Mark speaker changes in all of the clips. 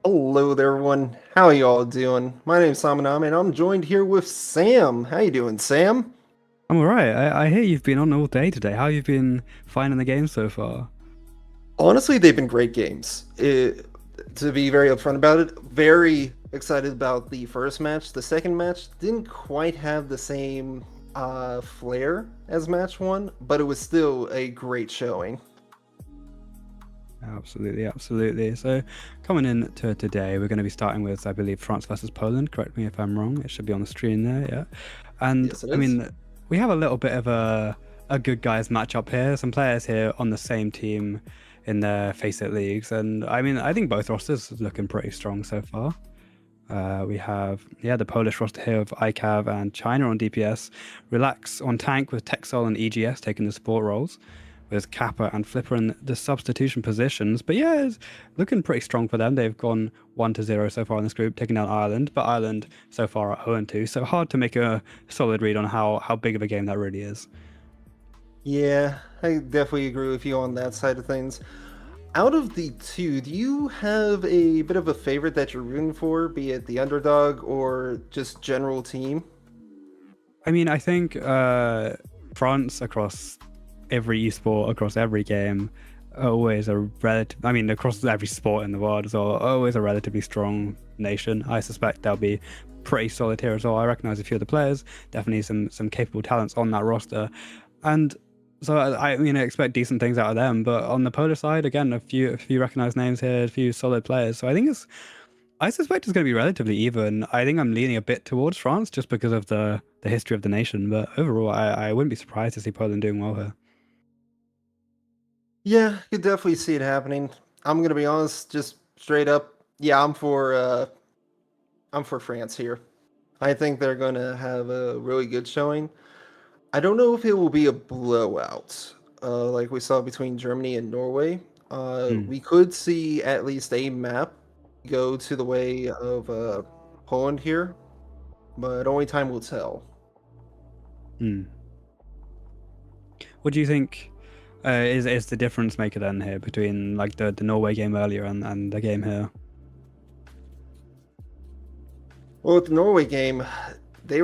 Speaker 1: Hello there, everyone. How are you all doing? My name's Samanam, and I'm joined here with Sam. How you doing, Sam?
Speaker 2: I'm all right. I hear you've been on all day today. How you've been finding the game so far?
Speaker 1: Honestly, they've been great games. To be very upfront about it, very excited about the first match. The second match didn't quite have the same flair as match one, but it was still a great showing.
Speaker 2: Absolutely, absolutely. So, coming in to today, we're going to be starting with, I believe, France versus Poland. Correct me if I'm wrong. It should be on the screen there, yeah. And
Speaker 1: Yes, it
Speaker 2: I
Speaker 1: is.
Speaker 2: mean, we have a little bit of a good guys matchup here. Some players here on the same team in their Face It leagues, and I mean, I think both rosters are looking pretty strong so far. We have, the Polish roster here of ICAV and China on DPS, Relax on tank with Texel and EGS taking the support roles, with Kappa and Flipper in the substitution positions. But yeah, it's looking pretty strong for them. They've gone 1-0 so far in this group, taking down Ireland, but Ireland so far at 0-2, so hard to make a solid read on how big of a game that really is.
Speaker 1: Yeah, I definitely agree with you on that side of things. Out of the two, do you have a bit of a favorite that you're rooting for, be it the underdog or just general team?
Speaker 2: I mean, I think France across every esport, across every game, always a relative. I mean, across every sport in the world as well, always a relatively strong nation. I suspect they'll be pretty solid here as well. I recognize a few of the players, definitely some capable talents on that roster, and so I mean, I expect decent things out of them. But on the Polish side, again, a few recognized names here, a few solid players. So I suspect it's going to be relatively even. I think I'm leaning a bit towards France just because of the history of the nation. But overall, I wouldn't be surprised to see Poland doing well here.
Speaker 1: Yeah, you definitely see it happening. I'm gonna be honest, just straight up. Yeah, I'm for France here. I think they're gonna have a really good showing. I don't know if it will be a blowout, like we saw between Germany and Norway.
Speaker 2: Hmm.
Speaker 1: We could see at least a map go to the way of Poland here, but only time will tell.
Speaker 2: Hmm. What do you think is the difference maker then here between like the Norway game earlier and the game here?
Speaker 1: Well, with the Norway game, they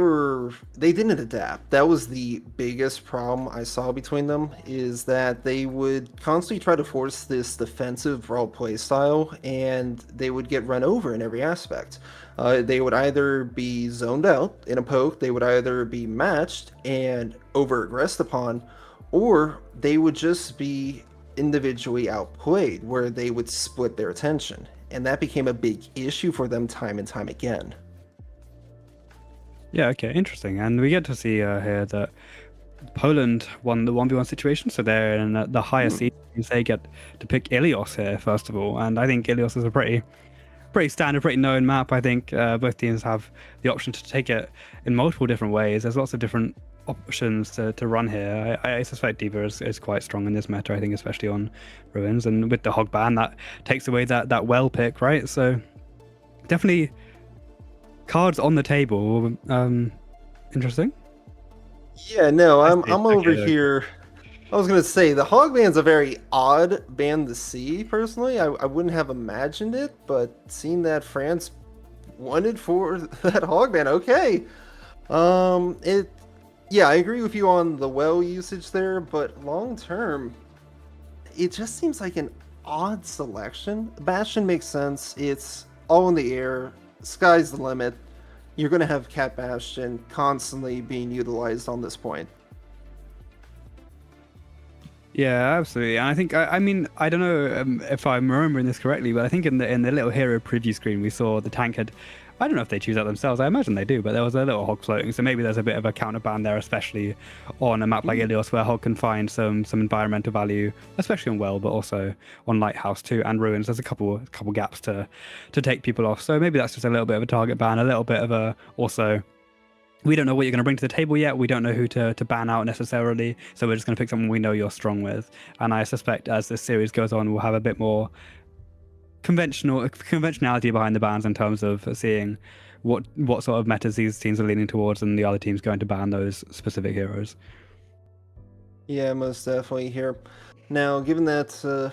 Speaker 1: didn't adapt. That was the biggest problem I saw between them is that they would constantly try to force this defensive role play style, and they would get run over in every aspect. They would either be zoned out in a poke, they would either be matched and over aggressed upon, or they would just be individually outplayed, where they would split their attention, and that became a big issue for them time and time again.
Speaker 2: Yeah, okay, interesting. And we get to see here that Poland won the 1v1 situation, so they're in the higher
Speaker 1: Hmm.
Speaker 2: seed. They get to pick Ilios here first of all, and I think Ilios is a pretty standard, pretty known map. I think both teams have the option to take it in multiple different ways. There's lots of different options to run here. I suspect Diva is quite strong in this meta, I think, especially on Ruins. And with the Hog ban, that takes away that well pick, right? So definitely cards on the table. Interesting.
Speaker 1: Yeah, no,
Speaker 2: I see.
Speaker 1: I'm over
Speaker 2: Okay, okay.
Speaker 1: here. I was gonna say the Hog Band's a very odd band to see. Personally, I wouldn't have imagined it, but seeing that France wanted for that Hog Band, okay. It, yeah, I agree with you on the well usage there, but long term, it just seems like an odd selection. Bastion makes sense. It's all in the air. Sky's the limit. You're gonna have Cat Bastion constantly being utilized on this point.
Speaker 2: Yeah, absolutely. And I think I mean I don't know if I'm remembering this correctly, but I think in the little hero preview screen we saw the tank had. I don't know if they choose that themselves. I imagine they do, but there was a little hog floating, so maybe there's a bit of a counter ban there, especially on a map like Ilios, where hog can find some environmental value, especially on well, but also on lighthouse too and ruins. There's a couple gaps to take people off, so maybe that's just a little bit of a target ban, a little bit of a also we don't know what you're going to bring to the table yet. We don't know who to ban out necessarily. So we're just going to pick someone we know you're strong with. And I suspect as this series goes on, we'll have a bit more conventionality behind the bans in terms of seeing what sort of metas these teams are leaning towards and the other teams going to ban those specific heroes.
Speaker 1: Yeah, most definitely here. Now, given that,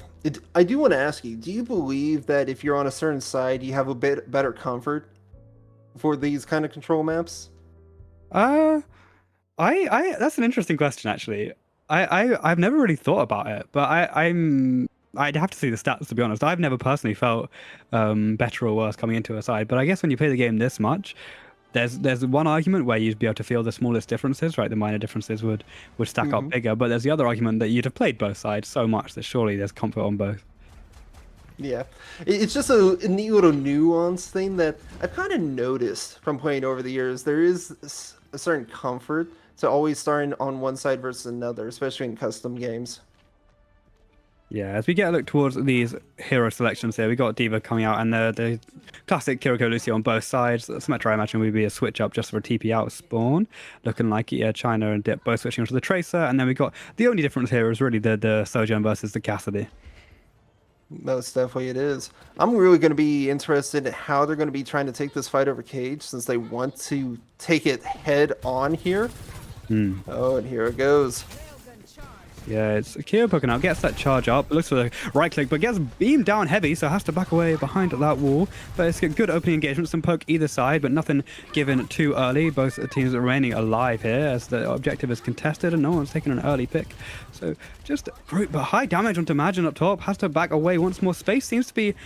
Speaker 1: I do want to ask you, do you believe that if you're on a certain side, you have a bit better comfort for these kind of control maps?
Speaker 2: Uh, that's an interesting question actually. I've never really thought about it, but I'd have to see the stats to be honest. I've never personally felt better or worse coming into a side, but I guess when you play the game this much, there's one argument where you'd be able to feel the smallest differences, right? The minor differences would stack up bigger, but there's the other argument that you'd have played both sides so much that surely there's comfort on both.
Speaker 1: Yeah, it's just a neat little nuance thing that I've kind of noticed from playing over the years. There is a certain comfort to always starting on one side versus another, especially in custom games.
Speaker 2: Yeah, as we get a look towards these hero selections here, we got D.Va coming out and the classic Kiriko Lucio on both sides. Symmetra, I imagine, would be a switch up just for a TP out spawn. Looking like China and Dip both switching onto the Tracer. And then we got the only difference here is really the Sojourn versus the Cassidy.
Speaker 1: Most definitely it is. I'm really going to be interested in how they're going to be trying to take this fight over Cage since they want to take it head on here. Oh, and here it goes.
Speaker 2: Yeah, it's Kyo poking out, gets that charge up, looks for the right click, but gets beamed down heavy, so has to back away behind that wall. But it's a good opening engagement, some poke either side, but nothing given too early. Both teams are remaining alive here as the objective is contested and no one's taking an early pick. So just great, but high damage onto Imagine up top, has to back away once more. Space seems to be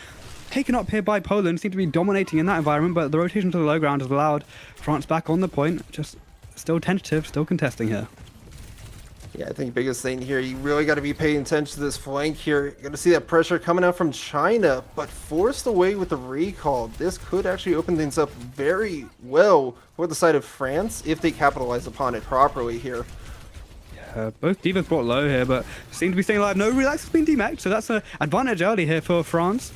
Speaker 2: taken up here by Poland, seem to be dominating in that environment, but the rotation to the low ground has allowed France back on the point. Just still tentative, still contesting here.
Speaker 1: Yeah, I think biggest thing here, you really got to be paying attention to this flank here. You're going to see that pressure coming out from China, but forced away with the recall. This could actually open things up very well for the side of France if they capitalize upon it properly here.
Speaker 2: Both D.Vas brought low here, but seem to be staying alive. No relax has been demeched, so that's an advantage early here for France.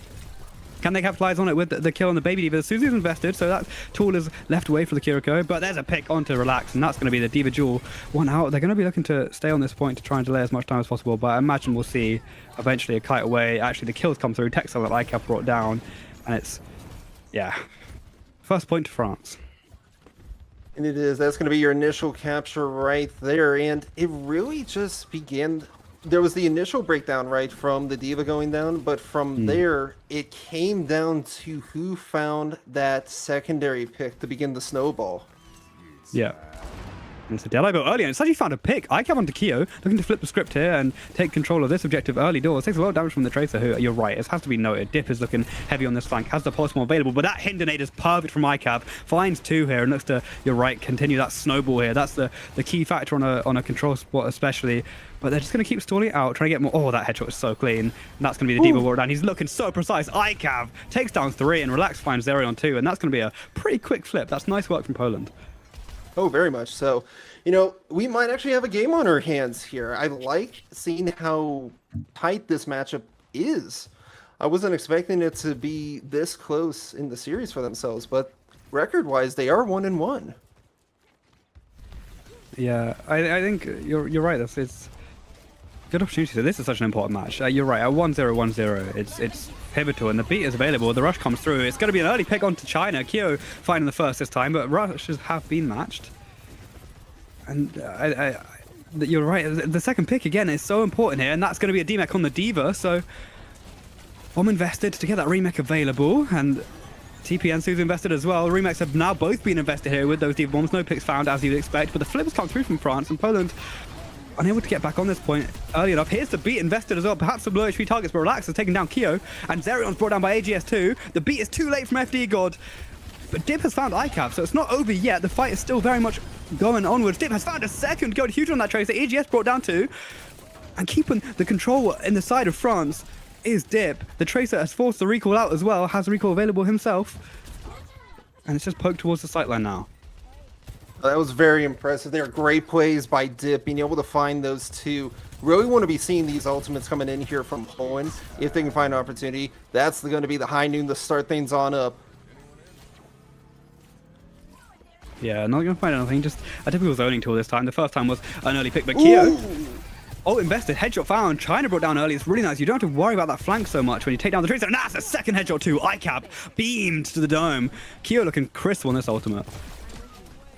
Speaker 2: Can they capitalize on it with the kill on the baby D.Va? Susie's invested, so that tool is left away for the Kiriko, but there's a pick onto Relax, and that's going to be the D.Va duel. One out. They're going to be looking to stay on this point to try and delay as much time as possible, but I imagine we'll see eventually a kite away. Actually, the kills come through. Texel that ICAP brought down, and it's, yeah, first point to France.
Speaker 1: And it is. That's going to be your initial capture right there, and it really just began. There was the initial breakdown, right, from the D.Va going down, but from there, it came down to who found that secondary pick to begin the snowball.
Speaker 2: Yeah. And it's a Dead Eye Bill early, and it's actually found a pick. ICAV onto Kyo, looking to flip the script here and take control of this objective early doors. Takes a lot of damage from the Tracer, who, you're right, it has to be noted. Dip is looking heavy on this flank, has the pulse more available, but that Hindenade is perfect from ICAV. Finds two here and looks to, you're right, continue that snowball here. That's the key factor on a control spot especially. But they're just going to keep stalling it out, trying to get more. Oh, that headshot is so clean. And that's going to be the D.Va war down. He's looking so precise. ICAV takes down 3 and Relax finds Zeri on 2. And that's going to be a pretty quick flip. That's nice work from Poland.
Speaker 1: Oh, very much so. You know, we might actually have a game on our hands here. I like seeing how tight this matchup is. I wasn't expecting it to be this close in the series for themselves, but record-wise, they are 1-1.
Speaker 2: Yeah, I think you're right. It's good opportunity. So this is such an important match. You're right. At 1-0, 1-0, it's pivotal, and the beat is available. The rush comes through. It's going to be an early pick onto China. Kyo finding the first this time, but rushes have been matched. And you're right. The second pick again is so important here, and that's going to be a DMEC on the D.Va. So I'm invested to get that remake available, and TP and Suzu invested as well. Remakes have now both been invested here with those D.Va bombs. No picks found as you'd expect, but the flips come through from France, and Poland unable to get back on this point early enough. Here's the beat invested as well. Perhaps some low HP targets, but Relax has taken down Kyo, and Zerion's brought down by AGS2. The beat is too late from FD God, but Dip has found ICAP, so it's not over yet. The fight is still very much going onwards. Dip has found a second gold huge on that Tracer. AGS brought down 2, and keeping the control in the side of France is Dip. The Tracer has forced the recall out as well, has recall available himself, and it's just poked towards the sightline now.
Speaker 1: That was very impressive. They are great plays by Dip, being able to find those two. Really want to be seeing these ultimates coming in here from Poland if they can find an opportunity. That's going to be the high noon to start things on up.
Speaker 2: Yeah, not going to find anything, just a typical zoning tool this time. The first time was an early pick, but Kyo, oh, invested, headshot found. China brought down early. It's really nice. You don't have to worry about that flank so much when you take down the Tracer. And that's a second headshot too. ICAP beamed to the dome. Kyo looking crisp on this ultimate.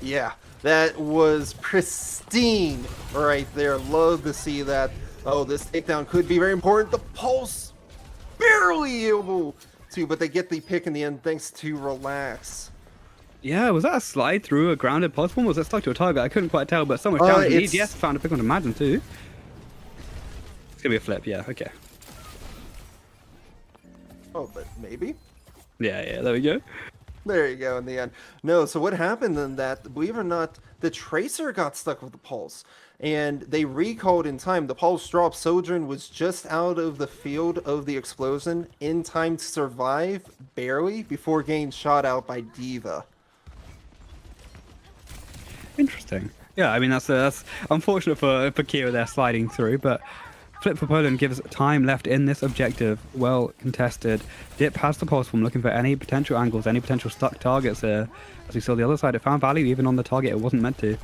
Speaker 1: Yeah, that was pristine right there. Love to see that. Oh, this takedown could be very important. The Pulse barely able to, but they get the pick in the end thanks to Relax.
Speaker 2: Yeah, was that a slide through a grounded pulse bomb? Was it stuck to a target? I couldn't quite tell, but so much damage.
Speaker 1: It's...
Speaker 2: EGS found a pick on Imagine too. It's gonna be a flip, yeah, okay.
Speaker 1: Oh, but maybe?
Speaker 2: Yeah, there we go.
Speaker 1: There you go in the end. No, so what happened in that, believe it or not, the Tracer got stuck with the Pulse. And they recalled in time. The Pulse dropped. Sojourn was just out of the field of the explosion in time to survive, barely, before getting shot out by Diva.
Speaker 2: Interesting. Yeah, I mean, that's unfortunate for Keo there sliding through, but flip for Poland gives time left in this objective. Well contested. Dip has the pulse bomb, looking for any potential angles, any potential stuck targets here. As we saw the other side, it found value even on the target it wasn't meant to.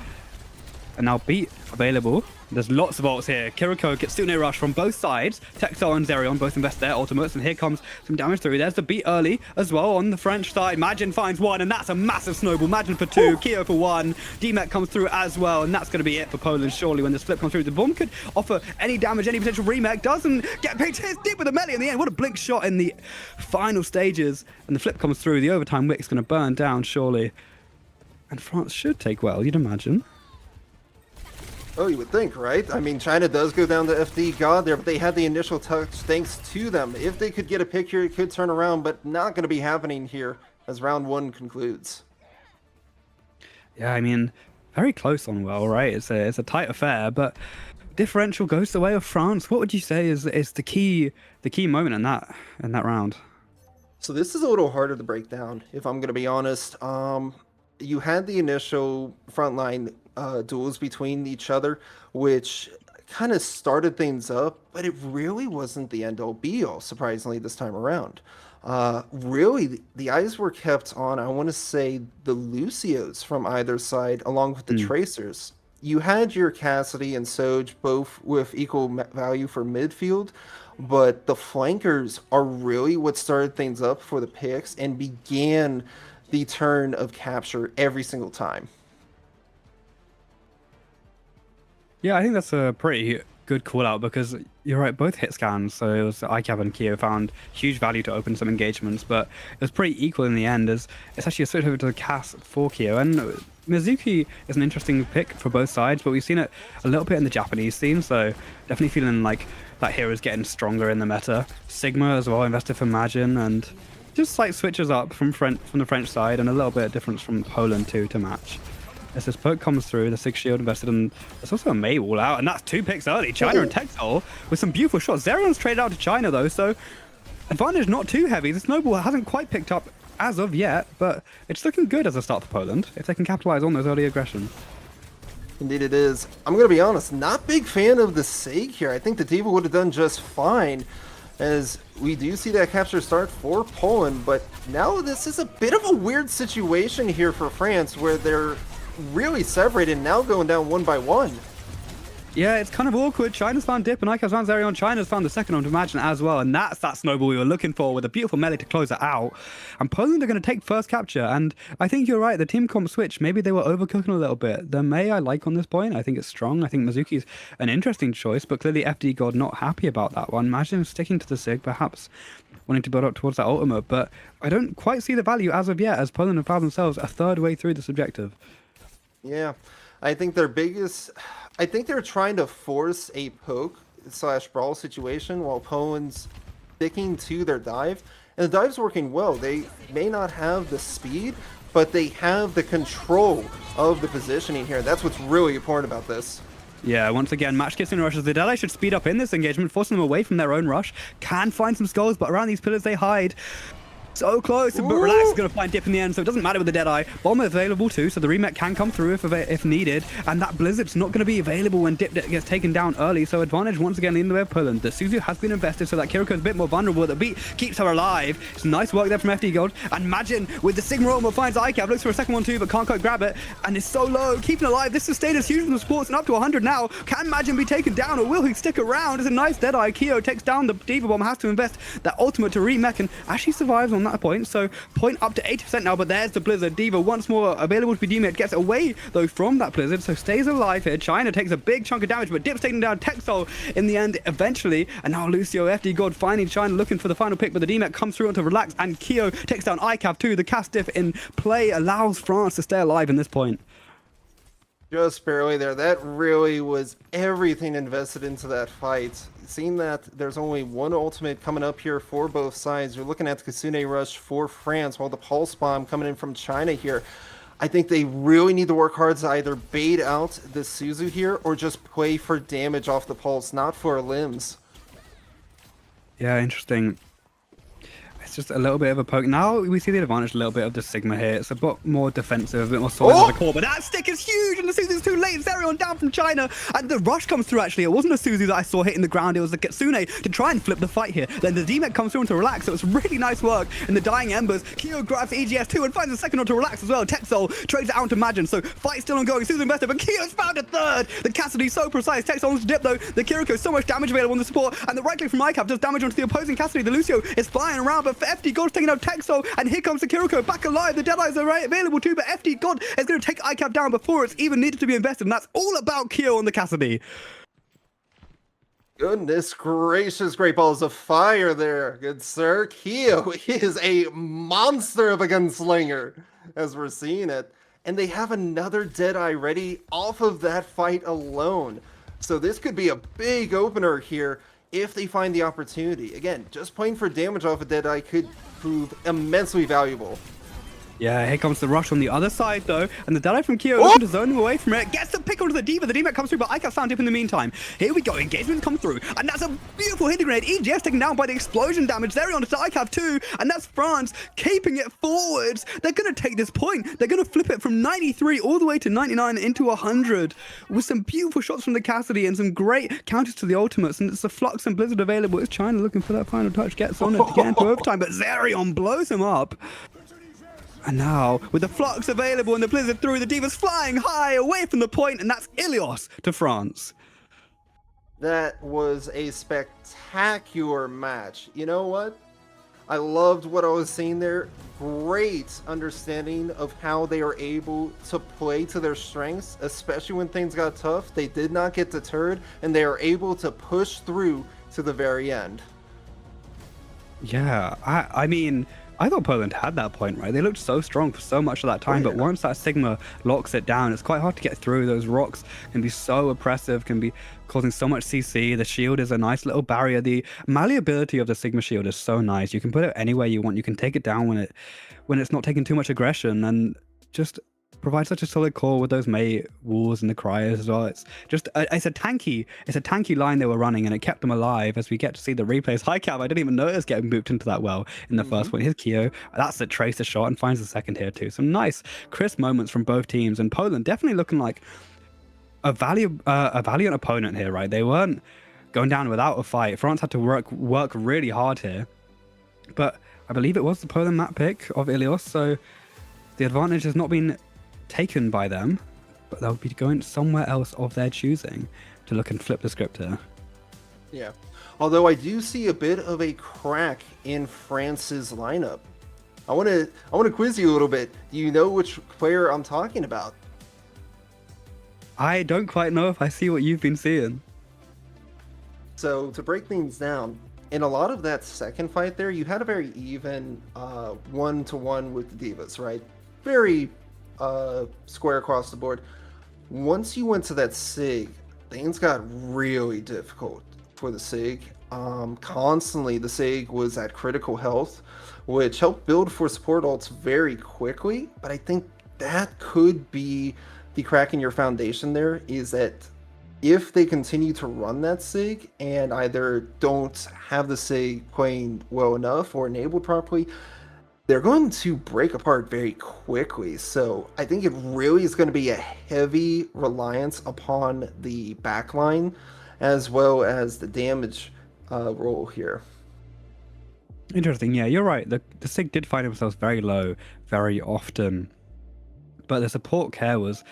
Speaker 2: And now beat available. There's lots of ults here. Kiriko gets Kitsune Rush from both sides. Texel and Zerion both invest their ultimates, and here comes some damage through. There's the beat early as well on the French side. Majin finds one, and that's a massive snowball. Majin for two, Keo for one. DMEC comes through as well, and that's going to be it for Poland, surely, when this flip comes through. The bomb could offer any damage, any potential remake. Doesn't get picked. Hits deep with a melee in the end. What a blink shot in the final stages. And the flip comes through. The overtime wick's going to burn down, surely. And France should take well, you'd imagine.
Speaker 1: Oh, you would think, right? I mean, China does go down to FD God there, but they had the initial touch thanks to them. If they could get a pick here, it could turn around, but not going to be happening here as round one concludes.
Speaker 2: Yeah, I mean, very close on well, right? It's a tight affair, but differential goes the way of France. What would you say is the key moment in that round?
Speaker 1: So this is a little harder to break down, if I'm going to be honest. You had the initial frontline duels between each other, which kind of started things up, but it really wasn't the end-all be-all, surprisingly, this time around. Really, the eyes were kept on, I want to say, the Lucios from either side, along with the Tracers. You had your Cassidy and Soj both with equal value for midfield, but the flankers are really what started things up for the picks and began the turn of capture every single time.
Speaker 2: Yeah, I think that's a pretty good call out, because you're right, both hit scans, so it was ICAV and Keo found huge value to open some engagements, but it was pretty equal in the end, as it's actually a switch over to the Cass for Keo. And Mizuki is an interesting pick for both sides, but we've seen it a little bit in the Japanese scene, so definitely feeling like that hero's getting stronger in the meta. Sigma as well invested for Majin, and just like switches up from the French side, and a little bit of difference from Poland too to match. As this poke comes through, the 6 shield invested in. There's also a Mei wall out, and that's 2 picks early. China and Texel with some beautiful shots. Zerion's traded out to China though, so advantage not too heavy. The snowball hasn't quite picked up as of yet, but it's looking good as a start for Poland if they can capitalize on those early aggressions.
Speaker 1: Indeed it is. I'm going to be honest, not big fan of the Sage here. I think the Diva would have done just fine, as we do see that capture start for Poland, but now this is a bit of a weird situation here for France, where they're really separated, now going down one by one.
Speaker 2: Yeah, it's kind of awkward. China's found Dip and ICAV's found Zerion. China's found the second one to Imagine as well, and that's that snowball we were looking for, with a beautiful melee to close it out. And Poland are going to take first capture, and I think you're right, the team comp switch, maybe they were overcooking a little bit. The Mei I like on this point. I think it's strong. I think Mizuki's an interesting choice, but clearly FD God not happy about that one. Imagine sticking to the Sig, perhaps wanting to build up towards that ultimate, but I don't quite see the value as of yet, as Poland have found themselves a third way through this objective.
Speaker 1: Yeah, I think I think they're trying to force a poke / brawl situation while Poland's sticking to their dive. And the dive's working well. They may not have the speed, but they have the control of the positioning here. That's what's really important about this.
Speaker 2: Yeah, once again, match kissing rushes. The Deadeye should speed up in this engagement, forcing them away from their own rush. Can find some skulls, but around these pillars they hide. So close, but Relax is going to find Dip in the end, so it doesn't matter with the Deadeye. Bomb available too, so the remake can come through if needed, and that Blizzard's not going to be available when Dip gets taken down early, so advantage once again in the way of Poland. The Suzu has been invested, so that Kiriko's a bit more vulnerable. The beat keeps her alive. It's nice work there from FD Gold, and Majin with the Sigma Ultimate finds ICAV, looks for a second one too, but can't quite grab it, and it's so low, keeping alive. This sustain is huge from the sports, and up to 100 now. Can Majin be taken down, or will he stick around? It's a nice Deadeye. Keo takes down the Diva Bomb, has to invest that ultimate to remake, and actually survives on on that point. So point up to 80% now, but there's the Blizzard. D.Va once more available to be demoted, gets away though from that Blizzard, so stays alive here. China takes a big chunk of damage, but Dip's taking down Texel in the end eventually. And now Lucio, FD God finding China, looking for the final pick, but the DMAC comes through onto Relax, and Keo takes down ICAV too. The cast diff in play allows France to stay alive in this point.
Speaker 1: Just barely there. That really was everything invested into that fight. Seeing that there's only one ultimate coming up here for both sides, you're looking at the Kasune Rush for France, while the Pulse Bomb coming in from China here. I think they really need to work hard to either bait out the Suzu here or just play for damage off the Pulse, not for limbs.
Speaker 2: Yeah, interesting. It's just a little bit of a poke. Now we see the advantage a little bit of the Sigma here. It's a bit more defensive, a bit more solid at the core, but that stick is huge, and the Suzu's too late. Zerion down from China, and the rush comes through actually. It wasn't a Suzu that I saw hitting the ground, it was the Kitsune to try and flip the fight here. Then the DMEC comes through to Relax, so it's really nice work in the dying embers. Keo grabs EGS2 and finds a second one to Relax as well. Texel trades it out to Imagine, so fight still ongoing. Suzu invested, but Keo's found a third. The Cassidy so precise. Texel wants to dip though. The Kiriko, so much damage available on the support, and the right click from ICAP does damage onto the opposing Cassidy. The Lucio is flying around, but for FD God's taking out Texel, and here comes the Kiriko back alive. The Deadeyes are right available too, but FD God is going to take ICAP down before it's even needed to be invested, and that's all about Keo on the Cassidy.
Speaker 1: Goodness gracious, great balls of fire there, good sir. Keo is a monster of a gunslinger, as we're seeing it. And they have another Deadeye ready off of that fight alone. So this could be a big opener here if they find the opportunity. Again, just playing for damage off a Deadeye could prove immensely valuable.
Speaker 2: Yeah, here comes the rush on the other side though, and the Deadeye from Keo looking to zone him away from it. Gets the pick onto the D.Va. The D.Va comes through, but ICAP found Dip in the meantime. Here we go, engagements come through, and that's a beautiful hitting grenade. EGS taken down by the explosion damage. They're on to ICAP too, and that's France keeping it forwards. They're going to take this point. They're going to flip it from 93 all the way to 99 into 100 with some beautiful shots from the Cassidy and some great counters to the ultimates. And it's the Flux and Blizzard available. It's China looking for that final touch, gets on it to get into overtime, but Zerion blows him up. And now, with the Flux available and the Blizzard through, the D.Va's flying high away from the point, and that's Ilios to France.
Speaker 1: That was a spectacular match. You know what? I loved what I was seeing there. Great understanding of how they are able to play to their strengths, especially when things got tough. They did not get deterred, and they are able to push through to the very end.
Speaker 2: Yeah, I mean, I thought Poland had that point, right? They looked so strong for so much of that time, but once that Sigma locks it down, it's quite hard to get through. Those rocks can be so oppressive, can be causing so much CC. The shield is a nice little barrier. The malleability of the Sigma shield is so nice. You can put it anywhere you want. You can take it down when it's not taking too much aggression, and just provide such a solid core with those May walls and the cryers as well. It's just it's a tanky line they were running, and it kept them alive. As we get to see the replays, high cap, I didn't even notice getting booped into that well in the first one. Here's Keo, that's a tracer shot, and finds the second here too. Some nice crisp moments from both teams, and Poland definitely looking like a valiant opponent here, right? They weren't going down without a fight. France had to work really hard here, but I believe it was the Poland map pick of Ilios, so the advantage has not been taken by them, but they'll be going somewhere else of their choosing to look and flip the script here.
Speaker 1: Yeah, although I do see a bit of a crack in France's lineup. I want to quiz you a little bit. Do you know which player I'm talking about?
Speaker 2: I don't quite know if I see what you've been seeing.
Speaker 1: So to break things down, in a lot of that second fight there, you had a very even 1-to-1 with the Divas, right? Very square across the board. Once you went to that SIG, things got really difficult for the SIG. Constantly the SIG was at critical health, which helped build for support ults very quickly, but I think that could be the crack in your foundation there, is that if they continue to run that SIG and either don't have the SIG playing well enough or enabled properly, they're going to break apart very quickly. So I think it really is going to be a heavy reliance upon the backline as well as the damage role here.
Speaker 2: Interesting. Yeah, you're right. The SIG did find themselves very low very often, but the support care was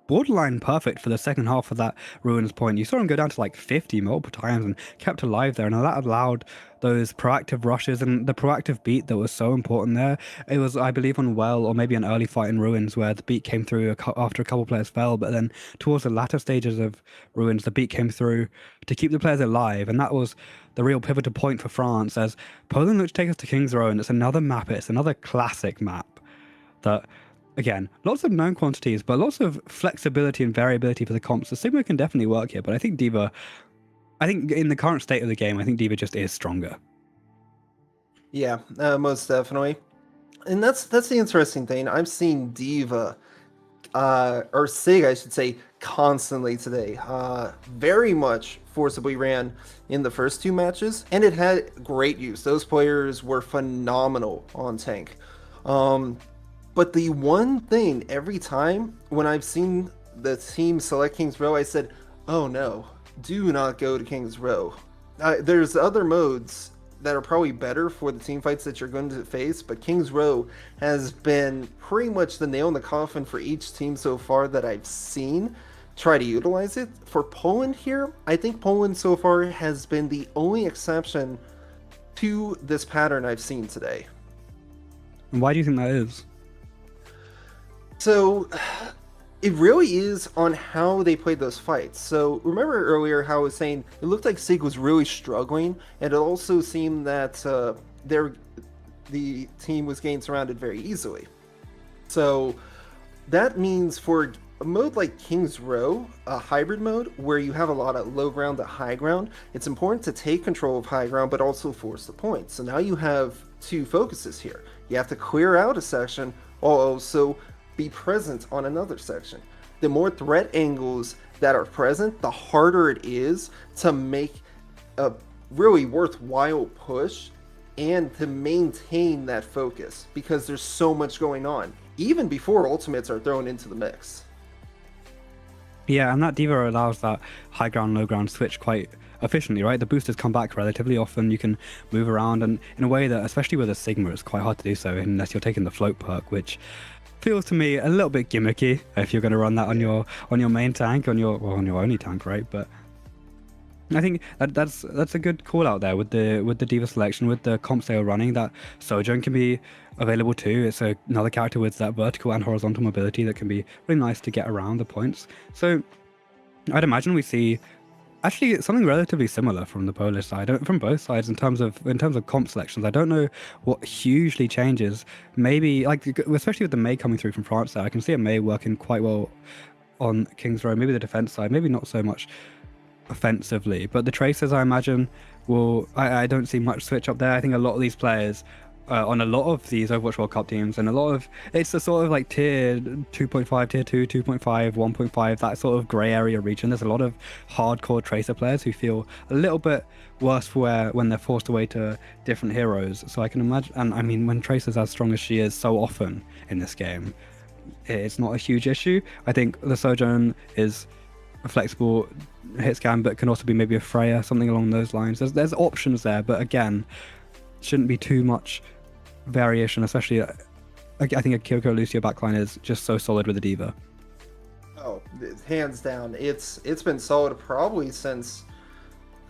Speaker 2: borderline perfect for the second half of that Ruins point. You saw him go down to like 50 multiple times and kept alive there, and that allowed those proactive rushes and the proactive beat that was so important there. It was, I believe, on Well or maybe an early fight in Ruins where the beat came through after a couple players fell, but then towards the latter stages of Ruins, the beat came through to keep the players alive, and that was the real pivotal point for France as Poland looked to take us to King's Row, and it's another map, it's another classic map that, again, lots of known quantities, but lots of flexibility and variability for the comps. The Sigma can definitely work here, but I think D.Va, I think in the current state of the game, I think D.Va just is stronger.
Speaker 1: Yeah, most definitely. And that's the interesting thing. I've seen D.Va, or Sig, I should say, constantly today. Very much forcibly ran in the first two matches, and it had great use. Those players were phenomenal on tank. But the one thing every time when I've seen the team select King's Row, I said, oh no, do not go to King's Row. There's other modes that are probably better for the team fights that you're going to face, but King's Row has been pretty much the nail in the coffin for each team so far that I've seen try to utilize it. For Poland here, I think Poland so far has been the only exception to this pattern I've seen today.
Speaker 2: And why do you think that is?
Speaker 1: So it really is on how they played those fights. So remember earlier how I was saying it looked like Sig was really struggling, and it also seemed that the team was getting surrounded very easily. So that means for a mode like King's Row, a hybrid mode where you have a lot of low ground to high ground, it's important to take control of high ground but also force the points. So now you have two focuses here. You have to clear out a section while also be present on another section. The more threat angles that are present, the harder it is to make a really worthwhile push and to maintain that focus because there's so much going on, even before ultimates are thrown into the mix.
Speaker 2: Yeah, and that D.Va allows that high ground, low ground switch quite efficiently, right? The boosters come back relatively often. You can move around, and in a way that, especially with a Sigma, it's quite hard to do so unless you're taking the float perk, which feels to me a little bit gimmicky if you're going to run that on your main tank, on your only tank, right? But I think that's a good call out there with the D.Va selection, with the comps they are running. That Sojourn can be available too. It's another character with that vertical and horizontal mobility that can be really nice to get around the points. So I'd imagine we see actually something relatively similar from the Polish side, from both sides in terms of comp selections. I don't know what hugely changes. Maybe like especially with the May coming through from France, there I can see a May working quite well on King's Row. Maybe the defense side, maybe not so much offensively, but the Tracers I imagine will. I don't see much switch up there. I think a lot of these players. On a lot of these Overwatch World Cup teams, and a lot of it's the sort of like tier 2.5, tier 2, 2.5, 1.5, that sort of grey area region. There's a lot of hardcore Tracer players who feel a little bit worse for when they're forced away to different heroes. So I can imagine, and I mean, when Tracer's as strong as she is so often in this game, it's not a huge issue. I think the Sojourn is a flexible hit scan, but can also be maybe a Freya, something along those lines. There's options there, but again, shouldn't be too much variation, especially I think a Kyoko Lucio backline is just so solid with the D.Va.
Speaker 1: Oh, hands down. It's been solid probably since,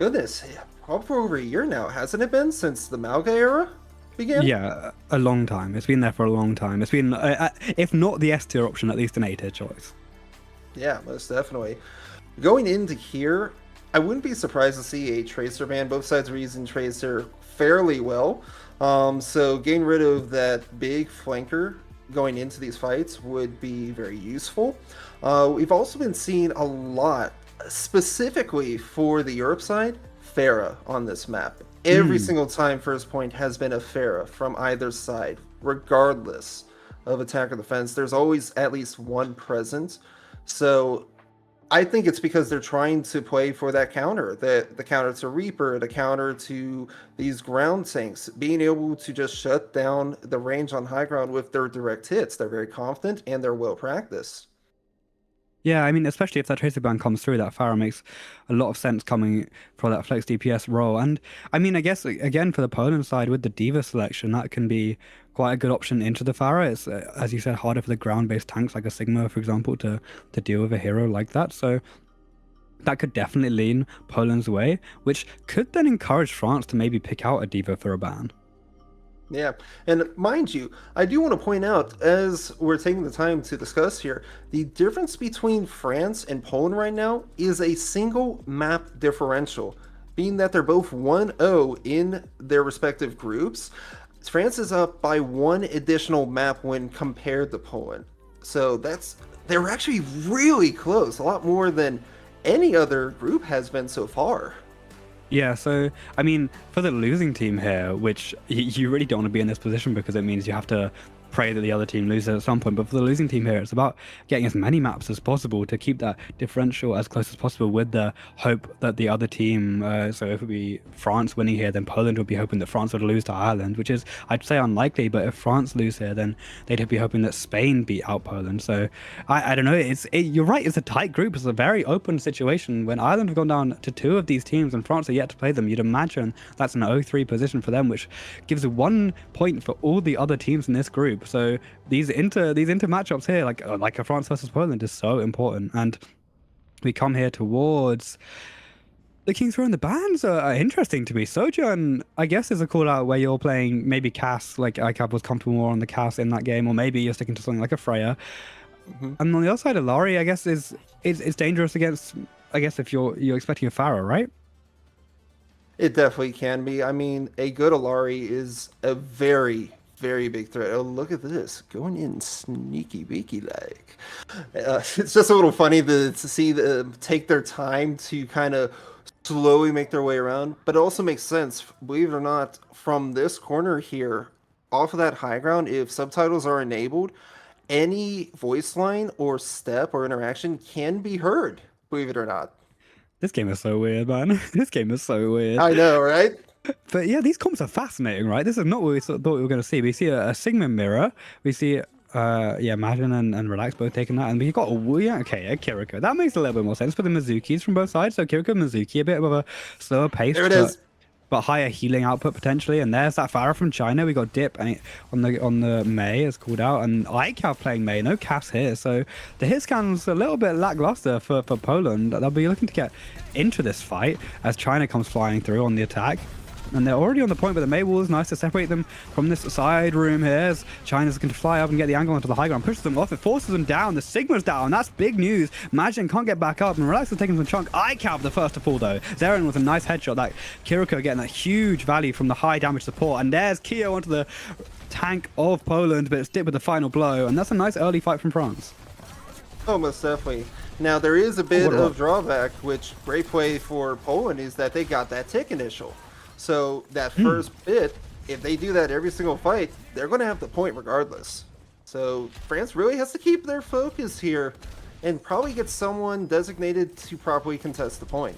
Speaker 1: goodness, probably for over a year now, hasn't it been, since the Malga era began?
Speaker 2: Yeah, a long time. It's been there for a long time. It's been, if not the S tier option, at least an A tier choice.
Speaker 1: Yeah, most definitely. Going into here, I wouldn't be surprised to see a Tracer ban. Both sides are using Tracer fairly well. So getting rid of that big flanker going into these fights would be very useful. We've also been seeing a lot, specifically for the Europe side, Pharah on this map. Every single time first point has been a Pharah from either side, regardless of attack or defense. There's always at least one present. So I think it's because they're trying to play for that counter, the counter to Reaper, the counter to these ground tanks, being able to just shut down the range on high ground with their direct hits. They're very confident and they're well practiced.
Speaker 2: Yeah, I mean, especially if that tracer ban comes through, that Pharah makes a lot of sense coming for that flex DPS role. And I mean, I guess again for the Poland side with the Diva selection, that can be quite a good option into the Pharah. It's as you said, harder for the ground-based tanks like a Sigma, for example, to deal with a hero like that. So that could definitely lean Poland's way, which could then encourage France to maybe pick out a Diva for a ban.
Speaker 1: Yeah, and mind you, I do want to point out, as we're taking the time to discuss here, the difference between France and Poland right now is a single map differential, being that they're both 1-0 in their respective groups. France is up by one additional map when compared to Poland. So they're actually really close, a lot more than any other group has been so far.
Speaker 2: Yeah, so I mean, for the losing team here, which you really don't want to be in this position because it means you have to pray that the other team loses at some point. But for the losing team here, it's about getting as many maps as possible to keep that differential as close as possible with the hope that the other team, so if it would be France winning here, then Poland would be hoping that France would lose to Ireland, which is, I'd say, unlikely. But if France lose here, then they'd be hoping that Spain beat out Poland. So I don't know. You're right. It's a tight group. It's a very open situation. When Ireland have gone down to two of these teams and France are yet to play them, you'd imagine that's an 0-3 position for them, which gives 1 point for all the other teams in this group. So these inter matchups here, like a France versus Poland, is so important. And we come here towards the King's Row, and the bans are interesting to me. Sojourn, I guess, is a call out where you're playing maybe Cass, like ICAP was comfortable more on the Cass in that game, or maybe you're sticking to something like a Freya. And on the other side, Alari, I guess, is dangerous against, I guess, if you're expecting a Pharah, right?
Speaker 1: It definitely can be. I mean, a good Alari is a very, very big threat. Oh, look at this. Going in sneaky beaky like. It's just a little funny to see them take their time to kind of slowly make their way around. But it also makes sense, believe it or not, from this corner here, off of that high ground, if subtitles are enabled, any voice line or step or interaction can be heard, believe it or not.
Speaker 2: This game is so weird, man. This game is so weird.
Speaker 1: I know, right?
Speaker 2: But yeah, these comps are fascinating, right? This is not what we thought we were going to see. We see a Sigma mirror. We see, Imagine and Relax both taking that. And we got a Kiriko. That makes a little bit more sense for the Mizukis from both sides. So Kiriko and Mizuki, a bit of a slower pace.
Speaker 1: There it is.
Speaker 2: But higher healing output potentially. And there's that Pharah from China. We got Dip and on the Mei is called out. And ICAP playing Mei. No Cass here. So the hit scan's a little bit lackluster for Poland. They'll be looking to get into this fight as China comes flying through on the attack. And they're already on the point, but the Mei wall is nice to separate them from this side room here as China's going to fly up and get the angle onto the high ground, pushes them off, it forces them down, the Sigma's down, that's big news. Majin can't get back up, and Relax is taking some chunk. ICAP the first to fall though. Zeren with a nice headshot, that Kiriko getting that huge value from the high damage support, and there's Kyo onto the tank of Poland, but it's Dip with the final blow, and that's a nice early fight from France.
Speaker 1: Oh, most definitely. Now, there is a bit of drawback, which great play for Poland is that they got that tick initial. So that first bit, if they do that every single fight, they're going to have the point regardless. So France really has to keep their focus here and probably get someone designated to properly contest the point.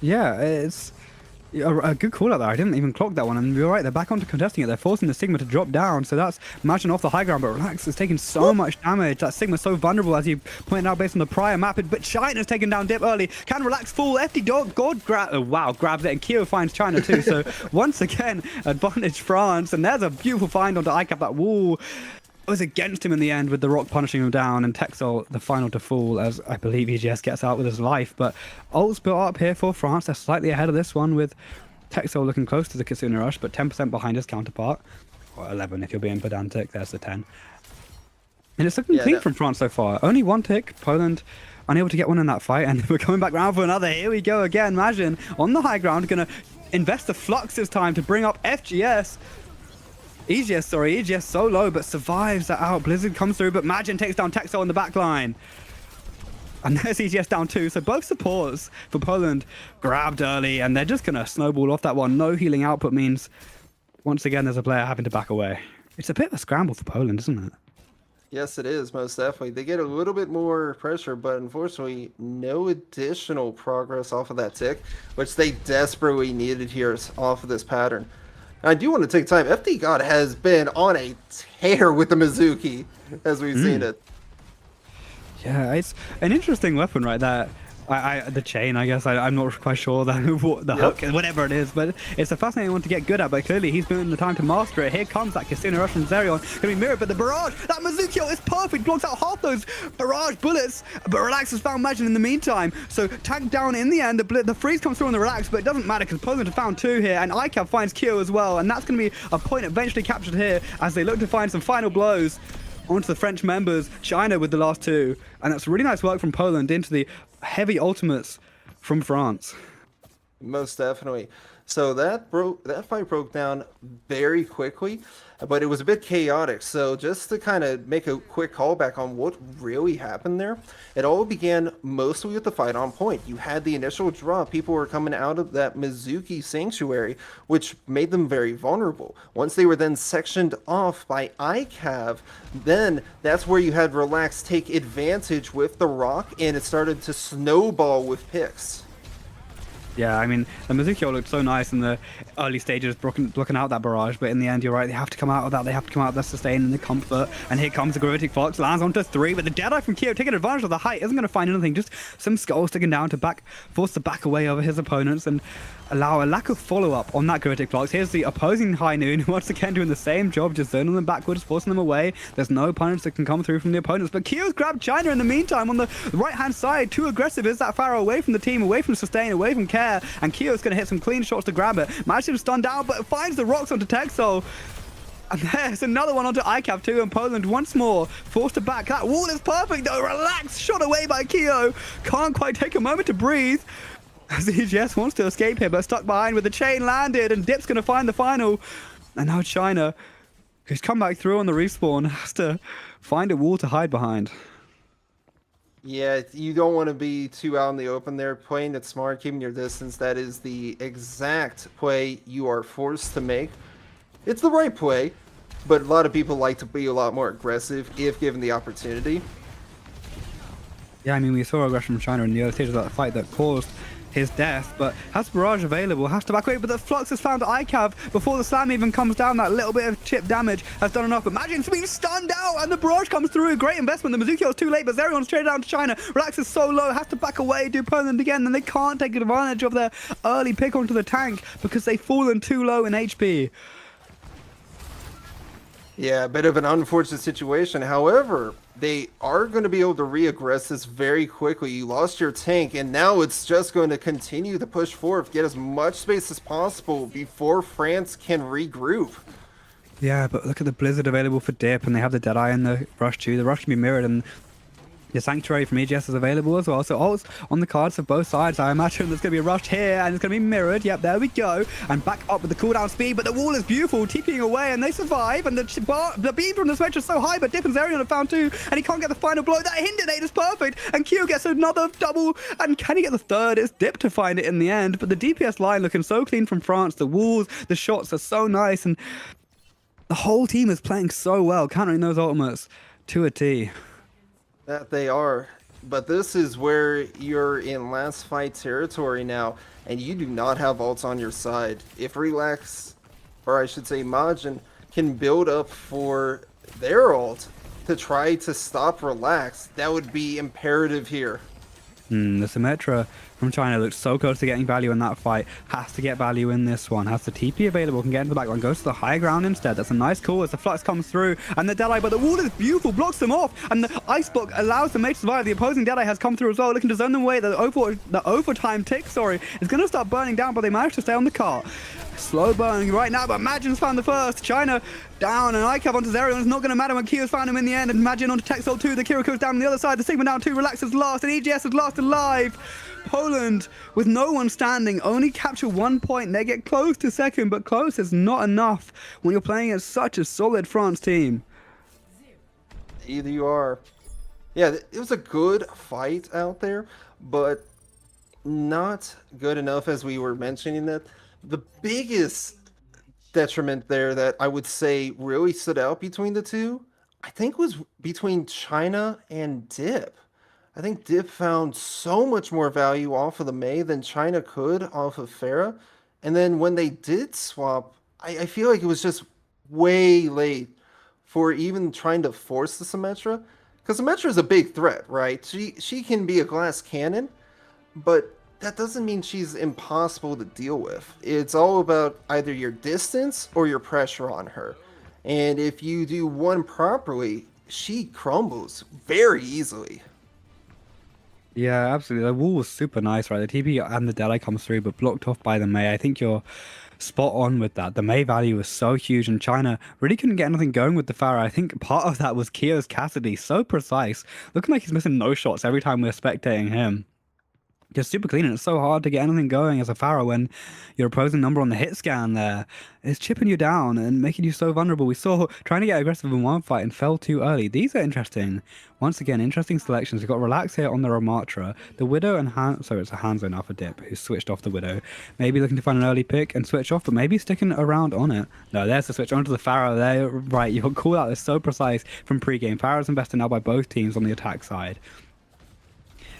Speaker 2: Yeah, it's a good call out there. I didn't even clock that one, and you're right, they're back onto contesting it. They're forcing the Sigma to drop down, so that's Imagine off the high ground, but Relax is taking so much damage. That Sigma's so vulnerable, as you pointed out based on the prior map, but China's taken down Dip early. Can Relax fall? FD Dog God grabs it, and Kyo finds China too. So once again, advantage France, and there's a beautiful find onto ICAP. That wall was against him in the end with the rock punishing him down, and Texel the final to fall as I believe EGS gets out with his life. But ults built up here for France. They're slightly ahead of this one with Texel looking close to the Kitsune Rush, but 10% behind his counterpart. Or 11 if you're being pedantic. There's the 10. And it's looking clean from France so far. Only one tick. Poland unable to get one in that fight, and we're coming back round for another. Here we go again. Majin on the high ground, gonna invest the flux this time to bring up FGS. EGS so low, but survives that out. Blizzard comes through, but Majin takes down Texel in the back line. And there's EGS down too, so both supports for Poland grabbed early, and they're just going to snowball off that one. No healing output means, once again, there's a player having to back away. It's a bit of a scramble for Poland, isn't it?
Speaker 1: Yes, it is, most definitely. They get a little bit more pressure, but unfortunately, no additional progress off of that tick, which they desperately needed here off of this pattern. I do want to take time. FD God has been on a tear with the Mizuki, as we've seen it.
Speaker 2: Yeah, it's an interesting weapon, right? That the chain, I guess. I'm not quite sure that what the
Speaker 1: Yep.
Speaker 2: hook, whatever it is, but it's a fascinating one to get good at. But clearly, he's been the time to master it. Here comes that Casino Rush from Zerion, gonna be mirrored, but the barrage, that Mizukyo is perfect, blocks out half those barrage bullets. But Relax has found Majin in the meantime, so tagged down in the end. The freeze comes through on the Relax, but it doesn't matter because Poland have found two here, and ICAV finds Kyo as well, and that's gonna be a point eventually captured here as they look to find some final blows onto the French members, China with the last two. And that's really nice work from Poland into the heavy ultimates from France.
Speaker 1: Most definitely. So that fight broke down very quickly, but it was a bit chaotic. So just to kind of make a quick callback on what really happened there, it all began mostly with the fight on point. You had the initial draw. People were coming out of that Mizuki sanctuary, which made them very vulnerable. Once they were then sectioned off by ICAV, then that's where you had Relax take advantage with the rock, and it started to snowball with picks.
Speaker 2: Yeah, I mean, the Mizukyo looked so nice in the early stages, blocking out that barrage, but in the end, you're right, they have to come out of that, they have to come out of the sustain and the comfort, and here comes the Gravitic Fox, lands onto 3, but the Deadeye from Kyo taking advantage of the height, isn't going to find anything, just some skulls sticking down to force the back away over his opponents, and allow a lack of follow-up on that Gravitic Fox. Here's the opposing High Noon, once again doing the same job, just zoning them backwards, forcing them away. There's no punch that can come through from the opponents, but Kyo's grabbed China in the meantime on the right-hand side. Too aggressive is that Pharaoh, away from the team, away from sustain, away from care, and Kyo's going to hit some clean shots to grab it. Manages to stun down, but finds the rocks onto Texel. And there's another one onto ICAV too, and Poland once more forced to back. That wall is perfect though, relaxed, shot away by Kyo. Can't quite take a moment to breathe. As EGS wants to escape here, but stuck behind with the chain landed, and Dip's going to find the final. And now China, who's come back through on the respawn, has to find a wall to hide behind.
Speaker 1: Yeah, you don't want to be too out in the open there. Playing it smart, keeping your distance, that is the exact play you are forced to make. It's the right play, but a lot of people like to be a lot more aggressive if given the opportunity.
Speaker 2: Yeah, I mean, we saw aggression from China in the early stages of that fight that caused his death, but has Barrage available, has to back away, but the Flux has found ICAV before the slam even comes down. That little bit of chip damage has done enough, but Majin's been stunned out, and the Barrage comes through. Great investment. The Mizukyo is too late, but Zerion's straight down to China. Relax is so low, has to back away, do Poland again, and they can't take advantage of their early pick onto the tank because they've fallen too low in HP.
Speaker 1: Yeah, a bit of an unfortunate situation. However, they are going to be able to re-aggress this very quickly. You lost your tank, and now it's just going to continue to push forward, get as much space as possible before France can regroup.
Speaker 2: Yeah, but look at the Blizzard available for Dip, and they have the Deadeye and the Rush too. The Rush can be mirrored, and the Sanctuary from EGS is available as well. So ults on the cards for both sides. I imagine there's going to be a Rush here, and it's going to be mirrored. Yep, there we go. And back up with the cooldown speed, but the wall is beautiful, TPing away, and they survive. And the beam from the Switch is so high, but Dip and Zerion have found two, and he can't get the final blow. That Hindinate is perfect, and Q gets another double, and can he get the third? It's Dip to find it in the end, but the DPS line looking so clean from France. The walls, the shots are so nice, and the whole team is playing so well, countering those ultimates to a T.
Speaker 1: That they are. But this is where you're in last fight territory now, and you do not have ults on your side. If Relax, or I should say Majin, can build up for their ult to try to stop Relax, that would be imperative here.
Speaker 2: The Symmetra from China looks so close to getting value in that fight. Has to get value in this one. Has the TP available, can get into the background, goes to the high ground instead. That's a nice call as the Flux comes through, and the Deadeye, but the wall is beautiful, blocks them off, and the Ice Block allows the mate to survive. The opposing Deadeye has come through as well, looking to zone them away. The overtime tick, is going to start burning down, but they managed to stay on the cart. Slow burning right now, but Majin's found the first. China down, and ICAV onto Zerion. It's not going to matter when Kyo's found him in the end, and Majin onto Texel 2. The Kiriko's down on the other side. The Sigma down 2. Relax is last, and EGS is last alive. Poland, with no one standing, only capture 1 point. They get close to second, but close is not enough when you're playing against such a solid France team.
Speaker 1: Either you are. Yeah, it was a good fight out there, but not good enough, as we were mentioning that. The biggest detriment there that I would say really stood out between the two, I think, was between China and Dip. I think Dip found so much more value off of the Mei than China could off of Farah. And then when they did swap, I feel like it was just way late for even trying to force the Symmetra. Because Symmetra is a big threat, right? She can be a glass cannon, but that doesn't mean she's impossible to deal with. It's all about either your distance or your pressure on her. And if you do one properly, she crumbles very easily.
Speaker 2: Yeah, absolutely. The wall was super nice, right? The TP and the Deli comes through, but blocked off by the Mei. I think you're spot on with that. The Mei value was so huge, and China really couldn't get anything going with the Pharah. I think part of that was Kyo's Cassidy, so precise, looking like he's missing no shots every time we're spectating him. Just super clean, and it's so hard to get anything going as a Pharaoh when your opposing number on the hit scan there is chipping you down and making you so vulnerable. We saw trying to get aggressive in one fight and fell too early. These are interesting. Once again, interesting selections. We've got Relax here on the Ramatra. The Widow and so it's a Hanzo now for Dip, who switched off the Widow. Maybe looking to find an early pick and switch off, but maybe sticking around on it. No, there's the switch onto the Pharaoh there. Right, your call out is so precise from pre-game. Pharaoh's invested now by both teams on the attack side.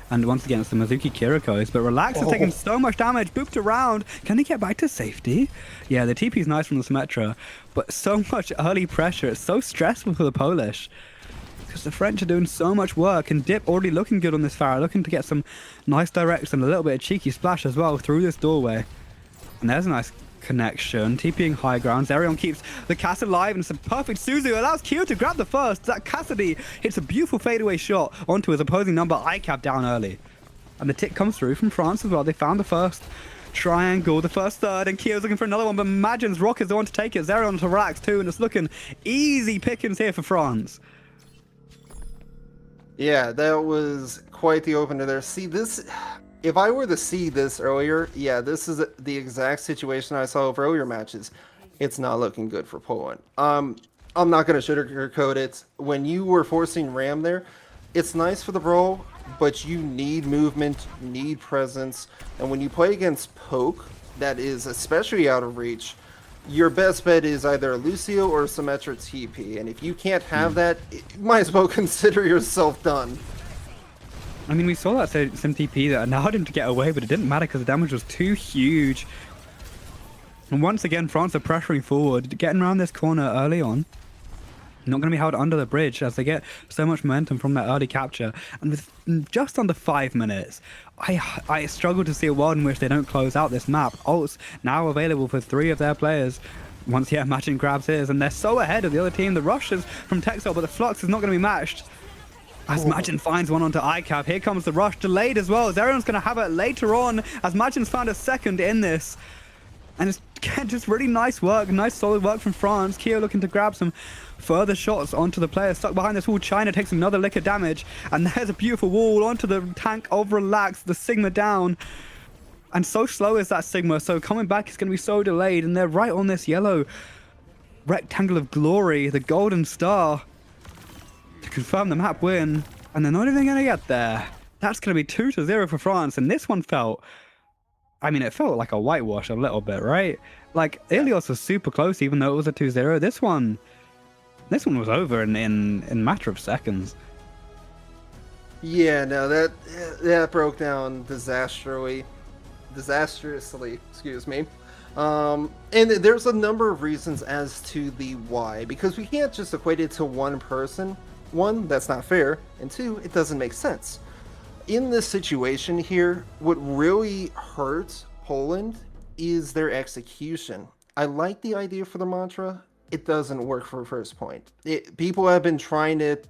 Speaker 2: And once again, it's the Mizuki Kirikos, but Relax has taken so much damage, booped around. Can he get back to safety? Yeah, the TP is nice from the Symmetra, but so much early pressure. It's so stressful for the Polish. Because the French are doing so much work, and Dip already looking good on this Pharaoh, looking to get some nice directs and a little bit of cheeky splash as well through this doorway. And there's a nice connection. TPing high ground. Zerion keeps the Cass alive, and it's a perfect Suzu. Allows Kyo to grab the first. That Cassidy hits a beautiful fadeaway shot onto his opposing number. ICAP down early. And the tick comes through from France as well. They found the first triangle, the first third, and Kyo's looking for another one, but Magin's Rock is the one to take it. Zerion to Relax too, and it's looking easy pickings here for France.
Speaker 1: Yeah, that was quite the opener there. See, this... If I were to see this earlier, yeah, this is the exact situation I saw of earlier matches. It's not looking good for Poland. I'm not going to sugarcoat it. When you were forcing Ram there, it's nice for the brawl, but you need movement, you need presence. And when you play against Poke, that is especially out of reach, your best bet is either a Lucio or a Symmetra TP. And if you can't have that, you might as well consider yourself done.
Speaker 2: I mean, we saw that Sim TP that allowed him to get away, but it didn't matter because the damage was too huge. And once again, France are pressuring forward, getting around this corner early on. Not going to be held under the bridge as they get so much momentum from that early capture. And with just under 5 minutes, I struggle to see a world in which they don't close out this map. Ults now available for 3 of their players. Once, yeah, Magin grabs his, and they're so ahead of the other team. The rushes from Texel, but the Flux is not going to be matched. As Magin finds one onto ICAP, here comes the rush, delayed as well. Zerion's going to have it later on, as Magin's found a second in this. And it's just really nice work, nice solid work from France. Kyo looking to grab some further shots onto the player stuck behind this wall. China takes another lick of damage, and there's a beautiful wall onto the tank of Relax, the Sigma down. And so slow is that Sigma, so coming back is going to be so delayed, and they're right on this yellow rectangle of glory, the golden star, to confirm the map win, and they're not even going to get there. That's going to be 2-0 for France, and this one felt... I mean, it felt like a whitewash a little bit, right? Like, Ilios was super close, even though it was a 2-0. This one was over in a matter of seconds.
Speaker 1: Yeah, no, that broke down disastrously, excuse me. And there's a number of reasons as to the why, because we can't just equate it to one person. One, that's not fair, and two, it doesn't make sense. In this situation here, what really hurts Poland is their execution. I like the idea for the mantra. It doesn't work for first point. People have been trying it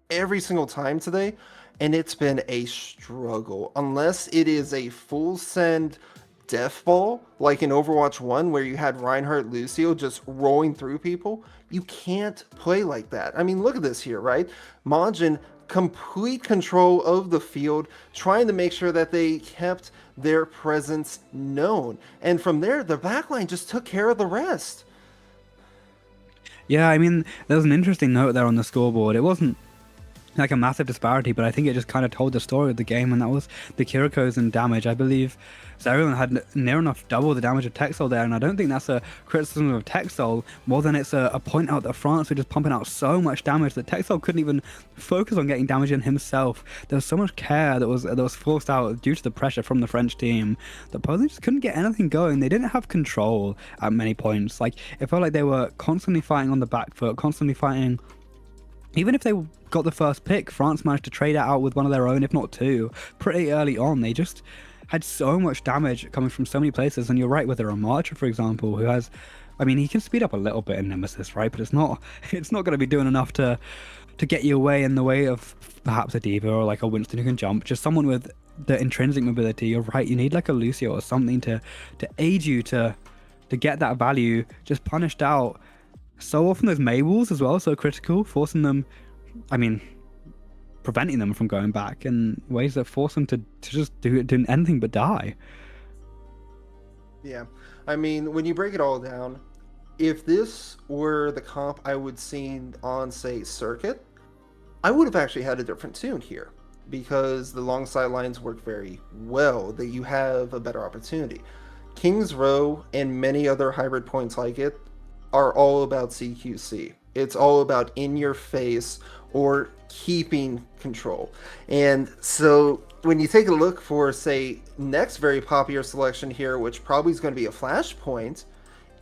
Speaker 1: every single time today, and it's been a struggle. Unless it is a full send death ball, like in Overwatch 1, where you had Reinhardt Lucio just rolling through people, you can't play like that. I mean, look at this here, right? Majin, complete control of the field, trying to make sure that they kept their presence known. And from there, the backline just took care of the rest.
Speaker 2: Yeah, I mean, there was an interesting note there on the scoreboard. It wasn't like a massive disparity, but I think it just kind of told the story of the game, and that was the Kirikos and damage. I believe Zerion had near enough double the damage of Texel there, and I don't think that's a criticism of Texel more than it's a point out that France were just pumping out so much damage that Texel couldn't even focus on getting damage in himself. There was so much care that was forced out due to the pressure from the French team that Poland just couldn't get anything going. They didn't have control at many points. Like, it felt like they were constantly fighting on the back foot, constantly fighting even if they got the first pick, France managed to trade it out with one of their own, if not two, pretty early on. They just had so much damage coming from so many places. And you're right with a Ramarcha, for example, who has, I mean, he can speed up a little bit in Nemesis, right? But it's not going to be doing enough to get you away in the way of perhaps a Diva or like a Winston who can jump. Just someone with the intrinsic mobility. You're right. You need like a Lucio or something to aid you to get that value just punished out. So often those Maywalls as well, so critical, forcing them, I mean, preventing them from going back in ways that force them to just do anything but die.
Speaker 1: Yeah. I mean, when you break it all down, if this were the comp I would seen on, say, Circuit, I would have actually had a different tune here because the long sidelines work very well, that you have a better opportunity. King's Row and many other hybrid points like it are all about CQC. It's all about in your face or keeping control. And so when you take a look for, say, next very popular selection here, which probably is going to be a Flashpoint,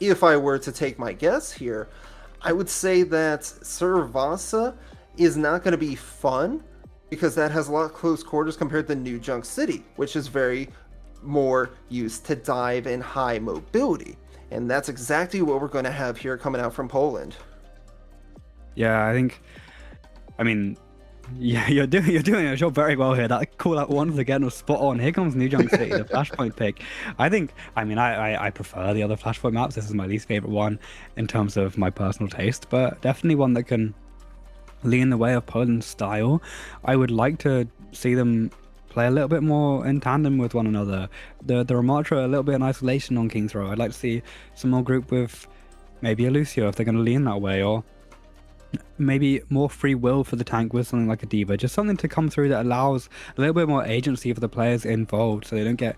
Speaker 1: if I were to take my guess here, I would say that Cervasa is not going to be fun because that has a lot of close quarters compared to New Junk City, which is very more used to dive and high mobility. And that's exactly what we're going to have here coming out from Poland.
Speaker 2: Yeah, I mean, yeah, you're doing your job very well here. That call out once again was spot on. Here comes New Junk City, the Flashpoint pick. I prefer the other Flashpoint maps. This is my least favorite one in terms of my personal taste, but definitely one that can lean the way of Poland's style. I would like to see them play a little bit more in tandem with one another. The Ramartra a little bit in isolation on King's Row. I'd like to see some more group with maybe a Lucio if they're going to lean that way, or maybe more free will for the tank with something like a Diva. Just something to come through that allows a little bit more agency for the players involved so they don't get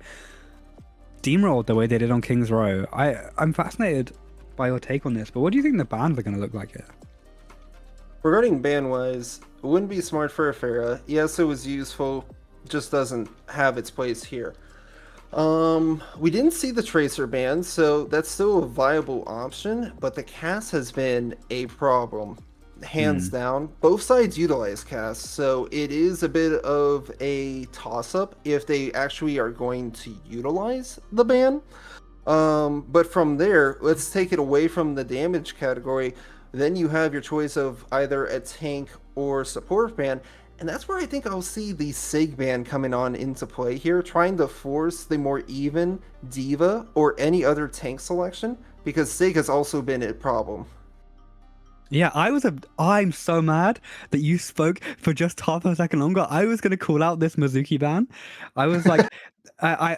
Speaker 2: steamrolled the way they did on King's Row. I'm fascinated by your take on this, but what do you think the bans are going to look like here?
Speaker 1: Regarding ban-wise, it wouldn't be smart for a Pharah. Yes, it was useful, just doesn't have its place here. We didn't see the Tracer ban, so that's still a viable option, but the cast has been a problem. Hands down. Both sides utilize cast, so it is a bit of a toss-up if they actually are going to utilize the ban. But from there, let's take it away from the damage category. Then you have your choice of either a tank or support ban, and that's where I think I'll see the Sig ban coming on into play here, trying to force the more even Diva or any other tank selection, because Sig has also been a problem.
Speaker 2: Yeah, I'm so mad that you spoke for just half a second longer. I was going to call out this Mizuki ban. I was like,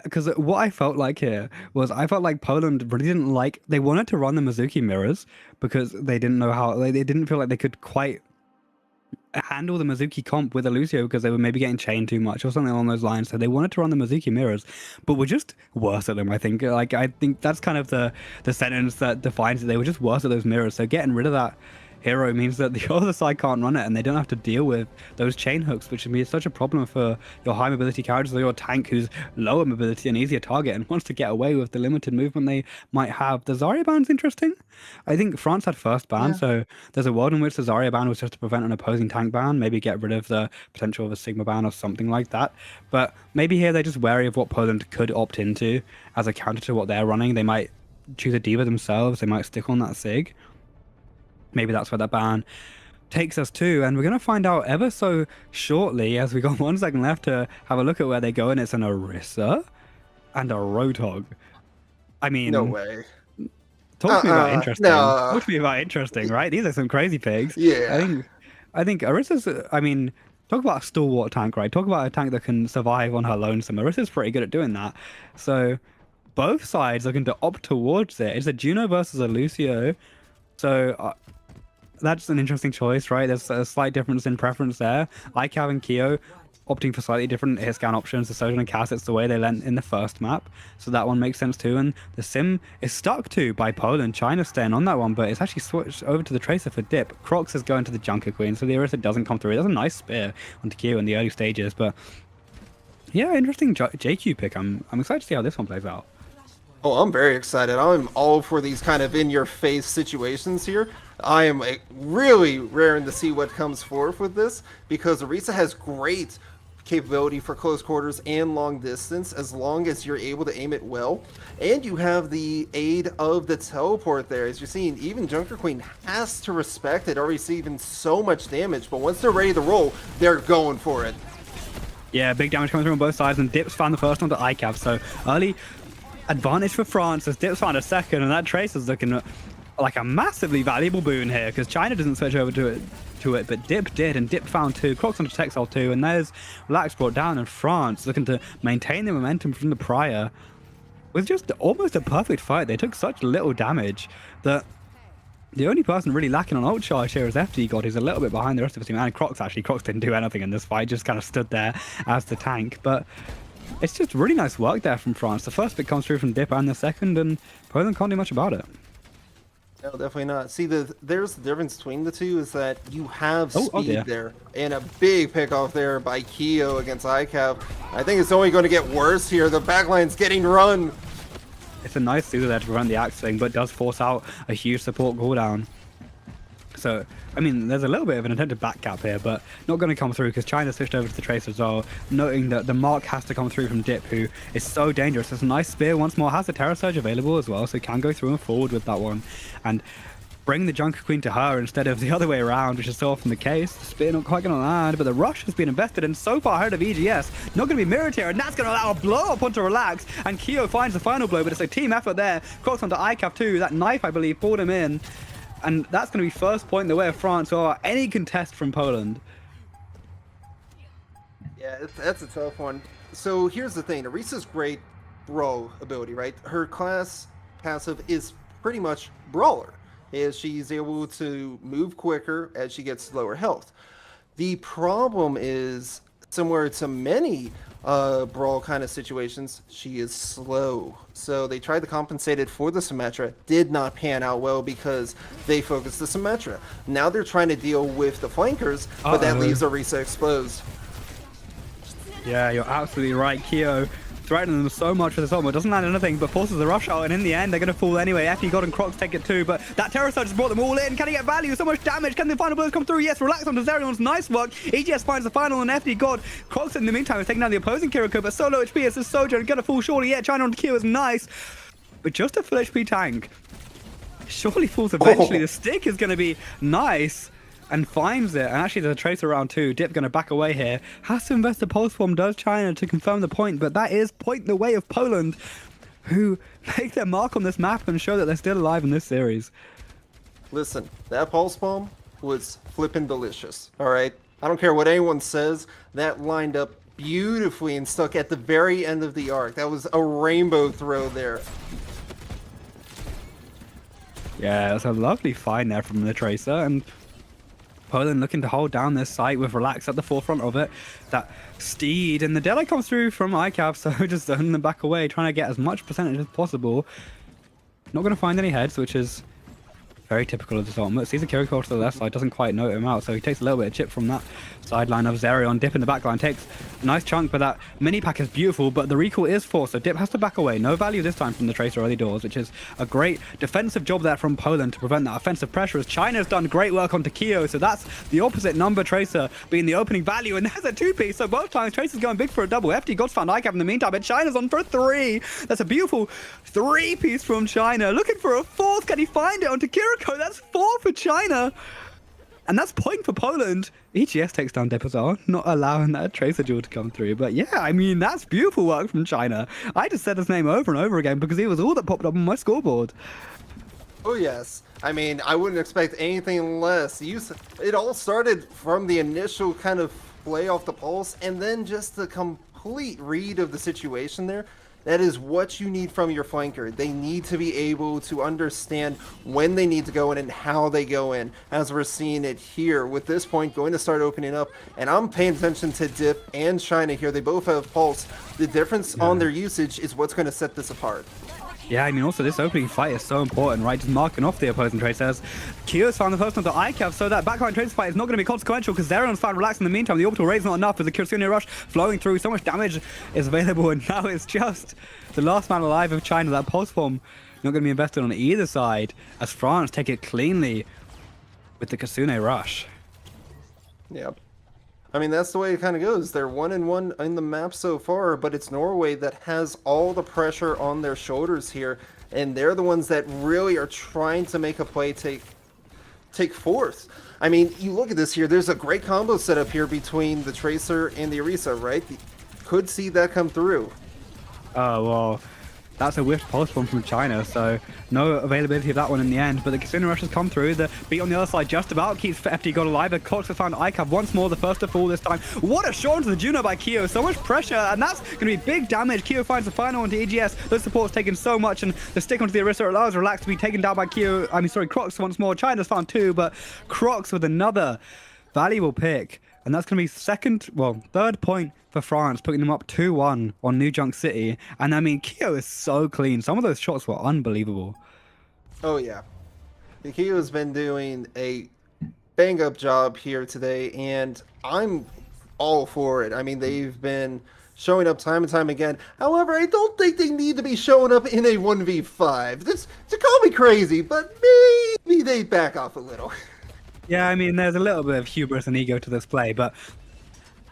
Speaker 2: because what I felt like here was I felt like Poland really didn't like, they wanted to run the Mizuki mirrors because they didn't know how, they didn't feel like they could quite handle the Mizuki comp with a Lucio because they were maybe getting chained too much or something along those lines. So they wanted to run the Mizuki mirrors, but were just worse at them. I think that's kind of the sentence that defines it. They were just worse at those mirrors. So getting rid of that hero means that the other side can't run it and they don't have to deal with those chain hooks, which can be such a problem for your high mobility characters or your tank who's lower mobility and easier target and wants to get away with the limited movement they might have. The Zarya ban's interesting. I think France had first ban, so there's a world in which the Zarya ban was just to prevent an opposing tank ban, maybe get rid of the potential of a Sigma ban or something like that. But maybe here they're just wary of what Poland could opt into as a counter to what they're running. They might choose a Diva themselves, they might stick on that Sig. Maybe that's where that ban takes us to, and we're going to find out ever so shortly as we got 1 second left to have a look at where they go, and it's an Orisa and a Roadhog. I mean,
Speaker 1: no way.
Speaker 2: Talk to me about interesting.
Speaker 1: No.
Speaker 2: Talk to me about interesting, right? These are some crazy picks.
Speaker 1: Yeah.
Speaker 2: I think Orisa's, I mean, talk about a stalwart tank, right? Talk about a tank that can survive on her lonesome. Orisa's pretty good at doing that. So both sides are going to opt towards it. It's a Juno versus a Lucio. So that's an interesting choice, right? There's a slight difference in preference there. iCav and Kyo opting for slightly different hit scan options. The Sojourn and Cass, it's the way they lent in the first map. So that one makes sense too. And the Sim is stuck to by Poland. China's staying on that one, but it's actually switched over to the Tracer for dip. Crocs is going to the Junker Queen, so the Orisa doesn't come through. There's a nice spear onto Kyo in the early stages, but yeah, interesting JQ pick. I'm excited to see how this one plays out.
Speaker 1: Oh, I'm very excited. I'm all for these kind of in-your-face situations here. I am really raring to see what comes forth with this because Orisa has great capability for close quarters and long distance as long as you're able to aim it well. And you have the aid of the teleport there. As you're seeing, even Junker Queen has to respect it or receiving so much damage, but once they're ready to roll, they're going for it.
Speaker 2: Yeah, big damage coming through on both sides, and Dips found the first one to ICAV, so early advantage for France as Dips found a second, and that Tracer's looking like a massively valuable boon here because China doesn't switch over to it, but Dip did, and Dip found two. Crocs onto Texel too, and there's Relax brought down, and France looking to maintain the momentum from the prior with just almost a perfect fight. They took such little damage that the only person really lacking on ult charge here is FD God, who's a little bit behind the rest of the team, and Crocs actually. Crocs didn't do anything in this fight, just kind of stood there as the tank, but it's just really nice work there from France. The first pick comes through from Dip and the second, and Poland can't do much about it.
Speaker 1: No, definitely not. See, there's the difference between the two is that you have speed there, and a big pick off there by Keo against ICAV. I think it's only going to get worse here. The backline's getting run.
Speaker 2: It's a nice Caesar there to prevent the axe thing, but does force out a huge support cooldown. So, I mean, there's a little bit of an attempted back cap here, but not going to come through because China switched over to the Tracer as well, noting that the mark has to come through from Dip, who is so dangerous. It's a nice spear once more, has the Terror Surge available as well, so can go through and forward with that one. And bring the Junker Queen to her instead of the other way around, which is so often the case. The spear not quite going to land, but the rush has been invested in so far ahead of EGS. Not going to be mirrored here, and that's going to allow a blow up onto Relax, and Keo finds the final blow, but it's a team effort there. Crocs onto ICAV too. That knife, I believe, pulled him in. And that's going to be first point in the way of France or any contest from Poland.
Speaker 1: Yeah, that's a tough one. So here's the thing. Arisa's great brawl ability, right? Her class passive is pretty much brawler, as she's able to move quicker as she gets lower health. The problem is, similar to many brawl kind of situations, she is slow. So they tried to compensate it for the Symmetra, did not pan out well because they focused the Symmetra. Now they're trying to deal with the flankers, but that leaves Orisa exposed.
Speaker 2: Yeah, you're absolutely right. Keo threatening them so much with this ultimate, doesn't land anything, but forces the rush out, and in the end, they're going to fall anyway. FD God and Crocs take it too, but that Terror Surge has brought them all in. Can he get value? So much damage. Can the final blows come through? Yes, Relax onto Zerion's nice work. EGS finds the final, and FD God. Crocs in the meantime is taking down the opposing Kiriko, but so low HP is his Sojourn. Going to fall surely. Yeah, China on Keo is nice, but just a full HP tank. Surely falls eventually. The stick is going to be nice. And finds it, and actually there's a Tracer around too. Dip going to back away here. Has to invest the pulse form, does China, to confirm the point, but that is point the way of Poland, who make their mark on this map and show that they're still alive in this series.
Speaker 1: Listen, that pulse bomb was flippin' delicious, alright? I don't care what anyone says, that lined up beautifully and stuck at the very end of the arc. That was a rainbow throw there.
Speaker 2: Yeah, it's a lovely find there from the Tracer, and Poland looking to hold down this site with Relax at the forefront of it. That Steed, and the Deadeye comes through from ICAV, so just zoning them back away, trying to get as much percentage as possible. Not going to find any heads, which is very typical of this ultimate. Sees a Kiriko to the left side, doesn't quite note him out, so he takes a little bit of chip from that sideline of Zerion. Dip in the backline takes a nice chunk, but that mini pack is beautiful, but the recall is forced, so Dip has to back away. No value this time from the Tracer early doors, which is a great defensive job there from Poland to prevent that offensive pressure, as China's done great work onto Keo, so that's the opposite number Tracer being the opening value, and there's a two-piece, so both times Tracer's going big for a double. FD God's found ICAV in the meantime, but China's on for a three. That's a beautiful three-piece from China. Looking for a fourth, can he find it onto Kiriko? That's four for China. And that's point for Poland. EGS takes down Dip as well, not allowing that Tracer duel to come through. But yeah, I mean, that's beautiful work from China. I just said his name over and over again because he was all that popped up on my scoreboard.
Speaker 1: Oh yes. I mean, I wouldn't expect anything less. It all started from the initial kind of play off the pulse, and then just the complete read of the situation there. That is what you need from your flanker. They need to be able to understand when they need to go in and how they go in, as we're seeing it here with this point going to start opening up. And I'm paying attention to Dip and China here. They both have pulse. The difference on their usage is what's going to set this apart.
Speaker 2: Yeah, I mean, also this opening fight is so important, right? Just marking off the opposing tracers. Kyo's found the first one to ICAV, so that backline tracer fight is not going to be consequential because Zerion's found relaxed in the meantime. The orbital raise not enough with the Kitsune rush flowing through. So much damage is available, and now it's just the last man alive of China. That pulse bomb not going to be invested on either side as France take it cleanly with the Kitsune rush.
Speaker 1: Yep. I mean, that's the way it kind of goes. They're 1-1 in the map so far, but it's Norway that has all the pressure on their shoulders here, and they're the ones that really are trying to make a play take fourth. I mean, you look at this here, there's a great combo set up here between the Tracer and the Orisa, right? Could see that come through.
Speaker 2: Oh, well, that's a whiffed pulse bomb from China, so no availability of that one in the end. But the Kitsune rush has come through. The beat on the other side just about keeps FD God alive. But Cox has found ICAV once more, the first to fall this time. What a shot into the Juno by Kyo. So much pressure, and that's going to be big damage. Kyo finds the final onto EGS. Those supports taken so much, and the stick onto the Orisa allows Relax to be taken down by Kyo. I mean, sorry, Crocs once more. China's found two, but Crocs with another valuable pick. And that's going to be third point for France, putting them up 2-1 on New Junk City. And I mean, Kyo is so clean. Some of those shots were unbelievable.
Speaker 1: Oh, yeah. Kyo has been doing a bang-up job here today, and I'm all for it. I mean, they've been showing up time and time again. However, I don't think they need to be showing up in a 1v5. This, to call me crazy, but maybe they back off a little.
Speaker 2: Yeah, I mean, there's a little bit of hubris and ego to this play, but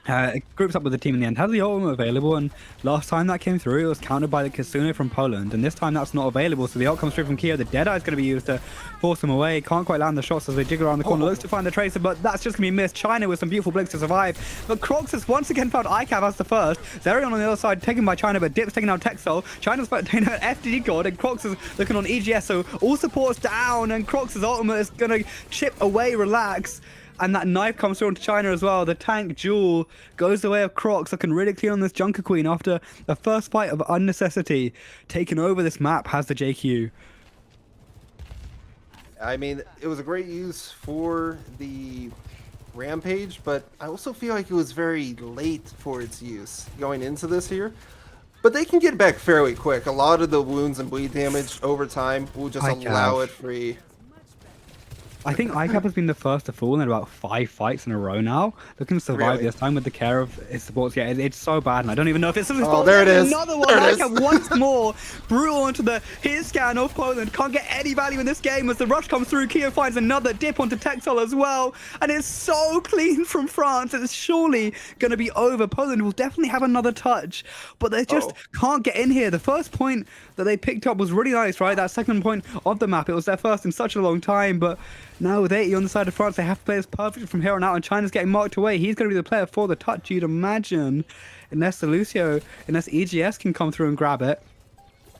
Speaker 2: it groups up with the team in the end. Has the ultimate available, and last time that came through, it was countered by the Kitsune from Poland, and this time that's not available, so the ult comes through from Kyo. The Deadeye is going to be used to force them away. Can't quite land the shots as they jiggle around the corner. Looks to find the Tracer, but that's just going to be missed. China with some beautiful blinks to survive, but Crocs has once again found ICAV as the first. Zerion on the other side taken by China, but Dip's taking out Texel. China's taking out FD God, and Crocs is looking on EGS, so all supports down, and Crocs' ultimate is going to chip away Relax. And that knife comes through onto China as well. The tank Jewel goes the way of Crocs, looking really clean on this Junker Queen after the first fight of unnecessity. Taking over this map has the JQ.
Speaker 1: I mean, it was a great use for the Rampage, but I also feel like it was very late for its use going into this here. But they can get back fairly quick. A lot of the wounds and bleed damage over time will just allow it free.
Speaker 2: I think ICAP has been the first to fall in about 5 fights in a row now. Looking to survive this time with the care of his supports. Yeah, it's so bad, and I don't even know if it's his fault.
Speaker 1: There it is.
Speaker 2: Another one. ICAP once more. Brutal onto the hit scan of Poland. Can't get any value in this game as the rush comes through. Kyo finds another dip onto Texel as well. And it's so clean from France. It's surely going to be over. Poland will definitely have another touch, but they just can't get in here. The first point that they picked up was really nice, right? That second point of the map. It was their first in such a long time, but now with 80 on the side of France, they have to play this perfect from here on out, and China's getting marked away. He's going to be the player for the touch, you'd imagine, unless EGS can come through and grab it.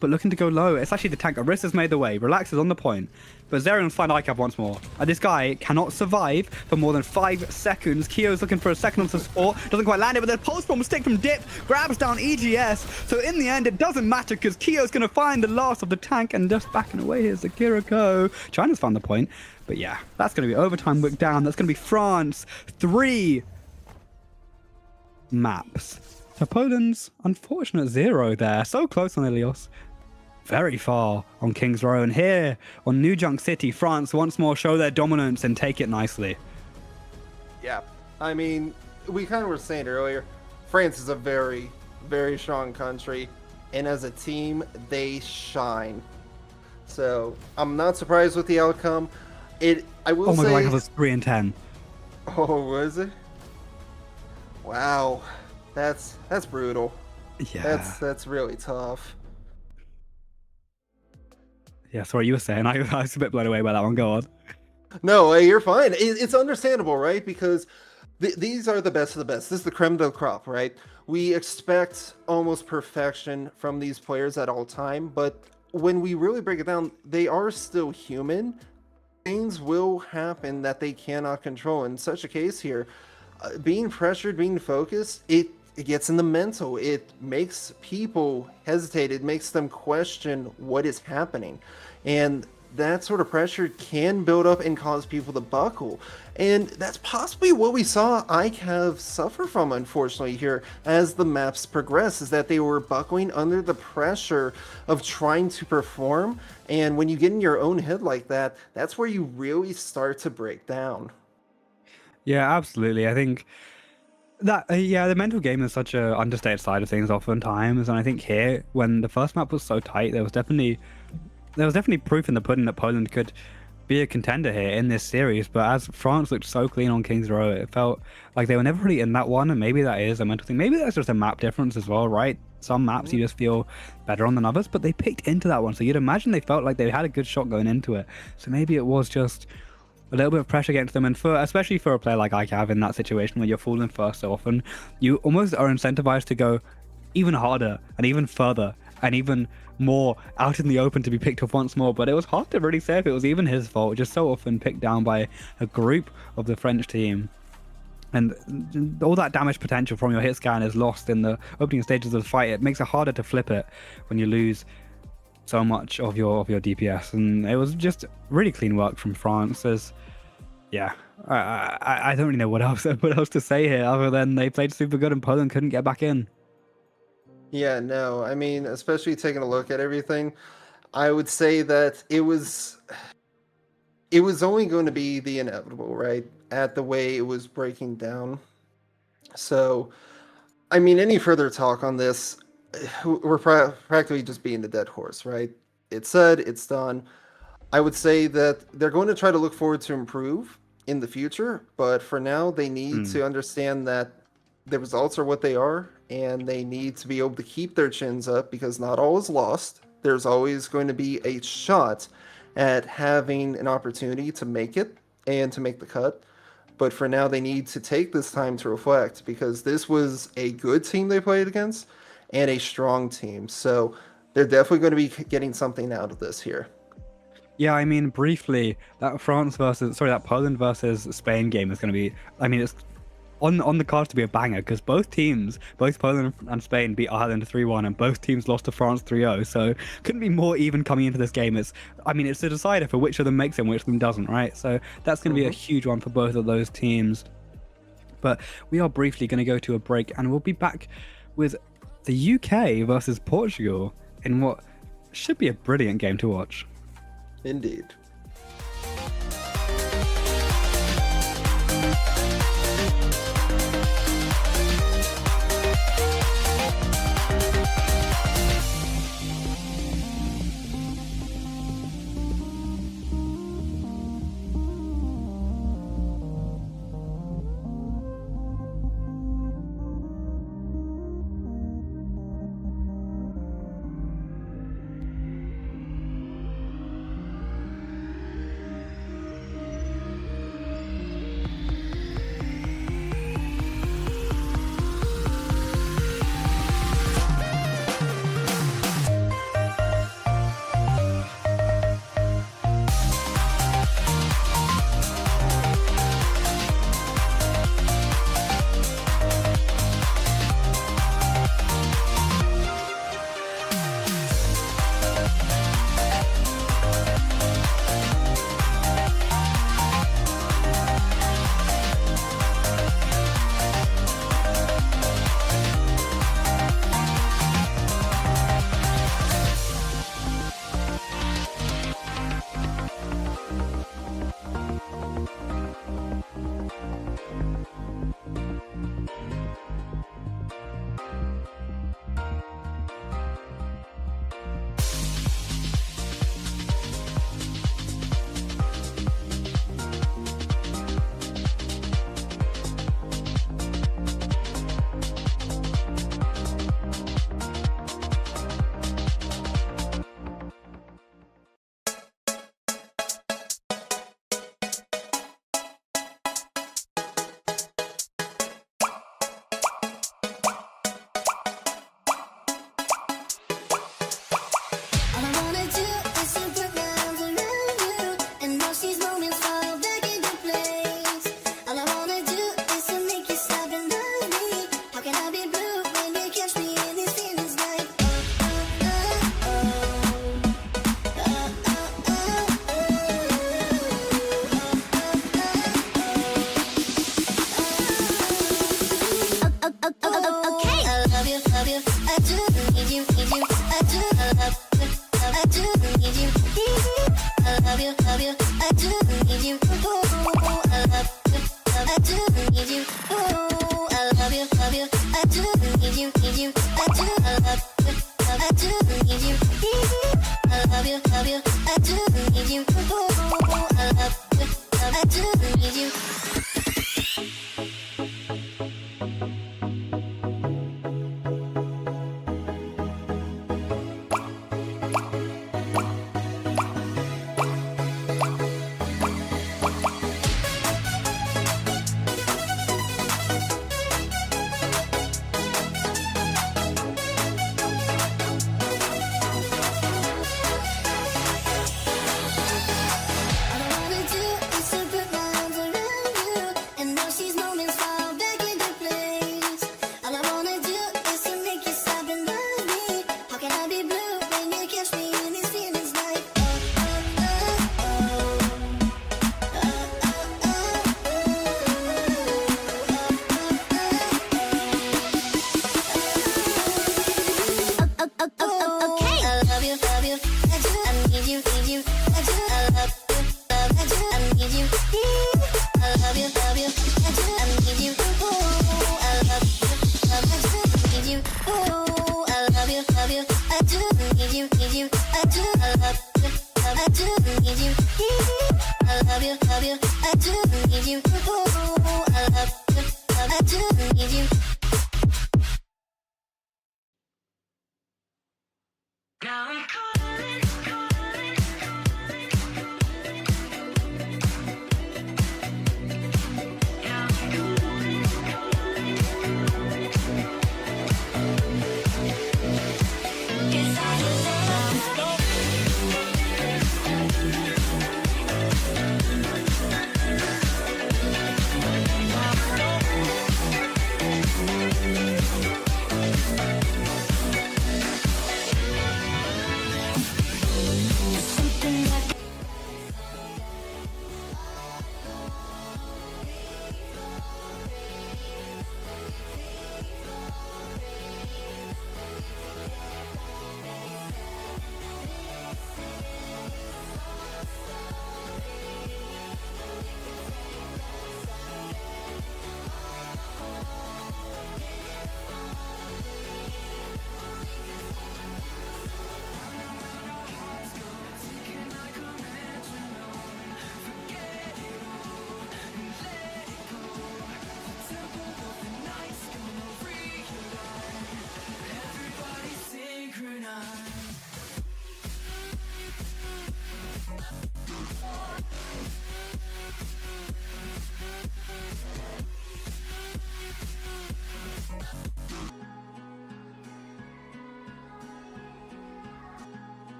Speaker 2: But looking to go low, it's actually the tank. Arisa's made the way. Relax is on the point. But Zerion's find ICAV once more. And this guy cannot survive for more than 5 seconds. Kyo's looking for a second on support. Doesn't quite land it, but the pulse bomb stick from Dip grabs down EGS. So in the end, it doesn't matter because Kyo's going to find the last of the tank, and just backing away here's the Kiriko. China's found the point. But yeah, that's going to be overtime wick down. That's going to be France 3 maps. So Poland's unfortunate 0 there. So close on Ilios. Very far on King's Row. And here on New Junk City, France once more show their dominance and take it nicely.
Speaker 1: Yeah. I mean, we kind of were saying earlier, France is a very, very strong country. And as a team, they shine. So I'm not surprised with the outcome. I will say...
Speaker 2: Oh my god, I was 3-10.
Speaker 1: Oh, was it? Wow. That's brutal.
Speaker 2: Yeah.
Speaker 1: That's really tough.
Speaker 2: Yeah, sorry, you were saying. I was a bit blown away by that one. Go on.
Speaker 1: No, you're fine. It's understandable, right? Because these are the best of the best. This is the creme de la crop, right? We expect almost perfection from these players at all time, but when we really break it down, they are still human. Things will happen that they cannot control. In such a case here, being pressured, being focused, it gets in the mental. It makes people hesitate. It makes them question what is happening. And that sort of pressure can build up and cause people to buckle. And that's possibly what we saw ICAV suffer from, unfortunately, here as the maps progress, is that they were buckling under the pressure of trying to perform. And when you get in your own head like that, that's where you really start to break down.
Speaker 2: Yeah, absolutely. I think that yeah, the mental game is such a understated side of things oftentimes, and I think here, when the first map was so tight, there was definitely proof in the pudding that Poland could be a contender here in this series. But as France looked so clean on King's Row, it felt like they were never really in that one, and maybe that is a mental thing. Maybe that's just a map difference as well, right? Some maps you just feel better on than others, but they picked into that one, so you'd imagine they felt like they had a good shot going into it. So maybe it was just a little bit of pressure against them, and especially for a player like ICAV in that situation where you're falling first so often, you almost are incentivized to go even harder and even further and even more out in the open to be picked off once more. But it was hard to really say if it was even his fault, just so often picked down by a group of the French team. And all that damage potential from your hit scan is lost in the opening stages of the fight. It makes it harder to flip it when you lose so much of your DPS. And it was just really clean work from France. Yeah, I don't really know what else to say here other than they played super good and Poland couldn't get back in.
Speaker 1: Yeah, no, I mean, especially taking a look at everything, I would say that it was only going to be the inevitable, right? At the way it was breaking down. So, I mean, any further talk on this, we're practically just being the dead horse, right? It's said, it's done. I would say that they're going to try to look forward to improve in the future, but for now, they need
Speaker 2: Hmm.
Speaker 1: to understand that the results are what they are, and they need to be able to keep their chins up because not all is lost. There's always going to be a shot at having an opportunity to make it and to make the cut. But for now, they need to take this time to reflect because this was a good team they played against and a strong team. So they're definitely going to be getting something out of this here.
Speaker 2: Yeah, I mean, briefly, that Poland versus Spain game is going to be, I mean, it's on the cards to be a banger because both teams, both Poland and Spain, beat Ireland 3-1, and both teams lost to France 3-0. So couldn't be more even coming into this game. It's a decider for which of them makes it and which of them doesn't, right? So that's going to be a huge one for both of those teams. But we are briefly going to go to a break, and we'll be back with the UK versus Portugal in what should be a brilliant game to watch.
Speaker 1: Indeed.
Speaker 3: I do need you. Ooh, I love you, love you. I do need you, need you. I do, I love you, I do need you. I love you, love you. I do need you. Ooh, I love you, I do need you.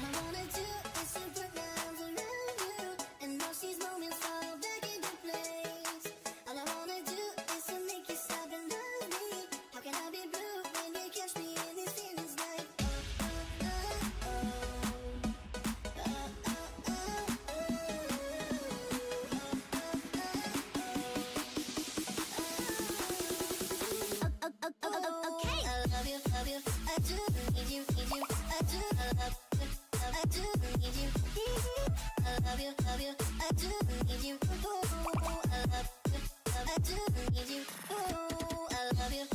Speaker 3: I wanna do is to put my arms around you and watch these moments fall back into place. All I wanna do is to make you stop and love me. How can I be blue when you catch me in these feelings like okay. I love you, I do need you, I do I do need you. I love you, I do need you. Oh, I love you, I do need you. Oh, I love you,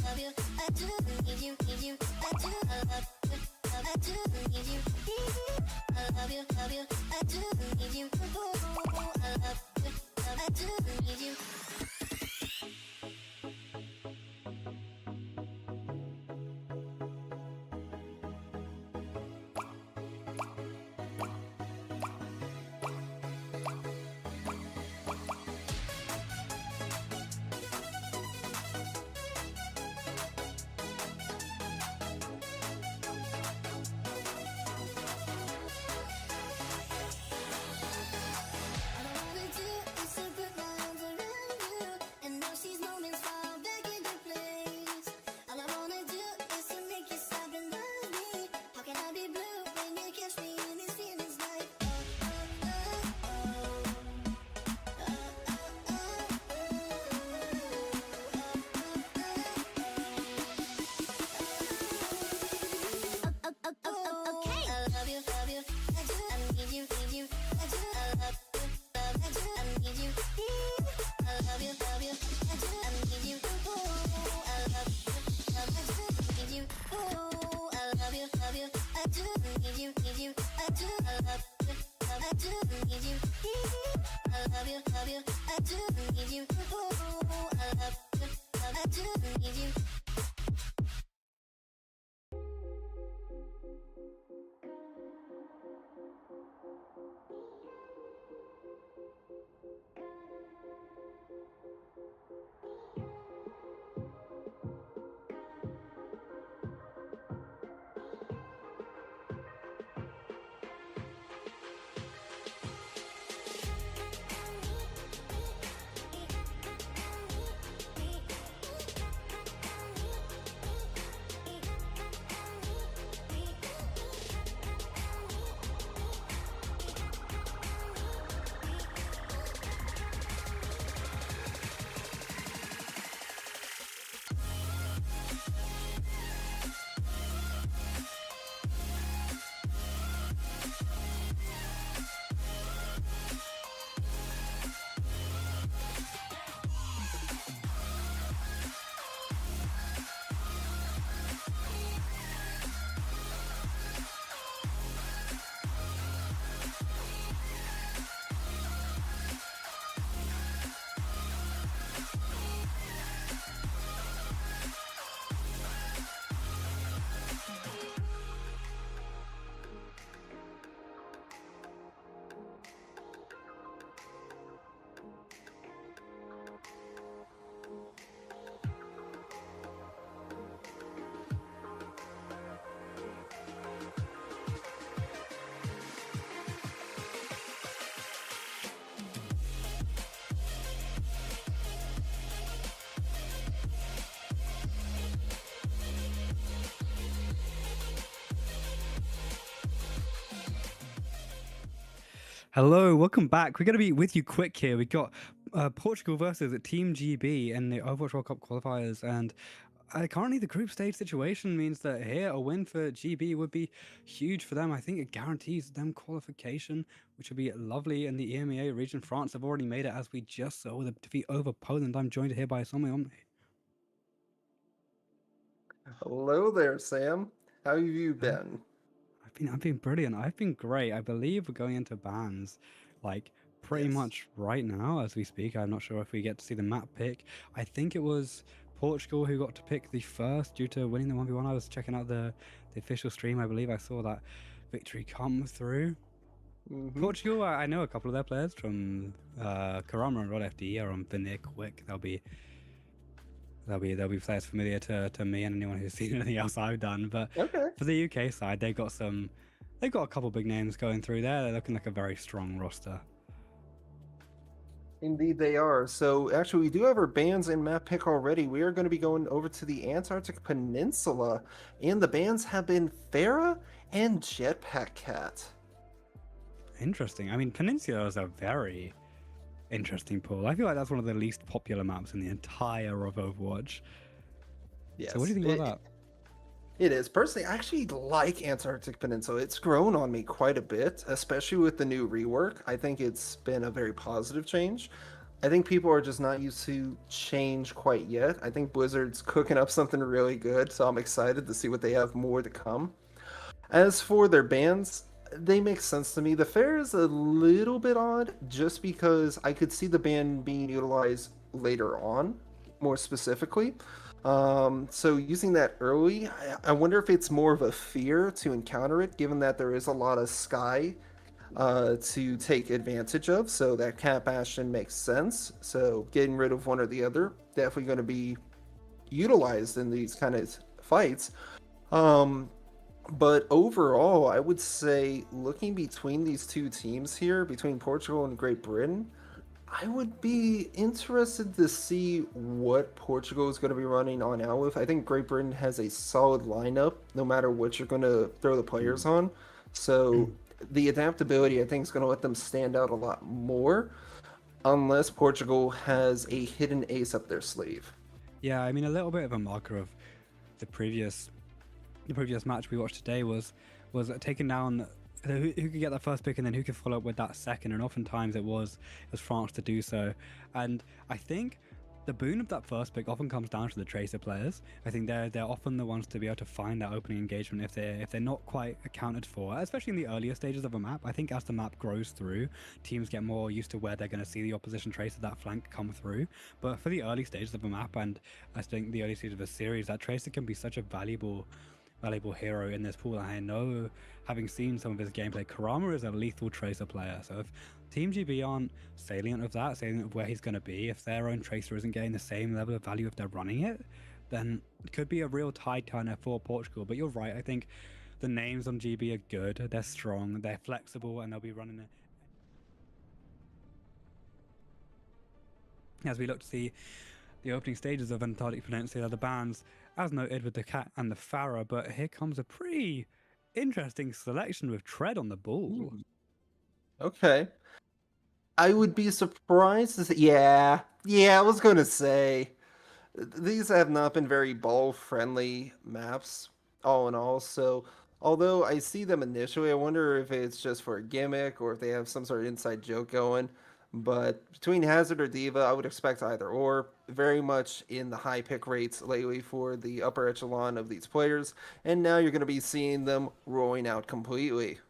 Speaker 3: I do need you, I do I do need you. I love you, I do need you. Oh, I love you, I do need you. All I wanna do is to put my arms around you and watch these moments fall back into place. All I wanna do is to make you stop and love me. How can I be blue when you catch me in these feelings like okay. I love you, I do, I need you, I do, I love you, I do, I need you. I love you, I do, I need you. Oh, I love you, I do, need you. Oh, I love you, I do, need you, I do, I love you, I do, need you. I love you, I do, need you. Oh, I love you, I do, need you.
Speaker 2: Hello, welcome back. We're going to be with you quick here. We got Portugal versus Team GB in the Overwatch World Cup qualifiers, and currently the group stage situation means that here a win for GB would be huge for them. I think it guarantees them qualification, which would be lovely in the EMEA region. France have already made it, as we just saw with a defeat over Poland. I'm joined here by Somme.
Speaker 1: Hello there, Sam. How have you been?
Speaker 2: I've been brilliant. I've been great. I believe we're going into bans, like pretty
Speaker 1: Yes.
Speaker 2: much right now as we speak. I'm not sure if we get to see the map pick. I think it was Portugal who got to pick the first due to winning the 1v1. I was checking out the official stream. I believe I saw that victory come through.
Speaker 1: Mhm.
Speaker 2: Portugal, I know a couple of their players from Karama and Rod FD are on Veneer Quick. They'll be players familiar to me and anyone who's seen anything else I've done. But
Speaker 1: Okay.
Speaker 2: for the UK side, they got some they've got a couple big names going through there. They're looking like a very strong roster.
Speaker 1: Indeed, they are. So, actually, we do have our bands and map pick already. We are going to be going over to the Antarctic Peninsula, and the bands have been Farah and Jetpack Cat.
Speaker 2: Interesting. I mean, Peninsula is a very interesting pool. I feel like that's one of the least popular maps in the entire of Overwatch.
Speaker 1: Yes,
Speaker 2: So what do you think about that?
Speaker 1: It is. Personally, I actually like Antarctic Peninsula. It's grown on me quite a bit, especially with the new rework. I think it's been a very positive change. I think people are just not used to change quite yet. I think Blizzard's cooking up something really good, so I'm excited to see what they have more to come. As for their bans, they make sense to me. The fair is a little bit odd just because I could see the ban being utilized later on, more specifically. So using that early, I wonder if it's more of a fear to encounter it, given that there is a lot of sky to take advantage of. So that Cat Bastion makes sense. So getting rid of one or the other, definitely going to be utilized in these kind of fights. But overall, I would say looking between these two teams here, between Portugal and Great Britain, I would be interested to see what Portugal is going to be running on Owlif. I think Great Britain has a solid lineup, no matter what you're going to throw the players on. So the adaptability, I think, is going to let them stand out a lot more, unless Portugal has a hidden ace up their sleeve.
Speaker 2: Yeah, I mean, a little bit of a marker of the previous match we watched today was taking down who could get that first pick and then who could follow up with that second, and oftentimes it was France to do so. And I think the boon of that first pick often comes down to the tracer players. I think they're often the ones to be able to find that opening engagement if they're not quite accounted for, especially in the earlier stages of a map. I think as the map grows through, teams get more used to where they're going to see the opposition tracer, that flank, come through. But for the early stages of a map, and I think the early stages of a series, that tracer can be such a valuable hero in this pool. I know, having seen some of his gameplay, Karama is a lethal tracer player. So if Team GB aren't salient of where he's going to be, if their own tracer isn't getting the same level of value if they're running it, then it could be a real tide turner for Portugal. But you're right, I think the names on GB are good, they're strong, they're flexible, and they'll be running it. As we look to see the opening stages of Antarctic Peninsula, the bans, as noted, with the Cat and the Farah, but here comes a pretty interesting selection with Tread on the ball.
Speaker 1: Okay. I would be surprised to say, yeah, I was going to say, these have not been very ball-friendly maps, all in all, so although I see them initially, I wonder if it's just for a gimmick or if they have some sort of inside joke going. But between Hazard or Diva, I would expect either or. Very much in the high pick rates lately for the upper echelon of these players. And now you're going to be seeing them rolling out completely.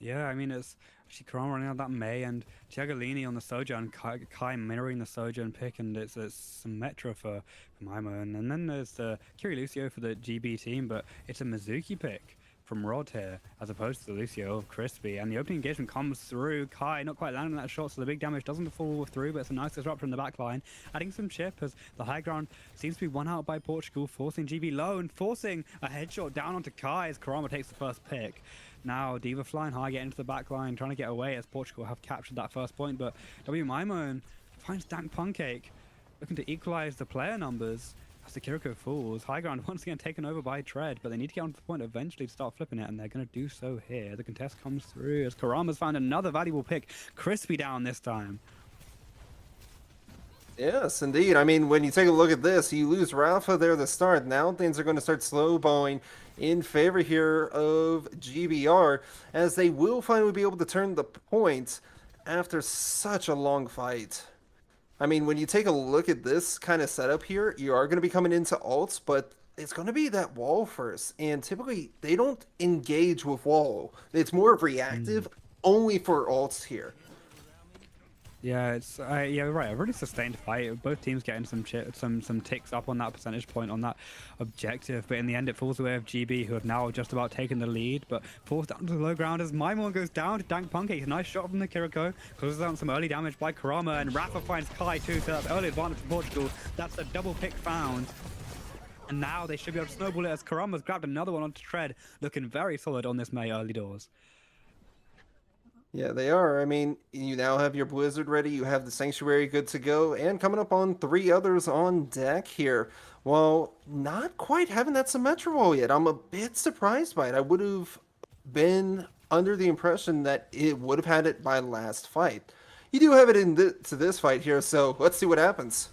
Speaker 2: Yeah, I mean, it's actually Karama running out that May and Tiagalini on the Soja and Kai mirroring the Soja pick, and it's Symmetra for Maimo. And then there's the Kiri Lucio for the GB team, but it's a Mizuki pick from Rod here, as opposed to the Lucio of Crispy, and the opening engagement comes through. Kai not quite landing that shot, so the big damage doesn't fall through, but it's a nice disruptor in the back line, adding some chip as the high ground seems to be won out by Portugal, forcing GB low and forcing a headshot down onto Kai as Karama takes the first pick. Now Diva flying high, getting into the back line, trying to get away as Portugal have captured that first point, but W Maimon finds Dank Pancake, looking to equalize the player numbers. As the Kiriko falls, high ground once again taken over by Tread, but they need to get onto the point eventually to start flipping it, and they're going to do so here. The contest comes through as Karama's found another valuable pick. Crispy down this time.
Speaker 1: Yes, indeed. I mean, when you take a look at this, you lose Rafa there to start. Now things are going to start slow-bowing in favor here of GBR, as they will finally be able to turn the points after such a long fight. I mean, when you take a look at this kind of setup here, you are going to be coming into ults, but it's going to be that wall first. And typically, they don't engage with wall. It's more reactive, only for ults here.
Speaker 2: Yeah, it's yeah, right. A really sustained fight. Both teams getting some ticks up on that percentage point on that objective, but in the end it falls away of GB, who have now just about taken the lead, but falls down to the low ground as Maimon goes down to Dank Pancake. A nice shot from the Kiriko, causes out some early damage by Karama, and Rafa finds Kai too, so that's early advantage for Portugal. That's a double pick found. And now they should be able to snowball it as Karama's grabbed another one onto Tread, looking very solid on this May early doors.
Speaker 1: Yeah, they are. I mean, you now have your Blizzard ready, you have the Sanctuary good to go, and coming up on 3 others on deck here. Well, not quite having that Symmetra wall yet. I'm a bit surprised by it. I would have been under the impression that it would have had it by last fight. You do have it to this fight here, so let's see what happens.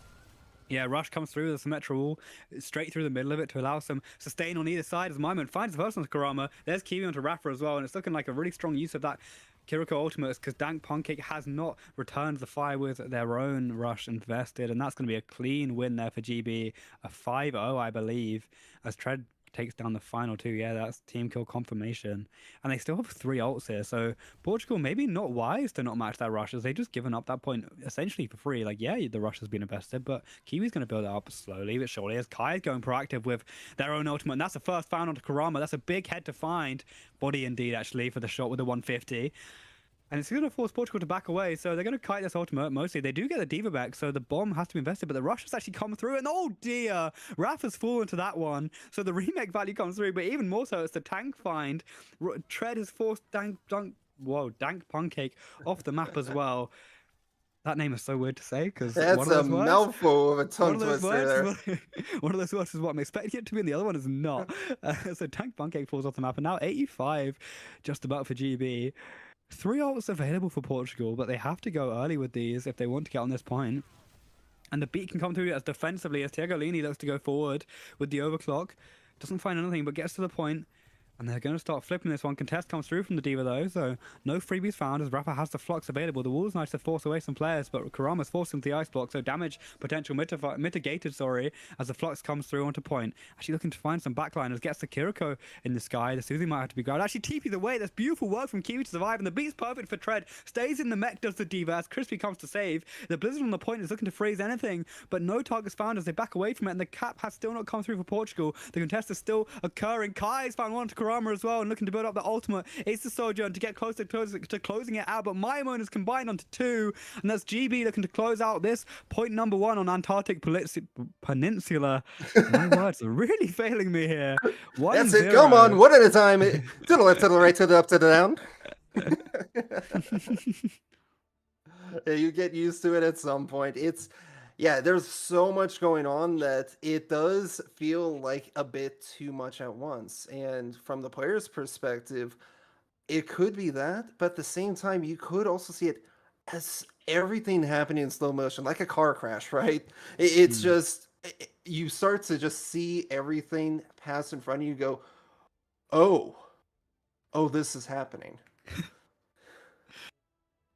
Speaker 2: Yeah, Rush comes through with a Symmetra wall, straight through the middle of it to allow some sustain on either side as Maimon finds the first one to Kurama. There's Kiwi onto Rafa as well, and it's looking like a really strong use of that Kiriko ultimate because Dank Pancake has not returned the fire with their own Rush invested, and that's going to be a clean win there for GB. A 5-0, I believe, as Tread takes down the final 2. Yeah, that's team kill confirmation. And they still have 3 ults here, so Portugal maybe not wise to not match their rushes. They've just given up that point essentially for free. Like, yeah, the rush has been invested, but Kiwi's going to build it up slowly but surely as Kai's going proactive with their own ultimate. And that's the first found onto Kurama. That's a big head to find. Body indeed, actually, for the shot with the 150. And it's going to force Portugal to back away, so they're going to kite this ultimate mostly. They do get the Diva back, so the bomb has to be invested, but the rush has actually come through, and oh dear, Rafa's fallen to that one. So the remake value comes through, but even more so, it's the tank find. Tread has forced Dank Pancake off the map as well. That name is so weird to say, because
Speaker 1: that's a mouthful of a tongue twister there.
Speaker 2: One of those words is what I'm expecting it to be, and the other one is not. So Tank Pancake falls off the map, and now 85 just about for GB. 3 ults available for Portugal, but they have to go early with these if they want to get on this point. And the beat can come through as defensively as Tiagolini looks to go forward with the overclock. Doesn't find anything, but gets to the point. And they're going to start flipping this one. Contest comes through from the Diva though, so no freebies found as Rafa has the Flux available. The wall's nice to force away some players, but Kurama's forcing the Ice Block, so damage potential mitigated, as the Flux comes through onto point. Actually looking to find some backliners, gets the Kiriko in the sky. The Suzy might have to be grabbed. Actually TP's away. That's beautiful work from Kiwi to survive, and the beat's perfect for Tread. Stays in the mech, does the Diva as Crispy comes to save. The Blizzard on the point is looking to freeze anything, but no targets found as they back away from it, and the cap has still not come through for Portugal. The contest is still occurring. Kai's found one to Kurama as well, and looking to build up the ultimate. It's the Sojourn to get closer to closing it out, but Maimon is combined onto 2, and that's GB looking to close out this point number 1 on Antarctic Peninsula. My words are really failing me here.
Speaker 1: That's it. Come on, one at a time. To the left, to the right, to the up, to the down. Yeah, you get used to it at some point. Yeah, there's so much going on that it does feel like a bit too much at once. And from the player's perspective, it could be that, but at the same time, you could also see it as everything happening in slow motion, like a car crash, right? It's just, you start to just see everything pass in front of you, go, oh, this is happening.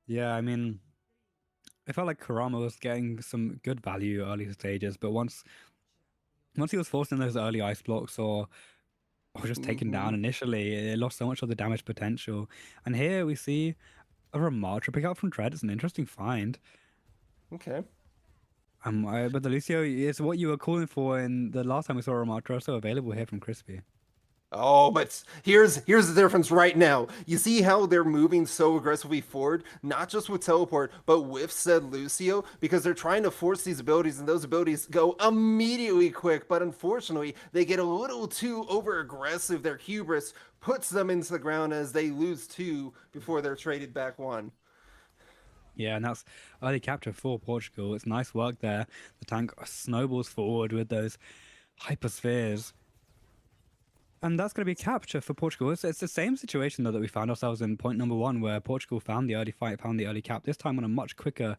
Speaker 2: Yeah, I mean, I felt like Kurama was getting some good value early stages, but once he was forced in those early ice blocks or just taken down initially, it lost so much of the damage potential. And here we see a Ramatra pick up from Tread. It's an interesting find.
Speaker 1: Okay.
Speaker 2: But the Lucio is what you were calling for in the last time we saw Ramatra, so available here from Crispy.
Speaker 1: Oh, but here's the difference right now. You see how they're moving so aggressively forward, not just with teleport, but with said Lucio, because they're trying to force these abilities, and those abilities go immediately quick, but unfortunately, they get a little too over-aggressive. Their hubris puts them into the ground as they lose 2 before they're traded back 1.
Speaker 2: Yeah, and that's early capture for Portugal. It's nice work there. The tank snowballs forward with those hyperspheres. And that's going to be capture for Portugal. It's the same situation, though, that we found ourselves in point number 1, where Portugal found the early fight, found the early cap. This time on a much quicker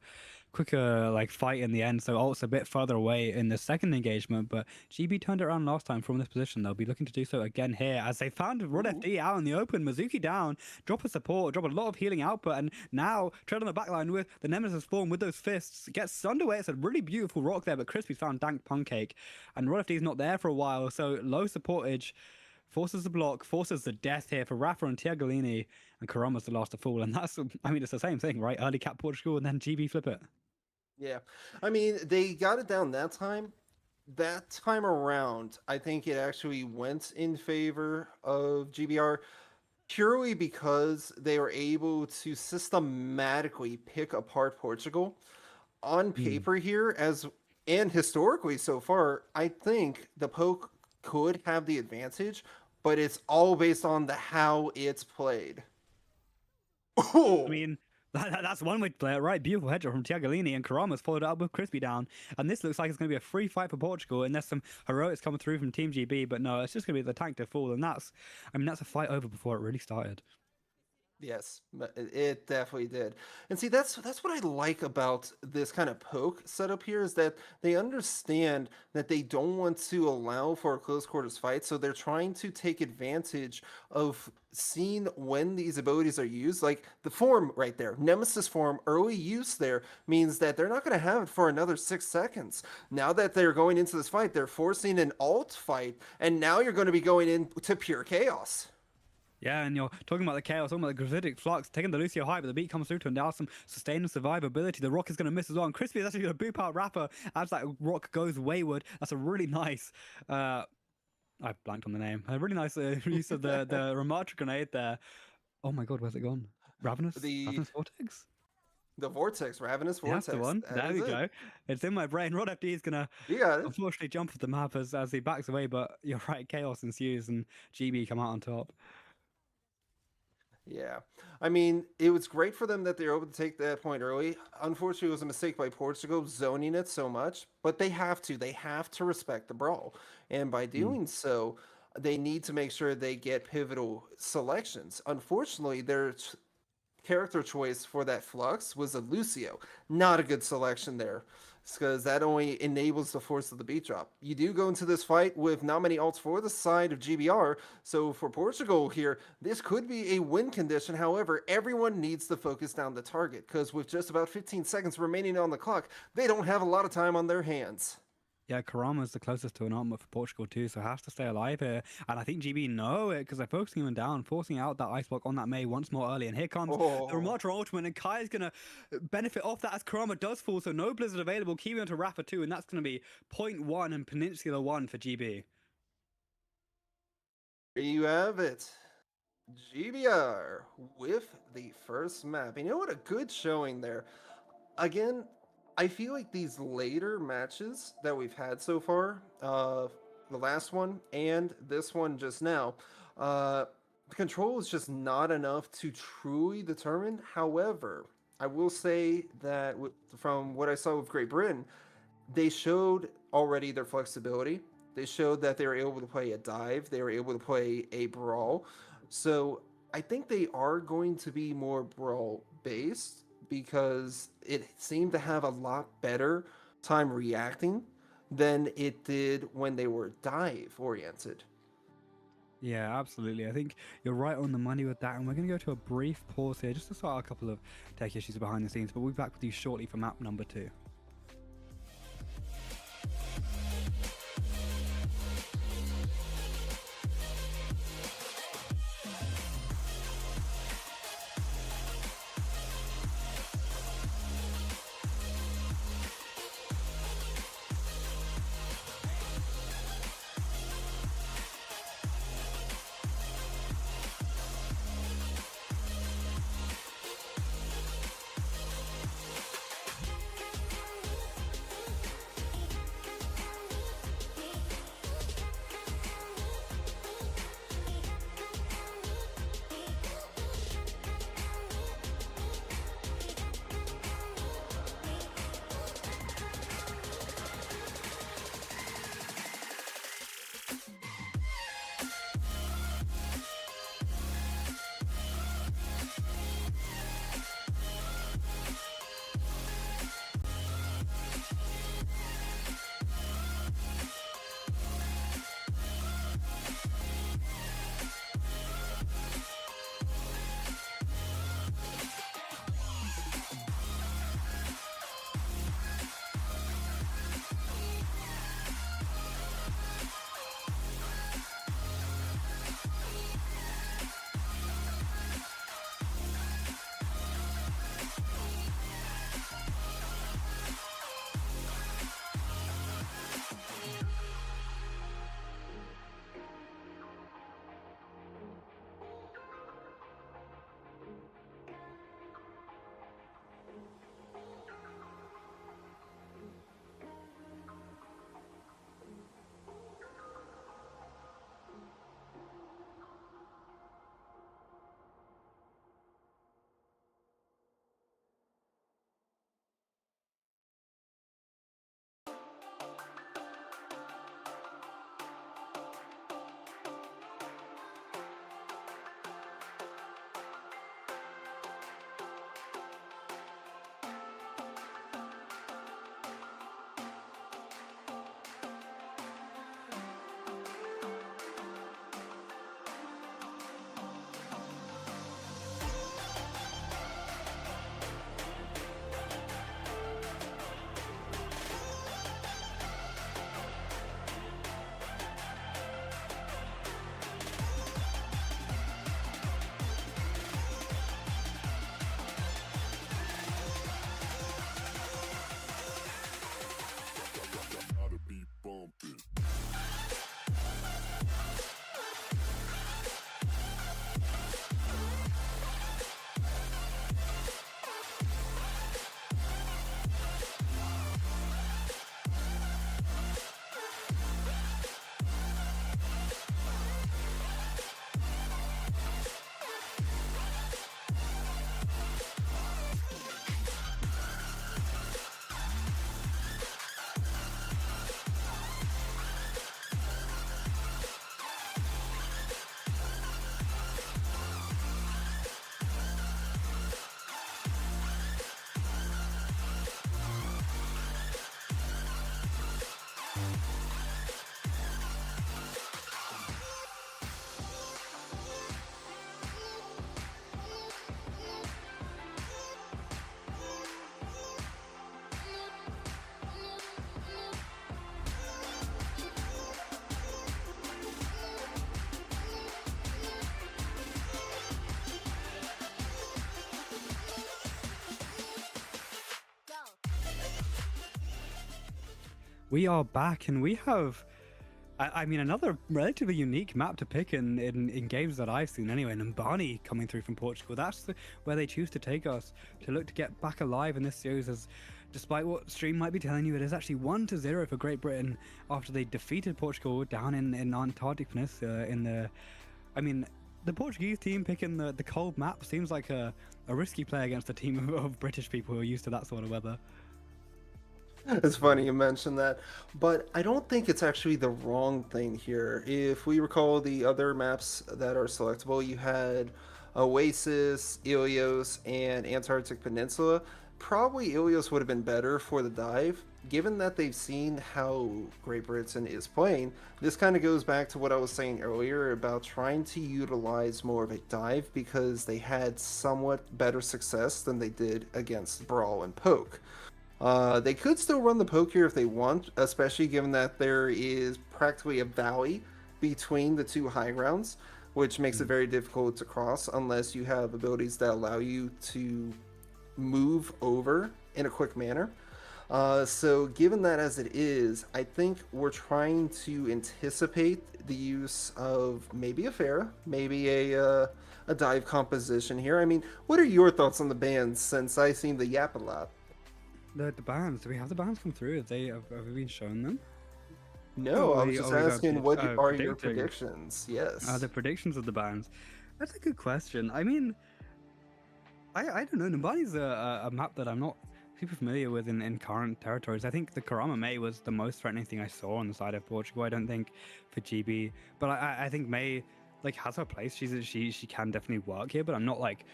Speaker 2: like fight in the end. So ult's a bit further away in the second engagement, but GB turned it around last time from this position. They'll be looking to do so again here as they found Rod FD out in the open. Mizuki down, drop a support, drop a lot of healing output, and now Tread on the backline with the Nemesis form with those fists. Gets underway. It's a really beautiful rock there, but Crispy's found Dank Pancake, and Rod FD's not there for a while, so low supportage. Forces the block, forces the death here for Rafa and Tiagolini, and Kurama's the last to fall. And that's, I mean, it's the same thing, right? Early cap Portugal and then GB flip it.
Speaker 1: Yeah. I mean, they got it down that time. That time around, I think it actually went in favor of GBR purely because they were able to systematically pick apart Portugal. On paper here, as And historically, so far, I think the poke could have the advantage, but it's all based on the how it's played.
Speaker 2: I
Speaker 1: Oh,
Speaker 2: mean, that's one way to play it, right? Beautiful header from Tiagalini, and Karama's followed up with Crispy down. And this looks like it's going to be a free fight for Portugal, and there's some heroics coming through from Team GB, but no, it's just going to be the tank to fall. And that's a fight over before it really started.
Speaker 1: yes, it definitely did. And see, that's what I like about this kind of poke setup here is that they understand that they don't want to allow for a close quarters fight, so they're trying to take advantage of seeing when these abilities are used. Like the form right there, Nemesis form, early use there means that they're not going to have it for another 6 seconds. Now that they're going into this fight, they're forcing an alt fight, and now you're going to be going into pure chaos.
Speaker 2: Yeah, and you're talking about the chaos, talking about the gravitic flux, taking the Lucio high, but the beat comes through to endow some sustained survivability. The rock is going to miss as well, and Crispy is actually going to boop out Rapper as that rock goes wayward. That's a really nice, I blanked on the name. A really nice use of the Ramatra grenade there. Oh my god, where's it gone? Ravenous Vortex?
Speaker 1: The Vortex, Ravenous Vortex.
Speaker 2: That's the one. There we go. It's in my brain. Rod FD is going to
Speaker 1: You got it.
Speaker 2: unfortunately jump off the map as he backs away, but you're right, chaos ensues and GB come out on top.
Speaker 1: Yeah. I mean, it was great for them that they were able to take that point early. Unfortunately, it was a mistake by Portugal zoning it so much, but they have to. They have to respect the brawl. And by doing so, they need to make sure they get pivotal selections. Unfortunately, their character choice for that flux was a Lucio. Not a good selection there. Because that only enables the force of the beat drop. You do go into this fight with not many ults for the side of GBR, so for Portugal here, this could be a win condition. However, everyone needs to focus down the target, because with just about 15 seconds remaining on the clock, they don't have a lot of time on their hands.
Speaker 2: Yeah, Karama is the closest to an armor for Portugal too, so has to stay alive here. And I think GB know it because they're focusing him down, forcing out that ice block on that Mei once more early. And here comes the Ramatra ultimate, and Kai is going to benefit off that as Karama does fall, so no Blizzard available, keeping on to Rapper 2, and that's going to be 0.1 and Peninsula 1 for GB.
Speaker 1: There you have it. GBR with the first map. You know what? A good showing there. Again, I feel like these later matches that we've had so far, the last one and this one just now, the control is just not enough to truly determine. However, I will say that from what I saw with Great Britain, they showed already their flexibility. They showed that they were able to play a dive. They were able to play a brawl. So I think they are going to be more brawl based because it seemed to have a lot better time reacting than it did when they were dive oriented.
Speaker 2: Yeah, absolutely. I think you're right on the money with that. And we're going to go to a brief pause here just to sort out a couple of tech issues behind the scenes. But we'll be back with you shortly for map number 2. we are back, and we have, I mean, another relatively unique map to pick in games that I've seen anyway. Numbani coming through from Portugal. That's where they choose to take us to look to get back alive in this series. As despite what stream might be telling you, it is actually 1-0 for Great Britain after they defeated Portugal down in Antarctic Peninsula in the. I mean, the Portuguese team picking the cold map seems like a risky play against a team of British people who are used to that sort of weather.
Speaker 1: It's funny you mentioned that, but I don't think it's actually the wrong thing here. If we recall the other maps that are selectable, you had Oasis, Ilios, and Antarctic Peninsula. Probably Ilios would have been better for the dive. Given that they've seen how Great Britain is playing, this kind of goes back to what I was saying earlier about trying to utilize more of a dive because they had somewhat better success than they did against Brawl and Poke. They could still run the poke here if they want, especially given that there is practically a valley between the two high grounds, which makes it very difficult to cross unless you have abilities that allow you to move over in a quick manner. So given that as it is, I think we're trying to anticipate the use of maybe a Pharah, maybe a dive composition here. I mean, what are your thoughts on the bans since I seem to yap a lot?
Speaker 2: The bans, do we have the bans come through? Have we been shown them?
Speaker 1: No, I was just asking what are your
Speaker 2: predicting.
Speaker 1: predictions? Yes.
Speaker 2: The predictions of the bans. That's a good question. I mean, I don't know. Numbani's a map that I'm not super familiar with in current territories. I think the Karama May was the most threatening thing I saw on the side of Portugal. I don't think for GB, but I think May like has her place. She can definitely work here, but I'm not like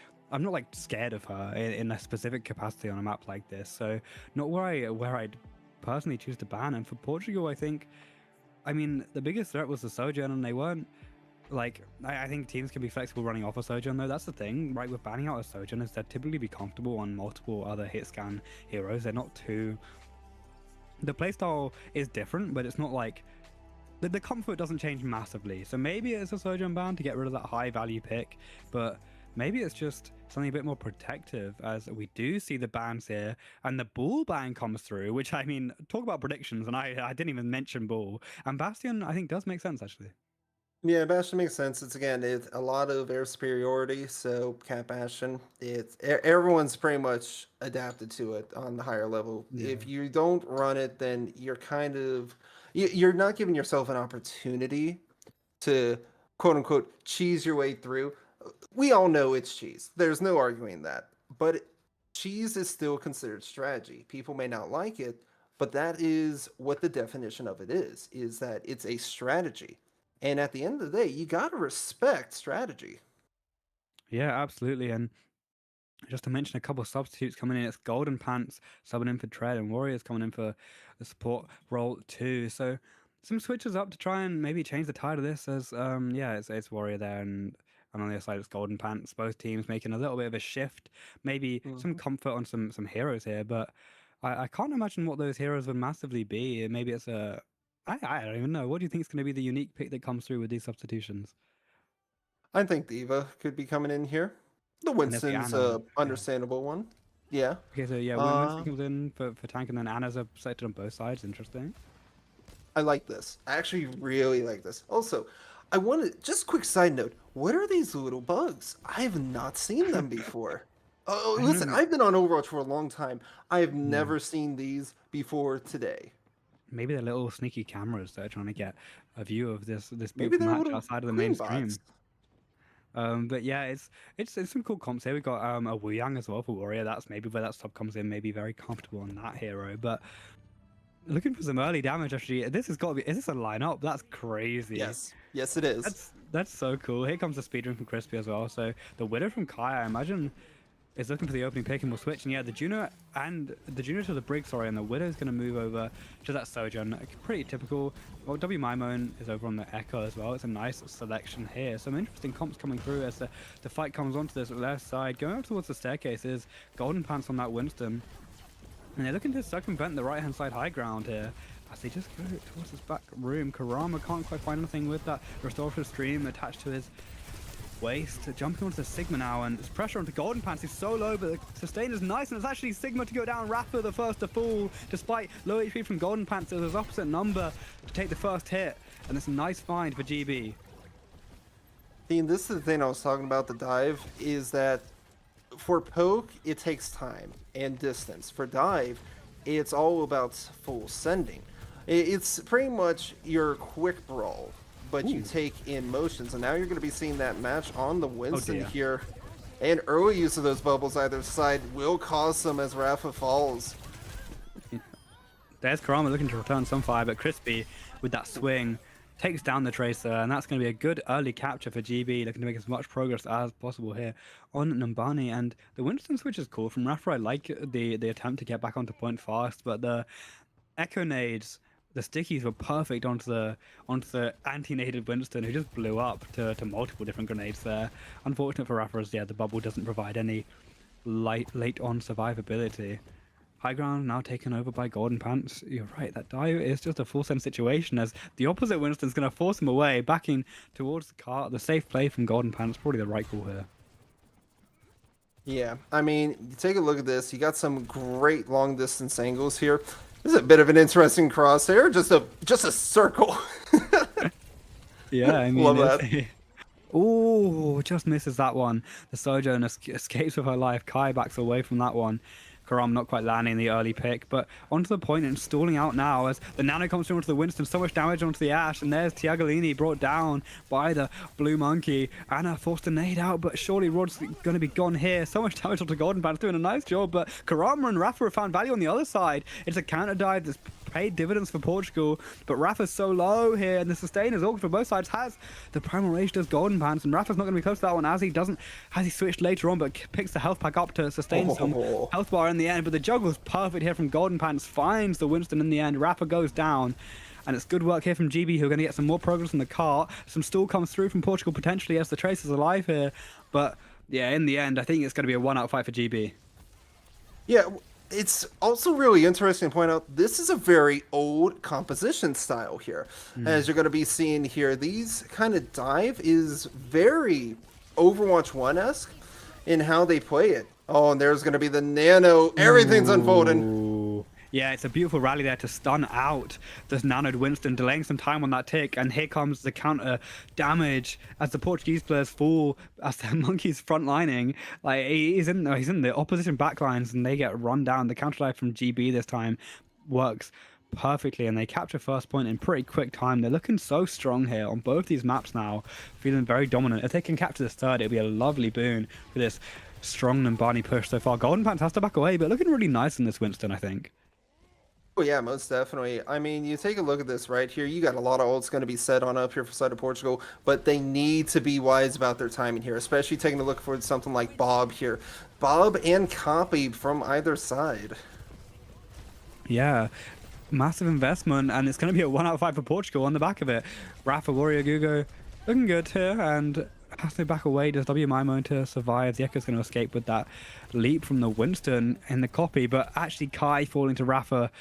Speaker 2: scared of her in a specific capacity on a map like this. So not where I'd personally choose to ban. And for Portugal, I think, I mean, the biggest threat was the Sojourn, and they weren't like, I think teams can be flexible running off a Sojourn though. That's the thing, right? With banning out a Sojourn is they'd typically be comfortable on multiple other hit scan heroes. They're not too, the playstyle is different, but it's not like, the comfort doesn't change massively. So maybe it's a Sojourn ban to get rid of that high value pick, but maybe it's just something a bit more protective, as we do see the bans here, and the Bull ban comes through, which, I mean, talk about predictions, and I didn't even mention Bull. And Bastion, I think, does make sense, actually.
Speaker 1: Yeah, Bastion makes sense. It's a lot of air superiority, so Cat Bastion, everyone's pretty much adapted to it on the higher level.
Speaker 2: Yeah.
Speaker 1: If you don't run it, then you're not giving yourself an opportunity to quote unquote cheese your way through. We all know it's cheese. There's no arguing that. But cheese is still considered strategy. People may not like it, but that is what the definition of it is that it's a strategy. And at the end of the day, you got to respect strategy.
Speaker 2: Yeah, absolutely. And just to mention a couple of substitutes coming in, it's Golden Pants subbing in for Tread, and Warriors coming in for the support role too. So some switches up to try and maybe change the tide of this, as it's Warrior there, and on the other side it's Golden Pants. Both teams making a little bit of a shift, maybe some comfort on some heroes here, but I can't imagine what those heroes would massively be. Maybe it's I don't even know. What do you think is going to be the unique pick that comes through with these substitutions?
Speaker 1: I think Diva could be coming in here. The Winston's a understandable one. Yeah.
Speaker 2: Okay, so yeah, Winston comes in for tank, and then Anna's are selected on both sides. Interesting.
Speaker 1: I like this. I actually really like this. Also, I wanted just a quick side note. What are these little bugs? I have not seen them before. Oh, listen, I've been on Overwatch for a long time. I have never seen these before today.
Speaker 2: Maybe they're little sneaky cameras that are trying to get a view of this
Speaker 1: Maybe
Speaker 2: beautiful
Speaker 1: they're
Speaker 2: match
Speaker 1: little
Speaker 2: outside of the main stream.
Speaker 1: bots.
Speaker 2: But yeah, it's some cool comps here. We've got a Wu Yang as well for Warrior. That's maybe where that sub comes in. Maybe very comfortable on that hero. But looking for some early damage, actually, this has got to be. Is this a lineup? That's crazy.
Speaker 1: Yes, it is.
Speaker 2: That's so cool. Here comes the speedrun from Crispy as well. So the Widow from Kai, I imagine, is looking for the opening pick and will switch. And yeah, the Juno to the Brig, sorry, and the Widow's going to move over to that Sojourn. Pretty typical. Well, W Mimone is over on the Echo as well. It's a nice selection here. Some interesting comps coming through as the fight comes onto this left side. Going up towards the staircase is Golden Pants on that Winston. And they're looking to circumvent the right-hand side high ground here as they just go towards this back room. Karama can't quite find anything with that restorative stream attached to his Waste jumping onto the Sigma now, and it's pressure onto Golden Pants. He's so low, but the sustain is nice, and it's actually Sigma to go down. Rafa the first to fall, despite low HP from Golden Pants. It was his opposite number to take the first hit, and it's a nice find for GB.
Speaker 1: And this is the thing I was talking about, the dive, is that for poke, it takes time and distance. For dive, it's all about full sending. It's pretty much your quick brawl, but you take in motions. And now you're going to be seeing that match on the Winston here. And early use of those bubbles either side will cause some as Rafa falls.
Speaker 2: There's Karama looking to return some fire, but Crispy with that swing takes down the Tracer, and that's going to be a good early capture for GB, looking to make as much progress as possible here on Numbani. And the Winston switch is cool from Rafa. I like the attempt to get back onto point fast, but the Echo Nades, the stickies were perfect onto the anti-naded Winston, who just blew up to multiple different grenades there. Unfortunate for Rafa is, yeah, the bubble doesn't provide any late on survivability. High ground now taken over by Golden Pants. You're right, that dive is just a full send situation, as the opposite Winston's going to force him away, backing towards the cart. The safe play from Golden Pants, probably the right call here.
Speaker 1: Yeah, I mean, you take a look at this. You got some great long distance angles here. This is a bit of an interesting crosshair, just a circle.
Speaker 2: Yeah, I mean,
Speaker 1: love that.
Speaker 2: Ooh, just misses that one. The Sojourn escapes with her life. Kai backs away from that one. Karam not quite landing the early pick, but onto the point and stalling out now as the Nano comes through onto the Winston. So much damage onto the Ash, and there's Tiagalini brought down by the Blue Monkey. Anna forced a nade out, but surely Rod's going to be gone here. So much damage onto Golden Pants, doing a nice job, but Karama and Rafa have found value on the other side. It's a counter dive that's paid dividends for Portugal, but Rafa's so low here, and the sustain is awkward for both sides. Has the Primal Rage does Golden Pants, and Rafa's not going to be close to that one as he switched later on, but picks the health pack up to sustain some health bar in the end. But the juggle's perfect here from Golden Pants, finds the Winston in the end. Rafa goes down, and it's good work here from GB, who are going to get some more progress in the cart. Some stall comes through from Portugal potentially as the Tracer's alive here, but yeah, in the end, I think it's going to be a 1-out fight for GB.
Speaker 1: Yeah. It's also really interesting to point out, this is a very old composition style here. As you're going to be seeing here, these kind of dive is very Overwatch 1-esque in how they play it. Oh, and there's going to be the Nano. Everything's unfolding.
Speaker 2: Yeah, it's a beautiful rally there to stun out this nanoed Winston, delaying some time on that tick, and here comes the counter damage as the Portuguese players fall, as the Monkey's front lining. Like, he's in the opposition backlines, and they get run down. The counter dive from GB this time works perfectly, and they capture first point in pretty quick time. They're looking so strong here on both these maps now, feeling very dominant. If they can capture this third, it'll be a lovely boon for this strong Numbani push so far. Golden Pants has to back away, but looking really nice in this Winston, I think.
Speaker 1: Oh yeah, most definitely. I mean, you take a look at this right here. You got a lot of ults going to be set on up here for side of Portugal, but they need to be wise about their timing here, especially taking a look for something like Bob here. Bob and Copy from either side.
Speaker 2: Yeah, massive investment, and it's going to be a 1-out fight for Portugal on the back of it. Rafa, Warrior, Gugo looking good here, and has to back away. Does WMIMO to survive? The Echo's going to escape with that leap from the Winston in the copy, but actually Kai falling to Rafa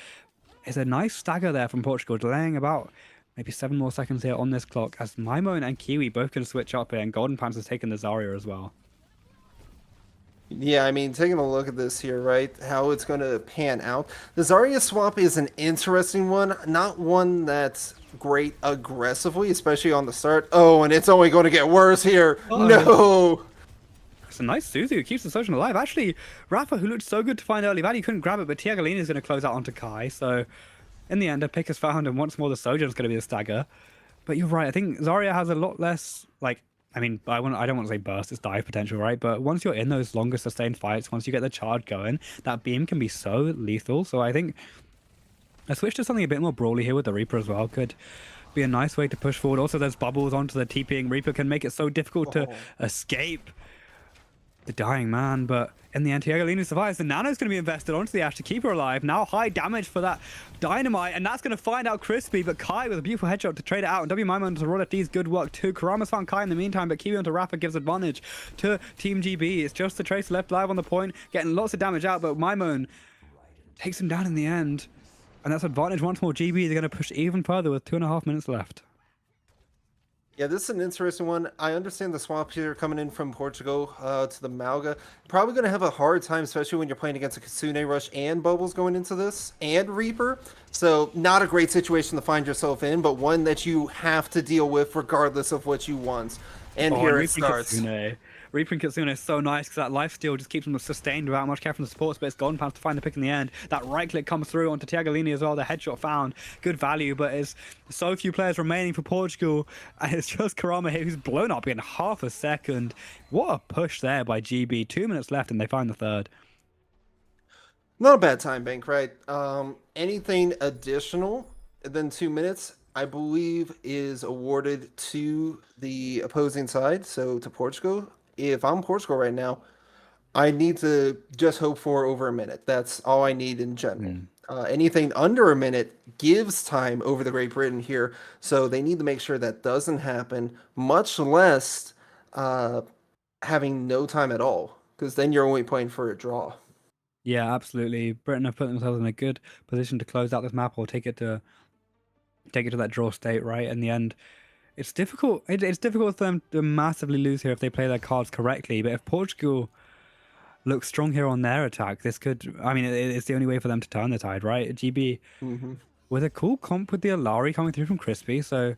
Speaker 2: is a nice stagger there from Portugal, delaying about maybe 7 more seconds here on this clock, as Mimo and Kiwi both can switch up here, and Golden Pants has taken the Zarya as well.
Speaker 1: Yeah, I mean, taking a look at this here, right, how it's going to pan out. The Zarya swap is an interesting one, not one that's great aggressively, especially on the start. Oh, and it's only going to get worse here. No!
Speaker 2: It's a nice Suzu who keeps the Sojourn alive. Actually, Rafa, who looked so good to find early value, couldn't grab it, but Tiagalini is going to close out onto Kai. So, in the end, a pick is found, and once more the Sojourn's going to be the stagger. But you're right, I think Zarya has a lot less, like, I mean, I don't want to say burst, it's dive potential, right? But once you're in those longer sustained fights, once you get the charge going, that beam can be so lethal. So I think a switch to something a bit more brawly here with the Reaper as well could be a nice way to push forward. Also, there's bubbles onto the TPing. Reaper can make it so difficult to escape the dying man, but in the end, Tiagalini survives. The Nano's going to be invested onto the Ash to keep her alive. Now high damage for that Dynamite, and that's going to find out Crispy, but Kai with a beautiful headshot to trade it out, and WMIMO onto Rolletti's good work too. Karama's found Kai in the meantime, but Kiwi onto Rafa gives advantage to Team GB. It's just the Tracer left live on the point, getting lots of damage out, but Mimon takes him down in the end, and that's advantage once more. GB is going to push even further with 2.5 minutes left.
Speaker 1: Yeah, this is an interesting one. I understand the swap here coming in from Portugal to the Malga. Probably going to have a hard time, especially when you're playing against a Kitsune Rush and Bubbles going into this, and Reaper. So, not a great situation to find yourself in, but one that you have to deal with regardless of what you want. And
Speaker 2: Oh,
Speaker 1: here
Speaker 2: and
Speaker 1: it starts.
Speaker 2: Reaper and Kitsune is so nice because that lifesteal just keeps them sustained without much care from the supports, but it's Golden Pants to find the pick in the end. That right click comes through onto Tiagalini as well, the headshot found. Good value, but it's so few players remaining for Portugal, and it's just Karama here who's blown up in half a second. What a push there by GB. 2 minutes left and they find the third.
Speaker 1: Not a bad time bank, right? Anything additional than 2 minutes, I believe, is awarded to the opposing side, so to Portugal. If I'm Portugal right now, I need to just hope for over a minute. That's all I need in general. Anything under a minute gives time over the Great Britain here, so they need to make sure that doesn't happen, much less having no time at all, because then you're only playing for a draw.
Speaker 2: Yeah, absolutely. Britain have put themselves in a good position to close out this map or take it to that draw state, right? In the end, it's difficult. It's difficult for them to massively lose here if they play their cards correctly. But if Portugal looks strong here on their attack, this could. I mean, it's the only way for them to turn the tide, right? GB with a cool comp with the Alari coming through from Crispy, so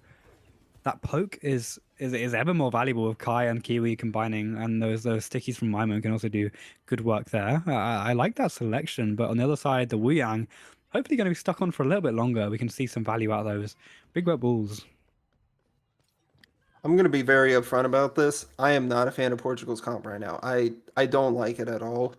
Speaker 2: that poke is ever more valuable with Kai and Kiwi combining, and those stickies from Maimon can also do good work there. I like that selection, but on the other side, the Wu Yang hopefully going to be stuck on for a little bit longer. We can see some value out of those big wet balls.
Speaker 1: I'm going to be very upfront about this. I am not a fan of Portugal's comp right now. I don't like it at all.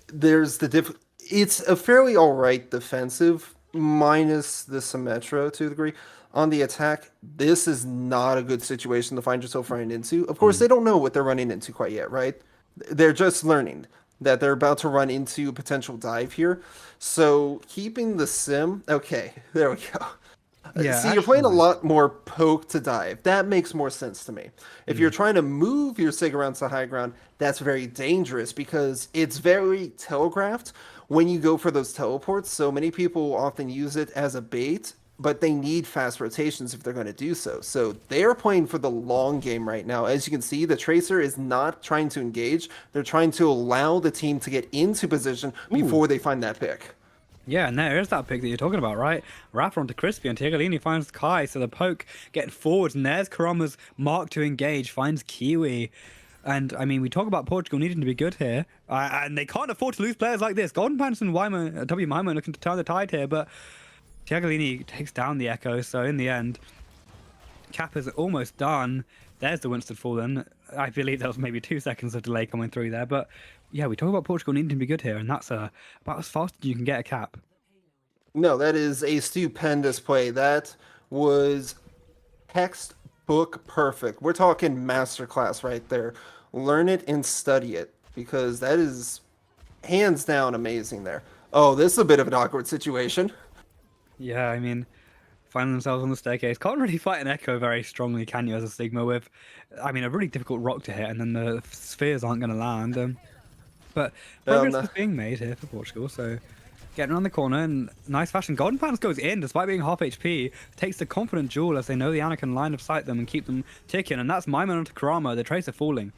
Speaker 1: There's it's a fairly all right defensive minus the Symmetra to a degree. On the attack, this is not a good situation to find yourself running into. Of course, they don't know what they're running into quite yet, right? They're just learning that they're about to run into a potential dive here. So keeping the sim, okay, there we go.
Speaker 2: Yeah,
Speaker 1: See, you're playing a
Speaker 2: actually-
Speaker 1: lot more poke to dive. That makes more sense to me. If you're trying to move your sig around to high ground, that's very dangerous because it's very telegraphed when you go for those teleports. So many people often use it as a bait, but they need fast rotations if they're going to do so. So they're playing for the long game right now. As you can see, the Tracer is not trying to engage. They're trying to allow the team to get into position before they find that pick.
Speaker 2: Yeah, and there is that pick that you're talking about, right? Rapper onto Crispy, and Tiagalini finds Kai, so the poke getting forwards, and there's Karama's mark to engage, finds Kiwi. And, I mean, we talk about Portugal needing to be good here, and they can't afford to lose players like this. Golden Pants and W Maimon looking to turn the tide here, but Tiagalini takes down the Echo, so in the end, Cap is almost done. There's the Winston Fallen. I believe there was maybe 2 seconds of delay coming through there, but yeah, we talk about Portugal needing to be good here, and that's about as fast as you can get a cap.
Speaker 1: No, that is a stupendous play. That was textbook perfect. We're talking masterclass right there. Learn it and study it because that is hands down amazing there. Oh, this is a bit of an awkward situation.
Speaker 2: Yeah, I mean, finding themselves on the staircase. Can't really fight an Echo very strongly, can you, as a Sigma with, I mean, a really difficult rock to hit, and then the spheres aren't going to land. But progress is being made here for Portugal, so getting around the corner in nice fashion. Golden Pants goes in despite being half HP, takes the confident duel as they know the Ana can line of sight them and keep them ticking, and that's Maimon onto Karama, the Tracer falling.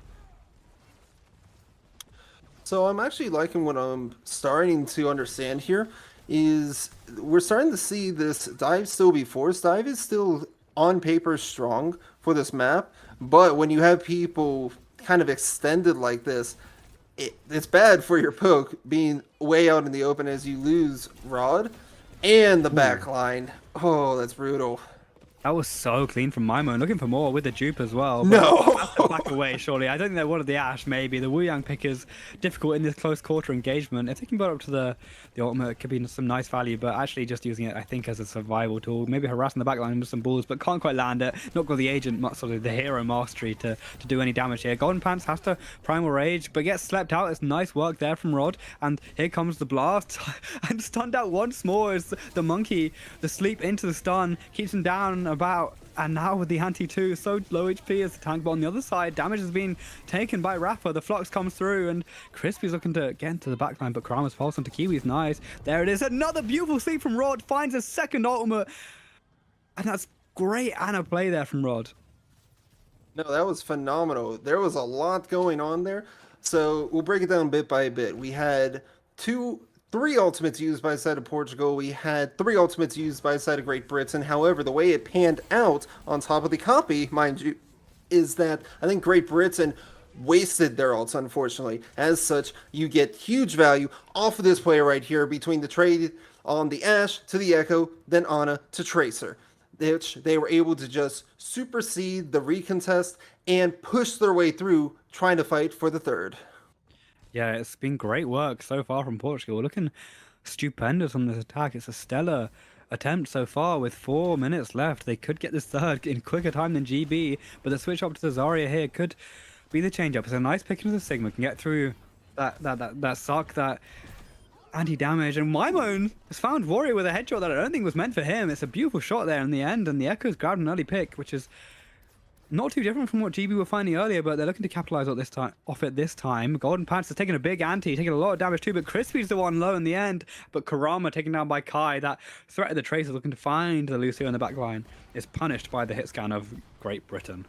Speaker 1: So I'm actually liking what I'm starting to understand here is we're starting to see this dive still be forced. Dive is still on paper strong for this map, but when you have people kind of extended like this, it's bad for your poke being way out in the open as you lose Rod and the back line. Oh, that's brutal.
Speaker 2: That was so clean from Maimon, looking for more with the dupe as well.
Speaker 1: No!
Speaker 2: That's to back away, surely. I don't think they wanted the Ash, maybe. The Wu Yang pick is difficult in this close quarter engagement. If they can build up to the ultimate, it could be some nice value, but actually just using it, I think, as a survival tool. Maybe harassing the backline with some balls, but can't quite land it. Not got the agent, sort of the hero mastery to do any damage here. Golden Pants has to Primal Rage, but gets slept out. It's nice work there from Rod, and here comes the blast. And stunned out once more as the monkey, the sleep into the stun, keeps him down about, and now with the anti-2, so low HP as the tank, but on the other side, damage has been taken by Rafa. The Flux comes through, and Crispy's looking to get into the backline, but Karama's pulse onto Kiwi's nice. There it is, another beautiful sleep from Rod, finds a second ultimate, and that's great AMER play there from Rod.
Speaker 1: No, that was phenomenal. There was a lot going on there. So we'll break it down bit by bit. We had three ultimates used by the side of Portugal. We had three ultimates used by the side of Great Britain. However, the way it panned out on top of the copy, mind you, is that I think Great Britain wasted their ults, unfortunately. As such, you get huge value off of this player right here between the trade on the Ashe to the Echo, then Ana to Tracer, which they were able to just supersede the recontest and push their way through trying to fight for the third.
Speaker 2: Yeah, it's been great work so far from Portugal. Looking stupendous on this attack. It's a stellar attempt so far with 4 minutes left. They could get this third in quicker time than GB, but the switch up to the Zarya here could be the change up. It's a nice pick into the Sigma, can get through that suck, that anti-damage, and Maimon has found Warrior with a headshot that I don't think was meant for him. It's a beautiful shot there in the end, and the Echoes grabbed an early pick, which is not too different from what GB were finding earlier, but they're looking to capitalize off it this time. Golden Pants is taking a big anti, taking a lot of damage too, but Crispy's the one low in the end. But Karama taken down by Kai, that threat of the Tracer looking to find the Lucio in the back line, is punished by the hit scan of Great Britain.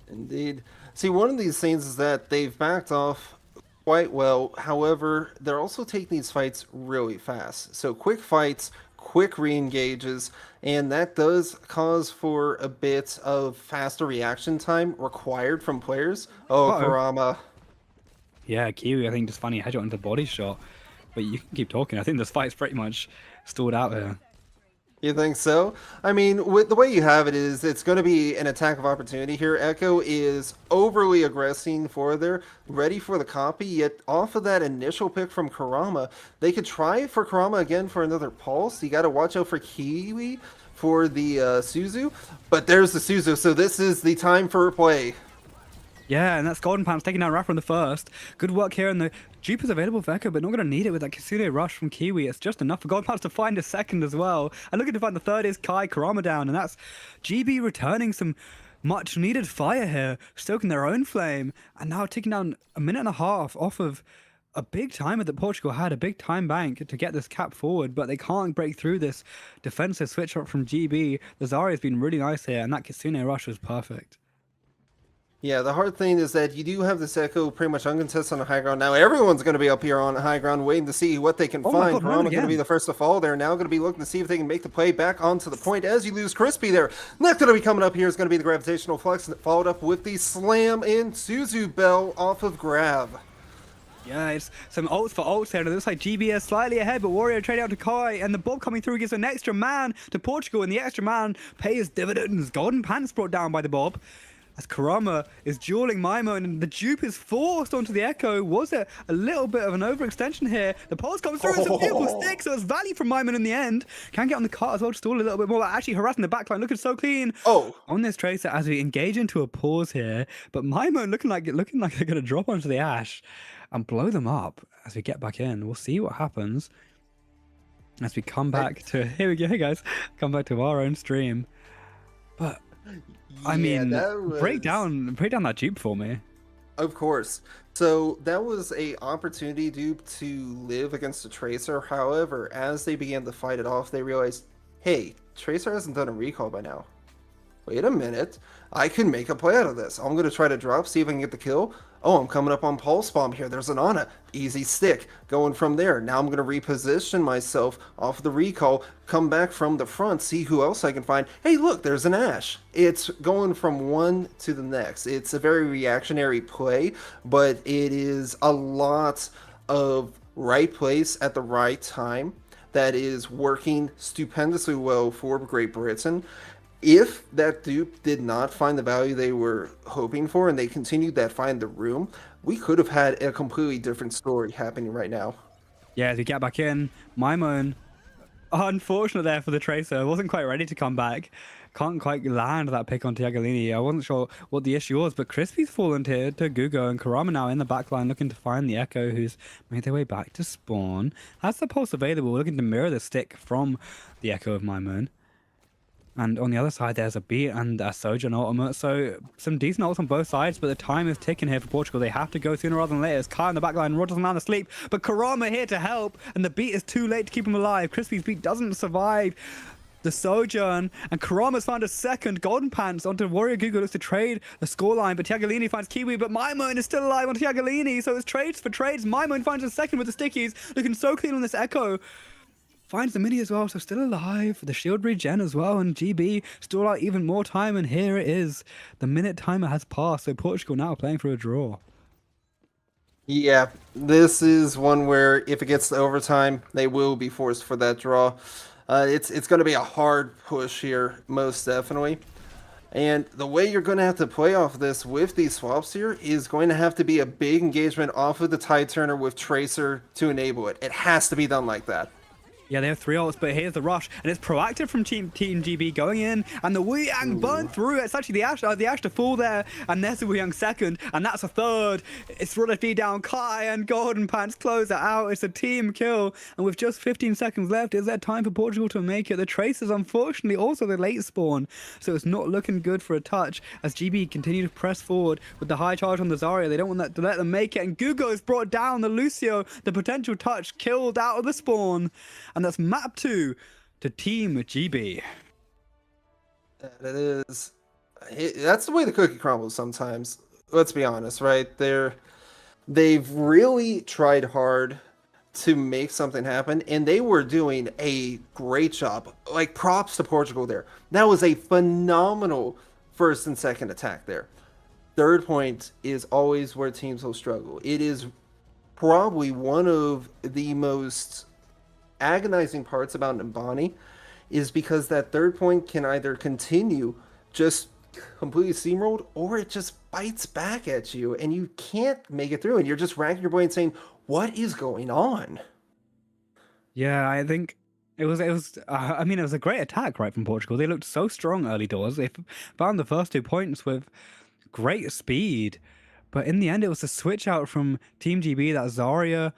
Speaker 1: Indeed. See, one of these things is that they've backed off quite well. However, they're also taking these fights really fast. So quick fights, quick re-engages, and that does cause for a bit of faster reaction time required from players. Oh, Karama.
Speaker 2: Yeah, Kiwi, I think just finding a headshot into body shot. But you can keep talking. I think this fight's pretty much stalled out here.
Speaker 1: You think so? I mean, with the way you have it is, it's going to be an attack of opportunity here. Echo is overly aggressing for there, ready for the copy, yet off of that initial pick from Karama, they could try for Karama again for another pulse. You got to watch out for Kiwi for the Suzu, but there's the Suzu, so this is the time for play.
Speaker 2: Yeah, and that's Golden Pants taking down Rapper in the first. Good work here, and the dupe is available for Echo, but not going to need it with that Kitsune rush from Kiwi. It's just enough for Golden Pants to find a second as well. And looking to find the third is Kai Karama down, and that's GB returning some much needed fire here, stoking their own flame, and now taking down a minute and a half off of a big timer that Portugal had, a big time bank to get this cap forward, but they can't break through this defensive switch up from GB. The Zarya has been really nice here, and that Kitsune rush was perfect.
Speaker 1: Yeah, the hard thing is that you do have this Echo pretty much uncontested on the high ground. Now everyone's going to be up here on the high ground waiting to see what they can find. Karama going to be the first to fall there. Now going to be looking to see if they can make the play back onto the point as you lose Crispy there. Next going to be coming up here is going to be the Gravitational Flex, followed up with the Slam in Suzu Bell off of Grav.
Speaker 2: Yeah, it's some ults for ults here, and it looks like GB is slightly ahead, but Warrior trading out to Kai, and the Bob coming through gives an extra man to Portugal, and the extra man pays dividends. Golden Pants brought down by the Bob, as Karama is dueling Maimon, and the dupe is forced onto the Echo. Was it a little bit of an overextension here? The pulse comes through, it's a beautiful stick, so it's value from Maimon in the end. Can get on the cart as well, to stall a little bit more, actually harassing the backline, looking so clean. On this Tracer as we engage into a pause here, but Maimon looking like they're going to drop onto the Ashe and blow them up as we get back in. We'll see what happens as we come back to, here we go, hey guys, come back to our own stream. But I mean, break down that dupe for me.
Speaker 1: Of course. So that was a opportunity dupe to live against the Tracer. However, as they began to fight it off, they realized, hey, Tracer hasn't done a recall by now. Wait a minute, I can make a play out of this. I'm going to try to drop, see if I can get the kill. Oh, I'm coming up on Pulse Bomb here. There's an Ana. Easy stick. Going from there. Now I'm going to reposition myself off the recall, come back from the front, see who else I can find. Hey, look, there's an Ashe. It's going from one to the next. It's a very reactionary play, but it is a lot of right place at the right time that is working stupendously well for Great Britain. If that dupe did not find the value they were hoping for and they continued that find the room, we could have had a completely different story happening right now.
Speaker 2: Yeah, as we get back in, Maimon, unfortunate there for the Tracer, wasn't quite ready to come back. Can't quite land that pick on Tiagalini. I wasn't sure what the issue was, but Crispy's fallen here to Gugo, and Karama now in the backline looking to find the Echo, who's made their way back to spawn. Has the pulse available, looking to mirror the stick from the Echo of Maimon. And on the other side, there's a beat and a Sojourn ultimate. So some decent ults on both sides, but the time is ticking here for Portugal. They have to go sooner rather than later. It's Kai on the back line. Rod doesn't land asleep, but Karama here to help. And the beat is too late to keep him alive. Crispy's beat doesn't survive the Sojourn, and Kurama's found a second. Golden Pants onto Warrior Google looks to trade the scoreline, but Tiagalini finds Kiwi, but Maimon is still alive on Tiagalini, so it's trades for trades. Maimon finds a second with the stickies, looking so clean on this Echo. Finds the mini as well, so still alive. The shield regen as well, and GB still out even more time, and here it is. The minute timer has passed, so Portugal now playing for a draw.
Speaker 1: Yeah, this is one where if it gets to overtime, they will be forced for that draw. It's going to be a hard push here, most definitely. And the way you're going to have to play off this with these swaps here is going to have to be a big engagement off of the Tide Turner with Tracer to enable it. It has to be done like that.
Speaker 2: Yeah, they have 3 ults, but here's the rush, and it's proactive from Team GB going in, and the Wu Yang burn through. It's actually the Ash to fall there, and there's the Wu Yang second, and that's a third. It's Rudder D down Kai, and Golden Pants close it out. It's a team kill, and with just 15 seconds left, is there time for Portugal to make it? The Tracers, unfortunately, also the late spawn, so it's not looking good for a touch as GB continue to press forward with the high charge on the Zarya. They don't want that to let them make it, and Gugo's brought down the Lucio, the potential touch killed out of the spawn. And that's map 2 to Team GB.
Speaker 1: That is. That's the way the cookie crumbles sometimes. Let's be honest, right? They've really tried hard to make something happen, and they were doing a great job. Like, props to Portugal there. That was a phenomenal first and second attack there. Third point is always where teams will struggle. It is probably one of the most agonizing parts about Nbani is because that third point can either continue just completely steamrolled or it just bites back at you and you can't make it through and you're just racking your brain saying, what is going on?
Speaker 2: Yeah, I think it was I mean, it was a great attack, right, from Portugal. They looked so strong early doors. They found the first 2 points with great speed, but in the end it was a switch out from Team GB, that Zarya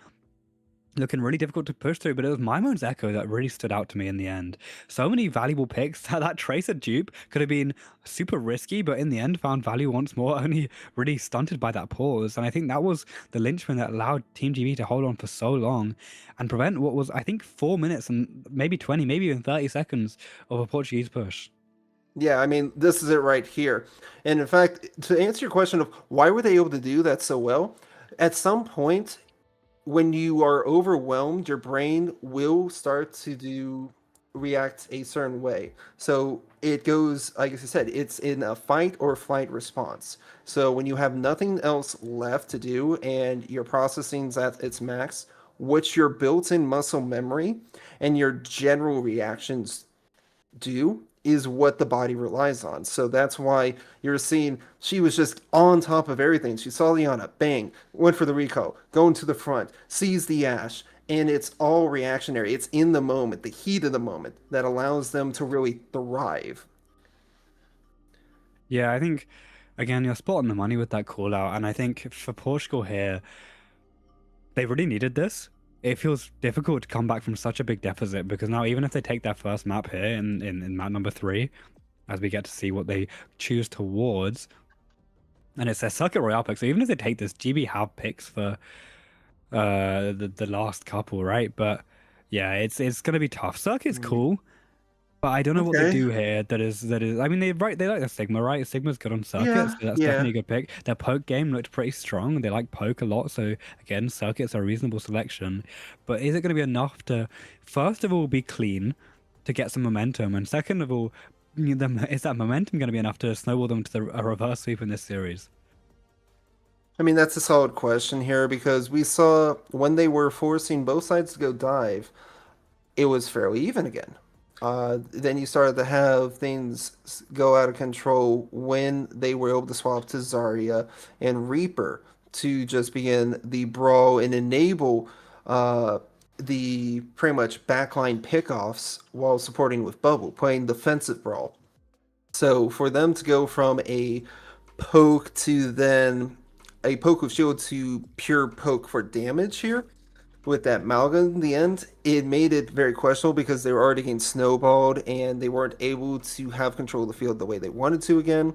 Speaker 2: looking really difficult to push through, but it was Maimon's Echo that really stood out to me in the end. So many valuable picks. That Tracer dupe could have been super risky, but in the end found value once more, only really stunted by that pause. And I think that was the linchpin that allowed Team GB to hold on for so long and prevent what was, I think, 4 minutes and maybe 20, maybe even 30 seconds of a Portuguese push.
Speaker 1: Yeah, I mean, this is it right here. And in fact, to answer your question of why were they able to do that so well, at some point, when you are overwhelmed, your brain will start to react a certain way. So it goes, like I said, it's in a fight or flight response. So when you have nothing else left to do and your processing's at its max, what your built-in muscle memory and your general reactions do is what the body relies on. So that's why you're seeing she was just on top of everything. She saw Liana, bang, went for the recall, going to the front, sees the Ashe, and it's all reactionary. It's in the moment, the heat of the moment, that allows them to really thrive.
Speaker 2: Yeah, I think, again, you're spot on the money with that call out, and I think for Portugal here, they really needed this. It feels difficult to come back from such a big deficit because now even if they take their first map here in map number 3, as we get to see what they choose towards, and it's their Circuit Royale pick, so even if they take this, GB have picks for the last couple, right? But yeah, it's gonna be tough. Circuit's cool, but I don't know what they do here. That is. I mean, they like the Sigma, right? Sigma's good on Circuit, so that's definitely a good pick. Their poke game looked pretty strong. They like poke a lot, so again, Circuit's a reasonable selection. But is it going to be enough to, first of all, be clean to get some momentum, and second of all, is that momentum going to be enough to snowball them to a reverse sweep in this series?
Speaker 1: I mean, that's a solid question here because we saw when they were forcing both sides to go dive, it was fairly even again. Then you started to have things go out of control when they were able to swap to Zarya and Reaper to just begin the brawl and enable the pretty much backline pickoffs while supporting with Bubble, playing defensive brawl. So for them to go from a poke to then a poke with shield to pure poke for damage here, with that Malga in the end, it made it very questionable because they were already getting snowballed and they weren't able to have control of the field the way they wanted to again.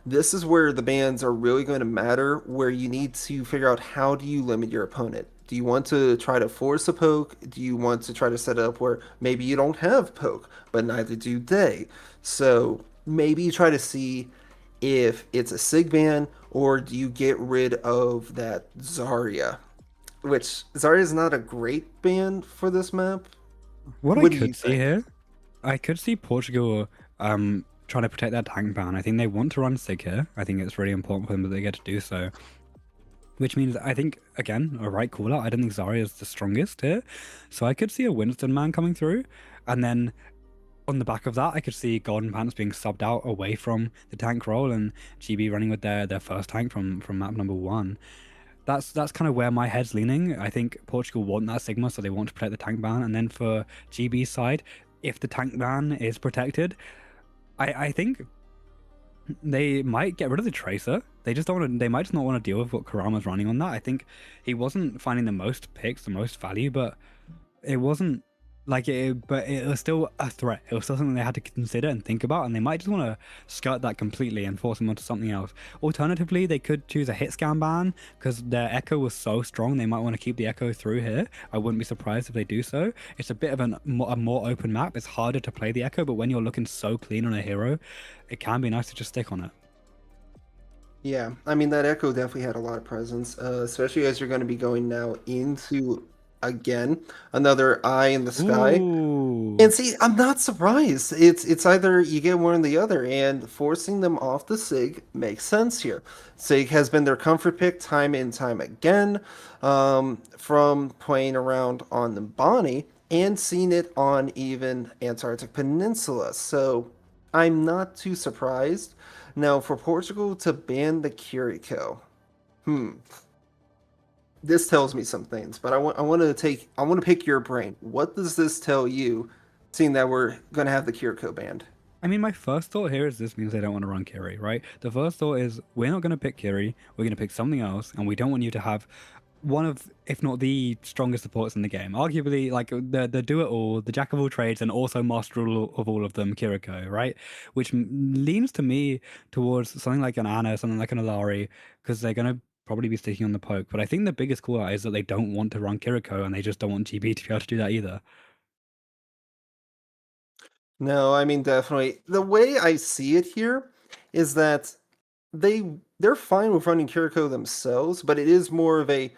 Speaker 1: This is where the bans are really going to matter, where you need to figure out how do you limit your opponent. Do you want to try to force a poke? Do you want to try to set it up where maybe you don't have poke, but neither do they? So maybe you try to see if it's a Sig ban, or do you get rid of that Zarya? Which Zarya is not a great ban for this map.
Speaker 2: What I
Speaker 1: What do you
Speaker 2: could see
Speaker 1: think?
Speaker 2: here, I could see Portugal trying to protect that tank ban. I think they want to run Sig here. I think it's really important for them that they get to do so. Which means I think, again, a right call out. I don't think Zarya is the strongest here. So I could see a Winston man coming through. And then on the back of that, I could see Golden Pants being subbed out away from the tank role and GB running with their first tank from map number 1. That's kind of where my head's leaning. I think Portugal want that Sigma, so they want to protect the tank ban. And then for GB's side, if the tank ban is protected, I think they might get rid of the Tracer. They just don't want to. They might just not want to deal with what Karama's running on that. I think he wasn't finding the most picks, the most value, but it wasn't like it. But it was still a threat. It was still something they had to consider and think about, and they might just want to skirt that completely and force him onto something else. Alternatively, they could choose a hit scan ban because their Echo was so strong. They might want to keep the Echo through here. I wouldn't be surprised if they do so. It's a bit of a more open map. It's harder to play the Echo, but when you're looking so clean on a hero, it can be nice to just stick on it.
Speaker 1: Yeah, I mean that Echo definitely had a lot of presence, especially as you're going to be going now into again another Eye in the Sky.
Speaker 2: Ooh.
Speaker 1: And see, I'm not surprised. It's either you get one or the other, and forcing them off the Sig makes sense here. Sig has been their comfort pick time and time again, from playing around on the Bonnie and seeing it on even Antarctic Peninsula. So I'm not too surprised. Now, for Portugal to ban the Kiriko, this tells me some things, but I want to pick your brain. What does this tell you, seeing that we're gonna have the Kiriko banned?
Speaker 2: I mean, my first thought here is this means they don't want to run Kiri, right? The first thought is we're not going to pick Kiri, we're going to pick something else, and we don't want you to have one of, if not the strongest supports in the game. Arguably, like the do-it-all, the jack of all trades, and also master of all of them, Kiriko, right? Which leans to me towards something like an Ana, something like an Alari, because they're going to probably be sticking on the poke. But I think the biggest call out is that they don't want to run Kiriko, and they just don't want GB to be able to do that either.
Speaker 1: No, I mean definitely. The way I see it here is that they're fine with running Kiriko themselves, but it is more of a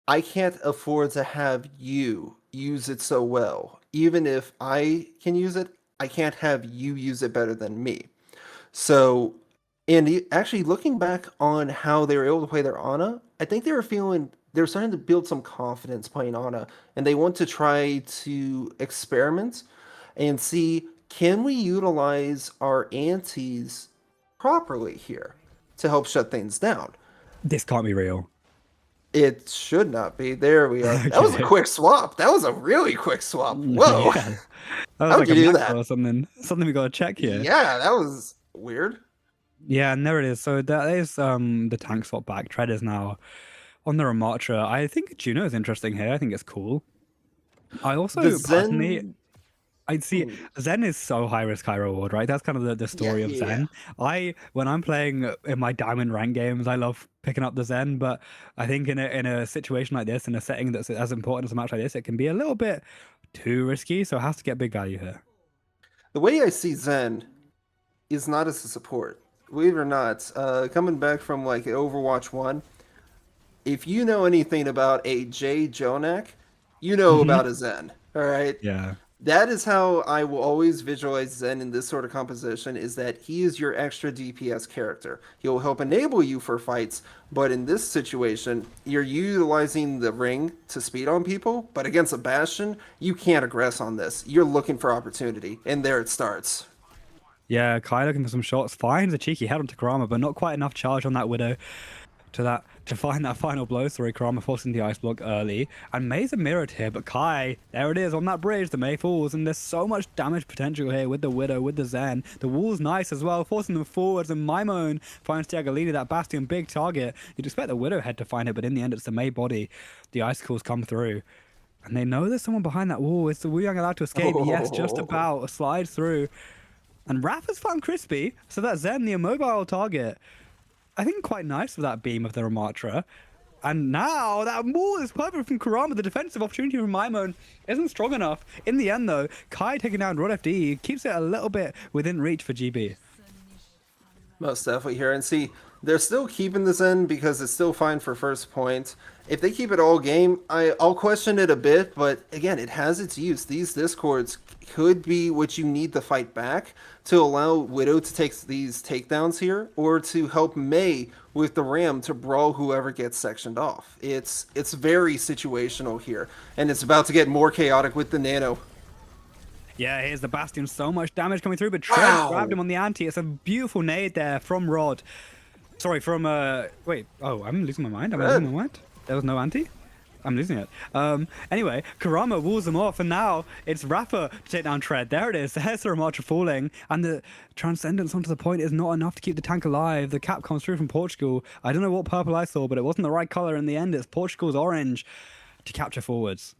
Speaker 1: I can't afford to have you use it so well. Even if I can use it, I can't have you use it better than me. So, and actually looking back on how they were able to play their Ana, I think they were starting to build some confidence playing Ana, and they want to try to experiment and see, can we utilize our antis properly here to help shut things down?
Speaker 2: This can't be real.
Speaker 1: It should not be. There we are. That was a quick swap. That was a really quick swap. Whoa.
Speaker 2: Yeah. That was
Speaker 1: How'd
Speaker 2: like
Speaker 1: you
Speaker 2: a
Speaker 1: do
Speaker 2: macro
Speaker 1: that?
Speaker 2: or something. Something we got to check here.
Speaker 1: Yeah, that was weird.
Speaker 2: Yeah, and there it is. So that is the tank swap back. Tread is now on the Ramatra. I think Juno is interesting here. I think it's cool. I also
Speaker 1: The
Speaker 2: personally
Speaker 1: Zen.
Speaker 2: I'd see Zen is so high risk, high reward, right? That's kind of the story of Zen. When I'm playing in my diamond rank games, I love picking up the Zen, but I think in a situation like this, in a setting that's as important as a match like this, it can be a little bit too risky, so it has to get big value here.
Speaker 1: The way I see Zen is not as a support. Believe it or not, coming back from like Overwatch 1, if you know anything about a Jay Jonak, you know about a Zen. All right.
Speaker 2: Yeah.
Speaker 1: That is how I will always visualize Zen in this sort of composition, is that he is your extra DPS character. He will help enable you for fights, but in this situation, you're utilizing the ring to speed on people, but against a Bastion, you can't aggress on this. You're looking for opportunity, and there it starts.
Speaker 2: Yeah, Kai looking for some shots, finds a cheeky head onto Karama, but not quite enough charge on that Widow to find that final blow. Sorry, Karama forcing the ice block early. And May's a mirrored here, but Kai, there it is on that bridge. The May falls, and there's so much damage potential here with the Widow, with the Zen. The wall's nice as well, forcing them forwards, and Maimone finds Tiagalini, that Bastion, big target. You'd expect the Widow head to find it, but in the end, it's the May body. The icicles come through. And they know there's someone behind that wall. Is the Wu Yang allowed to escape? Yes, just about. Slides through. And Raph has found Crispy, so that's Zen, the immobile target. I think quite nice with that beam of the Ramatra. And now that wall is perfect from Kurama. The defensive opportunity from Maimon isn't strong enough. In the end, though, Kai taking down Rod FD keeps it a little bit within reach for GB.
Speaker 1: Most definitely here. And see, they're still keeping this in because it's still fine for first point. If they keep it all game, I'll question it a bit, but again, it has its use. These discords could be what you need to fight back to allow Widow to take these takedowns here, or to help Mei with the Ram to brawl whoever gets sectioned off. It's very situational here, and it's about to get more chaotic with the Nano.
Speaker 2: Yeah, here's the Bastion. So much damage coming through, but Trev grabbed him on the anti. It's a beautiful nade there from Rod. Sorry, from wait. Oh, I'm losing my mind. Am I losing my mind? There was no anti? I'm losing it. Anyway, Kurama walls them off, and now it's Rafa to take down Tread. There it is. There's the Armature falling, and the Transcendence onto the point is not enough to keep the tank alive. The cap comes through from Portugal. I don't know what purple I saw, but it wasn't the right color in the end. It's Portugal's orange to capture forwards.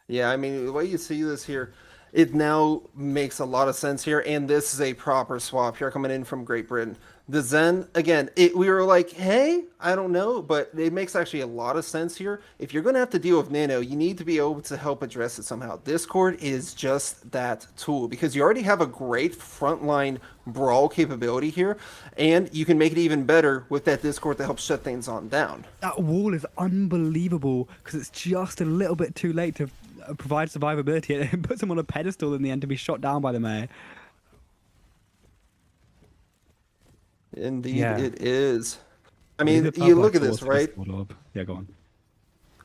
Speaker 1: Yeah, I mean, the way you see this here, it now makes a lot of sense here, and this is a proper swap here coming in from Great Britain. The Zen, again, we were like, hey, I don't know, but it makes actually a lot of sense here. If you're going to have to deal with Nano, you need to be able to help address it somehow. Discord is just that tool, because you already have a great frontline brawl capability here, and you can make it even better with that Discord to help shut things on down.
Speaker 2: That wall is unbelievable, because it's just a little bit too late to provide survivability. It puts him on a pedestal in the end to be shot down by the May.
Speaker 1: Indeed, it is. I mean, you look at this, right?
Speaker 2: Yeah, go on.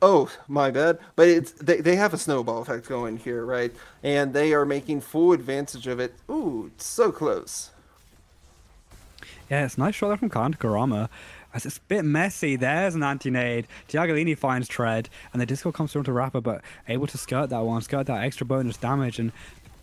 Speaker 1: Oh, my bad. But they have a snowball effect going here, right? And they are making full advantage of it. Ooh, so close.
Speaker 2: Yeah, it's a nice shot there from Khan to Kurama. It's a bit messy. There's an anti-nade. Tiagalini finds Tread, and the disco comes through to Rapper, but able to skirt that one, skirt that extra bonus damage, and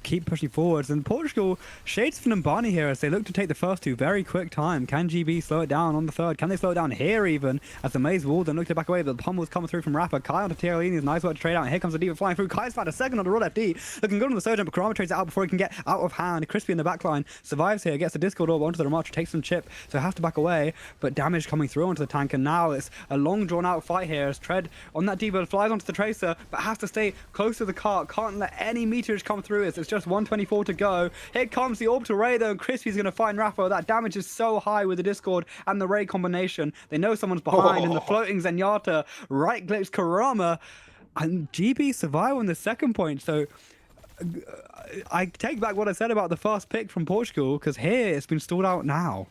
Speaker 2: keep pushing forwards. And Portugal shades from Nambani here as they look to take the first two very quick time. Can GB slow it down on the third? Can they slow it down here even? As the Maze wall then look to back away, but the pummel's coming through from Rapper. Kai onto Tiagalini is nice work to trade out. And here comes the Diva flying through. Kai's found a second on the Rod FD. Looking good on the Surgeon, but Kurama trades it out before he can get out of hand. Crispy in the backline survives here, gets the Discord orb onto the Armature, takes some chip, so has to back away. But damage coming through onto the tank, and now it's a long drawn out fight here as Tread on that Diva flies onto the Tracer, but has to stay close to the cart. Can't let any meterage come through. It's just 124 to go. Here comes the orbital ray though, and Crispy's going to find Rafa. That damage is so high with the Discord and the ray combination. They know someone's behind, and the floating Zenyatta right clicks Kurama, and GB survive on the second point. So I take back what I said about the first pick from Portugal, because here it's been stalled out now.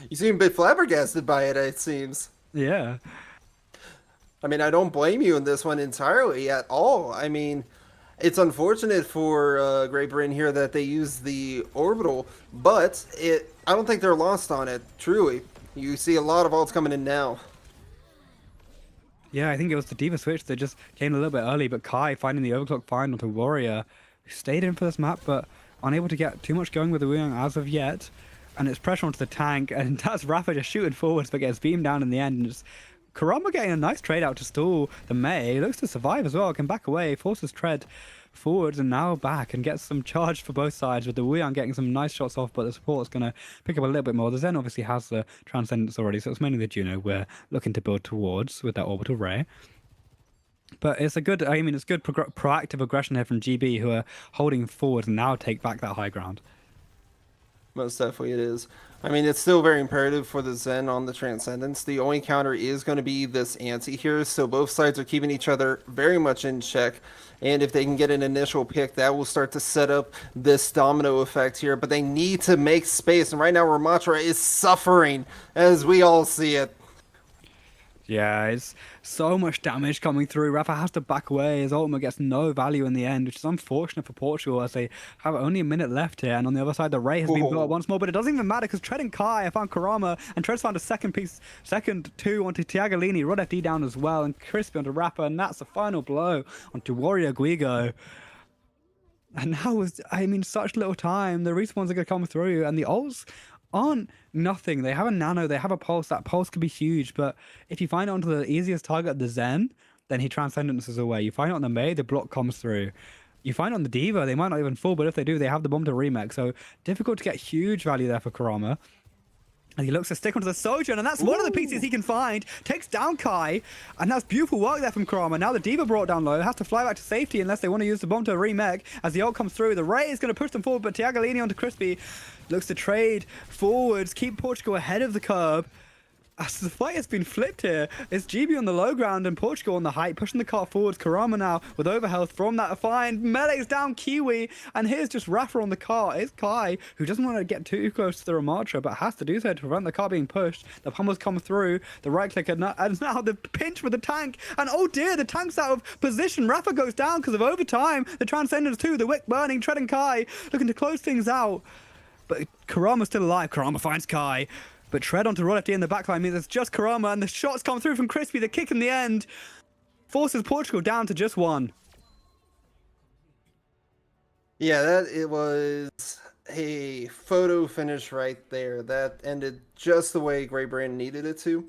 Speaker 1: You seem a bit flabbergasted by it, it seems.
Speaker 2: Yeah.
Speaker 1: I mean, I don't blame you in this one entirely at all. I mean, it's unfortunate for Great Britain here that they use the orbital, but I don't think they're lost on it, truly. You see a lot of ults coming in now.
Speaker 2: Yeah, I think it was the Diva switch that just came a little bit early, but Kai finding the overclock final to Warrior, who stayed in for this map, but unable to get too much going with the Wuyang as of yet. And it's pressure onto the tank, and that's Rafa just shooting forwards, but gets beamed down in the end. And just Kurama getting a nice trade out to stall the Mei. He looks to survive as well, can back away, forces Tread forwards, and now back and gets some charge for both sides, with the Wuyang getting some nice shots off, but the support's going to pick up a little bit more. The Zen obviously has the Transcendence already, so it's mainly the Juno we're looking to build towards with that orbital ray. But it's a good, I mean, it's good proactive aggression here from GB, who are holding forward and now take back that high ground.
Speaker 1: Most definitely it is. I mean, it's still very imperative for the Zen on the Transcendence. The only counter is going to be this anti here, so both sides are keeping each other very much in check. And if they can get an initial pick, that will start to set up this domino effect here. But they need to make space, and right now Ramatra is suffering, as we all see it.
Speaker 2: Yeah, it's so much damage coming through. Rafa has to back away. His ultimate gets no value in the end, which is unfortunate for Portugal as they have only a minute left here. And on the other side, the Ray has been built up once more, but it doesn't even matter because Tread and Kai have found Kurama, and Tread's found a second two onto Tiagalini. Rod FD down as well, and Crispy onto Rafa, and that's the final blow onto Warrior Guigo. And now was, I mean, such little time. The respawns are going to come through, and the ults aren't nothing. They have a nano, they have a pulse. That pulse could be huge, but if you find it onto the easiest target, the Zen, then he transcendences away. You find it on the Mei, the block comes through. You find it on the Diva, they might not even fall, but if they do, they have the bomb to remake. So difficult to get huge value there for Kurama. And he looks to stick onto the Sojourn, and that's one of the pieces he can find. Takes down Kai, and that's beautiful work there from Kurama. Now the Diva brought down low, has to fly back to safety unless they want to use the bomb to remake. As the ult comes through, the Ray is going to push them forward, but Tiagalini onto Crispy looks to trade forwards, keep Portugal ahead of the curb. As the fight has been flipped here, it's GB on the low ground and Portugal on the height, pushing the cart forwards. Kurama now with overhealth from that find. Melee's down Kiwi, and here's just Rafa on the cart. It's Kai, who doesn't want to get too close to the Ramatra, but has to do so to prevent the car being pushed. The pummels come through, the right click, and now the pinch with the tank. And oh dear, the tank's out of position. Rafa goes down because of overtime. The Transcendence too, the wick burning, Tread and Kai looking to close things out. But Kurama's still alive. Kurama finds Kai. But Tread onto Roll FD in the backline means it's just Kurama, and the shots come through from Crispy. The kick in the end forces Portugal down to just 1.
Speaker 1: Yeah, that it was a photo finish right there. That ended just the way Grey Brand needed it to.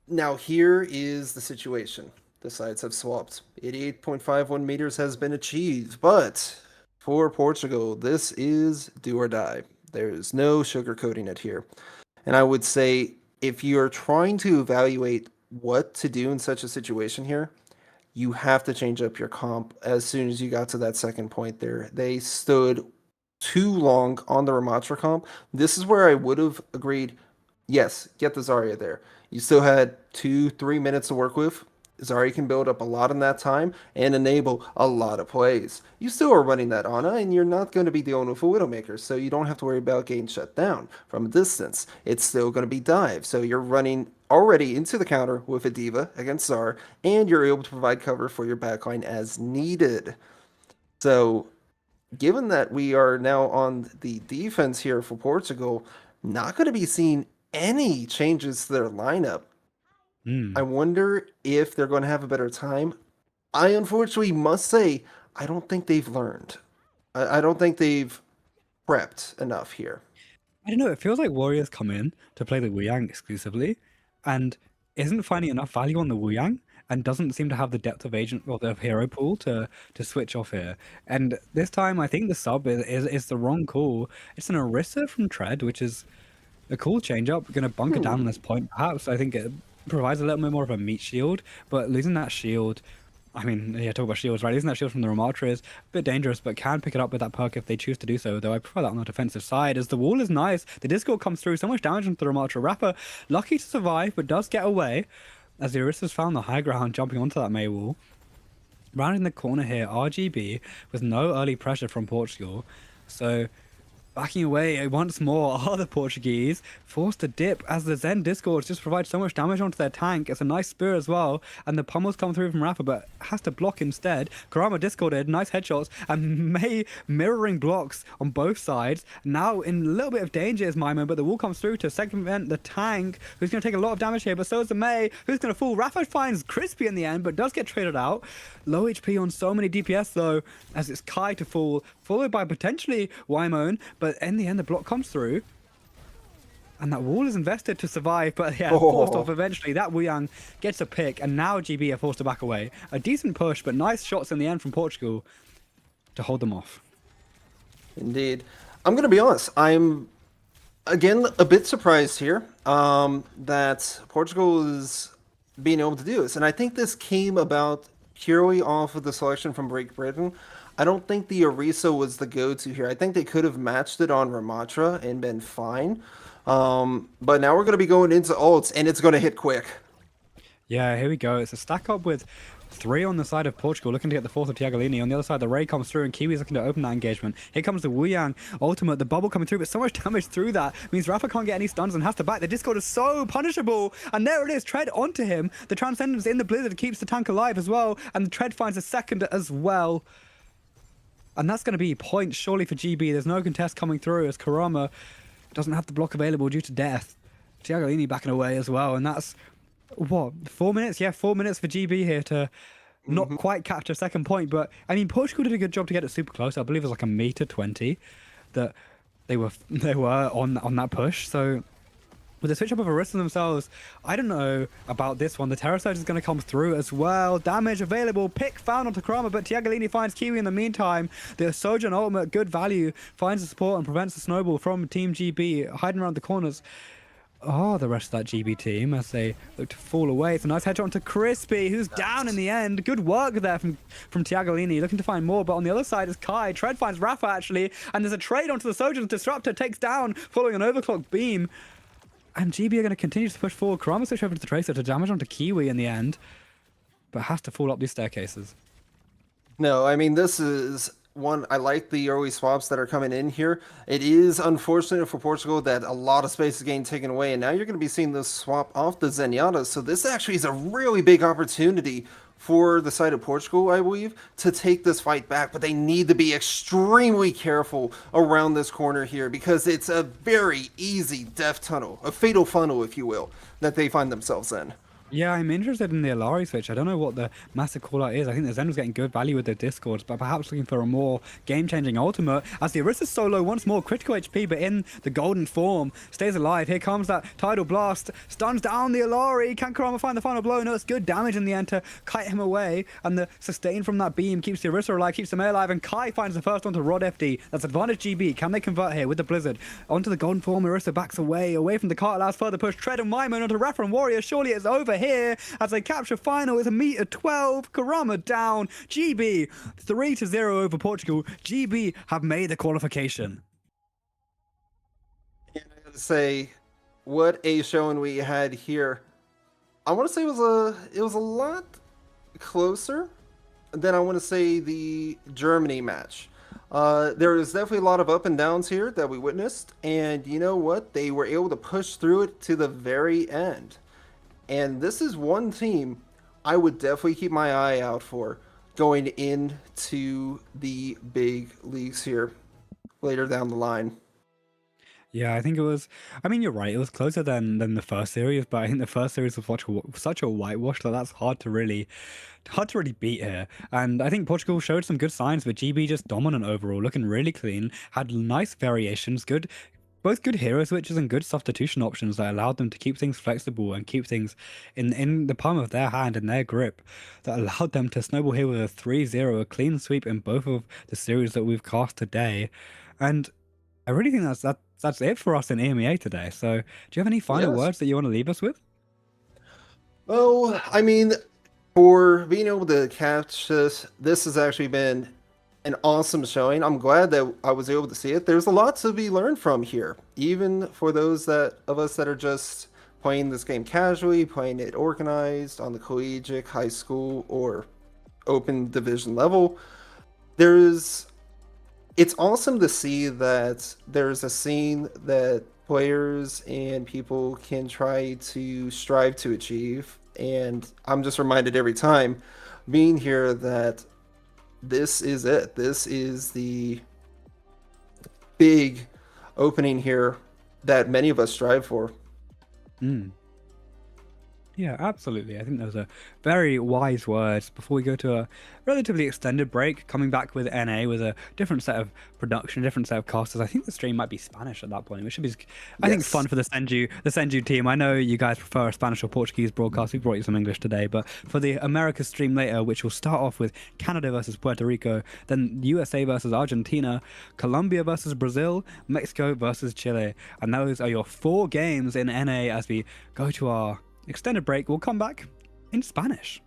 Speaker 1: Now here is the situation. The sides have swapped. 88.51 meters has been achieved, but for Portugal, this is do or die. There's no sugarcoating it here. And I would say if you're trying to evaluate what to do in such a situation here, you have to change up your comp as soon as you got to that second point there. They stood too long on the Ramatra comp. This is where I would have agreed, yes, get the Zarya there. You still had 2-3 minutes to work with. Zarya can build up a lot in that time and enable a lot of plays. You still are running that Ana, and you're not going to be dealing with a Widowmaker, so you don't have to worry about getting shut down from a distance. It's still going to be dive, so you're running already into the counter with a Diva against Zar, and you're able to provide cover for your backline as needed. So, given that we are now on the defense here for Portugal, not going to be seeing any changes to their lineup. I wonder if they're going to have a better time. I unfortunately must say, I don't think they've learned. I don't think they've prepped enough here.
Speaker 2: I don't know, it feels like Warriors come in to play the Wuyang exclusively and isn't finding enough value on the Wuyang and doesn't seem to have the depth of agent or the hero pool to switch off here. And this time, I think the sub is the wrong call. It's an Orisa from Tread, which is a cool change up. We're going to bunker down on this point. Perhaps I think it provides a little bit more of a meat shield, but losing that shield, I mean, yeah, talk about shields, right? Losing that shield from the Ramatra is a bit dangerous, but can pick it up with that perk if they choose to do so, though I prefer that on the defensive side, as the wall is nice. The Discord comes through, so much damage into the Ramatra. Rapper, lucky to survive, but does get away, as the Orisa's found the high ground, jumping onto that Mei wall. Rounding the corner here, RGB, with no early pressure from Portugal, so backing away once more are the Portuguese, forced to dip as the Zen Discords just provide so much damage onto their tank. It's a nice spear as well, and the pummels come through from Rafa, but has to block instead. Kurama discorded, nice headshots, and Mei mirroring blocks on both sides. Now in a little bit of danger is Maimon, but the wall comes through to segment the tank, who's going to take a lot of damage here, but so is the Mei, who's going to fall. Rafa finds Crispy in the end, but does get traded out. Low HP on so many DPS though, as it's Kai to fall, followed by potentially Waimon, but in the end the block comes through. And that wall is invested to survive, but yeah, forced off eventually. That Wuyang gets a pick, and now GB are forced to back away. A decent push, but nice shots in the end from Portugal to hold them off.
Speaker 1: Indeed. I'm going to be honest. I'm, again, a bit surprised here that Portugal is being able to do this. And I think this came about purely off of the selection from Great Britain. I don't think the Orisa was the go-to here. I think they could have matched it on Ramatra and been fine. But now we're going to be going into ults, and it's going to hit quick.
Speaker 2: Yeah, here we go. It's a stack up with 3 on the side of Portugal, looking to get the 4th of Tiagalini. On the other side, the Ray comes through, and Kiwi's looking to open that engagement. Here comes the Wuyang ultimate, the bubble coming through, but so much damage through that means Rafa can't get any stuns and has to back. The Discord is so punishable, and there it is, Tread onto him. The Transcendence in the Blizzard keeps the tank alive as well, and the Tread finds a second as well. And that's going to be points surely for GB. There's no contest coming through as Kurama doesn't have the block available due to death. Tiagalini backing away as well, and that's, what, 4 minutes? Yeah, 4 minutes for GB here to not quite capture second point, but, I mean, Portugal did a good job to get it super close. I believe it was like 1.20 m that they were on that push, so with the switch up of Orisa themselves, I don't know about this one. The Terror Surge is going to come through as well. Damage available. Pick found onto Kurama, but Tiagalini finds Kiwi in the meantime. The Sojourn ultimate, good value, finds the support and prevents the snowball from Team GB, hiding around the corners. Oh, the rest of that GB team as they look to fall away. It's a nice headshot onto Crispy, who's down in the end. Good work there from Tiagolini, looking to find more. But on the other side is Kai. Tread finds Rafa, actually. And there's a trade onto the Soldiers. Disruptor takes down, following an overclock beam. And GB are going to continue to push forward. Karama switch over to the Tracer to damage onto Kiwi in the end. But has to fall up these staircases.
Speaker 1: No, I mean, this is one. I like the early swaps that are coming in here. It is unfortunate for Portugal that a lot of space is getting taken away, and now you're going to be seeing this swap off the Zenyatta. So this actually is a really big opportunity for the side of Portugal, I believe, to take this fight back. But they need to be extremely careful around this corner here because it's a very easy death tunnel, a fatal funnel, if you will, that they find themselves in.
Speaker 2: Yeah, I'm interested in the Alari switch. I don't know what the massive callout is. I think the Zen was getting good value with their Discords, but perhaps looking for a more game-changing ultimate. As the Orisa solo once more critical HP, but in the golden form, stays alive. Here comes that Tidal Blast, stuns down the Alari. Can Karama find the final blow? No, it's good damage in the end to kite him away, and the sustain from that beam keeps the Orisa alive, keeps the May alive, and Kai finds the first one to Rod FD. That's advantage GB. Can they convert here with the Blizzard? Onto the golden form, Orisa backs away from the cart, allows further push. Tread and Maimon onto Rafa and Warrior. Surely it's over here as they capture final. It's a meter 12. Karama down. GB 3-0 over Portugal. GB have made the qualification.
Speaker 1: And I gotta say, what a showing we had here. I want to say it was a lot closer than I want to say the Germany match. There was definitely a lot of up and downs here that we witnessed, and you know what? They were able to push through it to the very end. And this is one team I would definitely keep my eye out for going into the big leagues here later down the line.
Speaker 2: Yeah, I think it was. I mean, you're right. It was closer than the first series, but I think the first series was such a whitewash that that's hard to really beat here. And I think Portugal showed some good signs, but GB just dominant overall, looking really clean. Had nice variations, both good hero switches and good substitution options that allowed them to keep things flexible and keep things in the palm of their hand and their grip, that allowed them to snowball here with a 3-0, a clean sweep in both of the series that we've cast today. And I really think that's it for us in EMEA today. So do you have any final words that you want to leave us with?
Speaker 1: Oh, I mean, for being able to catch this has actually been an awesome showing. I'm glad that I was able to see it. There's a lot to be learned from here, even for those of us that are just playing this game casually, playing it organized on the collegiate, high school, or open division level. It's awesome to see that there's a scene that players and people can try to strive to achieve. And I'm just reminded every time being here that this is it. This is the big opening here that many of us strive for.
Speaker 2: Yeah, absolutely. I think those are very wise words. Before we go to a relatively extended break, coming back with NA with a different set of production, different set of casters. I think the stream might be Spanish at that point, which should be, I think, fun for the Senju team. I know you guys prefer a Spanish or Portuguese broadcast. We brought you some English today, but for the Americas stream later, which will start off with Canada versus Puerto Rico, then USA versus Argentina, Colombia versus Brazil, Mexico versus Chile, and those are your 4 games in NA as we go to our extended break. We'll come back in Spanish.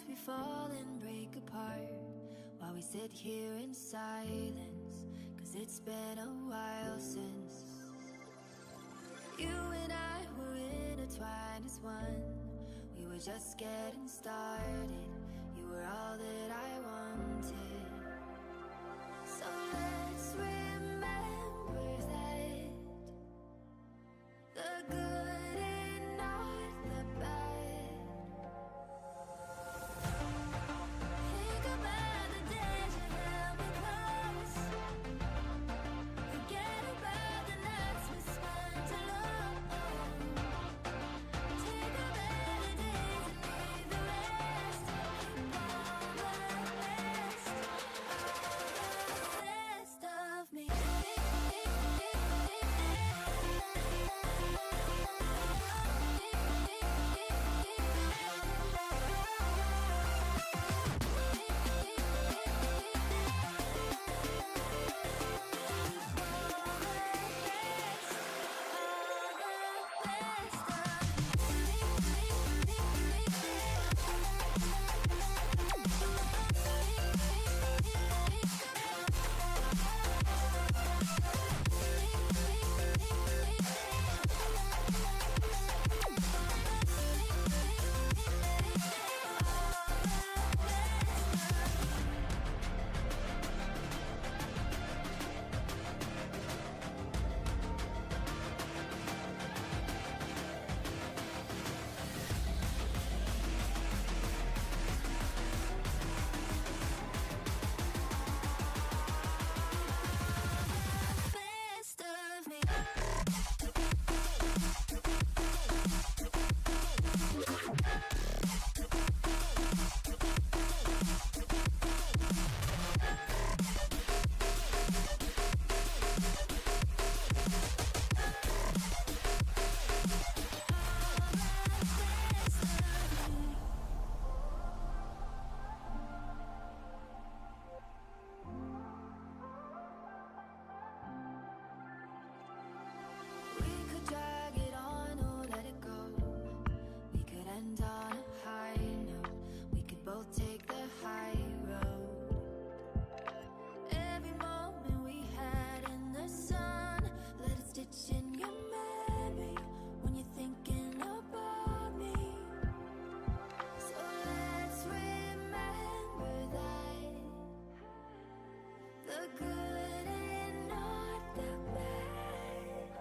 Speaker 4: we fall and break apart, while we sit here in silence, 'cause it's been a while since you and I were intertwined as one. We were just getting started. You were all that I wanted. So let's remember that the good and not the bad. Think about the days you held me close. Forget about the nights we spent alone. Take the better days and leave the rest. Keep all the best of me. Best of me. We could drag it on or let it go. We could end on a high note. We could both take the high road. Every moment we had in the sun, let it stitch in your memory when you're thinking about me. So let's remember that the good and not the bad.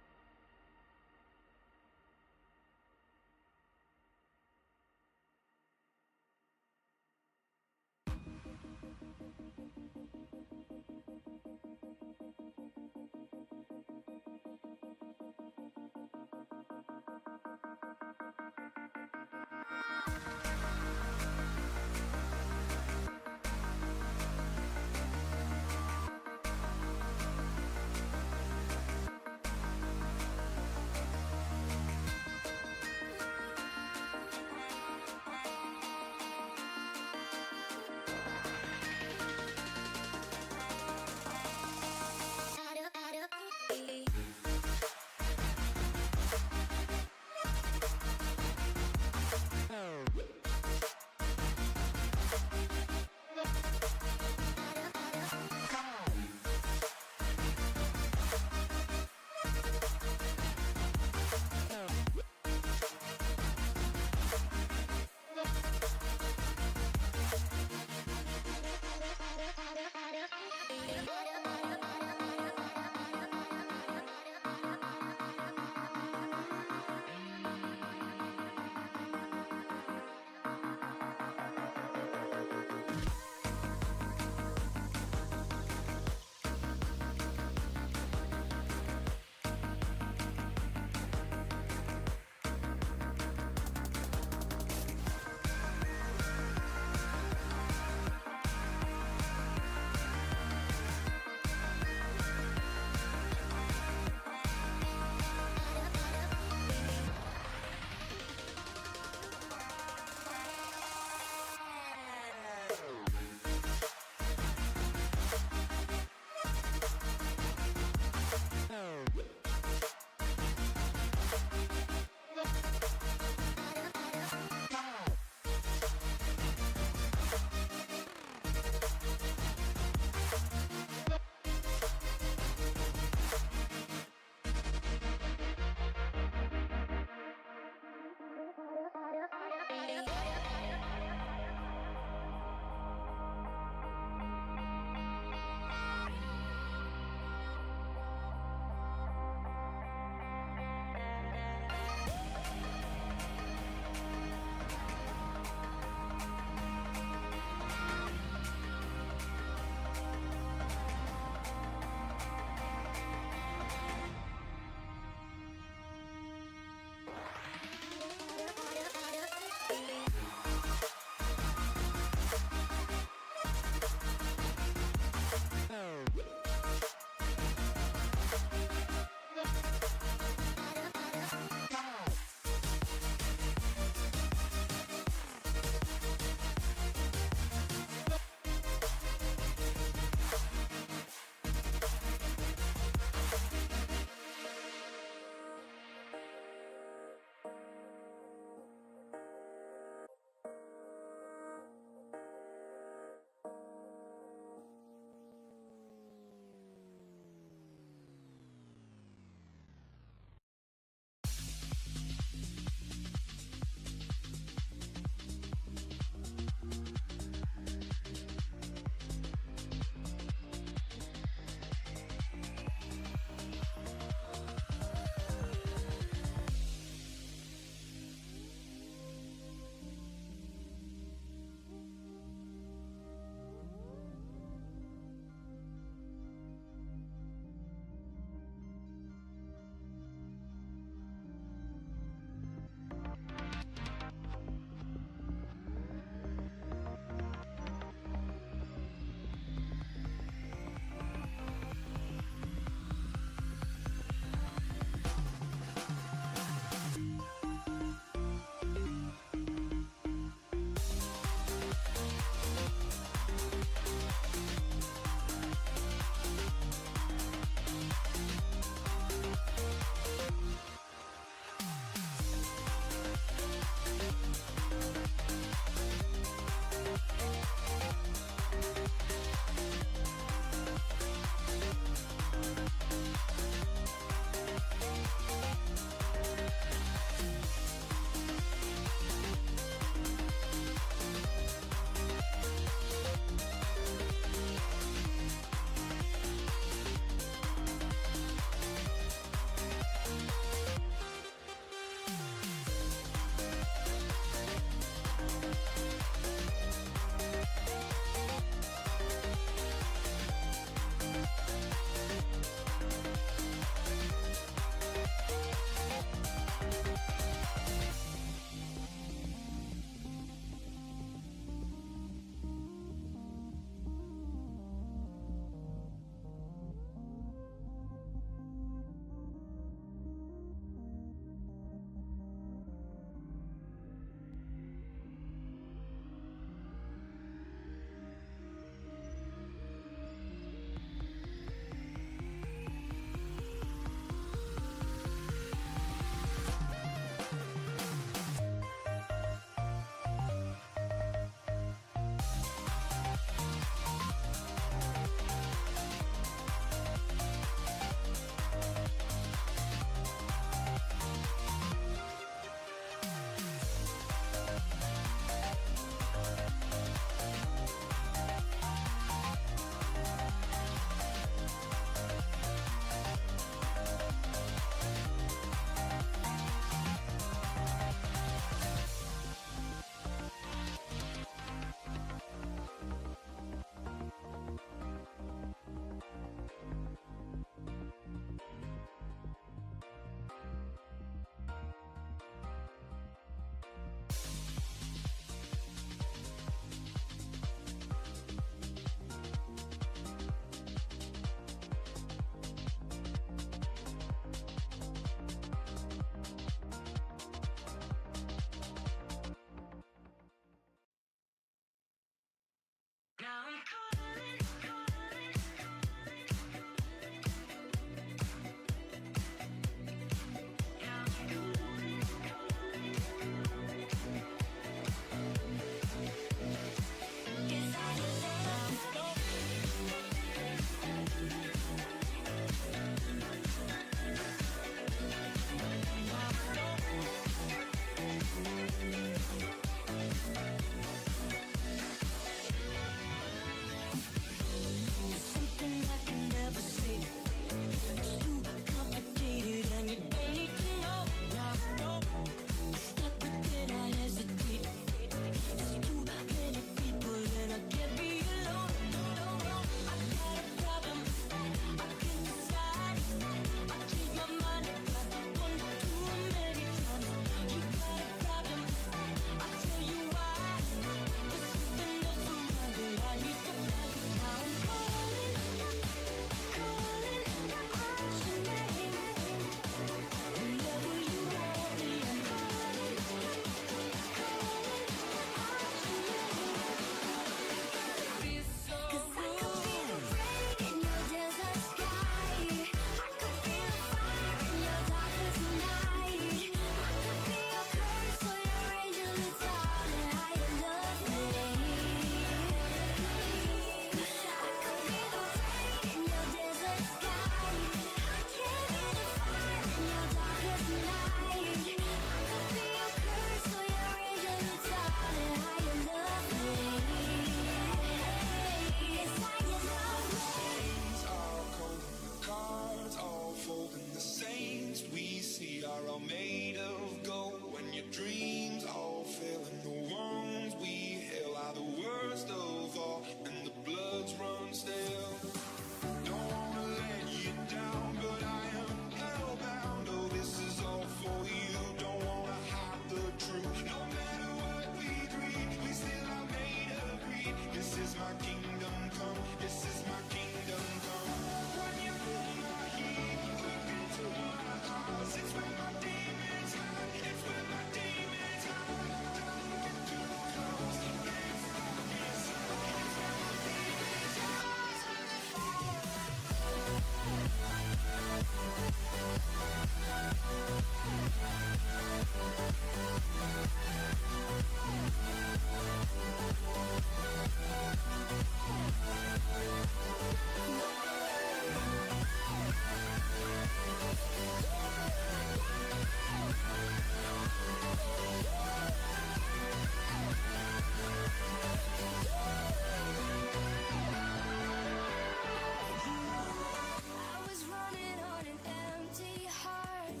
Speaker 4: I was running on an empty heart,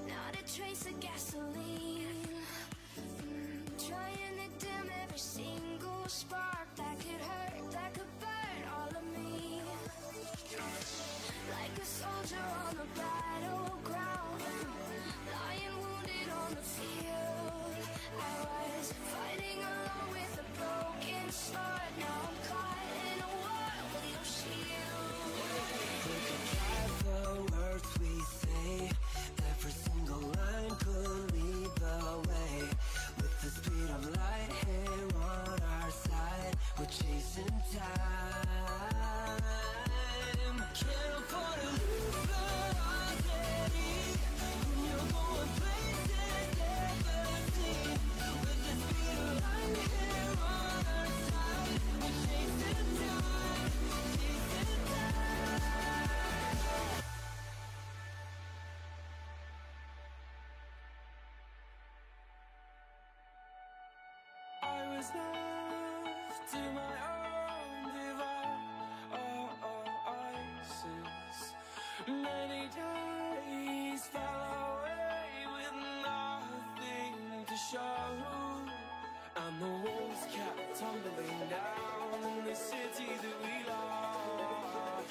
Speaker 4: not a trace of gasoline. Trying to dim every single spark that could hurt, that could burn all of me. Like a soldier on the battleground, lying wounded on the field. I was fighting along with a broken sword. Now I'm caught in a war with your shield.
Speaker 5: The words we say, every single line could lead the way. With the speed of light here on our side, we're chasing time. Can't afford to lose velocity when you're going places never seen. With the speed of light here on our side, we're chasing time, chasing time. I was left to my own devices. Many days fell away with nothing to show, and the walls kept tumbling down in the city that we love.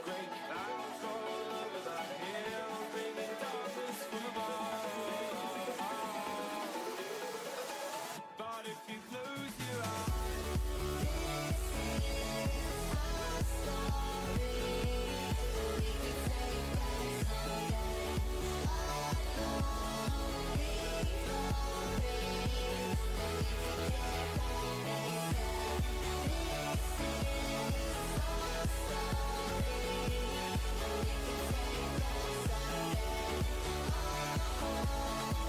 Speaker 5: Great clouds all over the hills, bringing darkness from above. But if you close your eyes,
Speaker 4: This is our story. We can take back someday. Our glory, glory. And we can get back again. This is our story. And we can take back someday. Our home is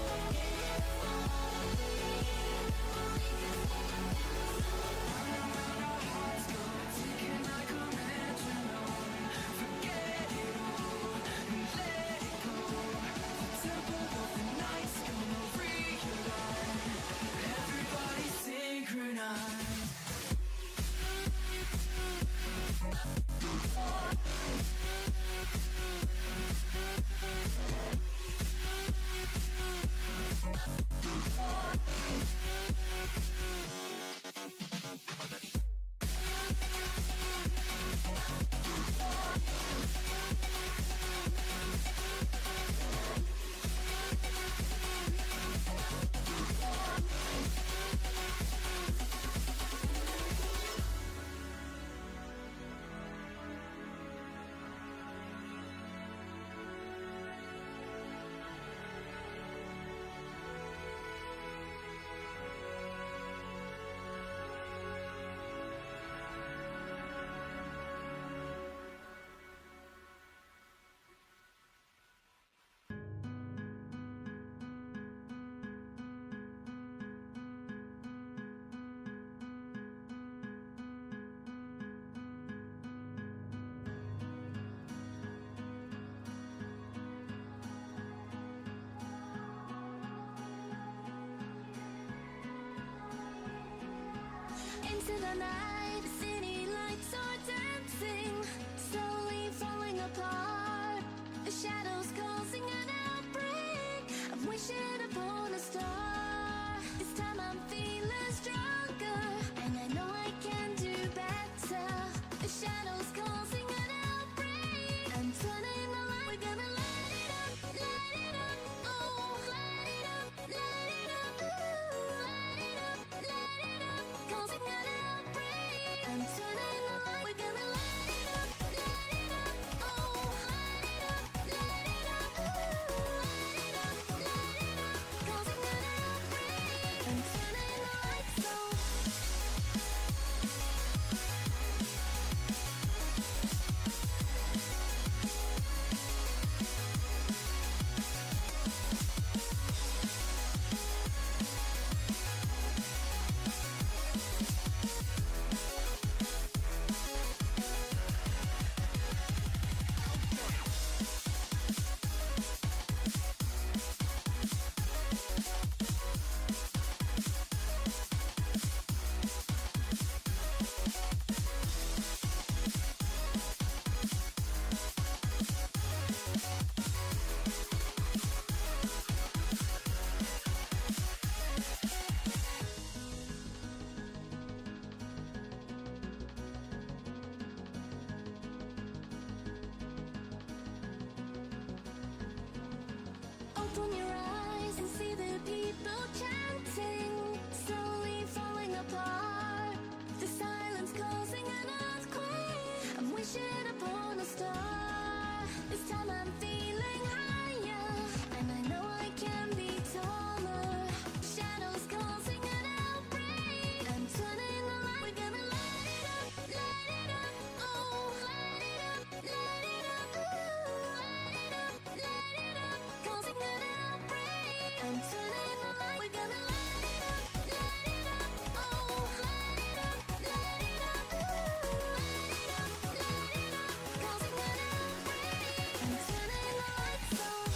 Speaker 4: into the night, the city lights are dancing, slowly falling apart. The shadows causing an outbreak. I'm wishing upon a star. This time I'm feeling stronger, and I know I can do better. The shadows causing an outbreak. I'm turning the light. We're gonna light it up, oh, light it up, ooh, light it up, causing an outbreak. I'm turning the light. We're gonna light it up, oh, light it up, ooh, light it up, causing an outbreak. I'm turning the
Speaker 3: Open your eyes and see the people chanting, slowly falling apart. The silence causing an earthquake. I'm wishing upon a star. This time I'm feeling higher, and I know I can be taller. Shadows causing an outbreak. I'm turning the light. We're gonna light it up, oh, light it up, ooh, light it up, causing an outbreak. I'm turning the light. We're gonna light it up, oh, light it up, ooh, light it up, causing an outbreak. I'm turning the lights on.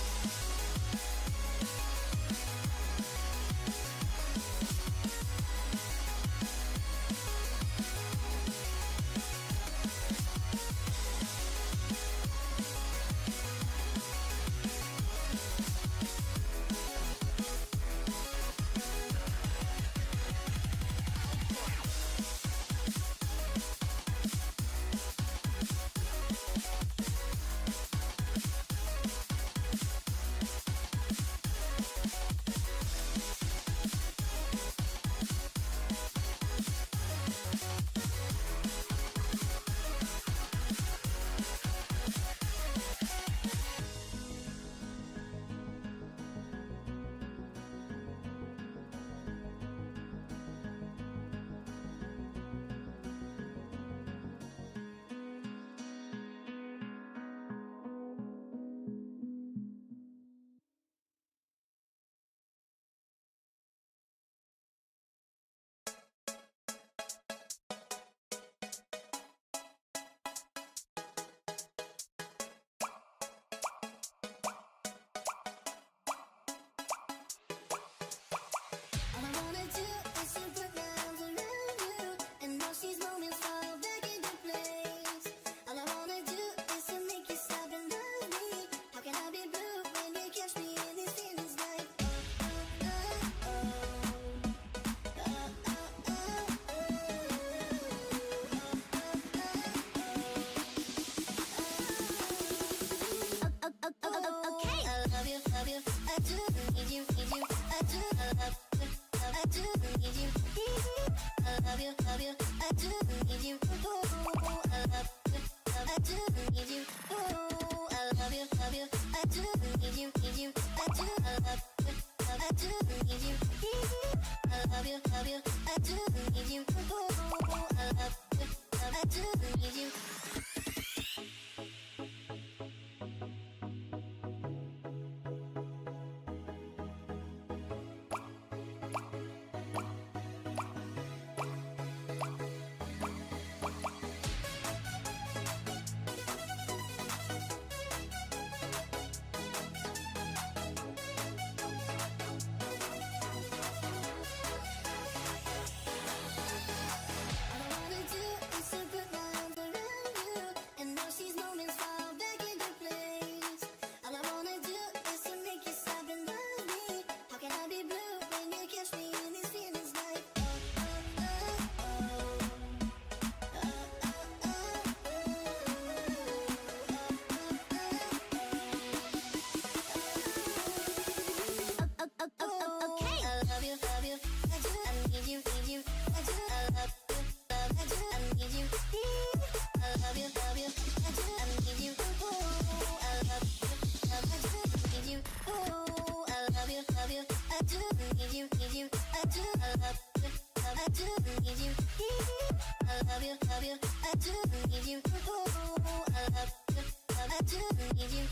Speaker 3: All I wanna do is to put my arms around you and watch these moments fall back into place. All I wanna do is to make you stop and love me. How can I be blue when you catch me in these feelings like okay. I love you, I do need you, I do I do need you, I love you, I do need you, oh, I love you, I do need you, oh, I love you, I do need you, I do I love you, I do need you, I love you, I do need you, oh, I love you, I do need you. All I wanna do is to put my arms around you and watch these moments fall back into place. All I wanna do is to make you stop and love me. How can I be blue when you catch me in these feelings like okay. I love you, I do, I need you, I do, I love you, I do, I need you, I love you, I do, I need you, oh, I love you, I do, need you, oh, I love you, I do, need you, I do, I love you, I do, need you, I love you, I do, need you, oh, I love you, I do, need you.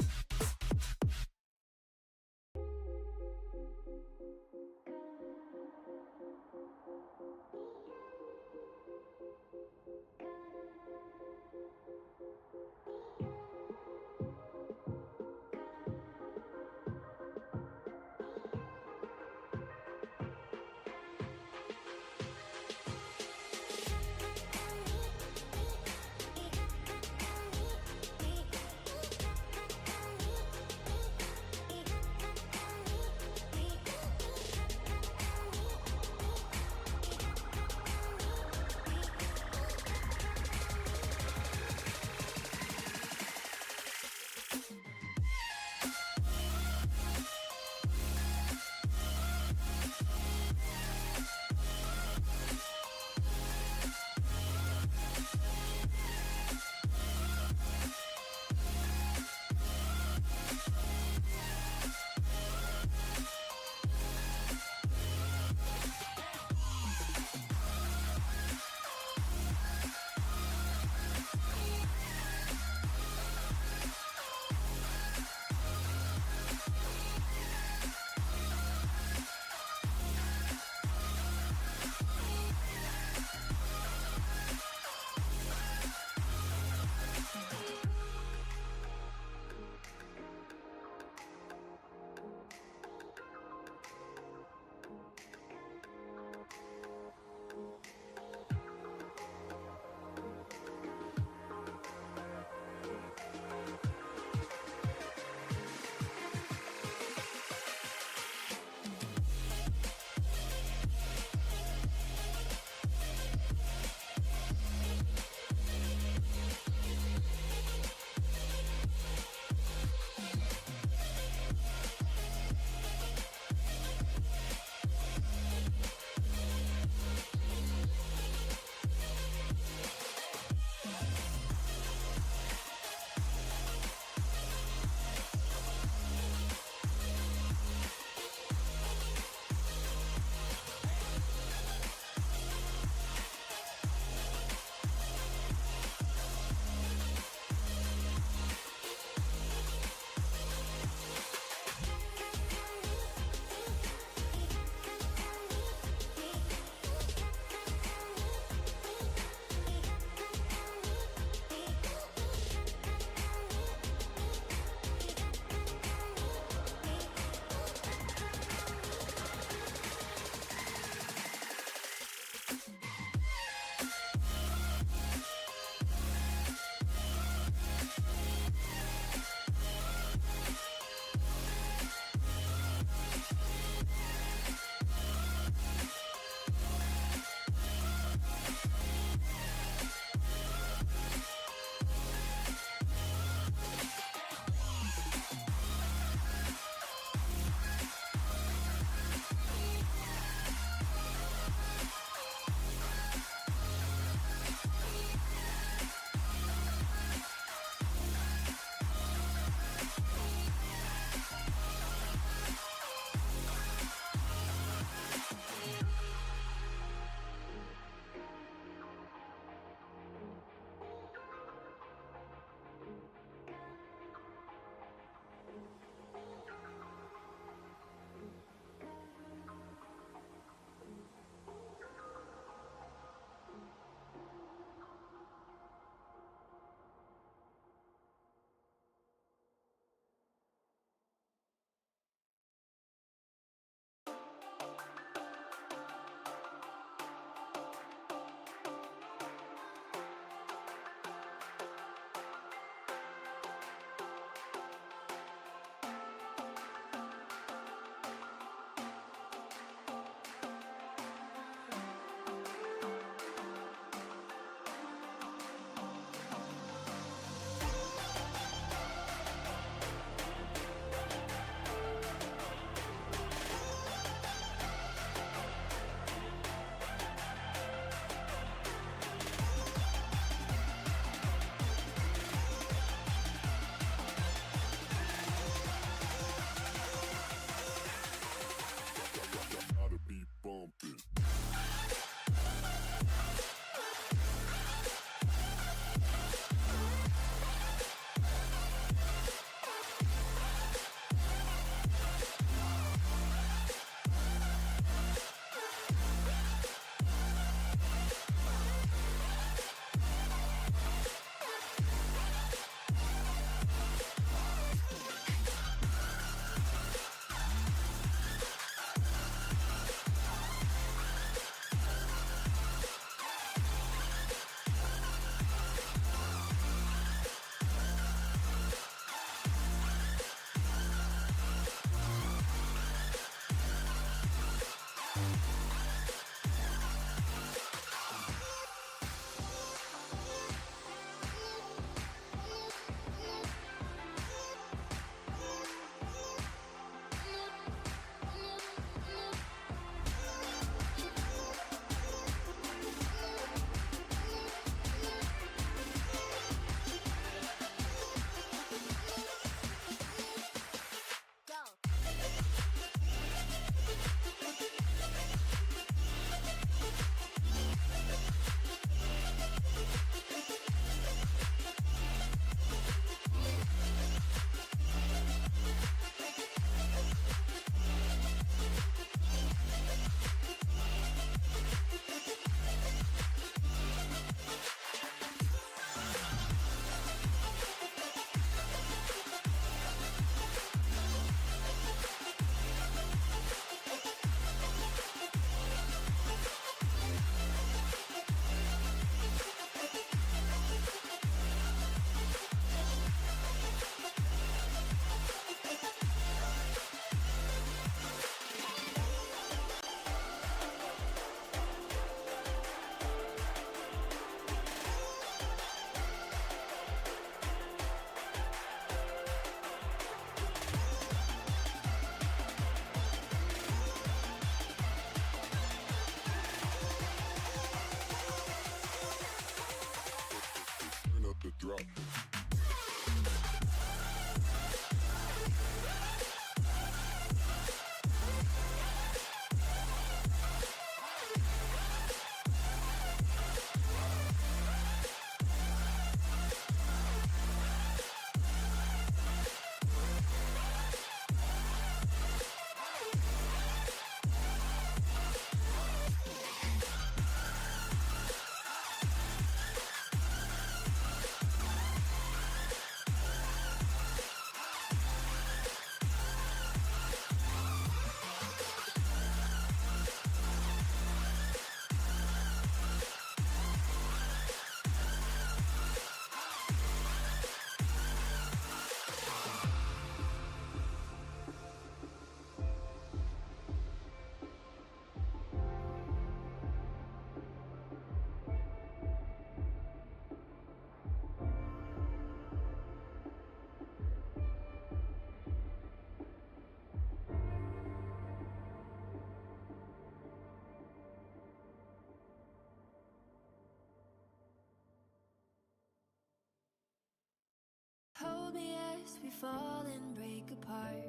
Speaker 4: years we fall and break apart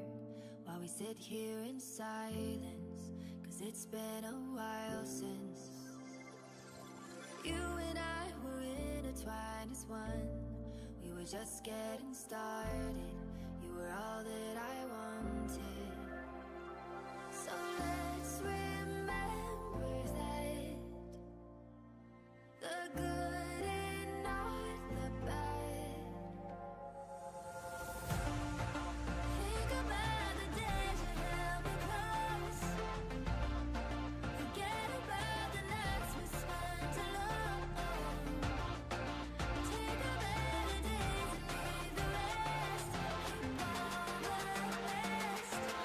Speaker 4: while we sit here in silence, 'cause it's been a while since you and I were intertwined as one. We were just getting started. You were all that I wanted. So let's remember that the good and not the bad. Think about the days you held me close. Forget about the nights we spent alone. Take the better days and leave the rest. Keep all the best.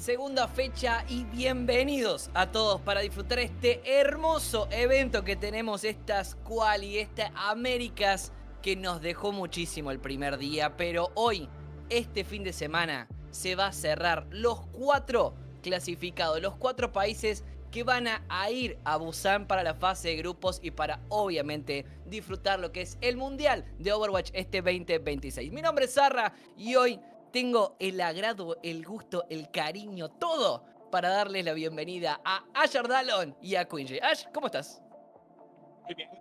Speaker 6: Segunda fecha y bienvenidos a todos para disfrutar este hermoso evento que tenemos, estas Quali, estas Américas, que nos dejó muchísimo el primer día, pero hoy, este fin de semana, se va a cerrar los 4 clasificados, los 4 países que van a ir a Busan para la fase de grupos y para obviamente disfrutar lo que es el Mundial de Overwatch este 2026. Mi nombre es Zarra y hoy tengo el agrado, el gusto, el cariño, todo para darles la bienvenida a Ash Ardalon y a Quinje. Ash, ¿cómo estás?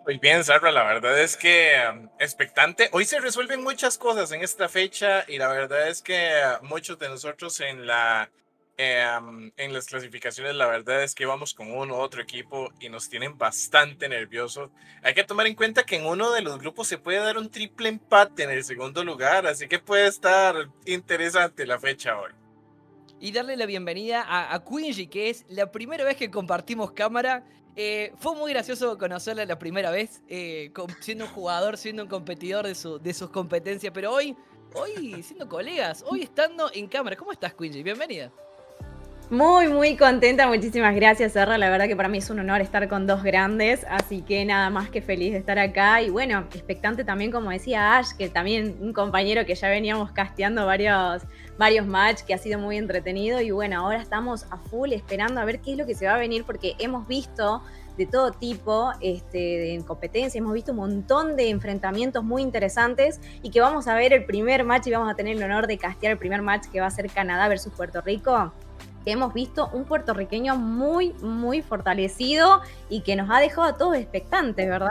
Speaker 7: Muy bien, Sarra, la verdad es que expectante. Hoy se resuelven muchas cosas en esta fecha y la verdad es que muchos de nosotros en las clasificaciones, la verdad es que vamos con uno u otro equipo y nos tienen bastante nerviosos. Hay que tomar en cuenta que en uno de los grupos se puede dar un triple empate en el segundo lugar, así que puede estar interesante la fecha hoy.
Speaker 6: Y darle la bienvenida a Quingy, que es la primera vez que compartimos cámara. Fue muy gracioso conocerla la primera vez, siendo un jugador, siendo un competidor de sus competencias, pero hoy siendo colegas, hoy estando en cámara. ¿Cómo estás, Quingy? Bienvenida.
Speaker 8: Muy contenta, muchísimas gracias, Serra. La verdad que para mí es un honor estar con dos grandes, así que nada más que feliz de estar acá. Y bueno, expectante también, como decía Ash, que también un compañero que ya veníamos casteando varios match, que ha sido muy entretenido. Y bueno, ahora estamos a full esperando a ver qué es lo que se va a venir, porque hemos visto de todo tipo en competencia, hemos visto un montón de enfrentamientos muy interesantes y que vamos a ver el primer match y vamos a tener el honor de castear el primer match que va a ser Canadá versus Puerto Rico. Que hemos visto un puertorriqueño muy fortalecido y que nos ha dejado a todos expectantes, ¿verdad?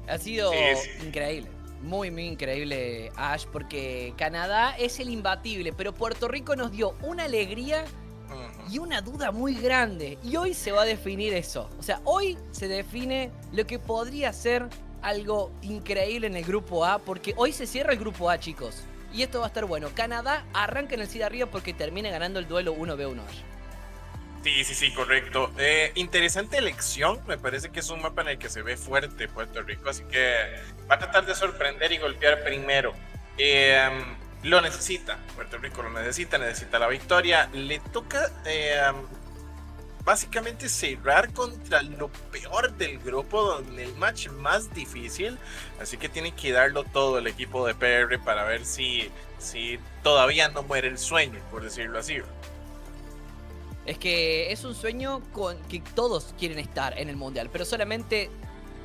Speaker 6: Ha sido
Speaker 7: Sí.
Speaker 6: increíble, muy increíble, Ash, porque Canadá es el imbatible, pero Puerto Rico nos dio una alegría y una duda muy grande. Y hoy se va a definir eso. O sea, hoy se define lo que podría ser algo increíble en el grupo A, porque hoy se cierra el grupo A, chicos. Y esto va a estar bueno. Canadá arranca en el seed arriba porque termina ganando el duelo 1v1.
Speaker 7: Sí, correcto. Interesante elección. Me parece que es un mapa en el que se ve fuerte Puerto Rico, así que va a tratar de sorprender y golpear primero. Lo necesita, Puerto Rico lo necesita la victoria. Le toca básicamente cerrar contra lo peor del grupo, donde el match más difícil, así que tiene que darlo todo el equipo de PR para ver si todavía no muere el sueño, por decirlo así.
Speaker 6: Es que es un sueño con que todos quieren estar en el Mundial, pero solamente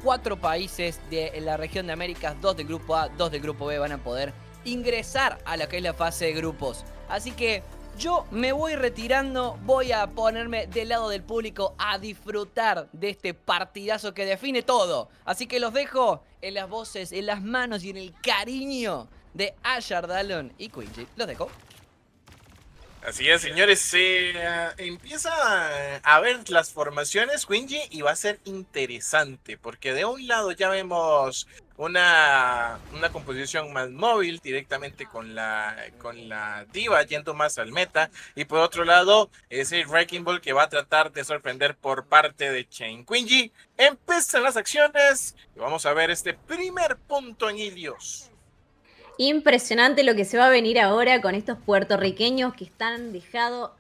Speaker 6: 4 países de la región de Américas, 2 del grupo A, 2 del grupo B, van a poder ingresar a lo que es la fase de grupos. Así que yo me voy retirando, voy a ponerme del lado del público a disfrutar de este partidazo que define todo. Así que los dejo en las voces, en las manos y en el cariño de Ashar Dallon y Quingy. Los dejo.
Speaker 7: Así es, señores, se empieza a ver las formaciones, Quingy, y va a ser interesante, porque de un lado ya vemos una composición más móvil, directamente con la diva, yendo más al meta, y por otro lado, ese Wrecking Ball que va a tratar de sorprender por parte de Chain. Quingy, empiezan las acciones, y vamos a ver este primer punto en Ilios.
Speaker 8: Impresionante lo que se va a venir ahora con estos puertorriqueños que han dejado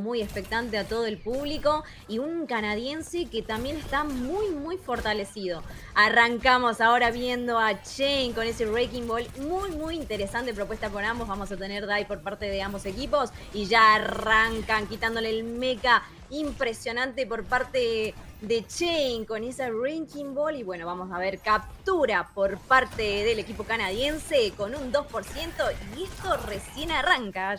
Speaker 8: muy expectante a todo el público y un canadiense que también está muy fortalecido. Arrancamos ahora viendo a Chain con ese Wrecking Ball, muy interesante propuesta por ambos. Vamos a tener die por parte de ambos equipos y ya arrancan quitándole el mecha. Impresionante por parte de Chain con esa Wrecking Ball. Y bueno, vamos a ver captura por parte del equipo canadiense con un 2%. Y esto recién arranca.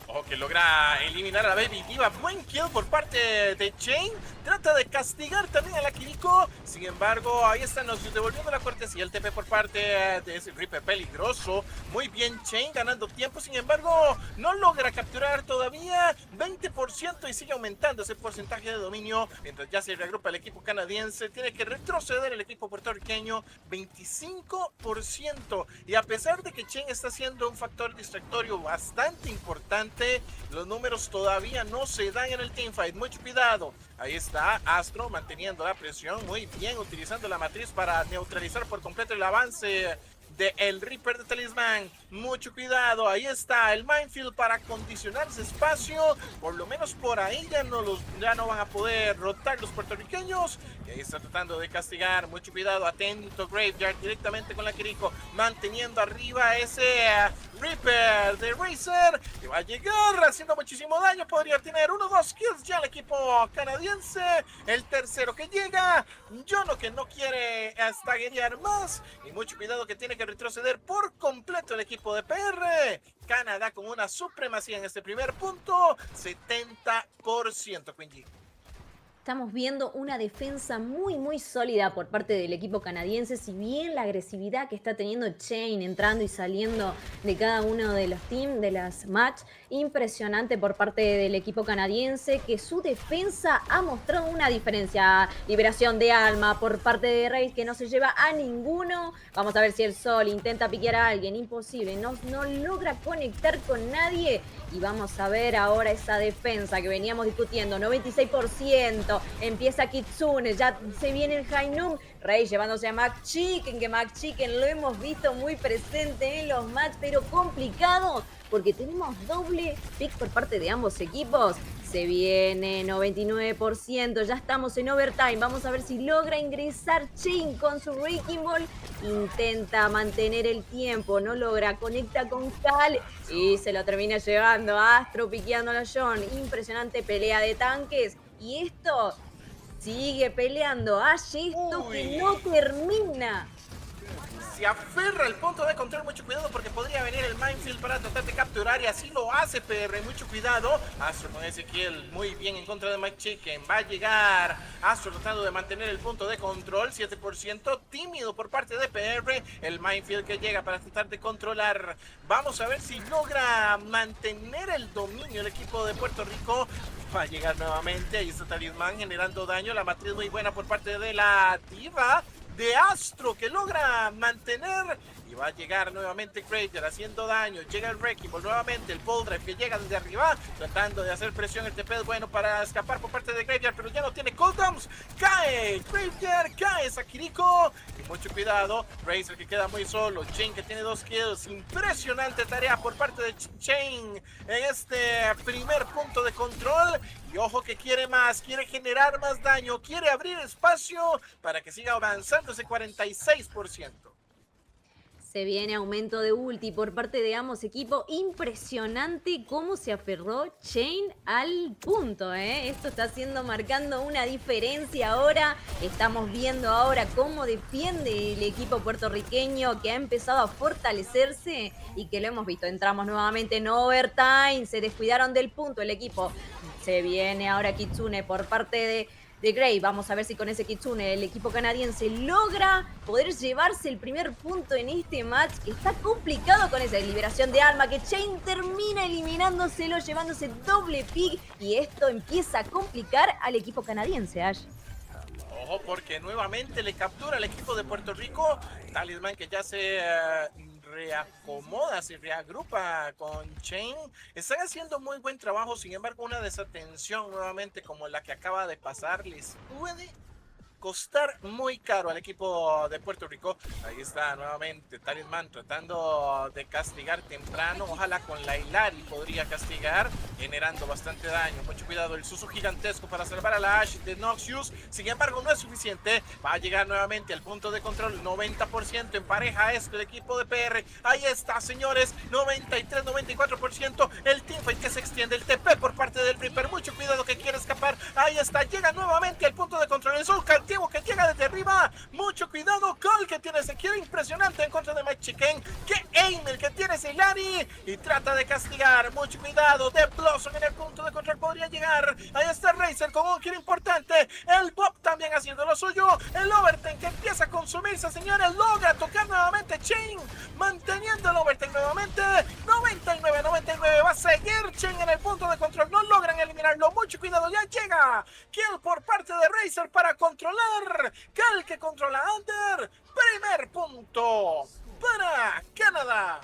Speaker 7: Ojo que logra eliminar a la Baby Diva. Buen kill por parte de Chain. Trata de castigar también a la Kiriko. Sin embargo, ahí está, nos devolviendo la cortesía. El TP por parte de ese Reaper peligroso. Muy bien Chain ganando tiempo. Sin embargo, no logra capturar todavía 20% y sigue aumentando ese porcentaje de dominio. Mientras ya se reagrupa el equipo canadiense, tiene que retroceder el equipo puertorriqueño 25%. Y a pesar de que Chain está siendo un factor distractorio bastante importante, los números todavía no se dan en el teamfight. Mucho cuidado. Ahí está Astro manteniendo la presión. Muy bien, utilizando la matriz para neutralizar por completo el avance de el Reaper de Talismán. Mucho cuidado, ahí está el Minefield para condicionar ese espacio. Por lo menos por ahí ya no van a poder rotar los puertorriqueños. Y ahí está tratando de castigar. Mucho cuidado, atento Graveyard directamente con la Kiriko, manteniendo arriba ese Reaper de Razer, que va a llegar haciendo muchísimo daño. Podría tener 1-2 kills ya el equipo canadiense. El tercero que llega, Jono, que no quiere staguear más. Y mucho cuidado, que tiene que retroceder por completo el equipo de PR. Canadá con una supremacía en este primer punto, 70%, Quingy.
Speaker 8: Estamos viendo una defensa muy sólida por parte del equipo canadiense, si bien la agresividad que está teniendo Chain entrando y saliendo de cada uno de los teams, de las match, impresionante por parte del equipo canadiense, que su defensa ha mostrado una diferencia. Liberación de alma por parte de Reis, que no se lleva a ninguno. Vamos a ver si el Sol intenta piquear a alguien, imposible, no logra conectar con nadie. Y vamos a ver ahora esa defensa que veníamos discutiendo, 96%, empieza Kitsune, ya se viene el Hainum, Rey llevándose a Mac Chicken, que Mac Chicken lo hemos visto muy presente en los matches, pero complicado, porque tenemos doble pick por parte de ambos equipos. Se viene 99%, ya estamos en overtime, vamos a ver si logra ingresar Chain con su Wrecking Ball, intenta mantener el tiempo, no logra, conecta con Cal y se lo termina llevando Astro piqueando a John. Impresionante pelea de tanques y esto sigue peleando, esto que no termina.
Speaker 7: Se aferra el punto de control, mucho cuidado porque podría venir el minefield para tratar de capturar y así lo hace PR, mucho cuidado. Astro con Ezequiel muy bien en contra de Mike Chicken, va a llegar Astro tratando de mantener el punto de control, 7%, tímido por parte de PR, el minefield que llega para tratar de controlar. Vamos a ver si logra mantener el dominio el equipo de Puerto Rico. Va a llegar nuevamente, ahí está Talismán generando daño, la matriz muy buena por parte de la diva de Astro que logra mantener y va a llegar nuevamente Crater haciendo daño, llega el Wrecking Ball nuevamente, el Ball Drive que llega desde arriba tratando de hacer presión, el TP es bueno para escapar por parte de Graveyard pero ya no tiene cooldowns, cae Graveyard, cae Sakiriko y mucho cuidado, Razer que queda muy solo, Chain que tiene 2 kills, impresionante tarea por parte de Chain en este primer punto de control. Y ojo que quiere más, quiere generar más daño, quiere abrir espacio para que siga avanzando ese 46%.
Speaker 8: Se viene aumento de ulti por parte de ambos equipos. Impresionante cómo se aferró Chain al punto, ¿eh? Esto está marcando una diferencia ahora. Estamos viendo ahora cómo defiende el equipo puertorriqueño que ha empezado a fortalecerse y que lo hemos visto. Entramos nuevamente en overtime. Se descuidaron del punto el equipo. Se viene ahora Kitsune por parte de Gray. Vamos a ver si con ese Kitsune el equipo canadiense logra poder llevarse el primer punto en este match, que está complicado con esa liberación de alma, que Chain termina eliminándoselo, llevándose doble pick, y esto empieza a complicar al equipo canadiense, Ash.
Speaker 7: Ojo porque nuevamente le captura al equipo de Puerto Rico, Talisman que ya se reacomoda, se reagrupa con Chain. Están haciendo muy buen trabajo, sin embargo una desatención nuevamente como la que acaba de pasar les puede costar muy caro al equipo de Puerto Rico. Ahí está nuevamente Talisman tratando de castigar temprano, ojalá con la Hilari podría castigar, generando bastante daño. Mucho cuidado, el Susu gigantesco para salvar a la Ashe de Noxious, sin embargo no es suficiente, va a llegar nuevamente al punto de control, 90% en pareja esto el equipo de PR, ahí está señores, 93-94%, el teamfight que se extiende, el TP por parte del Reaper, mucho cuidado que quiere escapar, ahí está, llega nuevamente al punto de control, el Soul que llega desde arriba, mucho cuidado, Cole que tiene ese kill impresionante en contra de Mike Chicken, que AMER que tiene ese Hilari y trata de castigar, mucho cuidado, de Blossom en el punto de control podría llegar, ahí está Razer con un kill importante, el Bob también haciendo lo suyo, el overtime que empieza a consumirse señores, logra tocar nuevamente Chain, manteniendo el overtime nuevamente, 99-99, va a seguir Chain en el punto de control, no logran eliminarlo, mucho cuidado, ya llega kill por parte de Razer para controlar, Cal que controla Under, primer punto para Canadá.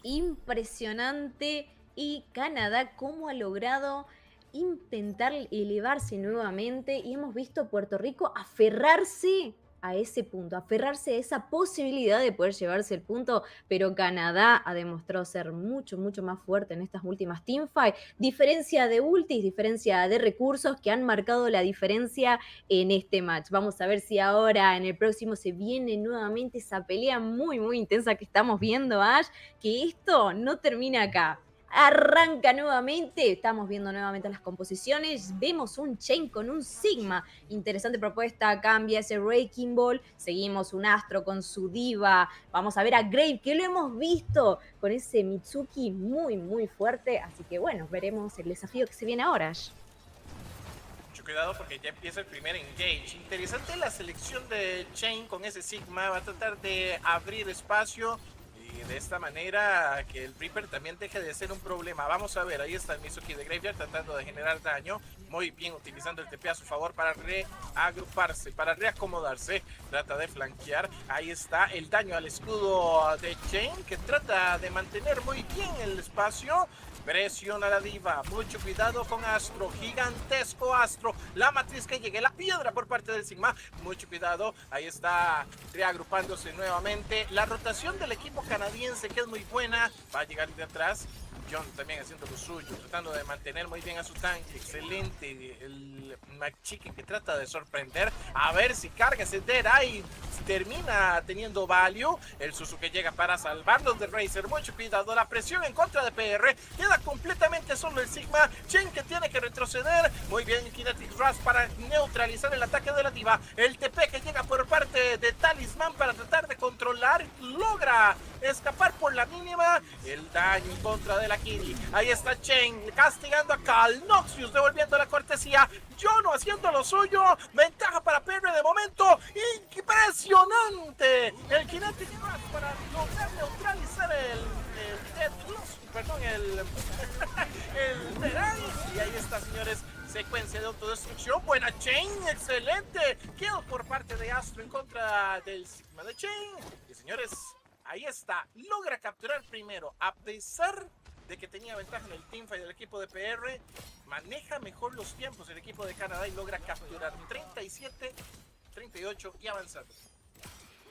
Speaker 8: Impresionante, y Canadá cómo ha logrado intentar elevarse nuevamente, y hemos visto Puerto Rico aferrarse a ese punto, aferrarse a esa posibilidad de poder llevarse el punto, pero Canadá ha demostrado ser mucho más fuerte en estas últimas teamfights, diferencia de ultis, diferencia de recursos que han marcado la diferencia en este match. Vamos a ver si ahora en el próximo se viene nuevamente esa pelea muy intensa que estamos viendo, Ash, que esto no termina acá. Arranca nuevamente, estamos viendo nuevamente las composiciones, vemos un Chain con un Sigma, interesante propuesta, cambia ese Wrecking Ball, seguimos un Astro con su diva, vamos a ver a Grave, que lo hemos visto con ese Mitsuki muy fuerte, así que bueno, veremos el desafío que se viene ahora.
Speaker 7: cuidado porque ya empieza el primer engage. Interesante la selección de Chain con ese Sigma. Va a tratar de abrir espacio y de esta manera que el Reaper también deje de ser un problema. Vamos a ver, ahí está el Mizuki de Graveyard tratando de generar daño. Muy bien, utilizando el TP a su favor para reagruparse, para reacomodarse. Trata de flanquear. Ahí está el daño al escudo de Chain, que trata de mantener muy bien el espacio. Presiona a la diva, mucho cuidado con Astro, gigantesco Astro, la matriz que llegue, la piedra por parte del Sigma, mucho cuidado, ahí está reagrupándose nuevamente, la rotación del equipo canadiense que es muy buena, va a llegar de atrás, John también haciendo lo suyo, tratando de mantener muy bien a su tanque, excelente, el McChicken que trata de sorprender, a ver si carga ese Dead Eye, termina teniendo value, el Suzuki llega para salvarlos de Razer, mucho cuidado, la presión en contra de PR, queda completamente solo el Sigma, Chen que tiene que retroceder, muy bien Kinetic Rush para neutralizar el ataque de la diva, el TP que llega por parte de Talisman para tratar de controlar, logra escapar por la mínima, el daño en contra de la Kitty, ahí está Chen castigando a Cal, Noxious devolviendo la cortesía, Jono haciendo lo suyo, ventaja para PR de momento, impresionante, el Kinetic Rush para lograr neutralizar el Terai, y ahí está, señores, secuencia de autodestrucción, buena Chain, excelente, kill por parte de Astro en contra del Sigma de Chain, y señores, ahí está, logra capturar primero, a pesar de que tenía ventaja en el teamfight del equipo de PR, maneja mejor los tiempos el equipo de Canadá y logra capturar 37, 38 y avanzar.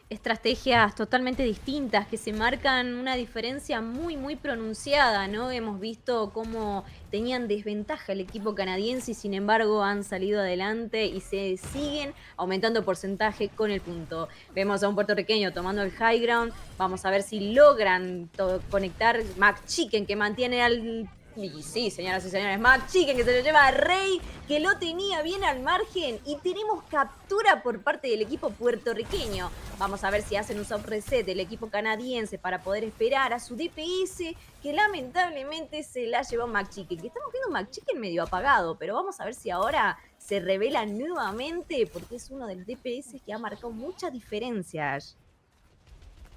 Speaker 8: Estrategias totalmente distintas que se marcan una diferencia muy pronunciada, ¿no? Hemos visto cómo tenían desventaja el equipo canadiense y sin embargo han salido adelante y se siguen aumentando porcentaje con el punto. Vemos a un puertorriqueño tomando el high ground, vamos a ver si logran conectar McChicken que mantiene al... Y sí, señoras y señores, McChicken que se lo lleva a Rey, que lo tenía bien al margen y tenemos captura por parte del equipo puertorriqueño. Vamos a ver si hacen un soft reset del equipo canadiense para poder esperar a su DPS, que lamentablemente se la llevó McChicken, que estamos viendo McChicken medio apagado, pero vamos a ver si ahora se revela nuevamente, porque es uno de los DPS que ha marcado mucha diferencia.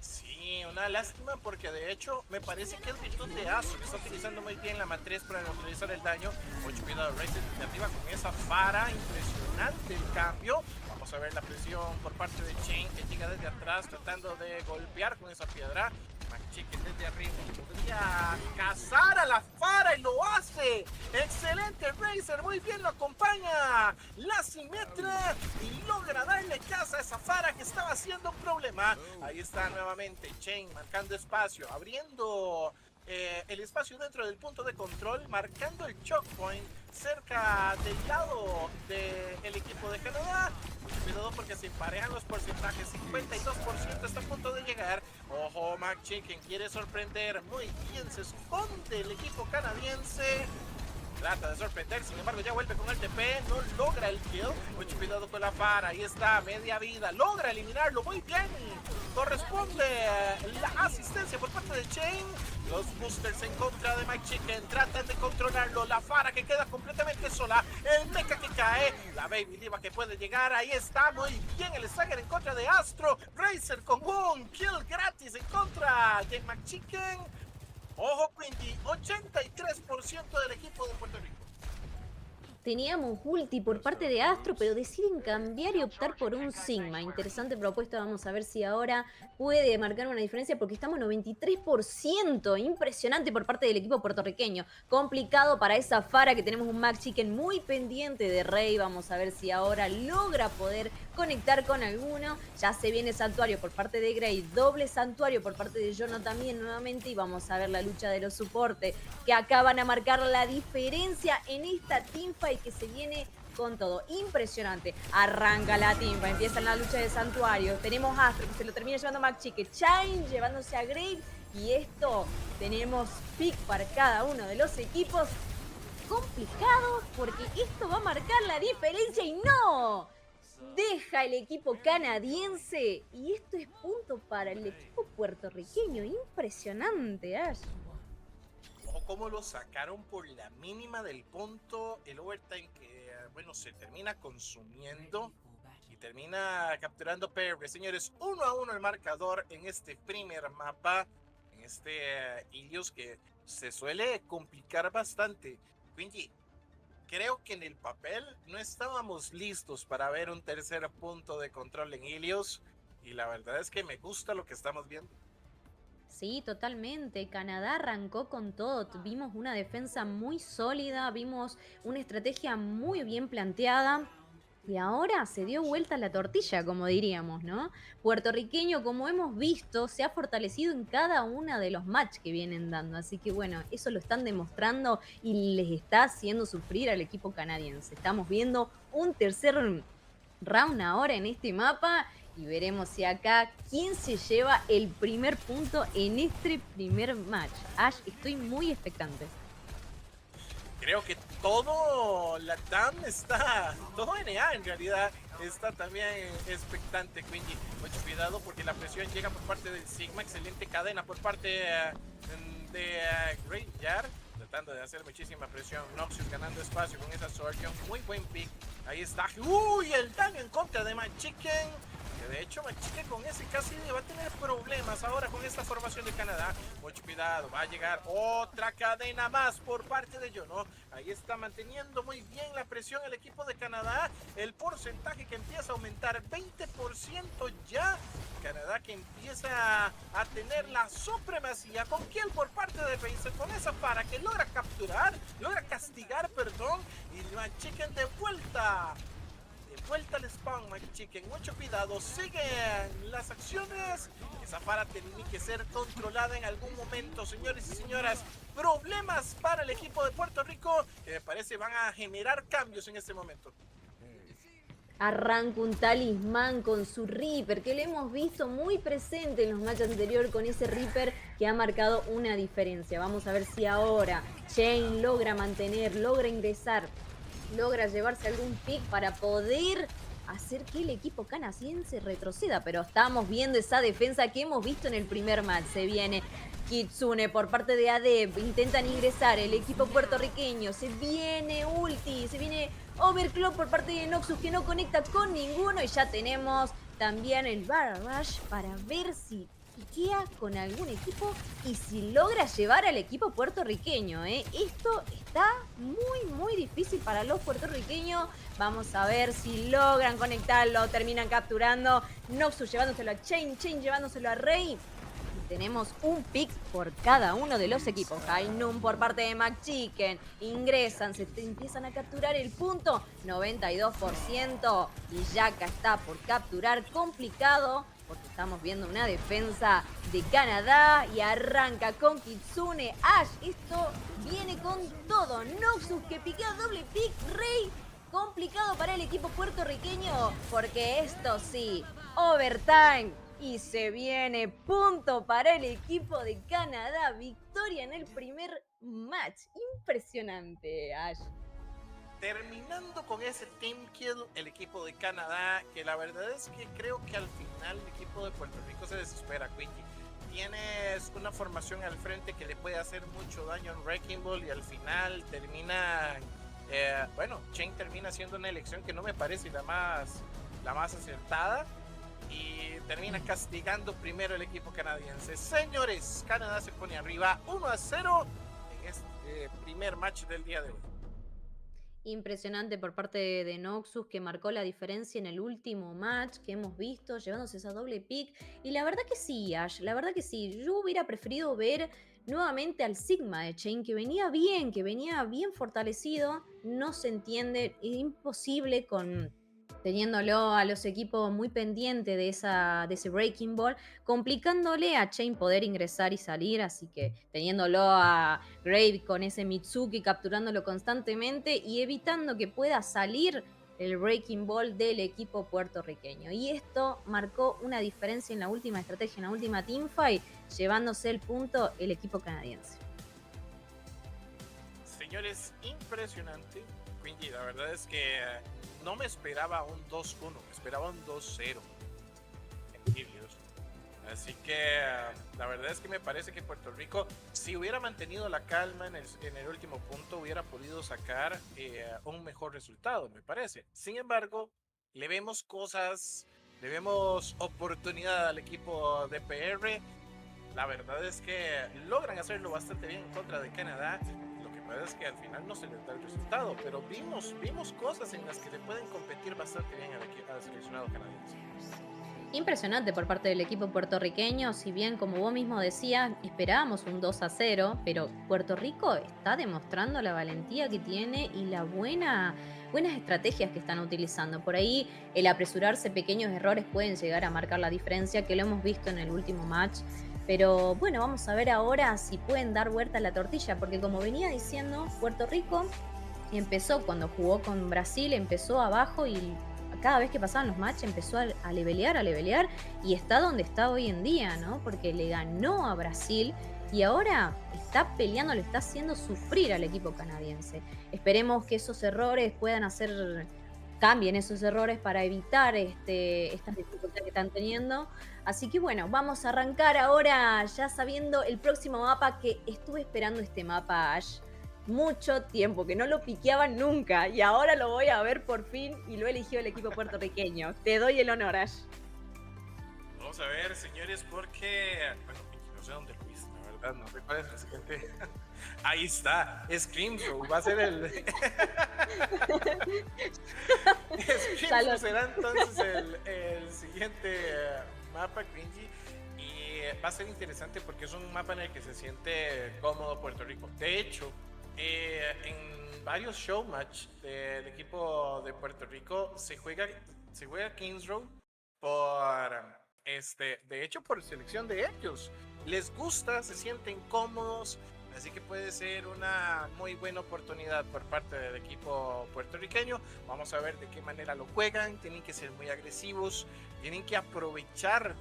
Speaker 7: Sí, una lástima porque de hecho me parece que es virtud de Astro que está utilizando muy bien la matriz para neutralizar el daño. Mucho cuidado Razer de arriba con esa fara, impresionante el cambio. Vamos a ver la presión por parte de Chain que llega desde atrás tratando de golpear con esa piedra. McChicken desde arriba podría cazar a la fara y lo hace. Excelente Razer, muy bien lo acompaña la Simetra y logra darle caza a esa fara que estaba haciendo un problema. Ahí está nuevamente Chain marcando espacio, abriendo el espacio dentro del punto de control, marcando el choke point cerca del lado del equipo de Canadá. Mucho cuidado porque se emparejan los porcentajes, 52% está a punto de llegar. Ojo, McChicken quiere sorprender, muy bien se esconde el equipo canadiense. Trata de sorprender, sin embargo ya vuelve con el TP, no logra el kill. Mucho cuidado con la fara, ahí está, media vida, logra eliminarlo muy bien. Corresponde la asistencia por parte de Chain. Los boosters en contra de McChicken tratan de controlarlo. La fara que queda completamente sola, el mecha que cae, la Baby Diva que puede llegar, ahí está, muy bien el stagger en contra de Astro. Razer con un kill gratis en contra de McChicken. Ojo, Quinty, 83% del equipo de Puerto Rico.
Speaker 8: Teníamos ulti por parte de Astro, pero deciden cambiar y optar por un Sigma. Interesante propuesta, vamos a ver si ahora puede marcar una diferencia porque estamos en 93%. Impresionante por parte del equipo puertorriqueño. Complicado para esa fara que tenemos un McChicken muy pendiente de Rey. Vamos a ver si ahora logra poder conectar con alguno. Ya se viene santuario por parte de Grey, doble santuario por parte de Jono también nuevamente. Y vamos a ver la lucha de los soportes que acaban a marcar la diferencia en esta teamfight que se viene con todo. Impresionante. Arranca la teamfight, empieza la lucha de santuario. Tenemos Astro que se lo termina llevando a McChicken, Chain llevándose a Grey. Y esto, tenemos pick para cada uno de los equipos. Complicado porque esto va a marcar la diferencia y no deja el equipo canadiense. Y esto es punto para el equipo puertorriqueño. Impresionante, Ash.
Speaker 7: Ojo cómo lo sacaron por la mínima del punto, el overtime que bueno, se termina consumiendo y termina capturando PR. Señores, 1-1 el marcador en este primer mapa, en este Ilios que se suele complicar bastante. Quingy, creo que en el papel no estábamos listos para ver un tercer punto de control en Ilios y la verdad es que me gusta lo que estamos viendo.
Speaker 8: Sí, totalmente. Canadá arrancó con todo. Vimos una defensa muy sólida, vimos una estrategia muy bien planteada. Y ahora se dio vuelta la tortilla, como diríamos, ¿no? Puertorriqueño, como hemos visto, se ha fortalecido en cada uno de los matches que vienen dando. Así que bueno, eso lo están demostrando y les está haciendo sufrir al equipo canadiense. Estamos viendo un tercer round ahora en este mapa y veremos si acá quién se lleva el primer punto en este primer match. Ash, estoy muy expectante.
Speaker 7: Creo que todo la TAM está, todo NA en realidad está también expectante, Quingy. Mucho cuidado porque la presión llega por parte del Sigma, excelente cadena por parte de Graveyard, tratando de hacer muchísima presión. Noxus ganando espacio con esa Sortion, muy buen pick. Ahí está, uy, el daño en contra de Machiken. Que de hecho Machiken con ese casi va a tener problemas ahora con esta formación de Canadá. Mucho cuidado, va a llegar otra cadena más por parte de Yono. Ahí está manteniendo muy bien la presión el equipo de Canadá. El porcentaje que empieza a aumentar, 20% ya. Canadá que empieza a tener la supremacía con Kiel por parte de Razer, con esa para que logra capturar, logra castigar, perdón, y Machiken de vuelta al spawn, Machiken. Mucho cuidado, siguen las acciones. Esa para tiene que ser controlada en algún momento, señores y señoras. Problemas para el equipo de Puerto Rico que me parece van a generar cambios en este momento.
Speaker 8: Arranca un talismán con su Reaper, que lo hemos visto muy presente en los matches anteriores con ese Reaper que ha marcado una diferencia. Vamos a ver si ahora Shane logra mantener, logra ingresar, logra llevarse algún pick para poder hacer que el equipo canadiense retroceda. Pero estamos viendo esa defensa que hemos visto en el primer match. Se viene Kitsune por parte de ADEV, intentan ingresar el equipo puertorriqueño, se viene ulti, se viene overclock por parte de Noxus que no conecta con ninguno y ya tenemos también el Barrel Rush para ver si piquea con algún equipo y si logra llevar al equipo puertorriqueño. Esto está muy difícil para los puertorriqueños. Vamos a ver si logran conectarlo, terminan capturando. Noxus llevándoselo a Chain llevándoselo a Rey. Tenemos un pick por cada uno de los equipos. Hainun por parte de McChicken. Ingresan, se empiezan a capturar el punto. 92%. Y Yaka está por capturar. Complicado porque estamos viendo una defensa de Canadá. Y arranca con Kitsune. Ash, esto viene con todo. Noxus que piquea doble pick. Rey. Complicado para el equipo puertorriqueño. Porque esto sí, overtime. Y se viene punto para el equipo de Canadá. Victoria en el primer match. Impresionante, Ash.
Speaker 7: Terminando con ese team kill, el equipo de Canadá, que la verdad es que creo que al final el equipo de Puerto Rico se desespera, Quingy. Tienes una formación al frente que le puede hacer mucho daño en Wrecking Ball y al final termina... Chen termina siendo una elección que no me parece la más acertada. Y termina castigando primero el equipo canadiense. Señores, Canadá se pone arriba 1-0 en este primer match del día de hoy.
Speaker 8: Impresionante por parte de Noxus que marcó la diferencia en el último match que hemos visto, llevándose esa doble pick. Y la verdad que sí, Ash, la verdad que sí. Yo hubiera preferido ver nuevamente al Sigma de Chain, que venía bien fortalecido. No se entiende, es imposible teniéndolo a los equipos muy pendientes de ese Breaking Ball, complicándole a Chain poder ingresar y salir, así que teniéndolo a Grave con ese Mitsuki, capturándolo constantemente y evitando que pueda salir el Breaking Ball del equipo puertorriqueño. Y esto marcó una diferencia en la última estrategia, en la última teamfight, llevándose el punto el equipo canadiense.
Speaker 7: Señores, impresionante. Quingy, la verdad es que no me esperaba un 2-1, me esperaba un 2-0. Así que la verdad es que me parece que Puerto Rico, si hubiera mantenido la calma en el último punto, hubiera podido sacar un mejor resultado, me parece. Sin embargo, le vemos cosas, le vemos oportunidad al equipo de PR. La verdad es que logran hacerlo bastante bien en contra de Canadá. Lo que pasa es que al final no se les da el resultado, pero vimos cosas en las que le pueden competir bastante bien al seleccionado canadiense.
Speaker 8: Impresionante por parte del equipo puertorriqueño, si bien como vos mismo decías, esperábamos un 2-0, pero Puerto Rico está demostrando la valentía que tiene y las buenas estrategias que están utilizando. Por ahí el apresurarse, pequeños errores pueden llegar a marcar la diferencia, que lo hemos visto en el último match. Pero bueno, vamos a ver ahora si pueden dar vuelta a la tortilla, porque como venía diciendo, Puerto Rico empezó cuando jugó con Brasil, empezó abajo y cada vez que pasaban los matches empezó a levelear y está donde está hoy en día, ¿no? Porque le ganó a Brasil y ahora está peleando, le está haciendo sufrir al equipo canadiense. Esperemos que esos errores cambien esos errores para evitar estas dificultades que están teniendo. Así que bueno, vamos a arrancar ahora ya sabiendo el próximo mapa, que estuve esperando este mapa, Ash, mucho tiempo, que no lo piqueaban nunca y ahora lo voy a ver por fin y lo eligió el equipo puertorriqueño. Te doy el honor, Ash.
Speaker 7: Vamos a ver, señores, porque bueno, no sé dónde lo viste, la verdad, no sé cuál es el siguiente. Ahí está, Screamthrow va a ser el Screamthrow será entonces el siguiente mapa, Cringy. Y va a ser interesante porque es un mapa en el que se siente cómodo Puerto Rico. De hecho, en varios show match del equipo de Puerto Rico se juega Kings Row de hecho por selección de ellos. Les gusta, se sienten cómodos, así que puede ser una muy buena oportunidad por parte del equipo puertorriqueño. Vamos a ver de qué manera lo juegan. Tienen que ser muy agresivos, tienen que aprovechar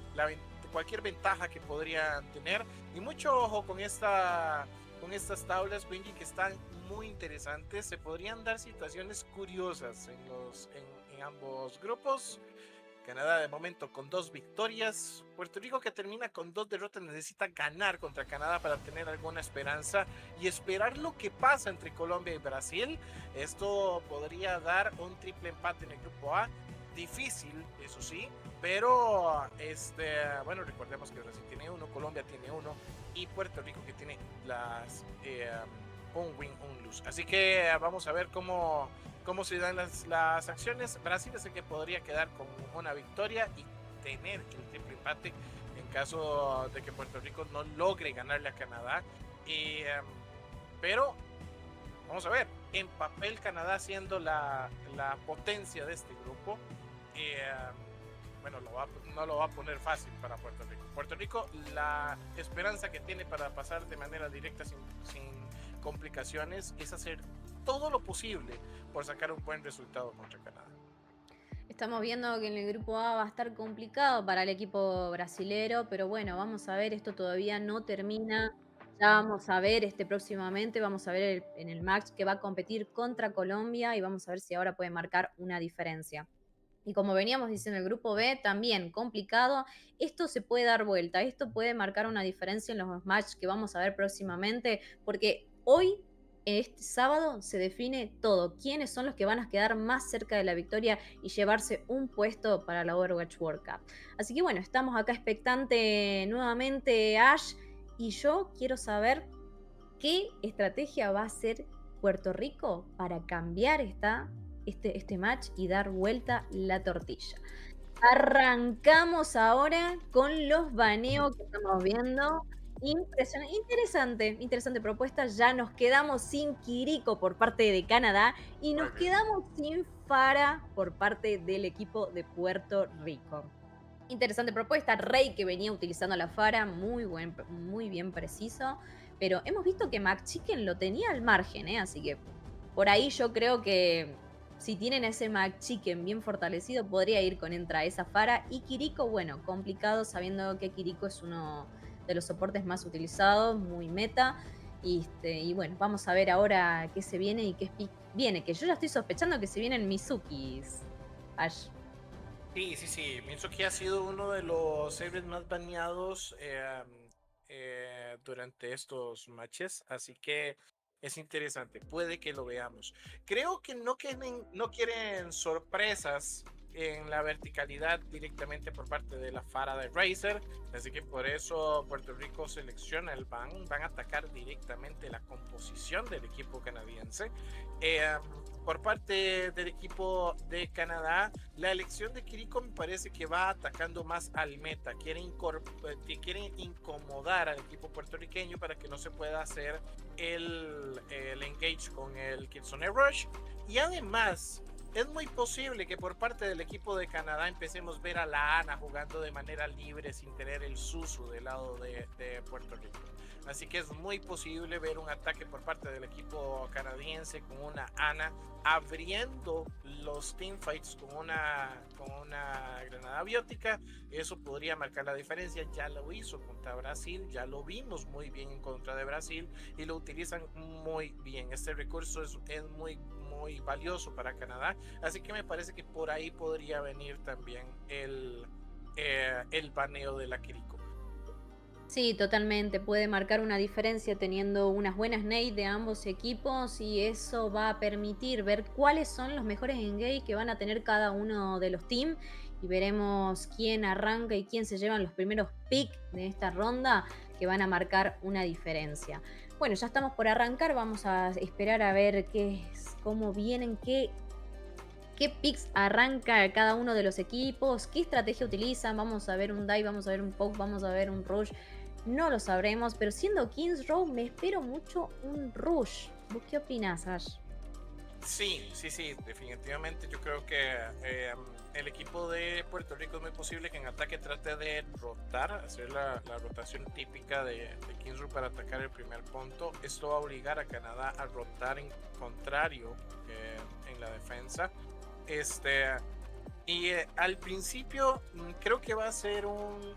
Speaker 7: cualquier ventaja que podrían tener, y mucho ojo con estas tablas, Benji, que están muy interesantes. Se podrían dar situaciones curiosas en ambos grupos. Canadá de momento con 2 victorias. Puerto Rico, que termina con 2 derrotas, necesita ganar contra Canadá para tener alguna esperanza y esperar lo que pasa entre Colombia y Brasil. Esto podría dar un triple empate en el grupo A. Difícil, eso sí, pero bueno, recordemos que Brasil tiene 1, Colombia tiene 1 y Puerto Rico que tiene un win, un lose. Así que vamos a ver cómo se dan las acciones. Brasil es el que podría quedar con una victoria y tener el triple empate en caso de que Puerto Rico no logre ganarle a Canadá. Pero vamos a ver, en papel Canadá siendo la potencia de este grupo, bueno, no lo va a poner fácil para Puerto Rico. Puerto Rico, la esperanza que tiene para pasar de manera directa sin complicaciones es hacer todo lo posible por sacar un buen resultado contra Canadá.
Speaker 8: Estamos viendo que en el grupo A va a estar complicado para el equipo brasilero, pero bueno, vamos a ver, esto todavía no termina. Ya vamos a ver próximamente, vamos a ver en el match que va a competir contra Colombia y vamos a ver si ahora puede marcar una diferencia. Y como veníamos diciendo, el grupo B también complicado. Esto se puede dar vuelta, esto puede marcar una diferencia en los matches que vamos a ver próximamente, porque hoy, este sábado, se define todo. ¿Quiénes son los que van a quedar más cerca de la victoria y llevarse un puesto para la OWWC World Cup? Así que bueno, estamos acá expectante nuevamente, Ash, y yo quiero saber qué estrategia va a hacer Puerto Rico para cambiar este match y dar vuelta la tortilla. Arrancamos ahora con los baneos que estamos viendo. Interesante propuesta. Ya nos quedamos sin Kiriko por parte de Canadá y nos quedamos sin Fara por parte del equipo de Puerto Rico. Interesante propuesta. Rey, que venía utilizando la Fara, muy bien preciso. Pero hemos visto que McChicken lo tenía al margen, así que por ahí yo creo que si tienen ese McChicken bien fortalecido, podría ir con entra esa Fara. Y Kiriko, bueno, complicado, sabiendo que Kiriko es uno de los soportes más utilizados, muy meta. Y bueno, vamos a ver ahora qué se viene y qué viene, que yo ya estoy sospechando que se vienen Mizukis, Ash.
Speaker 7: Sí. Mitsuki ha sido uno de los sables más baneados durante estos matches, así que es interesante. Puede que lo veamos. Creo que no quieren sorpresas en la verticalidad directamente por parte de la Fara de Razer, así que por eso Puerto Rico selecciona el ban. Van a atacar directamente la composición del equipo canadiense. Por parte del equipo de Canadá, la elección de Kiriko me parece que va atacando más al meta. Quieren incomodar al equipo puertorriqueño para que no se pueda hacer el engage con el Kitsune Rush. Y además, es muy posible que por parte del equipo de Canadá empecemos a ver a la Ana jugando de manera libre sin tener el Susu del lado de Puerto Rico. Así que es muy posible ver un ataque por parte del equipo canadiense con una Ana abriendo los teamfights con una granada biótica. Eso podría marcar la diferencia. Ya lo hizo contra Brasil, ya lo vimos muy bien en contra de Brasil y lo utilizan muy bien. Este recurso es muy valioso para Canadá, así que me parece que por ahí podría venir también el baneo de la Kiriko.
Speaker 8: Sí, totalmente. Puede marcar una diferencia teniendo unas buenas nades de ambos equipos y eso va a permitir ver cuáles son los mejores engage que van a tener cada uno de los teams y veremos quién arranca y quién se llevan los primeros picks de esta ronda que van a marcar una diferencia. Bueno, ya estamos por arrancar, vamos a esperar a ver cómo vienen, qué picks arranca cada uno de los equipos, qué estrategia utilizan. Vamos a ver un dive, vamos a ver un poke, vamos a ver un rush. No lo sabremos, pero siendo Kings Row me espero mucho un rush. ¿Vos qué opinás, Ash?
Speaker 7: Sí, definitivamente yo creo que el equipo de Puerto Rico es muy posible que en ataque trate de rotar, hacer la rotación típica de Kings Row para atacar el primer punto. Esto va a obligar a Canadá a rotar en contrario en la defensa. Al principio creo que va a ser un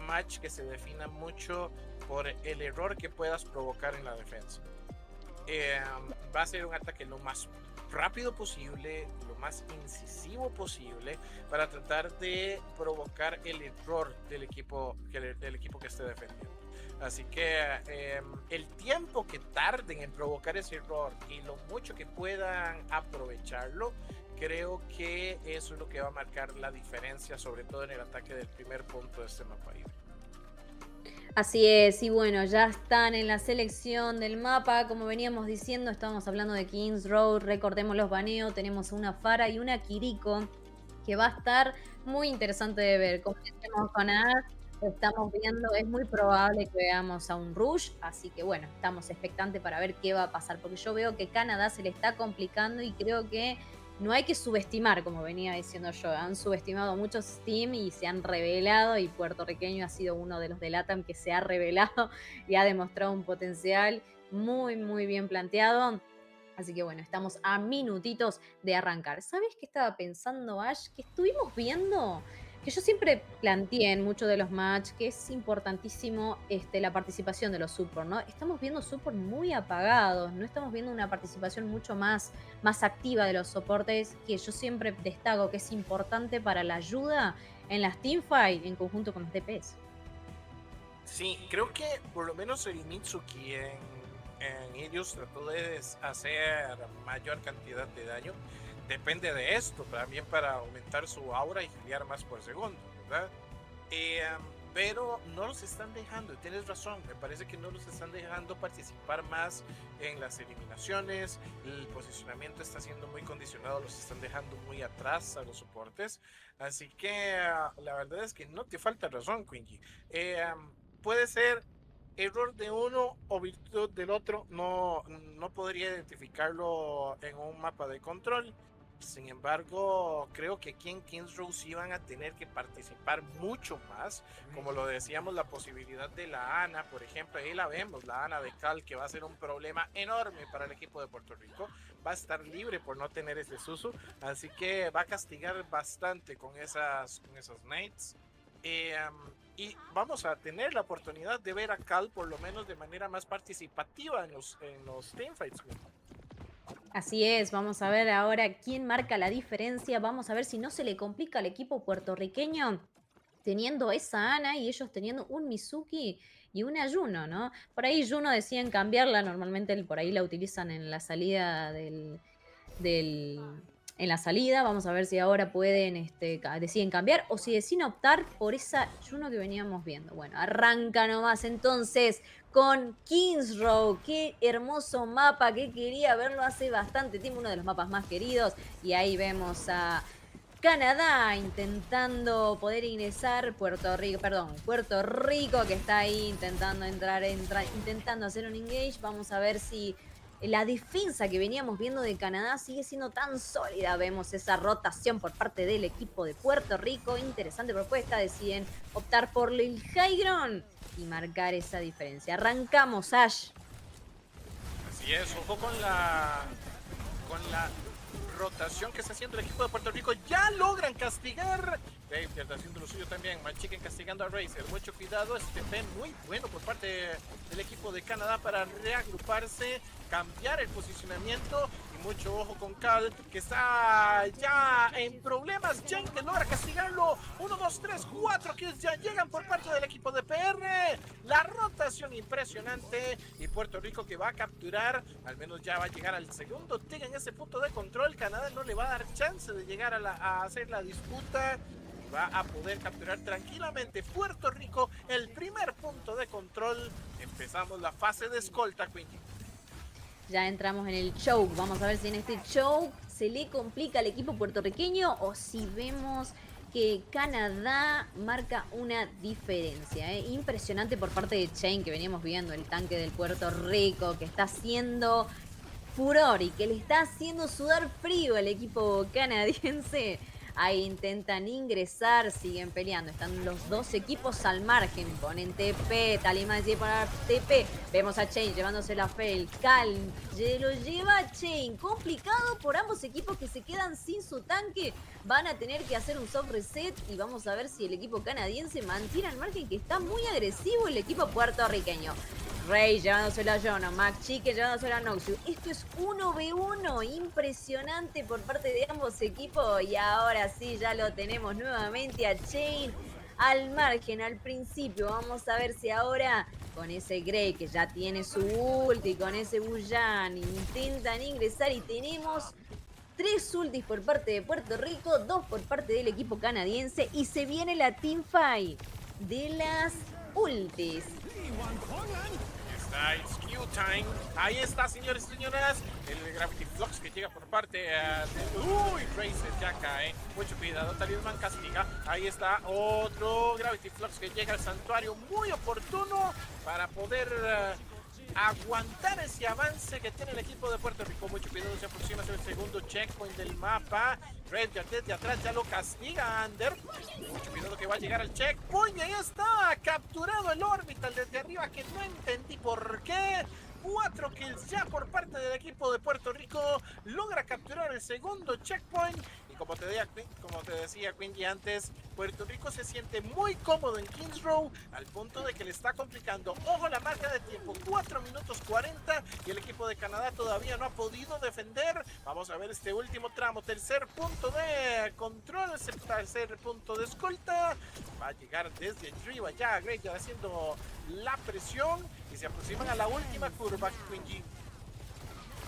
Speaker 7: match que se defina mucho por el error que puedas provocar en la defensa. Va a ser un ataque lo más rápido posible, lo más incisivo posible para tratar de provocar el error del equipo que esté defendiendo. Así que el tiempo que tarden en provocar ese error y lo mucho que puedan aprovecharlo, creo que eso es lo que va a marcar la diferencia, sobre todo en el ataque del primer punto de este mapa libre.
Speaker 8: Así es, y bueno, ya están en la selección del mapa, como veníamos diciendo, estábamos hablando de Kings Row, recordemos los baneos, tenemos una Fara y una Kiriko, que va a estar muy interesante de ver. Como decíamos con Ash, estamos viendo, es muy probable que veamos a un Rush, así que bueno, estamos expectantes para ver qué va a pasar, porque yo veo que Canadá se le está complicando y creo que no hay que subestimar, como venía diciendo yo. Han subestimado muchos teams y se han revelado, y puertorriqueño ha sido uno de los de LATAM que se ha revelado y ha demostrado un potencial muy bien planteado. Así que bueno, estamos a minutitos de arrancar. ¿Sabes qué estaba pensando, Ash? Que estuvimos viendo, que yo siempre planteé en muchos de los matches, que es importantísimo la participación de los support, ¿no? Estamos viendo support muy apagados, no estamos viendo una participación mucho más activa de los soportes, que yo siempre destaco que es importante para la ayuda en las teamfights en conjunto con los DPS.
Speaker 7: Sí, creo que por lo menos el Mitsuki en ellos trató de hacer mayor cantidad de daño. Depende de esto también para aumentar su aura y gilear más por segundo, ¿verdad? Pero no los están dejando, y tienes razón, me parece que no los están dejando participar más en las eliminaciones. El posicionamiento está siendo muy condicionado, los están dejando muy atrás a los soportes, así que la verdad es que no te falta razón, Quingy. Puede ser error de uno o virtud del otro, no podría identificarlo en un mapa de control. Sin embargo, creo que aquí en Kings Row sí van a tener que participar mucho más. Como lo decíamos, la posibilidad de la Ana, por ejemplo, ahí la vemos, la Ana de Cal, que va a ser un problema enorme para el equipo de Puerto Rico. Va a estar libre por no tener ese Susu, así que va a castigar bastante con esas nades. Y vamos a tener la oportunidad de ver a Cal por lo menos de manera más participativa en los teamfights.
Speaker 8: Así es, vamos a ver ahora quién marca la diferencia, vamos a ver si no se le complica al equipo puertorriqueño teniendo esa Ana y ellos teniendo un Mizuki y una Juno, ¿no? Por ahí Juno deciden cambiarla, normalmente por ahí la utilizan en la salida en la salida, vamos a ver si ahora pueden, deciden cambiar o si deciden optar por esa Juno que veníamos viendo. Bueno, arranca nomás entonces con Kings Row, qué hermoso mapa que quería verlo hace bastante tiempo, uno de los mapas más queridos, y ahí vemos a Canadá intentando poder ingresar, Puerto Rico que está ahí intentando intentando hacer un engage. Vamos a ver si la defensa que veníamos viendo de Canadá sigue siendo tan sólida. Vemos esa rotación por parte del equipo de Puerto Rico. Interesante propuesta, deciden optar por el high ground y marcar esa diferencia. Arrancamos, Ash.
Speaker 7: Así es, ojo con la rotación que está haciendo el equipo de Puerto Rico. Ya logran castigar. David está haciendo lo suyo también. Manchiken castigando a Razer. Mucho cuidado. Este pen muy bueno por parte del equipo de Canadá para reagruparse, cambiar el posicionamiento. Y mucho ojo con Cal, que está ya en problemas. Jane que logra castigarlo. 1, 2, 3, 4 kills ya llegan por parte del equipo de PR. La rotación impresionante. Y Puerto Rico que va a capturar. Al menos ya va a llegar al segundo tick en ese punto de control. Canadá no le va a dar chance de llegar a hacer la disputa. Va a poder capturar tranquilamente Puerto Rico el primer punto de control. Empezamos la fase de escolta, Quingy.
Speaker 8: Ya entramos en el choke. Vamos a ver si en este choke se le complica al equipo puertorriqueño o si vemos que Canadá marca una diferencia. Impresionante por parte de Chain, que veníamos viendo, el tanque del Puerto Rico, que está haciendo furor y que le está haciendo sudar frío al equipo canadiense. Ahí intentan ingresar, siguen peleando. Están los dos equipos al margen. Ponen TP, Talima decide poner TP. Vemos a Chain llevándose la fail. Cal lo lleva Chain. Complicado por ambos equipos que se quedan sin su tanque. Van a tener que hacer un soft reset. Y vamos a ver si el equipo canadiense mantiene al margen, que está muy agresivo el equipo puertorriqueño. Rey llevándosela a Jono, McChicken llevándosela a Noxus. Esto es 1v1, impresionante por parte de ambos equipos. Y ahora sí, ya lo tenemos nuevamente a Chain al margen, al principio. Vamos a ver si ahora con ese Grey que ya tiene su ulti, con ese Bullan, intentan ingresar y tenemos 3 ultis por parte de Puerto Rico, 2 por parte del equipo canadiense y se viene la teamfight de las ultis.
Speaker 7: It's Q time. Ahí está, señores y señoras. El Gravity Flux que llega por parte de... Uy, Razer ya cae. Mucho cuidado, Talisman castiga. Ahí está otro Gravity Flux que llega al santuario. Muy oportuno para poder aguantar ese avance que tiene el equipo de Puerto Rico. Mucho cuidado, se aproxima hacia el segundo checkpoint del mapa. Red ya desde atrás ya lo castiga Ander. Mucho cuidado que va a llegar al checkpoint. Y ahí está, capturado el orbital desde arriba, que no entendí por qué. 4 kills ya por parte del equipo de Puerto Rico. Logra capturar el segundo checkpoint. Y como te decía Quingy antes, Puerto Rico se siente muy cómodo en Kings Row, al punto de que le está complicando. Ojo la marca de tiempo, 4 minutos 40. Y el equipo de Canadá todavía no ha podido defender. Vamos a ver este último tramo. Tercer punto de control, tercer punto de escolta. Va a llegar desde arriba ya Grey ya haciendo la presión. Y se aproximan a la última curva, Quingy.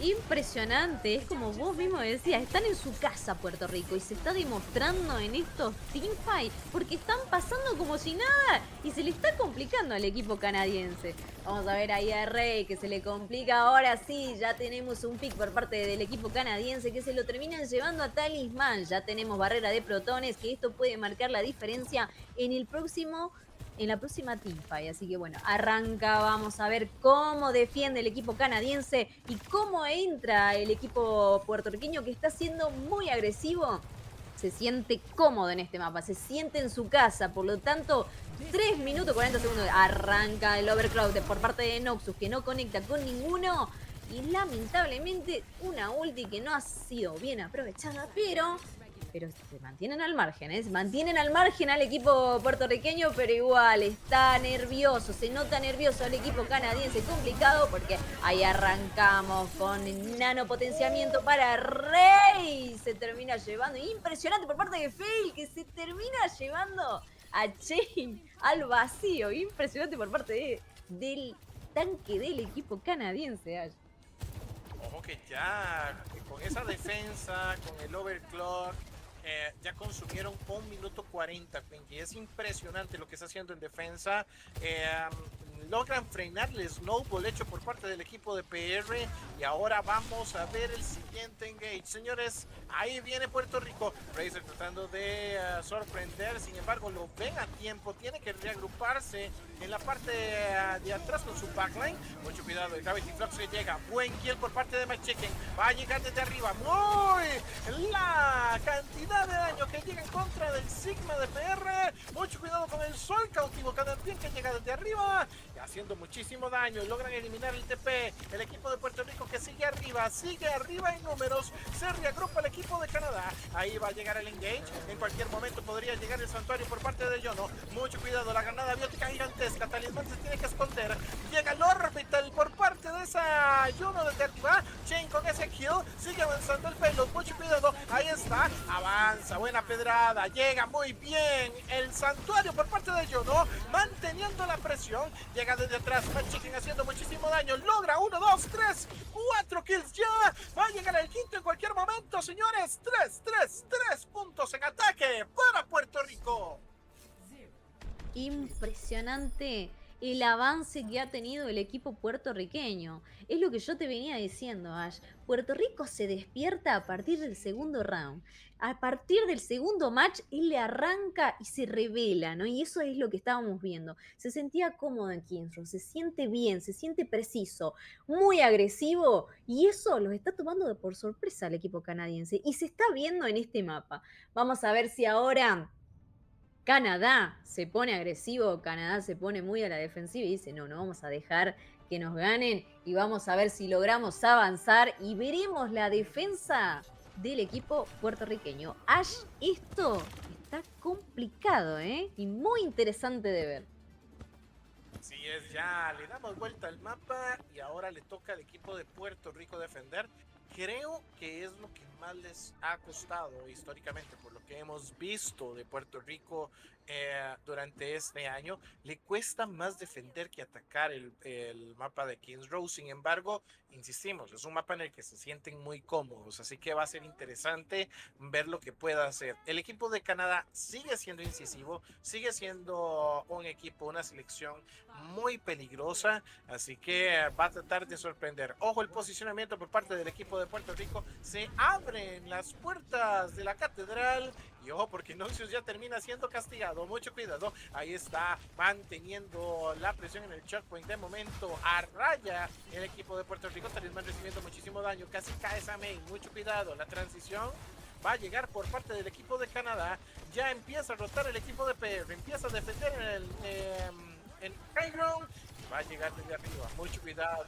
Speaker 8: Impresionante, es como vos mismo decías, están en su casa Puerto Rico y se está demostrando en estos teamfights porque están pasando como si nada y se le está complicando al equipo canadiense. Vamos a ver ahí a Rey que se le complica, ahora sí, ya tenemos un pick por parte del equipo canadiense que se lo terminan llevando a Talisman. Ya tenemos barrera de protones, que esto puede marcar la diferencia en la próxima teamfight. Así que bueno, arranca, vamos a ver cómo defiende el equipo canadiense y cómo entra el equipo puertorriqueño, que está siendo muy agresivo. Se siente cómodo en este mapa, se siente en su casa, por lo tanto 3 minutos 40 segundos, arranca el overclock por parte de Noxus, que no conecta con ninguno y lamentablemente una ulti que no ha sido bien aprovechada, pero pero se mantienen al margen, ¿eh? Se mantienen al margen al equipo puertorriqueño, pero igual está nervioso, se nota nervioso el equipo canadiense, complicado porque ahí arrancamos con nanopotenciamiento para Rey, se termina llevando, impresionante por parte de Fail, que se termina llevando a Chain al vacío, impresionante por parte del tanque del equipo canadiense, Ash.
Speaker 7: Ojo que ya con esa defensa, con el overclock, ya consumieron 1 minuto 40, Pinky. Es impresionante lo que está haciendo en defensa. Logran frenar el snowball hecho por parte del equipo de PR. Y ahora vamos a ver el siguiente engage. Señores, ahí viene Puerto Rico. Razer tratando de sorprender. Sin embargo, lo ven a tiempo. Tiene que reagruparse en la parte de atrás con su backline. Mucho cuidado, el Gravity Flux que llega. Buen kill por parte de McChicken. Va a llegar desde arriba. ¡Muy! La cantidad de daño que llega en contra del Sigma de PR. Mucho cuidado con el Sol cautivo canadiense que llega desde arriba. Y haciendo muchísimo daño. Logran eliminar el TP. El equipo de Puerto Rico que sigue arriba en números. Se reagrupa el equipo de Canadá. Ahí va a llegar el engage. En cualquier momento podría llegar el santuario por parte de Yono. Mucho cuidado, la granada biótica gigantesca. Talismán se tiene que esconder. Llega el orbital por parte de esa Yono desde arriba. Chain con ese kill. Sigue avanzando el payload. Mucho cuidado. Ahí está. Avanza. Buena pedrada. Llega muy bien el santuario por parte de Yono. Manteniendo la presión. Llega desde atrás. McChicken haciendo muchísimo daño. Logra 1, 2, 3, 4 kills ya. Va a llegar el quinto en cualquier momento, señores. 3 puntos en ataque para Puerto Rico.
Speaker 8: Impresionante el avance que ha tenido el equipo puertorriqueño. Es lo que yo te venía diciendo, Ash. Puerto Rico se despierta a partir del segundo round. A partir del segundo match, él le arranca y se revela, ¿no? Y eso es lo que estábamos viendo. Se sentía cómodo en Kings Row, se siente bien, se siente preciso, muy agresivo, y eso los está tomando por sorpresa al equipo canadiense. Y se está viendo en este mapa. Vamos a ver si ahora Canadá se pone agresivo, Canadá se pone muy a la defensiva y dice, no vamos a dejar que nos ganen y vamos a ver si logramos avanzar y veremos la defensa del equipo puertorriqueño. Ash, esto está complicado, ¿eh? Y muy interesante de ver.
Speaker 7: Así es, ya le damos vuelta al mapa y ahora le toca al equipo de Puerto Rico defender. Creo que es lo que más les ha costado históricamente, por lo que hemos visto de Puerto Rico durante este año. Le cuesta más defender que atacar el mapa de Kings Row. Sin embargo, insistimos, es un mapa en el que se sienten muy cómodos, así que va a ser interesante ver lo que pueda hacer. El equipo de Canadá sigue siendo incisivo, sigue siendo un equipo, una selección muy peligrosa, así que va a tratar de sorprender. Ojo el posicionamiento por parte del equipo de Puerto Rico. Se abren las puertas de la catedral y ojo porque Noxious ya termina siendo castigado. Mucho cuidado. Ahí está manteniendo la presión en el checkpoint. De momento a raya el equipo de Puerto Rico. Talismán recibiendo muchísimo daño. Casi cae esa main. Mucho cuidado. La transición va a llegar por parte del equipo de Canadá. Ya empieza a rotar el equipo de PR. Empieza a defender en high ground. Va a llegar desde arriba. Mucho cuidado.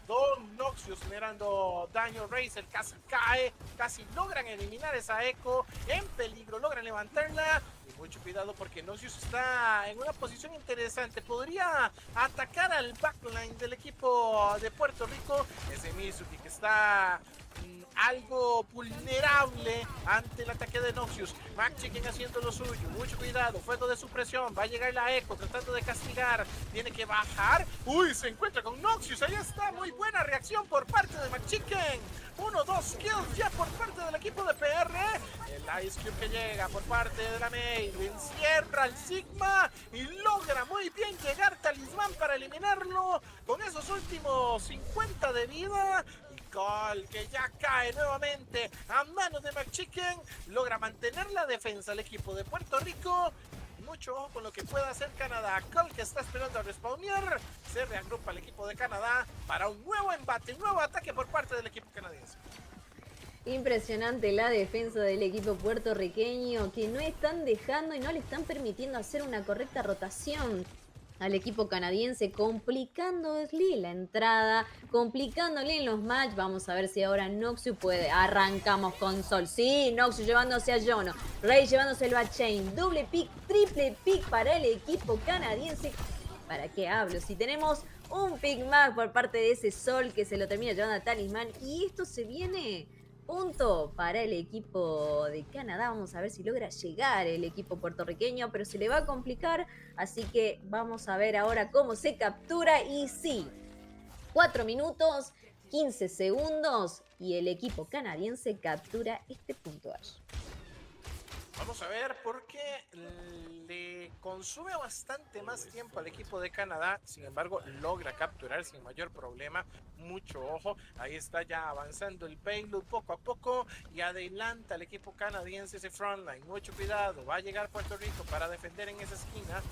Speaker 7: Noxious generando daño. Razer casi cae. Casi logran eliminar esa eco. En peligro. Logran levantarla. Y mucho cuidado porque Noxious está en una posición interesante. Podría atacar al backline del equipo de Puerto Rico. Ese Mizuki que está algo vulnerable ante el ataque de Noxious. McChicken haciendo lo suyo. Mucho cuidado. Fuego de supresión. Va a llegar la eco tratando de castigar. Tiene que bajar. Uy, se encuentra con Noxious. Ahí está. Muy buena reacción por parte de McChicken. 1, 2 kills ya por parte del equipo de PR. El Ice Cube que llega por parte de la main. Encierra al Sigma y logra muy bien llegar Talismán para eliminarlo con esos últimos 50 de vida. Gol que ya cae nuevamente a manos de McChicken. Logra mantener la defensa al equipo de Puerto Rico. Mucho ojo con lo que pueda hacer Canadá. Cole que está esperando a respawnear. Se reagrupa el equipo de Canadá para un nuevo embate, un nuevo ataque por parte del equipo canadiense.
Speaker 8: Impresionante la defensa del equipo puertorriqueño que no están dejando y no le están permitiendo hacer una correcta rotación. al equipo canadiense, complicándole la entrada, complicándole en los match. Vamos a ver si ahora Noxu puede. Arrancamos con Sol. Sí, Noxu llevándose a Jono. Rey llevándoselo a Chain. Doble pick, triple pick para el equipo canadiense. ¿Para qué hablo? Si tenemos un pick más por parte de ese Sol que se lo termina llevando a Talismán. Y esto se viene... Punto para el equipo de Canadá. Vamos a ver si logra llegar el equipo puertorriqueño, pero se le va a complicar. Así que vamos a ver ahora cómo se captura. Y sí, 4 minutos, 15 segundos y el equipo canadiense captura este punto.
Speaker 7: Vamos a ver porque le consume bastante más tiempo al equipo de Canadá, sin embargo logra capturar sin mayor problema. Mucho ojo, ahí está ya avanzando el payload poco a poco y adelanta al equipo canadiense ese frontline. Mucho cuidado, va a llegar Puerto Rico para defender en esa esquina.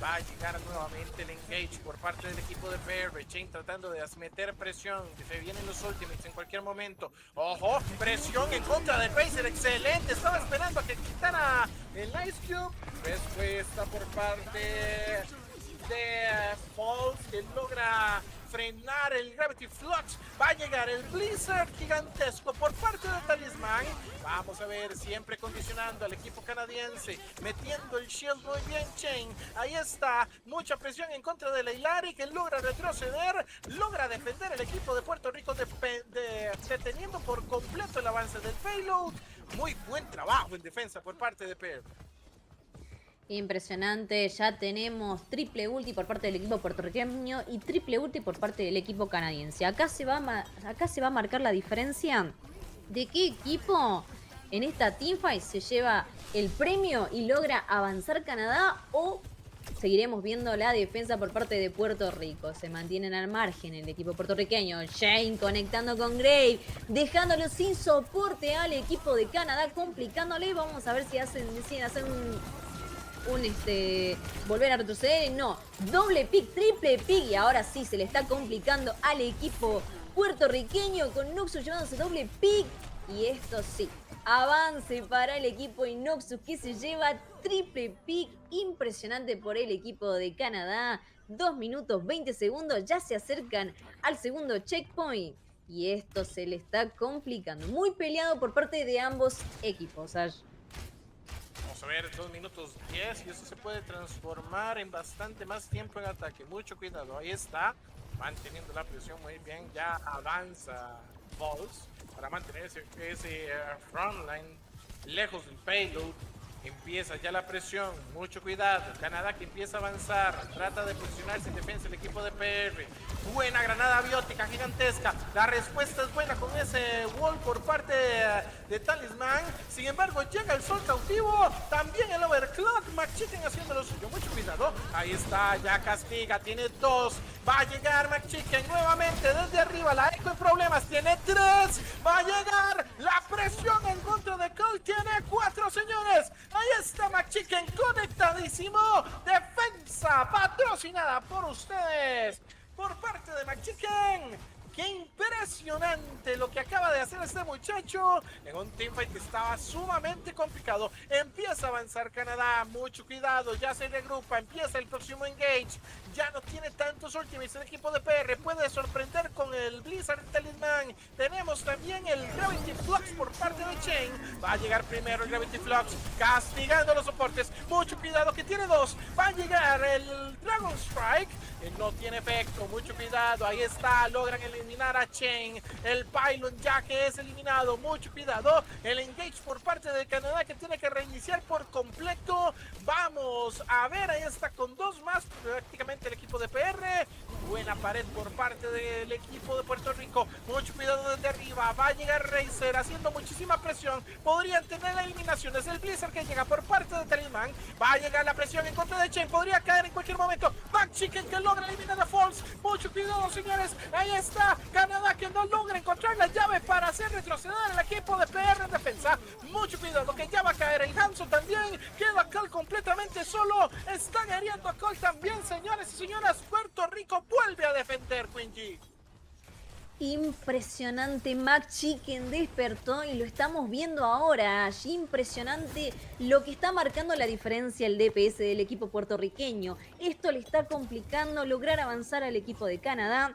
Speaker 7: Va a llegar nuevamente el engage por parte del equipo de PR. Chain tratando de meter presión. Se vienen los ultimates en cualquier momento. ¡Ojo! Presión en contra de Pacer. ¡Excelente! Estaba esperando a que quitara el Ice Cube. Respuesta por parte de Falls, que logra frenar el Gravity Flux. Va a llegar el Blizzard gigantesco por parte de Talismán. Vamos a ver, siempre condicionando al equipo canadiense, metiendo el shield muy bien Chain. Ahí está, mucha presión en contra de Leilari, que logra retroceder, logra defender el equipo de Puerto Rico deteniendo por completo el avance del payload. Muy buen trabajo en defensa por parte de Per.
Speaker 8: Impresionante, ya tenemos triple ulti por parte del equipo puertorriqueño y triple ulti por parte del equipo canadiense. Acá se va a marcar la diferencia de qué equipo en esta teamfight se lleva el premio y logra avanzar Canadá, o seguiremos viendo la defensa por parte de Puerto Rico. Se mantienen al margen el equipo puertorriqueño. Shane conectando con Grave, dejándolo sin soporte al equipo de Canadá, complicándole. Vamos a ver si deciden hacer volver a retroceder. No, doble pick, triple pick, y ahora sí se le está complicando al equipo puertorriqueño con Noxus llevándose doble pick. Y esto sí, avance para el equipo y Noxus, que se lleva triple pick. Impresionante por el equipo de Canadá. 2 minutos 20 segundos, ya se acercan al segundo checkpoint y esto se le está complicando. Muy peleado por parte de ambos equipos, Ash.
Speaker 7: Vamos a ver, 2 minutos 10 y eso se puede transformar en bastante más tiempo en ataque. Mucho cuidado, ahí está, manteniendo la presión muy bien. Ya avanza Balls para mantener ese frontline lejos del payload. Empieza ya la presión, mucho cuidado. Canadá que empieza a avanzar, trata de posicionarse en defensa el equipo de PR. Buena granada biótica gigantesca. La respuesta es buena con ese wall por parte de Talismán. Sin embargo, llega el sol cautivo. También el overclock. McChicken haciendo lo suyo. Mucho cuidado. Ahí está, ya castiga. Tiene 2. Va a llegar McChicken nuevamente desde arriba. La eco en problemas. Tiene 3. Va a llegar la presión en contra de Cole. Tiene 4, señores. Ahí está McChicken conectadísimo. Defensa patrocinada por ustedes, por parte de McChicken. ¡Qué impresionante lo que acaba de hacer este muchacho! En un teamfight que estaba sumamente complicado. Empieza a avanzar Canadá. Mucho cuidado, ya se regrupa. Empieza el próximo engage. Ya no tiene tantos ultimates el equipo de PR. Puede sorprender con el Blizzard Talisman. Tenemos también el Gravity Flux por parte de Chain. Va a llegar primero el Gravity Flux, castigando los soportes. Mucho cuidado, que tiene 2. Va a llegar el Dragon Strike. No tiene efecto, mucho cuidado. Ahí está, logran eliminar a Chain. El Pylon ya que es eliminado, mucho cuidado. El engage por parte de Canadá, que tiene que reiniciar por completo. Vamos a ver, ahí está con 2 más prácticamente el equipo de PR. Buena pared por parte del equipo de Puerto Rico. Mucho cuidado desde arriba. Va a llegar Razer haciendo muchísima presión. Podrían tener la eliminación. Es el Blizzard que llega por parte de Talisman. Va a llegar la presión en contra de Chain. Podría caer en cualquier momento. McChicken que logra eliminar a Falls. Mucho cuidado, señores. Ahí está Canadá, que no logra encontrar la llave para hacer retroceder al equipo de PR en defensa. Mucho cuidado, que ya va a caer el Hanzo también. Queda Cole completamente solo. Están heriendo a Cole también, señores y señoras. Puerto Rico vuelve a defender, Queen G.
Speaker 8: Impresionante, McChicken despertó y lo estamos viendo ahora, Ash. Impresionante lo que está marcando la diferencia el DPS del equipo puertorriqueño. Esto le está complicando lograr avanzar al equipo de Canadá.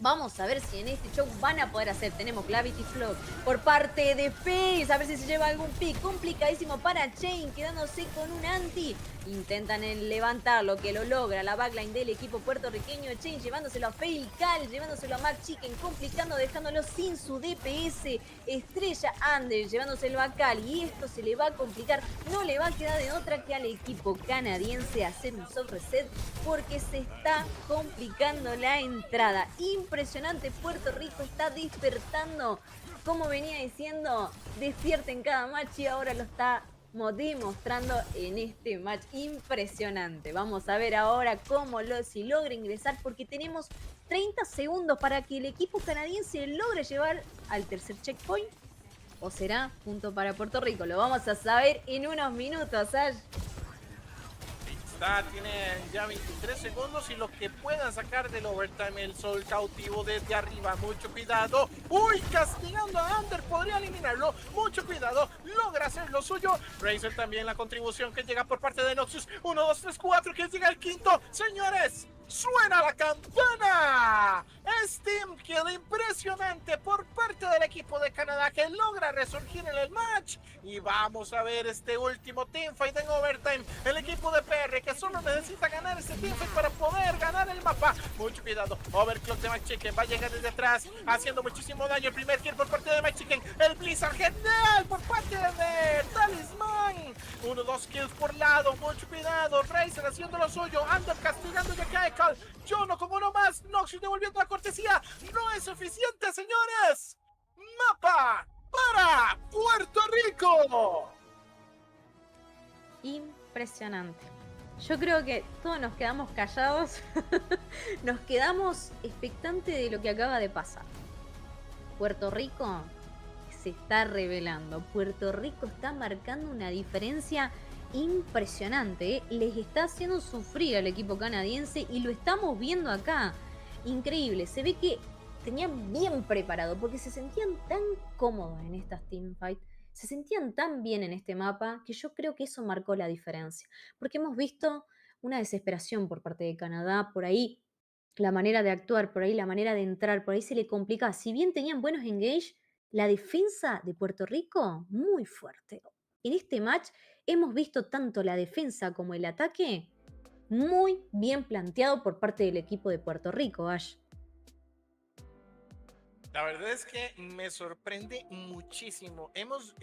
Speaker 8: Vamos a ver si en este show van a poder hacer. Tenemos Gravity Flow por parte de Face. A ver si se lleva algún pick. Complicadísimo para Chain, quedándose con un anti. Intentan levantar lo que lo logra la backline del equipo puertorriqueño. Chain llevándoselo a Fail Cal, llevándoselo a McChicken, complicando, dejándolo sin su DPS. Estrella Under, llevándoselo a Cal. Y esto se le va a complicar. No le va a quedar de otra que al equipo canadiense hacer un soft reset, porque se está complicando la entrada. Impresionante, Puerto Rico está despertando. Como venía diciendo, despierta en cada match y ahora lo está demostrando en este match. Impresionante. Vamos a ver ahora si logra ingresar, porque tenemos 30 segundos para que el equipo canadiense logre llevar al tercer checkpoint. ¿O será punto para Puerto Rico? Lo vamos a saber en unos minutos, Ash.
Speaker 7: Tienen ya 23 segundos y lo que puedan sacar del overtime. El sol cautivo desde arriba, mucho cuidado. Uy, castigando a Under, podría eliminarlo. Mucho cuidado, logra hacer lo suyo. Razer también, la contribución que llega por parte de Noxus. 1, 2, 3, 4, que llega el quinto. Señores, ¡suena la campana! Es Team Kill impresionante por parte del equipo de Canadá, que logra resurgir en el match. Y vamos a ver este último teamfight en overtime. El equipo de PR, que solo necesita ganar este teamfight para poder ganar el mapa. Mucho cuidado, overclock de McChicken va a llegar desde atrás, haciendo muchísimo daño. El primer kill por parte de McChicken. El Blizzard genial por parte de Talisman. 1, 2 kills por lado, mucho cuidado. Razer haciendo lo suyo, Under castigando, ya cae Cal. Jono con uno más, Noxus devolviendo la cortesía. No es suficiente, señores. Mapa para Puerto Rico.
Speaker 8: Impresionante. Yo creo que todos nos quedamos callados. Nos quedamos expectantes de lo que acaba de pasar. Puerto Rico se está revelando. Puerto Rico está marcando una diferencia impresionante, ¿eh? Les está haciendo sufrir al equipo canadiense y lo estamos viendo acá. Increíble, se ve que tenían bien preparado, porque se sentían tan cómodos en estas teamfights, se sentían tan bien en este mapa, que yo creo que eso marcó la diferencia, porque hemos visto una desesperación por parte de Canadá. Por ahí la manera de actuar, por ahí la manera de entrar, por ahí se le complica. Si bien tenían buenos engage, la defensa de Puerto Rico muy fuerte. En este match hemos visto tanto la defensa como el ataque muy bien planteado por parte del equipo de Puerto Rico, Ash.
Speaker 7: La verdad es que me sorprende muchísimo. Hemos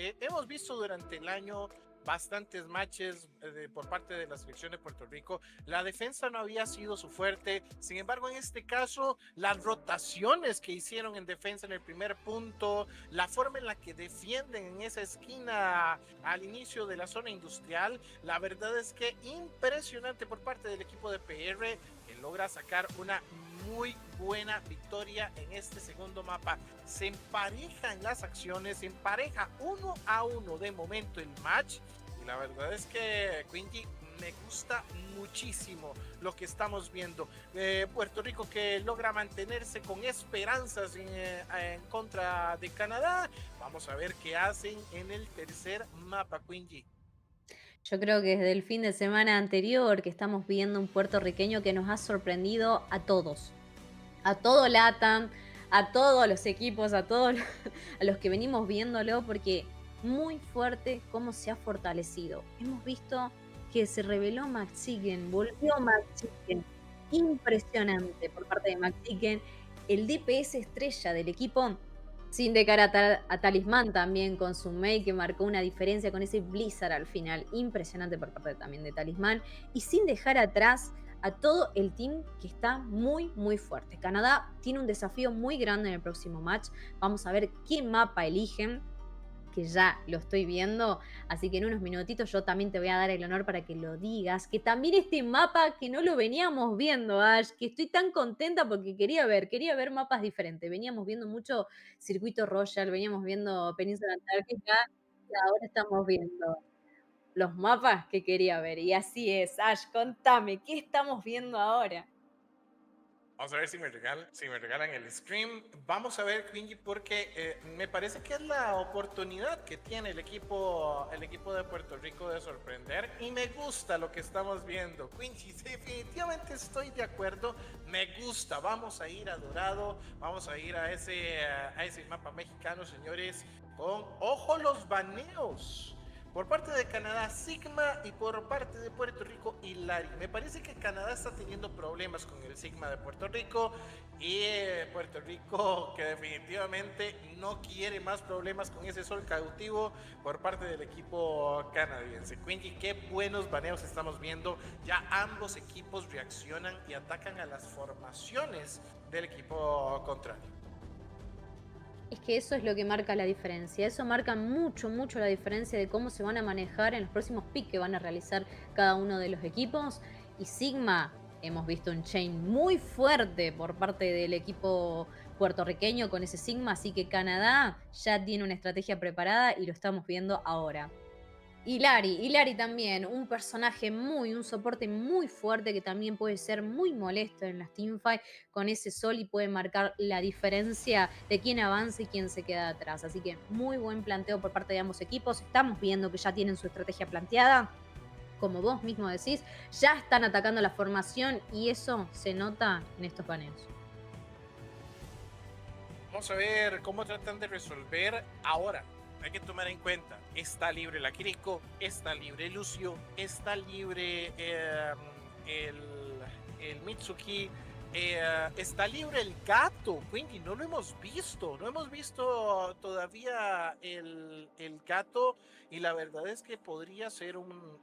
Speaker 7: visto durante el año bastantes matches por parte de la selección de Puerto Rico. La defensa no había sido su fuerte. Sin embargo, en este caso, las rotaciones que hicieron en defensa en el primer punto, la forma en la que defienden en esa esquina al inicio de la zona industrial, la verdad es que impresionante por parte del equipo de PR, que logra sacar una muy buena victoria en este segundo mapa. Se emparejan las acciones, se empareja 1-1 de momento el match, y la verdad es que Quingy, me gusta muchísimo lo que estamos viendo. Puerto Rico, que logra mantenerse con esperanzas en contra de Canadá. Vamos a ver qué hacen en el tercer mapa, Quingy.
Speaker 8: Yo creo que desde el fin de semana anterior que estamos viendo un puertorriqueño que nos ha sorprendido a todos. A todo LATAM, a todos los equipos, a todos a los que venimos viéndolo, porque muy fuerte cómo se ha fortalecido. Hemos visto que se reveló McChicken, volvió McChicken. Impresionante por parte de McChicken. El DPS estrella del equipo, sin dejar a Talismán también con su make, que marcó una diferencia con ese Blizzard al final. Impresionante por parte también de Talismán. Y sin dejar atrás a todo el team, que está muy, muy fuerte. Canadá tiene un desafío muy grande en el próximo match. Vamos a ver qué mapa eligen, que ya lo estoy viendo. Así que en unos minutitos yo también te voy a dar el honor para que lo digas. Que también este mapa que no lo veníamos viendo, Ash, que estoy tan contenta porque quería ver mapas diferentes. Veníamos viendo mucho Circuito Royal, veníamos viendo Península Antártica, y ahora estamos viendo los mapas que quería ver. Y así es, Ash, contame, ¿qué estamos viendo ahora?
Speaker 7: Vamos a ver si me regalan el stream. Vamos a ver, Quingy, porque me parece que es la oportunidad que tiene el equipo de Puerto Rico de sorprender. Y me gusta lo que estamos viendo. Quingy, definitivamente estoy de acuerdo. Me gusta. Vamos a ir a Dorado. Vamos a ir a ese mapa mexicano, señores. Con ojo los baneos. Por parte de Canadá, Sigma, y por parte de Puerto Rico, Hilari. Me parece que Canadá está teniendo problemas con el Sigma de Puerto Rico y Puerto Rico que definitivamente no quiere más problemas con ese sol cautivo por parte del equipo canadiense. Quingy, qué buenos baneos estamos viendo. Ya ambos equipos reaccionan y atacan a las formaciones del equipo contrario.
Speaker 8: Es que eso es lo que marca la diferencia. Eso marca mucho, mucho la diferencia de cómo se van a manejar en los próximos picks que van a realizar cada uno de los equipos. Y Sigma, hemos visto un chain muy fuerte por parte del equipo puertorriqueño con ese Sigma, así que Canadá ya tiene una estrategia preparada y lo estamos viendo ahora. Hilari también, un personaje un soporte muy fuerte que también puede ser muy molesto en las teamfights con ese sol y puede marcar la diferencia de quién avanza y quién se queda atrás. Así que muy buen planteo por parte de ambos equipos. Estamos viendo que ya tienen su estrategia planteada. Como vos mismo decís, ya están atacando la formación y eso se nota en estos baneos.
Speaker 7: Vamos a ver cómo tratan de resolver ahora. Hay que tomar en cuenta, está libre la Kiriko, está libre Lucio, está libre el Mitsuki, está libre el gato. Quingy, no lo hemos visto todavía el gato, y la verdad es que podría ser un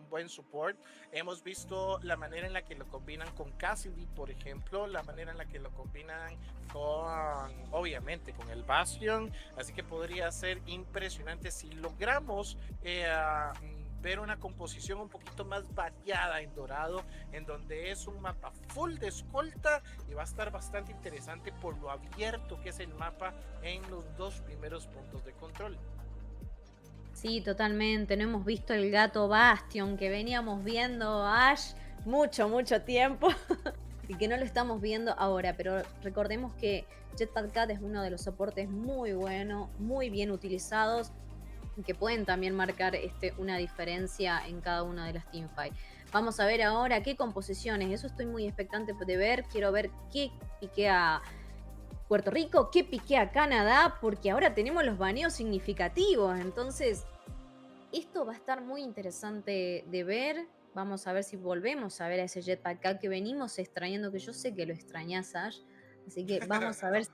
Speaker 7: buen support. Hemos visto la manera en la que lo combinan con Cassidy, por ejemplo, la manera en la que lo combinan obviamente con el Bastion, así que podría ser impresionante si logramos ver una composición un poquito más variada en Dorado, en donde es un mapa full de escolta y va a estar bastante interesante por lo abierto que es el mapa en los dos primeros puntos de control.
Speaker 8: Sí, totalmente. No hemos visto el gato Bastion que veníamos viendo Ash mucho tiempo y que no lo estamos viendo ahora, pero recordemos que Jetpack Cat es uno de los soportes muy buenos, muy bien utilizados, que pueden también marcar una diferencia en cada una de las teamfights. Vamos a ver ahora qué composiciones, eso estoy muy expectante de ver. Quiero ver qué piquea Puerto Rico, qué piquea Canadá, porque ahora tenemos los baneos significativos, entonces esto va a estar muy interesante de ver. Vamos a ver si volvemos a ver a ese Jetpack Cat que venimos extrañando, que yo sé que lo extrañas, Ash, así que vamos a ver si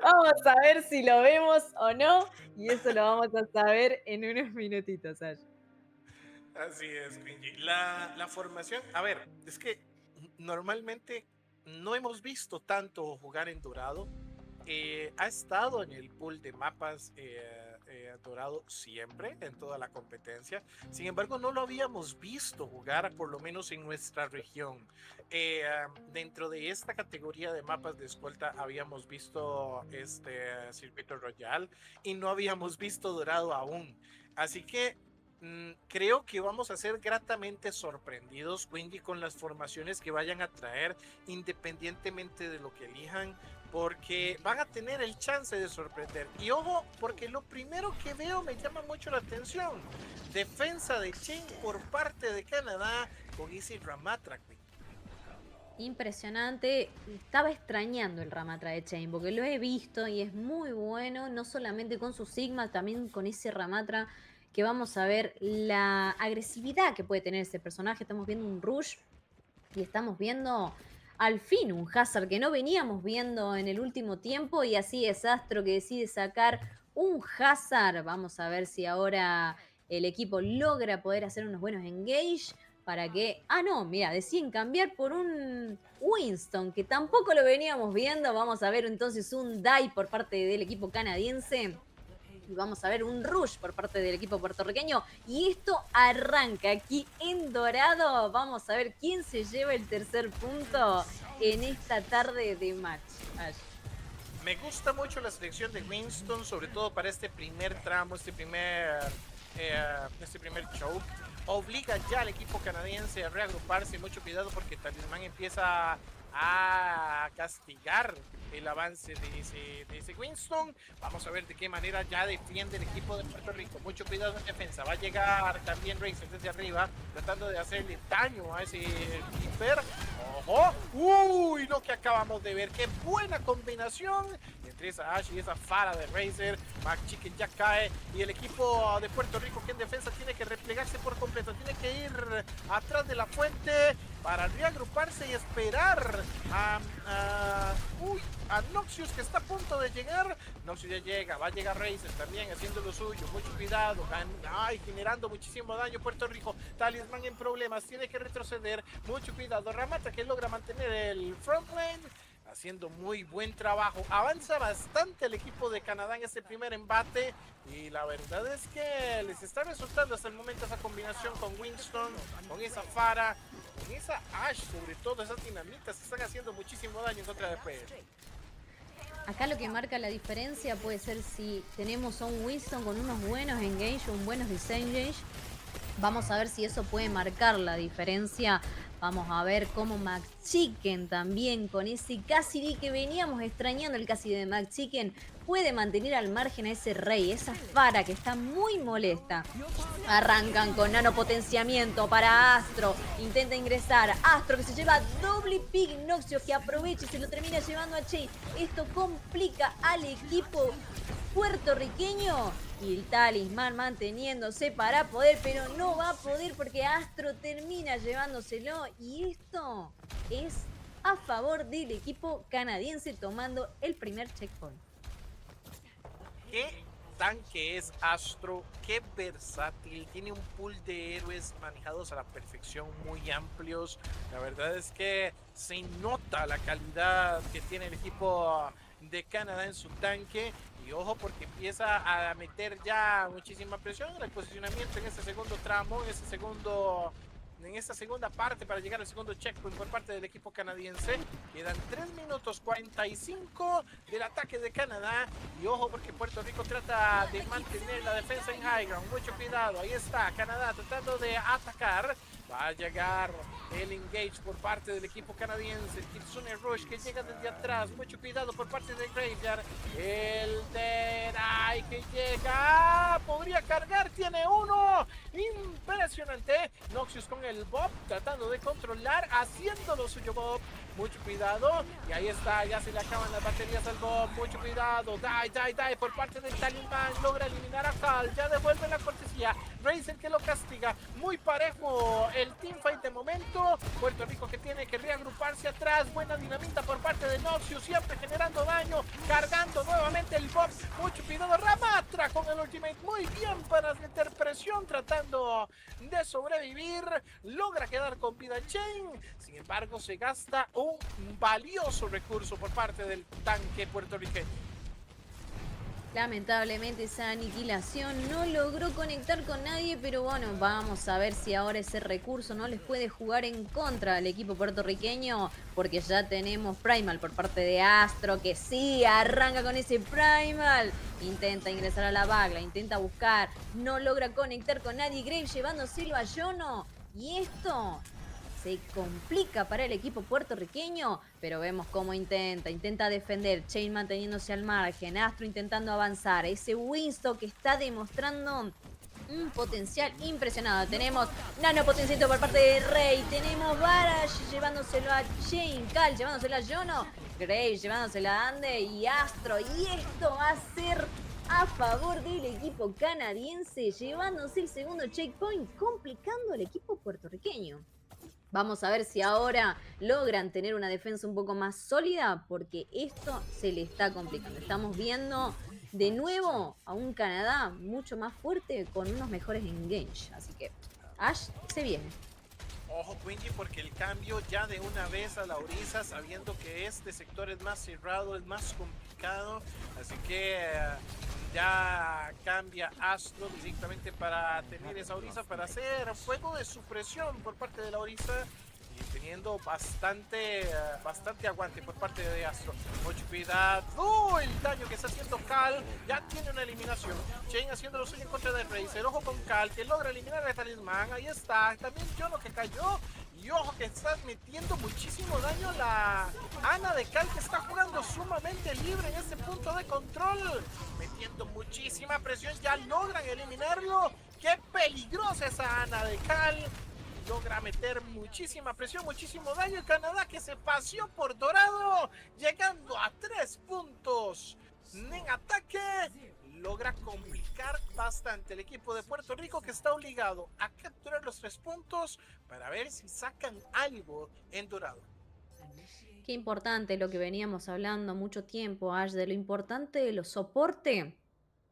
Speaker 8: Vamos a ver si lo vemos o no, y eso lo vamos a saber en unos minutitos, Ash.
Speaker 7: Así es, Quingy. La formación, a ver, es que normalmente no hemos visto tanto jugar en Dorado. Ha estado en el pool de mapas Dorado siempre, en toda la competencia. Sin embargo, no lo habíamos visto jugar, por lo menos en nuestra región. Dentro de esta categoría de mapas de escolta habíamos visto este Circuito Royal y no habíamos visto Dorado aún. Así que creo que vamos a ser gratamente sorprendidos, Quingy, con las formaciones que vayan a traer, independientemente de lo que elijan, porque van a tener el chance de sorprender. Y ojo, porque lo primero que veo me llama mucho la atención: defensa de Chain por parte de Canadá con Easy Ramatra.
Speaker 8: Impresionante. Estaba extrañando el Ramatra de Chain porque lo he visto y es muy bueno, no solamente con su Sigma, también con ese Ramatra, que vamos a ver la agresividad que puede tener ese personaje. Estamos viendo un Rush y estamos viendo al fin un Hazard que no veníamos viendo en el último tiempo, y así es Astro que decide sacar un Hazard. Vamos a ver si ahora el equipo logra poder hacer unos buenos engage para que... Ah, no, mira, deciden cambiar por un Winston, que tampoco lo veníamos viendo. Vamos a ver entonces un die por parte del equipo canadiense. Y vamos a ver un rush por parte del equipo puertorriqueño. Y esto arranca aquí en Dorado. Vamos a ver quién se lleva el tercer punto en esta tarde de match. Ash.
Speaker 7: Me gusta mucho la selección de Winston, sobre todo para este primer tramo, este primer este primer choke. Obliga ya al equipo canadiense a reagruparse. Mucho cuidado porque Talismán empieza a castigar el avance de ese Winston. Vamos a ver de qué manera ya defiende el equipo de Puerto Rico. Mucho cuidado en defensa. Va a llegar también Racer desde arriba, tratando de hacerle daño a ese Keeper. ¡Ojo! ¡Uy! Lo que acabamos de ver. ¡Qué buena combinación! Entre esa Ash y esa Fara de Razer. McChicken ya cae. Y el equipo de Puerto Rico, que en defensa tiene que replegarse por completo. Tiene que ir atrás de la fuente para reagruparse y esperar a Noxious, que está a punto de llegar. Noxious ya llega, va a llegar Razer también haciendo lo suyo. Mucho cuidado, generando muchísimo daño Puerto Rico. Talismán en problemas, tiene que retroceder. Mucho cuidado, Ramata, que logra mantener el front lane, haciendo muy buen trabajo. Avanza bastante el equipo de Canadá en este primer embate y la verdad es que les está resultando hasta el momento esa combinación con Winston, con esa Fara, con esa Ash, sobre todo esas dinamitas están haciendo muchísimo daño en contra de PR.
Speaker 8: Acá lo que marca la diferencia puede ser si tenemos a un Winston con unos buenos engage, un buenos disengage. Vamos a ver si eso puede marcar la diferencia. Vamos a ver cómo McChicken también, con ese Cassidy que veníamos extrañando, el Cassidy de McChicken, puede mantener al margen a ese Rey, esa Fara que está muy molesta. Arrancan con nanopotenciamiento para Astro. Intenta ingresar. Astro que se lleva doble pick. Noxious que aprovecha y se lo termina llevando a Chain. Esto complica al equipo puertorriqueño. Y el Talismán manteniéndose para poder, pero no va a poder porque Astro termina llevándoselo. Y esto es a favor del equipo canadiense tomando el primer checkpoint.
Speaker 7: ¿Qué tanque es Astro? Qué versátil, tiene un pool de héroes manejados a la perfección, muy amplios. La verdad es que se nota la calidad que tiene el equipo de Canadá en su tanque. Y ojo porque empieza a meter ya muchísima presión en el posicionamiento en este segundo tramo, en esta segunda parte para llegar al segundo checkpoint por parte del equipo canadiense. Quedan 3 minutos 45 del ataque de Canadá. Y ojo porque Puerto Rico trata de mantener la defensa en high ground. Mucho cuidado, ahí está Canadá tratando de atacar. Va a llegar el engage por parte del equipo canadiense. El Kitsune Rush que llega desde atrás. Mucho cuidado por parte de Graveyard. El Deadeye que llega. Podría cargar. Tiene uno. Impresionante. Noxious con el Bob. Tratando de controlar. Haciendo lo suyo Bob. Mucho cuidado. Y ahí está. Ya se le acaban las baterías al Bob. Mucho cuidado. Die por parte del Talismán. Logra eliminar a Hal. Ya devuelve la cortesía. Razer que lo castiga. Muy parejo el teamfight de momento. Puerto Rico que tiene que reagruparse atrás. Buena dinamita por parte de Noxious, siempre generando daño, cargando nuevamente el box. Mucho cuidado, Ramatra con el ultimate, muy bien para meter presión, tratando de sobrevivir. Logra quedar con vida Chain, sin embargo se gasta un valioso recurso por parte del tanque puertorriqueño.
Speaker 8: Lamentablemente esa aniquilación no logró conectar con nadie, pero bueno, vamos a ver si ahora ese recurso no les puede jugar en contra al equipo puertorriqueño, porque ya tenemos Primal por parte de Astro, que sí, arranca con ese Primal, intenta ingresar a la bagla, intenta buscar, no logra conectar con nadie, Grave llevándoselo a Yono, y esto se complica para el equipo puertorriqueño, pero vemos cómo intenta defender, Chain manteniéndose al margen, Astro intentando avanzar, ese Winston que está demostrando un potencial impresionante. Tenemos nanopotenciamiento por parte de Rey, tenemos Barash llevándoselo a Chain, Cal llevándoselo a Yono, Grave llevándoselo a Ande y Astro, y esto va a ser a favor del equipo canadiense, llevándose el segundo checkpoint, complicando al equipo puertorriqueño. Vamos a ver si ahora logran tener una defensa un poco más sólida, porque esto se le está complicando. Estamos viendo de nuevo a un Canadá mucho más fuerte con unos mejores engage. Así que Ash se viene.
Speaker 7: Ojo Quincy, porque el cambio ya de una vez a la Orisa, sabiendo que este sector es más cerrado, es más complicado, así que ya cambia Astro directamente para tener esa Orisa, para hacer fuego de supresión por parte de la Orisa. Y teniendo bastante aguante por parte de Astro. Mucho cuidado, el daño que está haciendo Cal, ya tiene una eliminación. Chain haciendo lo suyo en contra de Razer, ojo con Cal, que logra eliminar al talismán, ahí está, también Jono que cayó. Y ojo que está metiendo muchísimo daño la Ana de Cal, que está jugando sumamente libre en este punto de control. Metiendo muchísima presión, ya logran eliminarlo. ¡Qué peligrosa esa Ana de Cal! Logra meter muchísima presión, muchísimo daño. El Canadá que se paseó por Dorado, llegando a 3 puntos en ataque. Logra complicar bastante el equipo de Puerto Rico, que está obligado a capturar los 3 puntos para ver si sacan algo en Dorado.
Speaker 8: Qué importante lo que veníamos hablando mucho tiempo, Ash, de lo importante de los soportes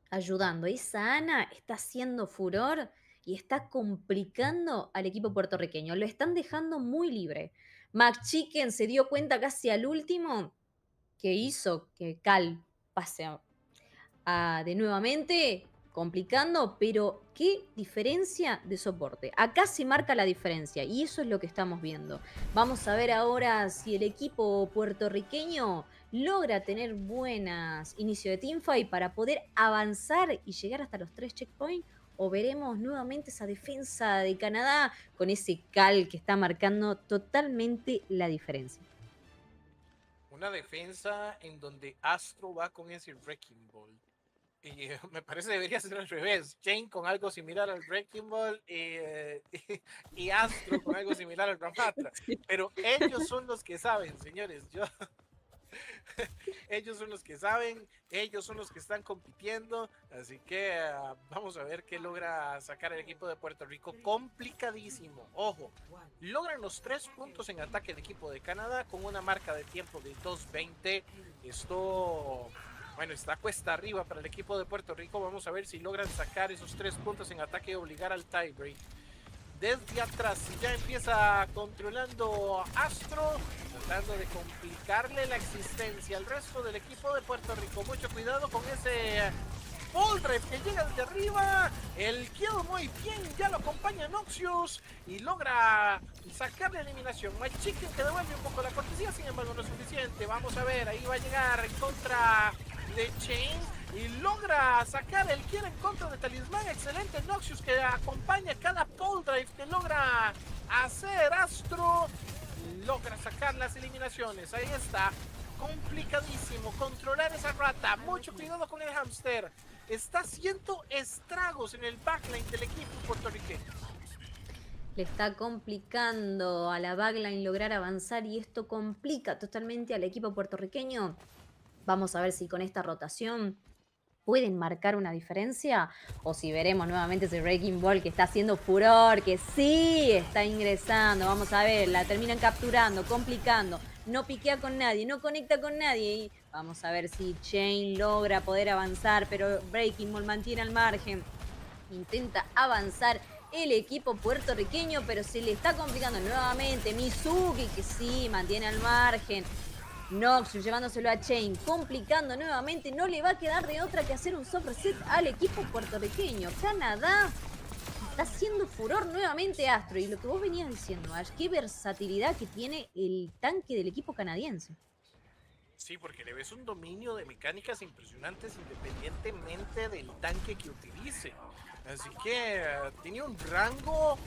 Speaker 8: ayudando. Esa Ana está haciendo furor y está complicando al equipo puertorriqueño. Lo están dejando muy libre. McChicken se dio cuenta casi al último que hizo que Cal pase de nuevamente complicando, pero qué diferencia de soporte. Acá se marca la diferencia y eso es lo que estamos viendo. Vamos a ver ahora si el equipo puertorriqueño logra tener buenas inicios de teamfight para poder avanzar y llegar hasta los 3 checkpoints, o veremos nuevamente esa defensa de Canadá con ese Cal que está marcando totalmente la diferencia.
Speaker 7: Una defensa en donde Astro va con ese Wrecking Ball. Y me parece debería ser al revés. Jane con algo similar al Wrecking Ball y Astro con algo similar al Ramatra. Pero ellos son los que saben, señores. Ellos son los que saben, ellos son los que están compitiendo. Así que vamos a ver qué logra sacar el equipo de Puerto Rico. Complicadísimo. Ojo, logran los 3 puntos en ataque el equipo de Canadá con una marca de tiempo de 2:20. Esto... bueno, está cuesta arriba para el equipo de Puerto Rico. Vamos a ver si logran sacar esos 3 puntos en ataque y obligar al tiebreak. Desde atrás ya empieza controlando Astro, tratando de complicarle la existencia al resto del equipo de Puerto Rico. Mucho cuidado con ese Ball Drive que llega desde arriba. El kill muy bien, ya lo acompaña Noxious y logra sacar la eliminación. McChicken que devuelve un poco la cortesía, sin embargo no es suficiente. Vamos a ver, ahí va a llegar en contra de Chain y logra sacar el kill en contra de Talismán. Excelente Noxious que acompaña cada pole drive que logra hacer Astro. Logra sacar las eliminaciones. Ahí está. Complicadísimo controlar esa rata. Mucho cuidado con el hamster. Está haciendo estragos en el backline del equipo puertorriqueño.
Speaker 8: Le está complicando a la backline lograr avanzar y esto complica totalmente al equipo puertorriqueño. Vamos a ver si con esta rotación pueden marcar una diferencia o si veremos nuevamente ese Wrecking Ball que está haciendo furor, que sí está ingresando. Vamos a ver, la terminan capturando, complicando. No piquea con nadie, no conecta con nadie. Y vamos a ver si Chain logra poder avanzar, pero Wrecking Ball mantiene al margen. Intenta avanzar el equipo puertorriqueño, pero se le está complicando nuevamente. Mizuki, que sí, mantiene al margen. Noxious llevándoselo a Chain, complicando nuevamente. No le va a quedar de otra que hacer un soft reset al equipo puertorriqueño. Canadá está haciendo furor nuevamente Astro. Y lo que vos venías diciendo, Ash, qué versatilidad que tiene el tanque del equipo canadiense.
Speaker 7: Sí, porque le ves un dominio de mecánicas impresionantes independientemente del tanque que utilice. Así que tiene un rango,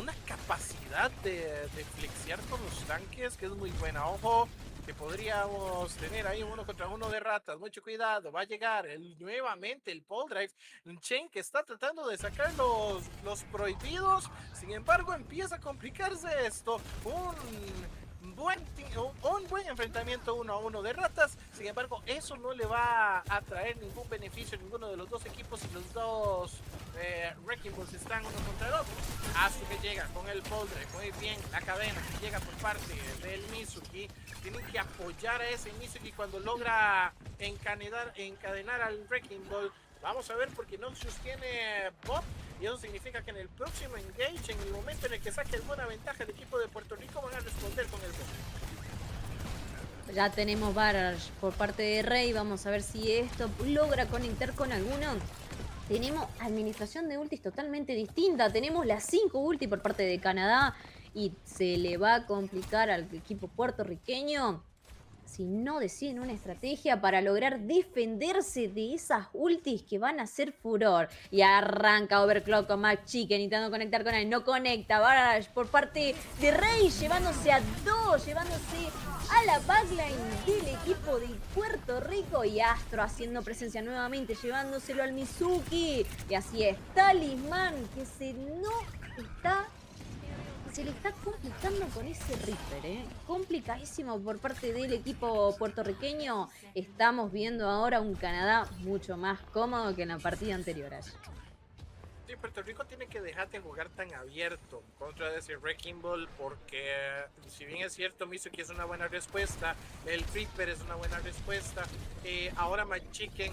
Speaker 7: una capacidad de flexear con los tanques que es muy buena. Ojo, que podríamos tener ahí 1 contra 1 de ratas. Mucho cuidado, va a llegar nuevamente el pole drive. Un Chain que está tratando de sacar los prohibidos. Sin embargo, empieza a complicarse esto. Un buen enfrentamiento 1 a 1 de ratas. Sin embargo, eso no le va a traer ningún beneficio a ninguno de los dos equipos y los dos Wrecking Balls están uno contra el otro. Astro que llega con el pole drive, muy bien, la cadena que llega por parte del Mizuki. Tienen que apoyar a ese Mizuki cuando logra encadenar al Wrecking Ball. Vamos a ver porque Noxious tiene bot y eso significa que en el próximo engage, en el momento en el que saque alguna ventaja el equipo de Puerto Rico, van a responder con el bot.
Speaker 8: Ya tenemos barrage por parte de Rey. Vamos a ver si esto logra conectar con alguno. Tenemos administración de ultis totalmente distinta. Tenemos las 5 ulti por parte de Canadá. y se le va a complicar al equipo puertorriqueño si no deciden una estrategia para lograr defenderse de esas ultis que van a hacer furor. Y arranca Overclock con Max Chicken intentando conectar con él. No conecta. Barrage por parte de Rey llevándose a 2, llevándose a la backline del equipo de Puerto Rico. Y Astro haciendo presencia nuevamente, llevándoselo al Mizuki. Y así es, Talismán que se le está complicando con ese Reaper, ¿eh? Complicadísimo por parte del equipo puertorriqueño. Estamos viendo ahora un Canadá mucho más cómodo que en la partida anterior.
Speaker 7: Sí, Puerto Rico tiene que dejar de jugar tan abierto contra ese Wrecking Ball, porque si bien es cierto, Mizuki es una buena respuesta, el Reaper es una buena respuesta, ahora Chicken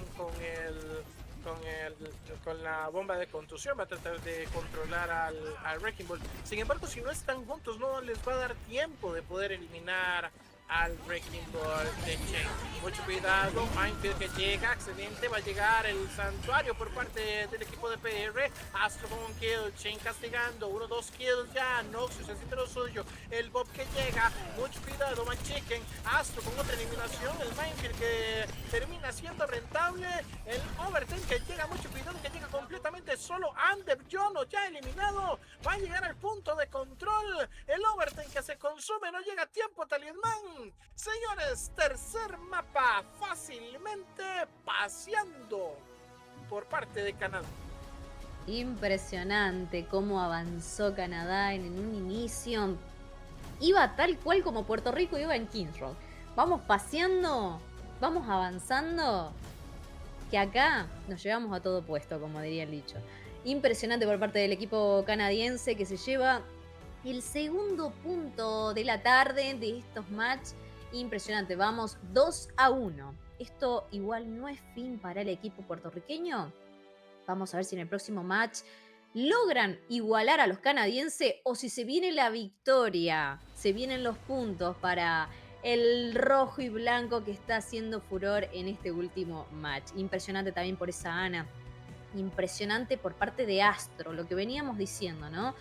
Speaker 7: con la bomba de contusión va a tratar de controlar al Wrecking Ball. Sin embargo, si no están juntos, no les va a dar tiempo de poder eliminar al Wrecking Ball de Chain. Mucho cuidado, Minefield que llega, excelente, va a llegar el santuario por parte del equipo de PR. Astro con un kill, Chain castigando, 1-2 kills ya, Noxus haciendo lo suyo, el Bob que llega, mucho cuidado, Chicken, Astro con otra eliminación, el Minefield que termina siendo rentable, el Overtime que llega, mucho cuidado, que llega completamente solo, Under Jono ya eliminado, va a llegar al punto de control, el Overtime que se consume, no llega a tiempo, Talismán. Señores, tercer mapa fácilmente paseando por parte de Canadá.
Speaker 8: Impresionante cómo avanzó Canadá en un inicio. Iba tal cual como Puerto Rico iba en Kings Row. Vamos paseando, vamos avanzando, que acá nos llevamos a todo puesto, como diría el dicho. Impresionante por parte del equipo canadiense que se lleva el segundo punto de la tarde de estos matches. Impresionante, vamos 2-1. Esto igual no es fin para el equipo puertorriqueño. Vamos a ver si en el próximo match logran igualar a los canadienses o si se viene la victoria, se vienen los puntos para el rojo y blanco que está haciendo furor en este último match. Impresionante también por esa Ana. Impresionante por parte de Astro, lo que veníamos diciendo, ¿no?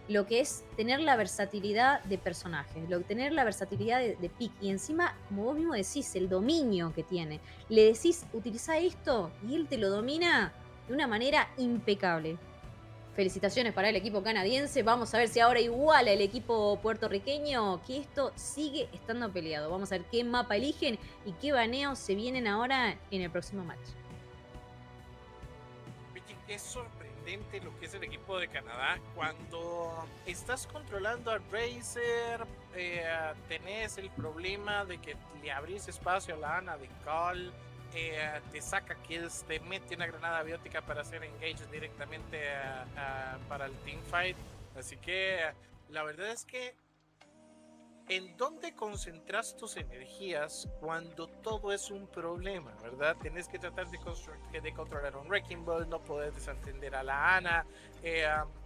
Speaker 8: Lo que es tener la versatilidad de personajes, tener la versatilidad de pick y encima, como vos mismo decís, el dominio que tiene. Le decís, utiliza esto y él te lo domina de una manera impecable. Felicitaciones para el equipo canadiense. Vamos a ver si ahora iguala el equipo puertorriqueño, que esto sigue estando peleado. Vamos a ver qué mapa eligen y qué baneos se vienen ahora en el próximo match.
Speaker 7: Es sorprendente lo que es el equipo de Canadá cuando estás controlando al Razer, tenés el problema de que le abrís espacio a la Ana de Call, te saca kills, te mete una granada biótica para hacer engage directamente para el teamfight. Así que la verdad es que ¿en dónde concentras tus energías cuando todo es un problema, verdad? Tienes que tratar de controlar un Wrecking Ball, no poder desatender a la Ana,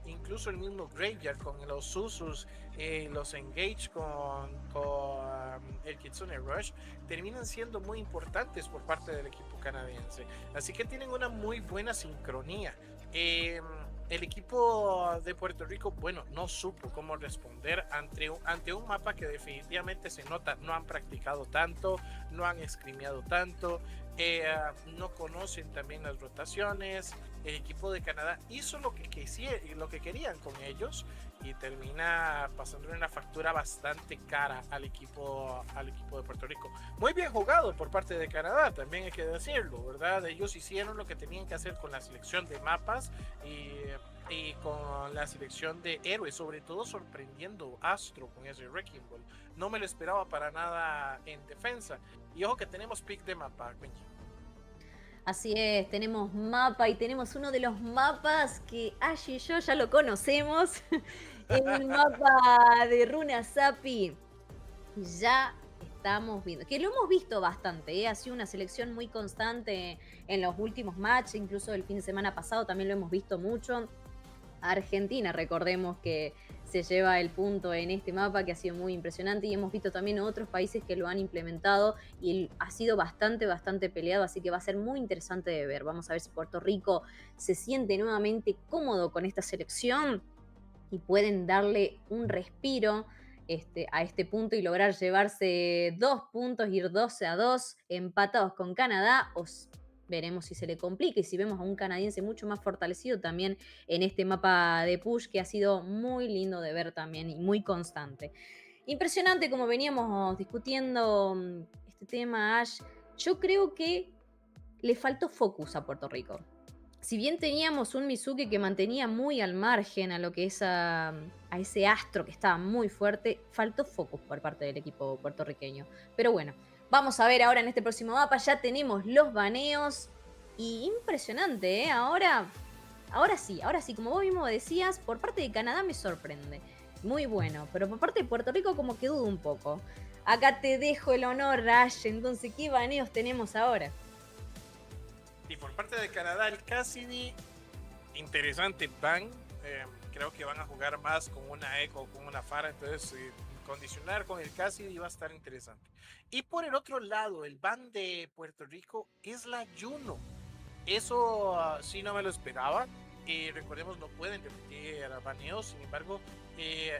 Speaker 7: incluso el mismo Graveyard con los Susus, los Engage con el Kitsune Rush, terminan siendo muy importantes por parte del equipo canadiense. Así que tienen una muy buena sincronía. El equipo de Puerto Rico, bueno, no supo cómo responder ante un mapa que definitivamente se nota, no han practicado tanto, no han escrimeado tanto, no conocen también las rotaciones. El equipo de Canadá hizo lo que querían con ellos y termina pasándole una factura bastante cara al equipo de Puerto Rico. Muy bien jugado por parte de Canadá, también hay que decirlo, ¿verdad? Ellos hicieron lo que tenían que hacer con la selección de mapas y con la selección de héroes, sobre todo sorprendiendo Astro con ese Wrecking Ball. No me lo esperaba para nada en defensa. Y ojo que tenemos pick de mapa, Quincy.
Speaker 8: Así es, tenemos mapa y tenemos uno de los mapas que Ash y yo ya lo conocemos. El mapa de Runa Sapi. Ya estamos viendo, que lo hemos visto bastante, ha sido una selección muy constante en los últimos matches, incluso el fin de semana pasado también lo hemos visto mucho. Argentina, recordemos que se lleva el punto en este mapa que ha sido muy impresionante y hemos visto también otros países que lo han implementado y ha sido bastante peleado, así que va a ser muy interesante de ver. Vamos a ver si Puerto Rico se siente nuevamente cómodo con esta selección y pueden darle un respiro a este punto y lograr llevarse 2 puntos, ir 12-2, empatados con Canadá, veremos si se le complica y si vemos a un canadiense mucho más fortalecido también en este mapa de push, que ha sido muy lindo de ver también y muy constante. Impresionante como veníamos discutiendo este tema, Ash. Yo creo que le faltó focus a Puerto Rico. Si bien teníamos un Mizuki que mantenía muy al margen a lo que es a ese astro que estaba muy fuerte, faltó focus por parte del equipo puertorriqueño. Pero bueno, vamos a ver ahora en este próximo mapa, ya tenemos los baneos y impresionante, ¿eh? Ahora sí, como vos mismo decías, por parte de Canadá me sorprende. Muy bueno, pero por parte de Puerto Rico como que dudo un poco. Acá te dejo el honor, Ash, entonces, ¿qué baneos tenemos ahora?
Speaker 7: Y por parte de Canadá, el Cassidy, interesante ban. Creo que van a jugar más con una Echo, con una Fara, entonces condicionar con el Cassidy va a estar interesante. Y por el otro lado, el ban de Puerto Rico es la Juno. Eso sí no me lo esperaba. Recordemos, no pueden repetir baneos, sin embargo,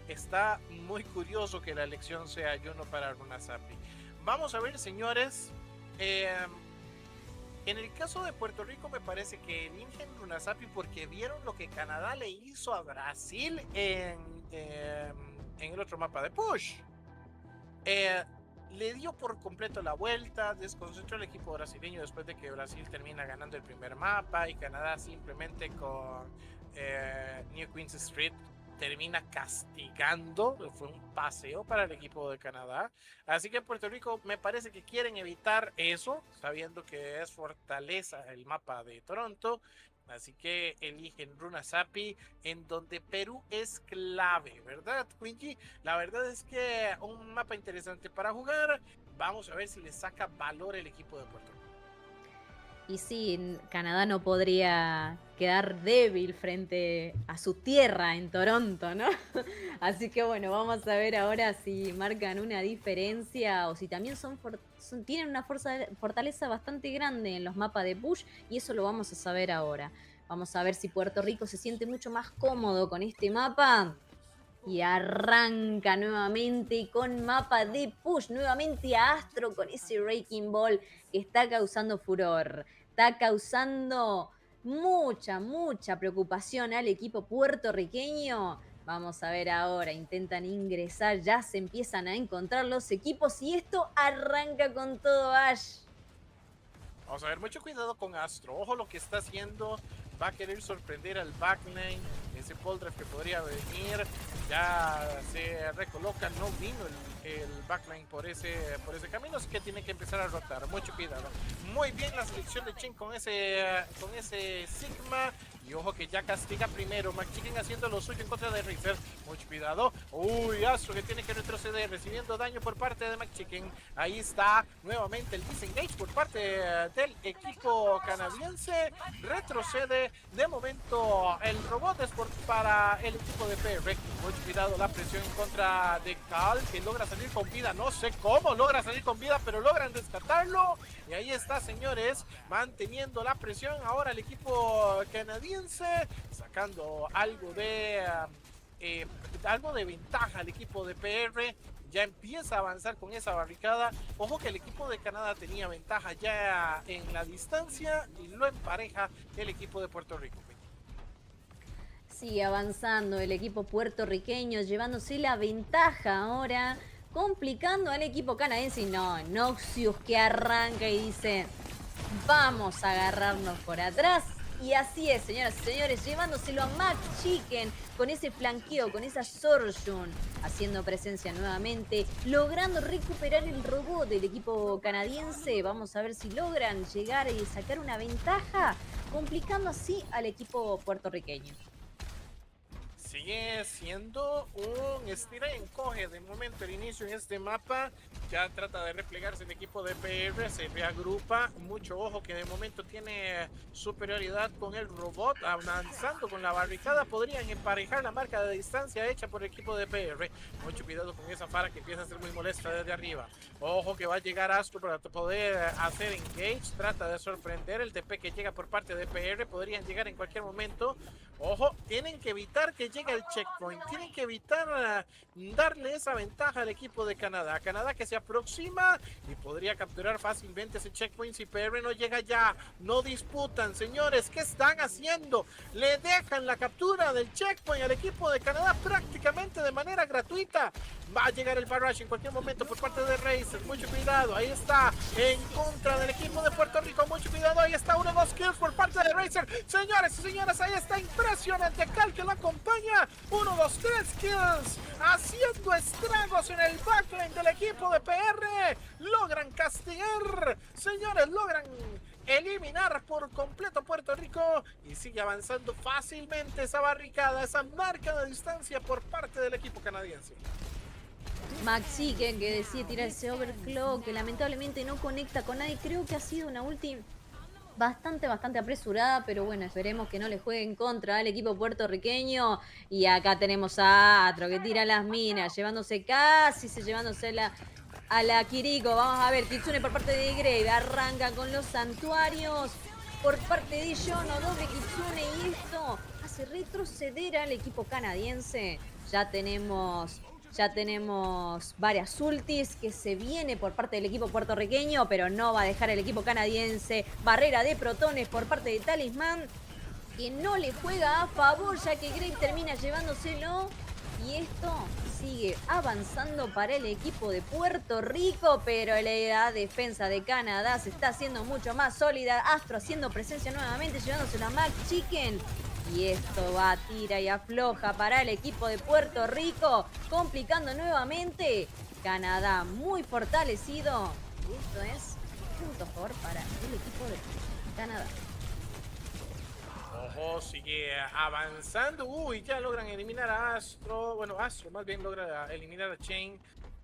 Speaker 7: está muy curioso que la elección sea Juno para Runazapi. Vamos a ver, señores. En el caso de Puerto Rico me parece que eligen Runazapi porque vieron lo que Canadá le hizo a Brasil en el otro mapa de push. Le dio por completo la vuelta, desconcentró al equipo brasileño después de que Brasil termina ganando el primer mapa y Canadá simplemente con New Queens Street termina castigando. Fue un paseo para el equipo de Canadá. Así que Puerto Rico me parece que quieren evitar eso, sabiendo que es fortaleza el mapa de Toronto. Así que eligen Runazapi, en donde Perú es clave, ¿verdad, Quingy? La verdad es que un mapa interesante para jugar. Vamos a ver si le saca valor el equipo de Puerto Rico.
Speaker 8: Y sí, Canadá no podría quedar débil frente a su tierra en Toronto, ¿no? Así que bueno, vamos a ver ahora si marcan una diferencia o si también tienen una fortaleza bastante grande en los mapas de push, y eso lo vamos a saber ahora. Vamos a ver si Puerto Rico se siente mucho más cómodo con este mapa. Y arranca nuevamente con mapa de push, nuevamente a Astro con ese Wrecking Ball que está causando furor. Está causando mucha preocupación al equipo puertorriqueño. Vamos a ver ahora, intentan ingresar, ya se empiezan a encontrar los equipos y esto arranca con todo, Ash.
Speaker 7: Vamos a ver, mucho cuidado con Astro. Ojo lo que está haciendo. Va a querer sorprender al backline. Ese pull drive que podría venir. Ya se recoloca. No vino el backline por ese camino. Así que tiene que empezar a rotar. Mucho cuidado. Muy bien la selección de Chen con ese Sigma. Y ojo que ya castiga primero. McChicken haciendo lo suyo en contra de River. Mucho cuidado. Uy, Astro que tiene que retroceder. Recibiendo daño por parte de McChicken. Ahí está nuevamente el disengage por parte del equipo canadiense. Retrocede. De momento el robot es para el equipo de PR. Mucho cuidado la presión en contra de Cal, que logra salir con vida. No sé cómo logra salir con vida, pero logran rescatarlo. Y ahí está, señores, manteniendo la presión. Ahora el equipo canadiense sacando algo de ventaja al equipo de PR. Ya empieza a avanzar con esa barricada. Ojo que el equipo de Canadá tenía ventaja ya en la distancia y lo empareja el equipo de Puerto Rico.
Speaker 8: Sigue avanzando el equipo puertorriqueño, llevándose la ventaja ahora, complicando al equipo canadiense. Y no, Noxious que arranca y dice, vamos a agarrarnos por atrás. Y así es, señoras y señores, llevándoselo a McChicken con ese flanqueo, con esa Sorjun, haciendo presencia nuevamente, logrando recuperar el robot del equipo canadiense. Vamos a ver si logran llegar y sacar una ventaja, complicando así al equipo puertorriqueño.
Speaker 7: Sigue siendo un estira y encoge de momento el inicio en este mapa. Ya trata de replegarse el equipo de PR, se reagrupa. Mucho ojo que de momento tiene superioridad con el robot. Avanzando con la barricada podrían emparejar la marca de distancia hecha por el equipo de PR. Mucho cuidado con esa Fara que empieza a ser muy molesta desde arriba. Ojo que va a llegar Astro para poder hacer engage. Trata de sorprender el TP que llega por parte de PR. Podrían llegar en cualquier momento. Ojo, tienen que evitar que llegue el checkpoint, tienen que evitar darle esa ventaja al equipo de Canadá. Canadá que se aproxima y podría capturar fácilmente ese checkpoint si PR no llega ya. No disputan, señores, ¿qué están haciendo? Le dejan la captura del checkpoint al equipo de Canadá prácticamente de manera gratuita. Va a llegar el barrage en cualquier momento por parte de Racer. Mucho cuidado, ahí está, en contra del equipo de Puerto Rico. Mucho cuidado, ahí está 1-2 kills por parte de Racer. Señores y señoras, ahí está impresionante Cal que lo acompaña. 1-2-3 kills, haciendo estragos en el backline del equipo de PR. Logran castigar, señores, logran eliminar por completo a Puerto Rico y sigue avanzando fácilmente esa barricada, esa marca de distancia por parte del equipo canadiense.
Speaker 8: Maxi que decide tirar ese overclock que lamentablemente no conecta con nadie. Creo que ha sido una ulti bastante apresurada, pero bueno, esperemos que no le juegue en contra al equipo puertorriqueño. Y acá tenemos a Atro que tira las minas, llevándose a la Kiriko. Vamos a ver, Kitsune por parte de Grave, arranca con los santuarios por parte de Yono, doble Kitsune, y esto hace retroceder al equipo canadiense. Ya tenemos varias ultis que se viene por parte del equipo puertorriqueño, pero no va a dejar el equipo canadiense. Barrera de protones por parte de Talisman, que no le juega a favor, ya que Grave termina llevándoselo. Y esto sigue avanzando para el equipo de Puerto Rico, pero la defensa de Canadá se está haciendo mucho más sólida. Astro haciendo presencia nuevamente, llevándoselo a Mac Chicken. Y esto va, tira y afloja para el equipo de Puerto Rico, complicando nuevamente. Canadá muy fortalecido. Y esto es punto favor para el equipo de Canadá.
Speaker 7: Ojo, sigue avanzando. Uy, ya logran eliminar a Astro. Bueno, Astro más bien logra eliminar a Chain.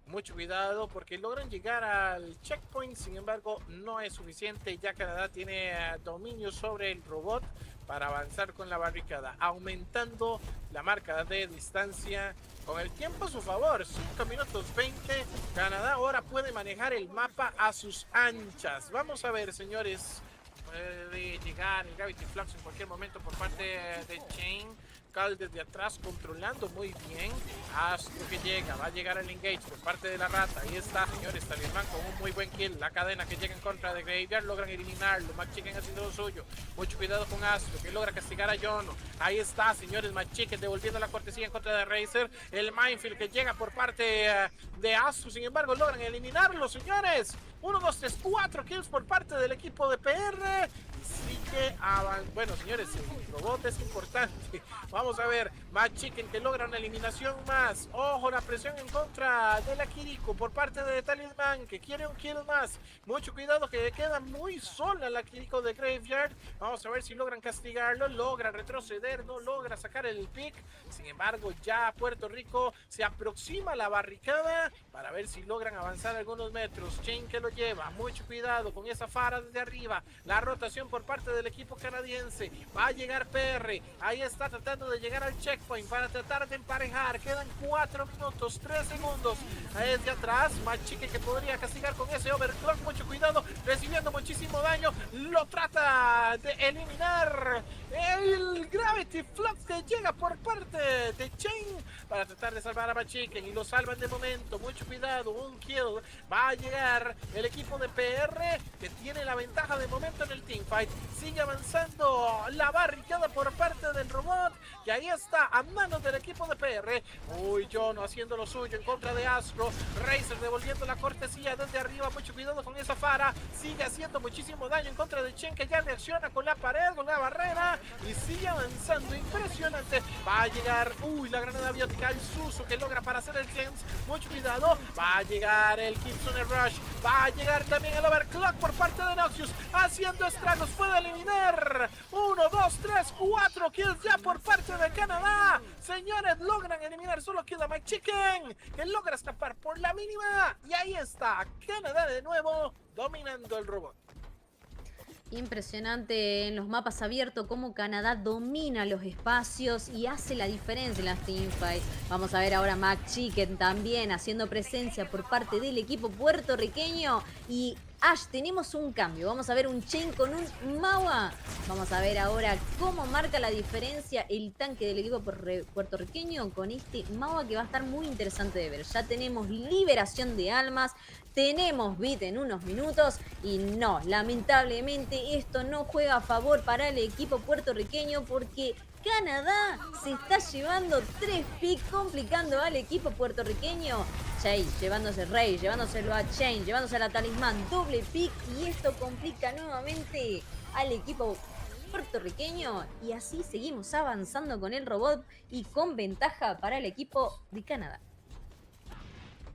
Speaker 7: Mucho cuidado porque logran llegar al checkpoint, sin embargo no es suficiente. Ya Canadá tiene dominio sobre el robot para avanzar con la barricada, aumentando la marca de distancia con el tiempo a su favor. 5 minutos 20. Canadá ahora puede manejar el mapa a sus anchas. Vamos a ver, señores. Puede llegar el Gravity Flux en cualquier momento por parte de Chain. Cal desde atrás controlando muy bien. Astro que llega, va a llegar el engage por parte de la rata. Ahí está, señores, Talisman con un muy buen kill. La cadena que llega en contra de Graveyard, logran eliminarlo. Mac Chicken haciendo lo suyo. Mucho cuidado con Astro, que logra castigar a Yono. Ahí está, señores, Mac Chicken devolviendo la cortesía en contra de Racer. El Minefield que llega por parte de Astro, sin embargo logran eliminarlo, señores. 1, 2, 3, 4 kills por parte del equipo de PR. Y sigue avanzando. Bueno, señores, el robot es importante. Vamos a ver, Mac Chicken que logra una eliminación más. Ojo, la presión en contra de la Kiriko por parte de Talisman, que quiere un kill más. Mucho cuidado que queda muy sola la Kiriko de Graveyard. Vamos a ver si logran castigarlo. Logra retroceder, no logra sacar el pick. Sin embargo, ya Puerto Rico se aproxima a la barricada para ver si logran avanzar algunos metros. Chain que lo lleva, mucho cuidado con esa fara desde arriba. La rotación por parte del equipo canadiense. Va a llegar PR, ahí está tratando de llegar al checkpoint para tratar de emparejar. Quedan 4 minutos, 3 segundos. Desde atrás, Machique que podría castigar con ese overclock. Mucho cuidado, recibiendo muchísimo daño. Lo trata de eliminar. El Gravity Flux que llega por parte de Chain para tratar de salvar a Machique y lo salvan de momento. Mucho cuidado, un kill. Va a llegar el equipo de PR que tiene la ventaja de momento en el teamfight. Sigue avanzando la barricada por parte del robot y ahí está a manos del equipo de PR. Uy, Jono haciendo lo suyo en contra de Astro. Racer devolviendo la cortesía desde arriba. Mucho cuidado con esa fara. Sigue haciendo muchísimo daño en contra de Chen, que ya reacciona con la pared, con la barrera y sigue avanzando. Impresionante. Va a llegar, uy, la granada biótica, el Suso que logra para hacer el cleanse. Mucho cuidado. Va a llegar el Kitsune Rush. Va a llegar también el overclock por parte de Noxious, haciendo estragos. Puede eliminar 1, 2, 3, 4 kills ya por parte de Canadá. Señores, logran eliminar. Solo queda Mike Chicken, que logra escapar por la mínima. Y ahí está Canadá de nuevo dominando el robot.
Speaker 8: Impresionante en los mapas abiertos cómo Canadá domina los espacios y hace la diferencia en las teamfights. Vamos a ver ahora a Mac Chicken también haciendo presencia por parte del equipo puertorriqueño y Ash, tenemos un cambio. Vamos a ver un Chain con un Mawa. Vamos a ver ahora cómo marca la diferencia el tanque del equipo puertorriqueño con este Mawa que va a estar muy interesante de ver. Ya tenemos liberación de almas, tenemos beat en unos minutos y no, lamentablemente esto no juega a favor para el equipo puertorriqueño porque Canadá se está llevando 3 picks complicando al equipo puertorriqueño. Chase llevándose Rey, llevándoselo a Chain, llevándose a la Talismán, doble pick y esto complica nuevamente al equipo puertorriqueño y así seguimos avanzando con el robot y con ventaja para el equipo de Canadá.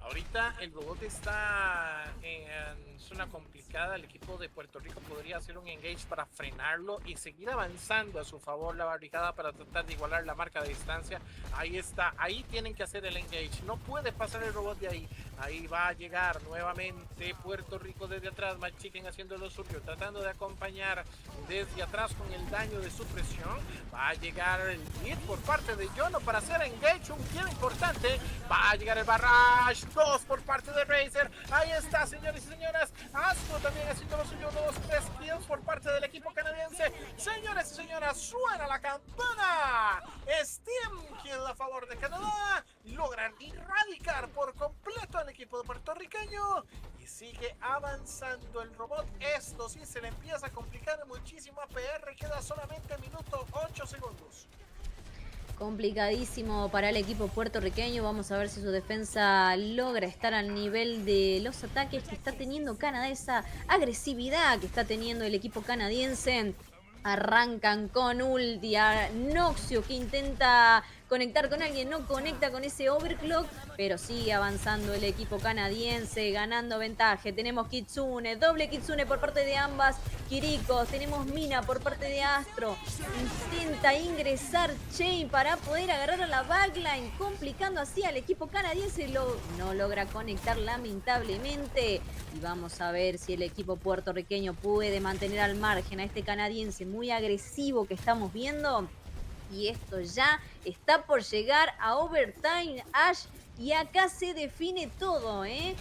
Speaker 7: Ahorita el robot está en zona complicada. El equipo de Puerto Rico podría hacer un engage para frenarlo y seguir avanzando a su favor la barricada para tratar de igualar la marca de distancia. Ahí está, ahí tienen que hacer el engage. No puede pasar el robot de ahí. Ahí va a llegar nuevamente Puerto Rico desde atrás. McChicken haciendo lo suyo, tratando de acompañar desde atrás con el daño de supresión. Va a llegar el hit por parte de Yono para hacer engage, un kill importante. Va a llegar el barrage. 2 por parte de Razer. Ahí está, señores y señoras. Astro también haciendo lo suyo. 2-3 kills por parte del equipo canadiense. Señores y señoras, suena la campana. Steam kill a favor de Canadá. Logran erradicar por completo al equipo de puertorriqueño. Y sigue avanzando el robot. Esto sí se le empieza a complicar muchísimo a PR. Queda solamente minuto 8 segundos.
Speaker 8: Complicadísimo para el equipo puertorriqueño. Vamos a ver si su defensa logra estar al nivel de los ataques que está teniendo Canadá, esa agresividad que está teniendo el equipo canadiense. Arrancan con ulti a Noxio que intenta conectar con alguien, no conecta con ese overclock, pero sigue avanzando el equipo canadiense, ganando ventaja. Tenemos Kitsune, doble Kitsune por parte de ambas Kirikos, tenemos Mina por parte de Astro, intenta ingresar Chain para poder agarrar a la backline, complicando así al equipo canadiense, no logra conectar lamentablemente, y vamos a ver si el equipo puertorriqueño puede mantener al margen a este canadiense muy agresivo que estamos viendo. Y esto ya está por llegar a overtime, Ash, y acá se define todo, ¿eh?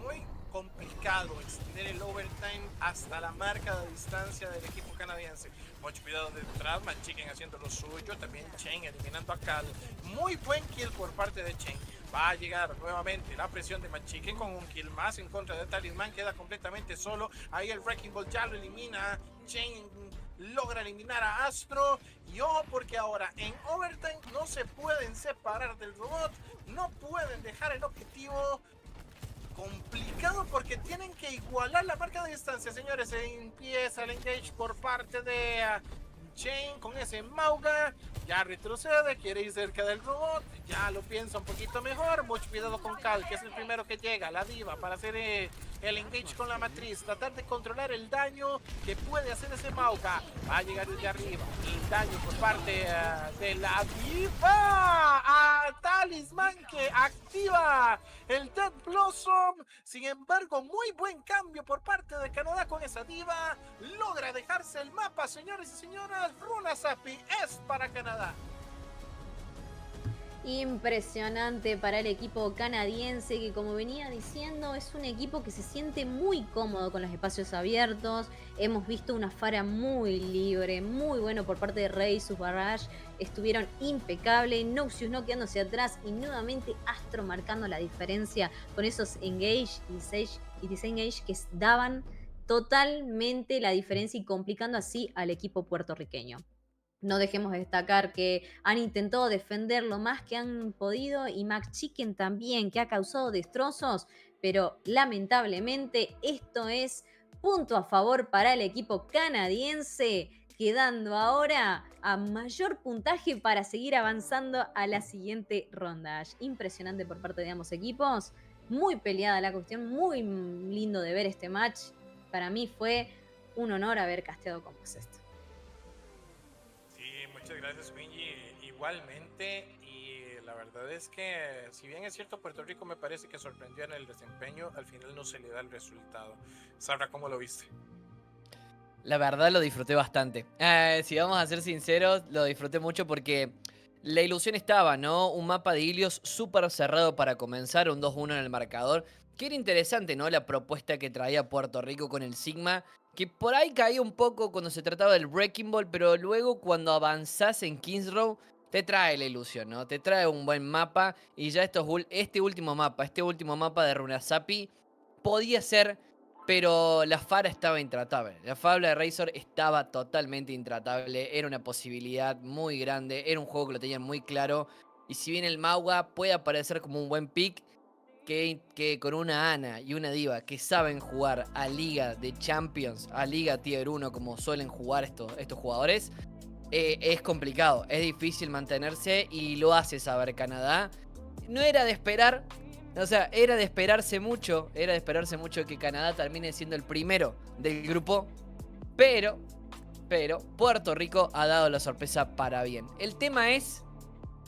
Speaker 7: Muy complicado extender el overtime hasta la marca de distancia del equipo canadiense. Mucho cuidado detrás, McChicken haciendo lo suyo, también Chain eliminando a Cal. Muy buen kill por parte de Chain. Va a llegar nuevamente la presión de McChicken con un kill más en contra de Talismán, queda completamente solo. Ahí el Wrecking Ball ya lo elimina. Chain logra eliminar a Astro. Y ojo porque ahora en overtime no se pueden separar del robot, no pueden dejar el objetivo. Complicado porque tienen que igualar la marca de distancia, señores. Se empieza el engage por parte de Chain con ese Mauga. Ya retrocede, quiere ir cerca del robot. Ya lo piensa un poquito mejor. Mucho cuidado con Cal, que es el primero que llega, la diva, para hacer el engage con la matriz. Tratar de controlar el daño que puede hacer ese Mauga. Va a llegar desde arriba. El daño por parte de la diva. A Talismán que activa el Dead Blossom. Sin embargo, muy buen cambio por parte de Canadá con esa diva. Logra dejarse el mapa, señores y señoras. Runa Sapi es para Canadá.
Speaker 8: Impresionante para el equipo canadiense que, como venía diciendo, es un equipo que se siente muy cómodo con los espacios abiertos. Hemos visto una Fara muy libre, muy bueno por parte de Rey. Sus barrage estuvieron impecables. Noxious no quedándose atrás y nuevamente Astro marcando la diferencia con esos engage y disengage que daban totalmente la diferencia y complicando así al equipo puertorriqueño. No dejemos de destacar que han intentado defender lo más que han podido y McChicken también, que ha causado destrozos, pero lamentablemente esto es punto a favor para el equipo canadiense, quedando ahora a mayor puntaje para seguir avanzando a la siguiente ronda. Impresionante por parte de ambos equipos, muy peleada la cuestión, muy lindo de ver este match. Para mí fue un honor haber casteado como es esto.
Speaker 7: Muchas gracias, Wingy. Igualmente, y la verdad es que, si bien es cierto, Puerto Rico me parece que sorprendió en el desempeño, al final no se le da el resultado. Sandra, ¿cómo lo viste?
Speaker 6: La verdad lo disfruté bastante. Si vamos a ser sinceros, lo disfruté mucho porque la ilusión estaba, ¿no? Un mapa de Ilios súper cerrado para comenzar, un 2-1 en el marcador. que era interesante, ¿no? La propuesta que traía Puerto Rico con el Sigma, que por ahí caía un poco cuando se trataba del Wrecking Ball, pero luego cuando avanzás en Kings Row, te trae la ilusión, ¿no? Te trae un buen mapa y ya este último mapa de Runasapi podía ser, pero la Fara estaba intratable. La Fabla de Razor estaba totalmente intratable, era una posibilidad muy grande, era un juego que lo tenían muy claro. Y si bien el Mauga puede aparecer como un buen pick, que con una Ana y una Diva que saben jugar a Liga de Champions, a Liga Tier 1 como suelen jugar estos jugadores, es complicado, es difícil mantenerse y lo hace saber Canadá. No era de esperar, o sea, era de esperarse mucho que Canadá termine siendo el primero del grupo, pero Puerto Rico ha dado la sorpresa para bien. El tema es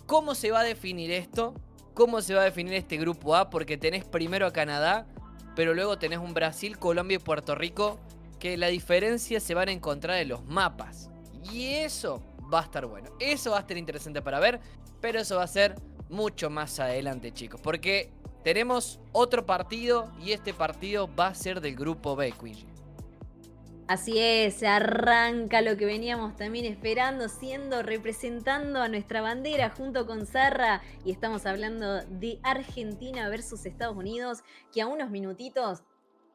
Speaker 6: cómo se va a definir esto, cómo se va a definir este grupo A, porque tenés primero a Canadá, pero luego tenés un Brasil, Colombia y Puerto Rico, que la diferencia se van a encontrar en los mapas. Y eso va a estar bueno, eso va a estar interesante para ver, pero eso va a ser mucho más adelante, chicos, porque tenemos otro partido y este partido va a ser del grupo B, Quincy.
Speaker 8: Así es, se arranca lo que veníamos también esperando, representando a nuestra bandera junto con Zarra, y estamos hablando de Argentina versus Estados Unidos, que a unos minutitos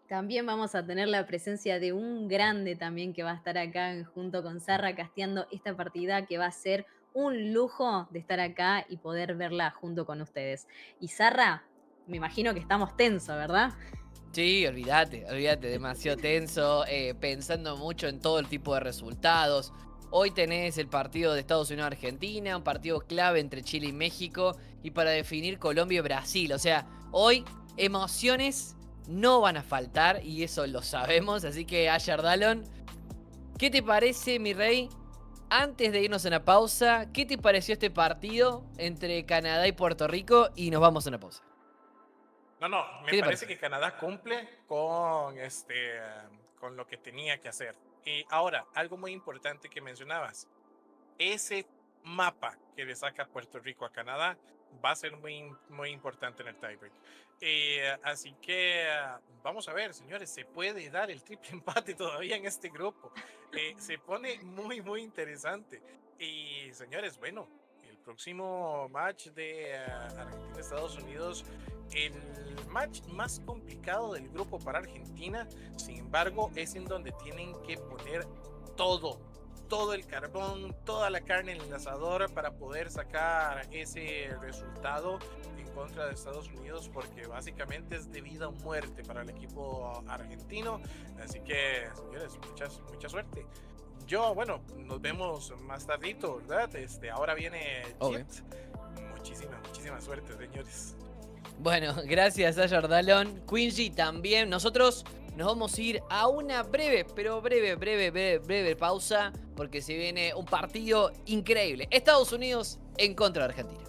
Speaker 8: también vamos a tener la presencia de un grande también que va a estar acá junto con Zarra casteando esta partida, que va a ser un lujo de estar acá y poder verla junto con ustedes. Y Zarra, me imagino que estamos tensos, ¿verdad?
Speaker 6: Sí, olvídate, demasiado tenso, pensando mucho en todo el tipo de resultados. Hoy tenés el partido de Estados Unidos-Argentina, un partido clave entre Chile y México, y para definir Colombia y Brasil. O sea, hoy emociones no van a faltar, y eso lo sabemos. Así que, Asher Dallon, ¿qué te parece, mi rey? Antes de irnos a una pausa, ¿qué te pareció este partido entre Canadá y Puerto Rico? Y nos vamos a una pausa.
Speaker 7: No, me
Speaker 6: ¿Qué te
Speaker 7: parece
Speaker 6: parece?
Speaker 7: que Canadá cumple con lo que tenía que hacer. Y ahora, algo muy importante que mencionabas, ese mapa que le saca Puerto Rico a Canadá va a ser muy importante en el tiebreak. Así que vamos a ver, señores, se puede dar el triple empate todavía en este grupo. Se pone muy interesante. Y señores, bueno, el próximo match de Argentina-Estados Unidos, el match más complicado del grupo para Argentina, sin embargo, es en donde tienen que poner todo el carbón, toda la carne en el asador para poder sacar ese resultado en contra de Estados Unidos, porque básicamente es de vida o muerte para el equipo argentino. Así que, señores, mucha suerte. Bueno, nos vemos más tardito, ¿verdad? Ahora viene
Speaker 6: Okay.
Speaker 7: Chit. Muchísima suerte, señores.
Speaker 6: Bueno, gracias a Jordalón. Quincy también. Nosotros nos vamos a ir a una breve, pero breve pausa, porque se viene un partido increíble. Estados Unidos en contra de Argentina.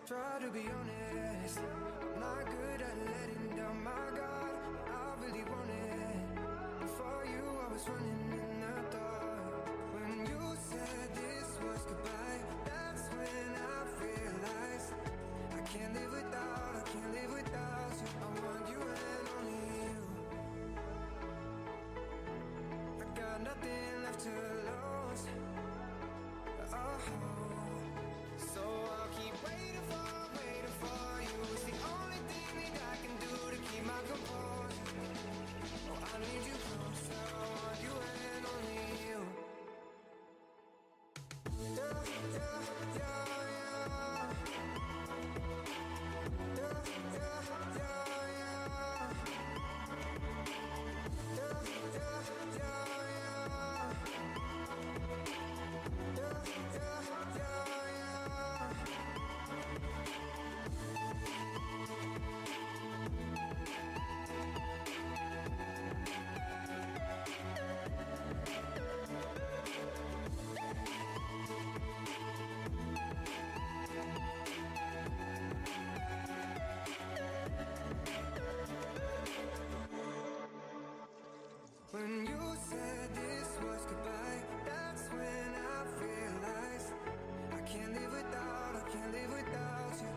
Speaker 5: Try to be honest, I'm not good at letting down my guard. I really want it. Before you, I was running in the dark. When you said this was goodbye, that's when I realized I can't live without you. I want you and only you. I got nothing left to lose. Oh. So I'll keep waiting for you. It's the only thing that I can do to keep my composure. Oh, I need you closer. I want you and only you. Yeah, yeah, yeah, yeah. Yeah, yeah, yeah, yeah. Yeah, yeah, yeah, yeah. Yeah, yeah, yeah. When you said this was goodbye, that's when I realized I can't live without you.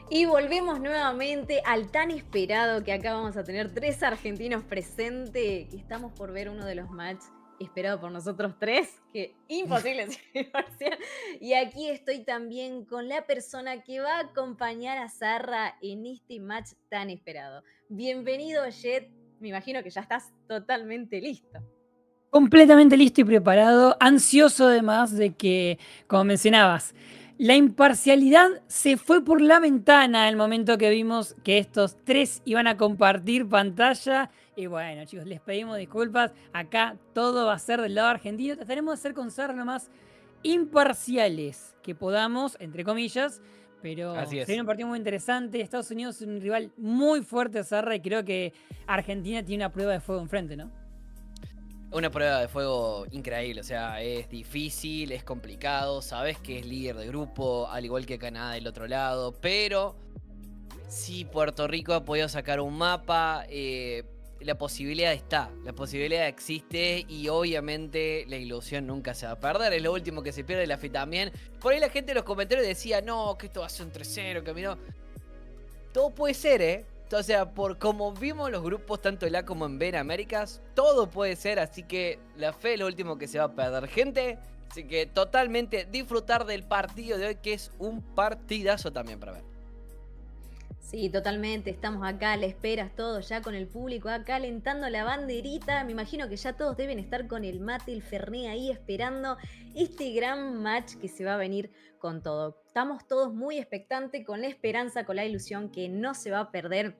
Speaker 8: Y volvemos nuevamente al tan esperado que acá vamos a tener 3 argentinos presentes, que estamos por ver uno de los matches esperados por nosotros 3, que imposible sin divorciar. Y aquí estoy también con la persona que va a acompañar a Sarra en este match tan esperado. Bienvenido, Jet. Me imagino que ya estás totalmente listo.
Speaker 9: Completamente listo y preparado, ansioso además de que, como mencionabas, la imparcialidad se fue por la ventana el momento que vimos que estos 3 iban a compartir pantalla. Y bueno, chicos, les pedimos disculpas. Acá todo va a ser del lado argentino. Trataremos de ser con Sarra lo más imparciales que podamos, entre comillas. Pero
Speaker 6: Así es.
Speaker 9: sería un partido muy interesante. Estados Unidos es un rival muy fuerte, Sarra, y creo que Argentina tiene una prueba de fuego enfrente, ¿no?
Speaker 6: Una prueba de fuego increíble, o sea, es difícil, es complicado, sabes que es líder de grupo, al igual que Canadá del otro lado, pero si Puerto Rico ha podido sacar un mapa, la posibilidad está, la posibilidad existe y obviamente la ilusión nunca se va a perder, es lo último que se pierde, la fe también. Por ahí la gente en los comentarios decía, no, que esto va a ser un 3-0, que miró. Todo puede ser, ¿eh? O sea, por como vimos los grupos tanto en la como en B en Américas, todo puede ser, así que la fe es lo último que se va a perder, gente. Así que totalmente disfrutar del partido de hoy, que es un partidazo también para ver.
Speaker 8: Sí, totalmente. Estamos acá a la espera, todos ya con el público acá alentando la banderita. Me imagino que ya todos deben estar con el mate, el fernet ahí esperando este gran match que se va a venir con todo. Estamos todos muy expectantes, con la esperanza, con la ilusión que no se va a perder.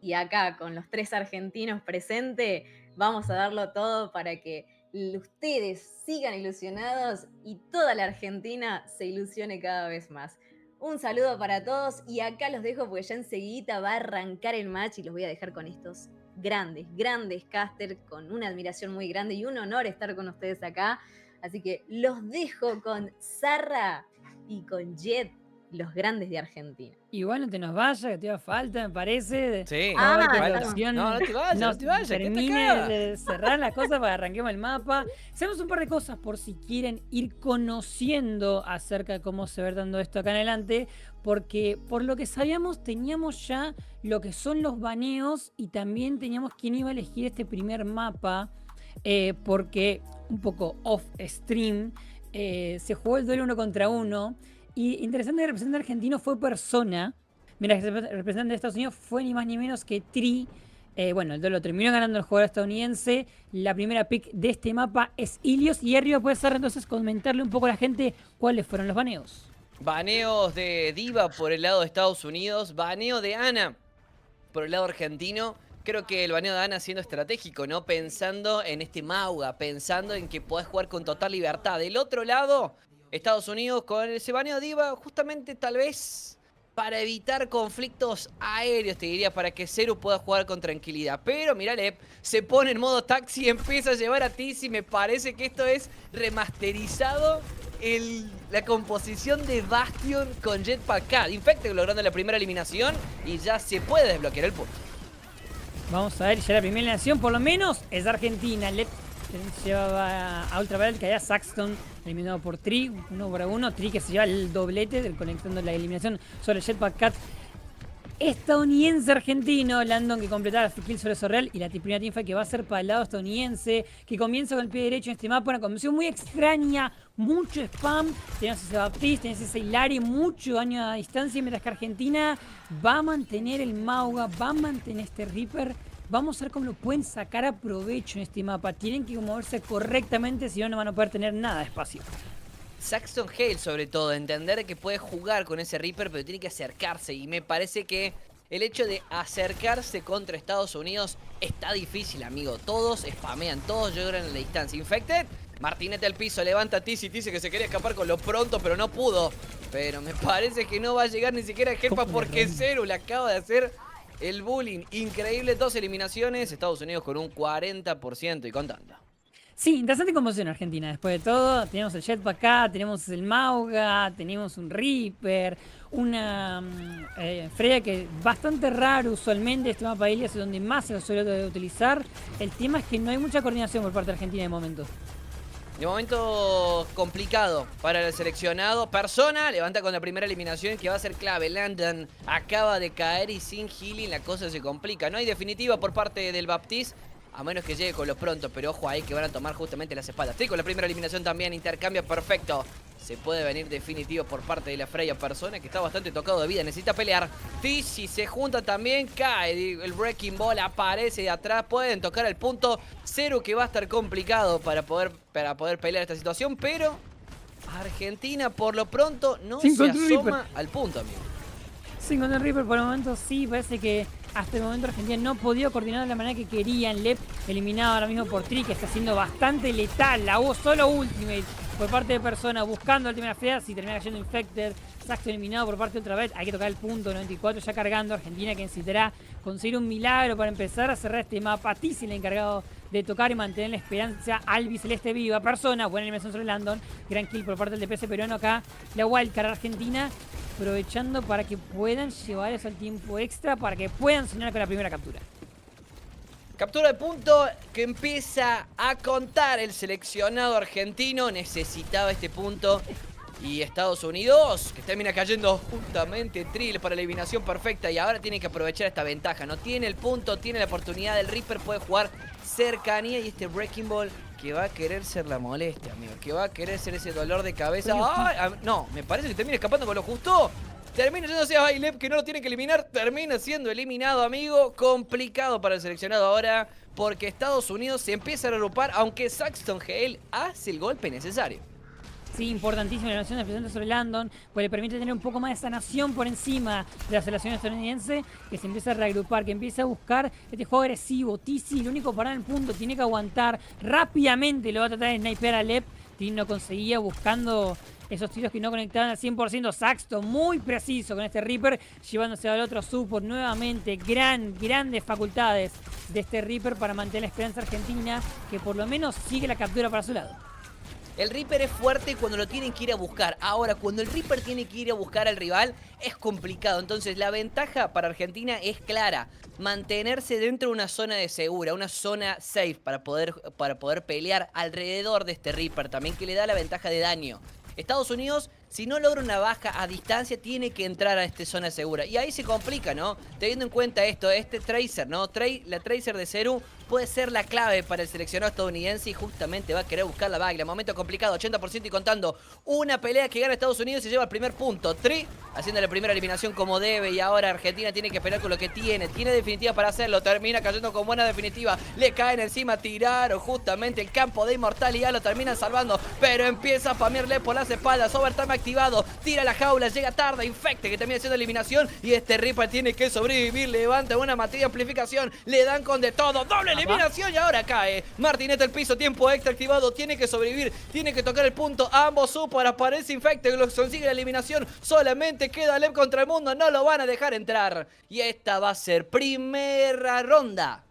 Speaker 8: Y acá con los 3 argentinos presentes, vamos a darlo todo para que ustedes sigan ilusionados y toda la Argentina se ilusione cada vez más. Un saludo para todos y acá los dejo porque ya enseguida va a arrancar el match y los voy a dejar con estos grandes casters con una admiración muy grande y un honor estar con ustedes acá. Así que los dejo con Sarra y con Jet los grandes de Argentina.
Speaker 9: Igual no te nos vayas, que te iba falta, me parece.
Speaker 6: Sí.
Speaker 9: Vamos a ver que la
Speaker 6: falta.
Speaker 9: opción
Speaker 6: No te vayas, no te vayas.
Speaker 9: termine
Speaker 6: quédate acá.
Speaker 9: de cerrar las cosas para que arranquemos el mapa. Hacemos un par de cosas por si quieren ir conociendo acerca de cómo se va dando esto acá en adelante, porque por lo que sabíamos teníamos ya lo que son los baneos y también teníamos quién iba a elegir este primer mapa, porque un poco off stream se jugó el duelo 1 contra 1. Y interesante que el representante argentino fue Persona, mientras que el representante de Estados Unidos fue ni más ni menos que Tri. Bueno, el duelo terminó ganando el jugador estadounidense. La primera pick de este mapa es Ilios. Y arriba puede ser entonces comentarle un poco a la gente cuáles fueron los baneos.
Speaker 6: Baneos de Diva por el lado de Estados Unidos. Baneo de Ana por el lado argentino. Creo que el baneo de Ana siendo estratégico, ¿no? Pensando en este Mauga, pensando en que podés jugar con total libertad. Del otro lado, Estados Unidos con ese baneo de Diva, justamente tal vez para evitar conflictos aéreos, te diría, para que Zeru pueda jugar con tranquilidad. Pero mirá, Lep, se pone en modo taxi y empieza a llevar a Tizi. Me parece que esto es remasterizado la composición de Bastion con Jetpack Cat. Infected logrando la primera eliminación y ya se puede desbloquear el punto.
Speaker 9: Vamos a ver, ya la primera eliminación por lo menos es Argentina. Llevaba a Ultraviolet, que había Saxton eliminado por Tri, 1-1. Tri que se lleva el doblete, conectando la eliminación sobre Jetpack Cat. Estadounidense-argentino, Landon que completaba la kill sobre Sorreal y la primera teamfight que va a ser para el lado estadounidense, que comienza con el pie derecho en este mapa, una combinación muy extraña, mucho spam, tenemos ese Baptiste, tenemos ese Hilari, mucho daño a distancia, mientras que Argentina va a mantener el Mauga, va a mantener este Reaper. Vamos a ver cómo lo pueden sacar a provecho en este mapa. Tienen que moverse correctamente, si no, no van a poder tener nada de espacio.
Speaker 6: Saxton Hale, sobre todo, entender que puede jugar con ese Reaper, pero tiene que acercarse. Y me parece que el hecho de acercarse contra Estados Unidos está difícil, amigo. Todos spamean, todos lloran en la distancia. Infected, Martinete al piso, levanta a Tizi. Tizi que se quería escapar con lo pronto, pero no pudo. Pero me parece que no va a llegar ni siquiera a Jepa porque Zeru le acaba de hacer el bullying. Increíble, 2 eliminaciones. Estados Unidos con un 40% y contando.
Speaker 9: Sí, interesante composición Argentina. Después de todo, tenemos el Jetpack acá, tenemos el Mauga, tenemos un Reaper, una Freya que es bastante raro usualmente. Este mapa de Ilias es donde más se lo suele utilizar. El tema es que no hay mucha coordinación por parte de Argentina de momento.
Speaker 6: De momento complicado para el seleccionado. Persona levanta con la primera eliminación que va a ser clave. Landon acaba de caer y sin healing la cosa se complica. No hay definitiva por parte del Baptiste, a menos que llegue con lo pronto, pero ojo ahí que van a tomar justamente las espaldas. Tri con la primera eliminación también, intercambio perfecto. Se puede venir definitivo por parte de la Freya Persona, que está bastante tocado de vida, necesita pelear. Tizi se junta también, cae el Wrecking Ball, aparece de atrás, pueden tocar el punto. Zeru que va a estar complicado para poder pelear esta situación, pero Argentina por lo pronto no se asoma al punto, amigo.
Speaker 9: Sin con el Reaper por el momento sí, parece que hasta el momento Argentina no ha podido coordinar de la manera que querían. Lep eliminado ahora mismo por Tri, que está siendo bastante letal. La hubo solo Ultimate por parte de Persona, buscando Ultimate Fea, si termina cayendo Infected. Saxton eliminado por parte de otra vez. Hay que tocar el punto 94 ya cargando. Argentina que necesitará conseguir un milagro para empezar a cerrar este mapa. Tizi el encargado de tocar y mantener la esperanza. Albi Celeste viva. Persona, buena eliminación sobre Landon. Gran kill por parte del DPS peruano acá. La wildcard Argentina, aprovechando para que puedan llevar eso al tiempo extra, para que puedan soñar con la primera captura.
Speaker 6: Captura de punto que empieza a contar el seleccionado argentino. Necesitaba este punto. Y Estados Unidos, que termina cayendo justamente Trill para la eliminación perfecta. Y ahora tiene que aprovechar esta ventaja. No tiene el punto, tiene la oportunidad. El Reaper puede jugar cercanía. Y este Wrecking Ball que va a querer ser la molestia, amigo. Que va a querer ser ese dolor de cabeza. ¡Ay! No, me parece que termina escapando con lo justo. Termina yéndose a Bailep, que no lo tiene que eliminar. Termina siendo eliminado, amigo. Complicado para el seleccionado ahora, porque Estados Unidos se empieza a agrupar, aunque Saxton Hale hace el golpe necesario.
Speaker 9: Sí, importantísima la nación del presidente sobre Landon, pues le permite tener un poco más de sanación por encima de la selección estadounidense, que se empieza a reagrupar, que empieza a buscar este juego agresivo. Tizi, el único para el punto, tiene que aguantar rápidamente, lo va a tratar de sniper a Lep. Tim no conseguía, buscando esos tiros que no conectaban al 100%. Saxton muy preciso con este Reaper, llevándose al otro support nuevamente. Grandes facultades de este Reaper para mantener la esperanza argentina, que por lo menos sigue la captura para su lado.
Speaker 6: El Reaper es fuerte cuando lo tienen que ir a buscar. Ahora, cuando el Reaper tiene que ir a buscar al rival, es complicado. Entonces, la ventaja para Argentina es clara. Mantenerse dentro de una zona de segura, una zona safe para poder pelear alrededor de este Reaper. También que le da la ventaja de daño. Estados Unidos, si no logra una baja a distancia, tiene que entrar a esta zona segura. Y ahí se complica, ¿no? Teniendo en cuenta esto, este Tracer, ¿no? La Tracer de Zeru puede ser la clave para el seleccionado estadounidense y justamente va a querer buscar la bagla. Momento complicado, 80% y contando. Una pelea que gana Estados Unidos y lleva el primer punto. Tri haciendo la primera eliminación como debe y ahora Argentina tiene que esperar con lo que tiene. Tiene definitiva para hacerlo, termina cayendo con buena definitiva. Le caen encima, tiraron justamente el campo de inmortalidad, lo terminan salvando, pero empieza a spamearle por las espaldas. Overtime activado, tira la jaula, llega tarde, infecte que termina siendo eliminación y este Reaper tiene que sobrevivir. Levanta una materia de amplificación, le dan con de todo, doble eliminación y ahora cae. Martinete al piso, tiempo extra activado, tiene que sobrevivir, tiene que tocar el punto. Ambos super, aparece infecte, lo consigue la eliminación. Solamente queda Lev contra el mundo, no lo van a dejar entrar. Y esta va a ser primera ronda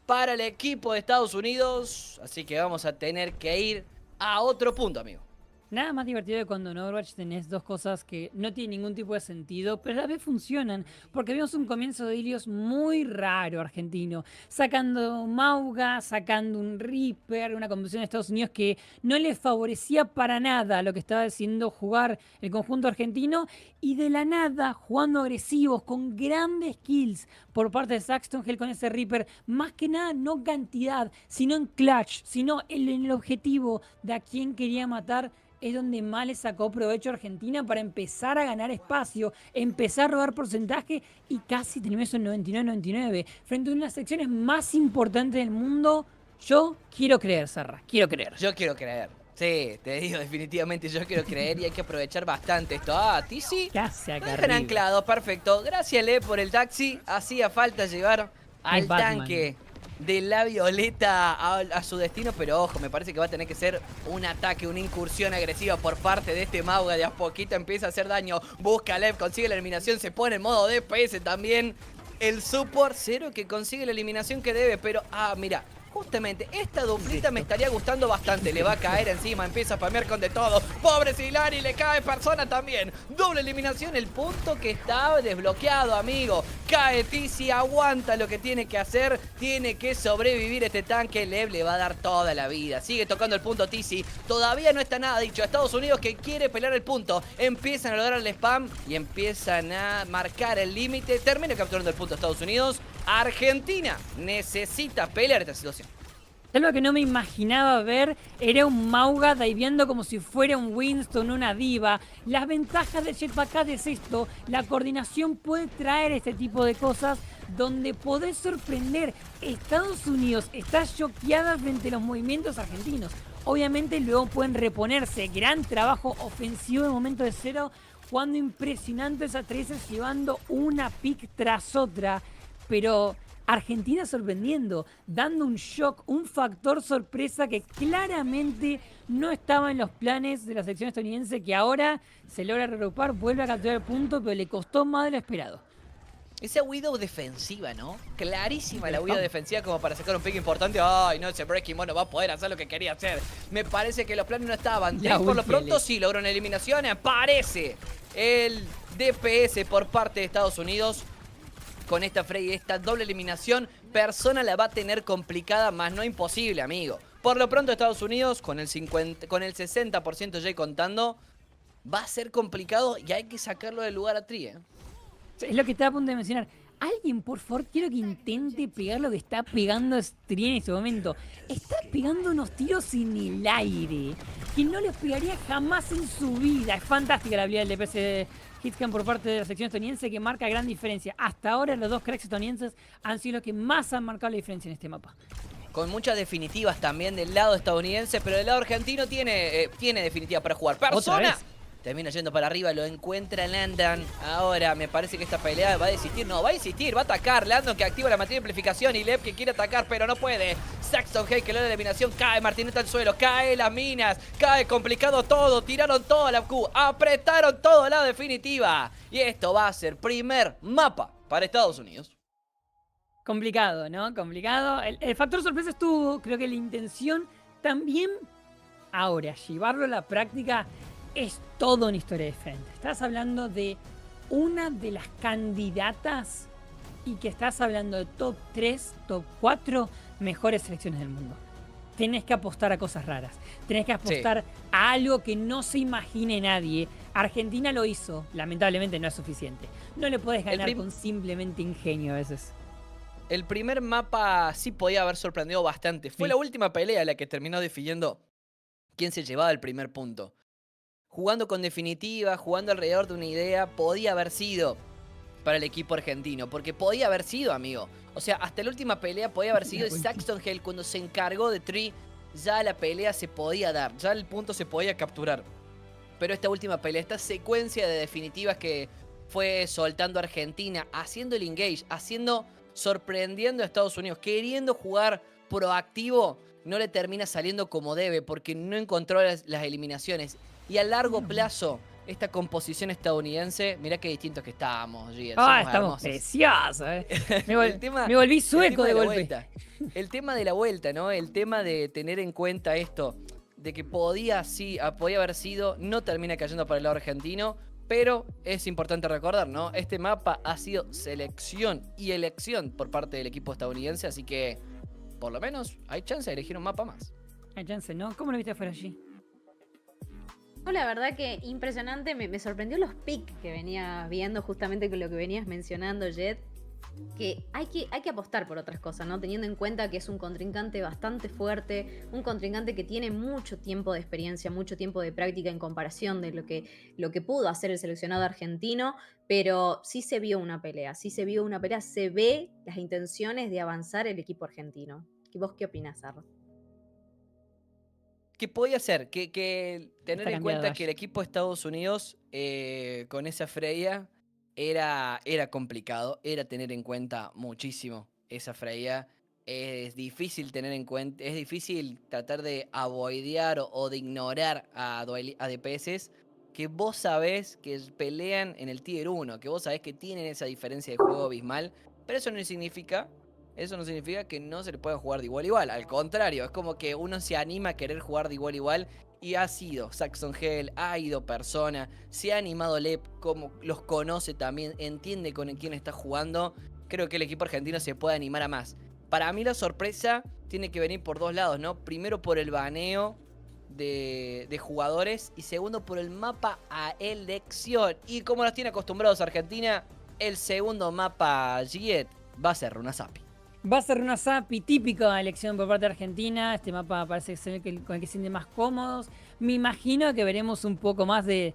Speaker 6: para el equipo de Estados Unidos. Así que vamos a tener que ir a otro punto, amigo.
Speaker 9: Nada más divertido de cuando en Overwatch tenés dos cosas que no tienen ningún tipo de sentido, pero a la vez funcionan, porque vimos un comienzo de Ilios muy raro argentino, sacando Mauga, sacando un Reaper, una composición de Estados Unidos que no les favorecía para nada lo que estaba haciendo jugar el conjunto argentino, y de la nada, jugando agresivos, con grandes kills por parte de Saxton Hell con ese Reaper, más que nada no cantidad, sino en clutch, sino en el objetivo de a quién quería matar. Es donde más le sacó provecho a Argentina para empezar a ganar espacio, empezar a robar porcentaje y casi terminó eso en 99-99. Frente a una de las secciones más importantes del mundo, yo quiero creer, Sarra, quiero creer.
Speaker 6: Yo quiero creer. Sí, te digo, definitivamente yo quiero creer y hay que aprovechar bastante esto. Ah, Tizi.
Speaker 9: Casi acá
Speaker 6: Dejan
Speaker 9: arriba.
Speaker 6: anclado, perfecto. Gracias, Le, por el taxi. Hacía falta llevar al
Speaker 9: Batman.
Speaker 6: tanque de la Violeta a su destino, pero ojo, me parece que va a tener que ser un ataque, una incursión agresiva por parte de este Mauga. De a poquito empieza a hacer daño, busca a Lev, consigue la eliminación, se pone en modo DPS también. El support Zero que consigue la eliminación que debe, pero mira, justamente esta duplita me estaría gustando bastante. Le va a caer encima, empieza a spamear con de todo. Pobre Silari, le cae persona también. Doble eliminación, el punto que estaba desbloqueado, amigo. Cae Tizi, aguanta lo que tiene que hacer. Tiene que sobrevivir este tanque. Lev le va a dar toda la vida. Sigue tocando el punto Tizi. Todavía no está nada dicho. Estados Unidos que quiere pelear el punto. Empiezan a lograr el spam y empiezan a marcar el límite. Termina capturando el punto Estados Unidos. Argentina necesita pelear esta situación.
Speaker 9: Algo que no me imaginaba ver era un Mauga diveando como si fuera un Winston, una diva. Las ventajas del jetpack es esto, la coordinación puede traer este tipo de cosas donde podés sorprender. Estados Unidos está choqueada frente a los movimientos argentinos. Obviamente luego pueden reponerse, gran trabajo ofensivo en momento de cero, jugando impresionantes a 13, llevando una pick tras otra, pero Argentina sorprendiendo, dando un shock, un factor sorpresa que claramente no estaba en los planes de la selección estadounidense, que ahora se logra reagrupar, vuelve a capturar el punto, pero le costó más de lo esperado.
Speaker 6: Esa Widow defensiva, ¿no? Clarísima la Widow defensiva como para sacar un pick importante. Ay, no, ese Breaking Ball no va a poder hacer lo que quería hacer. Me parece que los planes no estaban.
Speaker 9: La
Speaker 6: Por lo
Speaker 9: ulti
Speaker 6: pronto
Speaker 9: L.
Speaker 6: sí logró una eliminación. Aparece el DPS por parte de Estados Unidos. Con esta Frey, esta doble eliminación, Persona la va a tener complicada, más no imposible, amigo. Por lo pronto Estados Unidos, con el 60% ya contando, va a ser complicado y hay que sacarlo del lugar a Tri, ¿eh?
Speaker 9: Es lo que estaba a punto de mencionar. Alguien, por favor, quiero que intente pegar lo que está pegando Stri en este momento. Está pegando unos tiros en el aire que no los pegaría jamás en su vida. Es fantástica la habilidad del DPS de Hitscan por parte de la sección estadounidense, que marca gran diferencia. Hasta ahora los dos cracks estadounidenses han sido los que más han marcado la diferencia en este mapa.
Speaker 6: Con muchas definitivas también del lado estadounidense, pero del lado argentino tiene definitiva para jugar. Persona termina yendo para arriba, lo encuentra Landon. Ahora me parece que esta pelea va a desistir. No, va a insistir, va a atacar. Landon que activa la materia de amplificación y Lev que quiere atacar, pero no puede. Saxton Hay que logra la eliminación. Cae Martineta al suelo, cae las minas, cae complicado todo. Tiraron toda la Q, apretaron todo la definitiva. Y esto va a ser primer mapa para Estados Unidos.
Speaker 9: Complicado, ¿no? Complicado. El factor sorpresa estuvo, creo que la intención también Ahora, llevarlo a la práctica es toda una historia diferente. Estás hablando de una de las candidatas y que estás hablando de top 3, top 4 mejores selecciones del mundo. Tenés que apostar a cosas raras. Tenés que apostar a algo que no se imagine nadie. Argentina lo hizo. Lamentablemente no es suficiente. No le podés ganar con simplemente ingenio a veces.
Speaker 6: El primer mapa sí podía haber sorprendido bastante. Fue la última pelea la que terminó definiendo quién se llevaba el primer punto. Jugando con definitiva, jugando alrededor de una idea, podía haber sido para el equipo argentino. Porque podía haber sido, amigo. O sea, hasta la última pelea podía haber sido. Saxton Hale, cuando se encargó de Tree, ya la pelea se podía dar. Ya el punto se podía capturar. Pero esta última pelea, esta secuencia de definitivas que fue soltando Argentina, haciendo el engage, sorprendiendo a Estados Unidos, queriendo jugar proactivo, no le termina saliendo como debe porque no encontró las eliminaciones. Y a largo plazo, esta composición estadounidense, mirá qué distintos que estábamos, Gia.
Speaker 9: Estamos preciosos. Me volví sueco de golpe.
Speaker 6: El tema de la vuelta, ¿no? El tema de tener en cuenta esto, de que podía haber sido, no termina cayendo para el lado argentino, pero es importante recordar, ¿no? Este mapa ha sido selección y elección por parte del equipo estadounidense, así que por lo menos hay chance de elegir un mapa más.
Speaker 9: Hay chance, ¿no? ¿Cómo lo viste afuera allí?
Speaker 8: No, la verdad que impresionante, me sorprendió los picks que venía viendo justamente con lo que venías mencionando, Jet, que hay que apostar por otras cosas, ¿no? Teniendo en cuenta que es un contrincante bastante fuerte, un contrincante que tiene mucho tiempo de experiencia, mucho tiempo de práctica en comparación de lo que pudo hacer el seleccionado argentino, pero sí se vio una pelea, se ve las intenciones de avanzar el equipo argentino. ¿Vos qué opinás, Arro?
Speaker 6: ¿Qué podía ser? Que tener en cuenta que el equipo de Estados Unidos con esa Freya era complicado, era tener en cuenta muchísimo esa Freya. Es difícil tener en cuenta, es difícil tratar de avoidear o de ignorar a DPS que vos sabés que pelean en el Tier 1, que vos sabés que tienen esa diferencia de juego abismal, pero eso no significa que no se le pueda jugar de igual a igual. Al contrario, es como que uno se anima a querer jugar de igual a igual. Y ha sido Saxton Hale, ha ido Persona, se ha animado Lep, como los conoce también, entiende con quién está jugando. Creo que el equipo argentino se puede animar a más. Para mí la sorpresa tiene que venir por dos lados, ¿no? Primero por el baneo de jugadores y segundo por el mapa a elección. Y como nos tiene acostumbrados Argentina, el segundo mapa Jet va a ser Runasapi.
Speaker 9: Va a ser una SAPI típica elección por parte de Argentina. Este mapa parece ser con el que se sienten más cómodos. Me imagino que veremos un poco más de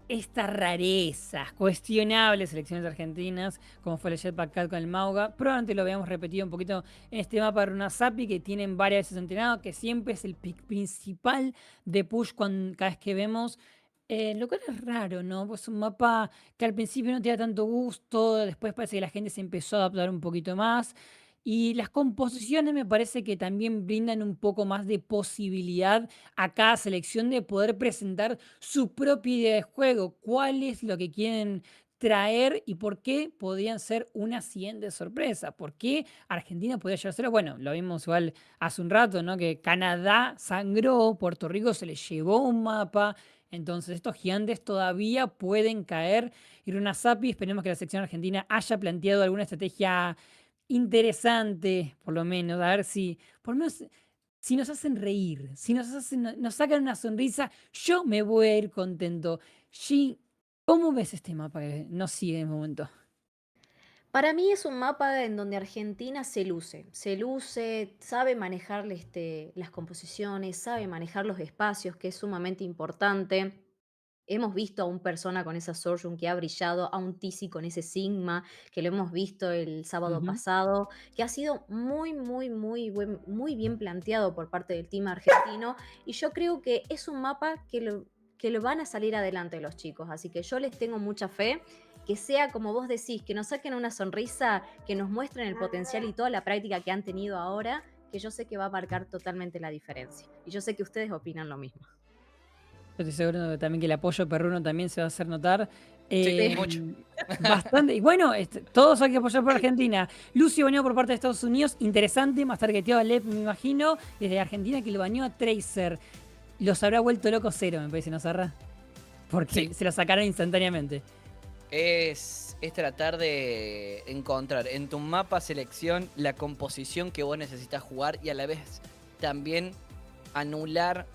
Speaker 9: estas rarezas, cuestionables selecciones argentinas, como fue el Jetpack Cat con el Mauga. Probablemente lo veamos repetido un poquito en este mapa de una SAPI que tienen varias veces entrenado, que siempre es el pick principal de push cada vez que vemos. Lo cual es raro, ¿no? Pues un mapa que al principio no te da tanto gusto, después parece que la gente se empezó a adaptar un poquito más. Y las composiciones me parece que también brindan un poco más de posibilidad a cada selección de poder presentar su propia idea de juego, cuál es lo que quieren traer y por qué podrían ser una siguiente sorpresa. ¿Por qué Argentina podría llegar a ser? Bueno, lo vimos igual hace un rato, ¿no? Que Canadá sangró, Puerto Rico se le llevó un mapa. Entonces estos gigantes todavía pueden caer. Y Runasapi, esperemos que la selección argentina haya planteado alguna estrategia interesante, por lo menos, a ver si, por lo menos, si nos hacen reír, si nos sacan una sonrisa, yo me voy a ir contento. G, ¿cómo ves este mapa que nos sigue en el momento?
Speaker 8: Para mí es un mapa en donde Argentina se luce, sabe manejar las composiciones, sabe manejar los espacios, que es sumamente importante. Hemos visto a un Persona con esa Sojourn que ha brillado, a un Tizi con ese Sigma, que lo hemos visto el sábado pasado, que ha sido muy bien planteado por parte del team argentino. Y yo creo que es un mapa que lo van a salir adelante los chicos. Así que yo les tengo mucha fe. Que sea como vos decís, que nos saquen una sonrisa, que nos muestren el potencial y toda la práctica que han tenido ahora, que yo sé que va a marcar totalmente la diferencia. Y yo sé que ustedes opinan lo mismo.
Speaker 9: Yo estoy seguro también que el apoyo perruno también se va a hacer notar.
Speaker 6: Sí, mucho.
Speaker 9: Bastante. Y bueno, todos hay que apoyar por Argentina. Lucio baneó por parte de Estados Unidos. Interesante, más targeteado a Lep, me imagino. Desde Argentina que lo baneó a Tracer. los habrá vuelto loco cero, me parece, ¿no, Sarra? Porque
Speaker 6: Sí.
Speaker 9: se lo sacaron instantáneamente.
Speaker 6: Es tratar de encontrar en tu mapa selección la composición que vos necesitas jugar y a la vez también anular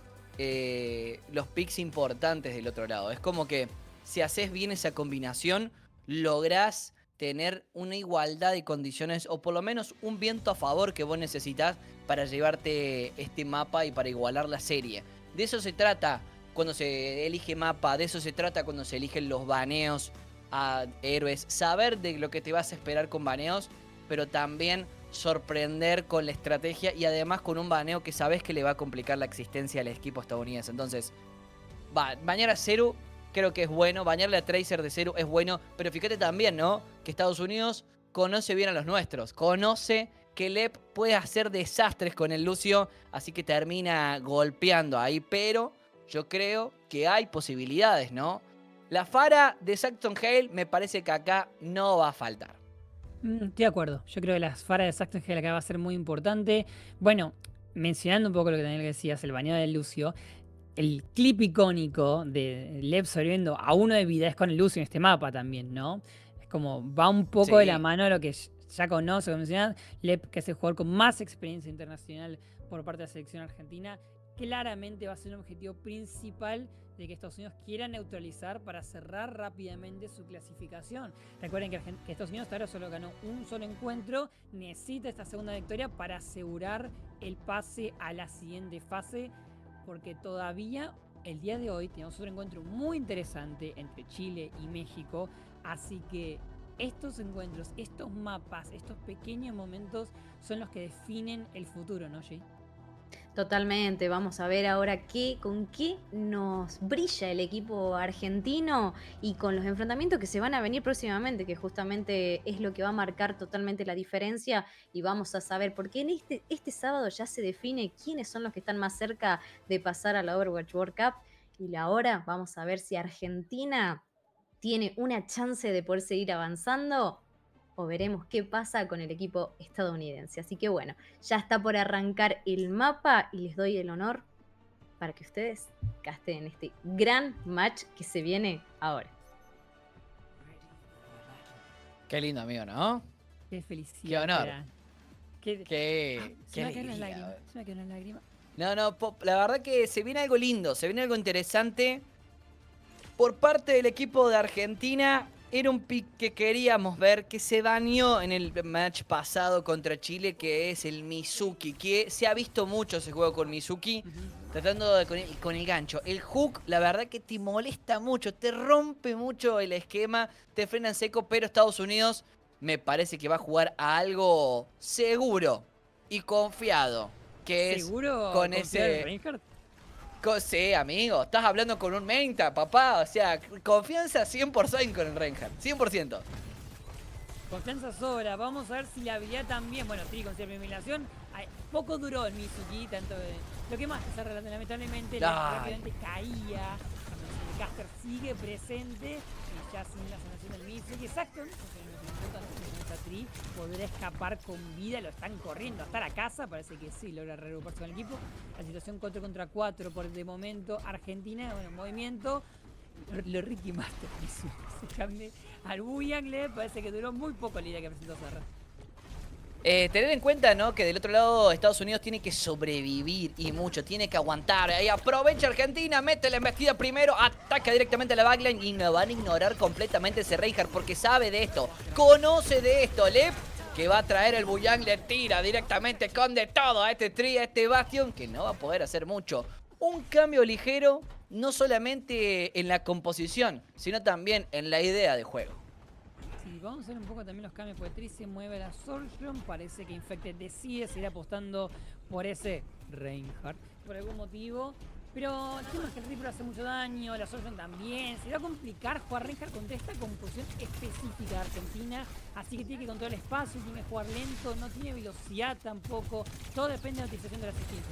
Speaker 6: los picks importantes del otro lado. Es como que si haces bien esa combinación, lográs tener una igualdad de condiciones o por lo menos un viento a favor que vos necesitas para llevarte este mapa y para igualar la serie. De eso se trata cuando se elige mapa, de eso se trata cuando se eligen los baneos a héroes, saber de lo que te vas a esperar con baneos, pero también sorprender con la estrategia y además con un baneo que sabes que le va a complicar la existencia al equipo estadounidense. Entonces, banear a Zero creo que es bueno, banearle a Tracer de Zero es bueno, pero fíjate también, ¿no? Que Estados Unidos conoce bien a los nuestros, conoce que Lep puede hacer desastres con el Lucio, así que termina golpeando ahí, pero yo creo que hay posibilidades, ¿no? La Fara de Saxton Hale me parece que acá no va a faltar.
Speaker 9: Estoy de acuerdo. Yo creo que la Fara de Saxton Hale acá va a ser muy importante. Bueno, mencionando un poco lo que también decías, el baneado de Lucio, el clip icónico de Lep sobreviviendo a 1 de vida es con el Lucio en este mapa también, ¿no? Es como va un poco de la mano de lo que ya conoce, como mencionaba, Lep, que es el jugador con más experiencia internacional por parte de la selección argentina, claramente va a ser un objetivo principal de que Estados Unidos quiera neutralizar para cerrar rápidamente su clasificación. Recuerden que Estados Unidos hasta ahora solo ganó un solo encuentro, necesita esta segunda victoria para asegurar el pase a la siguiente fase, porque todavía el día de hoy tenemos otro encuentro muy interesante entre Chile y México, así que estos encuentros, estos mapas, estos pequeños momentos son los que definen el futuro, ¿no, Jay?
Speaker 8: Totalmente, vamos a ver ahora con qué nos brilla el equipo argentino y con los enfrentamientos que se van a venir próximamente, que justamente es lo que va a marcar totalmente la diferencia y vamos a saber, porque en este sábado ya se define quiénes son los que están más cerca de pasar a la Overwatch World Cup y ahora vamos a ver si Argentina tiene una chance de poder seguir avanzando o veremos qué pasa con el equipo estadounidense. Así que bueno, ya está por arrancar el mapa y les doy el honor para que ustedes casten en este gran match que se viene ahora.
Speaker 6: Qué lindo, amigo, ¿no?
Speaker 9: Qué felicidad.
Speaker 6: Qué honor.
Speaker 9: Era. Qué
Speaker 6: Qué
Speaker 9: se me caen las
Speaker 6: alegría.
Speaker 9: lágrimas. Se me caen las lágrimas.
Speaker 6: No, la verdad que se viene algo lindo, se viene algo interesante. Por parte del equipo de Argentina, era un pick que queríamos ver, que se baneó en el match pasado contra Chile, que es el Mizuki, que se ha visto mucho ese juego con Mizuki, tratando con el gancho. El hook, la verdad que te molesta mucho, te rompe mucho el esquema, te frena en seco, pero Estados Unidos me parece que va a jugar a algo seguro y confiado, que es
Speaker 9: ¿Seguro
Speaker 6: con
Speaker 9: confiar en
Speaker 6: ese...
Speaker 9: Reinhardt?
Speaker 6: Sí, amigo, estás hablando con un Menta, papá. O sea, confianza 100% con el Reinhardt, 100%.
Speaker 9: Confianza sobra. Vamos a ver si la habilidad también. Bueno, sí, con cierta eliminación. Poco duró el Mizuki, tanto de... Lo que más que se lamentablemente rápidamente caía. El caster sigue presente y ya sin la sanación del Mizuki. Exacto. Podrá escapar con vida, lo están corriendo hasta la casa, parece que sí, logra reagruparse con el equipo. La situación 4 contra 4 por de momento Argentina, bueno, movimiento. Lo Ricky Master se cambia al Buyangle, parece que duró muy poco la idea que presentó Serra.
Speaker 6: Tener en cuenta, ¿no? Que del otro lado Estados Unidos tiene que sobrevivir y mucho, tiene que aguantar. Ahí aprovecha Argentina, mete la embestida primero, ataca directamente a la backline y no van a ignorar completamente ese Reinhardt porque sabe de esto, conoce de esto. Lep, que va a traer el Buyang, le tira directamente con de todo a este Tri, a este Bastion, que no va a poder hacer mucho. Un cambio ligero, no solamente en la composición, sino también en la idea de juego.
Speaker 9: Sí, vamos a ver un poco también los cambios, porque Tri se mueve a la Sortion, parece que Infected decide seguir apostando por ese Reinhardt, por algún motivo. Pero el tema es que el Reaper hace mucho daño, la Sortion también. Se va a complicar jugar Reinhardt contra esta composición específica de Argentina. Así que tiene que controlar el espacio, tiene que jugar lento, no tiene velocidad tampoco. Todo depende de la utilización de las skills.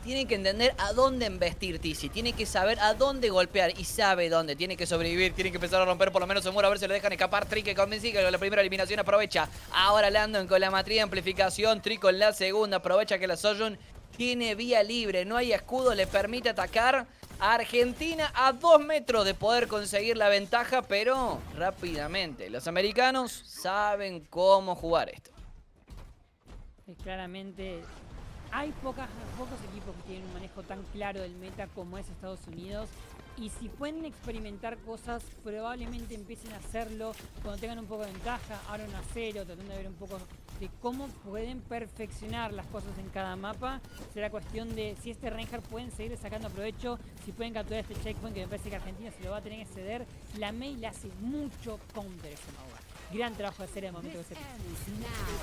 Speaker 6: Tiene que entender a dónde embestir Tizi, tiene que saber a dónde golpear y sabe dónde, tiene que sobrevivir, tiene que empezar a romper por lo menos su muro, a ver si le dejan escapar. Tri que convencí que con la primera eliminación aprovecha. Ahora Landon con la matriz de amplificación, Tri con la segunda, aprovecha que la Sojourn tiene vía libre, no hay escudo, le permite atacar a Argentina a 2 metros de poder conseguir la ventaja, pero rápidamente. Los americanos saben cómo jugar esto.
Speaker 9: Claramente hay pocos equipos que tienen un manejo tan claro del meta como es Estados Unidos. Y si pueden experimentar cosas, probablemente empiecen a hacerlo cuando tengan un poco de ventaja. Ahora 1-0, tratando de ver un poco de cómo pueden perfeccionar las cosas en cada mapa. Será cuestión de si este Reinhardt pueden seguir sacando provecho, si pueden capturar este checkpoint, que me parece que Argentina se lo va a tener que ceder. La Mei le hace mucho counter ese Mauga. Gran trabajo de hacer el momento que se...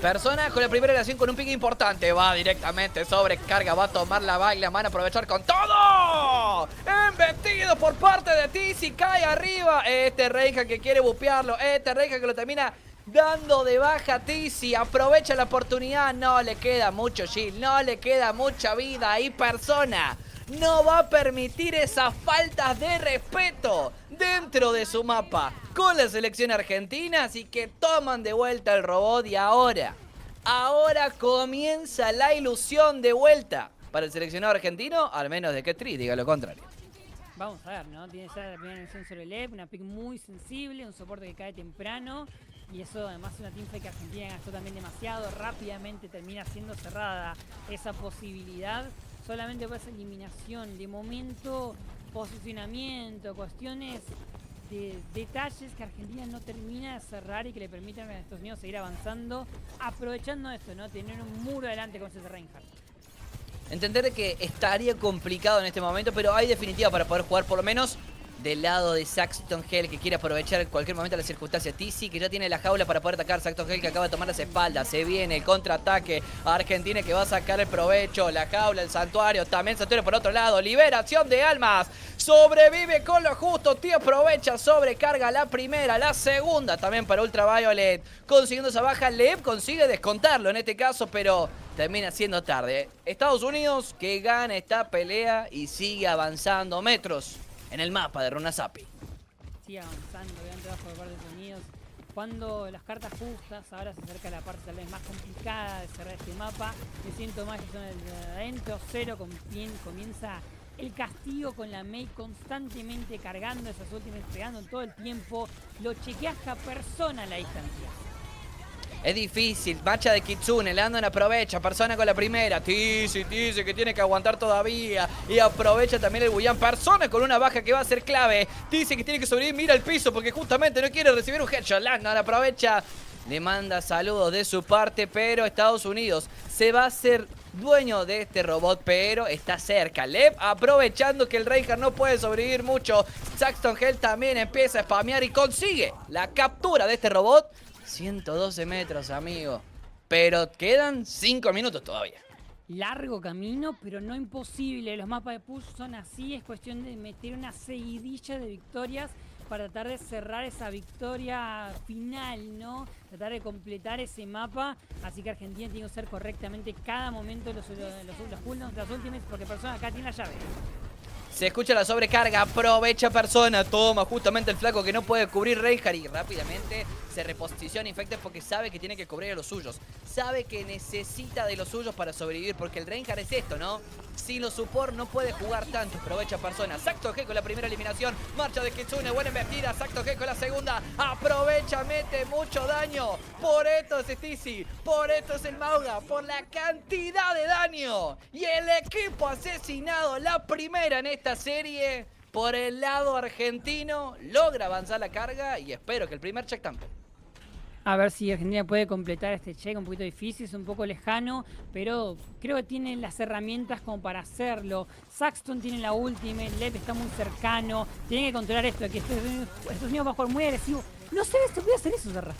Speaker 6: Persona con la primera relación con un pick importante. Va directamente sobre carga. Va a tomar la baila. Van a aprovechar con todo. Embestido por parte de Tizi. Cae arriba. Este Reija que quiere bupearlo. Este Reija que lo termina dando de baja Tizi. Aprovecha la oportunidad. No le queda mucho shield. No le queda mucha vida. Y Persona no va a permitir esas faltas de respeto dentro de su mapa con la selección argentina, así que toman de vuelta el robot y ahora comienza la ilusión de vuelta para el seleccionado argentino, al menos de que Tri diga lo contrario.
Speaker 9: Vamos a ver, ¿no? Tiene ya la primera elección sobre el EP, una pick muy sensible, un soporte que cae temprano. Y eso además es una teamfight que Argentina gastó también demasiado. Rápidamente termina siendo cerrada esa posibilidad. Solamente por esa eliminación. De momento, posicionamiento, cuestiones de detalles que Argentina no termina de cerrar y que le permiten a Estados Unidos seguir avanzando. Aprovechando esto, ¿no? Tener un muro adelante con ese Reinhardt.
Speaker 6: Entender que estaría complicado en este momento, pero hay definitiva para poder jugar por lo menos del lado de Saxton Hell, que quiere aprovechar en cualquier momento la circunstancia. Tizi, que ya tiene la jaula para poder atacar. Saxton Hell, que acaba de tomar las espaldas. Se viene el contraataque a Argentina, que va a sacar el provecho. La jaula, el santuario, también santuario por otro lado. Liberación de almas. Sobrevive con lo justo. Tío aprovecha, sobrecarga la primera, la segunda también para Ultraviolet. Consiguiendo esa baja, Lev consigue descontarlo en este caso, pero termina siendo tarde. Estados Unidos que gana esta pelea y sigue avanzando metros en el mapa de Runasapi.
Speaker 9: Sigue avanzando, gran trabajo por parte de Estados Unidos. Cuando las cartas justas, ahora se acerca la parte tal vez más complicada de cerrar este mapa. Me siento más que son el de adentro, 0, comienza el castigo con la Mei constantemente cargando esas últimas, pegando todo el tiempo. Lo chequeas a Persona a la distancia.
Speaker 6: Es difícil, marcha de Kitsune, Landon aprovecha, Persona con la primera, Tizi que tiene que aguantar todavía, y aprovecha también el Bullan, Persona con una baja que va a ser clave, Tizi que tiene que sobrevivir, mira el piso porque justamente no quiere recibir un headshot, Landon aprovecha, le manda saludos de su parte, pero Estados Unidos se va a hacer dueño de este robot, pero está cerca. Lev aprovechando que el Reinhardt no puede sobrevivir mucho, Saxton Hell también empieza a spamear y consigue la captura de este robot. 112 metros, amigo. Pero quedan 5 minutos todavía.
Speaker 9: Largo camino, pero no imposible. Los mapas de push son así. Es cuestión de meter una seguidilla de victorias para tratar de cerrar esa victoria final, ¿no? Tratar de completar ese mapa. Así que Argentina tiene que usar correctamente cada momento los cooldowns, las últimas, porque Persona acá tiene la llave.
Speaker 6: Se escucha la sobrecarga, aprovecha Persona, toma justamente el flaco que no puede cubrir Reinhardt y rápidamente se reposiciona Infected porque sabe que tiene que cubrir a los suyos. Sabe que necesita de los suyos para sobrevivir porque el Reinhardt es esto, ¿no? Sin los support no puede jugar tanto, aprovecha Persona. Saxton G con la primera eliminación, marcha de Kitsune, buena embestida, Saxton G con la segunda, aprovecha, mete mucho daño. Por esto es Tizi, por esto es el Mauga, por la cantidad de daño. Y el equipo asesinado, la primera en esta serie, por el lado argentino, logra avanzar la carga y espero que el primer check tampoco.
Speaker 9: A ver si Argentina puede completar este check, un poquito difícil, es un poco lejano, pero creo que tiene las herramientas como para hacerlo. Saxton tiene la ultimate, Lev está muy cercano, tiene que controlar esto, que Estados Unidos va a jugar muy agresivo. No sé si puede hacer eso, Zarra.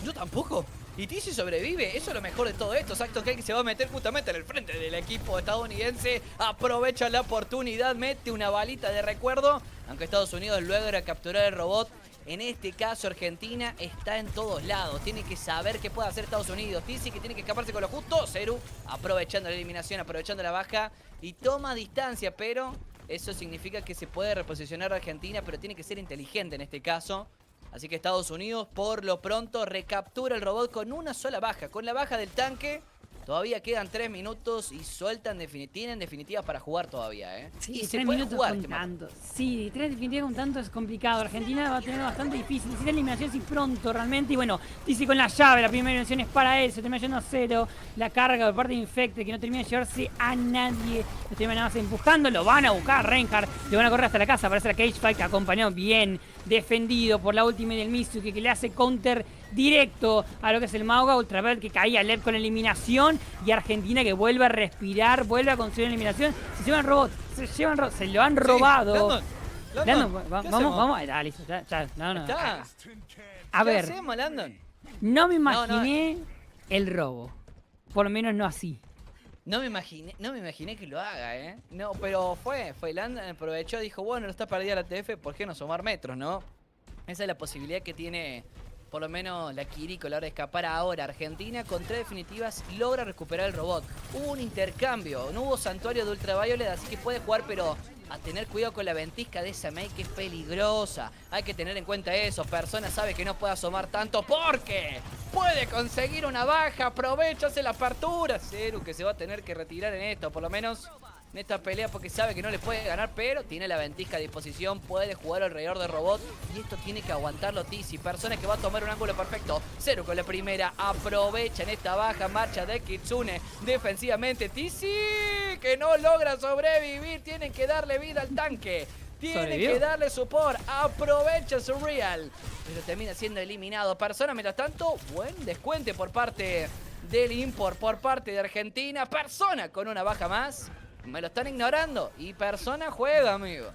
Speaker 6: Yo tampoco. Y Tizi sobrevive, eso es lo mejor de todo esto. Saxton que se va a meter justamente en el frente del equipo estadounidense. Aprovecha la oportunidad, mete una balita de recuerdo. Aunque Estados Unidos logra capturar el robot. En este caso Argentina está en todos lados. Tiene que saber qué puede hacer Estados Unidos. Tizi que tiene que escaparse con lo justo. Zeru aprovechando la eliminación, aprovechando la baja. Y toma distancia, pero eso significa que se puede reposicionar a Argentina. Pero tiene que ser inteligente en este caso. Así que Estados Unidos por lo pronto recaptura el robot con una sola baja. Con la baja del tanque Todavía quedan 3 minutos y tienen definitivas para jugar todavía, ¿eh?
Speaker 9: Sí,
Speaker 6: y
Speaker 9: 3
Speaker 6: puede
Speaker 9: minutos
Speaker 6: jugar
Speaker 9: con
Speaker 6: este mapa.
Speaker 9: tanto. Sí, 3 definitivas con tanto es complicado. Argentina va a tener bastante difícil. Necesita eliminaciones y pronto realmente. Y bueno, Tizi con la llave, la primera eliminación es para él. Se termina yendo a 0. La carga por parte de Infected, que no termina de llevarse a nadie. Lo termina nada más empujando. Lo van a buscar, Reinhardt. Le van a correr hasta la casa. Parece la Cage Fight, que acompañó bien. Defendido por la última del Mizuki, que le hace counter directo a lo que es el Mauga. Ultravert, que caía Lev con la eliminación. Y Argentina, que vuelve a respirar, vuelve a conseguir la eliminación. Se llevan robot, se lo han robado.
Speaker 6: Landon,
Speaker 9: vamos. Listo, ya, no.
Speaker 6: Está.
Speaker 9: A
Speaker 6: ¿Qué
Speaker 9: ver,
Speaker 6: hacemos, Landon?
Speaker 9: no me imaginé el robo. Por lo menos no así.
Speaker 6: No me imaginé que lo haga, ¿eh? No, pero fue Landon, aprovechó, dijo, bueno, no está perdida la TF, ¿por qué no sumar metros, no? Esa es la posibilidad que tiene, por lo menos, la Kiriko a la hora de escapar ahora. Argentina, con 3 definitivas, logra recuperar el robot. Hubo un intercambio, no hubo santuario de Ultraviolet, así que puede jugar, pero a tener cuidado con la ventisca de esa Mei, que es peligrosa. Hay que tener en cuenta eso. Persona sabe que no puede asomar tanto porque puede conseguir una baja. Aprovecha, hace la apertura. Zeru, que se va a tener que retirar en esto, por lo menos en esta pelea, porque sabe que no le puede ganar, pero tiene la ventisca a disposición, puede jugar alrededor de robot, y esto tiene que aguantarlo Tizi. Persona que va a tomar un ángulo perfecto. Zeru con la primera, aprovecha en esta baja marcha de Kitsune defensivamente. Tizi, que no logra sobrevivir, tienen que darle vida al tanque. Tienen que darle support, aprovecha su real, pero termina siendo eliminado. Persona, mientras tanto, buen descuente por parte del import, por parte de Argentina. Persona con una baja más. Me lo están ignorando. Y Persona juega, amigo.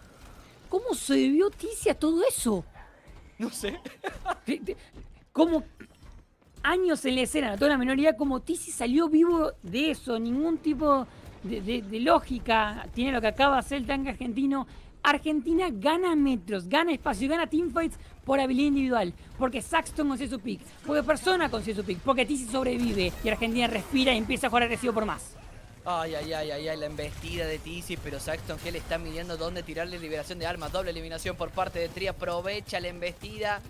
Speaker 9: ¿Cómo se debió Tizi a todo eso?
Speaker 6: No sé.
Speaker 9: Como años en la escena, toda la minoría, como Tizi salió vivo de eso. Ningún tipo de lógica tiene lo que acaba de hacer el tanque argentino. Argentina gana metros, gana espacio, gana teamfights por habilidad individual. Porque Saxton consigue su pick, porque Persona consigue su pick, porque Tizi sobrevive y Argentina respira y empieza a jugar agresivo por más.
Speaker 6: Ay, la embestida de Tizi, pero Saxton que le está midiendo dónde tirarle liberación de armas. Doble eliminación por parte de Tri, aprovecha la embestida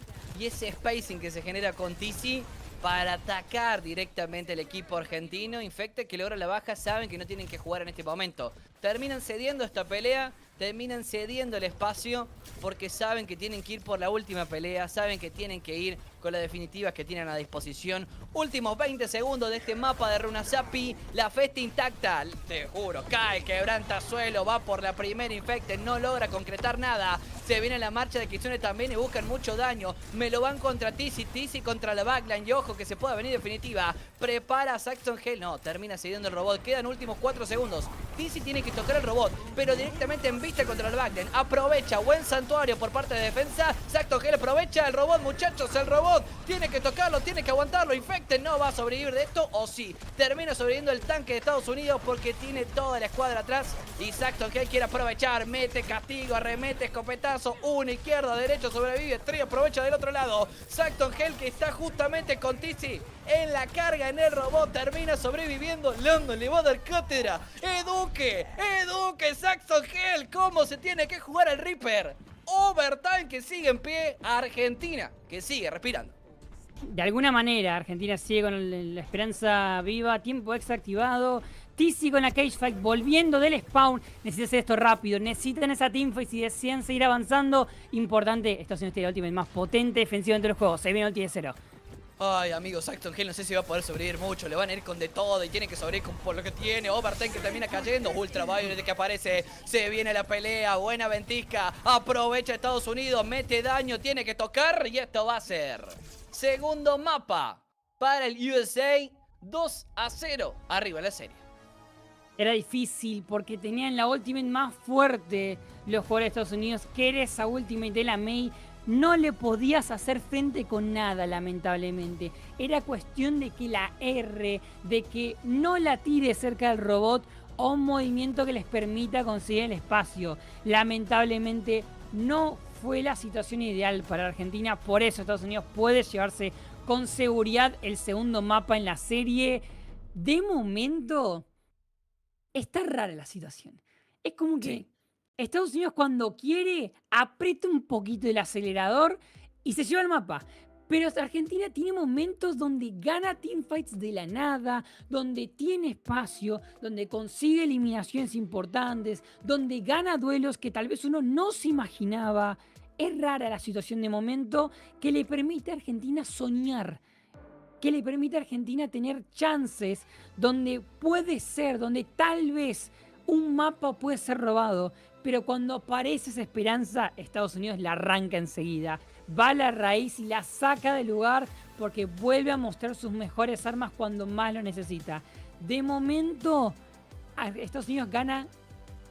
Speaker 6: y ese spacing que se genera con Tizi para atacar directamente al equipo argentino. Infected, que logra la baja, saben que no tienen que jugar en este momento. Terminan cediendo esta pelea, terminan cediendo el espacio porque saben que tienen que ir por la última pelea, saben que tienen que ir con las definitivas que tienen a disposición. Últimos 20 segundos de este mapa de Runazapi, la festa intacta, te juro, cae, quebranta suelo, va por la primera Infected, no logra concretar nada. Se viene la marcha de Kitsune también y buscan mucho daño. Me lo van contra Tizi contra la backline y ojo que se pueda venir definitiva. Prepara Saxton Hell, no, termina cediendo el robot, quedan últimos 4 segundos. Tizi tiene que tocar el robot, pero directamente en vista contra el backline. Aprovecha, buen santuario por parte de defensa. Saxton Hell aprovecha el robot, muchachos, el robot tiene que tocarlo, tiene que aguantarlo. Infected no va a sobrevivir de esto, o sí, termina sobreviviendo el tanque de Estados Unidos porque tiene toda la escuadra atrás. Y Saxton Hell quiere aprovechar, mete castigo, arremete, escopetazo, una izquierda, derecho, sobrevive. Tri aprovecha del otro lado. Saxton Hell, que está justamente con Tizi en la carga en el robot, termina sobreviviendo. Landon le va a dar cátedra. Eduque Saxton Hell, cómo se tiene que jugar el Reaper. Overtime que sigue en pie. Argentina que sigue respirando.
Speaker 9: De alguna manera, Argentina sigue con la esperanza viva, tiempo extra activado. Tizi con la Cage Fight volviendo del spawn. Necesita hacer esto rápido, necesitan esa teamfight si deciden seguir avanzando. Importante, esta opción es la última, más potente defensiva entre los juegos. Se viene el ulti de 0.
Speaker 6: Ay, amigo, Saxton Hell no sé si va a poder sobrevivir mucho. Le van a ir con de todo y tiene que sobrevivir por lo que tiene. Overtime que termina cayendo. Ultraviolet que aparece. Se viene la pelea. Buena ventisca. Aprovecha Estados Unidos. Mete daño. Tiene que tocar. Y esto va a ser segundo mapa para el USA. 2-0. Arriba la serie.
Speaker 9: Era difícil porque tenían la ultimate más fuerte los jugadores de Estados Unidos, que era esa ultimate de la Mei. No le podías hacer frente con nada, lamentablemente. Era cuestión de que la R, de que no la tire cerca del robot o un movimiento que les permita conseguir el espacio. Lamentablemente no fue la situación ideal para Argentina, por eso Estados Unidos puede llevarse con seguridad el segundo mapa en la serie. De momento, está rara la situación. Es como que
Speaker 6: Sí.
Speaker 9: Estados Unidos, cuando quiere, aprieta un poquito el acelerador y se lleva el mapa. Pero Argentina tiene momentos donde gana teamfights de la nada, donde tiene espacio, donde consigue eliminaciones importantes, donde gana duelos que tal vez uno no se imaginaba. Es rara la situación de momento que le permite a Argentina soñar, que le permite a Argentina tener chances donde puede ser, donde tal vez un mapa puede ser robado, pero cuando aparece esa esperanza, Estados Unidos la arranca enseguida, va a la raíz y la saca del lugar porque vuelve a mostrar sus mejores armas cuando más lo necesita. De momento, Estados Unidos gana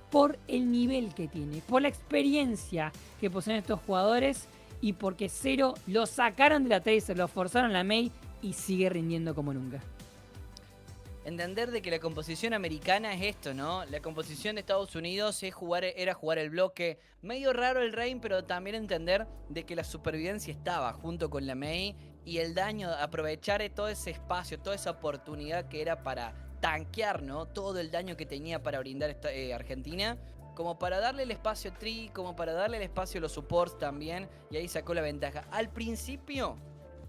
Speaker 9: por el nivel que tiene, por la experiencia que poseen estos jugadores y porque Zero lo sacaron de la Tracer, lo forzaron a la Mei y sigue rindiendo como nunca.
Speaker 6: Entender de que la composición americana es esto, ¿no? La composición de Estados Unidos era jugar el bloque. Medio raro el Reign, pero también entender de que la supervivencia estaba junto con la Mei y el daño, aprovechar todo ese espacio, toda esa oportunidad que era para tanquear, ¿no? Todo el daño que tenía para brindar Argentina, como para darle el espacio a Tree, como para darle el espacio a los supports también, y ahí sacó la ventaja. Al principio,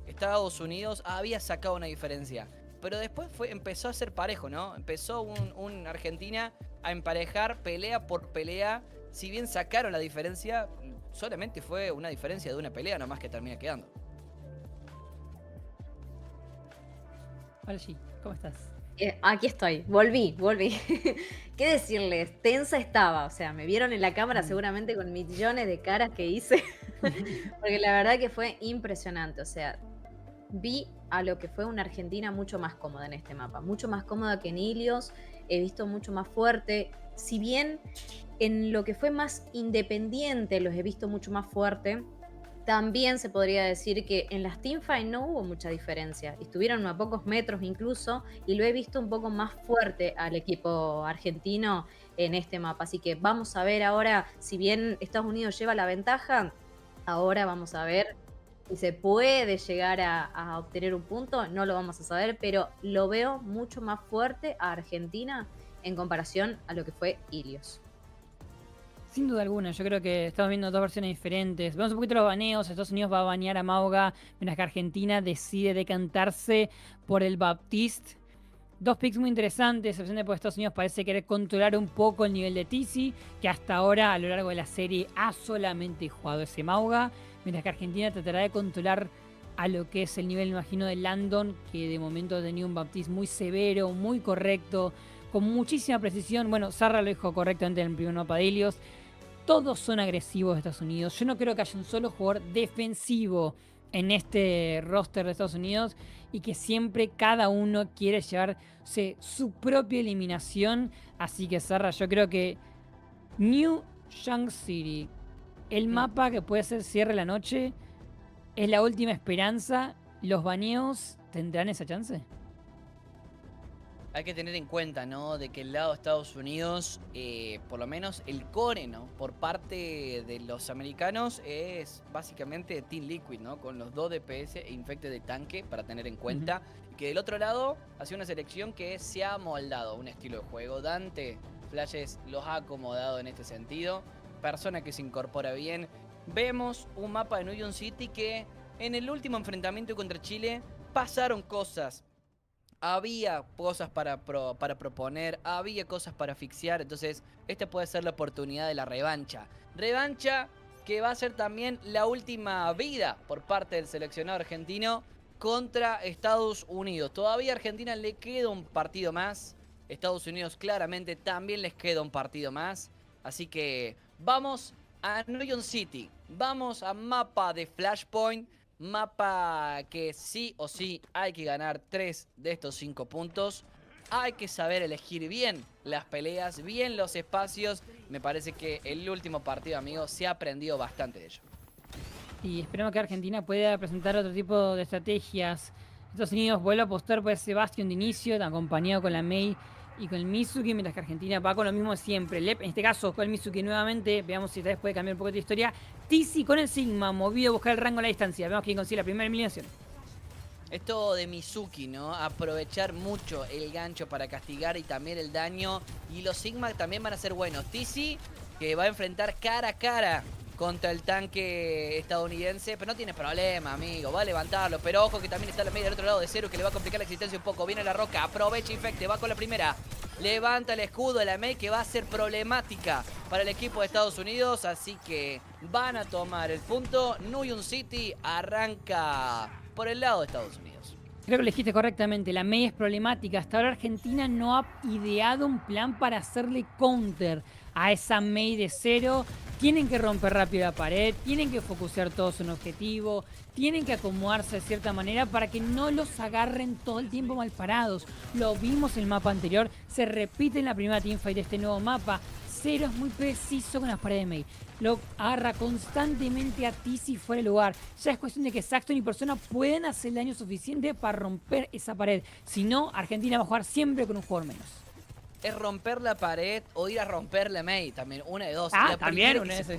Speaker 6: Estados Unidos había sacado una diferencia, pero después empezó a ser parejo, ¿no? Empezó un Argentina a emparejar pelea por pelea. Si bien sacaron la diferencia, solamente fue una diferencia de una pelea nomás que termina quedando.
Speaker 9: Hola, G, ¿cómo estás?
Speaker 8: Aquí estoy, volví. ¿Qué decirles? Tensa estaba, o sea, me vieron en la cámara seguramente con millones de caras que hice, porque la verdad que fue impresionante, o sea, vi a lo que fue una Argentina mucho más cómoda en este mapa, mucho más cómoda que en Ilios, he visto mucho más fuerte, si bien en lo que fue más independiente los he visto mucho más fuerte, también se podría decir que en las teamfights no hubo mucha diferencia, estuvieron a pocos metros incluso, y lo he visto un poco más fuerte al equipo argentino en este mapa, así que vamos a ver ahora, si bien Estados Unidos lleva la ventaja, ahora vamos a ver si se puede llegar a obtener un punto, no lo vamos a saber, pero lo veo mucho más fuerte a Argentina en comparación a lo que fue Ilios.
Speaker 9: Sin duda alguna, yo creo que estamos viendo dos versiones diferentes. Vemos un poquito los baneos. Estados Unidos va a banear a Mauga, mientras que Argentina decide decantarse por el Baptiste. Dos picks muy interesantes, especialmente porque Estados Unidos parece querer controlar un poco el nivel de Tizi, que hasta ahora a lo largo de la serie ha solamente jugado ese Mauga, mientras que Argentina tratará de controlar a lo que es el nivel, me imagino, de Landon, que de momento ha tenido un Baptiste muy severo, muy correcto, con muchísima precisión. Bueno, Zarra lo dijo correctamente en el primer mapa de Ilios. Todos son agresivos de Estados Unidos. Yo no creo que haya un solo jugador defensivo en este roster de Estados Unidos y que siempre cada uno quiere llevarse su propia eliminación. Así que, Zarra, yo creo que New Young City, el mapa que puede ser cierre la noche, es la última esperanza. ¿Los baneos tendrán esa chance?
Speaker 6: Hay que tener en cuenta, ¿no? De que el lado de Estados Unidos, por lo menos el core, ¿no? Por parte de los americanos es básicamente Team Liquid, ¿no? Con los 2 DPS e infecte de tanque para tener en cuenta. Y que del otro lado hace una selección que se ha moldado a un estilo de juego. Dante Flashes los ha acomodado en este sentido. Persona que se incorpora bien. Vemos un mapa de New York City que en el último enfrentamiento contra Chile pasaron cosas. Había cosas para proponer, había cosas para asfixiar, entonces esta puede ser la oportunidad de la revancha. Revancha que va a ser también la última vida por parte del seleccionado argentino contra Estados Unidos. Todavía a Argentina le queda un partido más, Estados Unidos claramente también les queda un partido más. Así que vamos a New York City, vamos a mapa de Flashpoint. Mapa que sí o sí hay que ganar 3 de estos 5 puntos. Hay que saber elegir bien las peleas, bien los espacios. Me parece que el último partido, amigos, se ha aprendido bastante de ello.
Speaker 9: Y esperemos que Argentina pueda presentar otro tipo de estrategias. Estados Unidos vuelve a apostar por ese Bastion de inicio, acompañado con la Mei y con el Mizuki, mientras que Argentina va con lo mismo de siempre. Lep, en este caso, con el Mizuki nuevamente. Veamos si tal vez puede cambiar un poco de historia. Tizi con el Sigma, movido a buscar el rango a la distancia. Veamos quién consigue la primera eliminación.
Speaker 6: Esto de Mizuki, ¿no? Aprovechar mucho el gancho para castigar y también el daño. Y los Sigma también van a ser buenos. Tizi, que va a enfrentar cara a cara contra el tanque estadounidense, pero no tiene problema, amigo, va a levantarlo, pero ojo que también está la media del otro lado de Cero, que le va a complicar la existencia un poco. Viene la roca, aprovecha Infecte, va con la primera, levanta el escudo de la EMEA, que va a ser problemática para el equipo de Estados Unidos, así que van a tomar el punto. New York City arranca por el lado de Estados Unidos.
Speaker 9: Creo que lo dijiste correctamente, la MEI es problemática. Hasta ahora Argentina no ha ideado un plan para hacerle counter a esa MEI de Cero. Tienen que romper rápido la pared, tienen que focusear todos en un objetivo, tienen que acomodarse de cierta manera para que no los agarren todo el tiempo mal parados. Lo vimos en el mapa anterior, se repite en la primera teamfight de este nuevo mapa. Cero es muy preciso con las paredes de MEI. Lo agarra constantemente a ti si fuera el lugar. Ya es cuestión de que Saxton y Persona pueden hacer el daño suficiente para romper esa pared. Si no, Argentina va a jugar siempre con un jugador menos.
Speaker 6: Es romper la pared o ir a romper la MEI también, una de dos.
Speaker 9: Ah, también una de esas.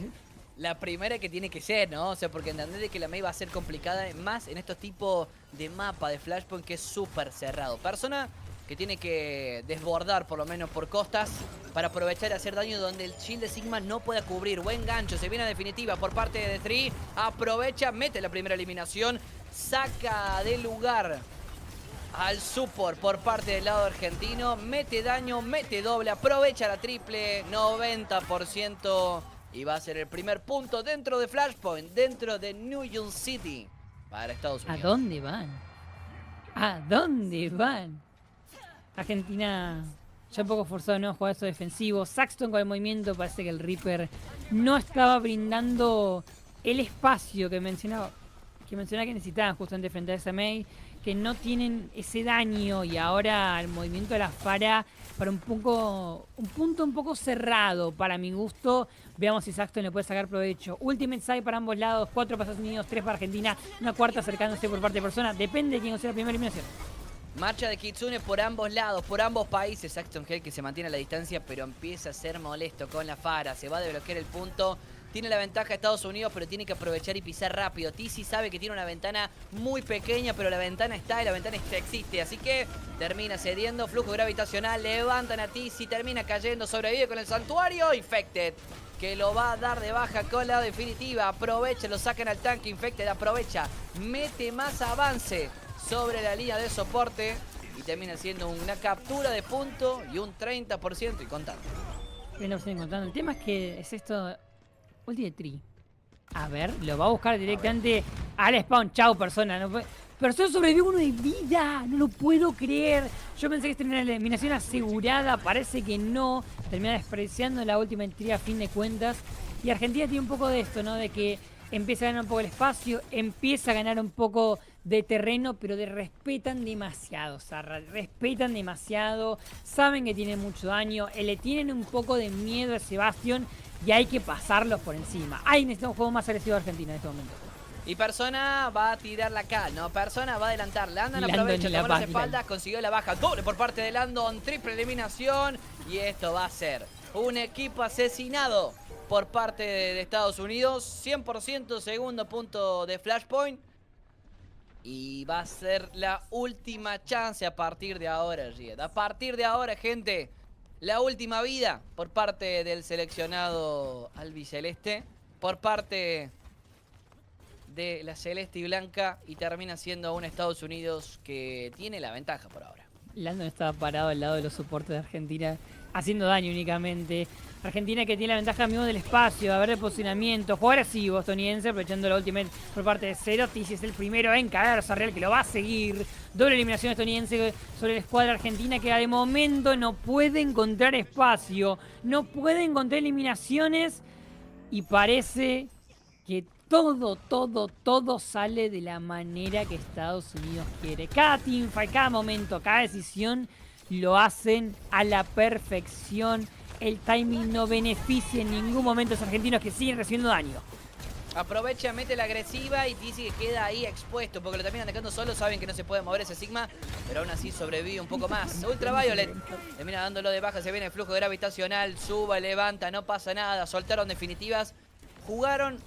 Speaker 6: La primera que tiene que ser, ¿no? O sea, porque entendés de que la MEI va a ser complicada más en estos tipos de mapa de Flashpoint que es súper cerrado. Persona que tiene que desbordar por lo menos por costas para aprovechar y hacer daño donde el shield de Sigma no pueda cubrir. Buen gancho, se viene a definitiva por parte de The3. Aprovecha, mete la primera eliminación, saca del lugar al support por parte del lado argentino, mete daño, mete doble, aprovecha la triple, 90%, y va a ser el primer punto dentro de Flashpoint, dentro de New York City para Estados Unidos.
Speaker 9: ¿A dónde van? ¿A dónde van? Argentina ya un poco forzado de nuevo a jugar eso defensivo. Saxton con el movimiento, parece que el Reaper no estaba brindando el espacio que mencionaba que necesitaban justamente frente a esa MEI, que no tienen ese daño, y ahora el movimiento de la Fara para un punto un poco cerrado para mi gusto. Veamos si Saxton le puede sacar provecho. Ultimate side para ambos lados, 4 para Estados Unidos, 3 para Argentina, una cuarta acercándose por parte de Persona. Depende de quién sea la primera eliminación.
Speaker 6: Marcha de Kitsune por ambos lados, por ambos países. Saxton Hell que se mantiene a la distancia, pero empieza a ser molesto con la Fara. Se va a desbloquear el punto. Tiene la ventaja de Estados Unidos, pero tiene que aprovechar y pisar rápido. Tizi sabe que tiene una ventana muy pequeña, pero la ventana está y la ventana existe. Así que termina cediendo. Flujo gravitacional, levantan a Tizi, termina cayendo, sobrevive con el santuario. Infected, que lo va a dar de baja con la definitiva. Aprovecha, lo sacan al tanque. Infected aprovecha, mete más avance sobre la línea de soporte y termina siendo una captura de punto y un 30% y contando.
Speaker 9: 30% y contando. El tema es que es esto... Ulti de Tri. A ver, lo va a buscar directamente al spawn. Chao, Persona. No puede... Persona sobrevivió uno de vida. No lo puedo creer. Yo pensé que tenía la eliminación asegurada. Parece que no. Termina despreciando la última entrega a fin de cuentas. Y Argentina tiene un poco de esto, ¿no? De que empieza a ganar un poco el espacio. Empieza a ganar un poco de terreno. Pero respetan demasiado, Zarra. Respetan demasiado. Saben que tiene mucho daño. Le tienen un poco de miedo a Sebastián. Y hay que pasarlos por encima. Ahí necesitamos un juego más agresivo de Argentina en este momento.
Speaker 6: Y Persona va a tirar la cal, ¿no? Persona va a adelantar. Landon aprovecha, tomó las espaldas, consiguió la baja. Doble por parte de Landon, triple eliminación. Y esto va a ser un equipo asesinado por parte de Estados Unidos. 100% segundo punto de Flashpoint. Y va a ser la última chance a partir de ahora, Ried. A partir de ahora, gente. La última vida por parte del seleccionado albiceleste, por parte de la celeste y blanca, y termina siendo un Estados Unidos que tiene la ventaja por ahora.
Speaker 9: Landon estaba parado al lado de los soportes de Argentina, haciendo daño únicamente. Argentina que tiene la ventaja mismo del espacio, a ver el posicionamiento, jugar así bostoniense, aprovechando la ultimate por parte de Cero. Tizi es el primero en caer, Sarriel que lo va a seguir. Doble eliminación estoniense sobre la escuadra argentina, que de momento no puede encontrar espacio, no puede encontrar eliminaciones, y parece que todo sale de la manera que Estados Unidos quiere. Cada teamfight, cada momento, cada decisión lo hacen a la perfección. El timing no beneficia en ningún momento a los argentinos, que siguen recibiendo daño.
Speaker 6: Aprovecha, mete la agresiva y dice que queda ahí expuesto porque lo terminan dejando solo. Saben que no se puede mover ese Sigma, pero aún así sobrevive un poco más. Ultraviolet termina dándolo de baja. Se viene el flujo gravitacional, suba, levanta, no pasa nada. Soltaron definitivas. Jugaron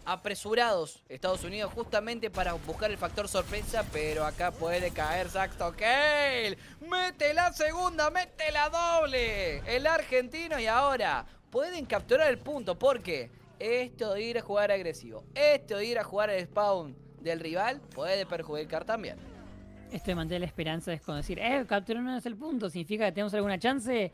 Speaker 6: apresurados Estados Unidos justamente para buscar el factor sorpresa, pero acá puede caer Saxton Hale. Mete la segunda, mete la doble el argentino, y ahora pueden capturar el punto porque esto de ir a jugar agresivo, esto de ir a jugar al spawn del rival puede perjudicar también.
Speaker 9: Esto de mantener la esperanza es como decir, capturarnos el punto, significa que tenemos alguna chance.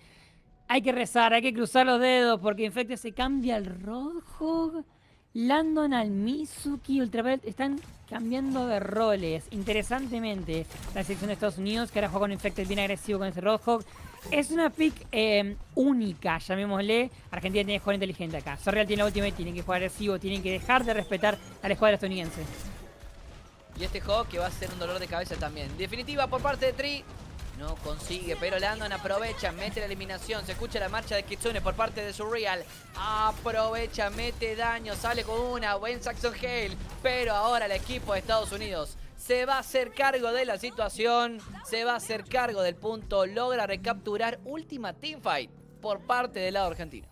Speaker 9: Hay que rezar, hay que cruzar los dedos, porque Infected se cambia al Roadhog, Landon al Mizuki, Ultraviolet están cambiando de roles. Interesantemente, la selección de Estados Unidos, que ahora juega con Infected bien agresivo con ese Roadhog, es una pick única, llamémosle. Argentina tiene que jugar inteligente acá. Sorreal tiene la ultimate, tienen que jugar agresivo, tienen que dejar de respetar a la escuadra estadounidense.
Speaker 6: Y este hog que va a ser un dolor de cabeza también. En definitiva, por parte de Tri, no consigue, pero Landon aprovecha, mete la eliminación. Se escucha la marcha de Kitsune por parte de Surreal. Aprovecha, mete daño, sale con una, buen Saxon Hale. Pero ahora el equipo de Estados Unidos se va a hacer cargo de la situación, se va a hacer cargo del punto, logra recapturar última teamfight por parte del lado argentino.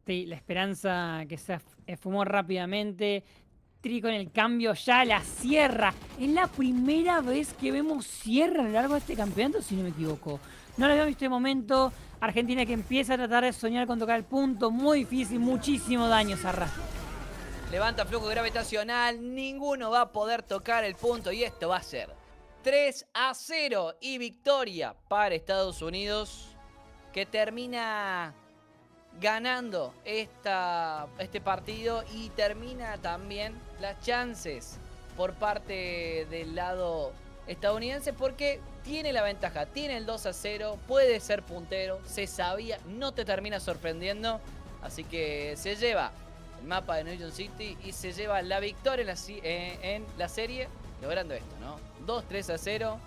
Speaker 9: Sí, la esperanza que se esfumó rápidamente. Tri con el cambio ya la cierra. Es la primera vez que vemos cierre a lo largo de este campeonato, si no me equivoco. No lo habíamos visto de momento. Argentina que empieza a tratar de soñar con tocar el punto. Muy difícil, muchísimo daño, Zarra.
Speaker 6: Levanta flujo gravitacional, ninguno va a poder tocar el punto y esto va a ser 3-0 y victoria para Estados Unidos, que termina ganando este partido y termina también las chances por parte del lado estadounidense, porque tiene la ventaja, tiene el 2-0, puede ser puntero, se sabía, no te termina sorprendiendo, así que se lleva el mapa de New York City y se lleva la victoria en la serie, logrando esto, ¿no? 2-3-0,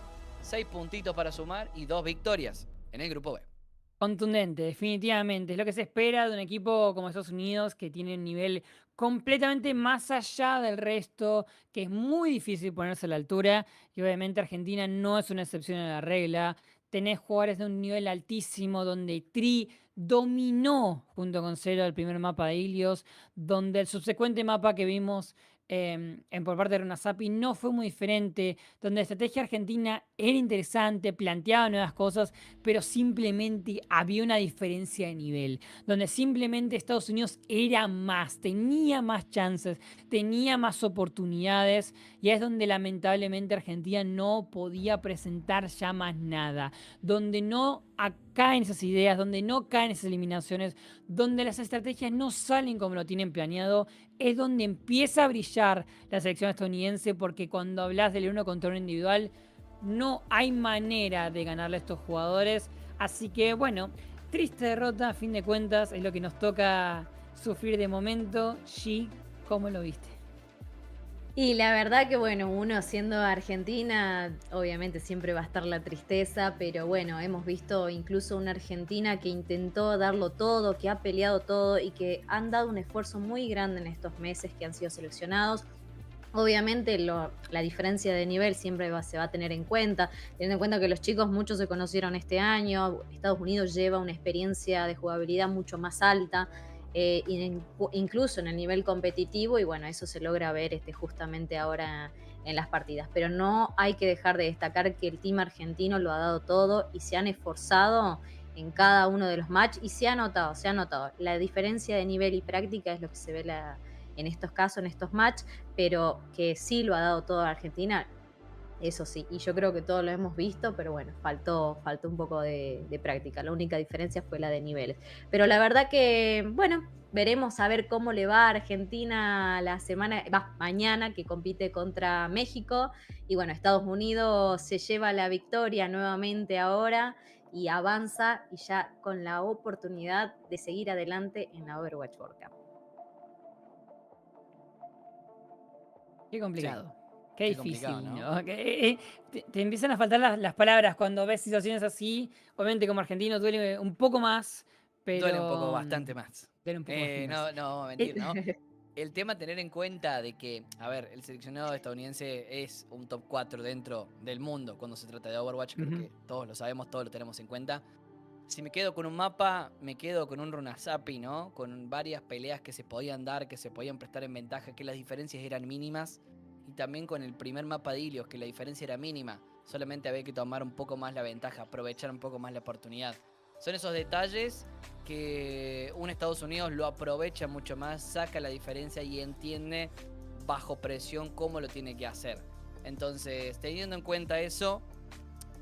Speaker 6: 6 puntitos para sumar y 2 victorias en el grupo B.
Speaker 9: Contundente, definitivamente. Es lo que se espera de un equipo como Estados Unidos, que tiene un nivel completamente más allá del resto, que es muy difícil ponerse a la altura. Y obviamente Argentina no es una excepción a la regla. Tenés jugadores de un nivel altísimo, donde Tri dominó junto con Zero el primer mapa de Ilios, donde el subsecuente mapa que vimos por parte de Runasapi no fue muy diferente, donde la estrategia argentina era interesante, planteaba nuevas cosas, pero simplemente había una diferencia de nivel, donde simplemente Estados Unidos era más, tenía más chances, tenía más oportunidades, y es donde lamentablemente Argentina no podía presentar ya más nada, donde no caen esas ideas, donde no caen esas eliminaciones, donde las estrategias no salen como lo tienen planeado, es donde empieza a brillar la selección estadounidense, porque cuando hablas del uno contra uno individual, no hay manera de ganarle a estos jugadores. Así que bueno, triste derrota, a fin de cuentas, es lo que nos toca sufrir de momento. G, ¿cómo lo viste?
Speaker 8: Y la verdad que bueno, uno siendo Argentina, obviamente siempre va a estar la tristeza, pero bueno, hemos visto incluso una Argentina que intentó darlo todo, que ha peleado todo y que han dado un esfuerzo muy grande en estos meses que han sido seleccionados. Obviamente la diferencia de nivel siempre se va a tener en cuenta, teniendo en cuenta que los chicos muchos se conocieron este año, Estados Unidos lleva una experiencia de jugabilidad mucho más alta, incluso en el nivel competitivo, y bueno, eso se logra ver justamente ahora en las partidas. Pero no hay que dejar de destacar que el team argentino lo ha dado todo y se han esforzado en cada uno de los matches y se ha notado. La diferencia de nivel y práctica es lo que se ve en estos casos, en estos matches, pero que sí lo ha dado todo a Argentina, eso sí, y yo creo que todos lo hemos visto, pero bueno, faltó un poco de práctica. La única diferencia fue la de niveles. Pero la verdad que, bueno, veremos a ver cómo le va a Argentina mañana, que compite contra México. Y bueno, Estados Unidos se lleva la victoria nuevamente ahora y avanza, y ya con la oportunidad de seguir adelante en la Overwatch World Cup.
Speaker 9: Qué complicado.
Speaker 6: Sí.
Speaker 9: Qué
Speaker 6: Qué
Speaker 9: difícil,
Speaker 6: complicado, ¿no?
Speaker 9: Te empiezan a faltar las palabras cuando ves situaciones así. Obviamente como argentino duele un poco más, pero...
Speaker 6: Duele un poco, bastante más.
Speaker 9: Duele un poco bastante más.
Speaker 6: No vamos a mentir, ¿no? El tema tener en cuenta de que, a ver, el seleccionado estadounidense es un top 4 dentro del mundo cuando se trata de Overwatch. Creo que todos lo sabemos, todos lo tenemos en cuenta. Si me quedo con un mapa, me quedo con un Runasapi, ¿no? Con varias peleas que se podían dar, que se podían prestar en ventaja, que las diferencias eran mínimas. Y también con el primer mapa de Ilios, que la diferencia era mínima. Solamente había que tomar un poco más la ventaja, aprovechar un poco más la oportunidad. Son esos detalles que un Estados Unidos lo aprovecha mucho más, saca la diferencia y entiende bajo presión cómo lo tiene que hacer. Entonces, teniendo en cuenta eso,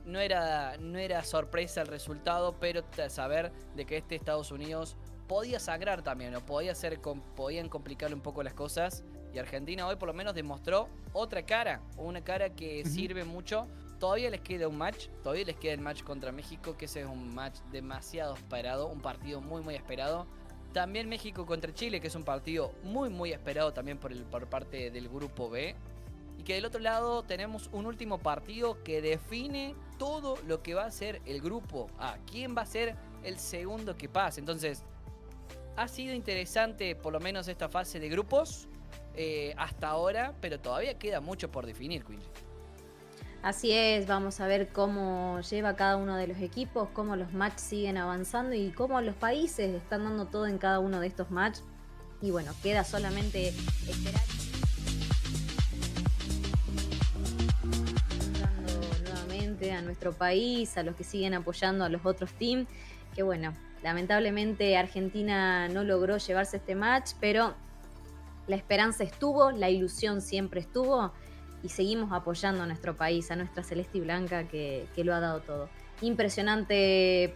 Speaker 6: no era sorpresa el resultado, pero saber de que este Estados Unidos podía sangrar también, o podían complicarle un poco las cosas. Y Argentina hoy por lo menos demostró otra cara, una cara que sirve mucho. Todavía les queda un match, todavía les queda el match contra México, que ese es un match demasiado esperado, un partido muy muy esperado. También México contra Chile, que es un partido muy muy esperado también por parte del grupo B. Y que del otro lado tenemos un último partido que define todo lo que va a ser el grupo A. ¿Quién va a ser el segundo que pase? Entonces, ha sido interesante por lo menos esta fase de grupos hasta ahora, pero todavía queda mucho por definir, Quincy.
Speaker 8: Así es, vamos a ver cómo lleva cada uno de los equipos, cómo los matches siguen avanzando y cómo los países están dando todo en cada uno de estos matches. Y bueno, queda solamente esperar. Nuevamente a nuestro país, a los que siguen apoyando a los otros teams, que bueno, lamentablemente Argentina no logró llevarse este match, pero la esperanza estuvo, la ilusión siempre estuvo. Y seguimos apoyando a nuestro país, a nuestra celeste y blanca que lo ha dado todo. Impresionante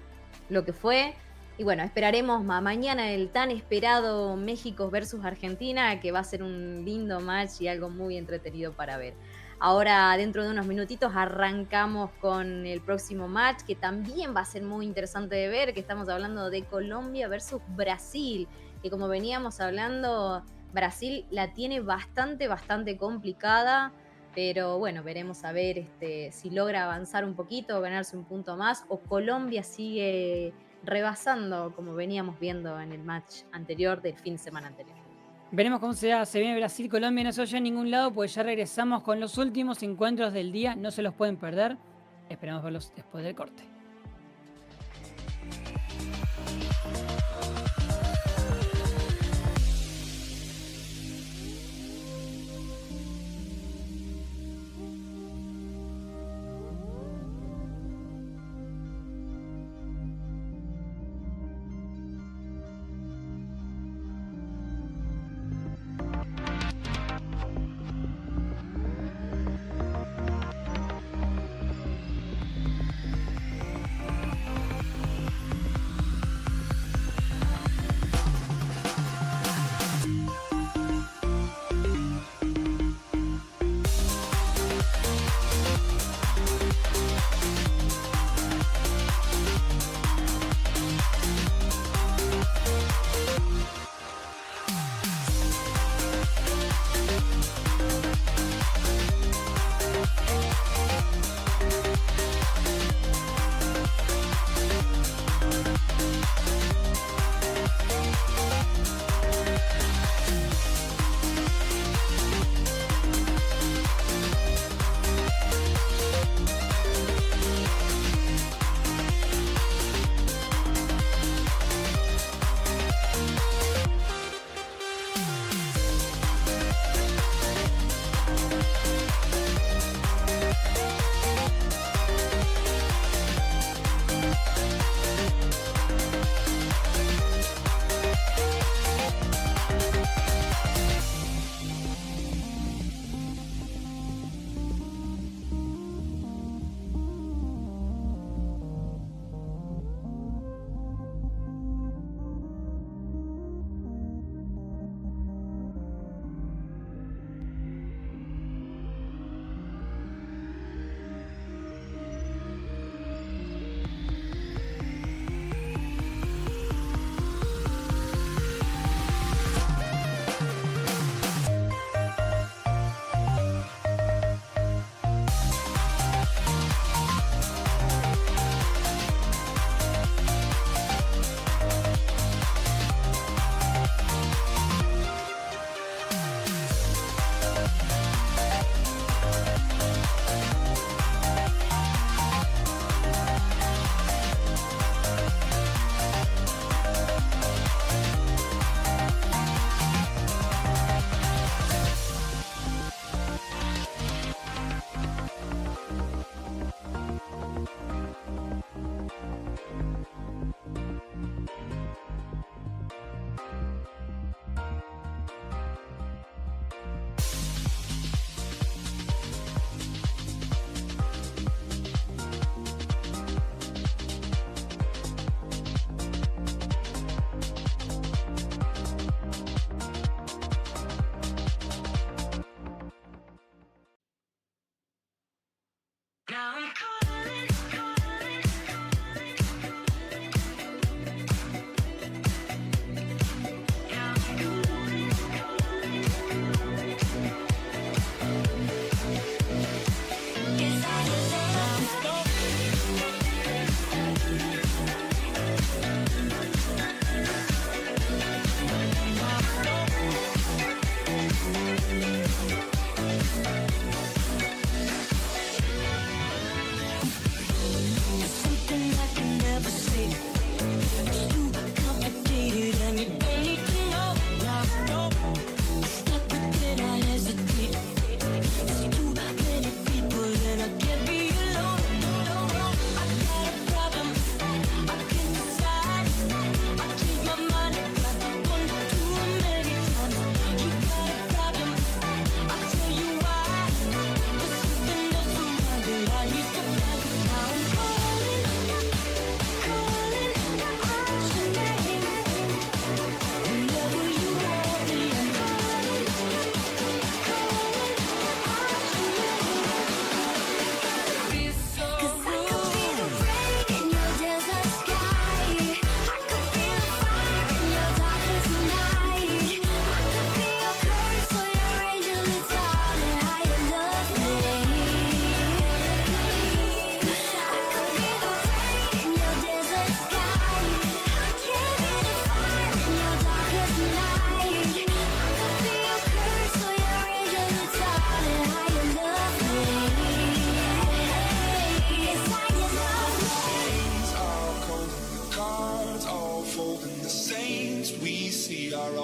Speaker 8: lo que fue. Y bueno, esperaremos mañana el tan esperado México versus Argentina, que va a ser un lindo match y algo muy entretenido para ver. Ahora, dentro de unos minutitos, arrancamos con el próximo match, que también va a ser muy interesante de ver, que estamos hablando de Colombia versus Brasil, que como veníamos hablando, Brasil la tiene bastante complicada. Pero bueno, veremos a ver si logra avanzar un poquito, ganarse un punto más, o Colombia sigue rebasando como veníamos viendo en el match anterior del fin de semana anterior.
Speaker 9: Veremos cómo se viene Brasil, Colombia, no se oye en ningún lado, pues ya regresamos con los últimos encuentros del día, no se los pueden perder. Esperamos verlos después del corte.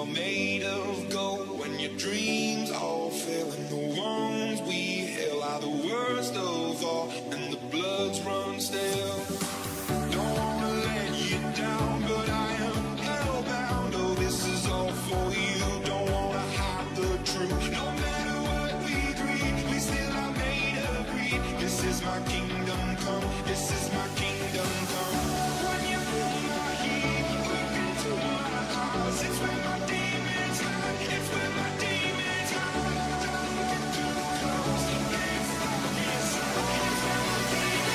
Speaker 5: are made of gold. When your dreams all fail and the wounds we heal are the worst of all, and the bloods run stale. Don't wanna let you down, but I am hellbound. Oh, this is all for you. Don't wanna hide the truth. No matter what we greed, we still are made of greed. This is my kingdom come. This is my kingdom come. When you feel my heat, look into my eyes. It's where my demons hide. It's where my demons hide. Don't get too close. It's obvious. It's where my demons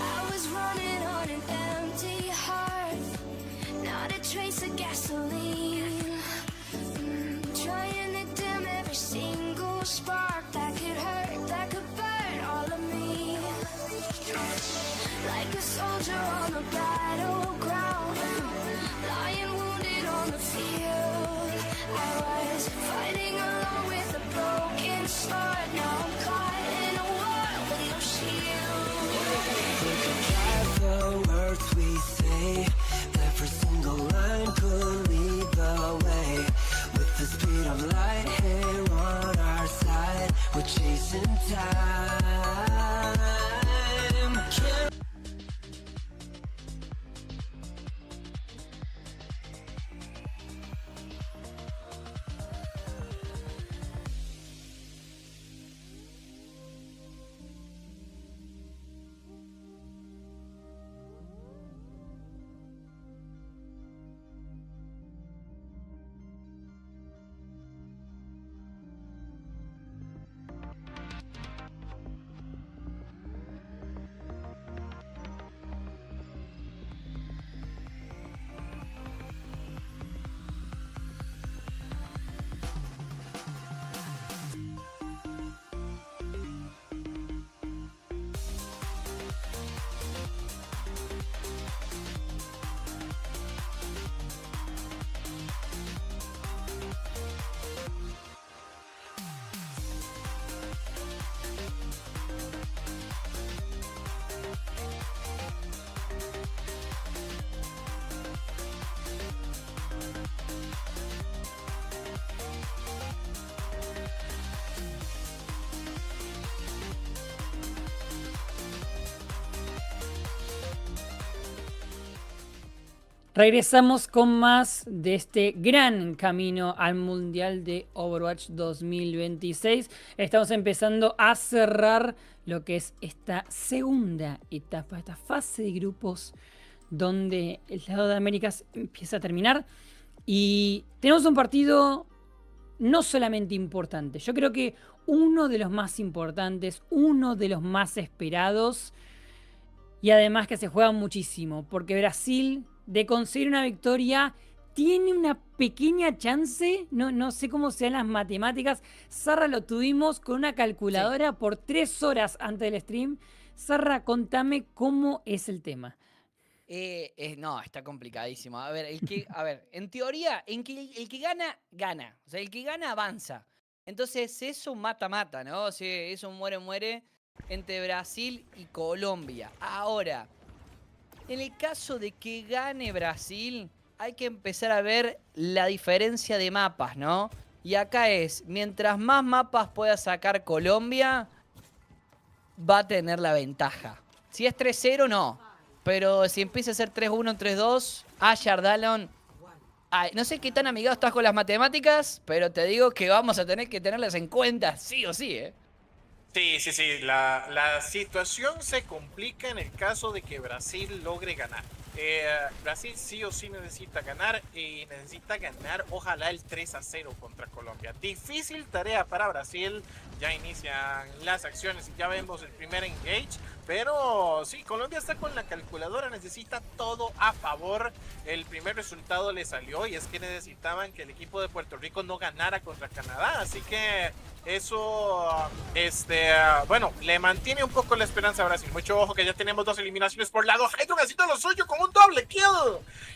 Speaker 4: I was running on an empty heart, not a trace of gasoline. Trying to dim every single spark that could hurt, that could burn all of me. Like a soldier on the battleground, lying wounded on the field. I was fighting along with a broken sword. Now I'm caught in a war with no shield.
Speaker 5: the words we say, every single line could lead the way. With the speed of light here on our side, we're chasing time.
Speaker 9: Regresamos con más de este gran camino al Mundial de Overwatch 2026. Estamos empezando a cerrar lo que es esta segunda etapa, esta fase de grupos donde el lado de Américas empieza a terminar. Y tenemos un partido no solamente importante, yo creo que uno de los más importantes, uno de los más esperados, y además que se juega muchísimo, porque Brasil, de conseguir una victoria, tiene una pequeña chance. No sé cómo sean las matemáticas. Sarra, lo tuvimos con una calculadora por 3 horas antes del stream. Sarra, contame cómo es el tema.
Speaker 6: No, está complicadísimo. A ver, en teoría, el que gana, gana. O sea, el que gana avanza. Entonces, es un mata-mata, ¿no? O sea, es un muere-muere entre Brasil y Colombia. Ahora, en el caso de que gane Brasil, hay que empezar a ver la diferencia de mapas, ¿no? Y acá es, mientras más mapas pueda sacar Colombia, va a tener la ventaja. Si es 3-0, no. Pero si empieza a ser 3-1, 3-2, Ayar, Dallon... no sé qué tan amigado estás con las matemáticas, pero te digo que vamos a tener que tenerlas en cuenta sí o sí, ¿eh?
Speaker 7: Sí. La situación se complica en el caso de que Brasil logre ganar. Brasil sí o sí necesita ganar y necesita ganar ojalá el 3-0 contra Colombia. Difícil tarea para Brasil, ya inician las acciones y ya vemos el primer engage, pero sí, Colombia está con la calculadora, necesita todo a favor. El primer resultado le salió y es que necesitaban que el equipo de Puerto Rico no ganara contra Canadá, así que eso, bueno, le mantiene un poco la esperanza a Brasil. Mucho ojo que ya tenemos 2 eliminaciones por lado. Hydron haciendo lo suyo con un doble kill.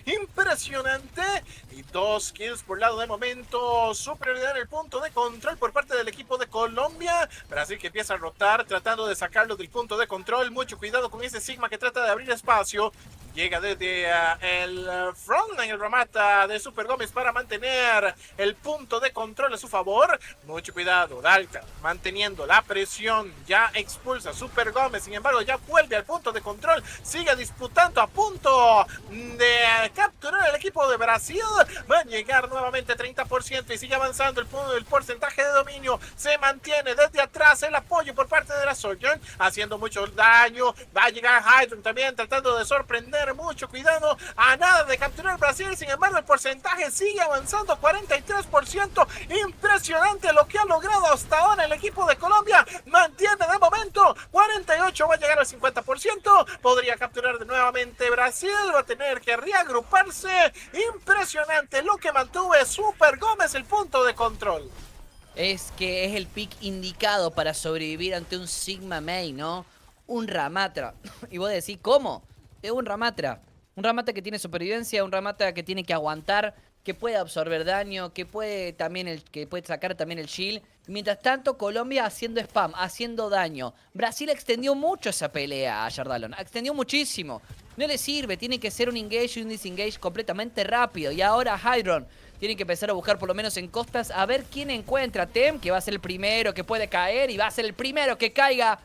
Speaker 7: Impresionante. Y 2 kills por lado de momento. Superioridad en el punto de control por parte del equipo de Colombia. Brasil que empieza a rotar, tratando de sacarlo del punto de control. Mucho cuidado con ese Sigma que trata de abrir espacio. Llega desde el frontline, el remata de Super Gómez para mantener el punto de control a su favor. Mucho cuidado, Dalka manteniendo la presión, ya expulsa a Super Gómez, sin embargo ya vuelve al punto de control, sigue disputando a punto de capturar el equipo de Brasil. Va a llegar nuevamente 30% y sigue avanzando el porcentaje de dominio, se mantiene desde atrás el apoyo por parte de la Sojourn, haciendo mucho daño. Va a llegar Hydron también tratando de sorprender. Mucho cuidado, a nada de capturar Brasil, sin embargo el porcentaje sigue avanzando, 43%, impresionante lo que ha logrado hasta ahora el equipo de Colombia, mantiene de momento, 48, va a llegar al 50%, podría capturar de nuevamente Brasil, va a tener que reagruparse, impresionante lo que mantuvo Super Gómez el punto de control.
Speaker 6: Es que es el pick indicado para sobrevivir ante un Sigma Main, ¿no? Un Ramatra. Y vos decís, ¿cómo? Es un Ramatra que tiene supervivencia, un Ramatra que tiene que aguantar, que puede absorber daño, que puede sacar también el shield. Mientras tanto, Colombia haciendo spam, haciendo daño. Brasil extendió mucho esa pelea a Yardalon, extendió muchísimo. No le sirve, tiene que ser un engage y un disengage completamente rápido. Y ahora Hydron tiene que empezar a buscar por lo menos en costas a ver quién encuentra. Tem, que va a ser el primero que puede caer y va a ser el primero que caiga.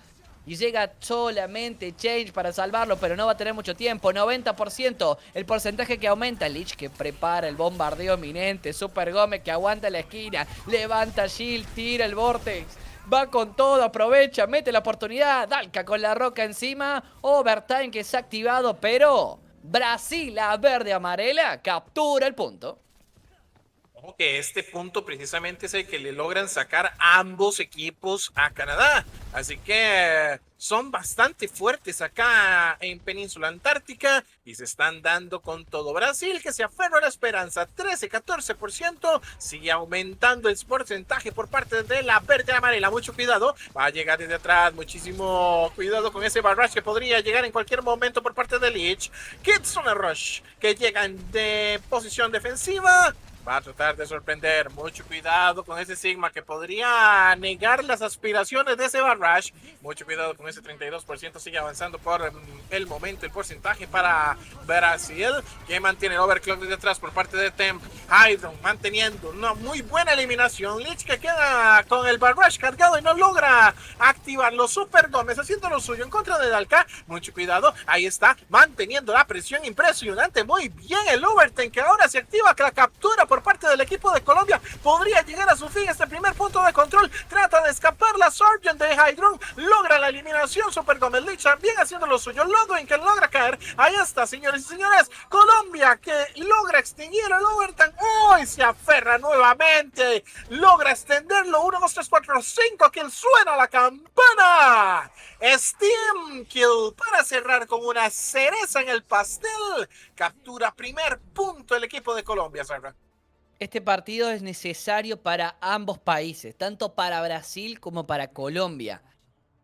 Speaker 6: Y llega solamente Change para salvarlo, pero no va a tener mucho tiempo. 90%, el porcentaje que aumenta. Lich que prepara el bombardeo inminente. Super Gómez que aguanta la esquina. Levanta Shield, tira el Vortex. Va con todo, aprovecha, mete la oportunidad. Dalka con la roca encima. Overtime que se ha activado, pero Brasil, la verde amarela, captura el punto.
Speaker 7: Ojo que este punto precisamente es el que le logran sacar ambos equipos a Canadá. Así que son bastante fuertes acá en Península Antártica y se están dando con todo. Brasil que se aferra a la esperanza, 13-14%, sigue aumentando el porcentaje por parte de la verde amarela. Mucho cuidado, va a llegar desde atrás, muchísimo cuidado con ese barrage que podría llegar en cualquier momento por parte de Lich. Kitsune Rush que llegan de posición defensiva. Va a tratar de sorprender. Mucho cuidado con ese Sigma que podría negar las aspiraciones de ese barrage. Mucho cuidado con ese 32%. Sigue avanzando por el momento el porcentaje para Brasil, que mantiene el overclock desde atrás por parte de Temp. Hydron manteniendo una muy buena eliminación. Lich que queda con el barrage cargado y no logra activarlo. Super Gómez haciendo lo suyo en contra de Dalka. Mucho cuidado. Ahí está manteniendo la presión impresionante. Muy bien el overtime que ahora se activa. La captura por parte del equipo de Colombia. Podría llegar a su fin este primer punto de control. Trata de escapar la Sergeant de Hydron. Logra la eliminación. Super Gómez Lich también haciendo lo suyo. Ludwig que logra caer. Ahí está, señores y señores. Colombia que logra extinguir el overtime. ¡Uy! Se aferra nuevamente. Logra extenderlo. 1, 2, 3, 4, 5. Que suena la campana. Steam Kill para cerrar con una cereza en el pastel. Captura primer punto el equipo de Colombia, Sarra.
Speaker 6: Este partido es necesario para ambos países, tanto para Brasil como para Colombia.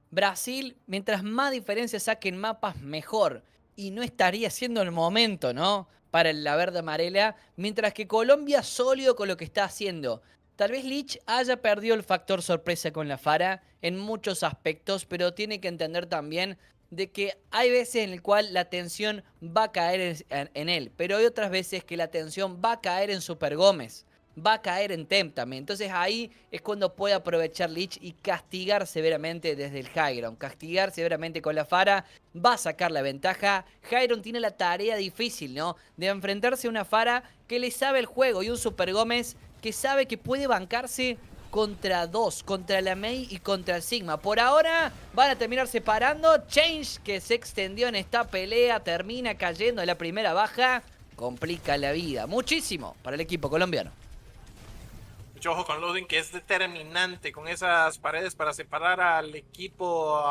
Speaker 6: Brasil, mientras más diferencias saquen mapas, mejor. Y no estaría siendo el momento, ¿no? Para la verde amarela, mientras que Colombia sólido con lo que está haciendo. Tal vez Lich haya perdido el factor sorpresa con la Fara en muchos aspectos, pero tiene que entender también de que hay veces en el cual la atención va a caer en él, pero hay otras veces que la atención va a caer en Super Gómez, va a caer en Temp también. Entonces ahí es cuando puede aprovechar Lich y castigar severamente desde el high ground, castigar severamente con la Fara, va a sacar la ventaja. Hydron tiene la tarea difícil, ¿no? De enfrentarse a una Fara que le sabe el juego y un Super Gómez que sabe que puede bancarse contra 2, contra la MEI y contra el Sigma. Por ahora van a terminar separando. Change, que se extendió en esta pelea, termina cayendo en la primera baja. Complica la vida muchísimo para el equipo colombiano.
Speaker 7: Mucho ojo con Loading, que es determinante con esas paredes para separar al equipo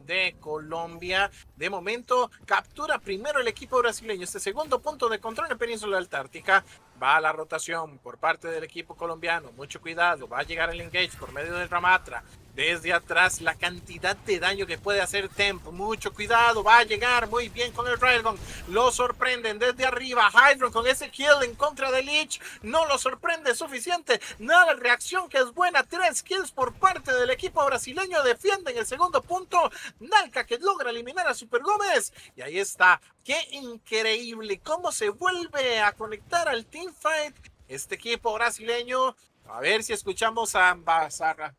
Speaker 7: de Colombia. De momento, captura primero el equipo brasileño este segundo punto de control en Península Antártica. Va a la rotación por parte del equipo colombiano. Mucho cuidado, va a llegar el engage por medio del Ramatra. Desde atrás, la cantidad de daño que puede hacer Temp. Mucho cuidado, va a llegar muy bien con el Railgun. Lo sorprenden desde arriba. Hydron con ese kill en contra de Lich. No lo sorprende suficiente. Nada, reacción que es buena. 3 kills por parte del equipo brasileño. Defienden el segundo punto. Nalca, que logra eliminar a Super Gómez. Y ahí está. Qué increíble cómo se vuelve a conectar al teamfight este equipo brasileño. A ver si escuchamos a Ambazarra.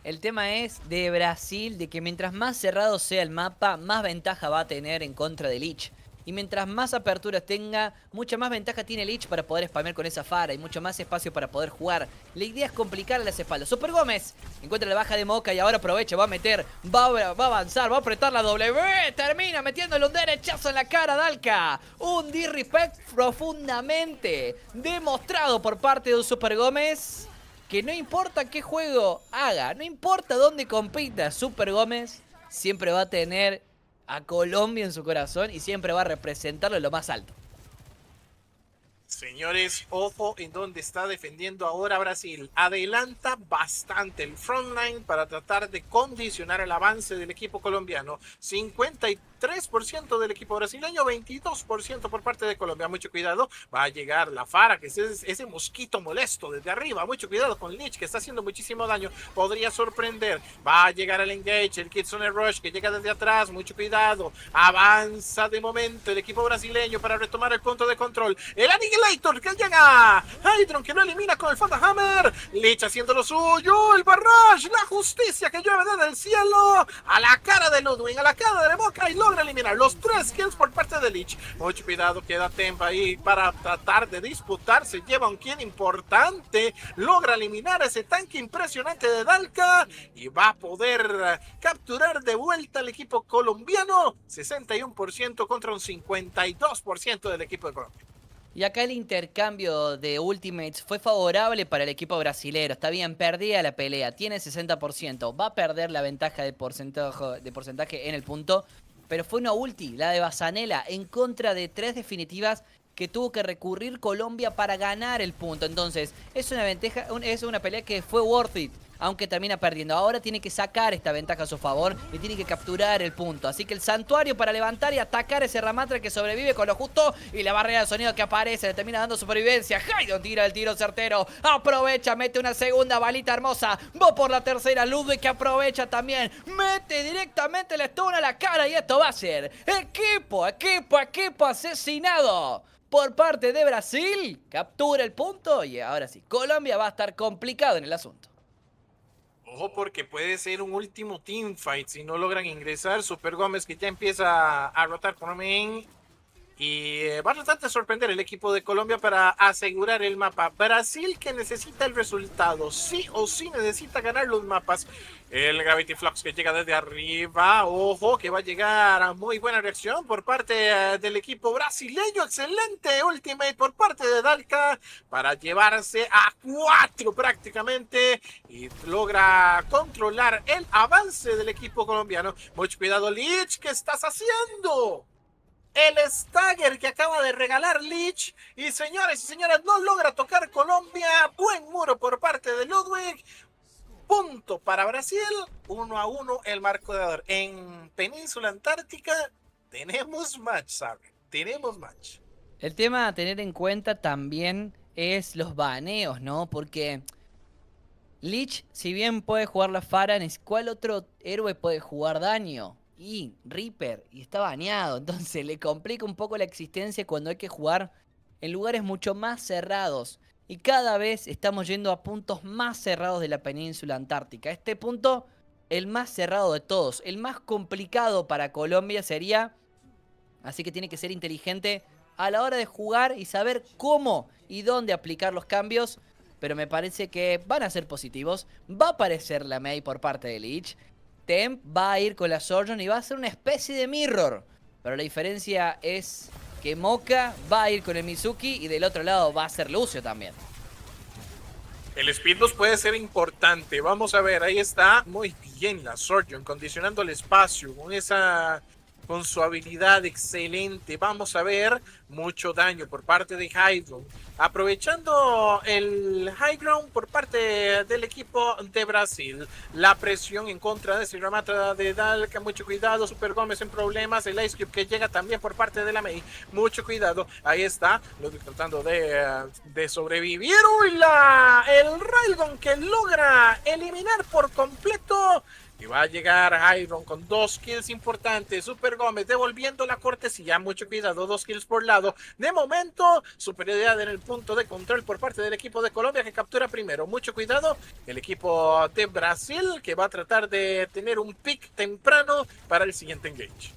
Speaker 6: El tema es de Brasil, de que mientras más cerrado sea el mapa, más ventaja va a tener en contra de Lich. Y mientras más aperturas tenga, mucha más ventaja tiene Lich para poder spamear con esa Fara y mucho más espacio para poder jugar. La idea es complicar las espaldas. Super Gómez encuentra la baja de Moca y ahora aprovecha, va a meter, va a avanzar, va a apretar la W. Termina metiéndole un derechazo en la cara a Dalka. Un disrespect profundamente demostrado por parte de un Super Gómez. Que no importa qué juego haga, no importa dónde compita, Super Gómez siempre va a tener a Colombia en su corazón y siempre va a representarlo en lo más alto.
Speaker 7: Señores, ojo en donde está defendiendo ahora Brasil. Adelanta bastante el frontline para tratar de condicionar el avance del equipo colombiano. 53% del equipo brasileño, 22% por parte de Colombia. Mucho cuidado, va a llegar la Fara, que es ese mosquito molesto desde arriba. Mucho cuidado con Lich, que está haciendo muchísimo daño. Podría sorprender. Va a llegar el engage, el Kitsune Rush, que llega desde atrás. Mucho cuidado. Avanza de momento el equipo brasileño para retomar el punto de control. El Annihilator que llega. Hydron que lo elimina con el Hammer. Lich haciendo lo suyo. El barrage, la justicia que llueve desde el cielo. A la cara de Ludwig, a la cara de Moca, y logra eliminar los 3 kills por parte de Lich. Mucho cuidado, queda Temp ahí para tratar de disputar. Se lleva un kill importante. Logra eliminar ese tanque impresionante de Dalka. Y va a poder capturar de vuelta al equipo colombiano. 61% contra un 52% del equipo de Colombia.
Speaker 6: Y acá el intercambio de ultimates fue favorable para el equipo brasilero. Está bien, perdía la pelea, tiene 60%. Va a perder la ventaja de porcentaje en el punto. Pero fue una ulti, la de Basanela, en contra de 3 definitivas que tuvo que recurrir Colombia para ganar el punto. Entonces, es una pelea que fue worth it, aunque termina perdiendo. Ahora tiene que sacar esta ventaja a su favor y tiene que capturar el punto. Así que el santuario para levantar y atacar ese Ramatra que sobrevive con lo justo. Y la barrera de sonido que aparece le termina dando supervivencia. Haydon tira el tiro certero. Aprovecha, mete una segunda balita hermosa. Va por la tercera. Ludwig que aprovecha también. Mete directamente la stun a la cara. Y esto va a ser equipo asesinado por parte de Brasil. Captura el punto. Y ahora sí, Colombia va a estar complicado en el asunto.
Speaker 7: Ojo, porque puede ser un último teamfight si no logran ingresar. Super Gómez que ya empieza a rotar por main. Y va a tratar de sorprender el equipo de Colombia para asegurar el mapa. Brasil que necesita el resultado. Sí o sí necesita ganar los mapas. El Gravity Flux que llega desde arriba. Ojo, que va a llegar a muy buena reacción por parte del equipo brasileño. Excelente ultimate por parte de Dalka para llevarse a 4 prácticamente. Y logra controlar el avance del equipo colombiano. Mucho cuidado, Lich, ¿qué estás haciendo? El stagger que acaba de regalar Lich. Y señores y señoras, no logra tocar Colombia. Buen muro por parte de Ludwig. Punto para Brasil. 1-1 el marcador. En Península Antártica tenemos match, ¿saben? Tenemos match.
Speaker 6: El tema a tener en cuenta también es los baneos, ¿no? Porque Lich, si bien puede jugar la Pharah, ¿cuál otro héroe puede jugar daño? Y Reaper, y está baneado, entonces le complica un poco la existencia cuando hay que jugar en lugares mucho más cerrados. Y cada vez estamos yendo a puntos más cerrados de la península antártica. Este punto, el más cerrado de todos, el más complicado para Colombia sería. Así que tiene que ser inteligente a la hora de jugar y saber cómo y dónde aplicar los cambios pero me parece que van a ser positivos. Va a aparecer la Mei por parte de Lich. Temp va a ir con la Sojourn y va a ser una especie de mirror. Pero la diferencia es que Moka va a ir con el Mizuki y del otro lado va a ser Lucio también.
Speaker 7: El speed boost puede ser importante. Vamos a ver, ahí está. Muy bien la Sojourn, condicionando el espacio con su habilidad excelente. Vamos a ver, mucho daño por parte de Hydron. Aprovechando el high ground por parte del equipo de Brasil. La presión en contra de ese Ramatra de Dalka. Mucho cuidado, Super Gómez en problemas. El Ice Cube que llega también por parte de la Mei. Mucho cuidado, ahí está. Ludwig tratando de sobrevivir. ¡Uy! El Railgun que logra eliminar por completo. Y va a llegar Hydron con 2 kills importantes. Super Gómez devolviendo la cortesía. Mucho cuidado, 2 kills por lado. De momento, superioridad en el punto de control por parte del equipo de Colombia que captura primero. Mucho cuidado, el equipo de Brasil que va a tratar de tener un pick temprano para el siguiente engage.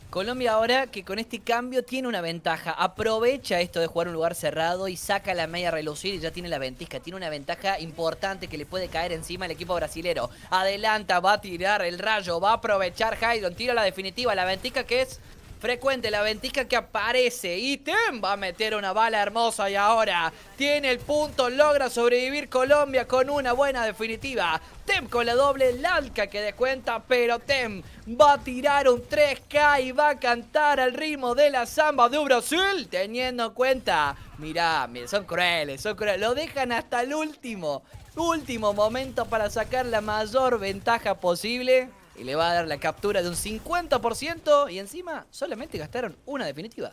Speaker 6: Colombia ahora que con este cambio tiene una ventaja. Aprovecha esto de jugar un lugar cerrado y saca la Mei a relucir y ya tiene la ventisca. Tiene una ventaja importante que le puede caer encima al equipo brasilero. Adelanta, va a tirar el rayo, va a aprovechar Hydron, tira la definitiva, la ventisca que es frecuente, la ventisca que aparece. Y Tem va a meter una bala hermosa y ahora tiene el punto, logra sobrevivir Colombia con una buena definitiva. Tem con la doble Lalka que descuenta, pero Tem va a tirar un 3K y va a cantar al ritmo de la samba de Brasil, teniendo en cuenta, mirá, son crueles, lo dejan hasta el último momento para sacar la mayor ventaja posible. Y le va a dar la captura de un 50% y encima solamente gastaron una definitiva.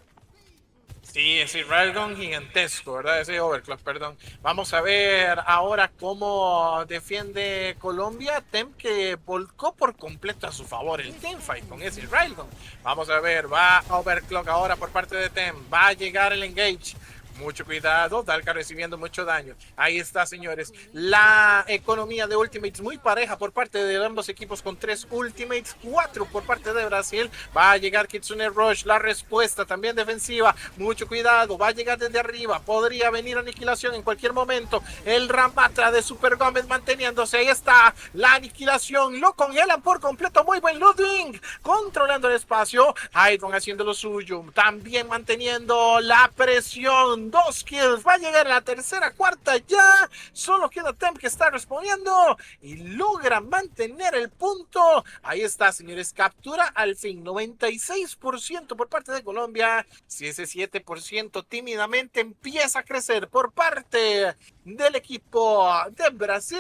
Speaker 7: Sí, ese Railgun gigantesco, ¿verdad? Ese Overclock, perdón. Vamos a ver ahora cómo defiende Colombia. Tem que volcó por completo a su favor el teamfight con ese Railgun. Vamos a ver, va Overclock ahora por parte de Tem. Va a llegar el engage. Mucho cuidado, Dalka recibiendo mucho daño. Ahí está, señores. La economía de Ultimates muy pareja por parte de ambos equipos con 3 Ultimates, 4 por parte de Brasil. Va a llegar Kitsune Rush, la respuesta también defensiva. Mucho cuidado, va a llegar desde arriba. Podría venir aniquilación en cualquier momento. El Ramatra de Super Gómez manteniéndose. Ahí está la aniquilación. Lo congelan por completo. Muy buen Ludwig. Controlando el espacio. Hydron haciendo lo suyo. También manteniendo la presión. 2 kills, va a llegar a la tercera, cuarta ya, solo queda Temp que está respondiendo y logra mantener el punto. Ahí está, señores, captura al fin, 96% por parte de Colombia, si ese 7% tímidamente empieza a crecer por parte del equipo de Brasil,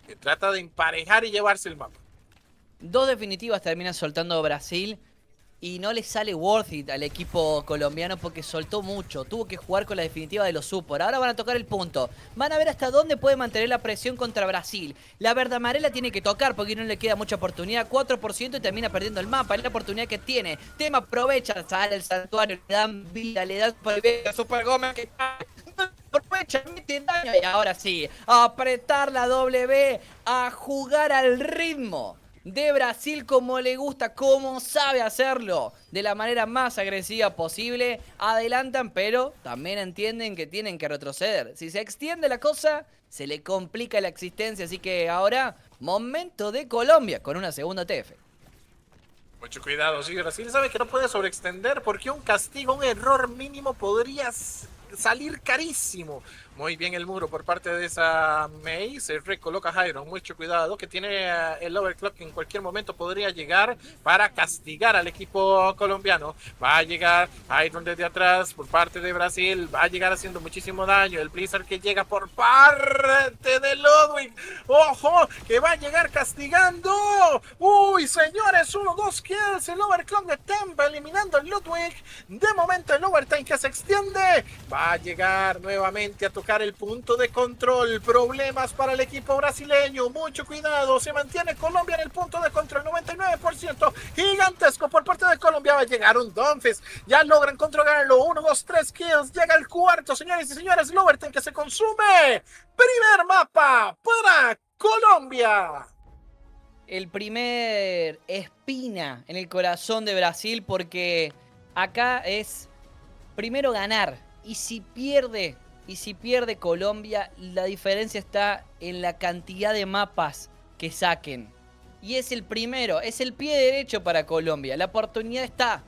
Speaker 7: que trata de emparejar y llevarse el mapa.
Speaker 6: 2 definitivas termina soltando Brasil. Y no le sale worth it al equipo colombiano porque soltó mucho. Tuvo que jugar con la definitiva de los support. Ahora van a tocar el punto. Van a ver hasta dónde puede mantener la presión contra Brasil. La verde amarela tiene que tocar porque no le queda mucha oportunidad. 4% y termina perdiendo el mapa. Es la oportunidad que tiene. Tema aprovecha, sale el santuario, le dan vida, le dan supervivencia a Super Gómez que aprovecha, mete daño. Y ahora sí, a apretar la W, a jugar al ritmo de Brasil como le gusta, como sabe hacerlo, de la manera más agresiva posible. Adelantan, pero también entienden que tienen que retroceder. Si se extiende la cosa, se le complica la existencia. Así que ahora, momento de Colombia con una segunda TF.
Speaker 7: Mucho cuidado, sí, Brasil sabe que no puede sobreextender porque un castigo, un error mínimo podría salir carísimo. Muy bien el muro por parte de esa Mei. Se recoloca Hydron. Mucho cuidado que tiene el overclock que en cualquier momento podría llegar para castigar al equipo colombiano. Va a llegar Hydron desde atrás por parte de Brasil. Va a llegar haciendo muchísimo daño. El Blizzard que llega por parte de Ludwig. ¡Ojo! Que va a llegar castigando. ¡Uy, señores! 1-2 kills. El overclock de Tempa eliminando el Ludwig. De momento el overtime que se extiende. Va a llegar nuevamente a tocar el punto de control. Problemas para el equipo brasileño. Mucho cuidado. Se mantiene Colombia en el punto de control. 99%. Gigantesco por parte de Colombia. Va a llegar un Donfes. Ya logran controlarlo. 1, 2, 3 kills. Llega el cuarto, señores y señores. El overtime que se consume. Primer mapa para Colombia.
Speaker 6: El primer espina en el corazón de Brasil porque acá es primero ganar. Y si pierde y si pierde Colombia, la diferencia está en la cantidad de mapas que saquen. Y es el primero, es el pie derecho para Colombia. La oportunidad está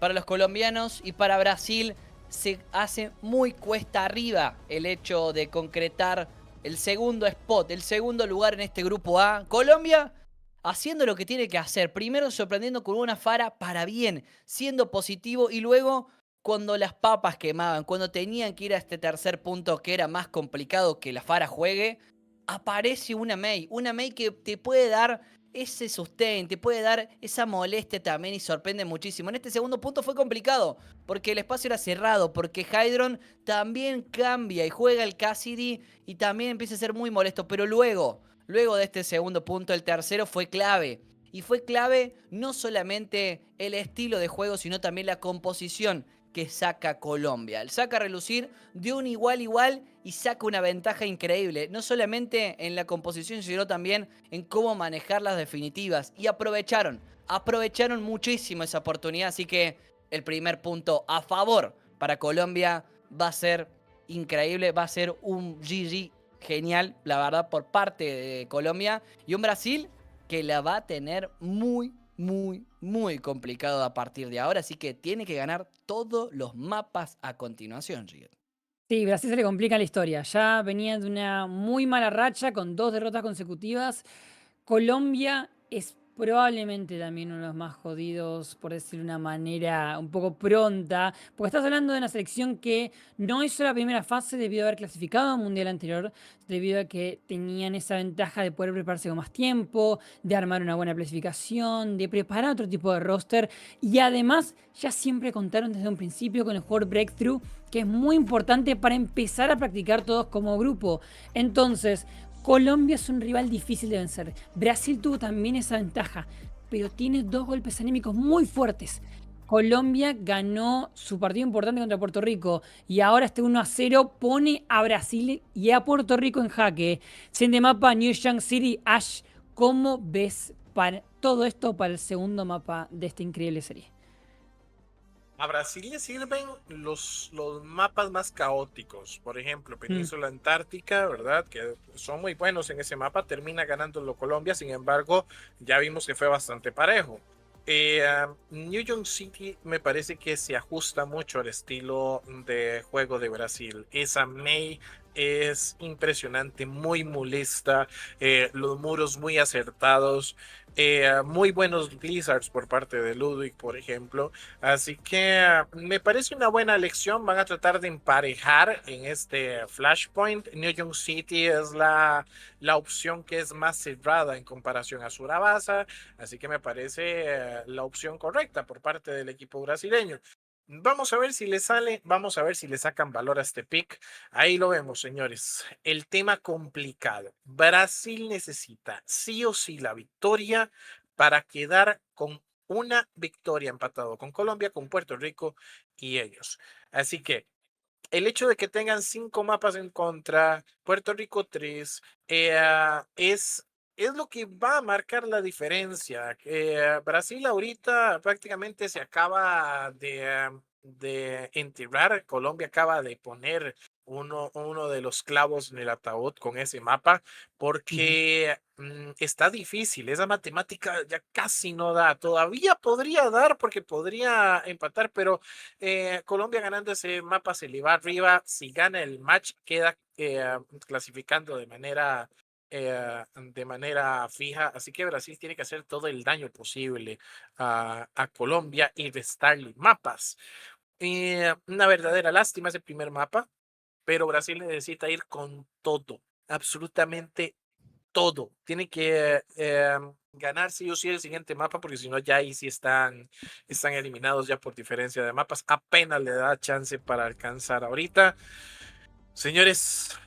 Speaker 6: para los colombianos y para Brasil se hace muy cuesta arriba el hecho de concretar el segundo spot, el segundo lugar en este grupo A. Colombia haciendo lo que tiene que hacer. Primero sorprendiendo con una Fara para bien, siendo positivo y luego cuando las papas quemaban, cuando tenían que ir a este tercer punto que era más complicado que la Fara juegue, aparece una Mei que te puede dar ese sostén, te puede dar esa molestia también y sorprende muchísimo. En este segundo punto fue complicado, porque el espacio era cerrado, porque Hydron también cambia y juega el Cassidy y también empieza a ser muy molesto, pero luego de este segundo punto, el tercero fue clave. Y fue clave no solamente el estilo de juego, sino también la composición que saca Colombia. El saca a relucir de un igual y saca una ventaja increíble. No solamente en la composición, sino también en cómo manejar las definitivas. Y aprovecharon muchísimo esa oportunidad. Así que el primer punto a favor para Colombia va a ser increíble. Va a ser un GG genial, la verdad, por parte de Colombia. Y un Brasil que la va a tener muy complicado a partir de ahora. Así que tiene que ganar todos los mapas a continuación, Riot.
Speaker 9: Sí, Brasil se le complica la historia. Ya venía de una muy mala racha con 2 derrotas consecutivas. Colombia es probablemente también uno de los más jodidos, por decirlo de una manera un poco pronta, porque estás hablando de una selección que no hizo la primera fase debido a haber clasificado a un mundial anterior, debido a que tenían esa ventaja de poder prepararse con más tiempo, de armar una buena clasificación, de preparar otro tipo de roster, y además ya siempre contaron desde un principio con el jugador Breakthrough, que es muy importante para empezar a practicar todos como grupo. Entonces, Colombia es un rival difícil de vencer. Brasil tuvo también esa ventaja, pero tiene 2 golpes anímicos muy fuertes. Colombia ganó su partido importante contra Puerto Rico y ahora este 1-0 pone a Brasil y a Puerto Rico en jaque. Siguiente mapa, New York City. Ash, ¿cómo ves para todo esto para el segundo mapa de esta increíble serie?
Speaker 7: A Brasil le sirven los mapas más caóticos, por ejemplo, Península Antártica, ¿verdad? Que son muy buenos en ese mapa, termina ganándolo Colombia, sin embargo, ya vimos que fue bastante parejo. New York City me parece que se ajusta mucho al estilo de juego de Brasil. Esa Mei es impresionante, muy molesta, los muros muy acertados, muy buenos blizzards por parte de Ludwig, por ejemplo. Así que me parece una buena elección. Van a tratar de emparejar en este Flashpoint. New York City es la opción que es más cerrada en comparación a Surabasa. Así que me parece la opción correcta por parte del equipo brasileño. Vamos a ver si le sale, vamos a ver si le sacan valor a este pick. Ahí lo vemos, señores. El tema complicado. Brasil necesita sí o sí la victoria para quedar con una victoria empatado con Colombia, con Puerto Rico y ellos. Así que el hecho de que tengan 5 mapas en contra, Puerto Rico 3, es lo que va a marcar la diferencia. Brasil ahorita prácticamente se acaba de enterrar. Colombia acaba de poner uno de los clavos en el ataúd con ese mapa porque está difícil. Esa matemática ya casi no da. Todavía podría dar porque podría empatar, pero Colombia ganando ese mapa se le va arriba. Si gana el match, queda clasificando de manera fija, así que Brasil tiene que hacer todo el daño posible a Colombia y restarle mapas. Una verdadera lástima ese primer mapa, pero Brasil necesita ir con todo, absolutamente todo. Tiene que ganar sí o sí el siguiente mapa, porque si no ya ahí sí están eliminados ya por diferencia de mapas. Apenas le da chance para alcanzar ahorita. Señores,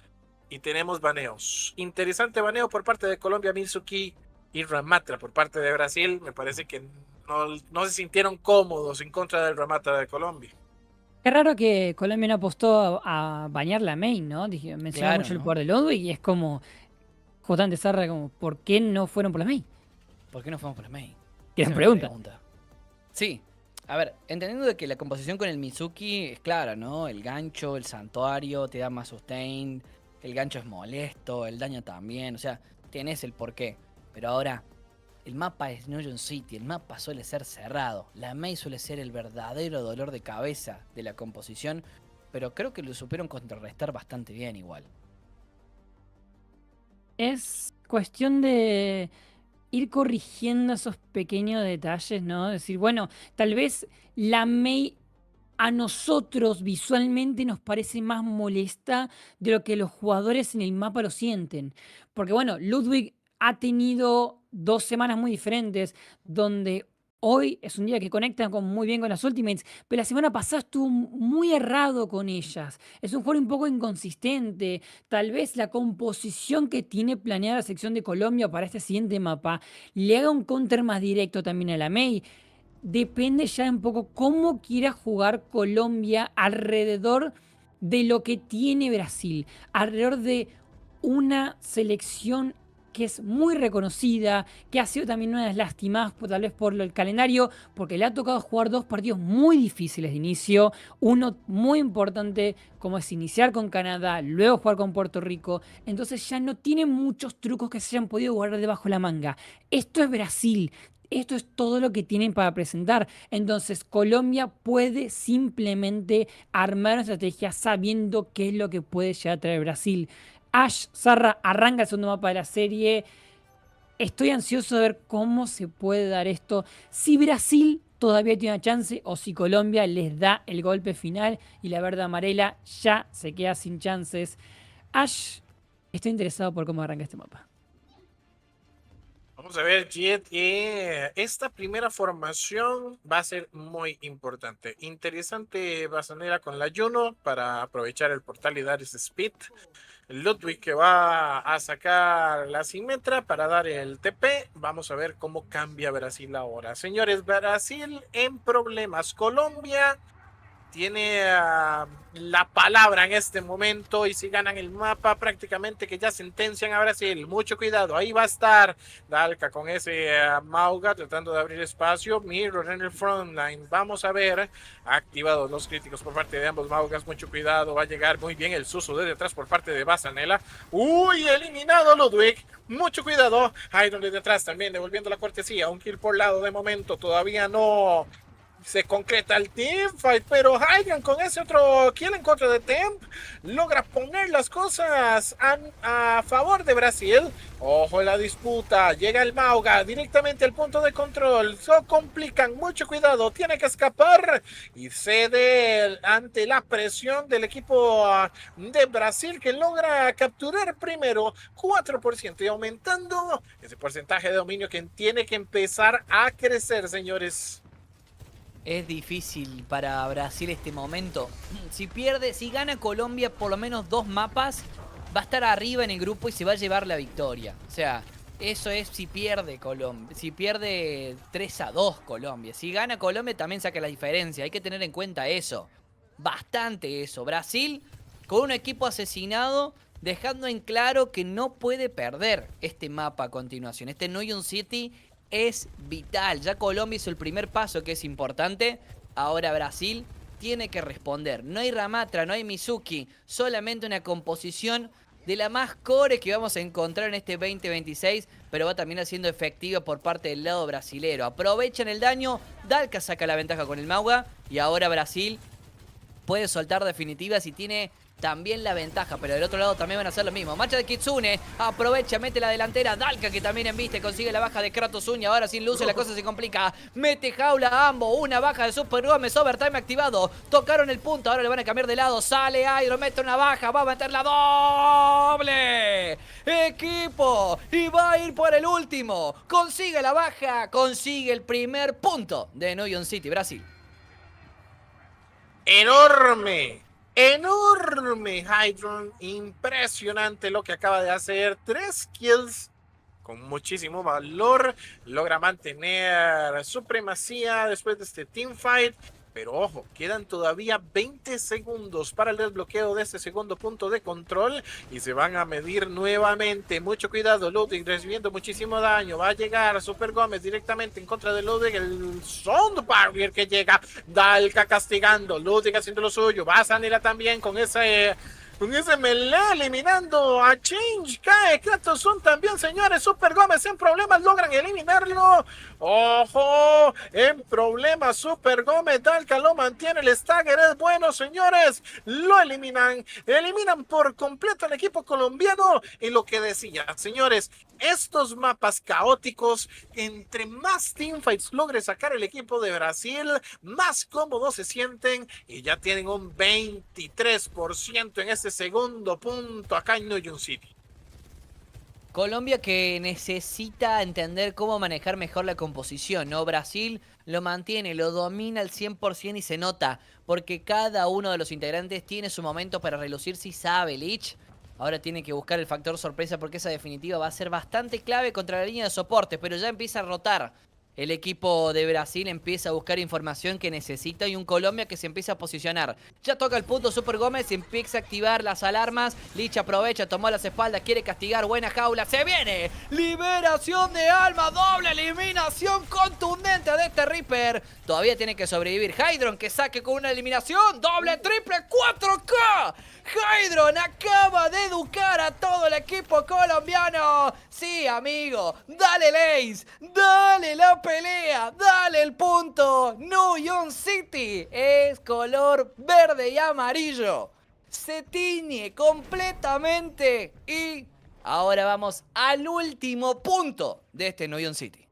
Speaker 7: y tenemos baneos. Interesante baneo por parte de Colombia, Mitsuki y Ramatra por parte de Brasil. Me parece que no se sintieron cómodos en contra del Ramatra de Colombia.
Speaker 9: Qué raro que Colombia no apostó a bañar la main, ¿no? Mencionaba
Speaker 6: Claro,
Speaker 9: mucho el
Speaker 6: ¿no?
Speaker 9: poder de Ludwig y es como Jotán de Sarra, como, ¿por qué no fueron por la main?
Speaker 6: ¿Por qué no fuimos por la main?
Speaker 9: Gran
Speaker 6: Esa es la
Speaker 9: pregunta.
Speaker 6: pregunta. Sí. A ver, entendiendo de que la composición con el Mizuki es clara, ¿no? El gancho, el santuario, te da más sustain, el gancho es molesto, el daño también, o sea, tenés el porqué. Pero ahora, el mapa es Noyon City, el mapa suele ser cerrado. La Mei suele ser el verdadero dolor de cabeza de la composición, pero creo que lo supieron contrarrestar bastante bien igual.
Speaker 9: Es cuestión de ir corrigiendo esos pequeños detalles, ¿no? Decir, bueno, tal vez la Mei a nosotros visualmente nos parece más molesta de lo que los jugadores en el mapa lo sienten. Porque bueno, Ludwig ha tenido 2 semanas muy diferentes, donde hoy es un día que conecta muy bien con las Ultimates, pero la semana pasada estuvo muy errado con ellas. Es un juego un poco inconsistente. Tal vez la composición que tiene planeada la sección de Colombia para este siguiente mapa le haga un counter más directo también a la Mei. Depende ya un poco cómo quiera jugar Colombia alrededor de lo que tiene Brasil, alrededor de una selección que es muy reconocida, que ha sido también una de las lastimadas tal vez por el calendario, porque le ha tocado jugar 2 partidos muy difíciles de inicio, uno muy importante como es iniciar con Canadá, luego jugar con Puerto Rico, entonces ya no tiene muchos trucos que se hayan podido guardar debajo de la manga. Esto es Brasil. Esto es todo lo que tienen para presentar. Entonces, Colombia puede simplemente armar una estrategia sabiendo qué es lo que puede llegar a traer Brasil. Ash Sarra arranca el segundo mapa de la serie. Estoy ansioso de ver cómo se puede dar esto. Si Brasil todavía tiene una chance o si Colombia les da el golpe final y la verde amarela ya se queda sin chances. Ash, estoy interesado por cómo arranca este mapa.
Speaker 7: Vamos a ver, Jet, esta primera formación va a ser muy importante. Interesante Basanera con la Juno para aprovechar el portal y dar ese speed. Ludwig que va a sacar la Symmetra para dar el TP. Vamos a ver cómo cambia Brasil ahora. Señores, Brasil en problemas. Colombia tiene la palabra en este momento y si ganan el mapa prácticamente que ya sentencian a Brasil. Mucho cuidado, ahí va a estar Dalka con ese Mauga tratando de abrir espacio. Mirror en el frontline, vamos a ver, activados los críticos por parte de ambos Maugas. Mucho cuidado, va a llegar muy bien el Suso de detrás por parte de Basanela. Uy, eliminado Ludwig. Mucho cuidado, Iron de detrás también devolviendo la cortesía. Un kill por lado de momento, todavía no se concreta el teamfight, pero Hagen con ese otro kill en contra de Temp logra poner las cosas a favor de Brasil. Ojo en la disputa, llega el Mauga directamente al punto de control, se complican, mucho cuidado, tiene que escapar y cede ante la presión del equipo de Brasil que logra capturar primero 4% y aumentando ese porcentaje de dominio que tiene que empezar a crecer, señores.
Speaker 6: Es difícil para Brasil este momento. Si pierde, si gana Colombia por lo menos 2 mapas, va a estar arriba en el grupo y se va a llevar la victoria. O sea, eso es si pierde Colombia. Si pierde 3-2 Colombia. Si gana Colombia también saca la diferencia. Hay que tener en cuenta eso. Bastante eso. Brasil con un equipo asesinado, dejando en claro que no puede perder este mapa a continuación. Este Noyon City es vital. Ya Colombia hizo el primer paso, que es importante. Ahora Brasil tiene que responder. No hay Ramatra, no hay Mizuki, solamente una composición de la más core que vamos a encontrar en este 2026, pero va también siendo efectiva por parte del lado brasilero. Aprovechan el daño, Dalka saca la ventaja con el Mauga y ahora Brasil puede soltar definitivas y tiene también la ventaja, pero del otro lado también van a hacer lo mismo. Marcha de Kitsune, aprovecha, mete la delantera. Dalka que también embiste, consigue la baja de Kratos Uña. Ahora sin luces la cosa se complica. Mete jaula a ambos, una baja de Super Gómez, overtime activado. Tocaron el punto, ahora le van a cambiar de lado. Sale Airo, mete una baja, va a meter la doble. Equipo, y va a ir por el último. Consigue la baja, consigue el primer punto de Noyon City, Brasil.
Speaker 7: Enorme Hydron, impresionante lo que acaba de hacer, 3 kills con muchísimo valor, logra mantener supremacía después de este teamfight Pero ojo, quedan todavía 20 segundos para el desbloqueo de este segundo punto de control y se van a medir nuevamente. Mucho cuidado, Ludwig recibiendo muchísimo daño. Va a llegar Super Gómez directamente en contra de Ludwig. El Sound Barrier que llega. Dalka castigando. Ludwig haciendo lo suyo. Va a Sanela también con ese melee eliminando a Change. Cae Kratos también, señores. Super Gómez en problemas, logran eliminarlo. Ojo, en problemas Super Gómez. Dalka lo mantiene, el stagger es bueno, señores. Lo eliminan por completo al equipo colombiano. Y lo que decía, señores, estos mapas caóticos, entre más teamfights logre sacar el equipo de Brasil, más cómodos se sienten y ya tienen un 23% en este segundo punto acá en New York City.
Speaker 6: Colombia que necesita entender cómo manejar mejor la composición, ¿no? Brasil lo mantiene, lo domina al 100% y se nota, porque cada uno de los integrantes tiene su momento para relucir si sabe. Lich ahora tiene que buscar el factor sorpresa porque esa definitiva va a ser bastante clave contra la línea de soporte, pero ya empieza a rotar. El equipo de Brasil empieza a buscar información que necesita y un Colombia que se empieza a posicionar. Ya toca el punto Super Gómez, empieza a activar las alarmas. Lich aprovecha, tomó las espaldas, quiere castigar, buena jaula, se viene. Liberación de alma, doble eliminación contundente de este Reaper. Todavía tiene que sobrevivir Hydron, que saque con una eliminación, doble, triple, 4K. Hydron acaba de educar a todo el equipo colombiano. Sí, amigo, dale Lace, dale la pelea, dale el punto. New York City es color verde y amarillo. Se tiñe completamente y ahora vamos al último punto de este New York City.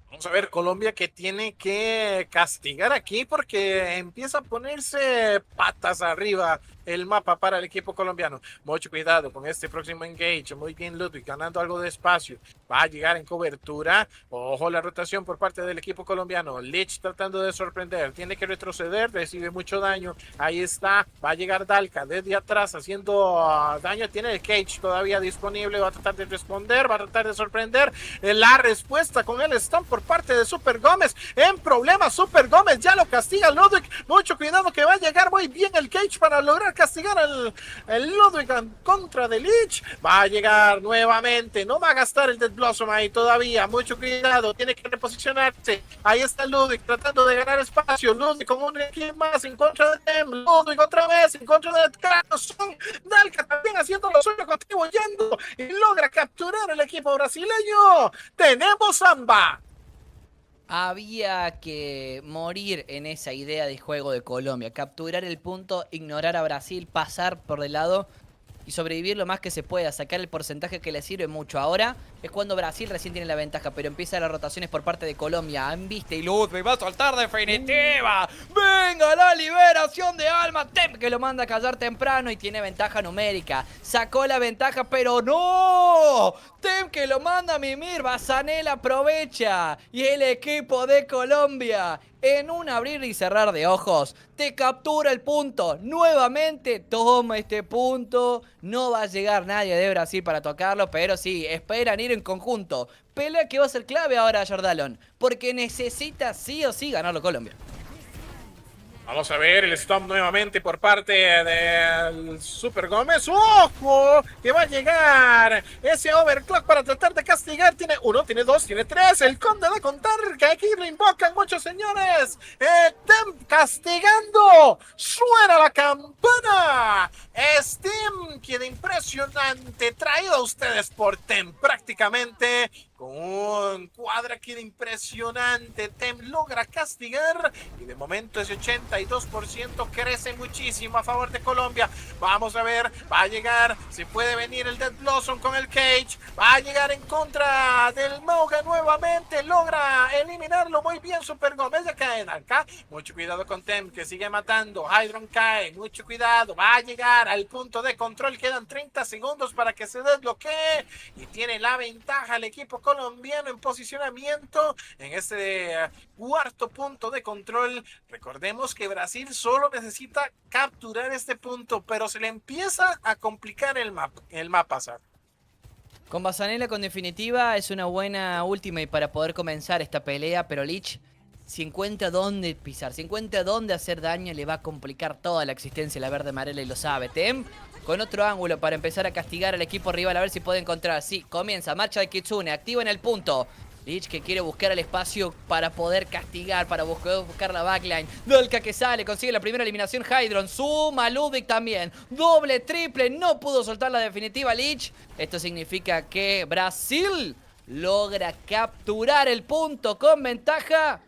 Speaker 7: Vamos a ver, Colombia que tiene que castigar aquí porque empieza a ponerse patas arriba el mapa para el equipo colombiano. Mucho cuidado con este próximo engage. Muy bien Ludwig, ganando algo de espacio. Va a llegar en cobertura. Ojo la rotación por parte del equipo colombiano. Lich tratando de sorprender. Tiene que retroceder, recibe mucho daño. Ahí está, va a llegar Dalka desde atrás haciendo daño. Tiene el cage todavía disponible. Va a tratar de responder, va a tratar de sorprender. La respuesta con el stun por parte de Super Gómez. En problemas Super Gómez, ya lo castiga Ludwig. Mucho cuidado que va a llegar muy bien el cage para lograr castigar el Ludwig en contra de Lich. Va a llegar nuevamente, no va a gastar el Dead Blossom ahí todavía. Mucho cuidado, tiene que reposicionarse. Ahí está Ludwig tratando de ganar espacio. Ludwig con un equipo más en contra de Tem. Ludwig otra vez en contra de Kratos. Dalka también haciendo lo suyo, contribuyendo y logra capturar el equipo brasileño. Tenemos Samba.
Speaker 6: Había que morir en esa idea de juego de Colombia. Capturar el punto, ignorar a Brasil, pasar por el lado y sobrevivir lo más que se pueda. Sacar el porcentaje que le sirve mucho. Ahora es cuando Brasil recién tiene la ventaja, pero empiezan las rotaciones por parte de Colombia. Viste y Ludwig va a soltar definitiva. ¡Venga la liberación de alma! Tem que lo manda a callar temprano y tiene ventaja numérica. Sacó la ventaja, pero ¡no! Tem que lo manda a mimir. Bazanel aprovecha. Y el equipo de Colombia, en un abrir y cerrar de ojos, te captura el punto. Nuevamente toma este punto. No va a llegar nadie de Brasil para tocarlo, pero sí, esperan ir en conjunto. Pelea que va a ser clave ahora Jordalon, porque necesita sí o sí ganarlo Colombia.
Speaker 7: Vamos a ver el stop nuevamente por parte del Super Gómez. ¡Ojo! Que va a llegar ese overclock para tratar de castigar. Tiene uno, tiene dos, tiene tres. El conde va a contar que aquí lo invocan muchos señores. Tem castigando. Suena la campana. Steam queda impresionante. Traído a ustedes por Tem prácticamente. Con un cuadra aquí de impresionante. Tem logra castigar. Y de momento ese 82% crece muchísimo a favor de Colombia. Vamos a ver. Va a llegar. Se puede venir el Dead Blossom con el cage. Va a llegar en contra del Mauga nuevamente. Logra eliminarlo muy bien Super Gómez. Ya cae acá. Mucho cuidado con Tem que sigue matando. Hydron cae. Mucho cuidado. Va a llegar al punto de control. Quedan 30 segundos para que se desbloquee. Y tiene la ventaja el equipo colombiano en posicionamiento en este cuarto punto de control. Recordemos que Brasil solo necesita capturar este punto, pero se le empieza a complicar el mapa.
Speaker 6: Con Bazanela con definitiva es una buena ultimate para poder comenzar esta pelea, pero Lich si encuentra dónde pisar, si encuentra dónde hacer daño, le va a complicar toda la existencia la verde amarela y lo sabe. Temp con otro ángulo para empezar a castigar al equipo rival, a ver si puede encontrar. Sí, comienza, marcha de Kitsune, activa en el punto. Lich que quiere buscar el espacio para poder castigar, para buscar la backline. Dolka que sale, consigue la primera eliminación. Hydron, suma Ludwig también. Doble, triple, no pudo soltar la definitiva Lich. Esto significa que Brasil logra capturar el punto con ventaja.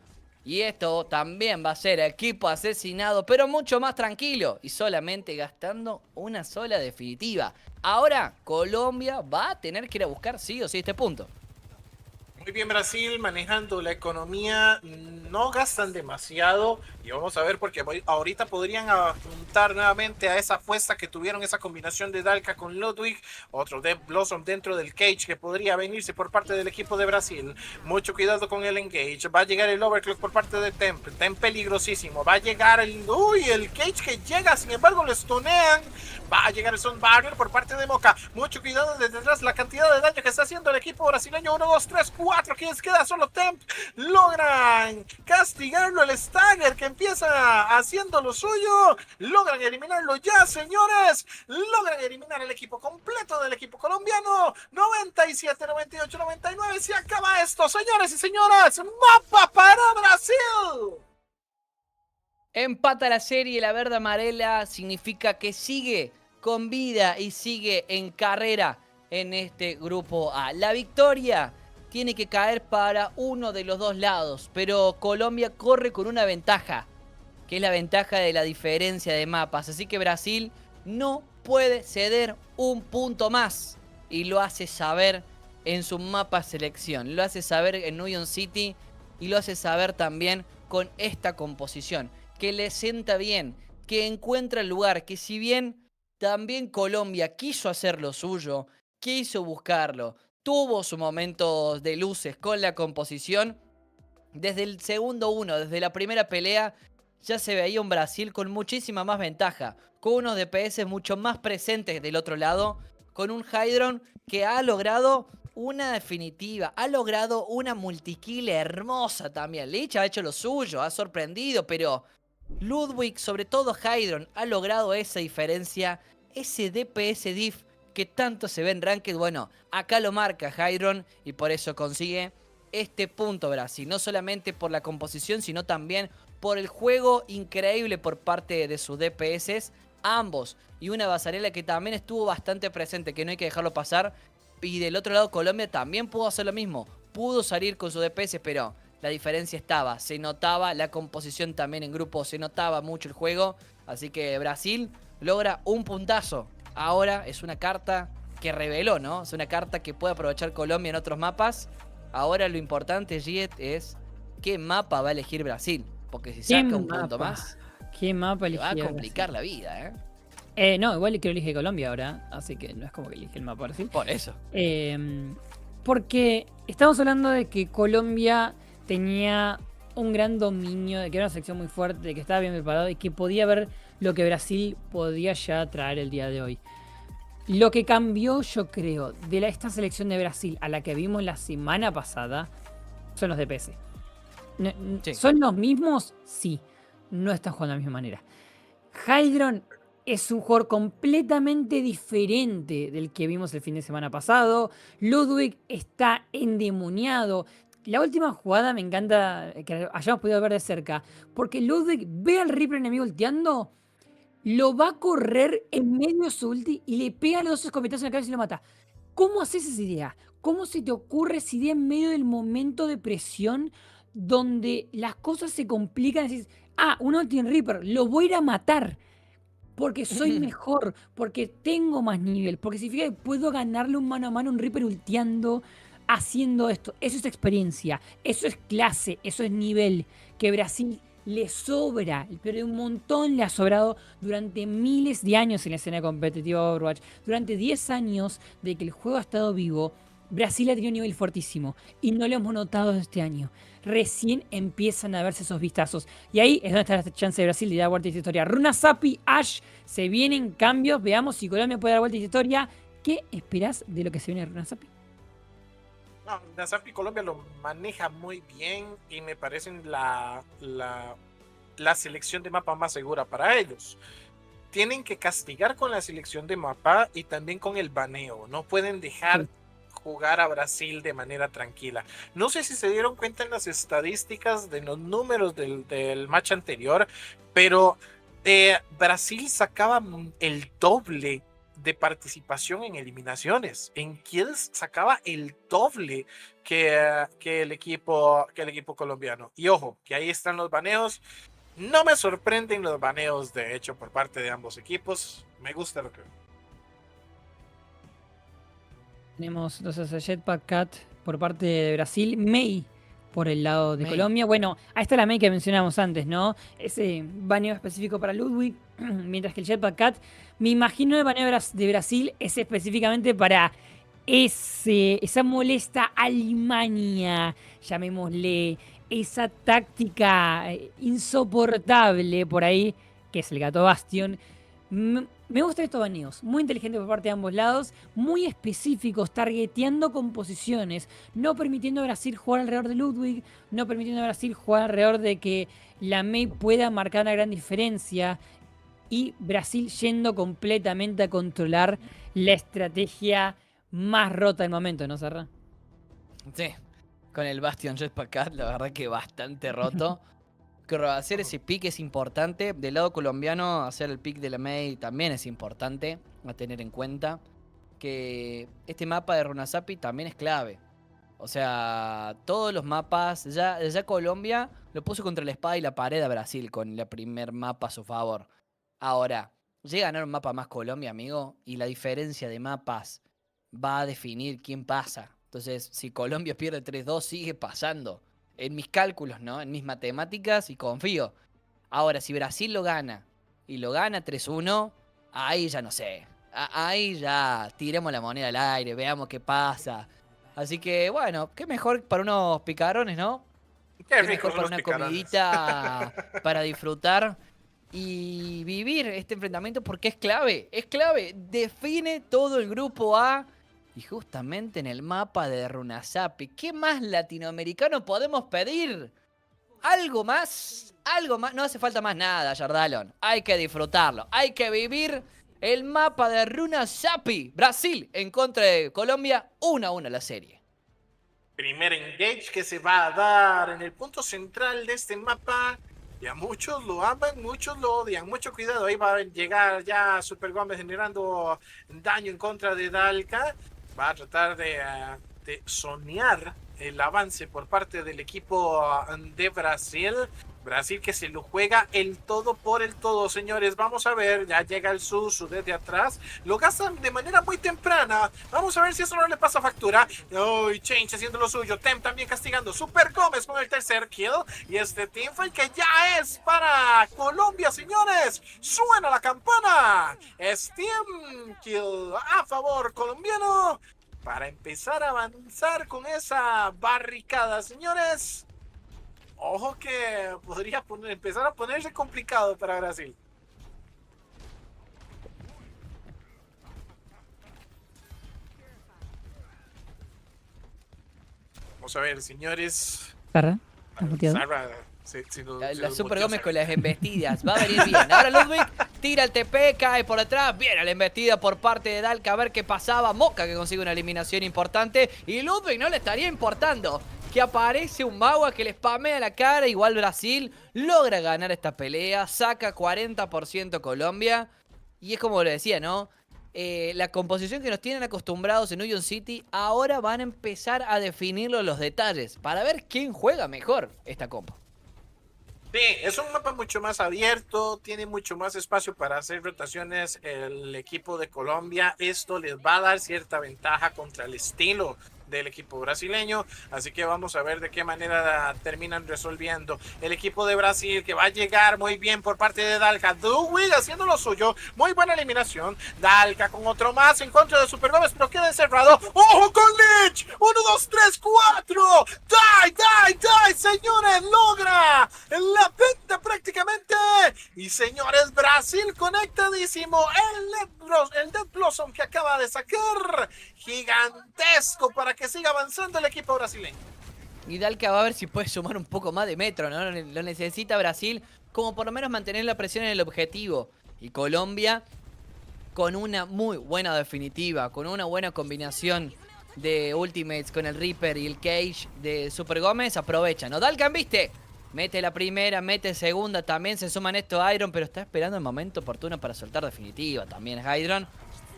Speaker 6: Y esto también va a ser equipo asesinado, pero mucho más tranquilo y solamente gastando una sola definitiva. Ahora Colombia va a tener que ir a buscar sí o sí este punto.
Speaker 7: Muy bien, Brasil manejando la economía, no gastan demasiado y vamos a ver porque ahorita podrían apuntar nuevamente a esa apuesta que tuvieron, esa combinación de Dalka con Ludwig, otro de Blossom dentro del cage que podría venirse por parte del equipo de Brasil. Mucho cuidado con el engage, va a llegar el overclock por parte de Temp peligrosísimo, va a llegar el cage que llega, sin embargo lo stunean, va a llegar el Sun Barrier por parte de Mocha, mucho cuidado desde detrás, la cantidad de daño que está haciendo el equipo brasileño, 1, 2, 3, 4, que les queda solo Temp, logran castigarlo, el Stagger que empieza haciendo lo suyo, logran eliminarlo ya, señores, logran eliminar el equipo completo del equipo colombiano, 97, 98, 99, se acaba esto, señores y señoras, mapa para Brasil.
Speaker 6: Empata la serie, la verde amarela significa que sigue con vida y sigue en carrera en este grupo A. La victoria tiene que caer para uno de los dos lados, pero Colombia corre con una ventaja, que es la ventaja de la diferencia de mapas. Así que Brasil no puede ceder un punto más y lo hace saber en su mapa selección, lo hace saber en New York City y lo hace saber también con esta composición, que le sienta bien, que encuentra el lugar, que si bien también Colombia quiso hacer lo suyo, quiso buscarlo, tuvo sus momentos de luces con la composición, desde el segundo uno, desde la primera pelea, ya se veía un Brasil con muchísima más ventaja, con unos DPS mucho más presentes del otro lado, con un Hydron que ha logrado una definitiva, ha logrado una multikill hermosa también. Lich ha hecho lo suyo, ha sorprendido, pero Ludwig, sobre todo Hydron, ha logrado esa diferencia, ese DPS diff que tanto se ve en Ranked. Bueno, acá lo marca Hydron y por eso consigue este punto Brasil. No solamente por la composición, sino también por el juego increíble por parte de sus DPS, ambos. Y una Basarela que también estuvo bastante presente, que no hay que dejarlo pasar. Y del otro lado Colombia también pudo hacer lo mismo. Pudo salir con su DPS, pero la diferencia estaba. Se notaba la composición también en grupo, se notaba mucho el juego. Así que Brasil logra un puntazo. Ahora es una carta que reveló, ¿no? Es una carta que puede aprovechar Colombia en otros mapas. Ahora lo importante, Giet, es qué mapa va a elegir Brasil. Porque si saca un punto más,
Speaker 9: ¿qué mapa
Speaker 6: le va a
Speaker 9: eligió
Speaker 6: complicar la vida, ¿eh?
Speaker 9: No, igual creo que elige Colombia ahora, así que no es como que elige el mapa Brasil.
Speaker 6: Por eso.
Speaker 9: Porque estamos hablando de que Colombia tenía un gran dominio, de que era una selección muy fuerte, de que estaba bien preparado y que podía ver lo que Brasil podía ya traer el día de hoy. Lo que cambió, yo creo, de esta selección de Brasil a la que vimos la semana pasada son los DPS.
Speaker 6: Sí.
Speaker 9: ¿Son los mismos? Sí. No están jugando de la misma manera. Hydron es un jugador completamente diferente del que vimos el fin de semana pasado. Ludwig está endemoniado. La última jugada me encanta que hayamos podido ver de cerca, porque Ludwig ve al Reaper enemigo ulteando, lo va a correr en medio de su ulti y le pega los dos escopetazos en la cabeza y lo mata. ¿Cómo haces esa idea? ¿Cómo se te ocurre esa idea en medio del momento de presión donde las cosas se complican? Y dices, un ulti en Reaper, lo voy a ir a matar. Porque soy mejor, porque tengo más nivel, porque significa que puedo ganarle un mano a mano a un Reaper ulteando, haciendo esto. Eso es experiencia, eso es clase, eso es nivel. Que Brasil le sobra, pero un montón le ha sobrado durante miles de años en la escena competitiva de Overwatch. Durante 10 años de que el juego ha estado vivo, Brasil ha tenido un nivel fuertísimo y no lo hemos notado este año. Recién empiezan a verse esos vistazos. Y ahí es donde está la chance de Brasil de dar vuelta a esta historia. Runa Sapi, Ash, se vienen cambios. Veamos si Colombia puede dar vuelta a esta historia. ¿Qué esperás de lo que se viene de Runa Sapi?
Speaker 7: No, Nasapi Colombia lo maneja muy bien y me parecen la selección de mapa más segura para ellos. Tienen que castigar con la selección de mapa y también con el baneo. No pueden dejar jugar a Brasil de manera tranquila. No sé si se dieron cuenta en las estadísticas de los números del match anterior, pero Brasil sacaba el doble de participación en eliminaciones. En kills sacaba el doble que el equipo colombiano. Y ojo, que ahí están los baneos. No me sorprenden los baneos, de hecho, por parte de ambos equipos. Me gusta lo que veo.
Speaker 9: Tenemos entonces a Jetpack Cat por parte de Brasil, May por el lado de
Speaker 6: May.
Speaker 9: Colombia. Bueno, ahí está la May que mencionábamos antes, ¿no? Ese baneo específico para Ludwig, mientras que el Jetpack Cat, me imagino el baneo de Brasil es específicamente para esa molesta Alemania, llamémosle, esa táctica insoportable por ahí, que es el gato Bastion. Me gustan estos baneos, muy inteligentes por parte de ambos lados, muy específicos, targeteando composiciones, no permitiendo a Brasil jugar alrededor de Ludwig, no permitiendo a Brasil jugar alrededor de que la Mei pueda marcar una gran diferencia y Brasil yendo completamente a controlar la estrategia más rota del momento, ¿no, Serra?
Speaker 6: Sí, con el Bastion Jetpack Cat, la verdad que bastante roto. Creo hacer ese pick es importante. Del lado colombiano, hacer el pick de la May también es importante a tener en cuenta. Que este mapa de Runasapi también es clave. O sea, todos los mapas, ya Colombia lo puso contra la espada y la pared a Brasil con el primer mapa a su favor. Ahora, llega a ganar un mapa más Colombia, amigo, y la diferencia de mapas va a definir quién pasa. Entonces, si Colombia pierde 3-2, sigue pasando. En mis cálculos, ¿no? En mis matemáticas y confío. Ahora, si Brasil lo gana y lo gana 3-1, ahí ya no sé. Ahí ya tiremos la moneda al aire, veamos qué pasa. Así que, bueno, qué mejor para unos picarones, ¿no? Qué mejor para una comidita para disfrutar y vivir este enfrentamiento porque es clave. Es clave. Define todo el grupo A. Y justamente en el mapa de Runasapi, ¿qué más latinoamericano podemos pedir? ¿Algo más? ¿Algo más? No hace falta más nada, Jardalon. Hay que disfrutarlo. Hay que vivir el mapa de Runasapi. Brasil en contra de Colombia, 1-1 la serie.
Speaker 7: Primer engage que se va a dar en el punto central de este mapa. Y a muchos lo aman, muchos lo odian. Mucho cuidado, ahí va a llegar ya Super Gómez generando daño en contra de Dalka. Va a tratar de soñar el avance por parte del equipo de Brasil. Brasil que se lo juega el todo por el todo, señores. Vamos a ver, ya llega el Susu desde atrás. Lo gastan de manera muy temprana. Vamos a ver si eso no le pasa factura. Uy, Change haciendo lo suyo. Tem también castigando. Super Gómez con el tercer kill. Y este teamfight que ya es para Colombia, señores. Suena la campana. Es team kill a favor colombiano. Para empezar a avanzar con esa barricada, señores. Ojo que podría empezar a ponerse complicado para Brasil. Vamos a ver, señores.
Speaker 9: Serra, ¿estás muteado?
Speaker 6: La Super Gómez con las embestidas. Va a venir bien. Ahora Ludwig tira el TP, cae por atrás. Viene la embestida por parte de Dalka. A ver qué pasaba. Moca que consigue una eliminación importante. Y Ludwig no le estaría importando que aparece un Magua que le spamea la cara. Igual Brasil logra ganar esta pelea. Saca 40% Colombia. Y es como lo decía, ¿no? La composición que nos tienen acostumbrados en Union City, ahora van a empezar a definirlo los detalles para ver quién juega mejor esta compo.
Speaker 7: Sí, es un mapa mucho más abierto, tiene mucho más espacio para hacer rotaciones el equipo de Colombia. Esto les va a dar cierta ventaja contra el estilo del equipo brasileño, así que vamos a ver de qué manera terminan resolviendo. El equipo de Brasil que va a llegar muy bien por parte de Dalka. Ludwig haciendo lo suyo, muy buena eliminación. Dalka con otro más en contra de Super Gómez, pero queda encerrado. ¡Ojo con Lich! 1, 2, 3, 4. ¡Die! Señores, logra la venta prácticamente. Y señores, Brasil conectadísimo. El Death Blossom que acaba de sacar, gigantesco para que siga avanzando el equipo brasileño.
Speaker 6: Y Dalka va a ver si puede sumar un poco más de metro, ¿no? Lo necesita Brasil, como por lo menos mantener la presión en el objetivo. Y Colombia, con una muy buena definitiva, con una buena combinación de ultimates con el Reaper y el Cage de Super Gómez, aprovecha, ¿no? Dalkan, ¿viste? Mete la primera, mete segunda, también se suman esto a Hydron, pero está esperando el momento oportuno para soltar definitiva. También Hydron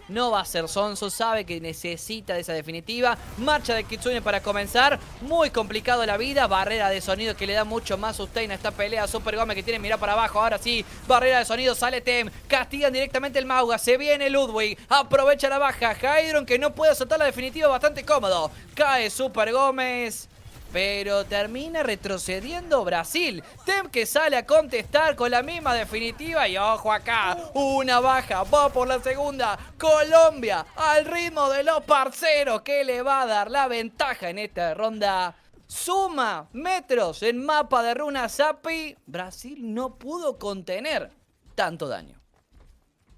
Speaker 6: no va a ser sonso, sabe que necesita de esa definitiva. Marcha de Kitsune para comenzar, muy complicado la vida. Barrera de sonido que le da mucho más sustain a esta pelea. Super Gómez que tiene que mirar para abajo, ahora sí. Barrera de sonido, sale Tem, castigan directamente el Mauga. Se viene Ludwig, aprovecha la baja. Hydron que no puede soltar la definitiva, bastante cómodo. Cae Super Gómez, pero termina retrocediendo Brasil. Tem que sale a contestar con la misma definitiva. Y ojo acá, una baja, va por la segunda. Colombia al ritmo de los parceros, que le va a dar la ventaja en esta ronda. Suma metros en mapa de Runa Zappi. Brasil no pudo contener tanto daño.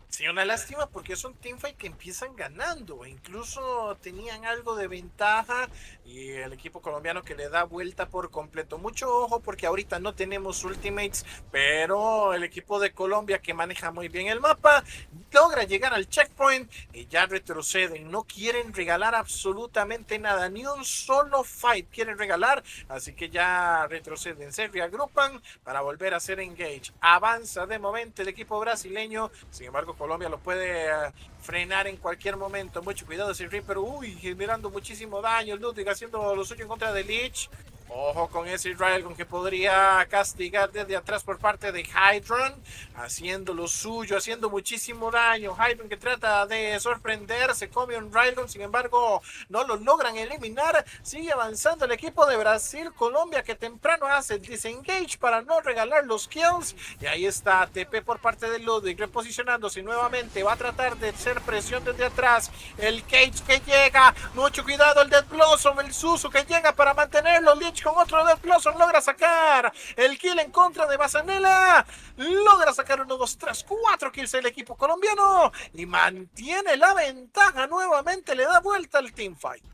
Speaker 7: Sí, una lástima porque es un teamfight que empiezan ganando, incluso tenían algo de ventaja y el equipo colombiano que le da vuelta por completo. Mucho ojo porque ahorita no tenemos ultimates, pero el equipo de Colombia, que maneja muy bien el mapa, logra llegar al checkpoint y ya retroceden. No quieren regalar absolutamente nada, ni un solo fight quieren regalar, así que ya retroceden, se reagrupan para volver a hacer engage. Avanza de momento el equipo brasileño, sin embargo Colombia lo puede frenar en cualquier momento. Mucho cuidado ese Reaper, generando muchísimo daño. Ludwig haciendo lo suyo en contra de Lich. Ojo con ese Railgun que podría castigar desde atrás por parte de Hydron, haciendo lo suyo, haciendo muchísimo daño. Hydron que trata de sorprender, se come un Railgun, sin embargo no lo logran eliminar. Sigue avanzando el equipo de Brasil. Colombia que temprano hace el disengage para no regalar los kills. Y ahí está TP por parte de Ludwig, reposicionándose nuevamente. Va a tratar de hacer presión desde atrás. El Cage que llega, mucho cuidado el Dead Blossom, el Suzu que llega para mantenerlo. Lich con otro Dead Blossom logra sacar el kill en contra de Basanela. Logra sacar 1, 2, 3, 4 kills el equipo colombiano y mantiene la ventaja nuevamente. Le da vuelta al teamfight.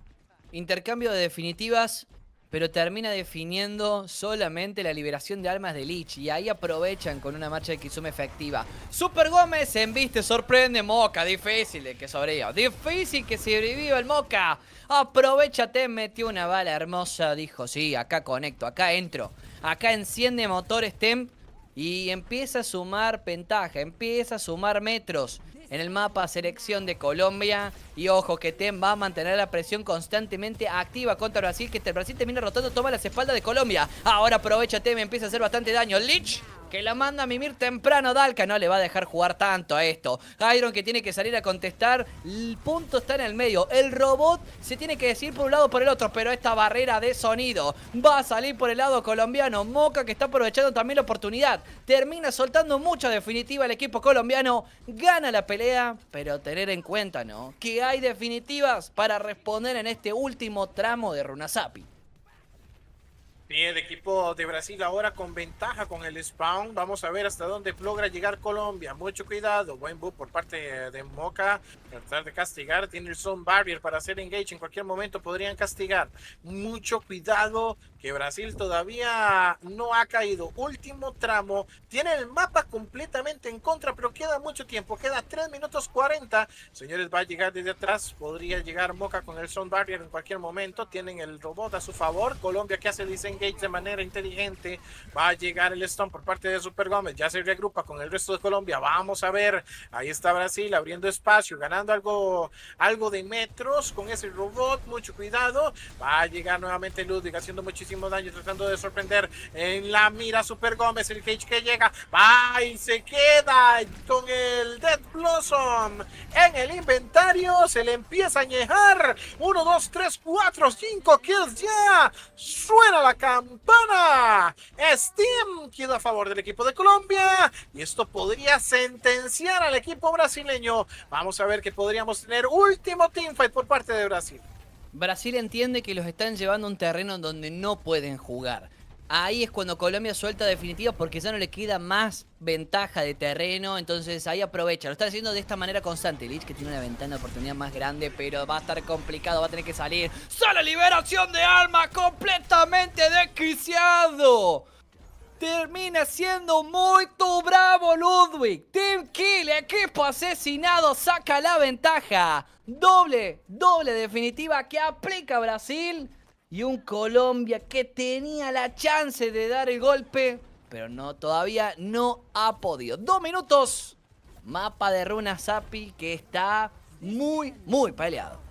Speaker 6: Intercambio de definitivas, pero termina definiendo solamente la liberación de almas de Lich. Y ahí aprovechan con una marcha de Kitsune efectiva. Super Gómez se embiste, sorprende. Moca, difícil de que sobreviva. Difícil que sobreviva el Moca. Aprovechate, metió una bala hermosa. Dijo, sí, acá conecto, acá entro. Acá enciende motores Tem. Y empieza a sumar ventaja, empieza a sumar metros en el mapa selección de Colombia. Y ojo que Tem va a mantener la presión constantemente activa contra Brasil, que Brasil termina rotando, toma las espaldas de Colombia. Ahora aprovecha Tem, empieza a hacer bastante daño. Lich, que la manda a mimir temprano. Dalka no le va a dejar jugar tanto a esto. Hydron que tiene que salir a contestar. El punto está en el medio. El robot se tiene que decir por un lado o por el otro, pero esta barrera de sonido va a salir por el lado colombiano. Moca que está aprovechando también la oportunidad. Termina soltando mucha definitiva el equipo colombiano. Gana la pelea, pero tener en cuenta, ¿no?, que hay definitivas para responder en este último tramo de Runa Zappi.
Speaker 7: Sí, el equipo de Brasil ahora con ventaja con el spawn. Vamos a ver hasta dónde logra llegar Colombia. Mucho cuidado. Buen book por parte de Moca. Tratar de castigar. Tiene el Zone Barrier para hacer engage. En cualquier momento podrían castigar. Mucho cuidado que Brasil todavía no ha caído. Último tramo. Tiene el mapa completamente en contra, pero queda mucho tiempo. Queda 3 minutos 40. Señores, va a llegar desde atrás. Podría llegar Moca con el Zone Barrier en cualquier momento. Tienen el robot a su favor. Colombia que hace disengage de manera inteligente. Va a llegar el stun por parte de Super Gómez. Ya se reagrupa con el resto de Colombia. Vamos a ver. Ahí está Brasil abriendo espacio, ganando algo de metros con ese robot. Mucho cuidado. Va a llegar nuevamente Ludwig haciendo muchísimo daño, tratando de sorprender en la mira Super Gómez. El Cage que llega. Va y se queda con el Dead Blossom en el inventario. Se le empieza a añejar. 1, 2, 3, 4, 5 kills ya. Suena la campana. Steam queda a favor del equipo de Colombia y esto podría sentenciar al equipo brasileño. Vamos a ver que podríamos tener último teamfight por parte de Brasil.
Speaker 6: Brasil entiende que los están llevando a un terreno donde no pueden jugar. ahí es cuando Colombia suelta definitiva porque ya no le queda más ventaja de terreno, entonces ahí aprovecha. Lo está haciendo de esta manera constante. Lich, que tiene una ventana de oportunidad más grande, pero va a estar complicado, va a tener que salir. ¡Sale liberación de alma! ¡Completamente desquiciado! Termina siendo muy tu bravo, Ludwig. Team Kill, equipo asesinado, saca la ventaja. Doble definitiva que aplica Brasil. Y un Colombia que tenía la chance de dar el golpe, pero no, todavía no ha podido. 2 minutos. Mapa de Runa Sapi que está muy peleado.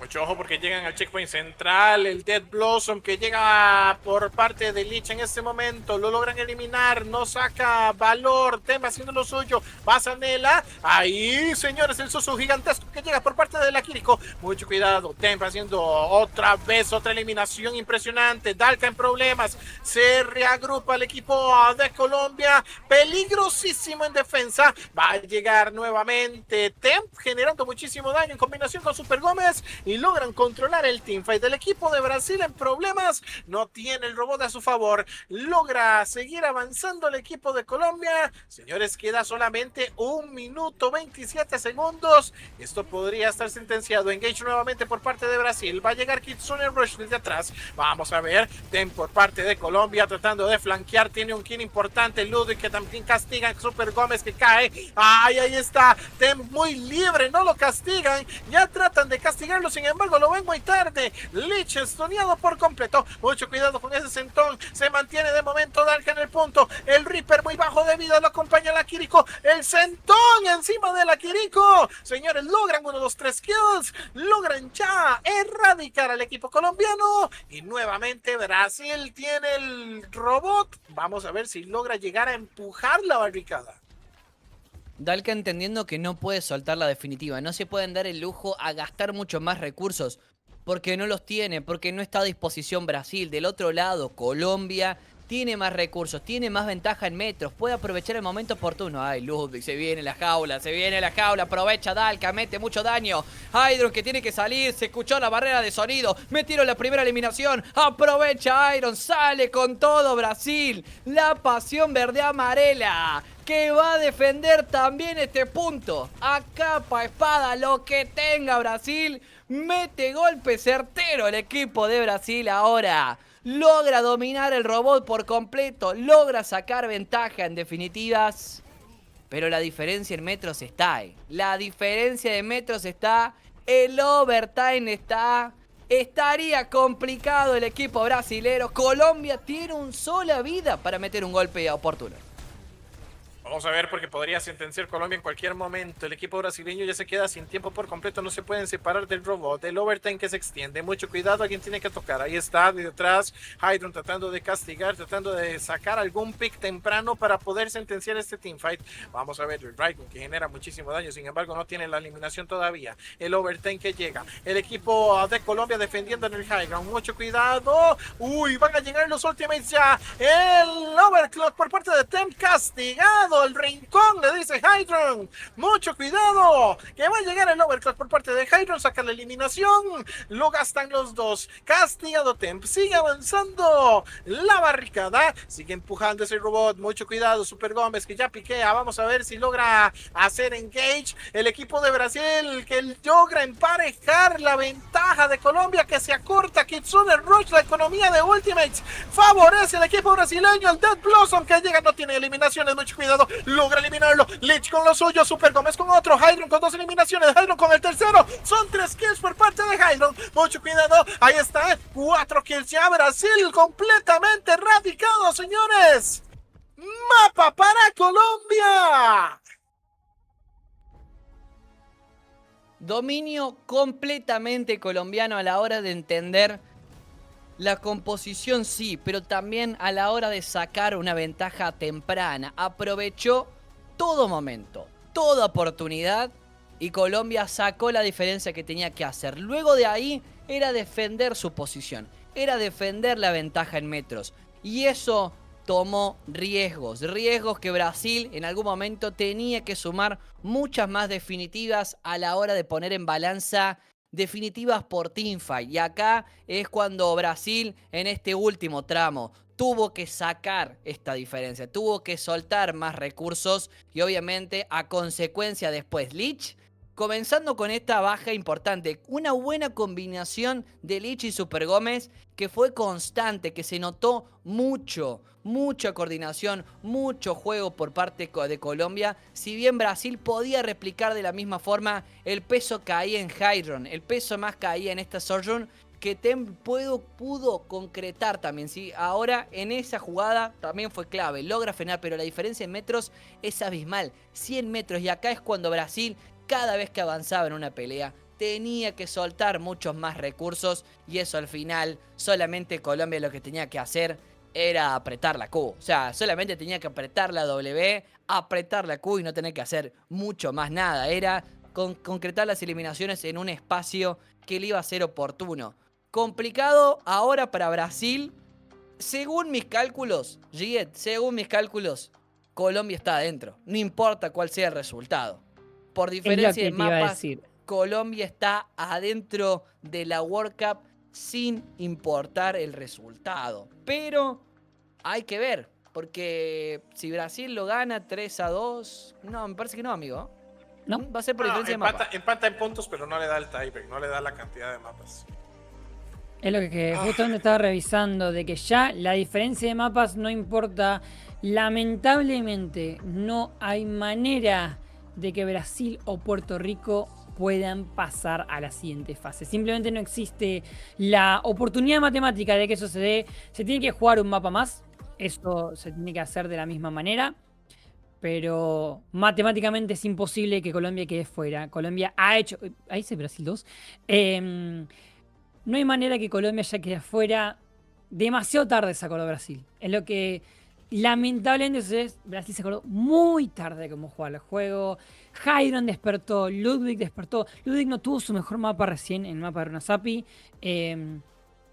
Speaker 7: Mucho ojo porque llegan al checkpoint central, el Dead Blossom que llega por parte de Lich en este momento, lo logran eliminar, no saca valor, Temba haciendo lo suyo, pasa Nela, ahí señores, el suso gigantesco que llega por parte de la Kiriko, mucho cuidado, Temba haciendo otra vez otra eliminación impresionante, Dalka en problemas, se reagrupa el equipo de Colombia, peligrosísimo en defensa, va a llegar nuevamente Temp generando muchísimo daño en combinación con Super Gómez, y logran controlar el teamfight. El equipo de Brasil en problemas, no tiene el robot a su favor, logra seguir avanzando el equipo de Colombia. Señores, queda solamente 1 minuto 27 segundos. Esto podría estar sentenciado. Engage nuevamente por parte de Brasil. Va a llegar Kitsune Rush desde atrás. Vamos a ver. Ten por parte de Colombia tratando de flanquear. Tiene un kill importante. Ludwig que también castigan. Super Gómez que cae. Ay, ahí está. Ten muy libre. No lo castigan. Ya tratan de castigarlo. Sin embargo, lo ven muy tarde. Lich estoneado por completo. Mucho cuidado con ese sentón. Se mantiene de momento Dalka en el punto. El Reaper muy bajo de vida. Lo acompaña la Kiriko. El sentón encima de la Kiriko. Señores, logran 1, 2, 3 kills. Logran ya erradicar al equipo colombiano. Y nuevamente Brasil tiene el robot. Vamos a ver si logra llegar a empujar la barricada.
Speaker 6: Dalka entendiendo que no puede soltar la definitiva, no se pueden dar el lujo a gastar mucho más recursos, porque no los tiene, porque no está a disposición Brasil. Del otro lado, Colombia tiene más recursos, tiene más ventaja en metros, puede aprovechar el momento oportuno. Ay, Ludwig, se viene la jaula, aprovecha Dalka, mete mucho daño. Hydron que tiene que salir, se escuchó la barrera de sonido, metieron la primera eliminación, aprovecha Iron, sale con todo Brasil, la pasión verde amarela, que va a defender también este punto. A capa, espada, lo que tenga Brasil. Mete golpe certero el equipo de Brasil ahora. Logra dominar el robot por completo. Logra sacar ventaja en definitivas. Pero la diferencia en metros está. La diferencia de metros está. El overtime está. Estaría complicado el equipo brasilero. Colombia tiene una sola vida para meter un golpe oportuno.
Speaker 7: Vamos a ver porque podría sentenciar Colombia en cualquier momento. El equipo brasileño ya se queda sin tiempo por completo. No se pueden separar del robot. El overtime que se extiende. Mucho cuidado, alguien tiene que tocar. Ahí está, de detrás. Hydron tratando de castigar, tratando de sacar algún pick temprano para poder sentenciar este teamfight. Vamos a ver el Raikon que genera muchísimo daño. Sin embargo, no tiene la eliminación todavía. El overtime que llega. El equipo de Colombia defendiendo en el high ground. Mucho cuidado. Uy, van a llegar los ultimates ya. El overclock por parte de Temp castigado. El rincón, le dice Hydron. Mucho cuidado, que va a llegar el overclock por parte de Hydron. Saca la eliminación. Lo gastan los dos. Castigado Temp. Sigue avanzando la barricada. Sigue empujando ese robot. Mucho cuidado. Super Gómez que ya piquea. Vamos a ver si logra hacer engage. El equipo de Brasil que logra emparejar la ventaja de Colombia que se acorta. Kitsune Rush, la economía de Ultimates favorece al equipo brasileño. El Dead Blossom que llega no tiene eliminaciones. Mucho cuidado. Logra eliminarlo. Lich con lo suyo. Super Gómez con otro. Hydron con 2 eliminaciones. Hydron con el tercero. Son 3 kills por parte de Hydron. Mucho cuidado. Ahí está. 4 kills ya. Brasil completamente erradicado, señores. Mapa para Colombia.
Speaker 6: Dominio completamente colombiano a la hora de entender la composición, sí, pero también a la hora de sacar una ventaja temprana. Aprovechó todo momento, toda oportunidad y Colombia sacó la diferencia que tenía que hacer. Luego de ahí era defender su posición, era defender la ventaja en metros. Y eso tomó riesgos que Brasil en algún momento tenía que sumar muchas más definitivas a la hora de poner en balanza definitivas por teamfight. Y acá es cuando Brasil, en este último tramo, tuvo que sacar esta diferencia, tuvo que soltar más recursos y obviamente a consecuencia después Lich, comenzando con esta baja importante, una buena combinación de Lich y Super Gómez que fue constante, que se notó mucha coordinación, mucho juego por parte de Colombia. Si bien Brasil podía replicar de la misma forma, el peso caía en Hydron, el peso más caía en esta Sojourn, que pudo concretar también, ¿sí? Ahora en esa jugada también fue clave, logra frenar, pero la diferencia en metros es abismal, 100 metros, y acá es cuando Brasil, cada vez que avanzaba en una pelea, tenía que soltar muchos más recursos, y eso al final, solamente Colombia lo que tenía que hacer era apretar la Q, o sea, solamente tenía que apretar la W, apretar la Q y no tener que hacer mucho más nada, era concretar las eliminaciones en un espacio que le iba a ser oportuno. Complicado ahora para Brasil. Según mis cálculos, Giet, según mis cálculos, Colombia está adentro. No importa cuál sea el resultado. Por
Speaker 9: Es lo
Speaker 6: diferencia
Speaker 9: que
Speaker 6: de
Speaker 9: te iba a
Speaker 6: mapas,
Speaker 9: decir.
Speaker 6: Colombia está adentro de la World Cup sin importar el resultado. Pero hay que ver, porque si Brasil lo gana 3-2, no, me parece que no, amigo.
Speaker 9: ¿No?
Speaker 6: Va a ser por
Speaker 7: No,
Speaker 6: diferencia de mapa.
Speaker 7: empata en puntos, pero no le da el tiebreak, no le da la cantidad de mapas.
Speaker 9: Es lo que justamente estaba revisando, de que ya la diferencia de mapas no importa. Lamentablemente no hay manera de que Brasil o Puerto Rico puedan pasar a la siguiente fase. Simplemente no existe la oportunidad matemática de que eso se dé. Se tiene que jugar un mapa más. Eso se tiene que hacer de la misma manera. Pero matemáticamente es imposible que Colombia quede fuera. Colombia ha hecho... Ahí dice Brasil 2. No hay manera que Colombia ya quede fuera. Demasiado tarde se acordó Brasil. Es lo que lamentablemente sucede. Brasil se acordó muy tarde de cómo jugar el juego. Hydron despertó, Ludwig despertó. Ludwig no tuvo su mejor mapa recién en el mapa de Runasapi.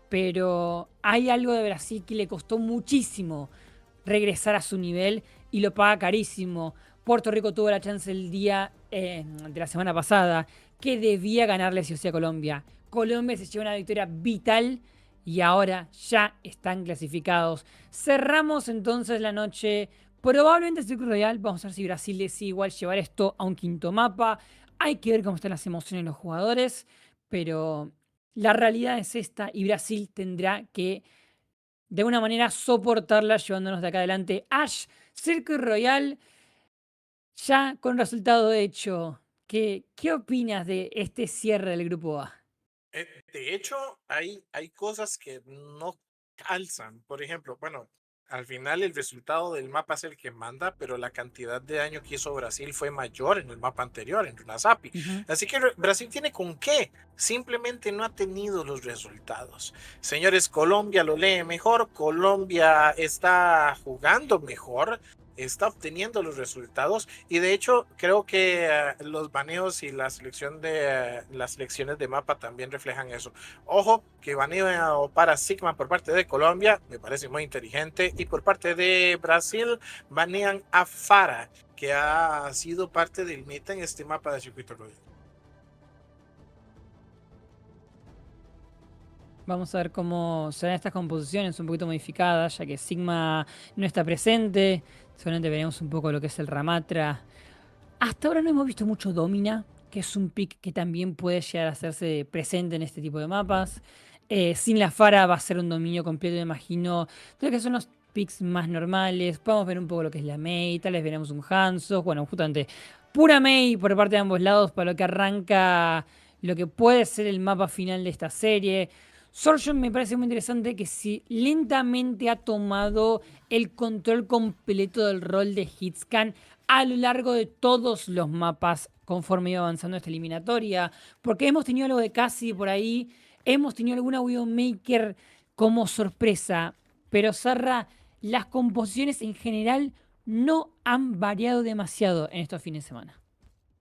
Speaker 9: Pero hay algo de Brasil que le costó muchísimo regresar a su nivel y lo paga carísimo. Puerto Rico tuvo la chance el día de la semana pasada que debía ganarle sí o sí a Colombia. Colombia se llevó una victoria vital y ahora ya están clasificados. Cerramos entonces la noche. Probablemente el Circuito Royal. Vamos a ver si Brasil decide igual llevar esto a un quinto mapa. Hay que ver cómo están las emociones de los jugadores. Pero la realidad es esta y Brasil tendrá que de alguna manera soportarla llevándonos de acá adelante. Ash, Circuit Royal, ya con resultado hecho. ¿Qué opinas de este cierre del grupo A?
Speaker 7: De hecho, hay cosas que no calzan. Por ejemplo, bueno, al final el resultado del mapa es el que manda, pero la cantidad de daño que hizo Brasil fue mayor en el mapa anterior, en Runasapi. Así que Brasil tiene con qué. Simplemente no ha tenido los resultados. Señores, Colombia lo lee mejor, Colombia está jugando mejor, está obteniendo los resultados y de hecho creo que los baneos y la selección de las selecciones de mapa también reflejan eso. Ojo que baneo para Sigma por parte de Colombia me parece muy inteligente y por parte de Brasil banean a Farah, que ha sido parte del meta en este mapa de circuito royal.
Speaker 9: Vamos a ver cómo serán estas composiciones un poquito modificadas, ya que Sigma no está presente. Seguramente veremos un poco lo que es el Ramatra. Hasta ahora no hemos visto mucho Domina, que es un pick que también puede llegar a hacerse presente en este tipo de mapas. Sin la Fara va a ser un dominio completo, me imagino. Creo que son los picks más normales. Podemos ver un poco lo que es la Mei, tal vez veremos un Hanzo. Bueno, justamente pura Mei por parte de ambos lados para lo que arranca lo que puede ser el mapa final de esta serie. Sorjon me parece muy interesante que si lentamente ha tomado el control completo del rol de Hitscan a lo largo de todos los mapas conforme iba avanzando esta eliminatoria. Porque hemos tenido algo de Cassie por ahí, hemos tenido alguna Widowmaker como sorpresa. Pero Sarra, las composiciones en general no han variado demasiado en estos fines de semana.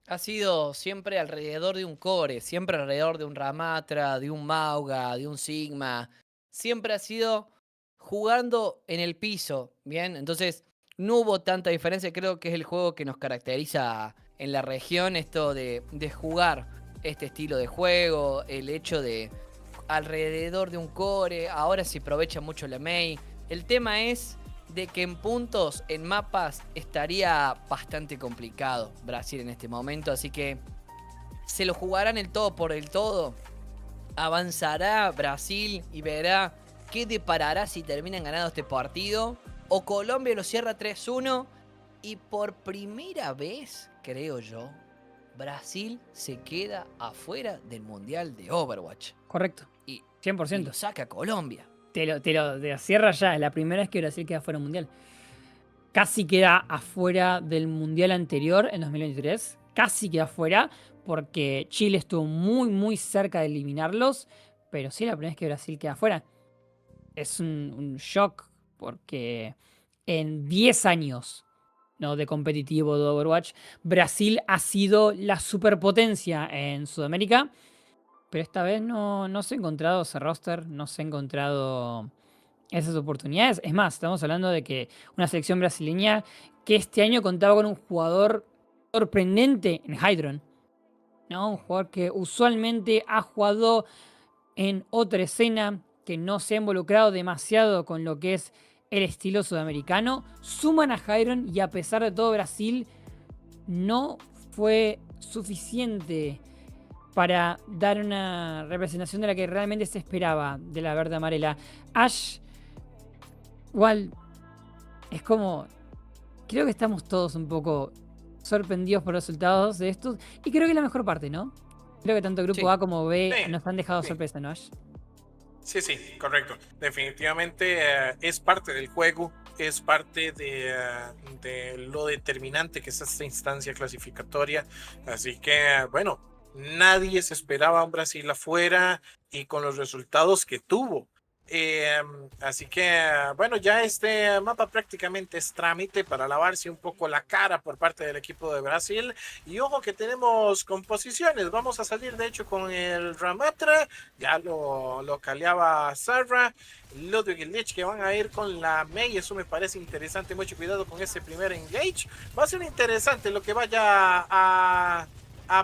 Speaker 6: Ha sido siempre alrededor de un core, siempre alrededor de un Ramatra, de un Mauga, de un Sigma. Siempre ha sido jugando en el piso, ¿bien? Entonces no hubo tanta diferencia, creo que es el juego que nos caracteriza en la región, esto de jugar este estilo de juego, el hecho de alrededor de un core, ahora se aprovecha mucho la EMEA. El tema es de que en puntos, en mapas, estaría bastante complicado Brasil en este momento, así que se lo jugarán el todo por el todo. Avanzará Brasil y verá qué deparará si terminan ganando este partido. O Colombia lo cierra 3-1 y por primera vez, creo yo, Brasil se queda afuera del Mundial de Overwatch.
Speaker 9: Correcto.
Speaker 6: Y
Speaker 9: 100%.
Speaker 6: lo saca Colombia.
Speaker 9: Te lo cierra ya. Es la primera vez que Brasil queda fuera del Mundial. Casi queda afuera del Mundial anterior, en 2023. Casi queda afuera, porque Chile estuvo muy, muy cerca de eliminarlos. Pero sí, la primera vez que Brasil queda afuera. Es un shock, porque en 10 años, ¿no?, de competitivo de Overwatch, Brasil ha sido la superpotencia en Sudamérica. Pero esta vez no se ha encontrado ese roster, no se ha encontrado esas oportunidades. Es más, estamos hablando de que una selección brasileña que este año contaba con un jugador sorprendente en Hydron, ¿no? Un jugador que usualmente ha jugado en otra escena, que no se ha involucrado demasiado con lo que es el estilo sudamericano. Suman a Hydron y a pesar de todo Brasil no fue suficiente para dar una representación de la que realmente se esperaba de la verde amarela. Ash, igual, es como... Creo que estamos todos un poco sorprendidos por los resultados de estos. Y creo que es la mejor parte, ¿no? Creo que tanto Grupo A como B nos han dejado sorpresa, ¿no, Ash?
Speaker 7: Sí, correcto. Definitivamente es parte del juego, es parte de lo determinante que es esta instancia clasificatoria. Así que, bueno, nadie se esperaba a un Brasil afuera y con los resultados que tuvo. Así que, bueno, ya este mapa prácticamente es trámite para lavarse un poco la cara por parte del equipo de Brasil. Y ojo que tenemos composiciones. Vamos a salir de hecho con el Ramatra. Ya lo caleaba Sarra, Ludwig y Lich, que van a ir con la Mei. Eso me parece interesante. Mucho cuidado con ese primer engage. Va a ser interesante lo que vaya a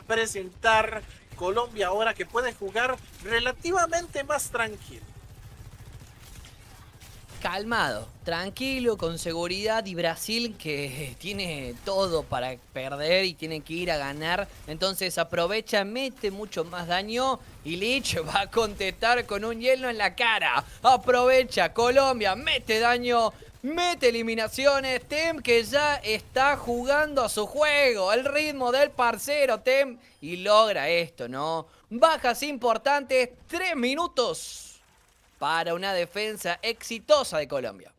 Speaker 7: presentar Colombia ahora, que puede jugar relativamente más tranquilo.
Speaker 6: Calmado, tranquilo, con seguridad, y Brasil que tiene todo para perder y tiene que ir a ganar, entonces aprovecha, mete mucho más daño y Lich va a contestar con un hielo en la cara. Aprovecha Colombia, mete daño, mete eliminaciones, Tem que ya está jugando a su juego, el ritmo del parcero Tem, y logra esto, ¿no? Bajas importantes, 3 minutos para una defensa exitosa de Colombia.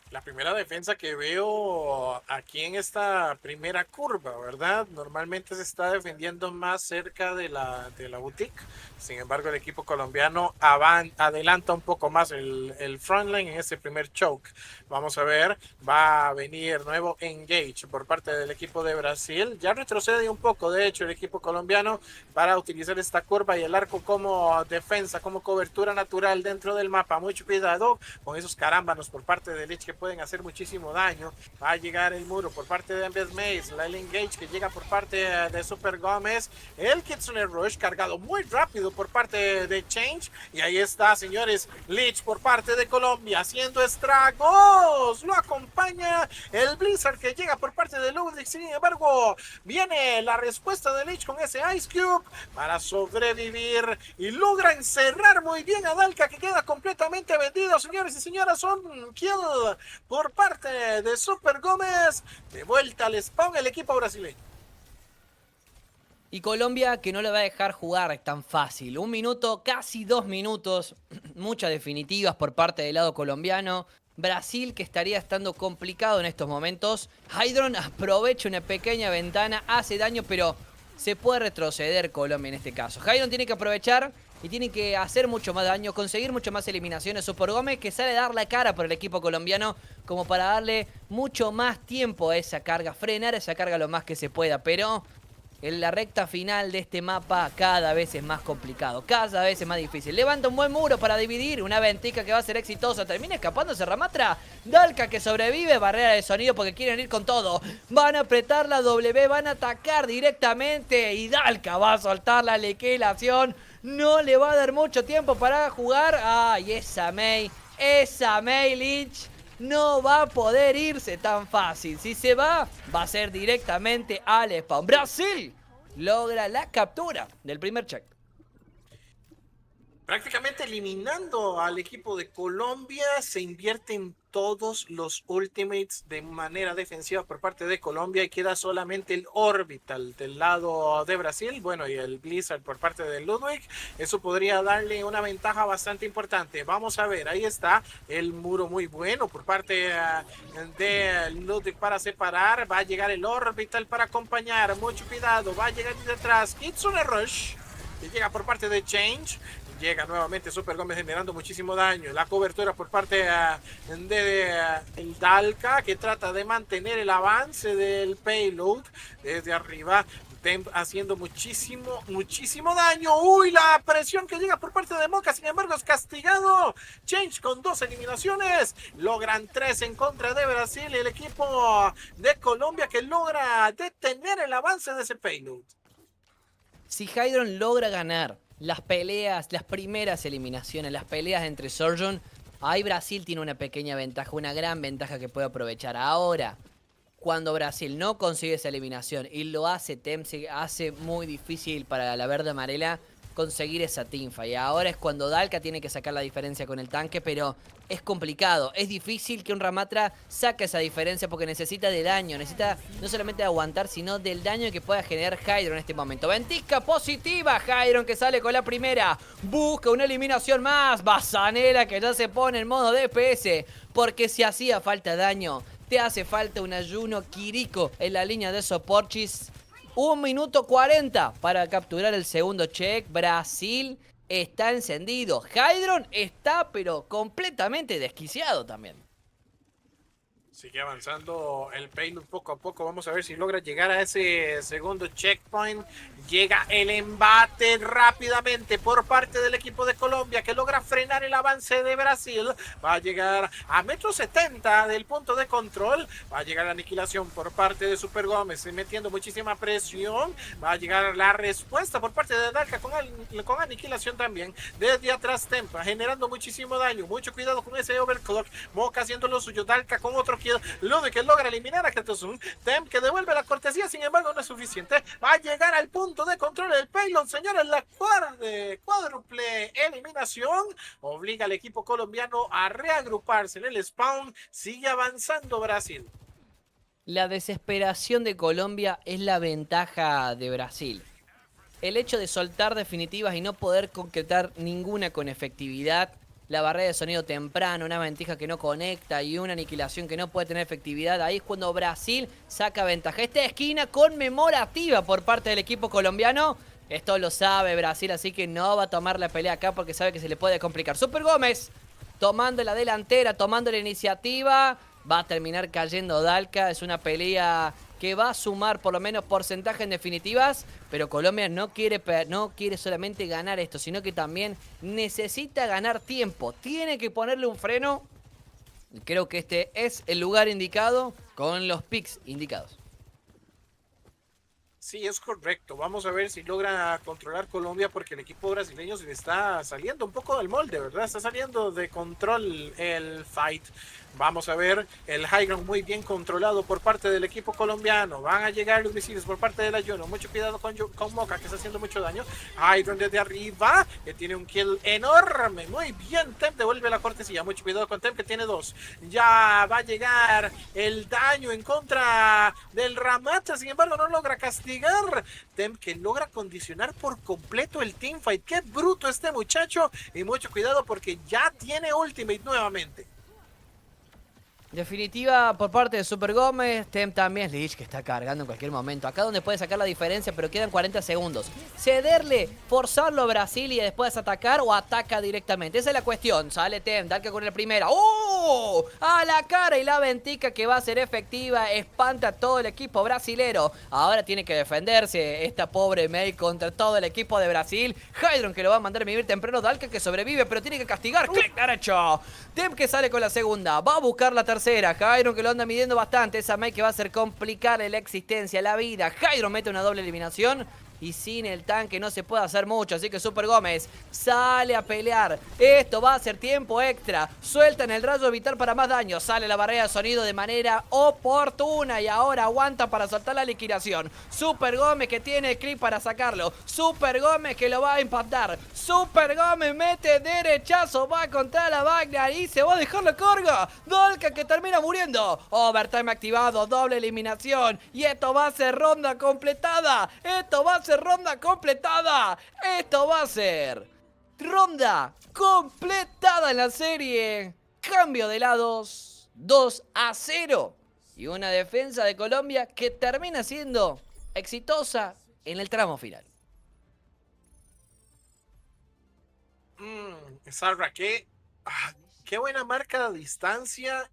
Speaker 7: La primera defensa que veo aquí en esta primera curva, ¿verdad? Normalmente se está defendiendo más cerca de la boutique. Sin embargo, el equipo colombiano adelanta un poco más el frontline en ese primer choke. Vamos a ver, va a venir nuevo engage por parte del equipo de Brasil. Ya retrocede un poco, de hecho, el equipo colombiano para utilizar esta curva y el arco como defensa, como cobertura natural dentro del mapa. Mucho cuidado con esos carámbanos por parte de Lich que pueden hacer muchísimo daño. Va a llegar el muro por parte de Ambes Maze, el engage que llega por parte de Super Gómez, el Kitsune Rush cargado muy rápido por parte de Change, y ahí está, señores, Lich por parte de Colombia haciendo estragos. Lo acompaña el Blizzard que llega por parte de Ludwig. Sin embargo, viene la respuesta de Lich con ese Ice Cube para sobrevivir y logra encerrar muy bien a Dalka, que queda completamente vendido. Señores y señoras, un kill por parte de Super Gómez. De vuelta al spawn el equipo brasileño.
Speaker 6: Y Colombia que no le va a dejar jugar tan fácil. 1 minuto, casi 2 minutos. Muchas definitivas por parte del lado colombiano. Brasil que estaría estando complicado en estos momentos. Hydron aprovecha una pequeña ventana, hace daño, pero se puede retroceder Colombia en este caso. Hydron tiene que aprovechar y tiene que hacer mucho más daño, conseguir mucho más eliminaciones. Super Gómez que sale a dar la cara por el equipo colombiano como para darle mucho más tiempo a esa carga, frenar esa carga lo más que se pueda, pero en la recta final de este mapa cada vez es más complicado, cada vez es más difícil. Levanta un buen muro para dividir, una ventica que va a ser exitosa. Termina escapándose Ramatra. Dalka que sobrevive, barrera de sonido porque quieren ir con todo. Van a apretar la W, van a atacar directamente y Dalka va a soltar la liquidación. No le va a dar mucho tiempo para jugar. Ay, esa Mei Lynch no va a poder irse tan fácil. Si se va, va a ser directamente al spawn. Brasil logra la captura del primer check.
Speaker 7: Prácticamente eliminando al equipo de Colombia, se invierten todos los ultimates de manera defensiva por parte de Colombia y queda solamente el Orbital del lado de Brasil, bueno, y el Blizzard por parte de Ludwig. Eso podría darle una ventaja bastante importante. Vamos a ver, ahí está el muro muy bueno por parte de Ludwig para separar. Va a llegar el Orbital para acompañar, mucho cuidado, va a llegar detrás Kitsune Rush, que llega por parte de Change. Llega nuevamente Super Gómez generando muchísimo daño. La cobertura por parte de el Dalka, que trata de mantener el avance del payload desde arriba. Temp haciendo muchísimo daño. Uy, la presión que llega por parte de Mocha, sin embargo es castigado. Change con 2 eliminaciones. Logran 3 en contra de Brasil y el equipo de Colombia que logra detener el avance de ese payload.
Speaker 6: Si Hydron logra ganar las peleas, las primeras eliminaciones, las peleas entre Surgeon, ahí Brasil tiene una pequeña ventaja, una gran ventaja que puede aprovechar. Ahora, cuando Brasil no consigue esa eliminación y lo hace Temp, se hace muy difícil para la verde amarela conseguir esa teamfight. Y ahora es cuando Dalka tiene que sacar la diferencia con el tanque, pero es complicado. Es difícil que un Ramatra saque esa diferencia porque necesita de daño. Necesita no solamente de aguantar, sino del daño que pueda generar Hydron en este momento. Ventisca positiva. Hydron que sale con la primera. Busca una eliminación más. Basanera que ya se pone en modo DPS. Porque si hacía falta daño, te hace falta un ayuno Kiriko en la línea de soporchis. 1 minuto 40 para capturar el segundo check. Brasil está encendido. Hydron está pero completamente desquiciado también.
Speaker 7: Sigue avanzando el payload poco a poco. Vamos a ver si logra llegar a ese segundo checkpoint. Llega el embate rápidamente por parte del equipo de Colombia que logra frenar el avance de Brasil. Va a llegar a 1,70 m del punto de control. Va a llegar la aniquilación por parte de Super Gómez, metiendo muchísima presión. Va a llegar la respuesta por parte de Dalka con aniquilación también. Desde atrás Tempa generando muchísimo daño. Mucho cuidado con ese overclock. Mocha haciendo lo suyo. Dalka con otro kill. Ludwig que logra eliminar a Kretosum. Temp que devuelve la cortesía, sin embargo no es suficiente. Va a llegar al punto de control del payload, señores. La cuádruple eliminación obliga al equipo colombiano a reagruparse en el spawn. Sigue avanzando Brasil.
Speaker 6: La desesperación de Colombia es la ventaja de Brasil. El hecho de soltar definitivas y no poder concretar ninguna con efectividad, la barrera de sonido temprano, una ventija que no conecta y una aniquilación que no puede tener efectividad, ahí es cuando Brasil saca ventaja. Esta esquina conmemorativa por parte del equipo colombiano. Esto lo sabe Brasil, así que no va a tomar la pelea acá porque sabe que se le puede complicar. Super Gómez tomando la delantera, tomando la iniciativa. Va a terminar cayendo Dalka. Es una pelea que va a sumar por lo menos porcentaje en definitivas, pero Colombia no quiere solamente ganar esto, sino que también necesita ganar tiempo. Tiene que ponerle un freno. Y creo que este es el lugar indicado con los picks indicados.
Speaker 7: Sí, es correcto. Vamos a ver si logra controlar Colombia porque el equipo brasileño se le está saliendo un poco del molde, ¿verdad? Está saliendo de control el fight. Vamos a ver el high ground muy bien controlado por parte del equipo colombiano. Van a llegar los misiles por parte del Ayuno. Mucho cuidado con Mocha, que está haciendo mucho daño. High ground desde arriba, que tiene un kill enorme. Muy bien, Temp devuelve la cortesía. Mucho cuidado con Temp, que tiene 2. Ya va a llegar el daño en contra del Ramata. Sin embargo, no logra castigar. Temp que logra condicionar por completo el teamfight. Qué bruto este muchacho. Y mucho cuidado porque ya tiene ultimate nuevamente.
Speaker 6: Definitiva por parte de Super Gómez. Tem también. Lich que está cargando en cualquier momento. Acá donde puede sacar la diferencia, pero quedan 40 segundos. Cederle, forzarlo a Brasil y después atacar o ataca directamente. Esa es la cuestión. Sale Tem, Dalka con el primero. ¡Oh! A la cara y la ventica que va a ser efectiva. Espanta a todo el equipo brasilero. Ahora tiene que defenderse esta pobre Mei contra todo el equipo de Brasil. Hydron que lo va a mandar a vivir temprano. Dalka que sobrevive, pero tiene que castigar. ¡Click derecho! Tem que sale con la segunda. Va a buscar la tercera. Hydron que lo anda midiendo bastante. Esa Mei que va a hacer complicarle la existencia, la vida. Hydron mete una doble eliminación. Y sin el tanque no se puede hacer mucho. Así que Super Gómez sale a pelear. Esto va a ser tiempo extra. Sueltan el rayo vital para más daño. Sale la barrera de sonido de manera oportuna. Y ahora aguanta para soltar la liquidación. Super Gómez que tiene el clip para sacarlo. Super Gómez que lo va a impactar. Super Gómez mete derechazo. Va contra la Wagner y se va a dejar la carga. Dalka que termina muriendo. Overtime activado. Doble eliminación. Y esto va a ser ronda completada. Esto va a ser ronda completada. Esto va a ser ronda completada en la serie. Cambio de lados. 2-0. Y una defensa de Colombia que termina siendo exitosa en el tramo final.
Speaker 7: Sarra, qué buena marca de distancia.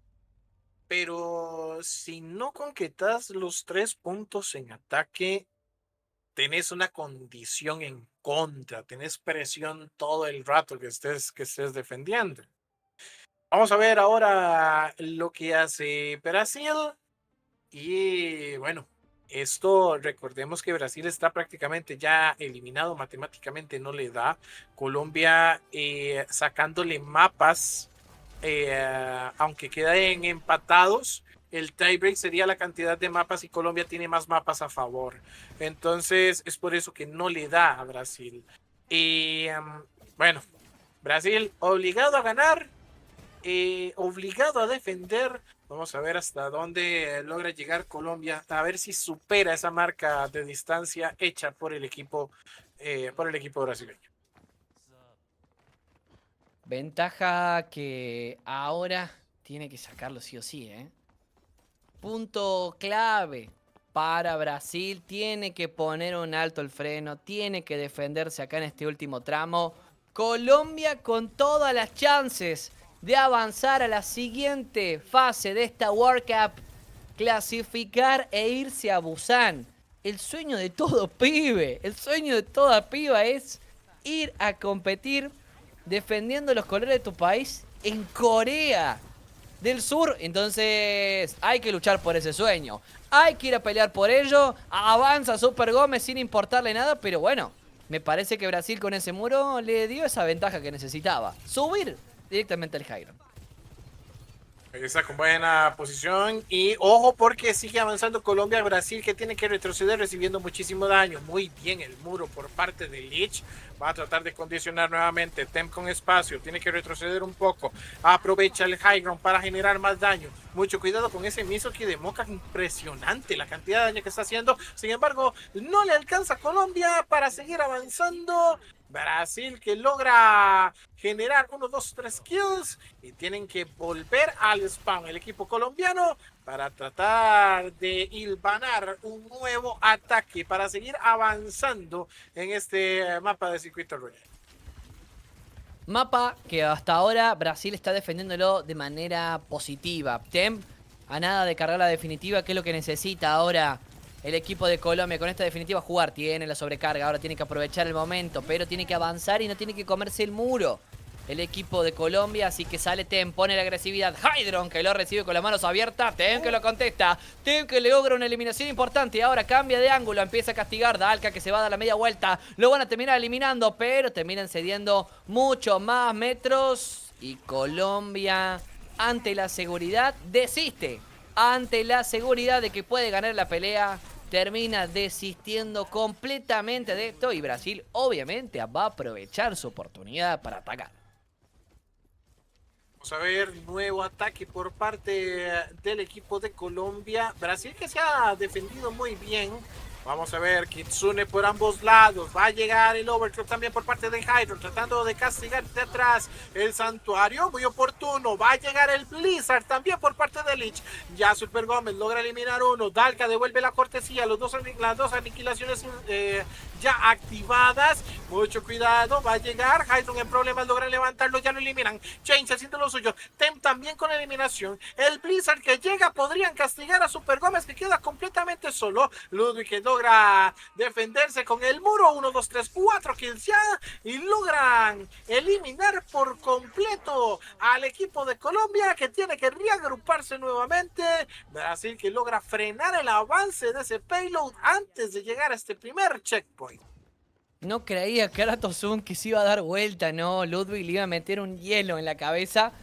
Speaker 7: Pero si no concretas los 3 puntos en ataque, tenés una condición en contra, tenés presión todo el rato que estés defendiendo. Vamos a ver ahora lo que hace Brasil. Y bueno, esto recordemos que Brasil está prácticamente ya eliminado, matemáticamente no le da. Colombia sacándole mapas, aunque queden empatados. El tiebreak sería la cantidad de mapas y Colombia tiene más mapas a favor. Entonces es por eso que no le da a Brasil. Y bueno, Brasil obligado a ganar, obligado a defender. Vamos a ver hasta dónde logra llegar Colombia, a ver si supera esa marca de distancia hecha por el equipo brasileño.
Speaker 6: Ventaja que ahora tiene que sacarlo sí o sí, ¿eh? Punto clave para Brasil. Tiene que poner un alto el freno. Tiene que defenderse acá en este último tramo. Colombia con todas las chances de avanzar a la siguiente fase de esta World Cup. Clasificar e irse a Busan. El sueño de todo pibe. El sueño de toda piba es ir a competir defendiendo los colores de tu país en Corea del Sur. Entonces hay que luchar por ese sueño. Hay que ir a pelear por ello. Avanza Super Gómez sin importarle nada. Pero bueno, me parece que Brasil con ese muro le dio esa ventaja que necesitaba. Subir directamente al Hydron.
Speaker 7: Está con buena posición y ojo porque sigue avanzando Colombia. Brasil que tiene que retroceder recibiendo muchísimo daño. Muy bien el muro por parte de Lich. Va a tratar de condicionar nuevamente. Tem con espacio, tiene que retroceder un poco. Aprovecha el high ground para generar más daño. Mucho cuidado con ese Misoki de Mocha. Impresionante la cantidad de daño que está haciendo. Sin embargo, no le alcanza a Colombia para seguir avanzando. Brasil que logra generar 1, 2, 3 kills y tienen que volver al spawn el equipo colombiano para tratar de hilvanar un nuevo ataque para seguir avanzando en este mapa de circuito royal.
Speaker 6: Mapa que hasta ahora Brasil está defendiéndolo de manera positiva. Tem a nada de cargar la definitiva, que es lo que necesita ahora el equipo de Colombia con esta definitiva jugar. Tiene la sobrecarga, ahora tiene que aprovechar el momento, pero tiene que avanzar y no tiene que comerse el muro el equipo de Colombia, así que sale Tem, pone la agresividad. Hydron que lo recibe con las manos abiertas. Tem que lo contesta. Tem que le logra una eliminación importante. Y ahora cambia de ángulo, empieza a castigar. Dalka que se va a dar la media vuelta. Lo van a terminar eliminando, pero terminan cediendo mucho más metros. Y Colombia, ante la seguridad, desiste. Ante la seguridad de que puede ganar la pelea, termina desistiendo completamente de esto. Y Brasil, obviamente, va a aprovechar su oportunidad para atacar.
Speaker 7: Vamos a ver, nuevo ataque por parte del equipo de Colombia. Brasil que se ha defendido muy bien. Vamos a ver, Kitsune por ambos lados. Va a llegar el overclock también por parte de Hydro, tratando de castigar de atrás el santuario. Muy oportuno. Va a llegar el Blizzard también por parte de Lich. Ya Super Gómez logra eliminar uno. Dalka devuelve la cortesía. Las dos aniquilaciones ya activadas. Mucho cuidado. Va a llegar. Hydro en problemas. Logran levantarlo. Ya lo eliminan. Change haciendo lo suyo. Tem también con eliminación. El Blizzard que llega. Podrían castigar a Super Gómez, que queda completamente solo. Ludwig que logra defenderse con el muro. 1, 2, 3, 4 kills ya. Y logran eliminar por completo al equipo de Colombia, que tiene que reagruparse nuevamente. Brasil que logra frenar el avance de ese payload antes de llegar a este primer checkpoint.
Speaker 6: No creía Kratos que se iba a dar vuelta, ¿no? Ludwig le iba a meter un hielo en la cabeza.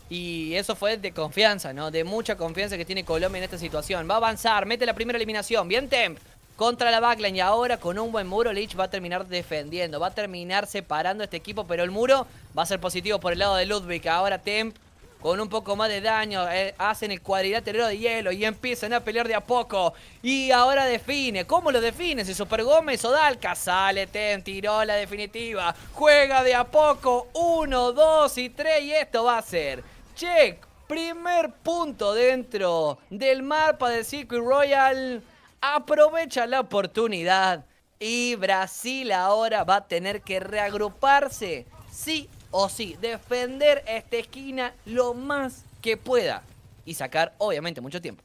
Speaker 6: Y eso fue de confianza, ¿no? De mucha confianza que tiene Colombia en esta situación. Va a avanzar, mete la primera eliminación. Bien Temp contra la backline. Y ahora con un buen muro, Lich va a terminar defendiendo. Va a terminar separando a este equipo. Pero el muro va a ser positivo por el lado de Ludwig. Ahora Temp con un poco más de daño. Hacen el cuadrilátero de hielo y empiezan a pelear de a poco. Y ahora define. ¿Cómo lo define? Si Super Gómez o Dalka. Sale Temp, tiró la definitiva. Juega de a poco. 1, 2 y 3. Y esto va a ser check. Primer punto dentro del mapa de Circuit Royal. Aprovecha la oportunidad. Y Brasil ahora va a tener que reagruparse. Sí o sí. Defender esta esquina lo más que pueda. Y sacar, obviamente, mucho tiempo.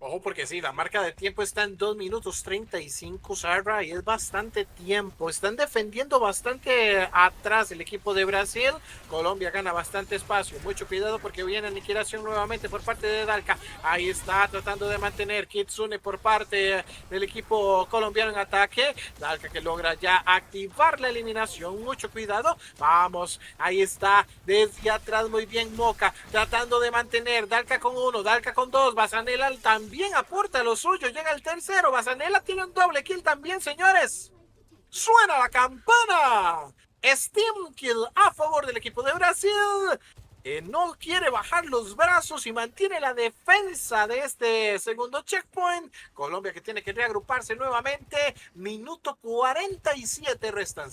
Speaker 7: Ojo, porque sí, la marca de tiempo está en 2 minutos 35, Sarra, y es bastante tiempo. Están defendiendo bastante atrás el equipo de Brasil. Colombia gana bastante espacio. Mucho cuidado porque viene aniquilación nuevamente por parte de Dalka. Ahí está tratando de mantener Kitsune por parte del equipo colombiano en ataque. Dalka que logra ya activar la eliminación. Mucho cuidado. Vamos, ahí está desde atrás muy bien Moka, tratando de mantener. Dalka con 1, Dalka con 2, Bazanela también aporta lo suyo, llega el tercero. Bazanela tiene un doble kill también, señores. Suena la campana. Steam kill a favor del equipo de Brasil. No quiere bajar los brazos y mantiene la defensa de este segundo checkpoint. Colombia que tiene que reagruparse nuevamente. Minuto 47 restan.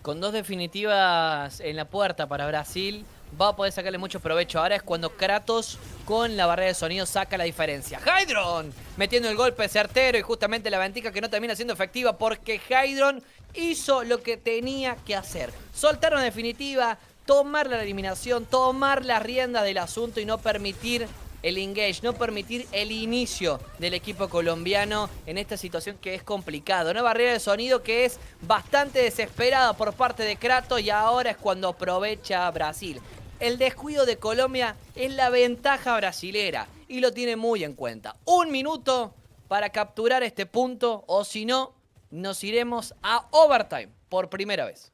Speaker 6: Con 2 definitivas en la puerta para Brasil, va a poder sacarle mucho provecho. Ahora es cuando Kratos con la barrera de sonido saca la diferencia. Hydron metiendo el golpe certero y justamente la ventica que no termina siendo efectiva porque Hydron hizo lo que tenía que hacer. Soltar una definitiva, tomar la eliminación, tomar las riendas del asunto y no permitir el engage, no permitir el inicio del equipo colombiano en esta situación que es complicado. Una barrera de sonido que es bastante desesperada por parte de Kratos y ahora es cuando aprovecha Brasil. El descuido de Colombia es la ventaja brasilera y lo tiene muy en cuenta. 1 minuto para capturar este punto o si no, nos iremos a overtime por primera vez.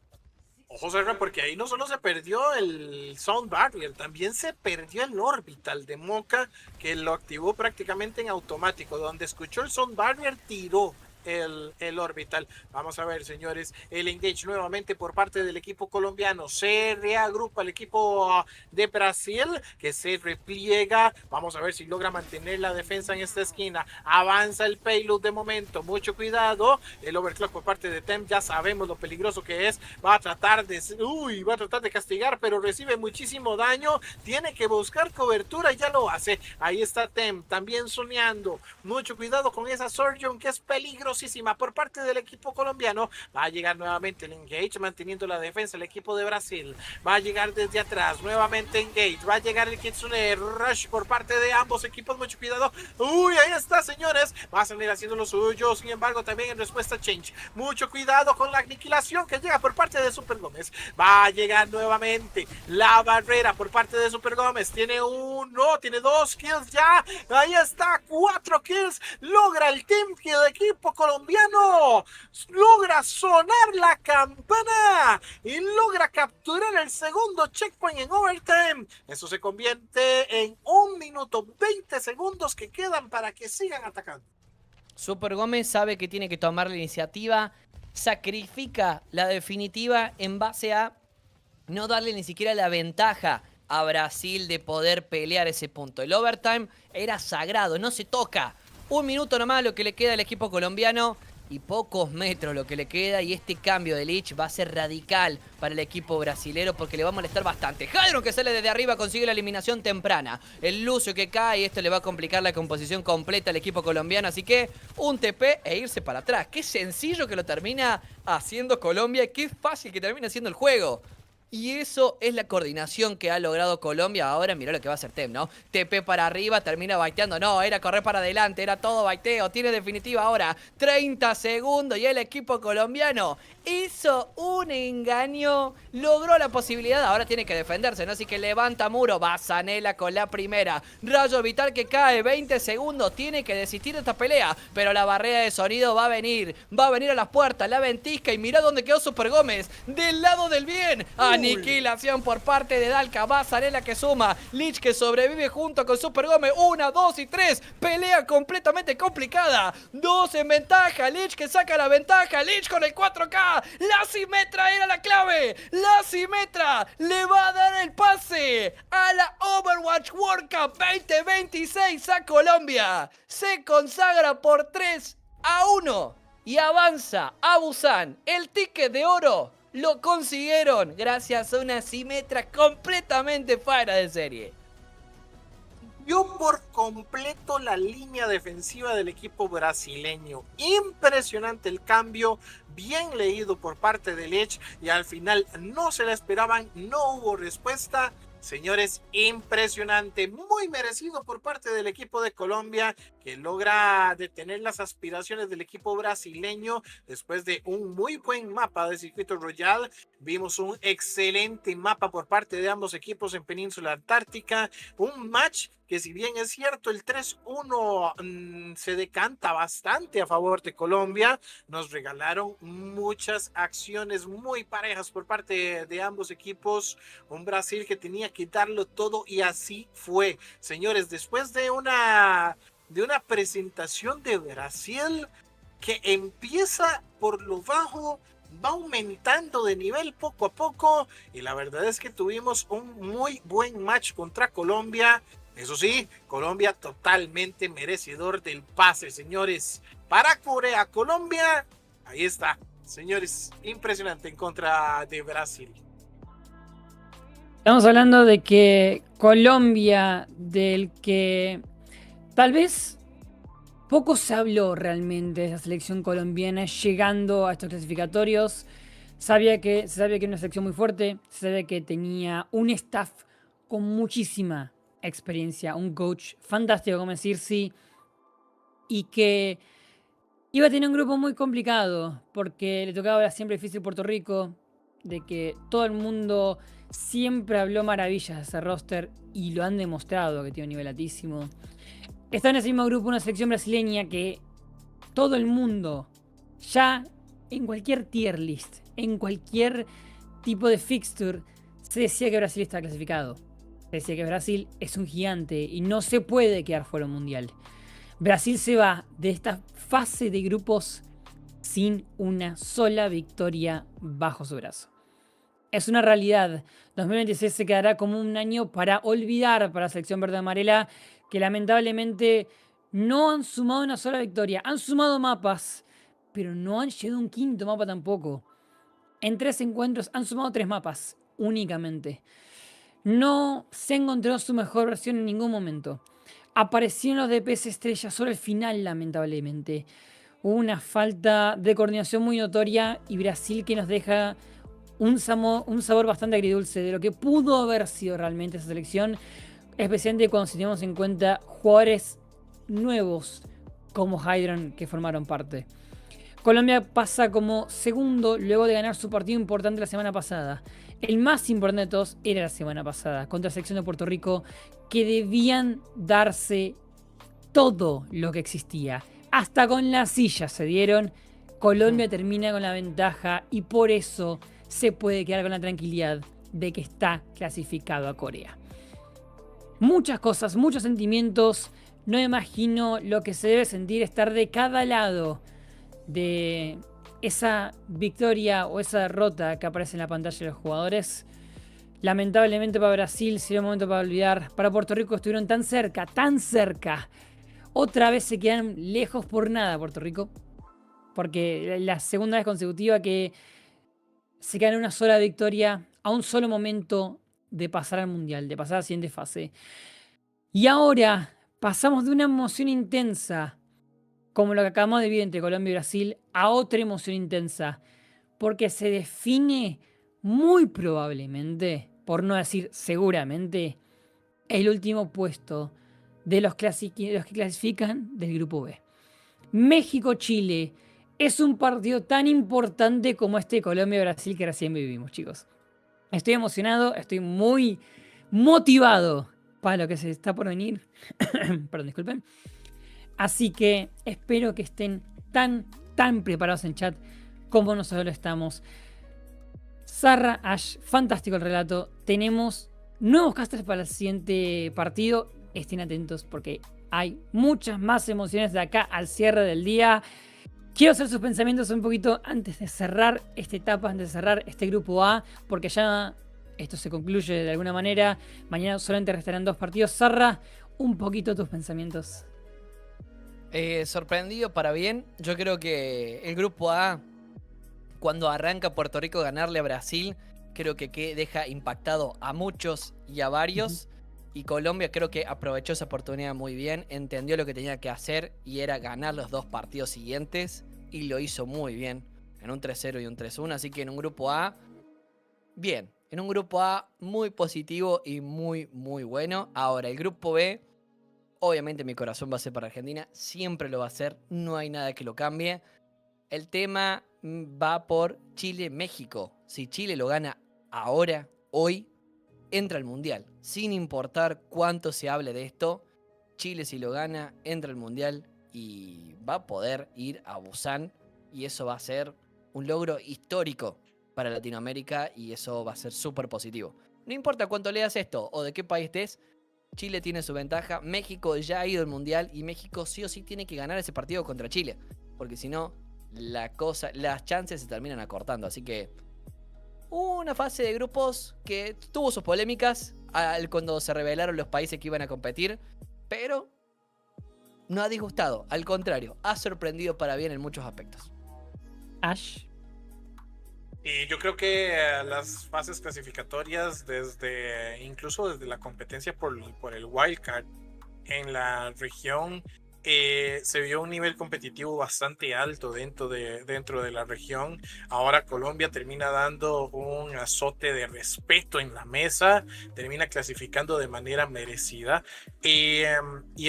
Speaker 7: Ojo, Serra, porque ahí no solo se perdió el Sound Barrier, también se perdió el Orbital de Moka, que lo activó prácticamente en automático. Donde escuchó el Sound Barrier, tiró el Orbital. Vamos a ver, señores, el engage nuevamente por parte del equipo colombiano. Se reagrupa el equipo de Brasil, que se repliega. Vamos a ver si logra mantener la defensa en esta esquina. Avanza el payload de momento. Mucho cuidado. El overclock por parte de Tem, ya sabemos lo peligroso que es. Va a tratar de castigar, pero recibe muchísimo daño. Tiene que buscar cobertura y ya lo hace. Ahí está Tem, también soñando. Mucho cuidado con esa Surgeon, que es peligrosísima por parte del equipo colombiano. Va a llegar nuevamente el engage, manteniendo la defensa el equipo de Brasil. Va a llegar desde atrás, nuevamente engage. Va a llegar el Kitsune Rush por parte de ambos equipos. Mucho cuidado. Ahí está, señores. Va a salir haciendo lo suyo. Sin embargo, también en respuesta Change. Mucho cuidado con la aniquilación que llega por parte de Super Gómez. Va a llegar nuevamente la barrera por parte de Super Gómez. Tiene 2 kills ya. Ahí está, 4 kills. Logra el team kill de equipo colombiano. Logra sonar la campana y logra capturar el segundo checkpoint en overtime. Eso se convierte en 1 minuto 20 segundos que quedan para que sigan atacando.
Speaker 6: Super Gómez sabe que tiene que tomar la iniciativa, sacrifica la definitiva en base a no darle ni siquiera la ventaja a Brasil de poder pelear ese punto. El overtime era sagrado, no se toca. 1 minuto nomás lo que le queda al equipo colombiano y pocos metros lo que le queda, y este cambio de Lich va a ser radical para el equipo brasilero porque le va a molestar bastante. Hydron, que sale desde arriba, consigue la eliminación temprana. El Lucio que cae, y esto le va a complicar la composición completa al equipo colombiano, así que un TP e irse para atrás. Qué sencillo que lo termina haciendo Colombia y qué fácil que termina haciendo el juego. Y eso es la coordinación que ha logrado Colombia. Ahora mirá lo que va a hacer Tem, ¿no? TP para arriba, termina baiteando. No, era correr para adelante, era todo baiteo. Tiene definitiva ahora 30 segundos y el equipo colombiano hizo un engaño. Logró la posibilidad, ahora tiene que defenderse, ¿no? Así que levanta muro, Bazanela con la primera. Rayo Vital que cae, 20 segundos. Tiene que desistir de esta pelea, pero la barrera de sonido va a venir a las puertas, la ventisca. Y mirá dónde quedó Super Gómez, del lado del bien. Aniquilación por parte de Dalka. Bazanela que suma, Lich que sobrevive junto con Super Gómez. 1, 2 y 3, pelea completamente complicada. 2 en ventaja, Lich que saca la ventaja. Lich con el 4K, la Simetra era la clave. La Simetra le va a dar el pase a la Overwatch World Cup 2026 a Colombia. Se consagra por 3-1 y avanza a Busan. El ticket de oro lo consiguieron gracias a una Simetra completamente fuera de serie.
Speaker 7: Vio por completo la línea defensiva del equipo brasileño. Impresionante el cambio, bien leído por parte de Lich, y al final no se la esperaban, no hubo respuesta. Señores, impresionante, muy merecido por parte del equipo de Colombia, que logra detener las aspiraciones del equipo brasileño después de un muy buen mapa de Circuito Royal. Vimos un excelente mapa por parte de ambos equipos en Península Antártica, un match que, si bien es cierto el 3-1 se decanta bastante a favor de Colombia, nos regalaron muchas acciones muy parejas por parte de ambos equipos. Un Brasil que tenía que darlo todo, y así fue. Señores, después de una presentación de Brasil que empieza por lo bajo, va aumentando de nivel poco a poco, y la verdad es que tuvimos un muy buen match contra Colombia. Eso sí, Colombia totalmente merecedor del pase, señores. Para Corea, Colombia, ahí está, señores, impresionante en contra de Brasil.
Speaker 9: Estamos hablando de que Colombia, del que tal vez poco se habló realmente de esa selección colombiana llegando a estos clasificatorios. Se sabía que era una selección muy fuerte, se sabía que tenía un staff con muchísima experiencia, un coach fantástico como Circe, y que iba a tener un grupo muy complicado porque le tocaba siempre difícil Puerto Rico, de que todo el mundo siempre habló maravillas de ese roster y lo han demostrado que tiene un nivel altísimo. Está en ese mismo grupo una selección brasileña que todo el mundo, ya en cualquier tier list, en cualquier tipo de fixture, se decía que Brasil está clasificado. Se decía que Brasil es un gigante y no se puede quedar fuera del mundial. Brasil se va de esta fase de grupos sin una sola victoria bajo su brazo. Es una realidad. 2026 se quedará como un año para olvidar para la selección verde amarela, que lamentablemente no han sumado una sola victoria. Han sumado mapas, pero no han llegado a un quinto mapa tampoco. En 3 encuentros han sumado 3 mapas únicamente. No se encontró su mejor versión en ningún momento. Aparecieron los DPS estrellas solo al final, lamentablemente. Hubo una falta de coordinación muy notoria, y Brasil que nos deja un sabor bastante agridulce de lo que pudo haber sido realmente esa selección, especialmente cuando tenemos en cuenta jugadores nuevos como Hydron que formaron parte. Colombia pasa como segundo luego de ganar su partido importante la semana pasada. El más importante de todos era la semana pasada, contra la selección de Puerto Rico, que debían darse todo lo que existía. Hasta con la silla se dieron. Colombia termina con la ventaja y por eso se puede quedar con la tranquilidad de que está clasificado a Corea. Muchas cosas, muchos sentimientos. No imagino lo que se debe sentir estar de cada lado de esa victoria o esa derrota que aparece en la pantalla de los jugadores. Lamentablemente para Brasil sería un momento para olvidar. Para Puerto Rico estuvieron tan cerca, otra vez se quedan lejos por nada Puerto Rico. Porque la segunda vez consecutiva que se quedan una sola victoria a un solo momento de pasar al Mundial, de pasar a la siguiente fase. Y ahora pasamos de una emoción intensa, como lo que acabamos de vivir entre Colombia y Brasil, a otra emoción intensa. Porque se define muy probablemente, por no decir seguramente, el último puesto de los que clasifican del grupo B. México-Chile es un partido tan importante como este Colombia-Brasil que recién vivimos, chicos. Estoy emocionado, estoy muy motivado para lo que se está por venir. Perdón, disculpen. Así que espero que estén tan preparados en chat como nosotros lo estamos. Sarra, Ash, fantástico el relato. Tenemos nuevos casters para el siguiente partido. Estén atentos porque hay muchas más emociones de acá al cierre del día. Quiero hacer sus pensamientos un poquito antes de cerrar esta etapa, antes de cerrar este grupo A, porque ya esto se concluye de alguna manera. Mañana solamente restarán 2 partidos. Sarra, un poquito tus pensamientos.
Speaker 6: Sorprendido para bien. Yo creo que el grupo A, cuando arranca Puerto Rico a ganarle a Brasil, creo que deja impactado a muchos y a varios. Y Colombia creo que aprovechó esa oportunidad muy bien, entendió lo que tenía que hacer y era ganar los 2 partidos siguientes y lo hizo muy bien, en un 3-0 y un 3-1, así que en un grupo A, bien, en un grupo A muy positivo y muy bueno. Ahora, el grupo B, obviamente mi corazón va a ser para Argentina, siempre lo va a ser, no hay nada que lo cambie. El tema va por Chile-México. Si Chile lo gana ahora, hoy, entra al Mundial. Sin importar cuánto se hable de esto, Chile si lo gana, entra al Mundial y va a poder ir a Busan. Y eso va a ser un logro histórico para Latinoamérica y eso va a ser súper positivo. No importa cuánto leas esto o de qué país estés, Chile tiene su ventaja. México ya ha ido al Mundial y México sí o sí tiene que ganar ese partido contra Chile. Porque si no, las chances se terminan acortando. Así que una fase de grupos que tuvo sus polémicas cuando se revelaron los países que iban a competir, pero no ha disgustado, al contrario, ha sorprendido para bien en muchos aspectos.
Speaker 9: Ash.
Speaker 7: Y yo creo que las fases clasificatorias, incluso desde la competencia por el wildcard en la región, se vio un nivel competitivo bastante alto dentro de la región. Ahora Colombia termina dando un azote de respeto en la mesa, termina clasificando de manera merecida. Y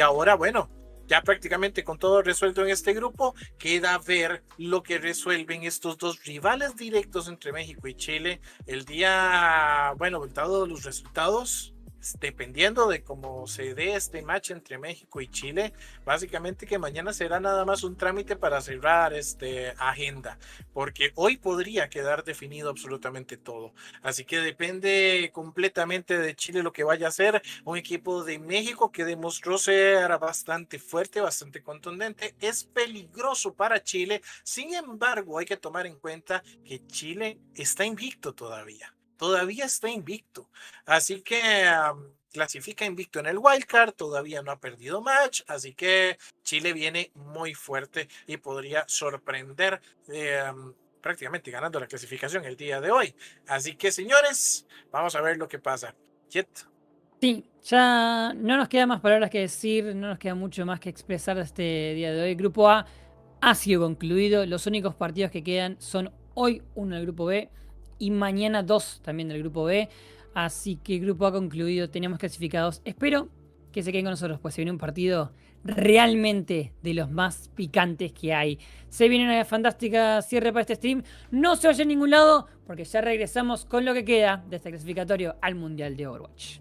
Speaker 7: ahora, bueno, ya prácticamente con todo resuelto en este grupo, queda ver lo que resuelven estos 2 rivales directos entre México y Chile. El día, bueno, dados los resultados, dependiendo de cómo se dé este match entre México y Chile, básicamente que mañana será nada más un trámite para cerrar agenda, porque hoy podría quedar definido absolutamente todo. Así que depende completamente de Chile lo que vaya a hacer. Un equipo de México que demostró ser bastante fuerte, bastante contundente, es peligroso para Chile. Sin embargo, hay que tomar en cuenta que Chile está invicto todavía está invicto, así que clasifica invicto en el wildcard, todavía no ha perdido match, así que Chile viene muy fuerte y podría sorprender prácticamente ganando la clasificación el día de hoy. Así que señores, vamos a ver lo que pasa. Jet.
Speaker 9: Sí, ya no nos queda más palabras que decir, no nos queda mucho más que expresar este día de hoy. El grupo A ha sido concluido, los únicos partidos que quedan son hoy uno del grupo B y mañana 2 también del grupo B. Así que el grupo A concluido, tenemos clasificados. Espero que se queden con nosotros, pues se viene un partido realmente de los más picantes que hay. Se viene una fantástica cierre para este stream. No se vaya a ningún lado porque ya regresamos con lo que queda de este clasificatorio al Mundial de Overwatch.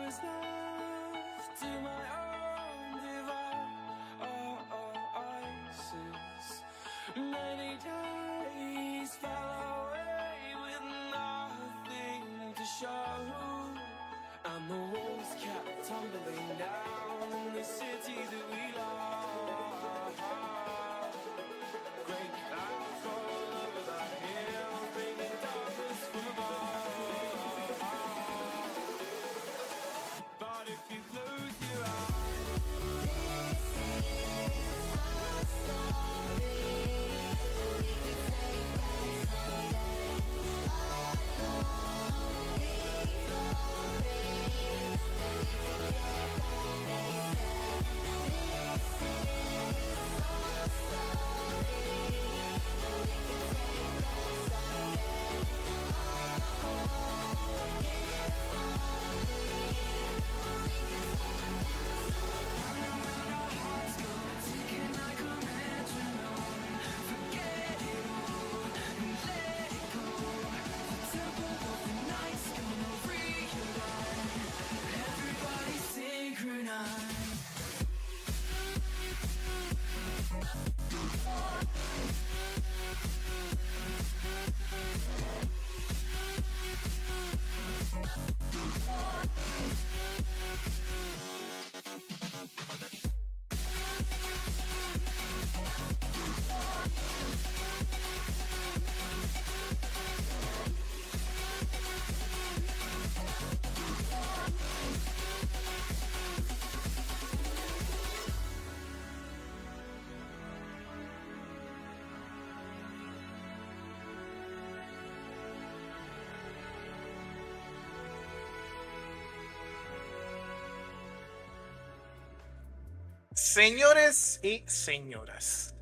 Speaker 5: was left to my own devices. Many days fell away with nothing to show, and the walls kept tumbling down in the city that we love. Great clouds roll over the hills, bringing darkness from above. But if you close your eyes,
Speaker 7: Señores y señoras,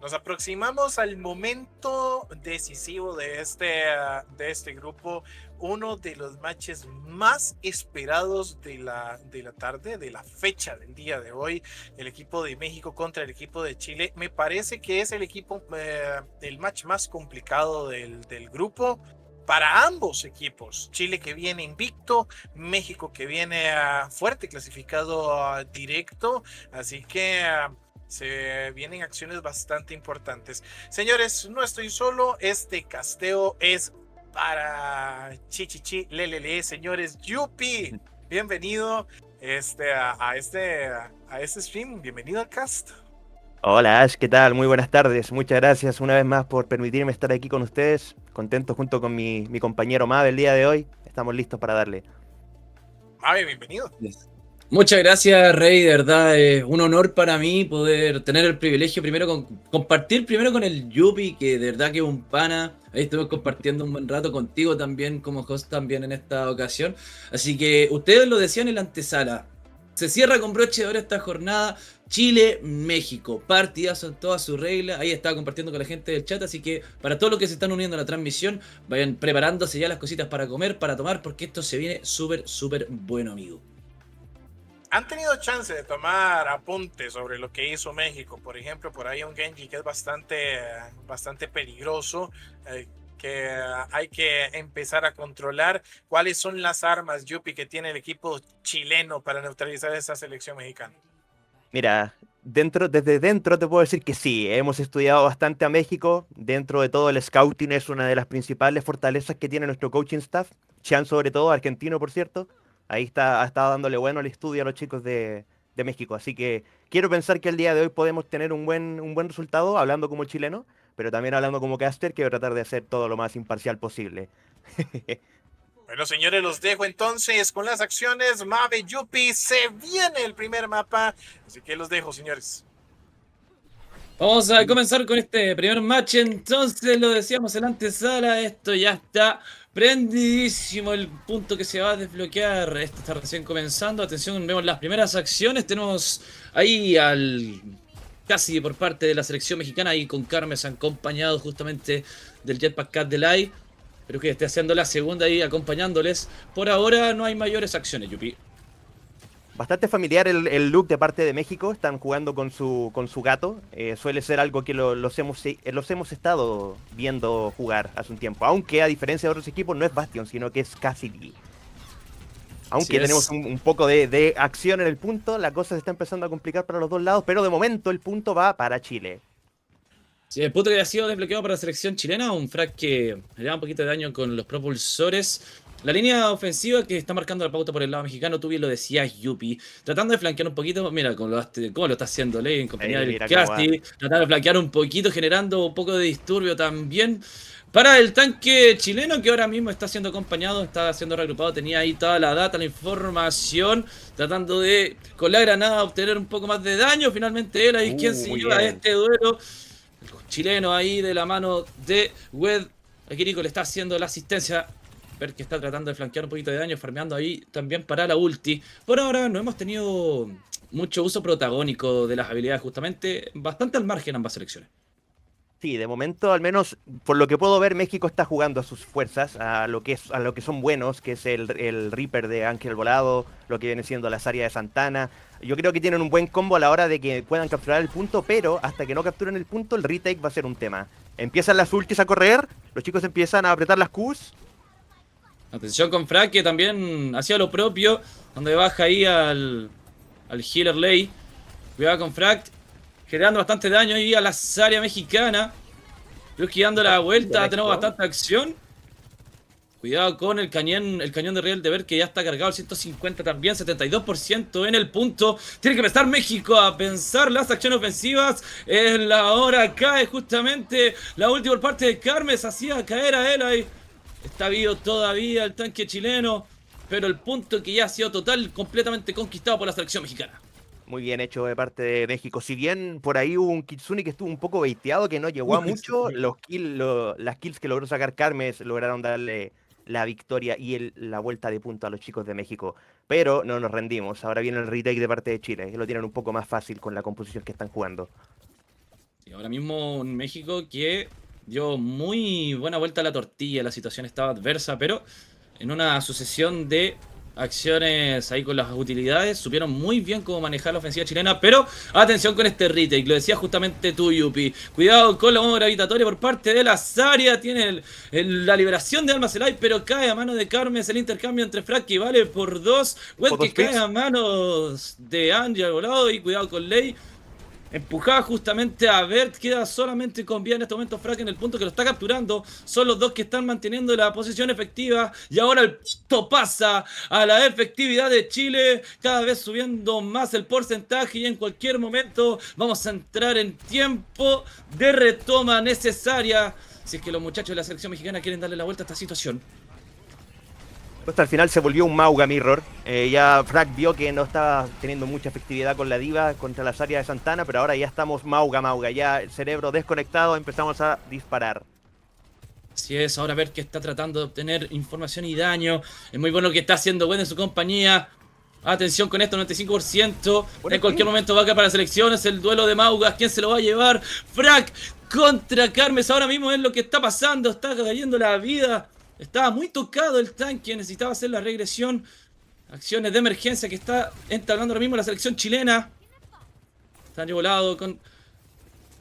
Speaker 7: nos aproximamos al momento decisivo de este grupo, uno de los matches más esperados de la tarde, de la fecha del día de hoy, el equipo de México contra el equipo de Chile. Me parece que es el match más complicado del grupo para ambos equipos. Chile que viene invicto, México que viene fuerte, clasificado directo, así que se vienen acciones bastante importantes. Señores, no estoy solo, este casteo es para Chichichi Lelele. Señores, Yupi, bienvenido a este stream, bienvenido al cast.
Speaker 10: Hola Ash, ¿qué tal? Muy buenas tardes. Muchas gracias una vez más por permitirme estar aquí con ustedes. Contento junto con mi compañero Mabe el día de hoy. Estamos listos para darle.
Speaker 7: Mabe, bienvenido.
Speaker 11: Muchas gracias, Rey. De verdad, es un honor para mí poder tener el privilegio compartir primero con el Yupi, que de verdad que es un pana. Ahí estuve compartiendo un buen rato contigo también, como host también en esta ocasión. Así que ustedes lo decían en la antesala. Se cierra con broche de oro esta jornada. Chile-México, partidazo en toda su regla. Ahí estaba compartiendo con la gente del chat. Así que para todos los que se están uniendo a la transmisión, vayan preparándose ya las cositas para comer, para tomar, porque esto se viene súper bueno, amigo.
Speaker 7: ¿Han tenido chance de tomar apuntes sobre lo que hizo México? Por ejemplo, por ahí un Genji que es bastante peligroso, que hay que empezar a controlar. ¿Cuáles son las armas, Yupi, que tiene el equipo chileno para neutralizar esa selección mexicana?
Speaker 10: Mira, desde dentro te puedo decir que sí, hemos estudiado bastante a México. Dentro de todo el scouting es una de las principales fortalezas que tiene nuestro coaching staff. Chan sobre todo, argentino por cierto. Ahí ha estado dándole bueno el estudio a los chicos de México. Así que quiero pensar que el día de hoy podemos tener un buen resultado, hablando como chileno, pero también hablando como caster, que voy a tratar de hacer todo lo más imparcial posible.
Speaker 7: Bueno, señores, los dejo entonces con las acciones. Mabe, Yupi, se viene el primer mapa. Así que los dejo, señores.
Speaker 11: Vamos a comenzar con este primer match. Entonces, lo decíamos en la antesala, esto ya está prendidísimo, el punto que se va a desbloquear. Esto está recién comenzando. Atención, vemos las primeras acciones. Tenemos ahí al casi por parte de la selección mexicana, ahí con Carmes acompañado justamente del Jetpack Cat de Live. Pero que esté haciendo la segunda ahí acompañándoles. Por ahora no hay mayores acciones, Yupi.
Speaker 10: Bastante familiar el look de parte de México. Están jugando con su gato. Suele ser algo que los hemos estado viendo jugar hace un tiempo. Aunque a diferencia de otros equipos no es Bastion, sino que es Cassidy. Aunque tenemos un poco de acción en el punto, la cosa se está empezando a complicar para los dos lados, pero de momento el punto va para Chile.
Speaker 11: Sí, el punto que ha sido desbloqueado para la selección chilena, un frag que le da un poquito de daño con los propulsores. La línea ofensiva que está marcando la pauta por el lado mexicano, tú bien lo decías, Yupi, tratando de flanquear un poquito, mira cómo lo está haciendo Ley en compañía del Casti, tratando de flanquear un poquito, generando un poco de disturbio también para el tanque chileno, que ahora mismo está siendo acompañado, está siendo reagrupado, tenía ahí toda la data, la información, tratando de, con la granada, obtener un poco más de daño. Finalmente él ahí quien se lleva este duelo. El chileno ahí de la mano de Wed. Aquí Nico le está haciendo la asistencia. Ver que está tratando de flanquear un poquito de daño, farmeando ahí también para la ulti. Por ahora no hemos tenido mucho uso protagónico de las habilidades, justamente bastante al margen ambas selecciones.
Speaker 10: Sí, de momento, al menos por lo que puedo ver, México está jugando a sus fuerzas, a lo que son buenos, que es el Reaper de Ángel Volado, lo que viene siendo las áreas de Santana. Yo creo que tienen un buen combo a la hora de que puedan capturar el punto, pero hasta que no capturen el punto, el retake va a ser un tema. Empiezan las ultis a correr, los chicos empiezan a apretar las Qs.
Speaker 11: Atención con Frag, que también hacía lo propio, donde baja ahí al healer Ley. Cuidado con Frag, generando bastante daño ahí a la área mexicana. Lucky dando la vuelta, tenemos bastante acción. Cuidado con el cañón de riel de ver que ya está cargado el 150 también, 72% en el punto. Tiene que empezar México a pensar las acciones ofensivas. En la hora cae justamente la última por parte de Carmes, hacía caer a él ahí. Está vivo todavía el tanque chileno, pero el punto que ya ha sido completamente conquistado por la selección mexicana.
Speaker 10: Muy bien hecho de parte de México. Si bien por ahí hubo un Kitsune que estuvo un poco baiteado, que no llegó a mucho, las kills que logró sacar Carmes lograron darle la victoria y la vuelta de punto a los chicos de México. Pero no nos rendimos. Ahora viene el retake de parte de Chile, que lo tienen un poco más fácil con la composición que están jugando.
Speaker 11: Sí, ahora mismo en México que dio muy buena vuelta a la tortilla, la situación estaba adversa, pero en una sucesión de acciones ahí con las utilidades, supieron muy bien cómo manejar la ofensiva chilena, pero atención con este retake, lo decía justamente tú, Yupi, cuidado con la bomba gravitatoria por parte de la Zarya, tiene la liberación de Alma Selay, pero cae a mano de Carmes, el intercambio entre Frag que vale por 2, Wed que cae a manos de Angel volado, y cuidado con Ley. Empujada justamente a Bert, queda solamente con vida en este momento Frag en el punto que lo está capturando. Son los dos que están manteniendo la posición efectiva. Y ahora el punto pasa a la efectividad de Chile, cada vez subiendo más el porcentaje. Y en cualquier momento vamos a entrar en tiempo de retoma necesaria, si es que los muchachos de la selección mexicana quieren darle la vuelta a esta situación.
Speaker 10: Hasta al final se volvió un Mauga Mirror. Ya Frag vio que no estaba teniendo mucha efectividad con la diva contra las áreas de Santana, pero ahora ya estamos Mauga. Ya el cerebro desconectado, empezamos a disparar.
Speaker 11: Así es, ahora ver que está tratando de obtener información y daño. Es muy bueno que está haciendo bueno en su compañía. Atención con esto, 95%. En cualquier momento va a caer para las elecciones. El duelo de Maugas, ¿quién se lo va a llevar? Frag contra Carmes, ahora mismo es lo que está pasando. Está cayendo la vida. Estaba muy tocado el tanque, necesitaba hacer la regresión. Acciones de emergencia que está entablando ahora mismo la selección chilena. Está volado con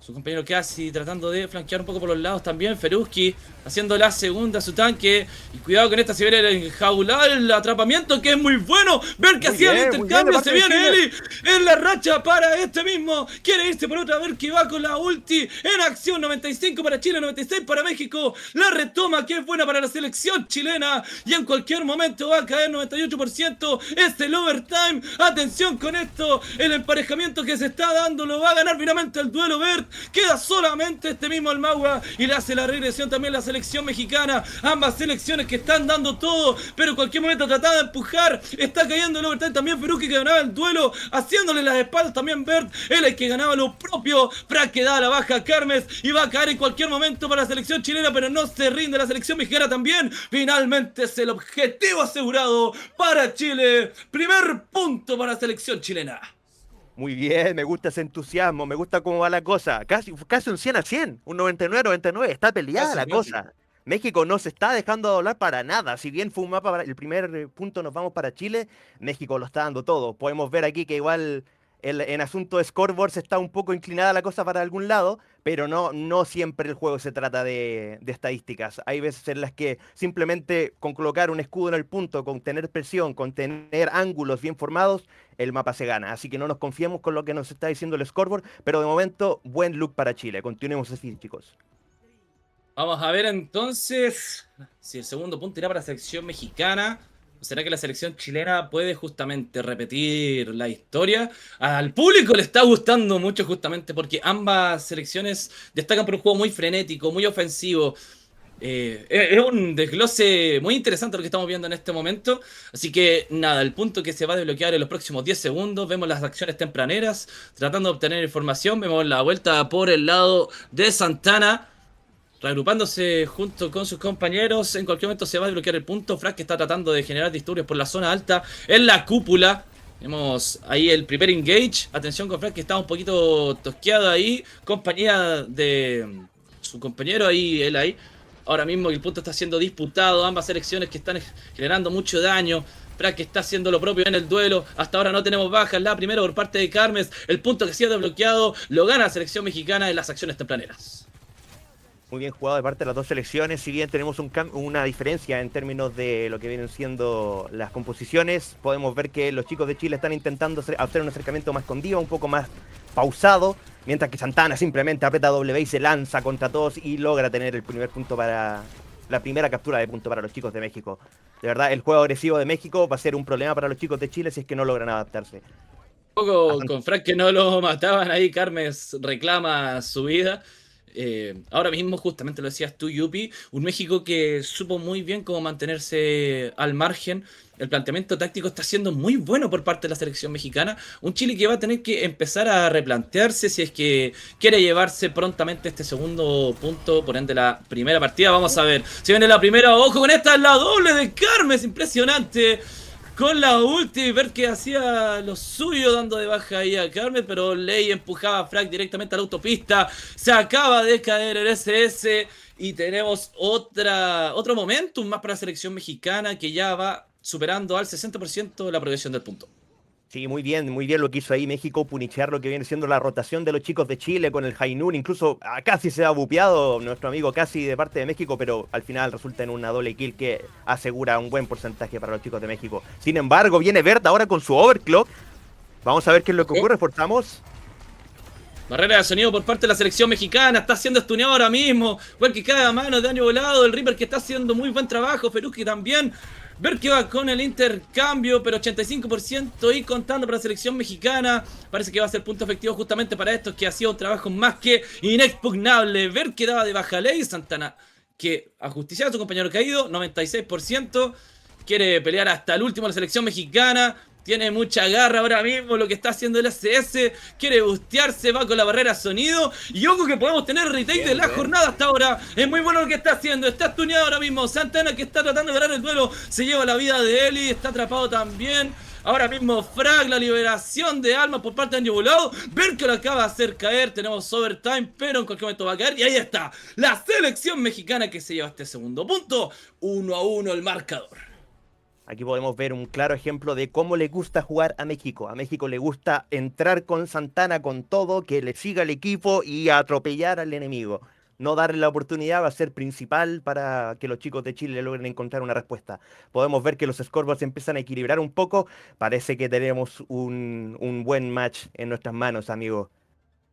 Speaker 11: su compañero casi tratando de flanquear un poco por los lados también. Feruski haciendo la segunda a su tanque. Y cuidado con esta, se viene el enjaulado, el atrapamiento que es muy bueno. Ver que hacía el intercambio, se viene Eli en la racha para este mismo. Quiere irse por otra, ver que va con la ulti en acción. 95 para Chile, 96 para México. La retoma que es buena para la selección chilena. Y en cualquier momento va a caer 98%. Es el overtime. Atención con esto. El emparejamiento que se está dando lo va a ganar finalmente el duelo Bert. Queda solamente este mismo Almagua y le hace la regresión también la selección mexicana. Ambas selecciones que están dando todo, pero en cualquier momento trataba de empujar. Está cayendo el overtime también Feruki, que ganaba el duelo, haciéndole las espaldas también Bert. Él el que ganaba lo propio. Frag que da la baja a Carmes y va a caer en cualquier momento para la selección chilena, pero no se rinde la selección mexicana también. Finalmente es el objetivo asegurado para Chile. Primer punto para la selección chilena.
Speaker 10: Muy bien, me gusta ese entusiasmo, me gusta cómo va la cosa. Casi un 100-100, un 99-99, está peleada la cosa. México no se está dejando doblar para nada. Si bien fue un mapa, el primer punto nos vamos para Chile, México lo está dando todo. Podemos ver aquí que igual en asunto de scoreboards está un poco inclinada la cosa para algún lado, pero no siempre el juego se trata de estadísticas. Hay veces en las que simplemente con colocar un escudo en el punto, con tener presión, con tener ángulos bien formados, el mapa se gana. Así que no nos confiemos con lo que nos está diciendo el scoreboard, pero de momento, buen look para Chile. Continuemos así, chicos.
Speaker 11: Vamos a ver entonces si el segundo punto irá para la selección mexicana. ¿O será que la selección chilena puede justamente repetir la historia? Al público le está gustando mucho justamente porque ambas selecciones destacan por un juego muy frenético, muy ofensivo. Es un desglose muy interesante lo que estamos viendo en este momento. Así que nada, el punto que se va a desbloquear en los próximos 10 segundos. Vemos las acciones tempraneras, tratando de obtener información. Vemos la vuelta por el lado de Santana, reagrupándose junto con sus compañeros. En cualquier momento se va a desbloquear el punto. Frag que está tratando de generar disturbios por la zona alta en la cúpula. Vemos ahí el primer engage. Atención con Frag que está un poquito tosqueado ahí. Compañía de su compañero ahí, él ahí. Ahora mismo el punto está siendo disputado. Ambas selecciones que están generando mucho daño. Frag que está haciendo lo propio en el duelo. Hasta ahora no tenemos bajas. La primera por parte de Carmes. El punto que ha sido desbloqueado lo gana la selección mexicana en las acciones tempraneras.
Speaker 10: Muy bien jugado de parte de las dos selecciones. Si bien tenemos una diferencia en términos de lo que vienen siendo las composiciones, podemos ver que los chicos de Chile están intentando hacer un acercamiento más con diva, un poco más pausado, mientras que Santana simplemente aprieta W y se lanza contra todos y logra tener el primer punto para la primera captura de punto para los chicos de México. De verdad, el juego agresivo de México va a ser un problema para los chicos de Chile si es que no logran adaptarse.
Speaker 11: Un poco con Frank que no lo mataban ahí, Carmes reclama su vida. Ahora mismo, justamente lo decías tú, Yupi, un México que supo muy bien cómo mantenerse al margen. El planteamiento táctico está siendo muy bueno por parte de la selección mexicana. Un Chile que va a tener que empezar a replantearse si es que quiere llevarse prontamente este segundo punto, por ende la primera partida. Vamos a ver si viene la primera. Ojo con esta, la doble de Carmes, impresionante. Con la ulti, ver que hacía lo suyo dando de baja ahí a Carmen, pero Ley empujaba a Frag directamente a la autopista. Se acaba de caer el SS y tenemos otro momentum más para la selección mexicana que ya va superando al 60% la progresión del punto.
Speaker 10: Sí, muy bien lo que hizo ahí México, punichear lo que viene siendo la rotación de los chicos de Chile con el Jainur, incluso casi se ha bupeado nuestro amigo casi de parte de México, pero al final resulta en una doble kill que asegura un buen porcentaje para los chicos de México. Sin embargo, viene Bert ahora con su overclock. Vamos a ver qué es lo que ocurre, forzamos.
Speaker 11: Barrera de sonido por parte de la selección mexicana, está siendo estuneado ahora mismo. Ver que cae a mano de daño volado, el Reaper que está haciendo muy buen trabajo, Feruski también. Ver que va con el intercambio, pero 85% y contando para la selección mexicana. Parece que va a ser punto efectivo justamente para estos que hacía un trabajo más que inexpugnable. Ver que daba de baja Ley Santana, que ajusticiaba a su compañero caído, 96%. Quiere pelear hasta el último la selección mexicana. Tiene mucha garra ahora mismo lo que está haciendo el SS. Quiere bustearse, va con la barrera sonido. Y ojo que podemos tener retake de la jornada hasta ahora. Es muy bueno lo que está haciendo. Está tuneado ahora mismo. Santana que está tratando de ganar el duelo. Se lleva la vida de Eli. Está atrapado también. Ahora mismo Frag, la liberación de almas por parte de Año Volado. Ver que lo acaba de hacer caer. Tenemos overtime, pero en cualquier momento va a caer. Y ahí está. La selección mexicana que se lleva este segundo punto. 1-1 el marcador.
Speaker 10: Aquí podemos ver un claro ejemplo de cómo le gusta jugar a México. A México le gusta entrar con Santana con todo, que le siga el equipo y atropellar al enemigo. No darle la oportunidad va a ser principal para que los chicos de Chile logren encontrar una respuesta. Podemos ver que los scoreboards empiezan a equilibrar un poco. Parece que tenemos un buen match en nuestras manos, amigo.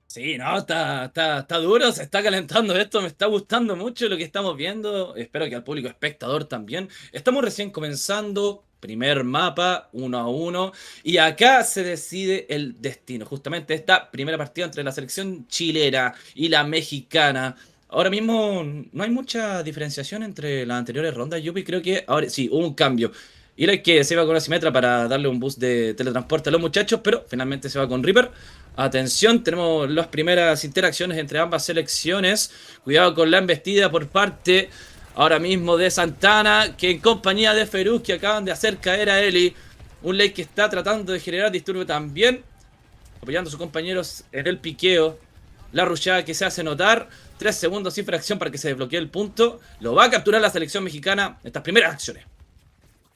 Speaker 11: Sí, no, está duro, se está calentando esto, me está gustando mucho lo que estamos viendo, espero que al público espectador también. Estamos recién comenzando, primer mapa, 1-1, y acá se decide el destino, justamente esta primera partida entre la selección chilena y la mexicana. Ahora mismo no hay mucha diferenciación entre las anteriores rondas, Yupi, creo que ahora sí, hubo un cambio. Y la que se iba con la Simetra para darle un boost de teletransporte a los muchachos, pero finalmente se va con Reaper. Atención, tenemos las primeras interacciones entre ambas selecciones. Cuidado con la embestida por parte ahora mismo de Santana, que en compañía de Feruz, que acaban de hacer caer a Eli. Un late que está tratando de generar disturbio también, apoyando a sus compañeros en el piqueo. La rushada que se hace notar. 3 segundos sin fracción para que se desbloquee el punto. Lo va a capturar la selección mexicana en estas primeras acciones.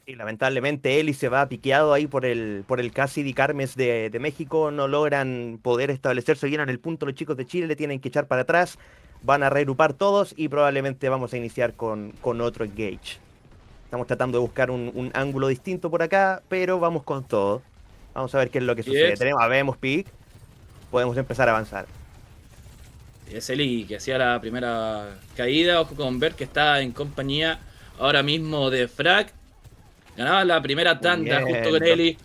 Speaker 10: Y lamentablemente Eli se va piqueado ahí por el Cassidy Carmes de México. No logran poder establecerse bien en el punto. Los chicos de Chile le tienen que echar para atrás. Van a reagrupar todos y probablemente vamos a iniciar con otro engage. Estamos tratando de buscar un ángulo distinto por acá, pero vamos con todo. Vamos a ver qué es lo que sucede. Vemos pick. Podemos empezar a avanzar.
Speaker 11: Es Eli que hacía la primera caída. Ojo con Bert que está en compañía ahora mismo de Frag. Ganaba la primera tanda junto con Eli.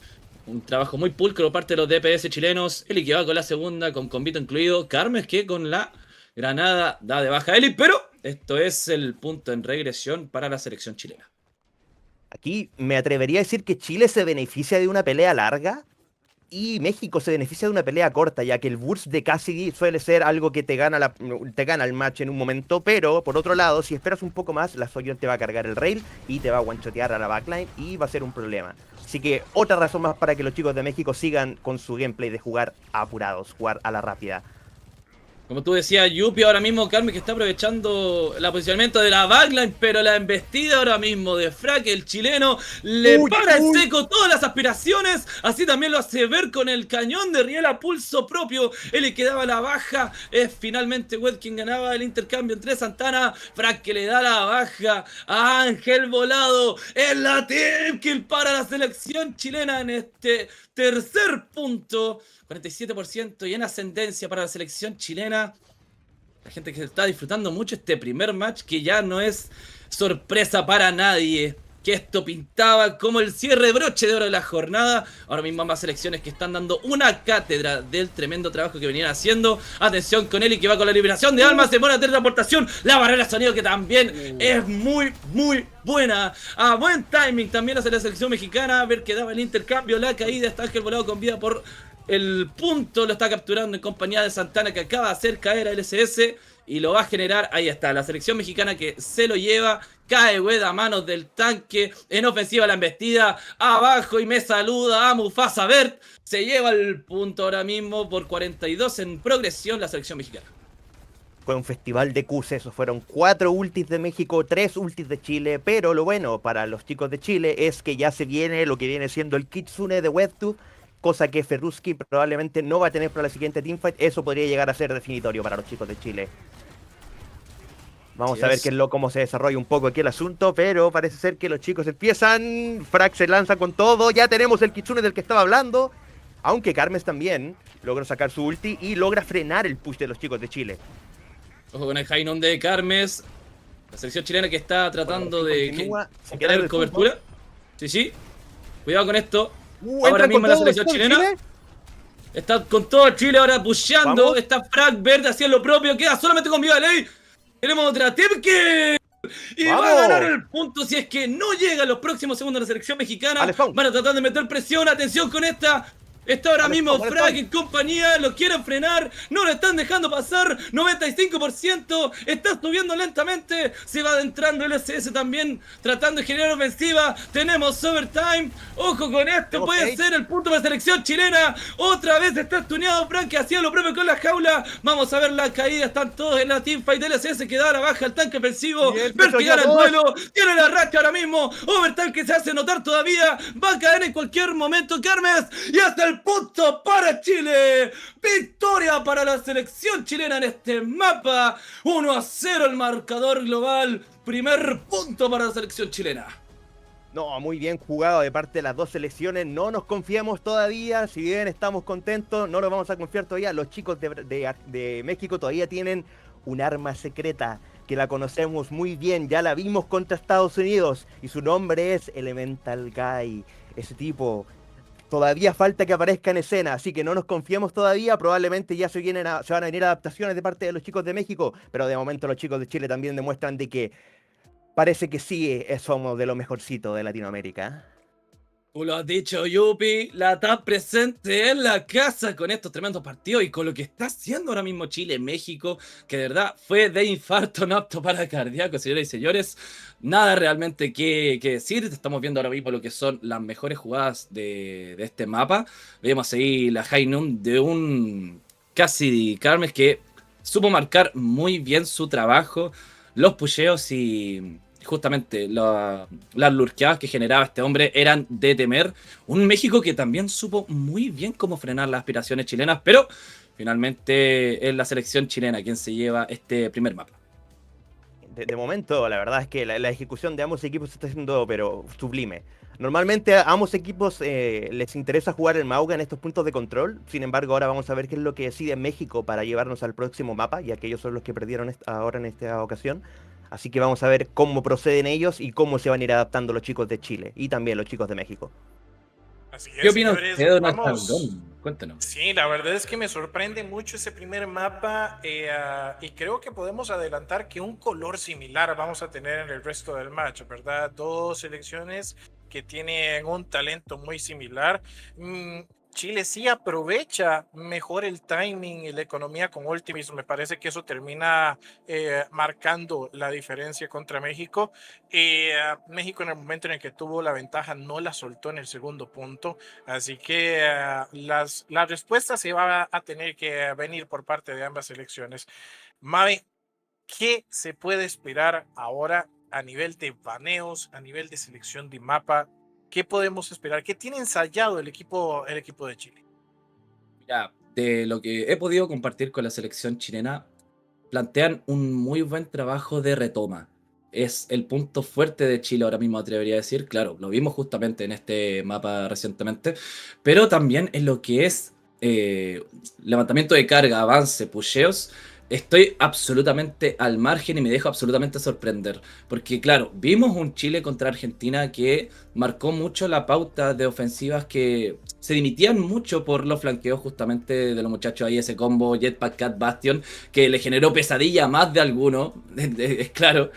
Speaker 11: Un trabajo muy pulcro por parte de los DPS chilenos. Eli que va con la segunda, con combito incluido. Carmes que con la granada da de baja a Eli. Pero esto es el punto en regresión para la selección chilena.
Speaker 10: Aquí me atrevería a decir que Chile se beneficia de una pelea larga y México se beneficia de una pelea corta, ya que el burst de Cassidy suele ser algo que te gana el match en un momento, pero por otro lado, si esperas un poco más, la Soyon te va a cargar el rail y te va a one-shotear a la backline y va a ser un problema. Así que otra razón más para que los chicos de México sigan con su gameplay de jugar apurados, jugar a la rápida.
Speaker 11: Como tú decías, Yuppie ahora mismo, Carmen, que está aprovechando el posicionamiento de la backline, pero la embestida ahora mismo de Frack, el chileno, le para en seco todas las aspiraciones. Así también lo hace ver con el cañón de Riel a pulso propio. Él le quedaba la baja. Es finalmente Wed quien ganaba el intercambio entre Santana. Frack que le da la baja a Ángel Volado. Es la team kill para la selección chilena en este tercer punto. 47% y en ascendencia para la selección chilena. La gente que está disfrutando mucho este primer match, que ya no es sorpresa para nadie, que esto pintaba como el cierre de broche de oro de la jornada. Ahora mismo ambas selecciones que están dando una cátedra del tremendo trabajo que venían haciendo. Atención con Eli que va con la liberación de almas, se pone a teletransportación, la barrera de sonido que también es muy buena. A buen timing también hace la selección mexicana, a ver que daba el intercambio, la caída, está Ángel Volado con vida por el punto, lo está capturando en compañía de Santana que acaba de hacer caer a LSS y lo va a generar. Ahí está, la selección mexicana que se lo lleva. Cae Wed a manos del tanque. En ofensiva la embestida. Abajo y me saluda a Mufasa Bert. Se lleva el punto ahora mismo por 42 en progresión la selección mexicana.
Speaker 10: Fue un festival de Qs, esos fueron 4 ultis de México, 3 ultis de Chile, pero lo bueno para los chicos de Chile es que ya se viene lo que viene siendo el Kitsune de Webtoon, cosa que Ferruski probablemente no va a tener para la siguiente teamfight. Eso podría llegar a ser definitorio para los chicos de Chile. Vamos a ver cómo se desarrolla un poco aquí el asunto, pero parece ser que los chicos empiezan. Frack se lanza con todo, ya tenemos el Kitsune del que estaba hablando, aunque Carmes también logra sacar su ulti y logra frenar el push de los chicos de Chile.
Speaker 11: Ojo con el high noon de Carmes. La selección chilena que está tratando de tener cobertura. Sí. Cuidado con esto. Ahora mismo la selección chilena está con todo Chile ahora pusheando. Está Frank Verde haciendo lo propio. Queda solamente con vida de ley. Tenemos otra team que... Y va a ganar el punto si es que no llega en los próximos segundos la selección mexicana. Van a tratar de meter presión. Atención con esta. Está ahora mismo Frag en compañía, lo quieren frenar, no lo están dejando pasar, 95%, está subiendo lentamente, se va adentrando el SS también, tratando de generar ofensiva, tenemos overtime, ojo con esto, puede ser el punto para la selección chilena, otra vez está estuneado Frank que hacía lo propio con la jaula, vamos a ver la caída, están todos en la teamfight del SS que da la baja al tanque ofensivo, ver que gana el duelo, tiene la racha ahora mismo, overtime que se hace notar todavía, va a caer en cualquier momento Carmes, y hasta el punto para Chile. Victoria para la selección chilena en este mapa. 1-0 el marcador global. Primer punto para la selección chilena.
Speaker 10: No, muy bien jugado de parte de las dos selecciones. No nos confiamos todavía. Si bien estamos contentos, no nos vamos a confiar todavía. Los chicos de México todavía tienen un arma secreta que la conocemos muy bien. Ya la vimos contra Estados Unidos. Y su nombre es Elemental Guy. Ese tipo... Todavía falta que aparezca en escena, así que no nos confiemos todavía. Probablemente ya se van a venir adaptaciones de parte de los chicos de México, pero de momento los chicos de Chile también demuestran de que parece que sí somos de lo mejorcito de Latinoamérica.
Speaker 11: Tú lo has dicho, Yupi, la está presente en la casa con estos tremendos partidos y con lo que está haciendo ahora mismo Chile-México, que de verdad fue de infarto no apto para cardíaco, señores y señores. Nada realmente que decir, estamos viendo ahora mismo lo que son las mejores jugadas de este mapa. Vemos ahí la high noon de un Cassidy Carmes que supo marcar muy bien su trabajo, los pusheos y justamente las lurkeadas que generaba este hombre eran de temer. Un México que también supo muy bien cómo frenar las aspiraciones chilenas, pero finalmente es la selección chilena quien se lleva este primer mapa.
Speaker 10: De momento, la verdad es que la ejecución de ambos equipos está siendo, pero sublime. Normalmente a ambos equipos les interesa jugar el Mauga en estos puntos de control. Sin embargo, ahora vamos a ver qué es lo que decide México para llevarnos al próximo mapa, ya que ellos son los que perdieron ahora en esta ocasión. Así que vamos a ver cómo proceden ellos y cómo se van a ir adaptando los chicos de Chile y también los chicos de México.
Speaker 7: Así
Speaker 11: ¿Qué
Speaker 7: es,
Speaker 11: opina
Speaker 7: señores,
Speaker 11: usted, don
Speaker 7: vamos.
Speaker 11: Escaldón? Cuéntenos.
Speaker 7: Sí, la verdad es que me sorprende mucho ese primer mapa y creo que podemos adelantar que un color similar vamos a tener en el resto del match, ¿verdad? Dos selecciones que tienen un talento muy similar. Chile sí aprovecha mejor el timing y la economía con Ultimis. Me parece que eso termina marcando la diferencia contra México. México en el momento en el que tuvo la ventaja no la soltó en el segundo punto. Así que la respuesta se va a tener que venir por parte de ambas selecciones. Mabe, ¿qué se puede esperar ahora a nivel de baneos, a nivel de selección de mapa? ¿Qué podemos esperar? ¿Qué tiene ensayado el equipo de Chile?
Speaker 11: Mira, de lo que he podido compartir con la selección chilena, plantean un muy buen trabajo de retoma. Es el punto fuerte de Chile ahora mismo, atrevería a decir. Claro, lo vimos justamente en este mapa recientemente, pero también en lo que es levantamiento de carga, avance, pusheos. Estoy absolutamente al margen y me dejo absolutamente sorprender. Porque claro, vimos un Chile contra Argentina que marcó mucho la pauta de ofensivas que se dimitían mucho por los flanqueos justamente de los muchachos ahí, ese combo Jetpack Cat Bastion que le generó pesadilla a más de alguno, es claro.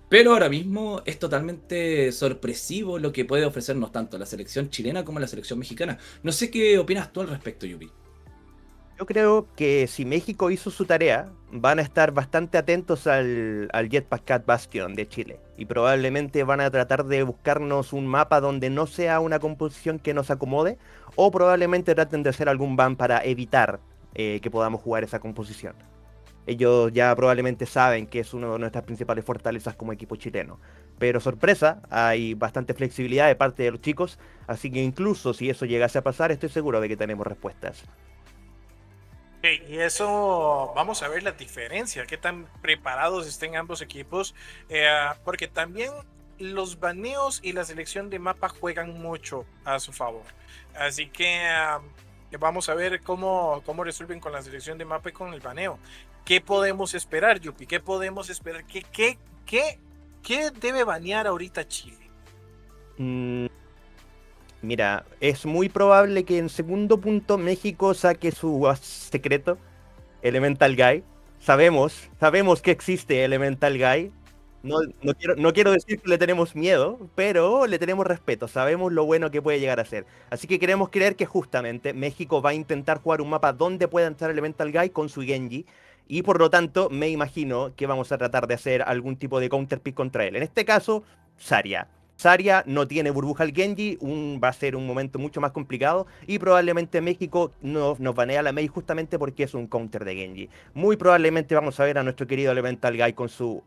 Speaker 11: Pero ahora mismo es totalmente sorpresivo lo que puede ofrecernos tanto la selección chilena como la selección mexicana. No sé qué opinas tú al respecto, Yubi.
Speaker 10: Yo creo que si México hizo su tarea, van a estar bastante atentos al Jetpack Cat Bastion de Chile. Y probablemente van a tratar de buscarnos un mapa donde no sea una composición que nos acomode. O probablemente traten de hacer algún ban para evitar que podamos jugar esa composición. Ellos ya probablemente saben que es una de nuestras principales fortalezas como equipo chileno. Pero sorpresa, hay bastante flexibilidad de parte de los chicos. Así que incluso si eso llegase a pasar, estoy seguro de que tenemos respuestas.
Speaker 7: Y eso, vamos a ver la diferencia, qué tan preparados estén ambos equipos, porque también los baneos y la selección de mapa juegan mucho a su favor. Así que vamos a ver cómo resuelven con la selección de mapa y con el baneo. ¿Qué podemos esperar, Yupi? ¿Qué podemos esperar? ¿Qué debe banear ahorita Chile?
Speaker 10: Mira, es muy probable que en segundo punto México saque su secreto, Elemental Guy. Sabemos que existe Elemental Guy. No quiero decir que le tenemos miedo, pero le tenemos respeto. Sabemos lo bueno que puede llegar a ser. Así que queremos creer que justamente México va a intentar jugar un mapa donde pueda entrar Elemental Guy con su Genji. Y por lo tanto, me imagino que vamos a tratar de hacer algún tipo de counterpick contra él. En este caso, Zarya. Zarya no tiene burbuja al Genji, va a ser un momento mucho más complicado y probablemente México nos banea la Mei justamente porque es un counter de Genji. Muy probablemente vamos a ver a nuestro querido Elemental Guy con su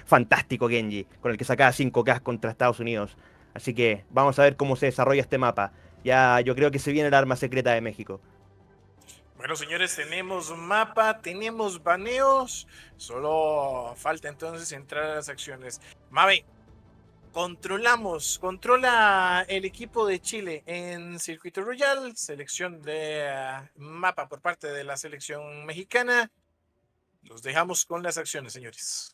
Speaker 10: fantástico Genji, con el que sacaba 5K contra Estados Unidos. Así que vamos a ver cómo se desarrolla este mapa. Ya yo creo que se viene el arma secreta de México.
Speaker 7: Bueno, señores, tenemos mapa, tenemos baneos, solo falta entonces entrar a las acciones. Mabe, controla el equipo de Chile en Circuito Royal, selección de mapa por parte de la selección mexicana. Los dejamos con las acciones, señores.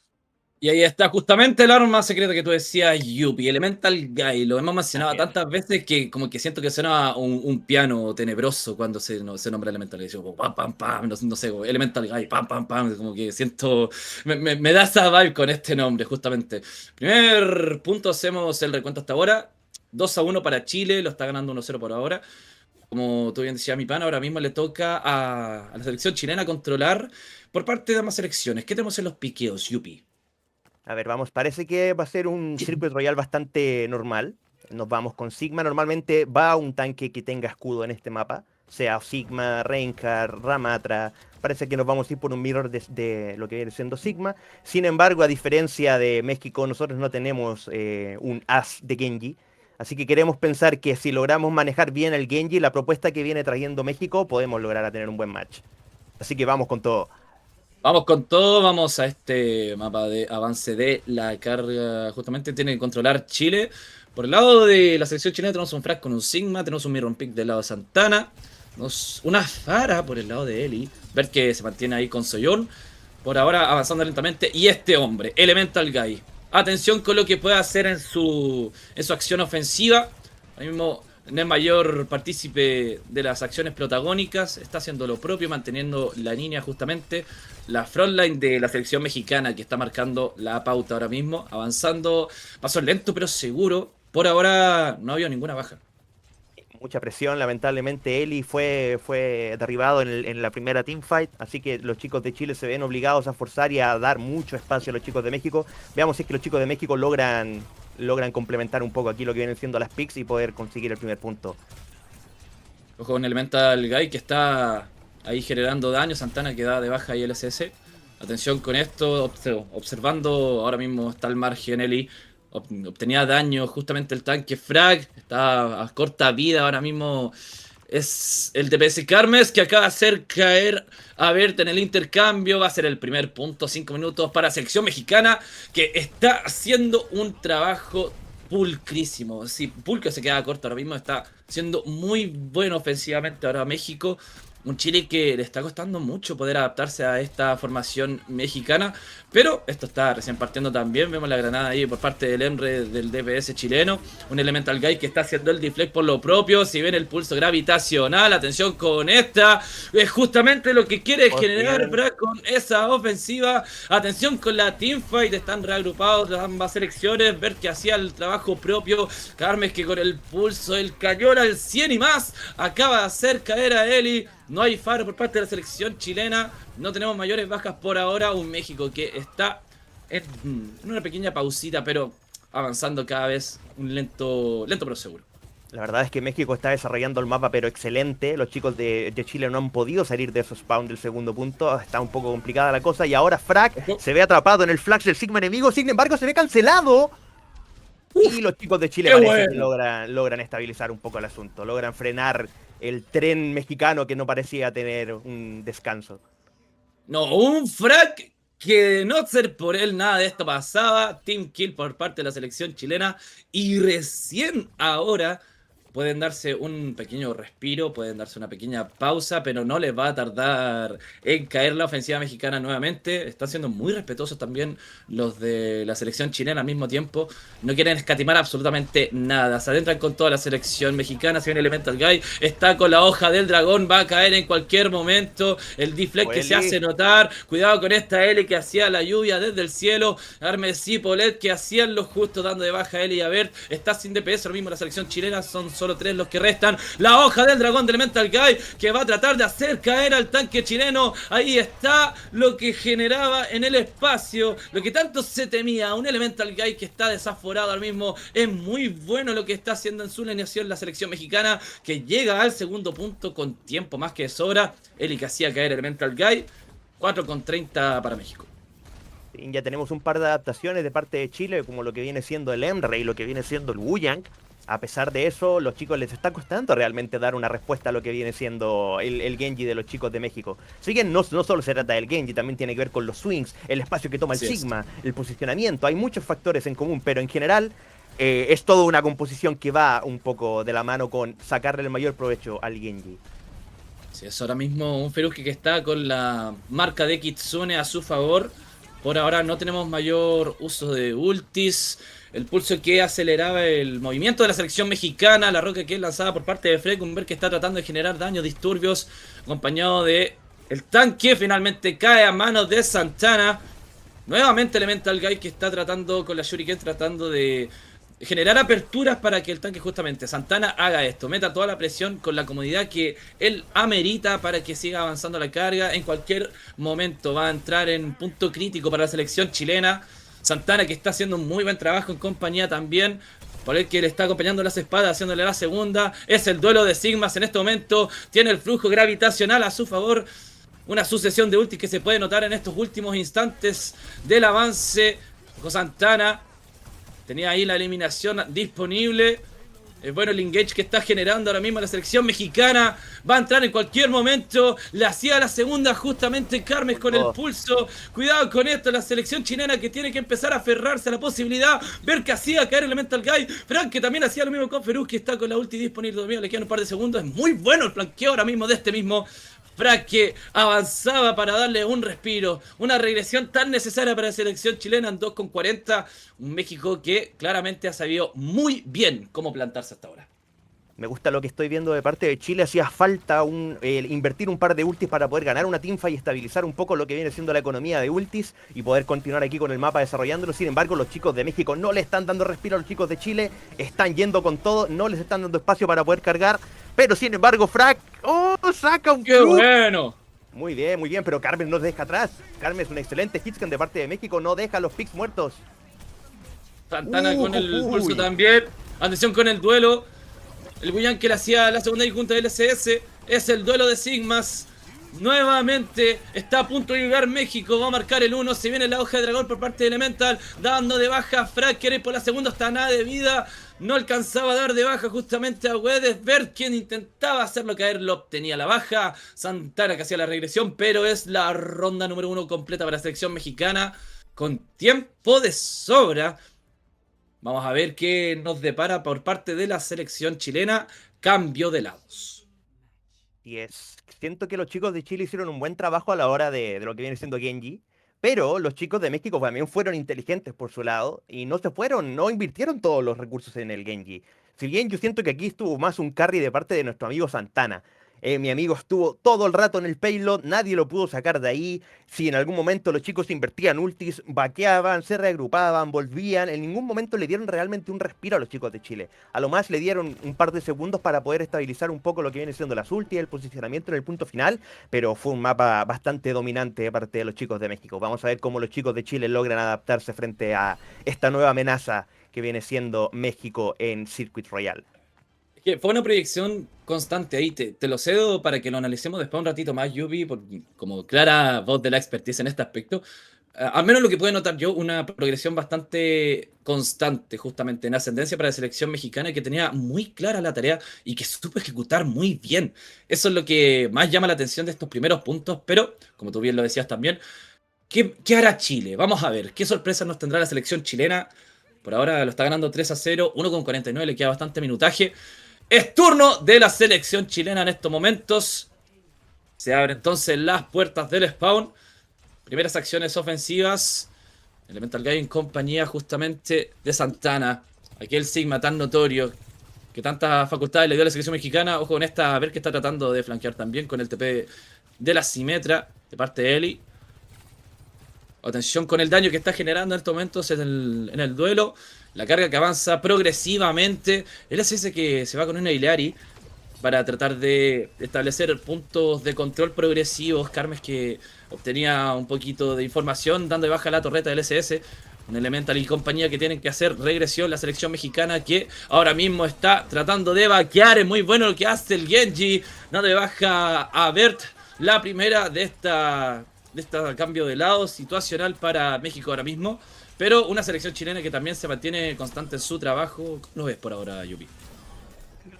Speaker 11: Y ahí está justamente el arma secreta que tú decías, Yuppie, Elemental Guy. Lo hemos mencionado
Speaker 10: También.
Speaker 11: tantas veces que como que siento que suena un piano tenebroso cuando se nombra Elemental Guy. Digo, pam, pam, pam, no sé, Elemental Guy, pam, pam, pam. Como que siento, me da esa vibe con este nombre, justamente. Primer punto, hacemos el recuento hasta ahora. 2-1 para Chile, lo está ganando 1-0 por ahora. Como tú bien decías, mi pan, ahora mismo le toca a la selección chilena controlar por parte de ambas selecciones. ¿Qué tenemos en los piqueos, Yuppie?
Speaker 10: A ver, vamos, parece que va a ser un Circuit Royal bastante normal. Nos vamos con Sigma. Normalmente va un tanque que tenga escudo en este mapa. sea Sigma, Reinhardt, Ramatra. Parece que nos vamos a ir por un mirror de lo que viene siendo Sigma. Sin embargo, a diferencia de México, nosotros no tenemos un as de Genji. Así que queremos pensar que si logramos manejar bien el Genji, la propuesta que viene trayendo México, podemos lograr a tener un buen match. Así que vamos con todo.
Speaker 11: Vamos con todo, vamos a este mapa de avance de la carga. Justamente tiene que controlar Chile. Por el lado de la selección chilena tenemos un Frag con un Sigma, tenemos un Mirror Pick del lado de Santana, tenemos una Fara por el lado de Eli, ver que se mantiene ahí con Soyeon. Por ahora avanzando lentamente. Y este hombre, Elemental Guy. Atención con lo que puede hacer en su acción ofensiva. Ahora mismo no es mayor partícipe de las acciones protagónicas. Está haciendo lo propio, manteniendo la línea justamente. La frontline de la selección mexicana que está marcando la pauta ahora mismo. Avanzando, paso lento pero seguro. Por ahora no ha habido ninguna baja.
Speaker 10: Mucha presión, lamentablemente Eli fue derribado en la primera teamfight, así que los chicos de Chile se ven obligados a forzar y a dar mucho espacio a los chicos de México. Veamos si es que los chicos de México logran complementar un poco aquí lo que vienen siendo las picks y poder conseguir el primer punto.
Speaker 11: Ojo con Elemental Guy que está ahí generando daño. Santana que da de baja y LSS. Atención con esto, observando ahora mismo está al margen Eli. Obtenía daño justamente el tanque Frag. Está a corta vida ahora mismo. Es el DPS Carmes que acaba de hacer caer a Bert en el intercambio. Va a ser el primer punto, 5 minutos para selección mexicana que está haciendo un trabajo pulcrísimo. Sí, Pulcro se queda corto ahora mismo. Está siendo muy bueno ofensivamente ahora México. Un Chile que le está costando mucho poder adaptarse a esta formación mexicana. Pero esto está recién partiendo también. Vemos la granada ahí por parte del EMRE del DPS chileno. Un Elemental Guy que está haciendo el deflect por lo propio. Si ven el pulso gravitacional, atención con esta. Es justamente lo que quiere generar Brad con esa ofensiva. Atención con la teamfight. Están reagrupados las ambas selecciones. Ver que hacía el trabajo propio. Carmes que con el pulso, el cañón al 100 y más, acaba de hacer caer a Eli. No hay faro por parte de la selección chilena. No tenemos mayores bajas por ahora. Un México que está en una pequeña pausita, pero avanzando cada vez un lento pero seguro.
Speaker 10: La verdad es que México está desarrollando el mapa, pero excelente. Los chicos de Chile no han podido salir de esos spawn del segundo punto. Está un poco complicada la cosa. Y ahora Frag se ve atrapado en el flash del Sigma enemigo. Sin embargo, se ve cancelado. Y los chicos de Chile parece que logran estabilizar un poco el asunto. Logran frenar el tren mexicano que no parecía tener un descanso.
Speaker 11: No, un Frag que de no ser por él nada de esto pasaba. Team kill por parte de la selección chilena. Y recién ahora pueden darse un pequeño respiro, pueden darse una pequeña pausa, pero no les va a tardar en caer la ofensiva mexicana nuevamente. Están siendo muy respetuosos también los de la selección chilena al mismo tiempo. No quieren escatimar absolutamente nada. Se adentran con toda la selección mexicana. Si viene Elemental Guy, está con la hoja del dragón, va a caer en cualquier momento. El deflect que se hace notar. Cuidado con esta L que hacía la lluvia desde el cielo. Armes y Polet que hacían lo justo dando de baja a L y a Bert. Está sin DPS, lo mismo la selección chilena. Son solo 3 los que restan. La hoja del dragón de Elemental Guy que va a tratar de hacer caer al tanque chileno. Ahí está lo que generaba en el espacio, lo que tanto se temía. Un Elemental Guy que está desaforado ahora mismo. Es muy bueno lo que está haciendo en su alineación la selección mexicana, que llega al segundo punto con tiempo más que de sobra. Eli que hacía caer Elemental Guy. 4:30 para México.
Speaker 10: Ya tenemos un par de adaptaciones de parte de Chile, como lo que viene siendo el Emre y lo que viene siendo el Wuyang. A pesar de eso, los chicos les está costando realmente dar una respuesta a lo que viene siendo el Genji de los chicos de México. Si bien no solo se trata del Genji, también tiene que ver con los swings, el espacio que toma el Sigma, el posicionamiento. Hay muchos factores en común, pero en general es toda una composición que va un poco de la mano con sacarle el mayor provecho al Genji.
Speaker 11: Sí, es ahora mismo un Feruski que está con la marca de Kitsune a su favor. Por ahora no tenemos mayor uso de ultis. El pulso que aceleraba el movimiento de la selección mexicana. La roca que es lanzada por parte de Frekumber, que está tratando de generar daños, disturbios. Acompañado de el tanque. Finalmente cae a manos de Santana. Nuevamente Elemental Guy que está tratando con la Shuriken, tratando de generar aperturas para que el tanque justamente Santana haga esto, meta toda la presión con la comodidad que él amerita para que siga avanzando la carga. En cualquier momento va a entrar en punto crítico para la selección chilena. Santana que está haciendo un muy buen trabajo en compañía también. por el que le está acompañando las espadas, haciéndole la segunda. Es el duelo de Sigmas en este momento. Tiene el flujo gravitacional a su favor. Una sucesión de ultis que se puede notar en estos últimos instantes del avance. Santana tenía ahí la eliminación disponible. Es bueno el engage que está generando ahora mismo la selección mexicana. Va a entrar en cualquier momento. Le hacía la segunda justamente Carmes con el pulso. Cuidado con esto, la selección chilena que tiene que empezar a aferrarse a la posibilidad. Ver que hacía caer Elemental Guy. Frank que también hacía lo mismo con Feruz, que está con la ulti disponible todavía. Le quedan un par de segundos. Es muy bueno el flanqueo ahora mismo de este mismo Frank, que avanzaba para darle un respiro, una regresión tan necesaria para la selección chilena en 2,40. Un México que claramente ha sabido muy bien cómo plantarse hasta ahora.
Speaker 10: Me gusta lo que estoy viendo de parte de Chile. Hacía falta invertir un par de ultis para poder ganar una teamfight y estabilizar un poco lo que viene siendo la economía de ultis y poder continuar aquí con el mapa desarrollándolo. Sin embargo, los chicos de México no le están dando respiro a los chicos de Chile. Están yendo con todo, no les están dando espacio para poder cargar. Pero sin embargo, Frack, saca un
Speaker 11: ¡qué bueno!
Speaker 10: Muy bien, pero Carmen no deja atrás. Carmen es un excelente hitscan de parte de México, no deja a los picks muertos.
Speaker 11: Santana con el pulso también. Atención con el duelo. El Bullan que le hacía la segunda y junta del LCS. Es el duelo de Sigmas. Nuevamente está a punto de llegar México. Va a marcar el 1. Se viene la hoja de dragón por parte de Elemental. Dando de baja a Fracker por la segunda. Hasta nada de vida. No alcanzaba a dar de baja justamente a Wedesberg, quien intentaba hacerlo caer. Lo obtenía la baja. Santana que hacía la regresión. Pero es la ronda número 1 completa para la selección mexicana. Con tiempo de sobra. Vamos a ver qué nos depara por parte de la selección chilena. Cambio de lados.
Speaker 10: Y siento que los chicos de Chile hicieron un buen trabajo a la hora de lo que viene siendo Genji. Pero los chicos de México también fueron inteligentes por su lado. Y no invirtieron todos los recursos en el Genji. Si bien yo siento que aquí estuvo más un carry de parte de nuestro amigo Santana. Mi amigo estuvo todo el rato en el payload, nadie lo pudo sacar de ahí. Si en algún momento los chicos invertían ultis, vaqueaban, se reagrupaban, volvían, en ningún momento le dieron realmente un respiro a los chicos de Chile. A lo más le dieron un par de segundos para poder estabilizar un poco lo que viene siendo las ultis, el posicionamiento en el punto final, pero fue un mapa bastante dominante de parte de los chicos de México. Vamos a ver cómo los chicos de Chile logran adaptarse frente a esta nueva amenaza que viene siendo México en Circuit Royale.
Speaker 11: Que fue una proyección constante ahí, te lo cedo para que lo analicemos después un ratito más, Yubi, porque como clara voz de la expertise en este aspecto, al menos lo que puedo notar yo, una progresión bastante constante justamente en ascendencia para la selección mexicana, que tenía muy clara la tarea y que supo ejecutar muy bien. Eso es lo que más llama la atención de estos primeros puntos, pero como tú bien lo decías también, ¿qué hará Chile? Vamos a ver, ¿qué sorpresas nos tendrá la selección chilena? Por ahora lo está ganando 3-0, 1,49, le queda bastante minutaje. Es turno de la selección chilena en estos momentos. Se abren entonces las puertas del spawn. Primeras acciones ofensivas. Elemental Guy en compañía justamente de Santana. Aquel Sigma tan notorio que tantas facultades le dio a la selección mexicana. Ojo con esta, a ver que está tratando de flanquear también con el TP de la Simetra de parte de Eli. Atención con el daño que está generando en estos momentos en el duelo. La carga que avanza progresivamente. El SS que se va con una Hilari para tratar de establecer puntos de control progresivos. Carmes que obtenía un poquito de información dando de baja la torreta del SS. Un Elemental y compañía que tienen que hacer regresión. La selección mexicana que ahora mismo está tratando de vaquear. Es muy bueno lo que hace el Genji. Dando de baja a Bert. La primera de esta cambio de lado situacional para México ahora mismo. Pero una selección chilena que también se mantiene constante en su trabajo. ¿Cómo lo ves por ahora, Yupi?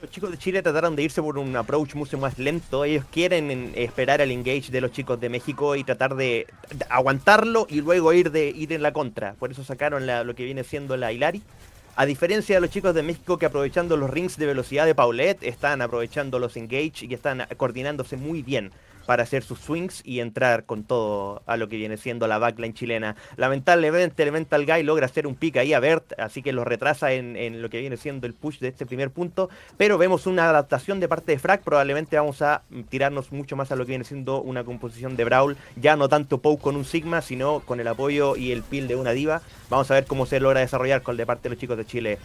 Speaker 10: Los chicos de Chile trataron de irse por un approach mucho más lento. Ellos quieren esperar el engage de los chicos de México y tratar de aguantarlo y luego ir en la contra. Por eso sacaron lo que viene siendo la Hilari. A diferencia de los chicos de México que aprovechando los rings de velocidad de Paulette, están aprovechando los engage y están coordinándose muy bien para hacer sus swings y entrar con todo a lo que viene siendo la backline chilena. Lamentablemente Elemental Guy logra hacer un pick ahí a Bert, así que lo retrasa en lo que viene siendo el push de este primer punto, pero vemos una adaptación de parte de Frag. Probablemente vamos a tirarnos mucho más a lo que viene siendo una composición de Brawl, ya no tanto Poke con un Sigma, sino con el apoyo y el peel de una diva. Vamos a ver cómo se logra desarrollar con de parte de los chicos de Chile.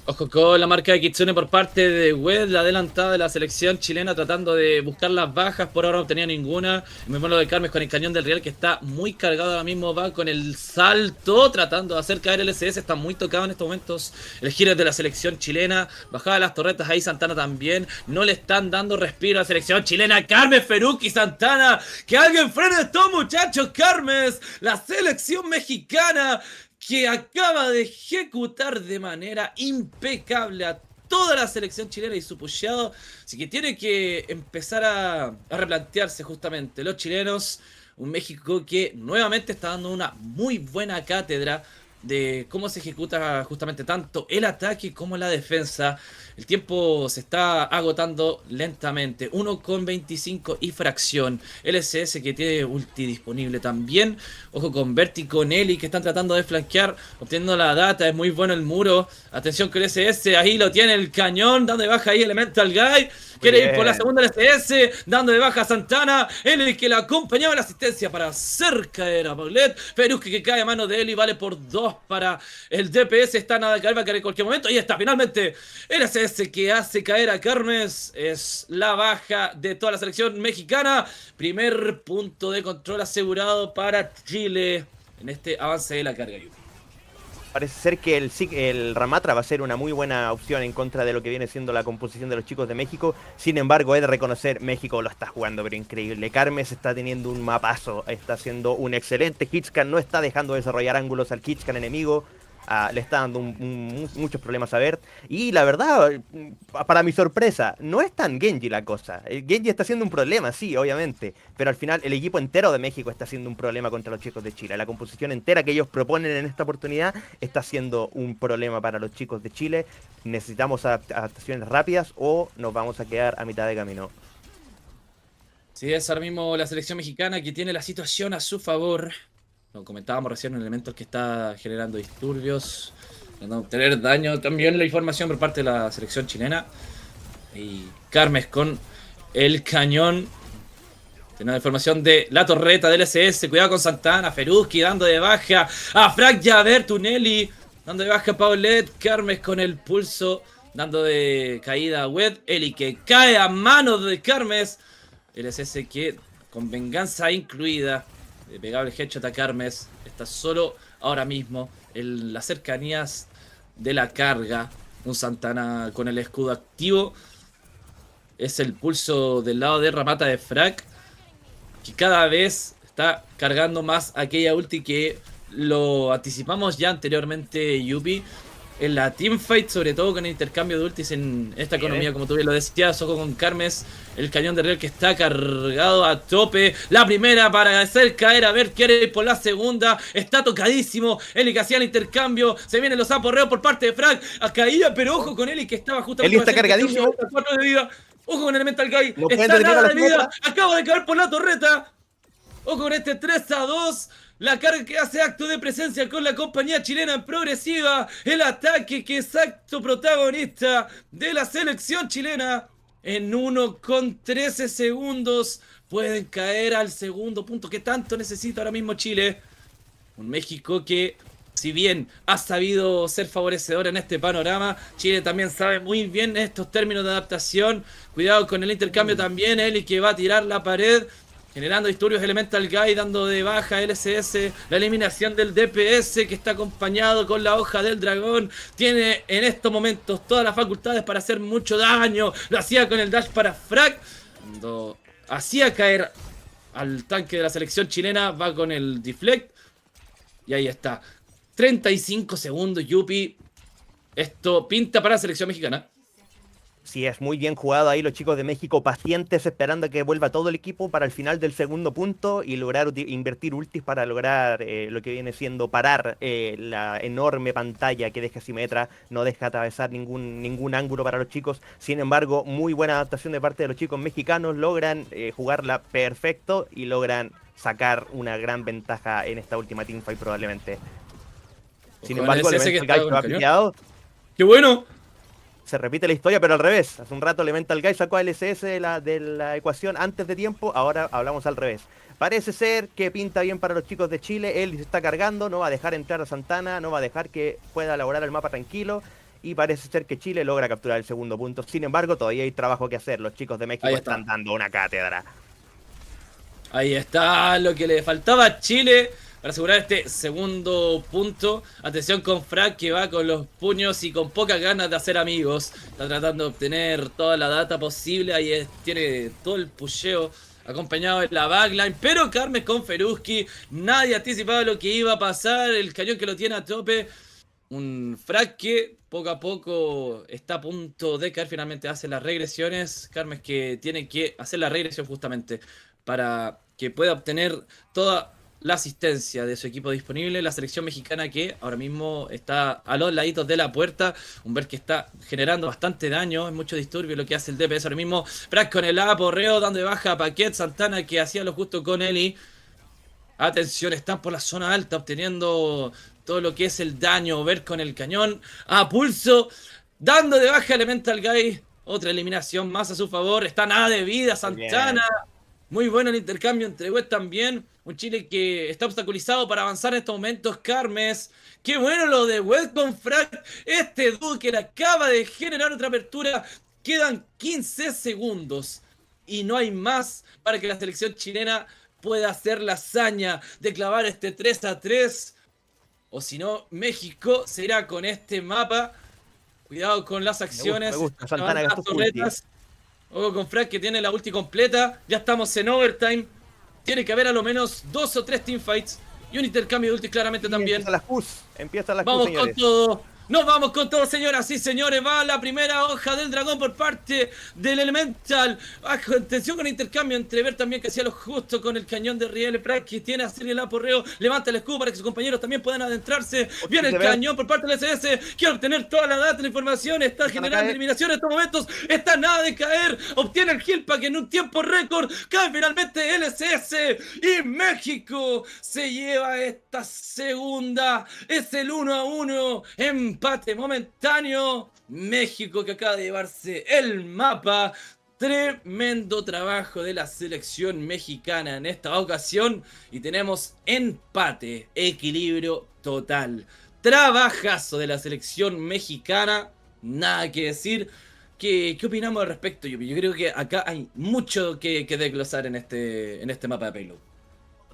Speaker 11: Ojo con la marca de Kitsune por parte de Wed, la adelantada de la selección chilena tratando de buscar las bajas, por ahora no obtenía ninguna. Me muero de Carmes con el cañón del Real que está muy cargado ahora mismo, va con el salto tratando de hacer caer el SS, está muy tocado en estos momentos el giro de la selección chilena, bajaba las torretas ahí Santana también, no le están dando respiro a la selección chilena, Carmes, Feruki, Santana, que alguien frene a estos muchachos, Carmes, la selección mexicana que acaba de ejecutar de manera impecable a toda la selección chilena y su pusheado. Así que tiene que empezar a replantearse justamente los chilenos. Un México que nuevamente está dando una muy buena cátedra de cómo se ejecuta justamente tanto el ataque como la defensa. El tiempo se está agotando lentamente. 1,25 y fracción. LSS que tiene ulti disponible también. Ojo con Berti y con Eli que están tratando de flanquear, obteniendo la data. Es muy bueno el muro. Atención con LSS. Ahí lo tiene el cañón. Dando de baja ahí Elemental Guy. Quiere ir por la segunda LSS. Dando de baja a Santana. Eli que la acompañaba en la asistencia para hacer caer a Paulette. Perusque que cae a mano de Eli. Vale por 2 para el DPS. Está nada de caer. Va a caer en cualquier momento. Y está finalmente LSS que hace caer a Carmes. Es la baja de toda la selección mexicana. Primer punto de control asegurado para Chile en este avance de la carga.
Speaker 10: Parece ser que el Ramatra va a ser una muy buena opción en contra de lo que viene siendo la composición de los chicos de México. Sin embargo, he de reconocer, México lo está jugando pero increíble. Carmes está teniendo un mapazo, está haciendo un excelente Hitscan, no está dejando desarrollar ángulos al Hitscan enemigo. Le está dando muchos problemas a ver. Y la verdad, para mi sorpresa, no es tan Genji la cosa. Genji está siendo un problema, sí, obviamente. Pero al final el equipo entero de México está siendo un problema contra los chicos de Chile. La composición entera que ellos proponen en esta oportunidad está siendo un problema para los chicos de Chile. Necesitamos adaptaciones rápidas o nos vamos a quedar a mitad de camino.
Speaker 11: Sí, es ahora mismo la selección mexicana que tiene la situación a su favor. Lo comentábamos recién, un elemento que está generando disturbios, tratando de obtener daño. También la información por parte de la selección chilena. Y Carmes con el cañón. Tiene la información de la torreta del SS. Cuidado con Santana. Feruski dando de baja a Frank Javer, Tunelli. Dando de baja a Paulette. Carmes con el pulso. Dando de caída a Wed. Eli que cae a manos de Carmes. El SS que con venganza incluida. De pegable headshot a Carmes. Está solo ahora mismo en las cercanías de la carga. Un Santana con el escudo activo. Es el pulso del lado de Ramata de Frac, que cada vez está cargando más aquella ulti que lo anticipamos ya anteriormente, Yupi. En la teamfight, sobre todo con el intercambio de ultis en esta economía, como tú bien lo decías, ojo con Carmes, el cañón de Real que está cargado a tope. La primera para hacer caer, a ver, quiere ir por la segunda, está tocadísimo. Eli que hacía el intercambio, se vienen los aporreos por parte de Frank, a caída, pero ojo con Eli que estaba justamente.
Speaker 10: Eli está cargadísimo.
Speaker 11: 4 de vida. Ojo con Elemental Guy,
Speaker 10: No
Speaker 11: está nada de vida, acaba de caer por la torreta. Ojo con este 3-2. La carga que hace acto de presencia con la compañía chilena en progresiva. El ataque que es acto protagonista de la selección chilena. En 1,13 segundos pueden caer al segundo punto que tanto necesita ahora mismo Chile. Un México que, si bien ha sabido ser favorecedor en este panorama, Chile también sabe muy bien estos términos de adaptación. Cuidado con el intercambio también. Eli que va a tirar la pared, generando disturbios. Elemental Guy dando de baja LSS. La eliminación del DPS que está acompañado con la hoja del dragón. Tiene en estos momentos todas las facultades para hacer mucho daño. Lo hacía con el dash para Frag. Cuando hacía caer al tanque de la selección chilena, va con el deflect. Y ahí está. 35 segundos, Yupi. Esto pinta para la selección mexicana.
Speaker 10: Sí, es muy bien jugado ahí los chicos de México, pacientes esperando a que vuelva todo el equipo para el final del segundo punto y lograr invertir ultis para lograr lo que viene siendo parar la enorme pantalla que deja Symmetra, no deja atravesar ningún ángulo para los chicos. Sin embargo, muy buena adaptación de parte de los chicos mexicanos, logran jugarla perfecto y logran sacar una gran ventaja en esta última teamfight probablemente. Sin embargo, el Elemental Guy se ha pillado.
Speaker 11: ¡Qué bueno!
Speaker 10: Se repite la historia, pero al revés. Hace un rato Elemental Guy sacó a LSS de la ecuación antes de tiempo, ahora hablamos al revés. Parece ser que pinta bien para los chicos de Chile, él se está cargando, no va a dejar entrar a Santana, no va a dejar que pueda elaborar el mapa tranquilo. y parece ser que Chile logra capturar el segundo punto. Sin embargo, todavía hay trabajo que hacer. Los chicos de México
Speaker 11: Ahí está.
Speaker 10: están dando una cátedra.
Speaker 11: Ahí está lo que le faltaba a Chile para asegurar este segundo punto. Atención con Frank, que va con los puños y con pocas ganas de hacer amigos. Está tratando de obtener toda la data posible. Ahí tiene todo el pusheo acompañado de la backline. Pero Carmes con Feruski. Nadie anticipaba lo que iba a pasar. El cañón que lo tiene a tope. Un Frank que poco a poco está a punto de caer. Finalmente hace las regresiones. Carmes que tiene que hacer la regresión justamente para que pueda obtener toda la asistencia de su equipo disponible. La selección mexicana que ahora mismo está a los laditos de la puerta. Un ver que está generando bastante daño. Es mucho disturbio lo que hace el DPS ahora mismo. Frank con el aporreo, dando de baja a Paquet. Santana que hacía lo justo con Eli. Atención, están por la zona alta obteniendo todo lo que es el daño. Ver con el cañón a pulso. Dando de baja Elemental Guy. Otra eliminación más a su favor. Está nada de vida Santana. Muy bueno el intercambio entre West también. Un Chile que está obstaculizado para avanzar en estos momentos. Carmes. Qué bueno lo de West con Frank. Este dúo que le acaba de generar otra apertura. Quedan 15 segundos. Y no hay más para que la selección chilena pueda hacer la hazaña de clavar este 3-3. O si no, México será con este mapa. Cuidado con las acciones.
Speaker 10: Me gusta. Santana gastó su ulti.
Speaker 11: Ojo con Frank que tiene la ulti completa. Ya estamos en overtime. Tiene que haber a lo menos 2 o 3 teamfights. Y un intercambio de ulti claramente también.
Speaker 10: Empiezan las
Speaker 11: Vamos
Speaker 10: señores.
Speaker 11: con todo. Nos vamos con todo, señoras y señores. Va la primera hoja del dragón por parte del Elemental. Atención con el intercambio entre Ver también que hacía lo justo con el cañón de Riel. Frank que tiene a hacer el aporreo. Levanta el escudo para que sus compañeros también puedan adentrarse. Viene el cañón por parte del SS. Quiere obtener toda la data, la información. Está generando eliminación en estos momentos. Está nada de caer. Obtiene el heal pack en un tiempo récord. Cae finalmente el SS. Y México se lleva esta segunda. Es el 1-1. Empate momentáneo. México que acaba de llevarse el mapa. Tremendo trabajo de la selección mexicana en esta ocasión. Y tenemos empate, equilibrio total. Trabajazo de la selección mexicana. Nada que decir. ¿Qué opinamos al respecto, Yupi? Yo creo que acá hay mucho que desglosar en este mapa de Payload.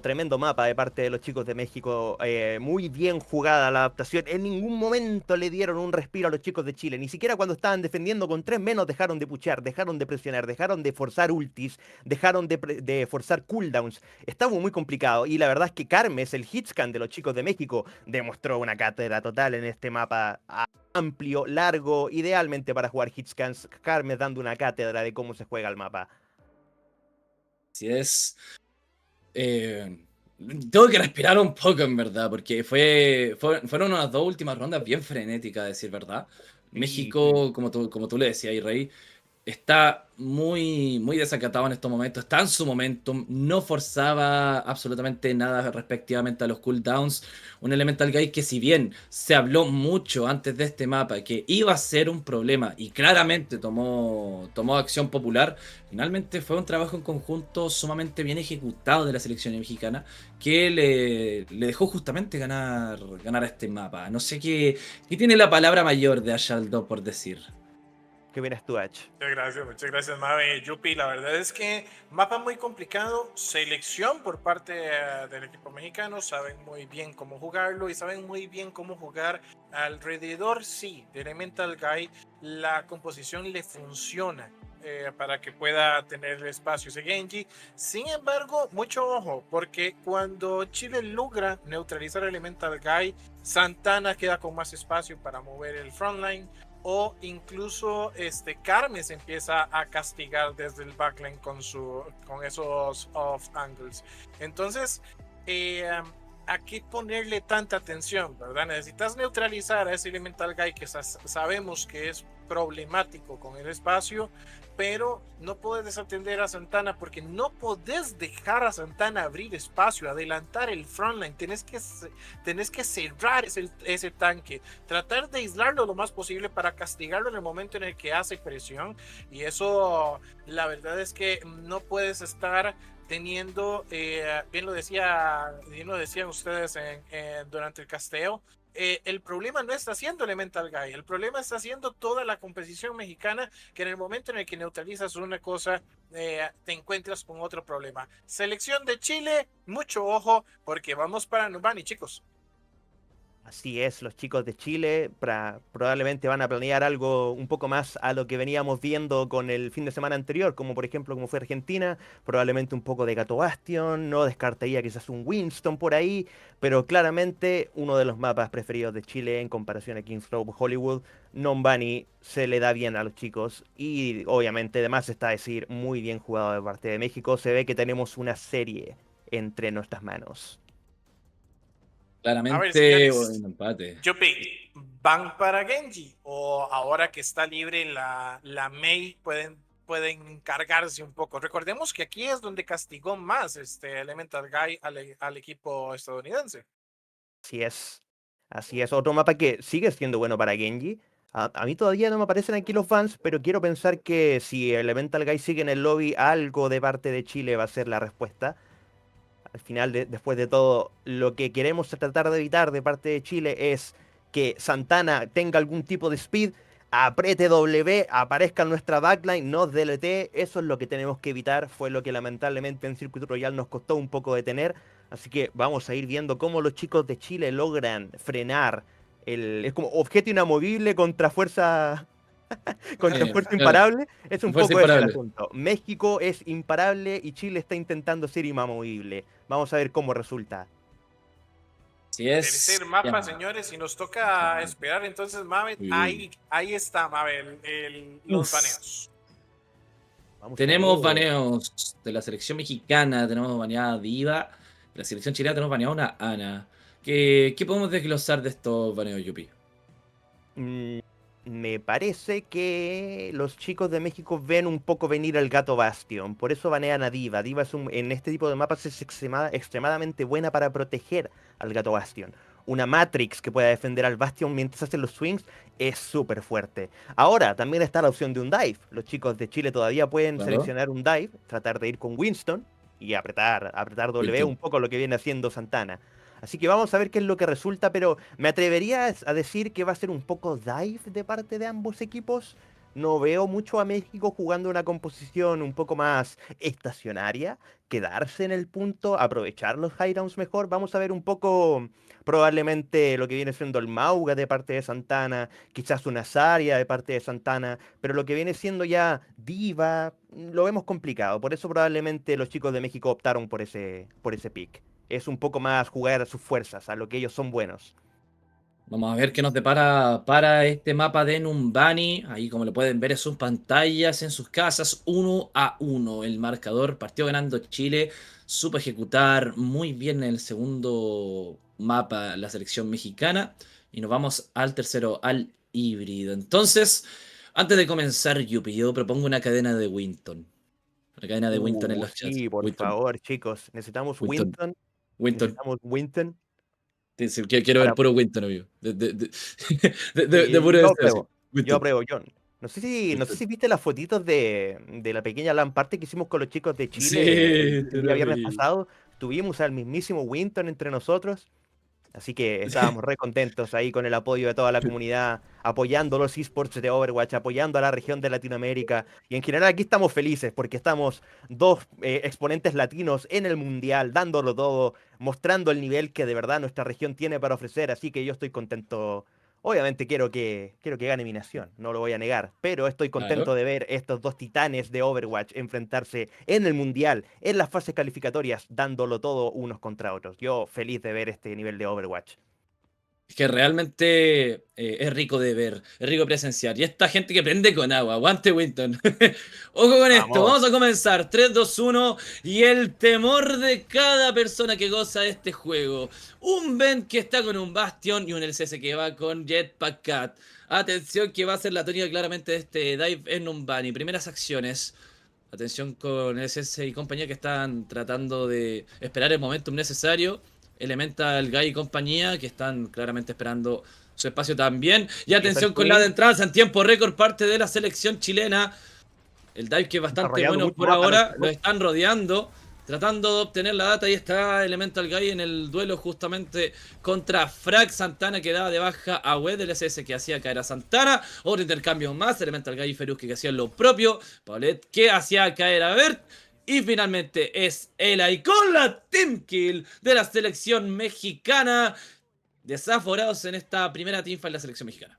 Speaker 10: Tremendo mapa de parte de los chicos de México, muy bien jugada la adaptación. En ningún momento le dieron un respiro a los chicos de Chile, ni siquiera cuando estaban defendiendo con 3 menos dejaron de puchear, dejaron de presionar, dejaron de forzar ultis, dejaron de forzar cooldowns. Estaba muy complicado y la verdad es que Carmes, el hitscan de los chicos de México, demostró una cátedra total en este mapa amplio, largo, idealmente para jugar hitscans. Carmes dando una cátedra de cómo se juega el mapa.
Speaker 11: Así es. Tengo que respirar un poco en verdad, porque fueron unas 2 últimas rondas bien frenéticas, a decir verdad. México, como tú le decías, Rey, está muy desacatado en estos momentos, está en su momentum, no forzaba absolutamente nada respectivamente a los cooldowns. Un Elemental Guy que si bien se habló mucho antes de este mapa que iba a ser un problema y claramente tomó acción popular, finalmente fue un trabajo en conjunto sumamente bien ejecutado de la selección mexicana que le dejó justamente ganar a este mapa. No sé qué tiene la palabra mayor de Ashaldo por decir.
Speaker 10: ¿Qué vienes tú, H?
Speaker 7: Muchas gracias, Mabe. Yupi, la verdad es que mapa muy complicado, selección por parte del equipo mexicano, saben muy bien cómo jugarlo y saben muy bien cómo jugar alrededor, sí, de Elemental Guy, la composición le funciona. Para que pueda tener espacio ese Genji. Sin embargo, mucho ojo, porque cuando Chile logra neutralizar Elemental Guy, Santana queda con más espacio para mover el frontline, o incluso Carmes empieza a castigar desde el backline con esos off angles. Entonces, ¿a qué ponerle tanta atención, verdad? Necesitas neutralizar a ese Elemental Guy que sabemos que es problemático con el espacio, pero no puedes desatender a Santana porque no podés dejar a Santana abrir espacio, adelantar el frontline, tenés que cerrar ese tanque, tratar de aislarlo lo más posible para castigarlo en el momento en el que hace presión, y eso la verdad es que no puedes estar teniendo, bien lo decían ustedes durante el casteo, el problema no está siendo Elemental Guy, el problema está siendo toda la composición mexicana, que en el momento en el que neutralizas una cosa, te encuentras con otro problema. Selección de Chile, mucho ojo, porque vamos para Numbani, chicos.
Speaker 10: Así es, los chicos de Chile probablemente van a planear algo un poco más a lo que veníamos viendo con el fin de semana anterior, como por ejemplo como fue Argentina, probablemente un poco de Gato Bastion, no descartaría quizás un Winston por ahí, pero claramente uno de los mapas preferidos de Chile en comparación a Kings Row Hollywood, Numbani se le da bien a los chicos y obviamente además está a decir muy bien jugado de parte de México, se ve que tenemos una serie entre nuestras manos.
Speaker 7: A ver,
Speaker 11: Claramente,
Speaker 7: señores,
Speaker 11: un empate.
Speaker 7: Yupi, ¿van para Genji? O ahora que está libre la Mei, pueden cargarse un poco. Recordemos que aquí es donde castigó más Elemental Guy al equipo estadounidense.
Speaker 10: Así es. Así es. Otro mapa que sigue siendo bueno para Genji. A mí todavía no me aparecen aquí los fans, pero quiero pensar que si Elemental Guy sigue en el lobby, algo de parte de Chile va a ser la respuesta. Al final, después de todo, lo que queremos tratar de evitar de parte de Chile es que Santana tenga algún tipo de speed, apriete W, aparezca en nuestra backline, nos delete. Eso es lo que tenemos que evitar. Fue lo que lamentablemente en Circuit Royal nos costó un poco detener. Así que vamos a ir viendo cómo los chicos de Chile logran frenar. Es como objeto inamovible contra fuerza contra fuerza
Speaker 11: Claro,
Speaker 10: imparable, es un
Speaker 11: fuerza
Speaker 10: poco ese el
Speaker 11: imparable.
Speaker 10: asunto. México es imparable y Chile está intentando ser inamovible. Vamos a ver cómo resulta.
Speaker 11: Si es.
Speaker 7: Tercer mapa,
Speaker 11: Ya.
Speaker 7: señores, y nos toca esperar entonces, Mabel.
Speaker 11: Uy, uy.
Speaker 7: Ahí está, Mabel, los
Speaker 11: Uf.
Speaker 7: baneos.
Speaker 10: Vamos a
Speaker 11: Tenemos
Speaker 10: ver.
Speaker 11: baneos de la selección mexicana, tenemos baneada a Diva, de la selección chilena tenemos baneada a una Ana. ¿Qué podemos desglosar de estos baneos, Yupi?
Speaker 10: Mm, Me parece que los chicos de México ven un poco venir al gato Bastion, por eso banean a Diva. Diva en este tipo de mapas es extremadamente buena para proteger al gato Bastion. Una Matrix que pueda defender al Bastion mientras hacen los swings es súper fuerte. Ahora, también está la opción de un dive. Los chicos de Chile todavía pueden
Speaker 11: Claro.
Speaker 10: seleccionar un dive, tratar de ir con Winston y apretar W,
Speaker 11: Winston.
Speaker 10: un poco lo que viene haciendo Santana. Así que vamos a ver qué es lo que resulta, pero me atrevería a decir que va a ser un poco dive de parte de ambos equipos. No veo mucho a México jugando una composición un poco más estacionaria, quedarse en el punto, aprovechar los high rounds mejor. Vamos a ver un poco probablemente lo que viene siendo el Mauga de parte de Santana, quizás una Zarya de parte de Santana, pero lo que viene siendo ya Diva, lo vemos complicado. Por eso probablemente los chicos de México optaron por ese pick. Es un poco más jugar a sus fuerzas, a lo que ellos son buenos.
Speaker 11: Vamos a ver qué nos depara para este mapa de Numbani. Ahí, como lo pueden ver en sus pantallas, en sus casas, 1-1. El marcador partió ganando Chile. Supo ejecutar muy bien en el segundo mapa la selección mexicana. Y nos vamos al tercero, al híbrido. Entonces, antes de comenzar, Yupi, yo propongo una cadena de Winton. Una cadena de Winton en los chats.
Speaker 10: Sí, por
Speaker 11: Winton,
Speaker 10: favor, chicos. Necesitamos
Speaker 11: Winton,
Speaker 10: Winton.
Speaker 11: Winton.
Speaker 10: Necesitamos Winton
Speaker 11: Sí, quiero ver
Speaker 10: para...
Speaker 11: puro Winton, amigo. De puro
Speaker 10: Yo
Speaker 11: deseo, así.
Speaker 10: apruebo. Yo
Speaker 11: Winton.
Speaker 10: apruebo, John. No sé si viste las fotitos de la pequeña LAN party que hicimos con los chicos de
Speaker 11: Sí,
Speaker 10: Chile el día viernes
Speaker 11: terrible.
Speaker 10: pasado. Tuvimos al mismísimo Winton entre nosotros. Así que estábamos re contentos ahí con el apoyo de toda la comunidad, apoyando los esports de Overwatch, apoyando a la región de Latinoamérica. Y en general aquí estamos felices porque estamos dos exponentes latinos en el mundial, dándolo todo, mostrando el nivel que de verdad nuestra región tiene para ofrecer. Así que yo estoy contento. Obviamente quiero que gane mi nación, no lo voy a negar, pero estoy contento
Speaker 11: Claro.
Speaker 10: de ver estos dos titanes de Overwatch enfrentarse en el Mundial, en las fases calificatorias, dándolo todo unos contra otros. Yo feliz de ver este nivel de Overwatch.
Speaker 11: Es que realmente es rico de ver, es rico presenciar. Y esta gente que prende con agua, aguante Winton. Ojo con esto,
Speaker 10: Vamos.
Speaker 11: vamos a comenzar. 3, 2, 1. Y el temor de cada persona que goza de este juego. Un Ben que está con un Bastion y un LCS que va con Jetpack Cat. Atención que va a ser la tónica claramente de este dive en un Bunny. Primeras acciones. Atención con LCS y compañía que están tratando de esperar el momentum necesario. Elemental Guy y compañía que están claramente esperando su espacio también. Y atención con la de entradas en tiempo récord, parte de la selección chilena. El dive que es bastante
Speaker 10: Desarrollando
Speaker 11: bueno
Speaker 10: mucho
Speaker 11: por
Speaker 10: mapa los
Speaker 11: ahora, lo
Speaker 10: chicos.
Speaker 11: están rodeando. tratando de obtener la data. Ahí está Elemental Guy en el duelo justamente contra Frag. Santana que daba de baja a Wed del SS que hacía caer a Santana. Otro intercambio más, Elemental Guy y Feruski que hacían lo propio. Paulette que hacía caer a Bert. Y finalmente es Eli con la team kill de la selección mexicana. Desaforados en esta primera teamfight de la selección mexicana.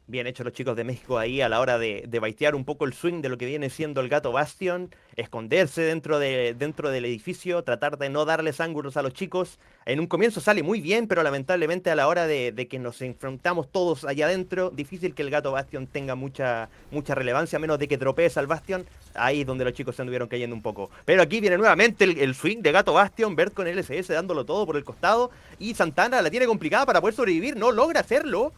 Speaker 10: Bien hecho los chicos de México ahí a la hora de baitear un poco el swing de lo que viene siendo el gato Bastion, esconderse dentro del edificio, tratar de no darles ángulos a los chicos. En un comienzo sale muy bien, pero lamentablemente a la hora de que nos enfrentamos todos allá adentro, difícil que el gato Bastion tenga mucha relevancia, a menos de que tropees al Bastion. Ahí es donde los chicos se anduvieron cayendo un poco. Pero aquí viene nuevamente el swing de gato Bastion, Bert con el LSS dándolo todo por el costado, y Santana la tiene complicada para poder sobrevivir, no logra hacerlo.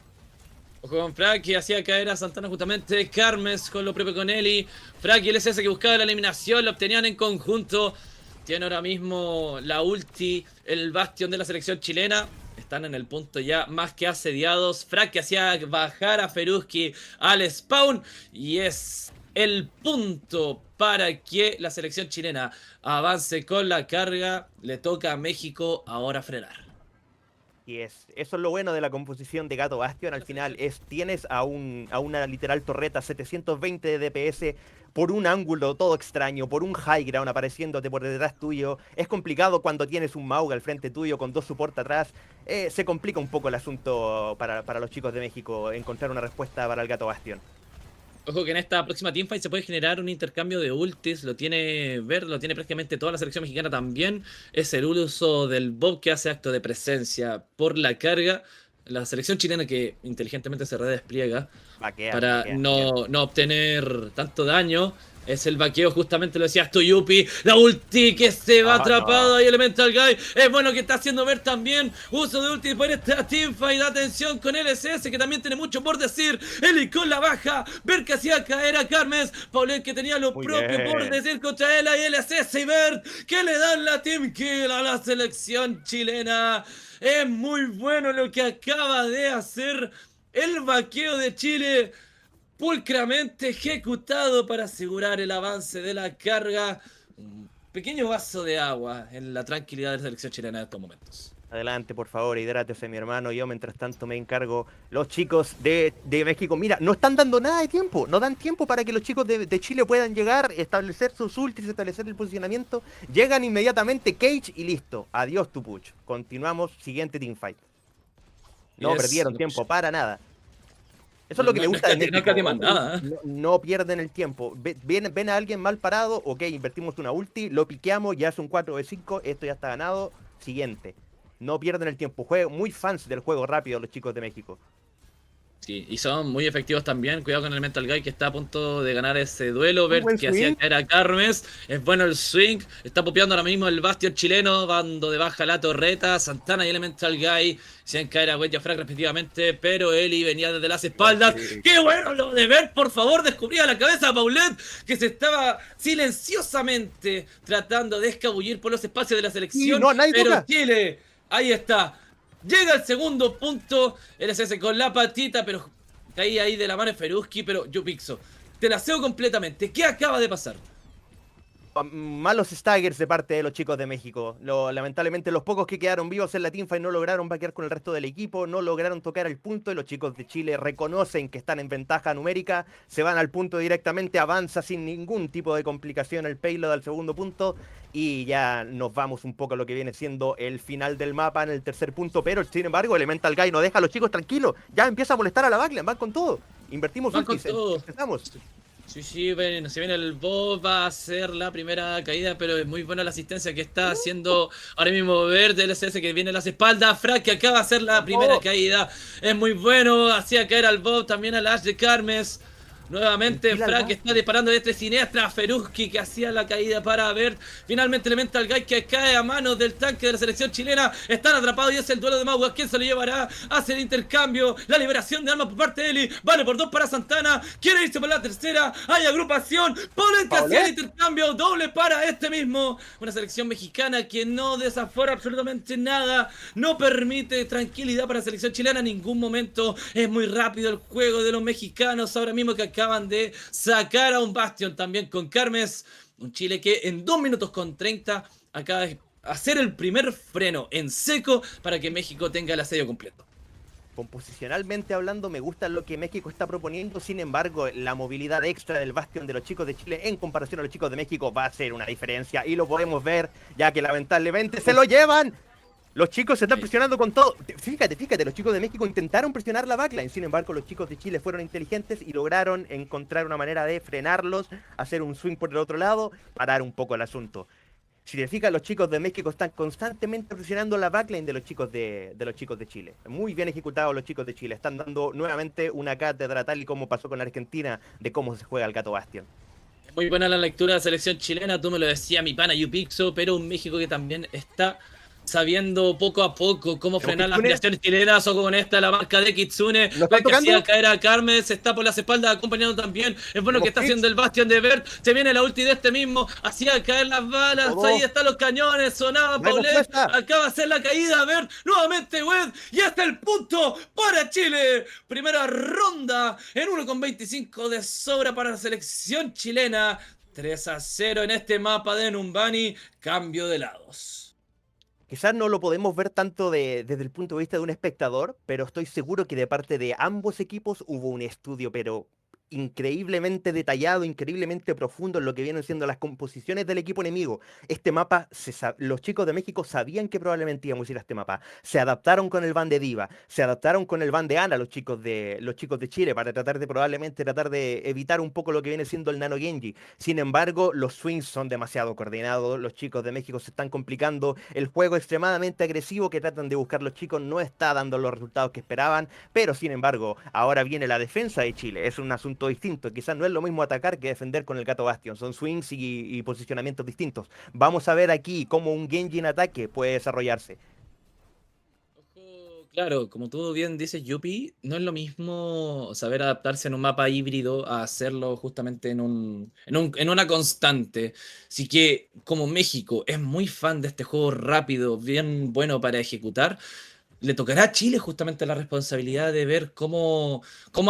Speaker 11: Ojo con Frag que hacía caer a Santana justamente. Carmes con lo propio con Eli. Frag y el SS que buscaba la eliminación, lo obtenían en conjunto. Tiene ahora mismo la ulti, el bastión de la selección chilena. Están en el punto ya más que asediados. Frag que hacía bajar a Feruski al spawn. Y es el punto para que la selección chilena avance con la carga. Le toca a México ahora frenar.
Speaker 10: Y eso es lo bueno de la composición de Gato Bastion. Al final tienes a una literal torreta 720 de DPS por un ángulo todo extraño, por un high ground apareciéndote por detrás tuyo. Es complicado cuando tienes un Maug al frente tuyo con 2 support atrás. Se complica un poco el asunto para los chicos de México encontrar una respuesta para el Gato Bastion.
Speaker 11: Ojo que en esta próxima teamfight se puede generar un intercambio de ultis, lo tiene Verde, lo tiene prácticamente toda la selección mexicana también. Es el uso del Bob que hace acto de presencia por la carga. La selección chilena que inteligentemente se redespliega para no obtener tanto daño. Es el vaqueo, justamente lo decías tú, Yupi. La ulti que se va atrapado ahí, Elemental Guy. Es bueno que está haciendo ver también. Uso de ulti por esta teamfight. Atención con LSS, que también tiene mucho por decir. Eli con la baja. Ver que hacía caer a Carmes. Paulette que tenía lo propio por decir contra él. Y LSS y Bert que le dan la team kill a la selección chilena. Es muy bueno lo que acaba de hacer el vaqueo de Chile. Pulcramente ejecutado para asegurar el avance de la carga. Un pequeño vaso de agua en la tranquilidad de la selección chilena en estos momentos.
Speaker 10: Adelante, por favor, hidrátese, mi hermano. Yo, mientras tanto, me encargo. Los chicos de México, mira, no están dando nada de tiempo. No dan tiempo para que los chicos de Chile puedan llegar, establecer sus ultis, establecer el posicionamiento. Llegan inmediatamente Cage y listo. Adiós, Tupuch. Continuamos, siguiente teamfight. No perdieron tiempo para nada. Eso es lo que me gusta de México. No pierden el tiempo. Ven a alguien mal parado, ok, invertimos una ulti, lo piqueamos, ya es un 4v5, esto ya está ganado, siguiente. No pierden el tiempo. Muy fans del juego rápido los chicos de México.
Speaker 11: Sí, y son muy efectivos también. Cuidado con el Mental Guy que está a punto de ganar ese duelo. Ver que hacía caer a Carmes. Es bueno el swing. Está popeando ahora mismo el Bastion chileno. Dando de baja la torreta. Santana y el Mental Guy hacían caer a Wed y a Frag respectivamente. Pero Eli venía desde las espaldas. ¡Qué bueno lo de Ver! Por favor, descubría la cabeza a Paulette, que se estaba silenciosamente tratando de escabullir por los espacios de la selección. Pero Chile, ahí está. Llega el segundo punto, LSS con la patita, pero caía ahí de la mano de Feruski, pero yo Pixo, te la ceo completamente. ¿Qué acaba de pasar?
Speaker 10: Malos staggers de parte de los chicos de México. Lamentablemente los pocos que quedaron vivos en la teamfight no lograron vaquear con el resto del equipo, no lograron tocar el punto y los chicos de Chile reconocen que están en ventaja numérica, se van al punto directamente, avanza sin ningún tipo de complicación el payload al segundo punto y ya nos vamos un poco a lo que viene siendo el final del mapa en el tercer punto, pero sin embargo Elemental Guy no deja a los chicos tranquilos, ya empieza a molestar a la backline, van con todo, invertimos ultis, empezamos.
Speaker 11: Sí, se viene el Bob, va a ser la primera caída, pero es muy buena la asistencia que está haciendo ahora mismo Verde, el SS que viene a las espaldas, Frag que acaba de hacer la primera caída, es muy bueno, hacía caer al Bob, también al Ash de Carmes. Nuevamente Frag que está disparando desde siniestra, Feruski que hacía la caída para Bert. Finalmente Elemental Guy que cae a manos del tanque de la selección chilena. Están atrapados y es el duelo de Maguas. ¿Quién se lo llevará? Hace el intercambio. La liberación de armas por parte de Eli. Vale por 2 para Santana. Quiere irse por la tercera. Hay agrupación. Paulette que hacía el intercambio. Doble para este mismo. Una selección mexicana que no desafora absolutamente nada. No permite tranquilidad para la selección chilena en ningún momento. Es muy rápido el juego de los mexicanos ahora mismo que acaban de sacar a un Bastion también con Carmes. Un Chile que en 2 minutos con 30 acaba de hacer el primer freno en seco para que México tenga el asedio completo.
Speaker 10: Composicionalmente hablando, me gusta lo que México está proponiendo. Sin embargo, la movilidad extra del bastión de los chicos de Chile en comparación a los chicos de México va a ser una diferencia. Y lo podemos ver, ya que lamentablemente se lo llevan. Los chicos se están presionando con todo. Fíjate, los chicos de México intentaron presionar la backline. Sin embargo, los chicos de Chile fueron inteligentes y lograron encontrar una manera de frenarlos, hacer un swing por el otro lado, parar un poco el asunto. Si te fijas, los chicos de México están constantemente presionando la backline de los chicos de Chile. Muy bien ejecutados los chicos de Chile. Están dando nuevamente una cátedra, tal y como pasó con la Argentina, de cómo se juega el Gato Bastión.
Speaker 11: Muy buena la lectura de la selección chilena, tú me lo decías, mi pana Yupixo, pero un México que también está sabiendo poco a poco cómo frenar las aspiraciones chilenas, o con esta la marca de Kitsune, que hacía caer a Carmen, se está por las espaldas acompañando también, es bueno que está haciendo el bastión de Bert, se viene la ulti de este mismo, hacía caer las balas, ahí están los cañones, sonaba Paulet, acaba de hacer la caída, Bert, nuevamente Wed, y hasta el punto para Chile, primera ronda en 1,25 de sobra para la selección chilena, 3-0 en este mapa de Numbani, cambio de lados.
Speaker 10: Quizás no lo podemos ver tanto desde el punto de vista de un espectador, pero estoy seguro que de parte de ambos equipos hubo un estudio, pero increíblemente detallado, increíblemente profundo en lo que vienen siendo las composiciones del equipo enemigo. Este mapa, los chicos de México sabían que probablemente íbamos a ir a este mapa. Se adaptaron con el ban de Diva, se adaptaron con el ban de Ana, los chicos de Chile, para tratar de evitar un poco lo que viene siendo el Nano Genji. Sin embargo, los swings son demasiado coordinados, los chicos de México se están complicando, el juego extremadamente agresivo que tratan de buscar los chicos no está dando los resultados que esperaban, pero sin embargo, ahora viene la defensa de Chile, es un asunto distinto, quizás no es lo mismo atacar que defender con el Gato Bastion, son swings y posicionamientos distintos. Vamos a ver aquí cómo un Genji en ataque puede desarrollarse.
Speaker 11: Claro, como tú bien dices, Yuppie, no es lo mismo saber adaptarse en un mapa híbrido a hacerlo justamente en una constante. Así que, como México es muy fan de este juego rápido, bien bueno para ejecutar, le tocará a Chile justamente la responsabilidad de ver cómo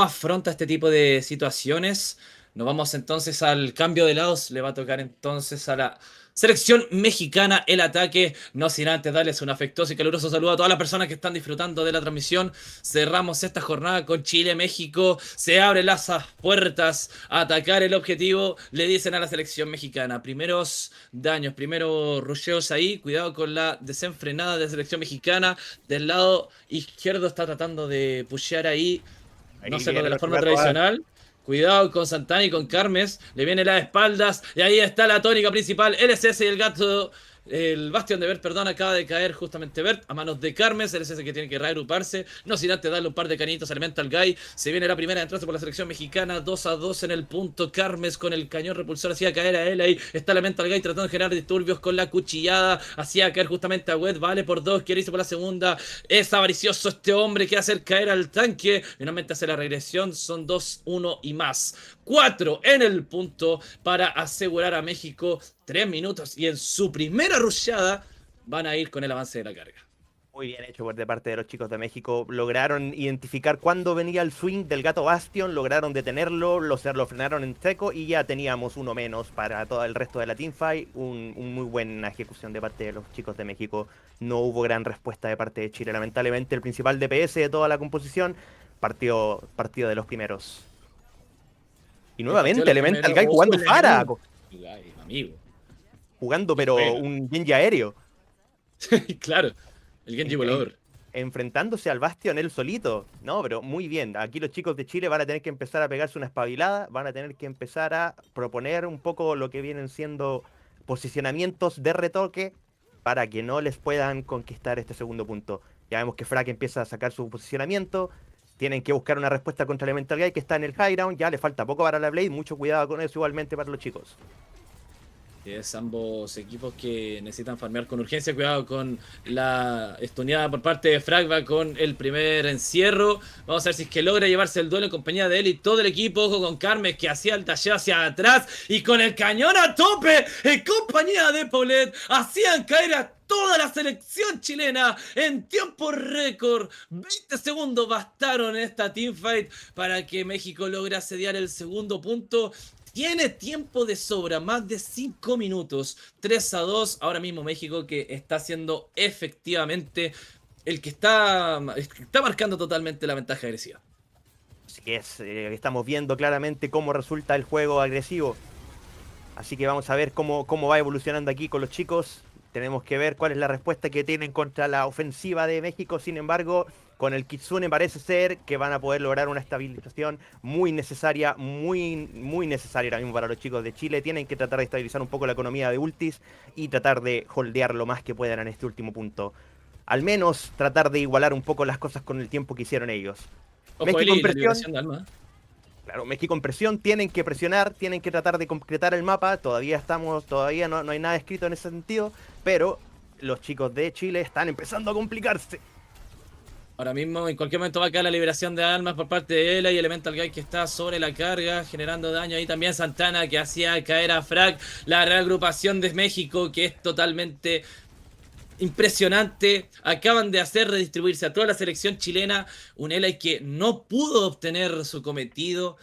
Speaker 11: afronta este tipo de situaciones. Nos vamos entonces al cambio de lados. Le va a tocar entonces a la selección mexicana el ataque. No sin antes darles un afectuoso y caluroso saludo a todas las personas que están disfrutando de la transmisión. Cerramos esta jornada con Chile-México. Se abren las puertas a atacar el objetivo. Le dicen a la selección mexicana: primeros daños, primeros rusheos ahí. Cuidado con la desenfrenada de la selección mexicana. Del lado izquierdo está tratando de pushear ahí. No sé, de la forma tradicional. Cuidado con Santana y con Carmes. Le viene las espaldas. Y ahí está la tónica principal. LSS y el gato. El bastión de Bert, perdón, acaba de caer justamente Bert a manos de Carmes. LSS que tiene que reagruparse. No sin antes darle un par de cañitos a Elemental Guy. Se viene la primera entrada por la selección mexicana. 2-2 en el punto. Carmes con el cañón repulsor hacía caer a él ahí. Está Elemental Guy tratando de generar disturbios con la cuchillada. Hacía caer justamente a Wed. Vale por 2. Quiere irse por la segunda. Es avaricioso este hombre. Quiere hacer caer al tanque. Finalmente hace la regresión. Son 2-1 y más. 4 en el punto para asegurar a México 3 minutos. Y en su primera rushada van a ir con el avance de la carga.
Speaker 10: Muy bien hecho por de parte de los chicos de México. Lograron identificar cuándo venía el swing del Gato Bastion, lograron detenerlo, lo frenaron en seco y ya teníamos uno menos para todo el resto de la teamfight. Un muy buena ejecución de parte de los chicos de México. No hubo gran respuesta de parte de Chile. Lamentablemente el principal DPS de toda la composición partió de los primeros. Y nuevamente Elemental Guy jugando para.
Speaker 11: Amigo.
Speaker 10: Jugando pero un Genji aéreo.
Speaker 11: Claro, el Genji volador.
Speaker 10: Enfrentándose al Bastion él solito. No, pero muy bien. Aquí los chicos de Chile van a tener que empezar a pegarse una espabilada. Van a tener que empezar a proponer un poco lo que vienen siendo posicionamientos de retoque para que no les puedan conquistar este segundo punto. Ya vemos que Frack empieza a sacar su posicionamiento. Tienen que buscar una respuesta contra Elemental Guy que está en el high ground. Ya le falta poco para la Blade. Mucho cuidado con eso igualmente para los chicos.
Speaker 11: Es ambos equipos que necesitan farmear con urgencia. Cuidado con la estuneada por parte de Fragva con el primer encierro. Vamos a ver si es que logra llevarse el duelo en compañía de él y todo el equipo. Ojo con Carmes que hacía el talleo hacia atrás y con el cañón a tope en compañía de Paulet. Hacían caer a toda la selección chilena en tiempo récord. 20 segundos bastaron en esta teamfight para que México logre asediar el segundo punto. tiene tiempo de sobra, más de 5 minutos. 3-2, ahora mismo México que está siendo efectivamente el que está marcando totalmente la ventaja agresiva.
Speaker 10: Así es, estamos viendo claramente cómo resulta el juego agresivo. Así que vamos a ver cómo va evolucionando aquí con los chicos. Tenemos que ver cuál es la respuesta que tienen contra la ofensiva de México. Sin embargo, con el Kitsune parece ser que van a poder lograr una estabilización muy necesaria, muy necesaria ahora mismo para los chicos de Chile. Tienen que tratar de estabilizar un poco la economía de Ultis y tratar de holdear lo más que puedan en este último punto. Al menos tratar de igualar un poco las cosas con el tiempo que hicieron ellos.
Speaker 11: Ojo,
Speaker 10: México
Speaker 11: Eli,
Speaker 10: en
Speaker 11: la
Speaker 10: presión.
Speaker 11: liberación de alma.
Speaker 10: Claro, México en presión, tienen que presionar, tienen que tratar de concretar el mapa. Todavía no hay nada escrito en ese sentido, pero los chicos de Chile están empezando a complicarse.
Speaker 11: Ahora mismo, en cualquier momento va a caer la liberación de almas por parte de Ela y Elemental Guy que está sobre la carga, generando daño. Ahí también Santana que hacía caer a Frag, la reagrupación de México que es totalmente impresionante. Acaban de hacer redistribuirse a toda la selección chilena. Un Ela que no pudo obtener su cometido.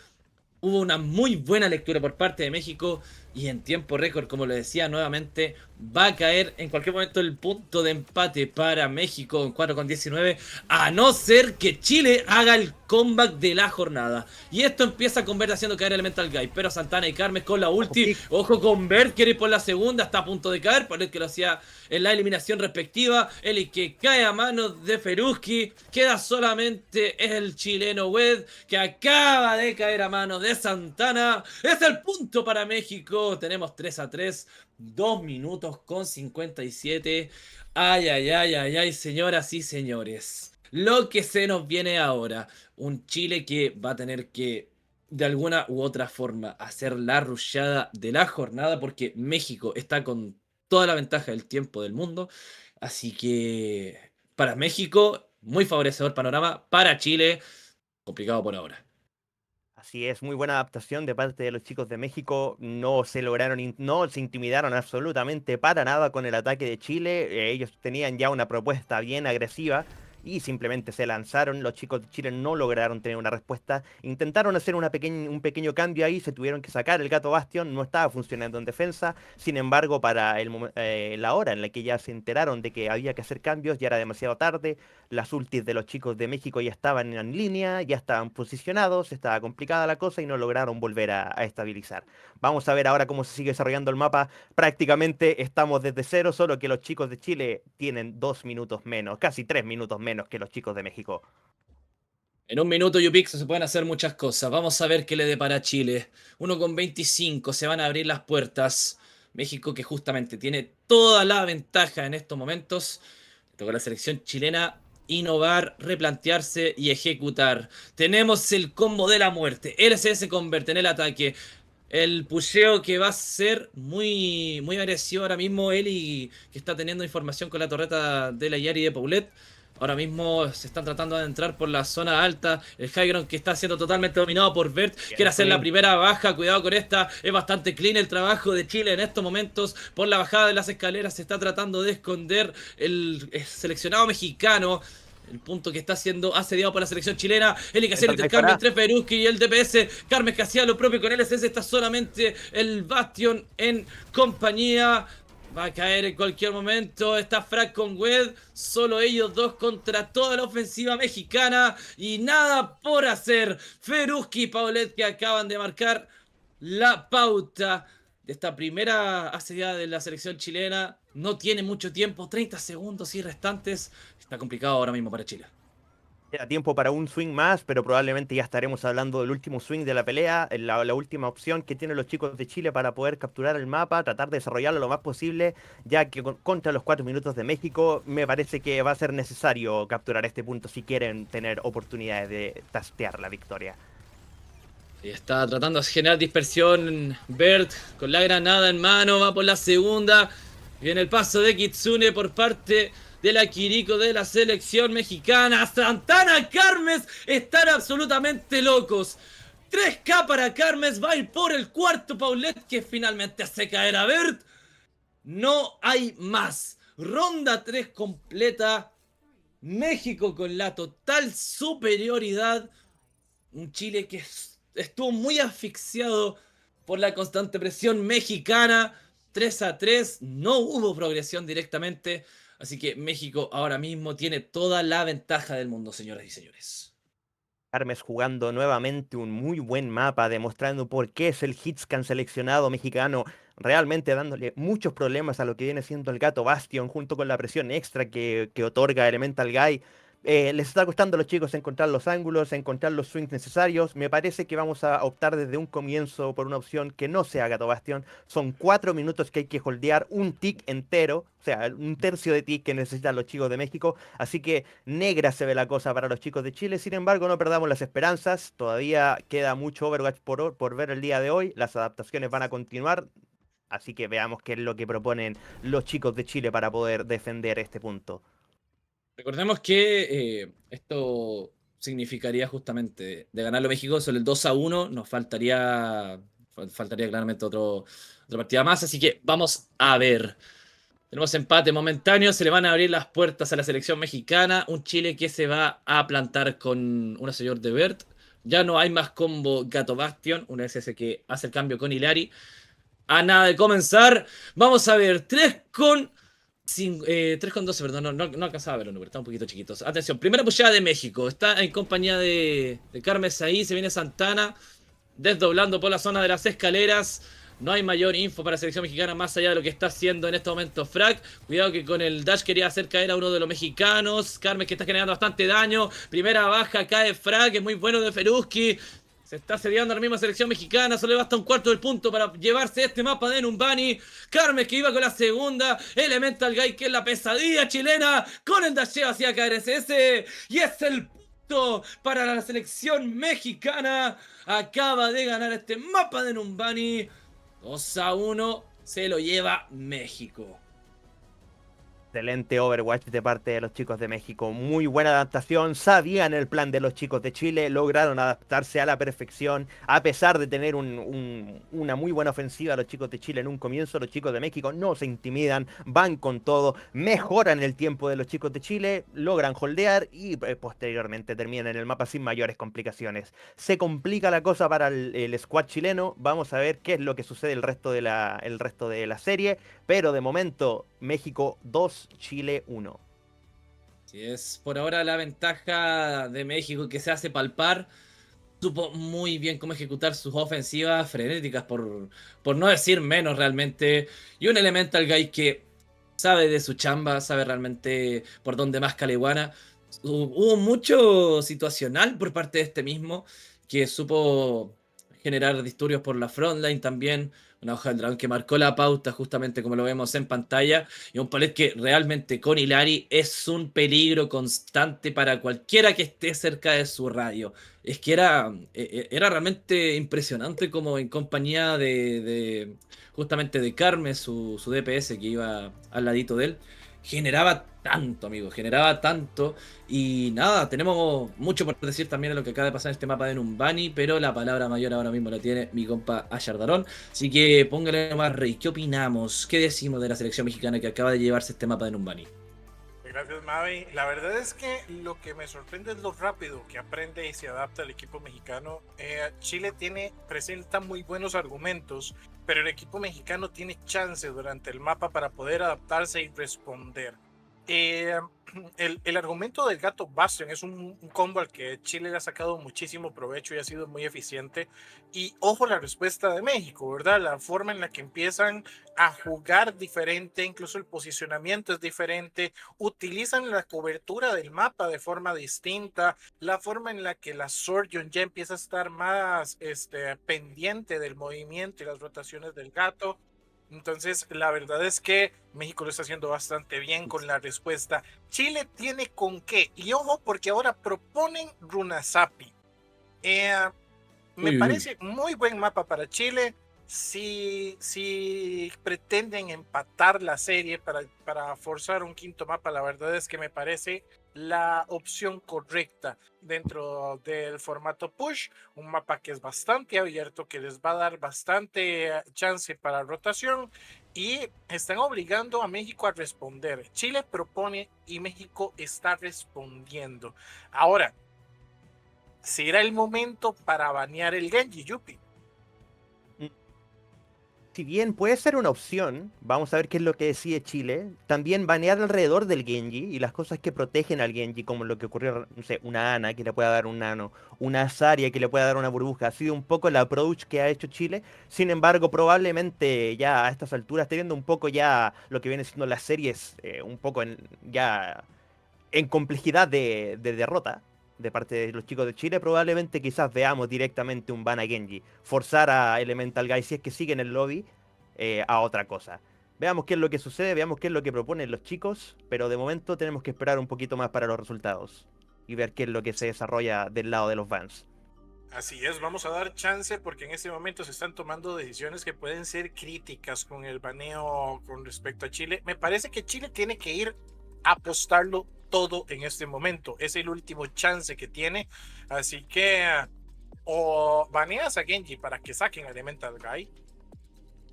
Speaker 11: Hubo una muy buena lectura por parte de México y en tiempo récord, como lo decía nuevamente, va a caer en cualquier momento el punto de empate para México en 4-19, a no ser que Chile haga el comeback de la jornada. Y esto empieza con Bert haciendo caer Elemental Guy, pero Santana y Carmes con la ulti. Ojo con Bert, quiere ir por la segunda, está a punto de caer, por el que lo hacía en la eliminación respectiva. Eli que cae a manos de Feruski, queda solamente el chileno Wed, que acaba de caer a manos de Santana. Es el punto para México. Tenemos 3-3, 2 minutos con 57. Ay, señoras y señores. Lo que se nos viene ahora. Un Chile que va a tener que, de alguna u otra forma, hacer la rushada de la jornada, porque México está con toda la ventaja del tiempo del mundo. Así que, para México, muy favorecedor panorama. Para Chile, complicado por ahora.
Speaker 10: Así es, muy buena adaptación de parte de los chicos de México. No se intimidaron absolutamente para nada con el ataque de Chile. Ellos tenían ya una propuesta bien agresiva y simplemente se lanzaron. Los chicos de Chile no lograron tener una respuesta. Intentaron hacer un pequeño cambio ahí, se tuvieron que sacar el gato Bastion, no estaba funcionando en defensa. Sin embargo, para la hora en la que ya se enteraron de que había que hacer cambios, ya era demasiado tarde. Las ultis de los chicos de México ya estaban en línea, ya estaban posicionados, estaba complicada la cosa y no lograron volver a estabilizar. Vamos a ver ahora cómo se sigue desarrollando el mapa. Prácticamente estamos desde cero, solo que los chicos de Chile tienen 2 minutos menos, casi 3 minutos menos que los chicos de México.
Speaker 11: En un minuto, Yupix, se pueden hacer muchas cosas. Vamos a ver qué le depara a Chile. 1-25, se van a abrir las puertas. México que justamente tiene toda la ventaja en estos momentos. Toca a la selección chilena innovar, replantearse y ejecutar. Tenemos el combo de la muerte. LCS convierte en el ataque. El pusheo que va a ser muy agresivo ahora mismo. Eli que está teniendo información con la torreta de la Yari de Paulette. Ahora mismo se están tratando de entrar por la zona alta. El high ground que está siendo totalmente dominado por Bert. Quiere hacer la primera baja. Cuidado con esta. Es bastante clean el trabajo de Chile en estos momentos. Por la bajada de las escaleras se está tratando de esconder el seleccionado mexicano. El punto que está siendo asediado por la selección chilena. El que hacía el intercambio entre Feruski y el DPS. Carmes que hacía lo propio con LSS. Está solamente el Bastion en compañía. Va a caer en cualquier momento. Está Frag con Wed. Solo ellos dos contra toda la ofensiva mexicana. Y nada por hacer. Feruski y Paulette que acaban de marcar la pauta de esta primera asediada de la selección chilena. No tiene mucho tiempo. 30 segundos y restantes. Está complicado ahora mismo para Chile.
Speaker 10: Queda tiempo para un swing más, pero probablemente ya estaremos hablando del último swing de la pelea, la última opción que tienen los chicos de Chile para poder capturar el mapa, tratar de desarrollarlo lo más posible, ya que contra los 4 minutos de México me parece que va a ser necesario capturar este punto si quieren tener oportunidades de tastear la victoria.
Speaker 11: Y está tratando de generar dispersión Bert con la granada en mano, va por la segunda. Viene el paso de Kitsune por parte de la Kiriko de la selección mexicana. Santana, Carmes están absolutamente locos. 3K para Carmes, va a ir por el cuarto Paulette que finalmente hace caer a Bert. No hay más. Ronda 3 completa. México con la total superioridad. Un Chile que estuvo muy asfixiado por la constante presión mexicana. 3-3, no hubo progresión directamente, así que México ahora mismo tiene toda la ventaja del mundo, señoras y señores.
Speaker 10: Armes jugando nuevamente un muy buen mapa, demostrando por qué es el hitscan seleccionado mexicano, realmente dándole muchos problemas a lo que viene siendo el Gato Bastion, junto con la presión extra que otorga Elemental Guy. Les está costando a los chicos encontrar los ángulos, encontrar los swings necesarios. Me parece que vamos a optar desde un comienzo por una opción que no sea Gato Bastion. Son 4 minutos que hay que holdear un tick entero, o sea, un tercio de tick que necesitan los chicos de México. Así que negra se ve la cosa para los chicos de Chile. Sin embargo, no perdamos las esperanzas. Todavía queda mucho Overwatch por ver el día de hoy. Las adaptaciones van a continuar. Así que veamos qué es lo que proponen los chicos de Chile para poder defender este punto.
Speaker 11: Recordemos que esto significaría justamente de ganarlo México sobre el 2-1, nos faltaría claramente otra partida más, así que vamos a ver. Tenemos empate momentáneo, se le van a abrir las puertas a la selección mexicana, un Chile que se va a plantar con una señor de Bert. Ya no hay más combo Gato Bastion, una vez ese que hace el cambio con Hilari. A nada de comenzar, vamos a ver 3-12, perdón, no alcanzaba a ver los números, están un poquito chiquitos. Atención, primera pushada de México, está en compañía de Carmes ahí, se viene Santana, desdoblando por la zona de las escaleras. No hay mayor info para la selección mexicana más allá de lo que está haciendo en este momento Frag. Cuidado que con el dash quería hacer caer a uno de los mexicanos. Carmes que está generando bastante daño. Primera baja, cae Frag, es muy bueno de Feruski. Se está sediando a la misma selección mexicana. Solo le basta un cuarto del punto para llevarse este mapa de Numbani. Carmes que iba con la segunda. Elemental Guy que es la pesadilla chilena. Con el dasheo hacia KRSS. Y es el punto para la selección mexicana. Acaba de ganar este mapa de Numbani. 2-1. Se lo lleva México.
Speaker 10: Excelente Overwatch de parte de los chicos de México. Muy buena adaptación. Sabían el plan de los chicos de Chile. Lograron adaptarse a la perfección. A pesar de tener una muy buena ofensiva los chicos de Chile en un comienzo, los chicos de México no se intimidan. Van con todo. Mejoran el tiempo de los chicos de Chile. Logran holdear y posteriormente terminan en el mapa sin mayores complicaciones. Se complica la cosa para el squad chileno. Vamos a ver qué es lo que sucede el resto de la serie. Pero de momento, México 2, Chile 1.
Speaker 11: Si es por ahora la ventaja de México que se hace palpar. Supo muy bien cómo ejecutar sus ofensivas frenéticas, por no decir menos realmente. Y un Elemental Guy que sabe de su chamba, sabe realmente por dónde más Caleguana. Hubo mucho situacional por parte de este mismo, que supo generar disturbios por la frontline también. Una hoja del dragón que marcó la pauta justamente como lo vemos en pantalla. Y un palet que realmente con Hilari es un peligro constante para cualquiera que esté cerca de su radio. Es que era realmente impresionante como en compañía justamente de Carmen, su DPS que iba al ladito de él. Generaba tanto, amigo, generaba tanto. Y nada, tenemos mucho por decir también de lo que acaba de pasar en este mapa de Numbani, pero la palabra mayor ahora mismo la tiene mi compa Ayardarón. Así que póngale nomás, Rey, ¿qué opinamos? ¿Qué decimos de la selección mexicana que acaba de llevarse este mapa de Numbani?
Speaker 7: Gracias, Mavi. La verdad es que lo que me sorprende es lo rápido que aprende y se adapta el equipo mexicano. Chile presenta muy buenos argumentos, pero el equipo mexicano tiene chance durante el mapa para poder adaptarse y responder. El argumento del Gato Bastion es un combo al que Chile le ha sacado muchísimo provecho y ha sido muy eficiente. Y ojo la respuesta de México, ¿verdad? La forma en la que empiezan a jugar diferente, incluso el posicionamiento es diferente, utilizan la cobertura del mapa de forma distinta, la forma en la que la Sorgeon ya empieza a estar más pendiente del movimiento y las rotaciones del gato. Entonces, la verdad es que México lo está haciendo bastante bien con la respuesta. Chile tiene con qué. Y ojo, porque ahora proponen Runasapi. Me parece muy buen mapa para Chile. Si pretenden empatar la serie para forzar un quinto mapa, la verdad es que me parece la opción correcta dentro del formato push, un mapa que es bastante abierto, que les va a dar bastante chance para rotación y están obligando a México a responder. Chile propone y México está respondiendo. Ahora, ¿será el momento para banear el Genji, Yupi?
Speaker 10: si bien puede ser una opción, vamos a ver qué es lo que decide Chile. También banear alrededor del Genji y las cosas que protegen al Genji, como lo que ocurrió, no sé, una Ana que le pueda dar un nano, una Zarya que le pueda dar una burbuja. Ha sido un poco el approach que ha hecho Chile. Sin embargo, probablemente ya a estas alturas, teniendo un poco ya lo que viene siendo las series, un poco ya en complejidad de derrota de parte de los chicos de Chile, probablemente quizás veamos directamente un ban a Genji, forzar a Elemental Guy, si es que sigue en el lobby, a otra cosa. Veamos qué es lo que sucede, veamos qué es lo que proponen los chicos, pero de momento tenemos que esperar un poquito más para los resultados y ver qué es lo que se desarrolla del lado de los bans.
Speaker 7: Así es, vamos a dar chance porque en este momento se están tomando decisiones que pueden ser críticas con el baneo con respecto a Chile. Me parece que Chile tiene que ir a apostarlo todo en este momento. Es el último chance que tiene. Así que o baneas a Genji para que saquen a Elemental Guy,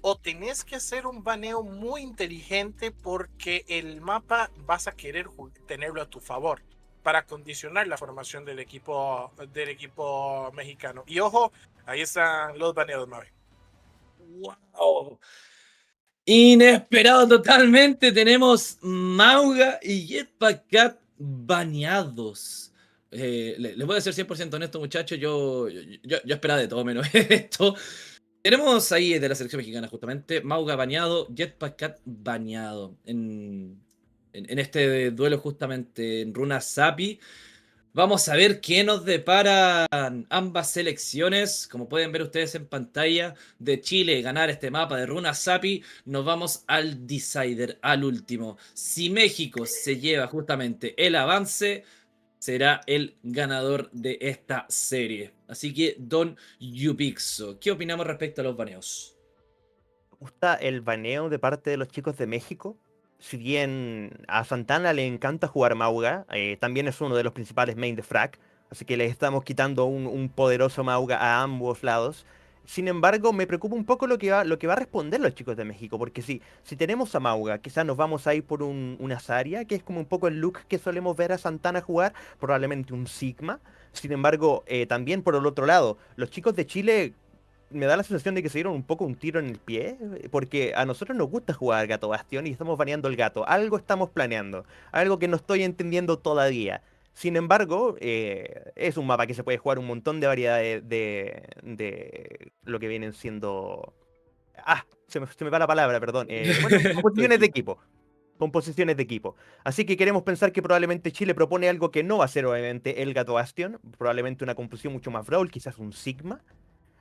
Speaker 7: o tenés que hacer un baneo muy inteligente porque el mapa vas a querer tenerlo a tu favor para condicionar la formación del equipo mexicano. Y ojo, ahí están los baneos, Mavi.
Speaker 11: ¡Wow! Inesperado totalmente. Tenemos Mauga y Jetpack Cat baneados. Les voy a ser 100% honesto, muchachos. Yo esperaba de todo menos esto. Tenemos ahí de la selección mexicana, justamente, Mauga baneado, Jetpack Cat baneado. En este duelo, justamente en Runa Sapi. Vamos a ver qué nos deparan ambas selecciones. Como pueden ver ustedes en pantalla, de Chile ganar este mapa de Runa Sapi, nos vamos al decider, al último. Si México se lleva justamente el avance, será el ganador de esta serie. Así que, Don Yupixo, ¿qué opinamos respecto a los baneos?
Speaker 10: Me gusta el baneo de parte de los chicos de México. Si bien a Santana le encanta jugar Mauga, también es uno de los principales main de Frag, así que le estamos quitando un poderoso Mauga a ambos lados. Sin embargo, me preocupa un poco lo que va a responder los chicos de México, porque si tenemos a Mauga, quizás nos vamos a ir por una Zarya, que es como un poco el look que solemos ver a Santana jugar, probablemente un Sigma. Sin embargo, también por el otro lado, los chicos de Chile me da la sensación de que se dieron un poco un tiro en el pie, porque a nosotros nos gusta jugar Gato Bastión y estamos baneando el gato. Algo estamos planeando, algo que no estoy entendiendo todavía. Sin embargo, es un mapa que se puede jugar un montón de variedades de lo que vienen siendo... Ah, se me va la palabra, perdón. Bueno, composiciones de equipo. Composiciones de equipo. Así que queremos pensar que probablemente Chile propone algo que no va a ser obviamente el Gato Bastión, probablemente una composición mucho más brawl, quizás un Sigma.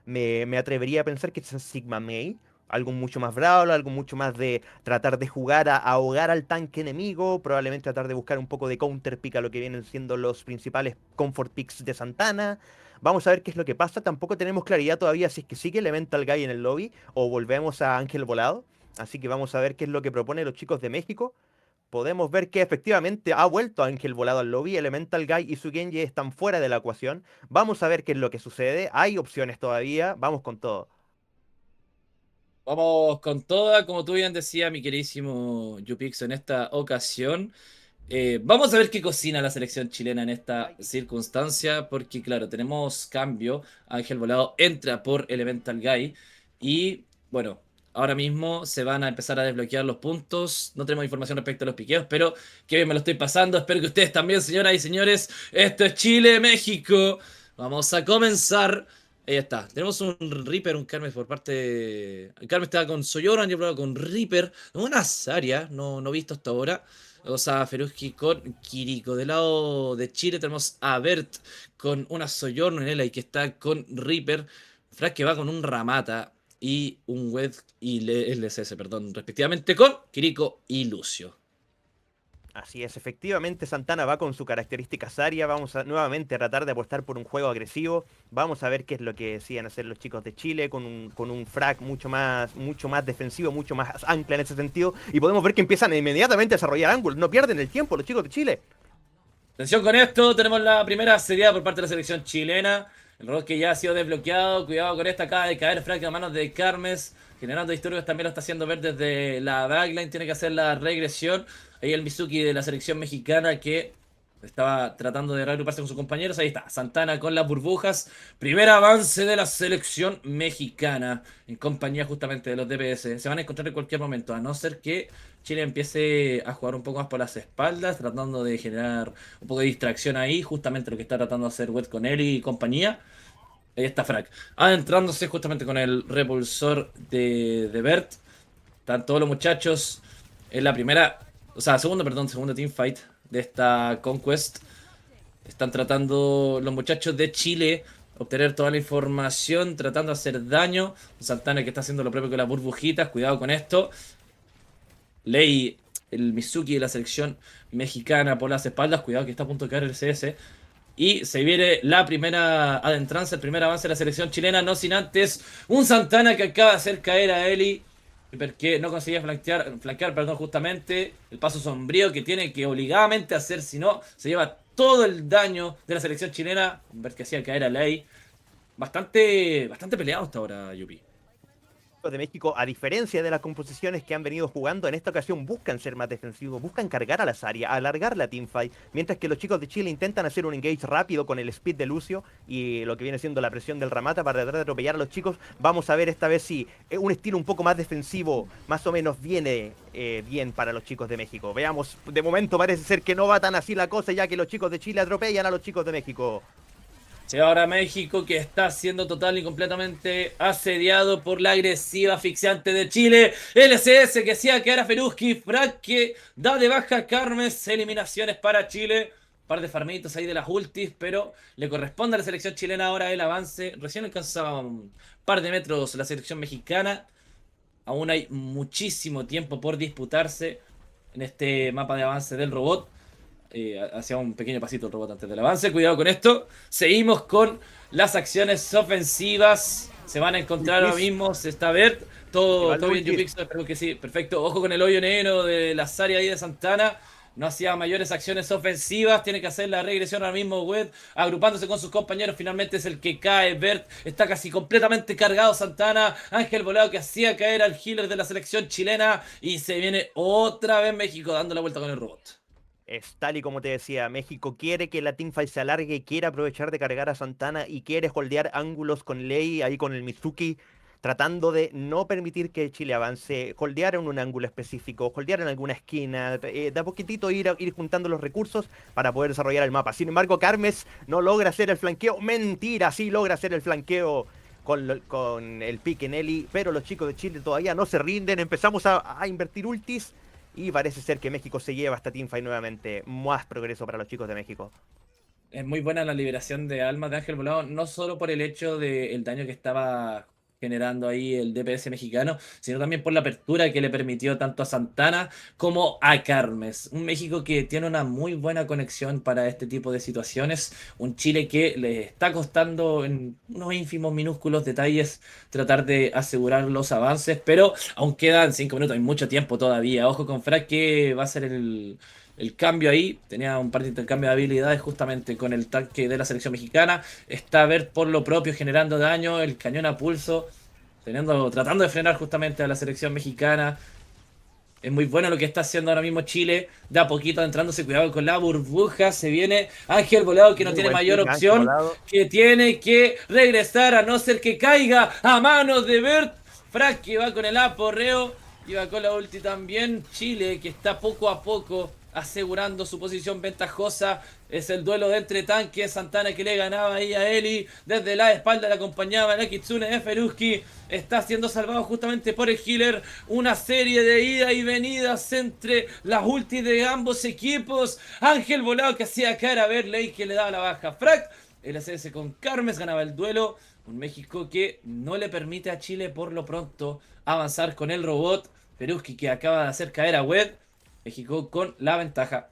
Speaker 10: Me atrevería a pensar que es Sigma Mei, algo mucho más brawl, algo mucho más de tratar de jugar a ahogar al tanque enemigo, probablemente tratar de buscar un poco de counter pick a lo que vienen siendo los principales comfort picks de Santana. Vamos a ver qué es lo que pasa, tampoco tenemos claridad todavía si es que sigue Elemental Guy en el lobby o volvemos a Ángel Volado, así que vamos a ver qué es lo que proponen los chicos de México. Podemos ver que efectivamente ha vuelto Ángel Volado al lobby, Elemental Guy y su Genji están fuera de la ecuación. Vamos a ver qué es lo que sucede, hay opciones todavía, vamos con todo.
Speaker 11: Vamos con toda, como tú bien decías, mi queridísimo Yupixo, en esta ocasión. Vamos a ver qué cocina la selección chilena en esta circunstancia, porque claro, tenemos cambio. Ángel Volado entra por Elemental Guy y bueno, ahora mismo se van a empezar a desbloquear los puntos. No tenemos información respecto a los piqueos, pero que bien me lo estoy pasando. Espero que ustedes también, señoras y señores. Esto es Chile, México. Vamos a comenzar. Ahí está. Tenemos un Reaper, un Carmen por parte. Carmen estaba con Sojourner, yo probaba con Reaper. Una Zarya, no visto hasta ahora. O sea, Feruski con Kiriko. Del lado de Chile tenemos a Bert con una Sojourner y que está con Reaper. Frag que va con un Ramata y un Wed y LSS, perdón, respectivamente con Kiriko y Lucio.
Speaker 10: Así es, efectivamente Santana va con su característica Zarya, vamos a nuevamente tratar de apostar por un juego agresivo, vamos a ver qué es lo que deciden hacer los chicos de Chile con un frag mucho más defensivo, mucho más ancla en ese sentido, y podemos ver que empiezan inmediatamente a desarrollar ángulos, no pierden el tiempo los chicos de Chile.
Speaker 11: Atención con esto, tenemos la primera seriedad por parte de la selección chilena, el rol que ya ha sido desbloqueado, cuidado con esta, acaba de caer frag a manos de Carmes, generando disturbios también lo está haciendo ver desde la backline, tiene que hacer la regresión. Ahí el Mizuki de la selección mexicana que Estaba tratando de reagruparse con sus compañeros. Ahí está, Santana con las burbujas. Primer avance de la selección mexicana en compañía justamente de los DPS. Se van a encontrar en cualquier momento, a no ser que Chile empiece a jugar un poco más por las espaldas, tratando de generar un poco de distracción ahí, justamente lo que está tratando de hacer Wet con él y compañía. Ahí está Frack, adentrándose justamente con el repulsor de Bert. Están todos los muchachos en la primera, o sea, segundo teamfight de esta Conquest. Están tratando los muchachos de Chile obtener toda la información, tratando de hacer daño. Santana que está haciendo lo propio con las burbujitas, cuidado con esto. Ley, el Mizuki de la selección mexicana por las espaldas, cuidado que está a punto de caer el CS. Y se viene la primera adentranza, el primer avance de la selección chilena, no sin antes un Santana que acaba de hacer caer a Eli, porque no conseguía flanquear, perdón, justamente el paso sombrío que tiene que obligadamente hacer, si no, se lleva todo el daño de la selección chilena, ver que hacía caer a Ley. Bastante peleado hasta ahora, Yupi.
Speaker 10: De México, a diferencia de las composiciones que han venido jugando, en esta ocasión buscan ser más defensivos, buscan cargar a las áreas, alargar la teamfight, mientras que los chicos de Chile intentan hacer un engage rápido con el speed de Lucio y lo que viene siendo la presión del Ramata para tratar de atropellar a los chicos. Vamos a ver esta vez si un estilo un poco más defensivo más o menos viene bien para los chicos de México. Veamos, de momento parece ser que no va tan así la cosa, ya que los chicos de Chile atropellan a los chicos de México.
Speaker 11: Sí, ahora México que está siendo total y completamente asediado por la agresiva asfixiante de Chile. LCS que hacía que era Feruski. Frack que da de baja a Carmes. Eliminaciones para Chile. Un par de farmitos ahí de las ultis, pero le corresponde a la selección chilena ahora el avance. Recién alcanzaba un par de metros la selección mexicana. Aún hay muchísimo tiempo por disputarse en este mapa de avance del robot. Hacia un pequeño pasito el robot antes del avance. Cuidado con esto. Seguimos con las acciones ofensivas. Se van a encontrar ahora mismo. Se está Bert. Todo bien, Jupix. Espero que sí. Perfecto. Ojo con el hoyo negro de la área ahí de Santana. No hacía mayores acciones ofensivas. Tiene que hacer la regresión ahora mismo. Wed agrupándose con sus compañeros. Finalmente es el que cae. Bert está casi completamente cargado. Santana. Ángel Volado que hacía caer al healer de la selección chilena. Y se viene otra vez México dando la vuelta con el robot.
Speaker 10: Es tal y como te decía, México quiere que la teamfight se alargue, quiere aprovechar de cargar a Santana y quiere holdear ángulos con Lei, ahí con el Mizuki, tratando de no permitir que Chile avance, holdear en un ángulo específico, holdear en alguna esquina, de a poquitito ir juntando los recursos para poder desarrollar el mapa. Sin embargo, Carmes no logra hacer el flanqueo. Mentira, sí logra hacer el flanqueo con el pique Nelly, pero los chicos de Chile todavía no se rinden. Empezamos a invertir ultis. Y parece ser que México se lleva esta teamfight nuevamente. Más progreso para los chicos de México.
Speaker 11: Es muy buena la liberación de almas de Ángel Volado, no solo por el hecho del daño que estaba generando ahí el DPS mexicano, sino también por la apertura que le permitió tanto a Santana como a Carmes. Un México que tiene una muy buena conexión para este tipo de situaciones. Un Chile que le está costando en unos ínfimos, minúsculos detalles tratar de asegurar los avances, pero aún quedan 5 minutos, hay mucho tiempo todavía. Ojo con Frack que va a ser el cambio ahí. Tenía un par de intercambio de habilidades justamente con el tanque de la selección mexicana. Está Bert por lo propio generando daño, el cañón a pulso, tratando de frenar justamente a la selección mexicana. Es muy bueno lo que está haciendo ahora mismo Chile. De a poquito entrándose, cuidado con la burbuja. Se viene Ángel Volado que no tiene mayor opción. Que tiene que regresar a no ser que caiga a manos de Bert. Frack que va con el aporreo. Y va con la ulti también. Chile que está poco a poco asegurando su posición ventajosa. Es el duelo de entre tanques. Santana que le ganaba ahí a Eli. Desde la espalda le acompañaba la Kitsune de Feruski. Está siendo salvado justamente por el healer. Una serie de idas y venidas entre las ultis de ambos equipos. Ángel Volado que hacía caer a Berley que le daba la baja. Frack. El SS con Carmes ganaba el duelo. Un México que no le permite a Chile por lo pronto avanzar con el robot. Feruski que acaba de hacer caer a Wed. México con la ventaja.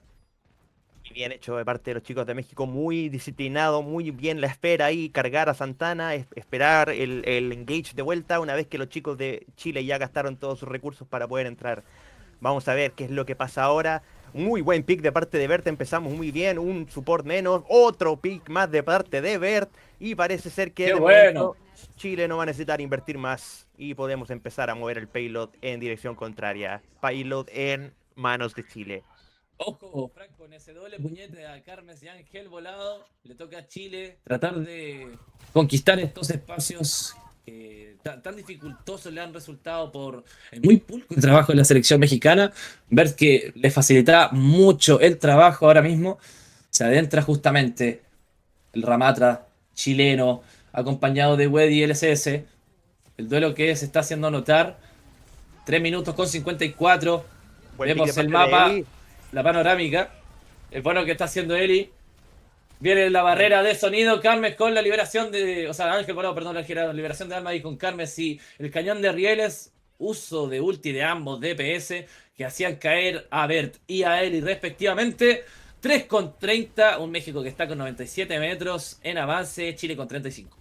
Speaker 10: Y bien hecho de parte de los chicos de México, muy disciplinado, muy bien la espera ahí, cargar a Santana, esperar el engage de vuelta una vez que los chicos de Chile ya gastaron todos sus recursos para poder entrar. Vamos a ver qué es lo que pasa ahora. Muy buen pick de parte de Bert, empezamos muy bien, un support menos, otro pick más de parte de Bert y parece ser que de momento Chile no va a necesitar invertir más y podemos empezar a mover el payload en dirección contraria. Payload en manos de Chile.
Speaker 11: Ojo, Franco, con ese doble puñete a Carmes y Ángel volado, le toca a Chile tratar de conquistar estos espacios que tan dificultosos le han resultado por el muy pulcro trabajo de la selección mexicana. Ver que le facilita mucho el trabajo ahora mismo. Se adentra justamente el Ramatra chileno, acompañado de Wedi y LCS. El duelo que se está haciendo notar. 3 minutos con 54.
Speaker 10: Buen
Speaker 11: Vemos
Speaker 10: pique
Speaker 11: el
Speaker 10: parte de
Speaker 11: mapa,
Speaker 10: Eli.
Speaker 11: la panorámica. El bueno que está haciendo Eli. Viene la barrera de sonido. Carmes con la liberación de. O sea, Ángel Volado, perdón, la liberación de alma. Y con Carmes y el cañón de rieles. Uso de ulti de ambos DPS que hacían caer a Bert y a Eli respectivamente. 3 con 30. Un México que está con 97 metros en avance. Chile con 35.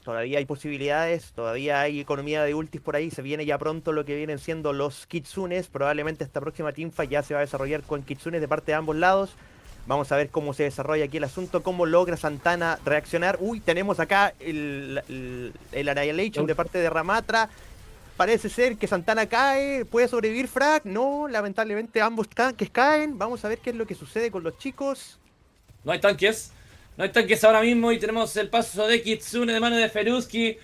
Speaker 10: Todavía hay posibilidades, todavía hay economía de ultis por ahí, se viene ya pronto lo que vienen siendo los kitsunes, probablemente esta próxima teamfight ya se va a desarrollar con kitsunes de parte de ambos lados. Vamos a ver cómo se desarrolla aquí el asunto, cómo logra Santana reaccionar. Uy, tenemos acá el Annihilation de parte de Ramatra. Parece ser que Santana cae, puede sobrevivir Frag. No, lamentablemente ambos tanques caen. Vamos a ver qué es lo que sucede con los chicos.
Speaker 11: No hay tanques. No hay tanques ahora mismo y tenemos el paso de Kitsune de mano de Feruski.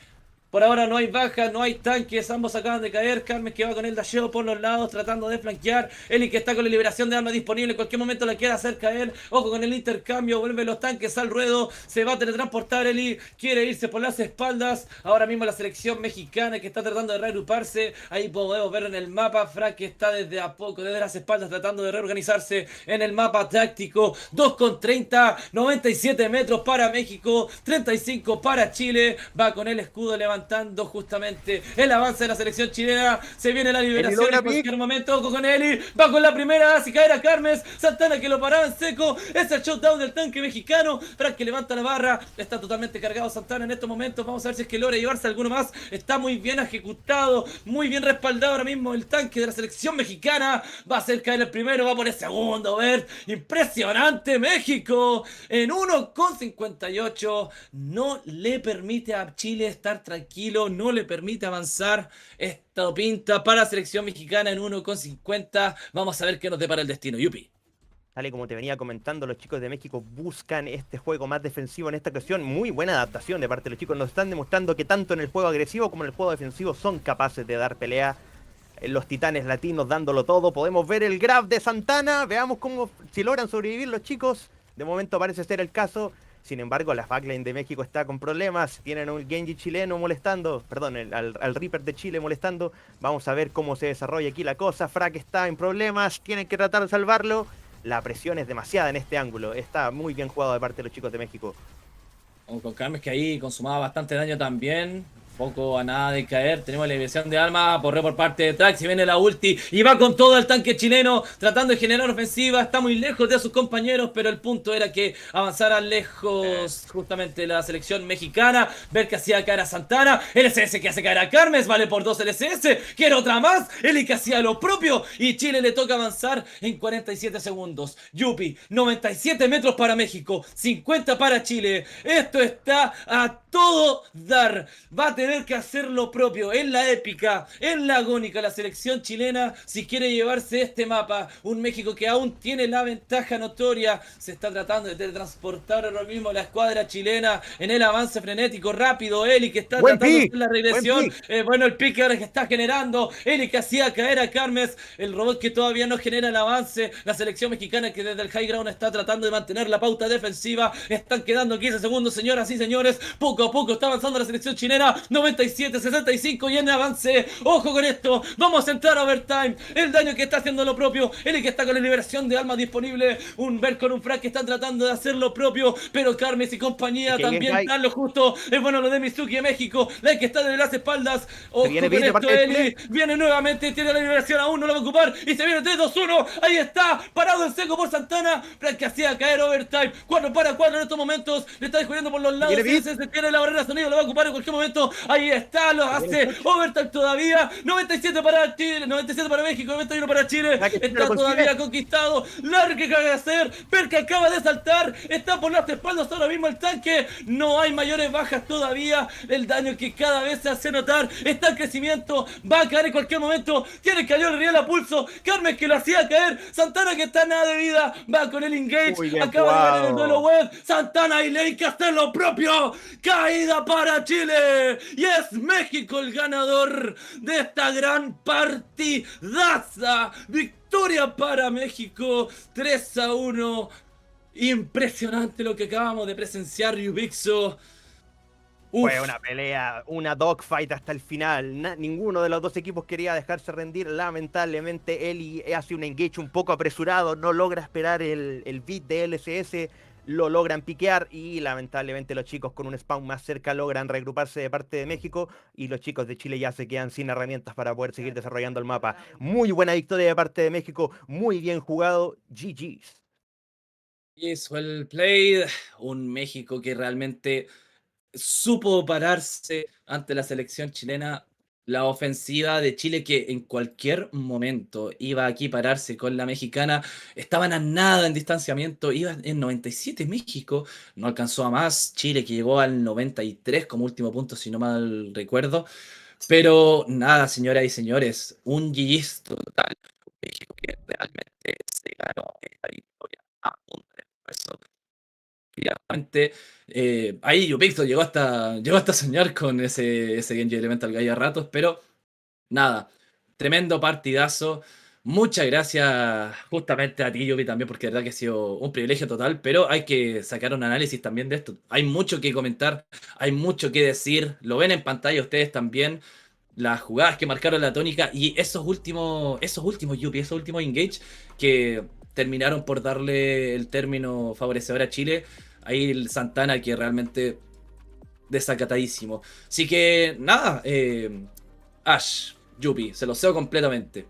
Speaker 11: Por ahora no hay bajas, no hay tanques, ambos acaban de caer. Carmes que va con el dasheo por los lados tratando de flanquear. Eli que está con la liberación de armas disponible, en cualquier momento la quiere hacer caer. Ojo con el intercambio, vuelven los tanques al ruedo. Se va a teletransportar Eli, quiere irse por las espaldas. Ahora mismo la selección mexicana que está tratando de reagruparse. Ahí podemos ver en el mapa, Frank que está desde a poco, desde las espaldas tratando de reorganizarse en el mapa táctico. 2 con 30, 97 metros para México, 35 para Chile. Va con el escudo levantando justamente el avance de la selección chilena. Se viene la liberación en cualquier momento. Ojo con Eli. Va con la primera. Hace caer a Carmes. Santana que lo paraba en seco. Es el shutdown del tanque mexicano. Frank que levanta la barra. Está totalmente cargado Santana en estos momentos. Vamos a ver si es que logra llevarse alguno más. Está muy bien ejecutado. Muy bien respaldado ahora mismo el tanque de la selección mexicana. Va a hacer caer el primero. Va por el segundo. Ver. Impresionante México. En 1,58. No le permite a Chile estar tranquilo. No le permite avanzar. Esta pinta para la selección mexicana en 1,50. Vamos a ver qué nos depara el destino. Yupi.
Speaker 10: Tal y como te venía comentando, los chicos de México buscan este juego más defensivo en esta ocasión. Muy buena adaptación de parte de los chicos. Nos están demostrando que tanto en el juego agresivo como en el juego defensivo son capaces de dar pelea. Los titanes latinos dándolo todo. Podemos ver el grab de Santana. Veamos cómo si logran sobrevivir los chicos. De momento parece ser el caso. Sin embargo, la backline de México está con problemas. Tienen un Genji chileno molestando. Perdón, al Reaper de Chile molestando. Vamos a ver cómo se desarrolla aquí la cosa. Frag está en problemas. Tienen que tratar de salvarlo. La presión es demasiada en este ángulo. Está muy bien jugado de parte de los chicos de México.
Speaker 11: Con Carmes que ahí consumaba bastante daño también. Poco a nada de caer. Tenemos la liberación de armas. Porreo por parte de Trax. Y viene la ulti. Y va con todo el tanque chileno. Tratando de generar ofensiva. Está muy lejos de sus compañeros. Pero el punto era que avanzara lejos justamente la selección mexicana. Ver que hacía caer a Santana. LCS que hace caer a Carmes. Vale por 2 LCS. Quiere otra más. Eli que hacía lo propio. Y Chile le toca avanzar en 47 segundos. Yupi. 97 metros para México. 50 para Chile. Esto está a todo dar. Va a tener que hacer lo propio en la épica, en la agónica, la selección chilena, si quiere llevarse este mapa. Un México que aún tiene la ventaja notoria. Se está tratando de teletransportar ahora mismo la escuadra chilena en el avance frenético, rápido. Eli que está tratando de hacer la regresión. Bueno, el pique ahora que está generando. Eli que hacía caer a Carmes. El robot que todavía no genera el avance. La selección mexicana que desde el high ground está tratando de mantener la pauta defensiva. Están quedando 15 segundos, señoras y señores. Poco a poco está avanzando la selección chilena. 97, 65 y en avance. Ojo con esto. Vamos a entrar a overtime. El daño que está haciendo lo propio. El que está con la liberación de almas disponible. Un ver con un frac que están tratando de hacer lo propio. Pero Carmes y compañía también están lo justo. Es bueno lo de Mizuki de México. La que está de las espaldas. Ojo con esto, Eli. Viene nuevamente. Tiene la liberación aún. No la va a ocupar. Y se viene 3, 2, 1. Ahí está. Parado en seco por Santana. Frac que hacía caer overtime. 4 para 4 en estos momentos. Le está descubriendo por los lados. Se tiene la barrera de sonido. La va a ocupar en cualquier momento. Ahí está, lo hace. Overtime todavía. 97 para Chile, 97 para México, 91 para Chile.
Speaker 10: Ya que Chile
Speaker 11: Está
Speaker 10: lo consigue.
Speaker 11: todavía conquistado. Larry que acaba de hacer. Perk acaba de saltar. Está por las espaldas ahora mismo el tanque. No hay mayores bajas todavía. El daño que cada vez se hace notar está en crecimiento. Va a caer en cualquier momento. Tiene que el Real a pulso. Carmen que lo hacía caer. Santana que está a nada de vida. Va con el engage.
Speaker 10: Muy bien
Speaker 11: Acaba de ganar el
Speaker 10: jugado.
Speaker 11: duelo web. Santana y Ley que hacer lo propio. Caída para Chile. Y es México el ganador de esta gran partidaza. Victoria para México. 3-1. Impresionante lo que acabamos de presenciar, Yubixo.
Speaker 10: Fue una pelea, una dogfight hasta el final. Ninguno de los dos equipos quería dejarse rendir. Lamentablemente, Eli hace un engage un poco apresurado, no logra esperar el beat de LCS, lo logran piquear y lamentablemente los chicos con un spawn más cerca logran regruparse de parte de México y los chicos de Chile ya se quedan sin herramientas para poder seguir desarrollando el mapa. Muy buena victoria de parte de México, muy bien jugado. GG's.
Speaker 11: Yes, well played. Un México que realmente supo pararse ante la selección chilena. La ofensiva de Chile que en cualquier momento iba a equipararse con la mexicana. Estaban a nada en distanciamiento. Iba en 97 México. No alcanzó a más. Chile que llegó al 93 como último punto, si no mal recuerdo. Pero nada, señoras y señores. Un GG's total. México que realmente se ganó esta victoria a punta de esfuerzo. Claramente, ahí Yupixto llegó hasta soñar con ese Genji Elemental Guy a ratos, pero nada, tremendo partidazo. Muchas gracias justamente a ti, Yupi, también, porque de verdad que ha sido un privilegio total, pero hay que sacar un análisis también de esto. Hay mucho que comentar, hay mucho que decir, lo ven en pantalla ustedes también, las jugadas que marcaron la tónica y esos últimos Yupi, esos últimos engage que terminaron por darle el término favorecedor a Chile. Ahí el Santana que realmente desacatadísimo. Así que nada, Ash, Yupi, se lo cedo completamente.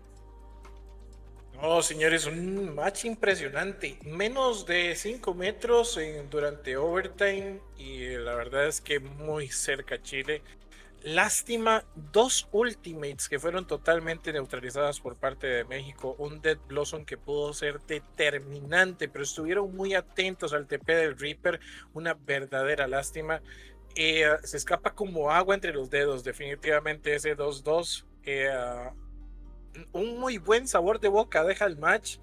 Speaker 7: No, señores, un match impresionante. Menos de 5 metros durante overtime y la verdad es que muy cerca Chile. Lástima, 2 ultimates que fueron totalmente neutralizadas por parte de México. Un Dead Blossom que pudo ser determinante, pero estuvieron muy atentos al TP del Reaper. Una verdadera lástima. Se escapa como agua entre los dedos, definitivamente ese 2-2. Un muy buen sabor de boca deja el match,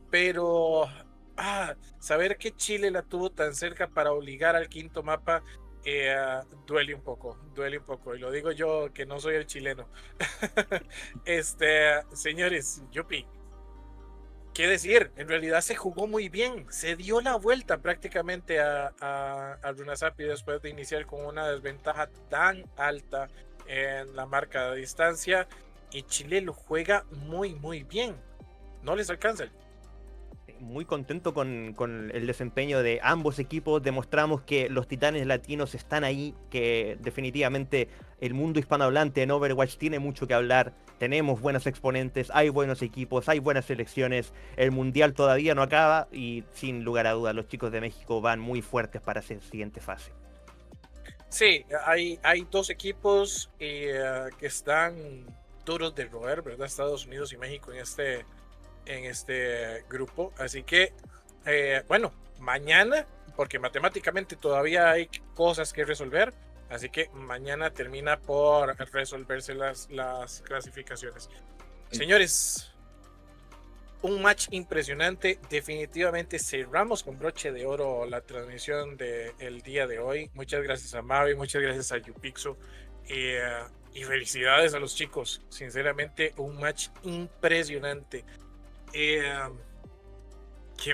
Speaker 7: pero saber que Chile la tuvo tan cerca para obligar al quinto mapa. Duele un poco, y lo digo yo que no soy el chileno. Señores, Yupi, ¿qué decir? En realidad se jugó muy bien, se dio la vuelta prácticamente a Runasapi después de iniciar con una desventaja tan alta en la marca de distancia, y Chile lo juega muy bien, no les alcanza.
Speaker 10: Muy contento con el desempeño de ambos equipos. Demostramos que los titanes latinos están ahí, que definitivamente el mundo hispanohablante en Overwatch tiene mucho que hablar. Tenemos buenos exponentes, hay buenos equipos, hay buenas selecciones. El mundial todavía no acaba y sin lugar a dudas los chicos de México van muy fuertes para esa siguiente fase.
Speaker 7: Sí, hay 2 equipos que están duros de roer, ¿verdad? Estados Unidos y México en este grupo, así que bueno, mañana, porque matemáticamente todavía hay cosas que resolver, así que mañana termina por resolverse las clasificaciones. Señores, un match impresionante, definitivamente cerramos con broche de oro la transmisión del día de hoy. Muchas gracias a Mavi, muchas gracias a Yupixo, y felicidades a los chicos, sinceramente un match impresionante. ¿Qué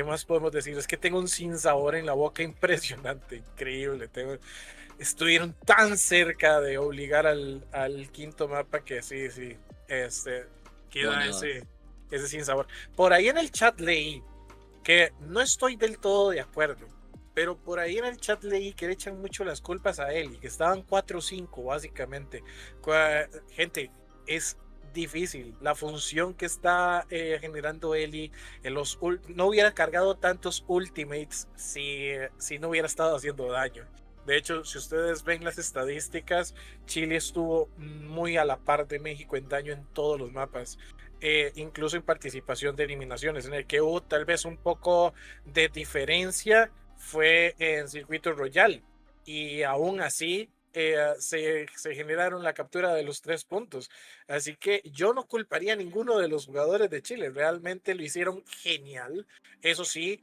Speaker 7: más podemos decir? Es que tengo un sinsabor en la boca impresionante, increíble. Estuvieron tan cerca de obligar al quinto mapa que sí, queda
Speaker 11: Bueno.
Speaker 7: ese sinsabor. Por ahí en el chat leí que no estoy del todo de acuerdo, pero por ahí en el chat leí que le echan mucho las culpas a él y que estaban 4-5 básicamente. Gente, es difícil la función que está generando Eli. No hubiera cargado tantos ultimates si no hubiera estado haciendo daño. De hecho, si ustedes ven las estadísticas, Chile estuvo muy a la par de México en daño en todos los mapas. Incluso en participación de eliminaciones, en el que hubo tal vez un poco de diferencia fue en Circuito Royal, y aún así se generaron la captura de los 3 puntos. Así que yo no culparía a ninguno de los jugadores de Chile, realmente lo hicieron genial. Eso sí,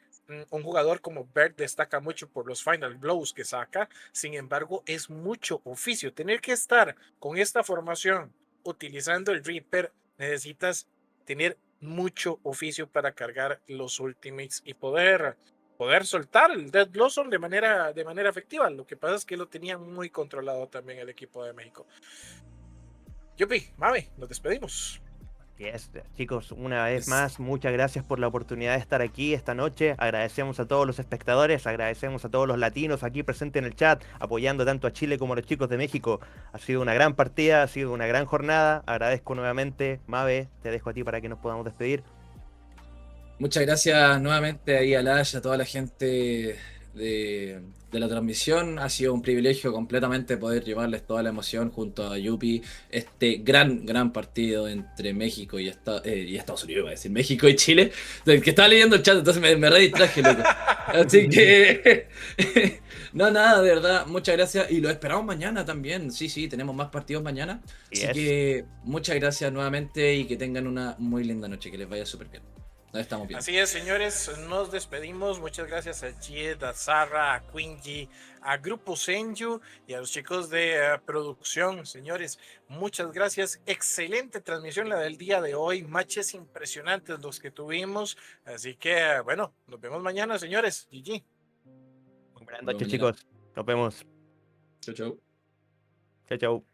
Speaker 7: un jugador como Bert destaca mucho por los final blows que saca. Sin embargo, es mucho oficio tener que estar con esta formación utilizando el Reaper. Necesitas tener mucho oficio para cargar los ultimates y poder soltar el Dead Blossom de manera efectiva. Lo que pasa es que lo tenían muy controlado también el equipo de México. Yupi, Mame, nos despedimos.
Speaker 10: Yes, chicos, una vez
Speaker 11: Es-
Speaker 10: más, muchas gracias por la oportunidad de estar aquí esta noche. Agradecemos a todos los espectadores, agradecemos a todos los latinos aquí presentes en el chat, apoyando tanto a Chile como a los chicos de México. Ha sido una gran partida, ha sido una gran jornada. Agradezco nuevamente. Mabe, te dejo a ti para que nos podamos despedir.
Speaker 11: Muchas gracias nuevamente ahí a Lash, a toda la gente de la transmisión. Ha sido un privilegio completamente poder llevarles toda la emoción junto a Yupi. Este gran partido entre México y Estados Unidos, iba a decir México y Chile. Del que estaba leyendo el chat, entonces me re distraje, loco. Así que, no, nada, de verdad, muchas gracias. Y lo esperamos mañana también. Sí, tenemos más partidos mañana. Así
Speaker 10: Yes.
Speaker 11: que muchas gracias nuevamente y que tengan una muy linda noche, que les vaya súper bien. Nos estamos viendo.
Speaker 7: Así es, señores, nos despedimos. Muchas gracias a Jed, a Sarra, a Quingy, a Grupo Senju y a los chicos de producción. Señores, muchas gracias. Excelente transmisión la del día de hoy. Matches impresionantes los que tuvimos. Así que, bueno, nos vemos mañana, señores. GG.
Speaker 10: Buenas
Speaker 11: Nos vemos
Speaker 10: noches,
Speaker 11: mañana.
Speaker 10: chicos. Nos vemos.
Speaker 11: Chau, chau.
Speaker 10: Chao, chao.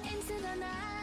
Speaker 4: Into the night.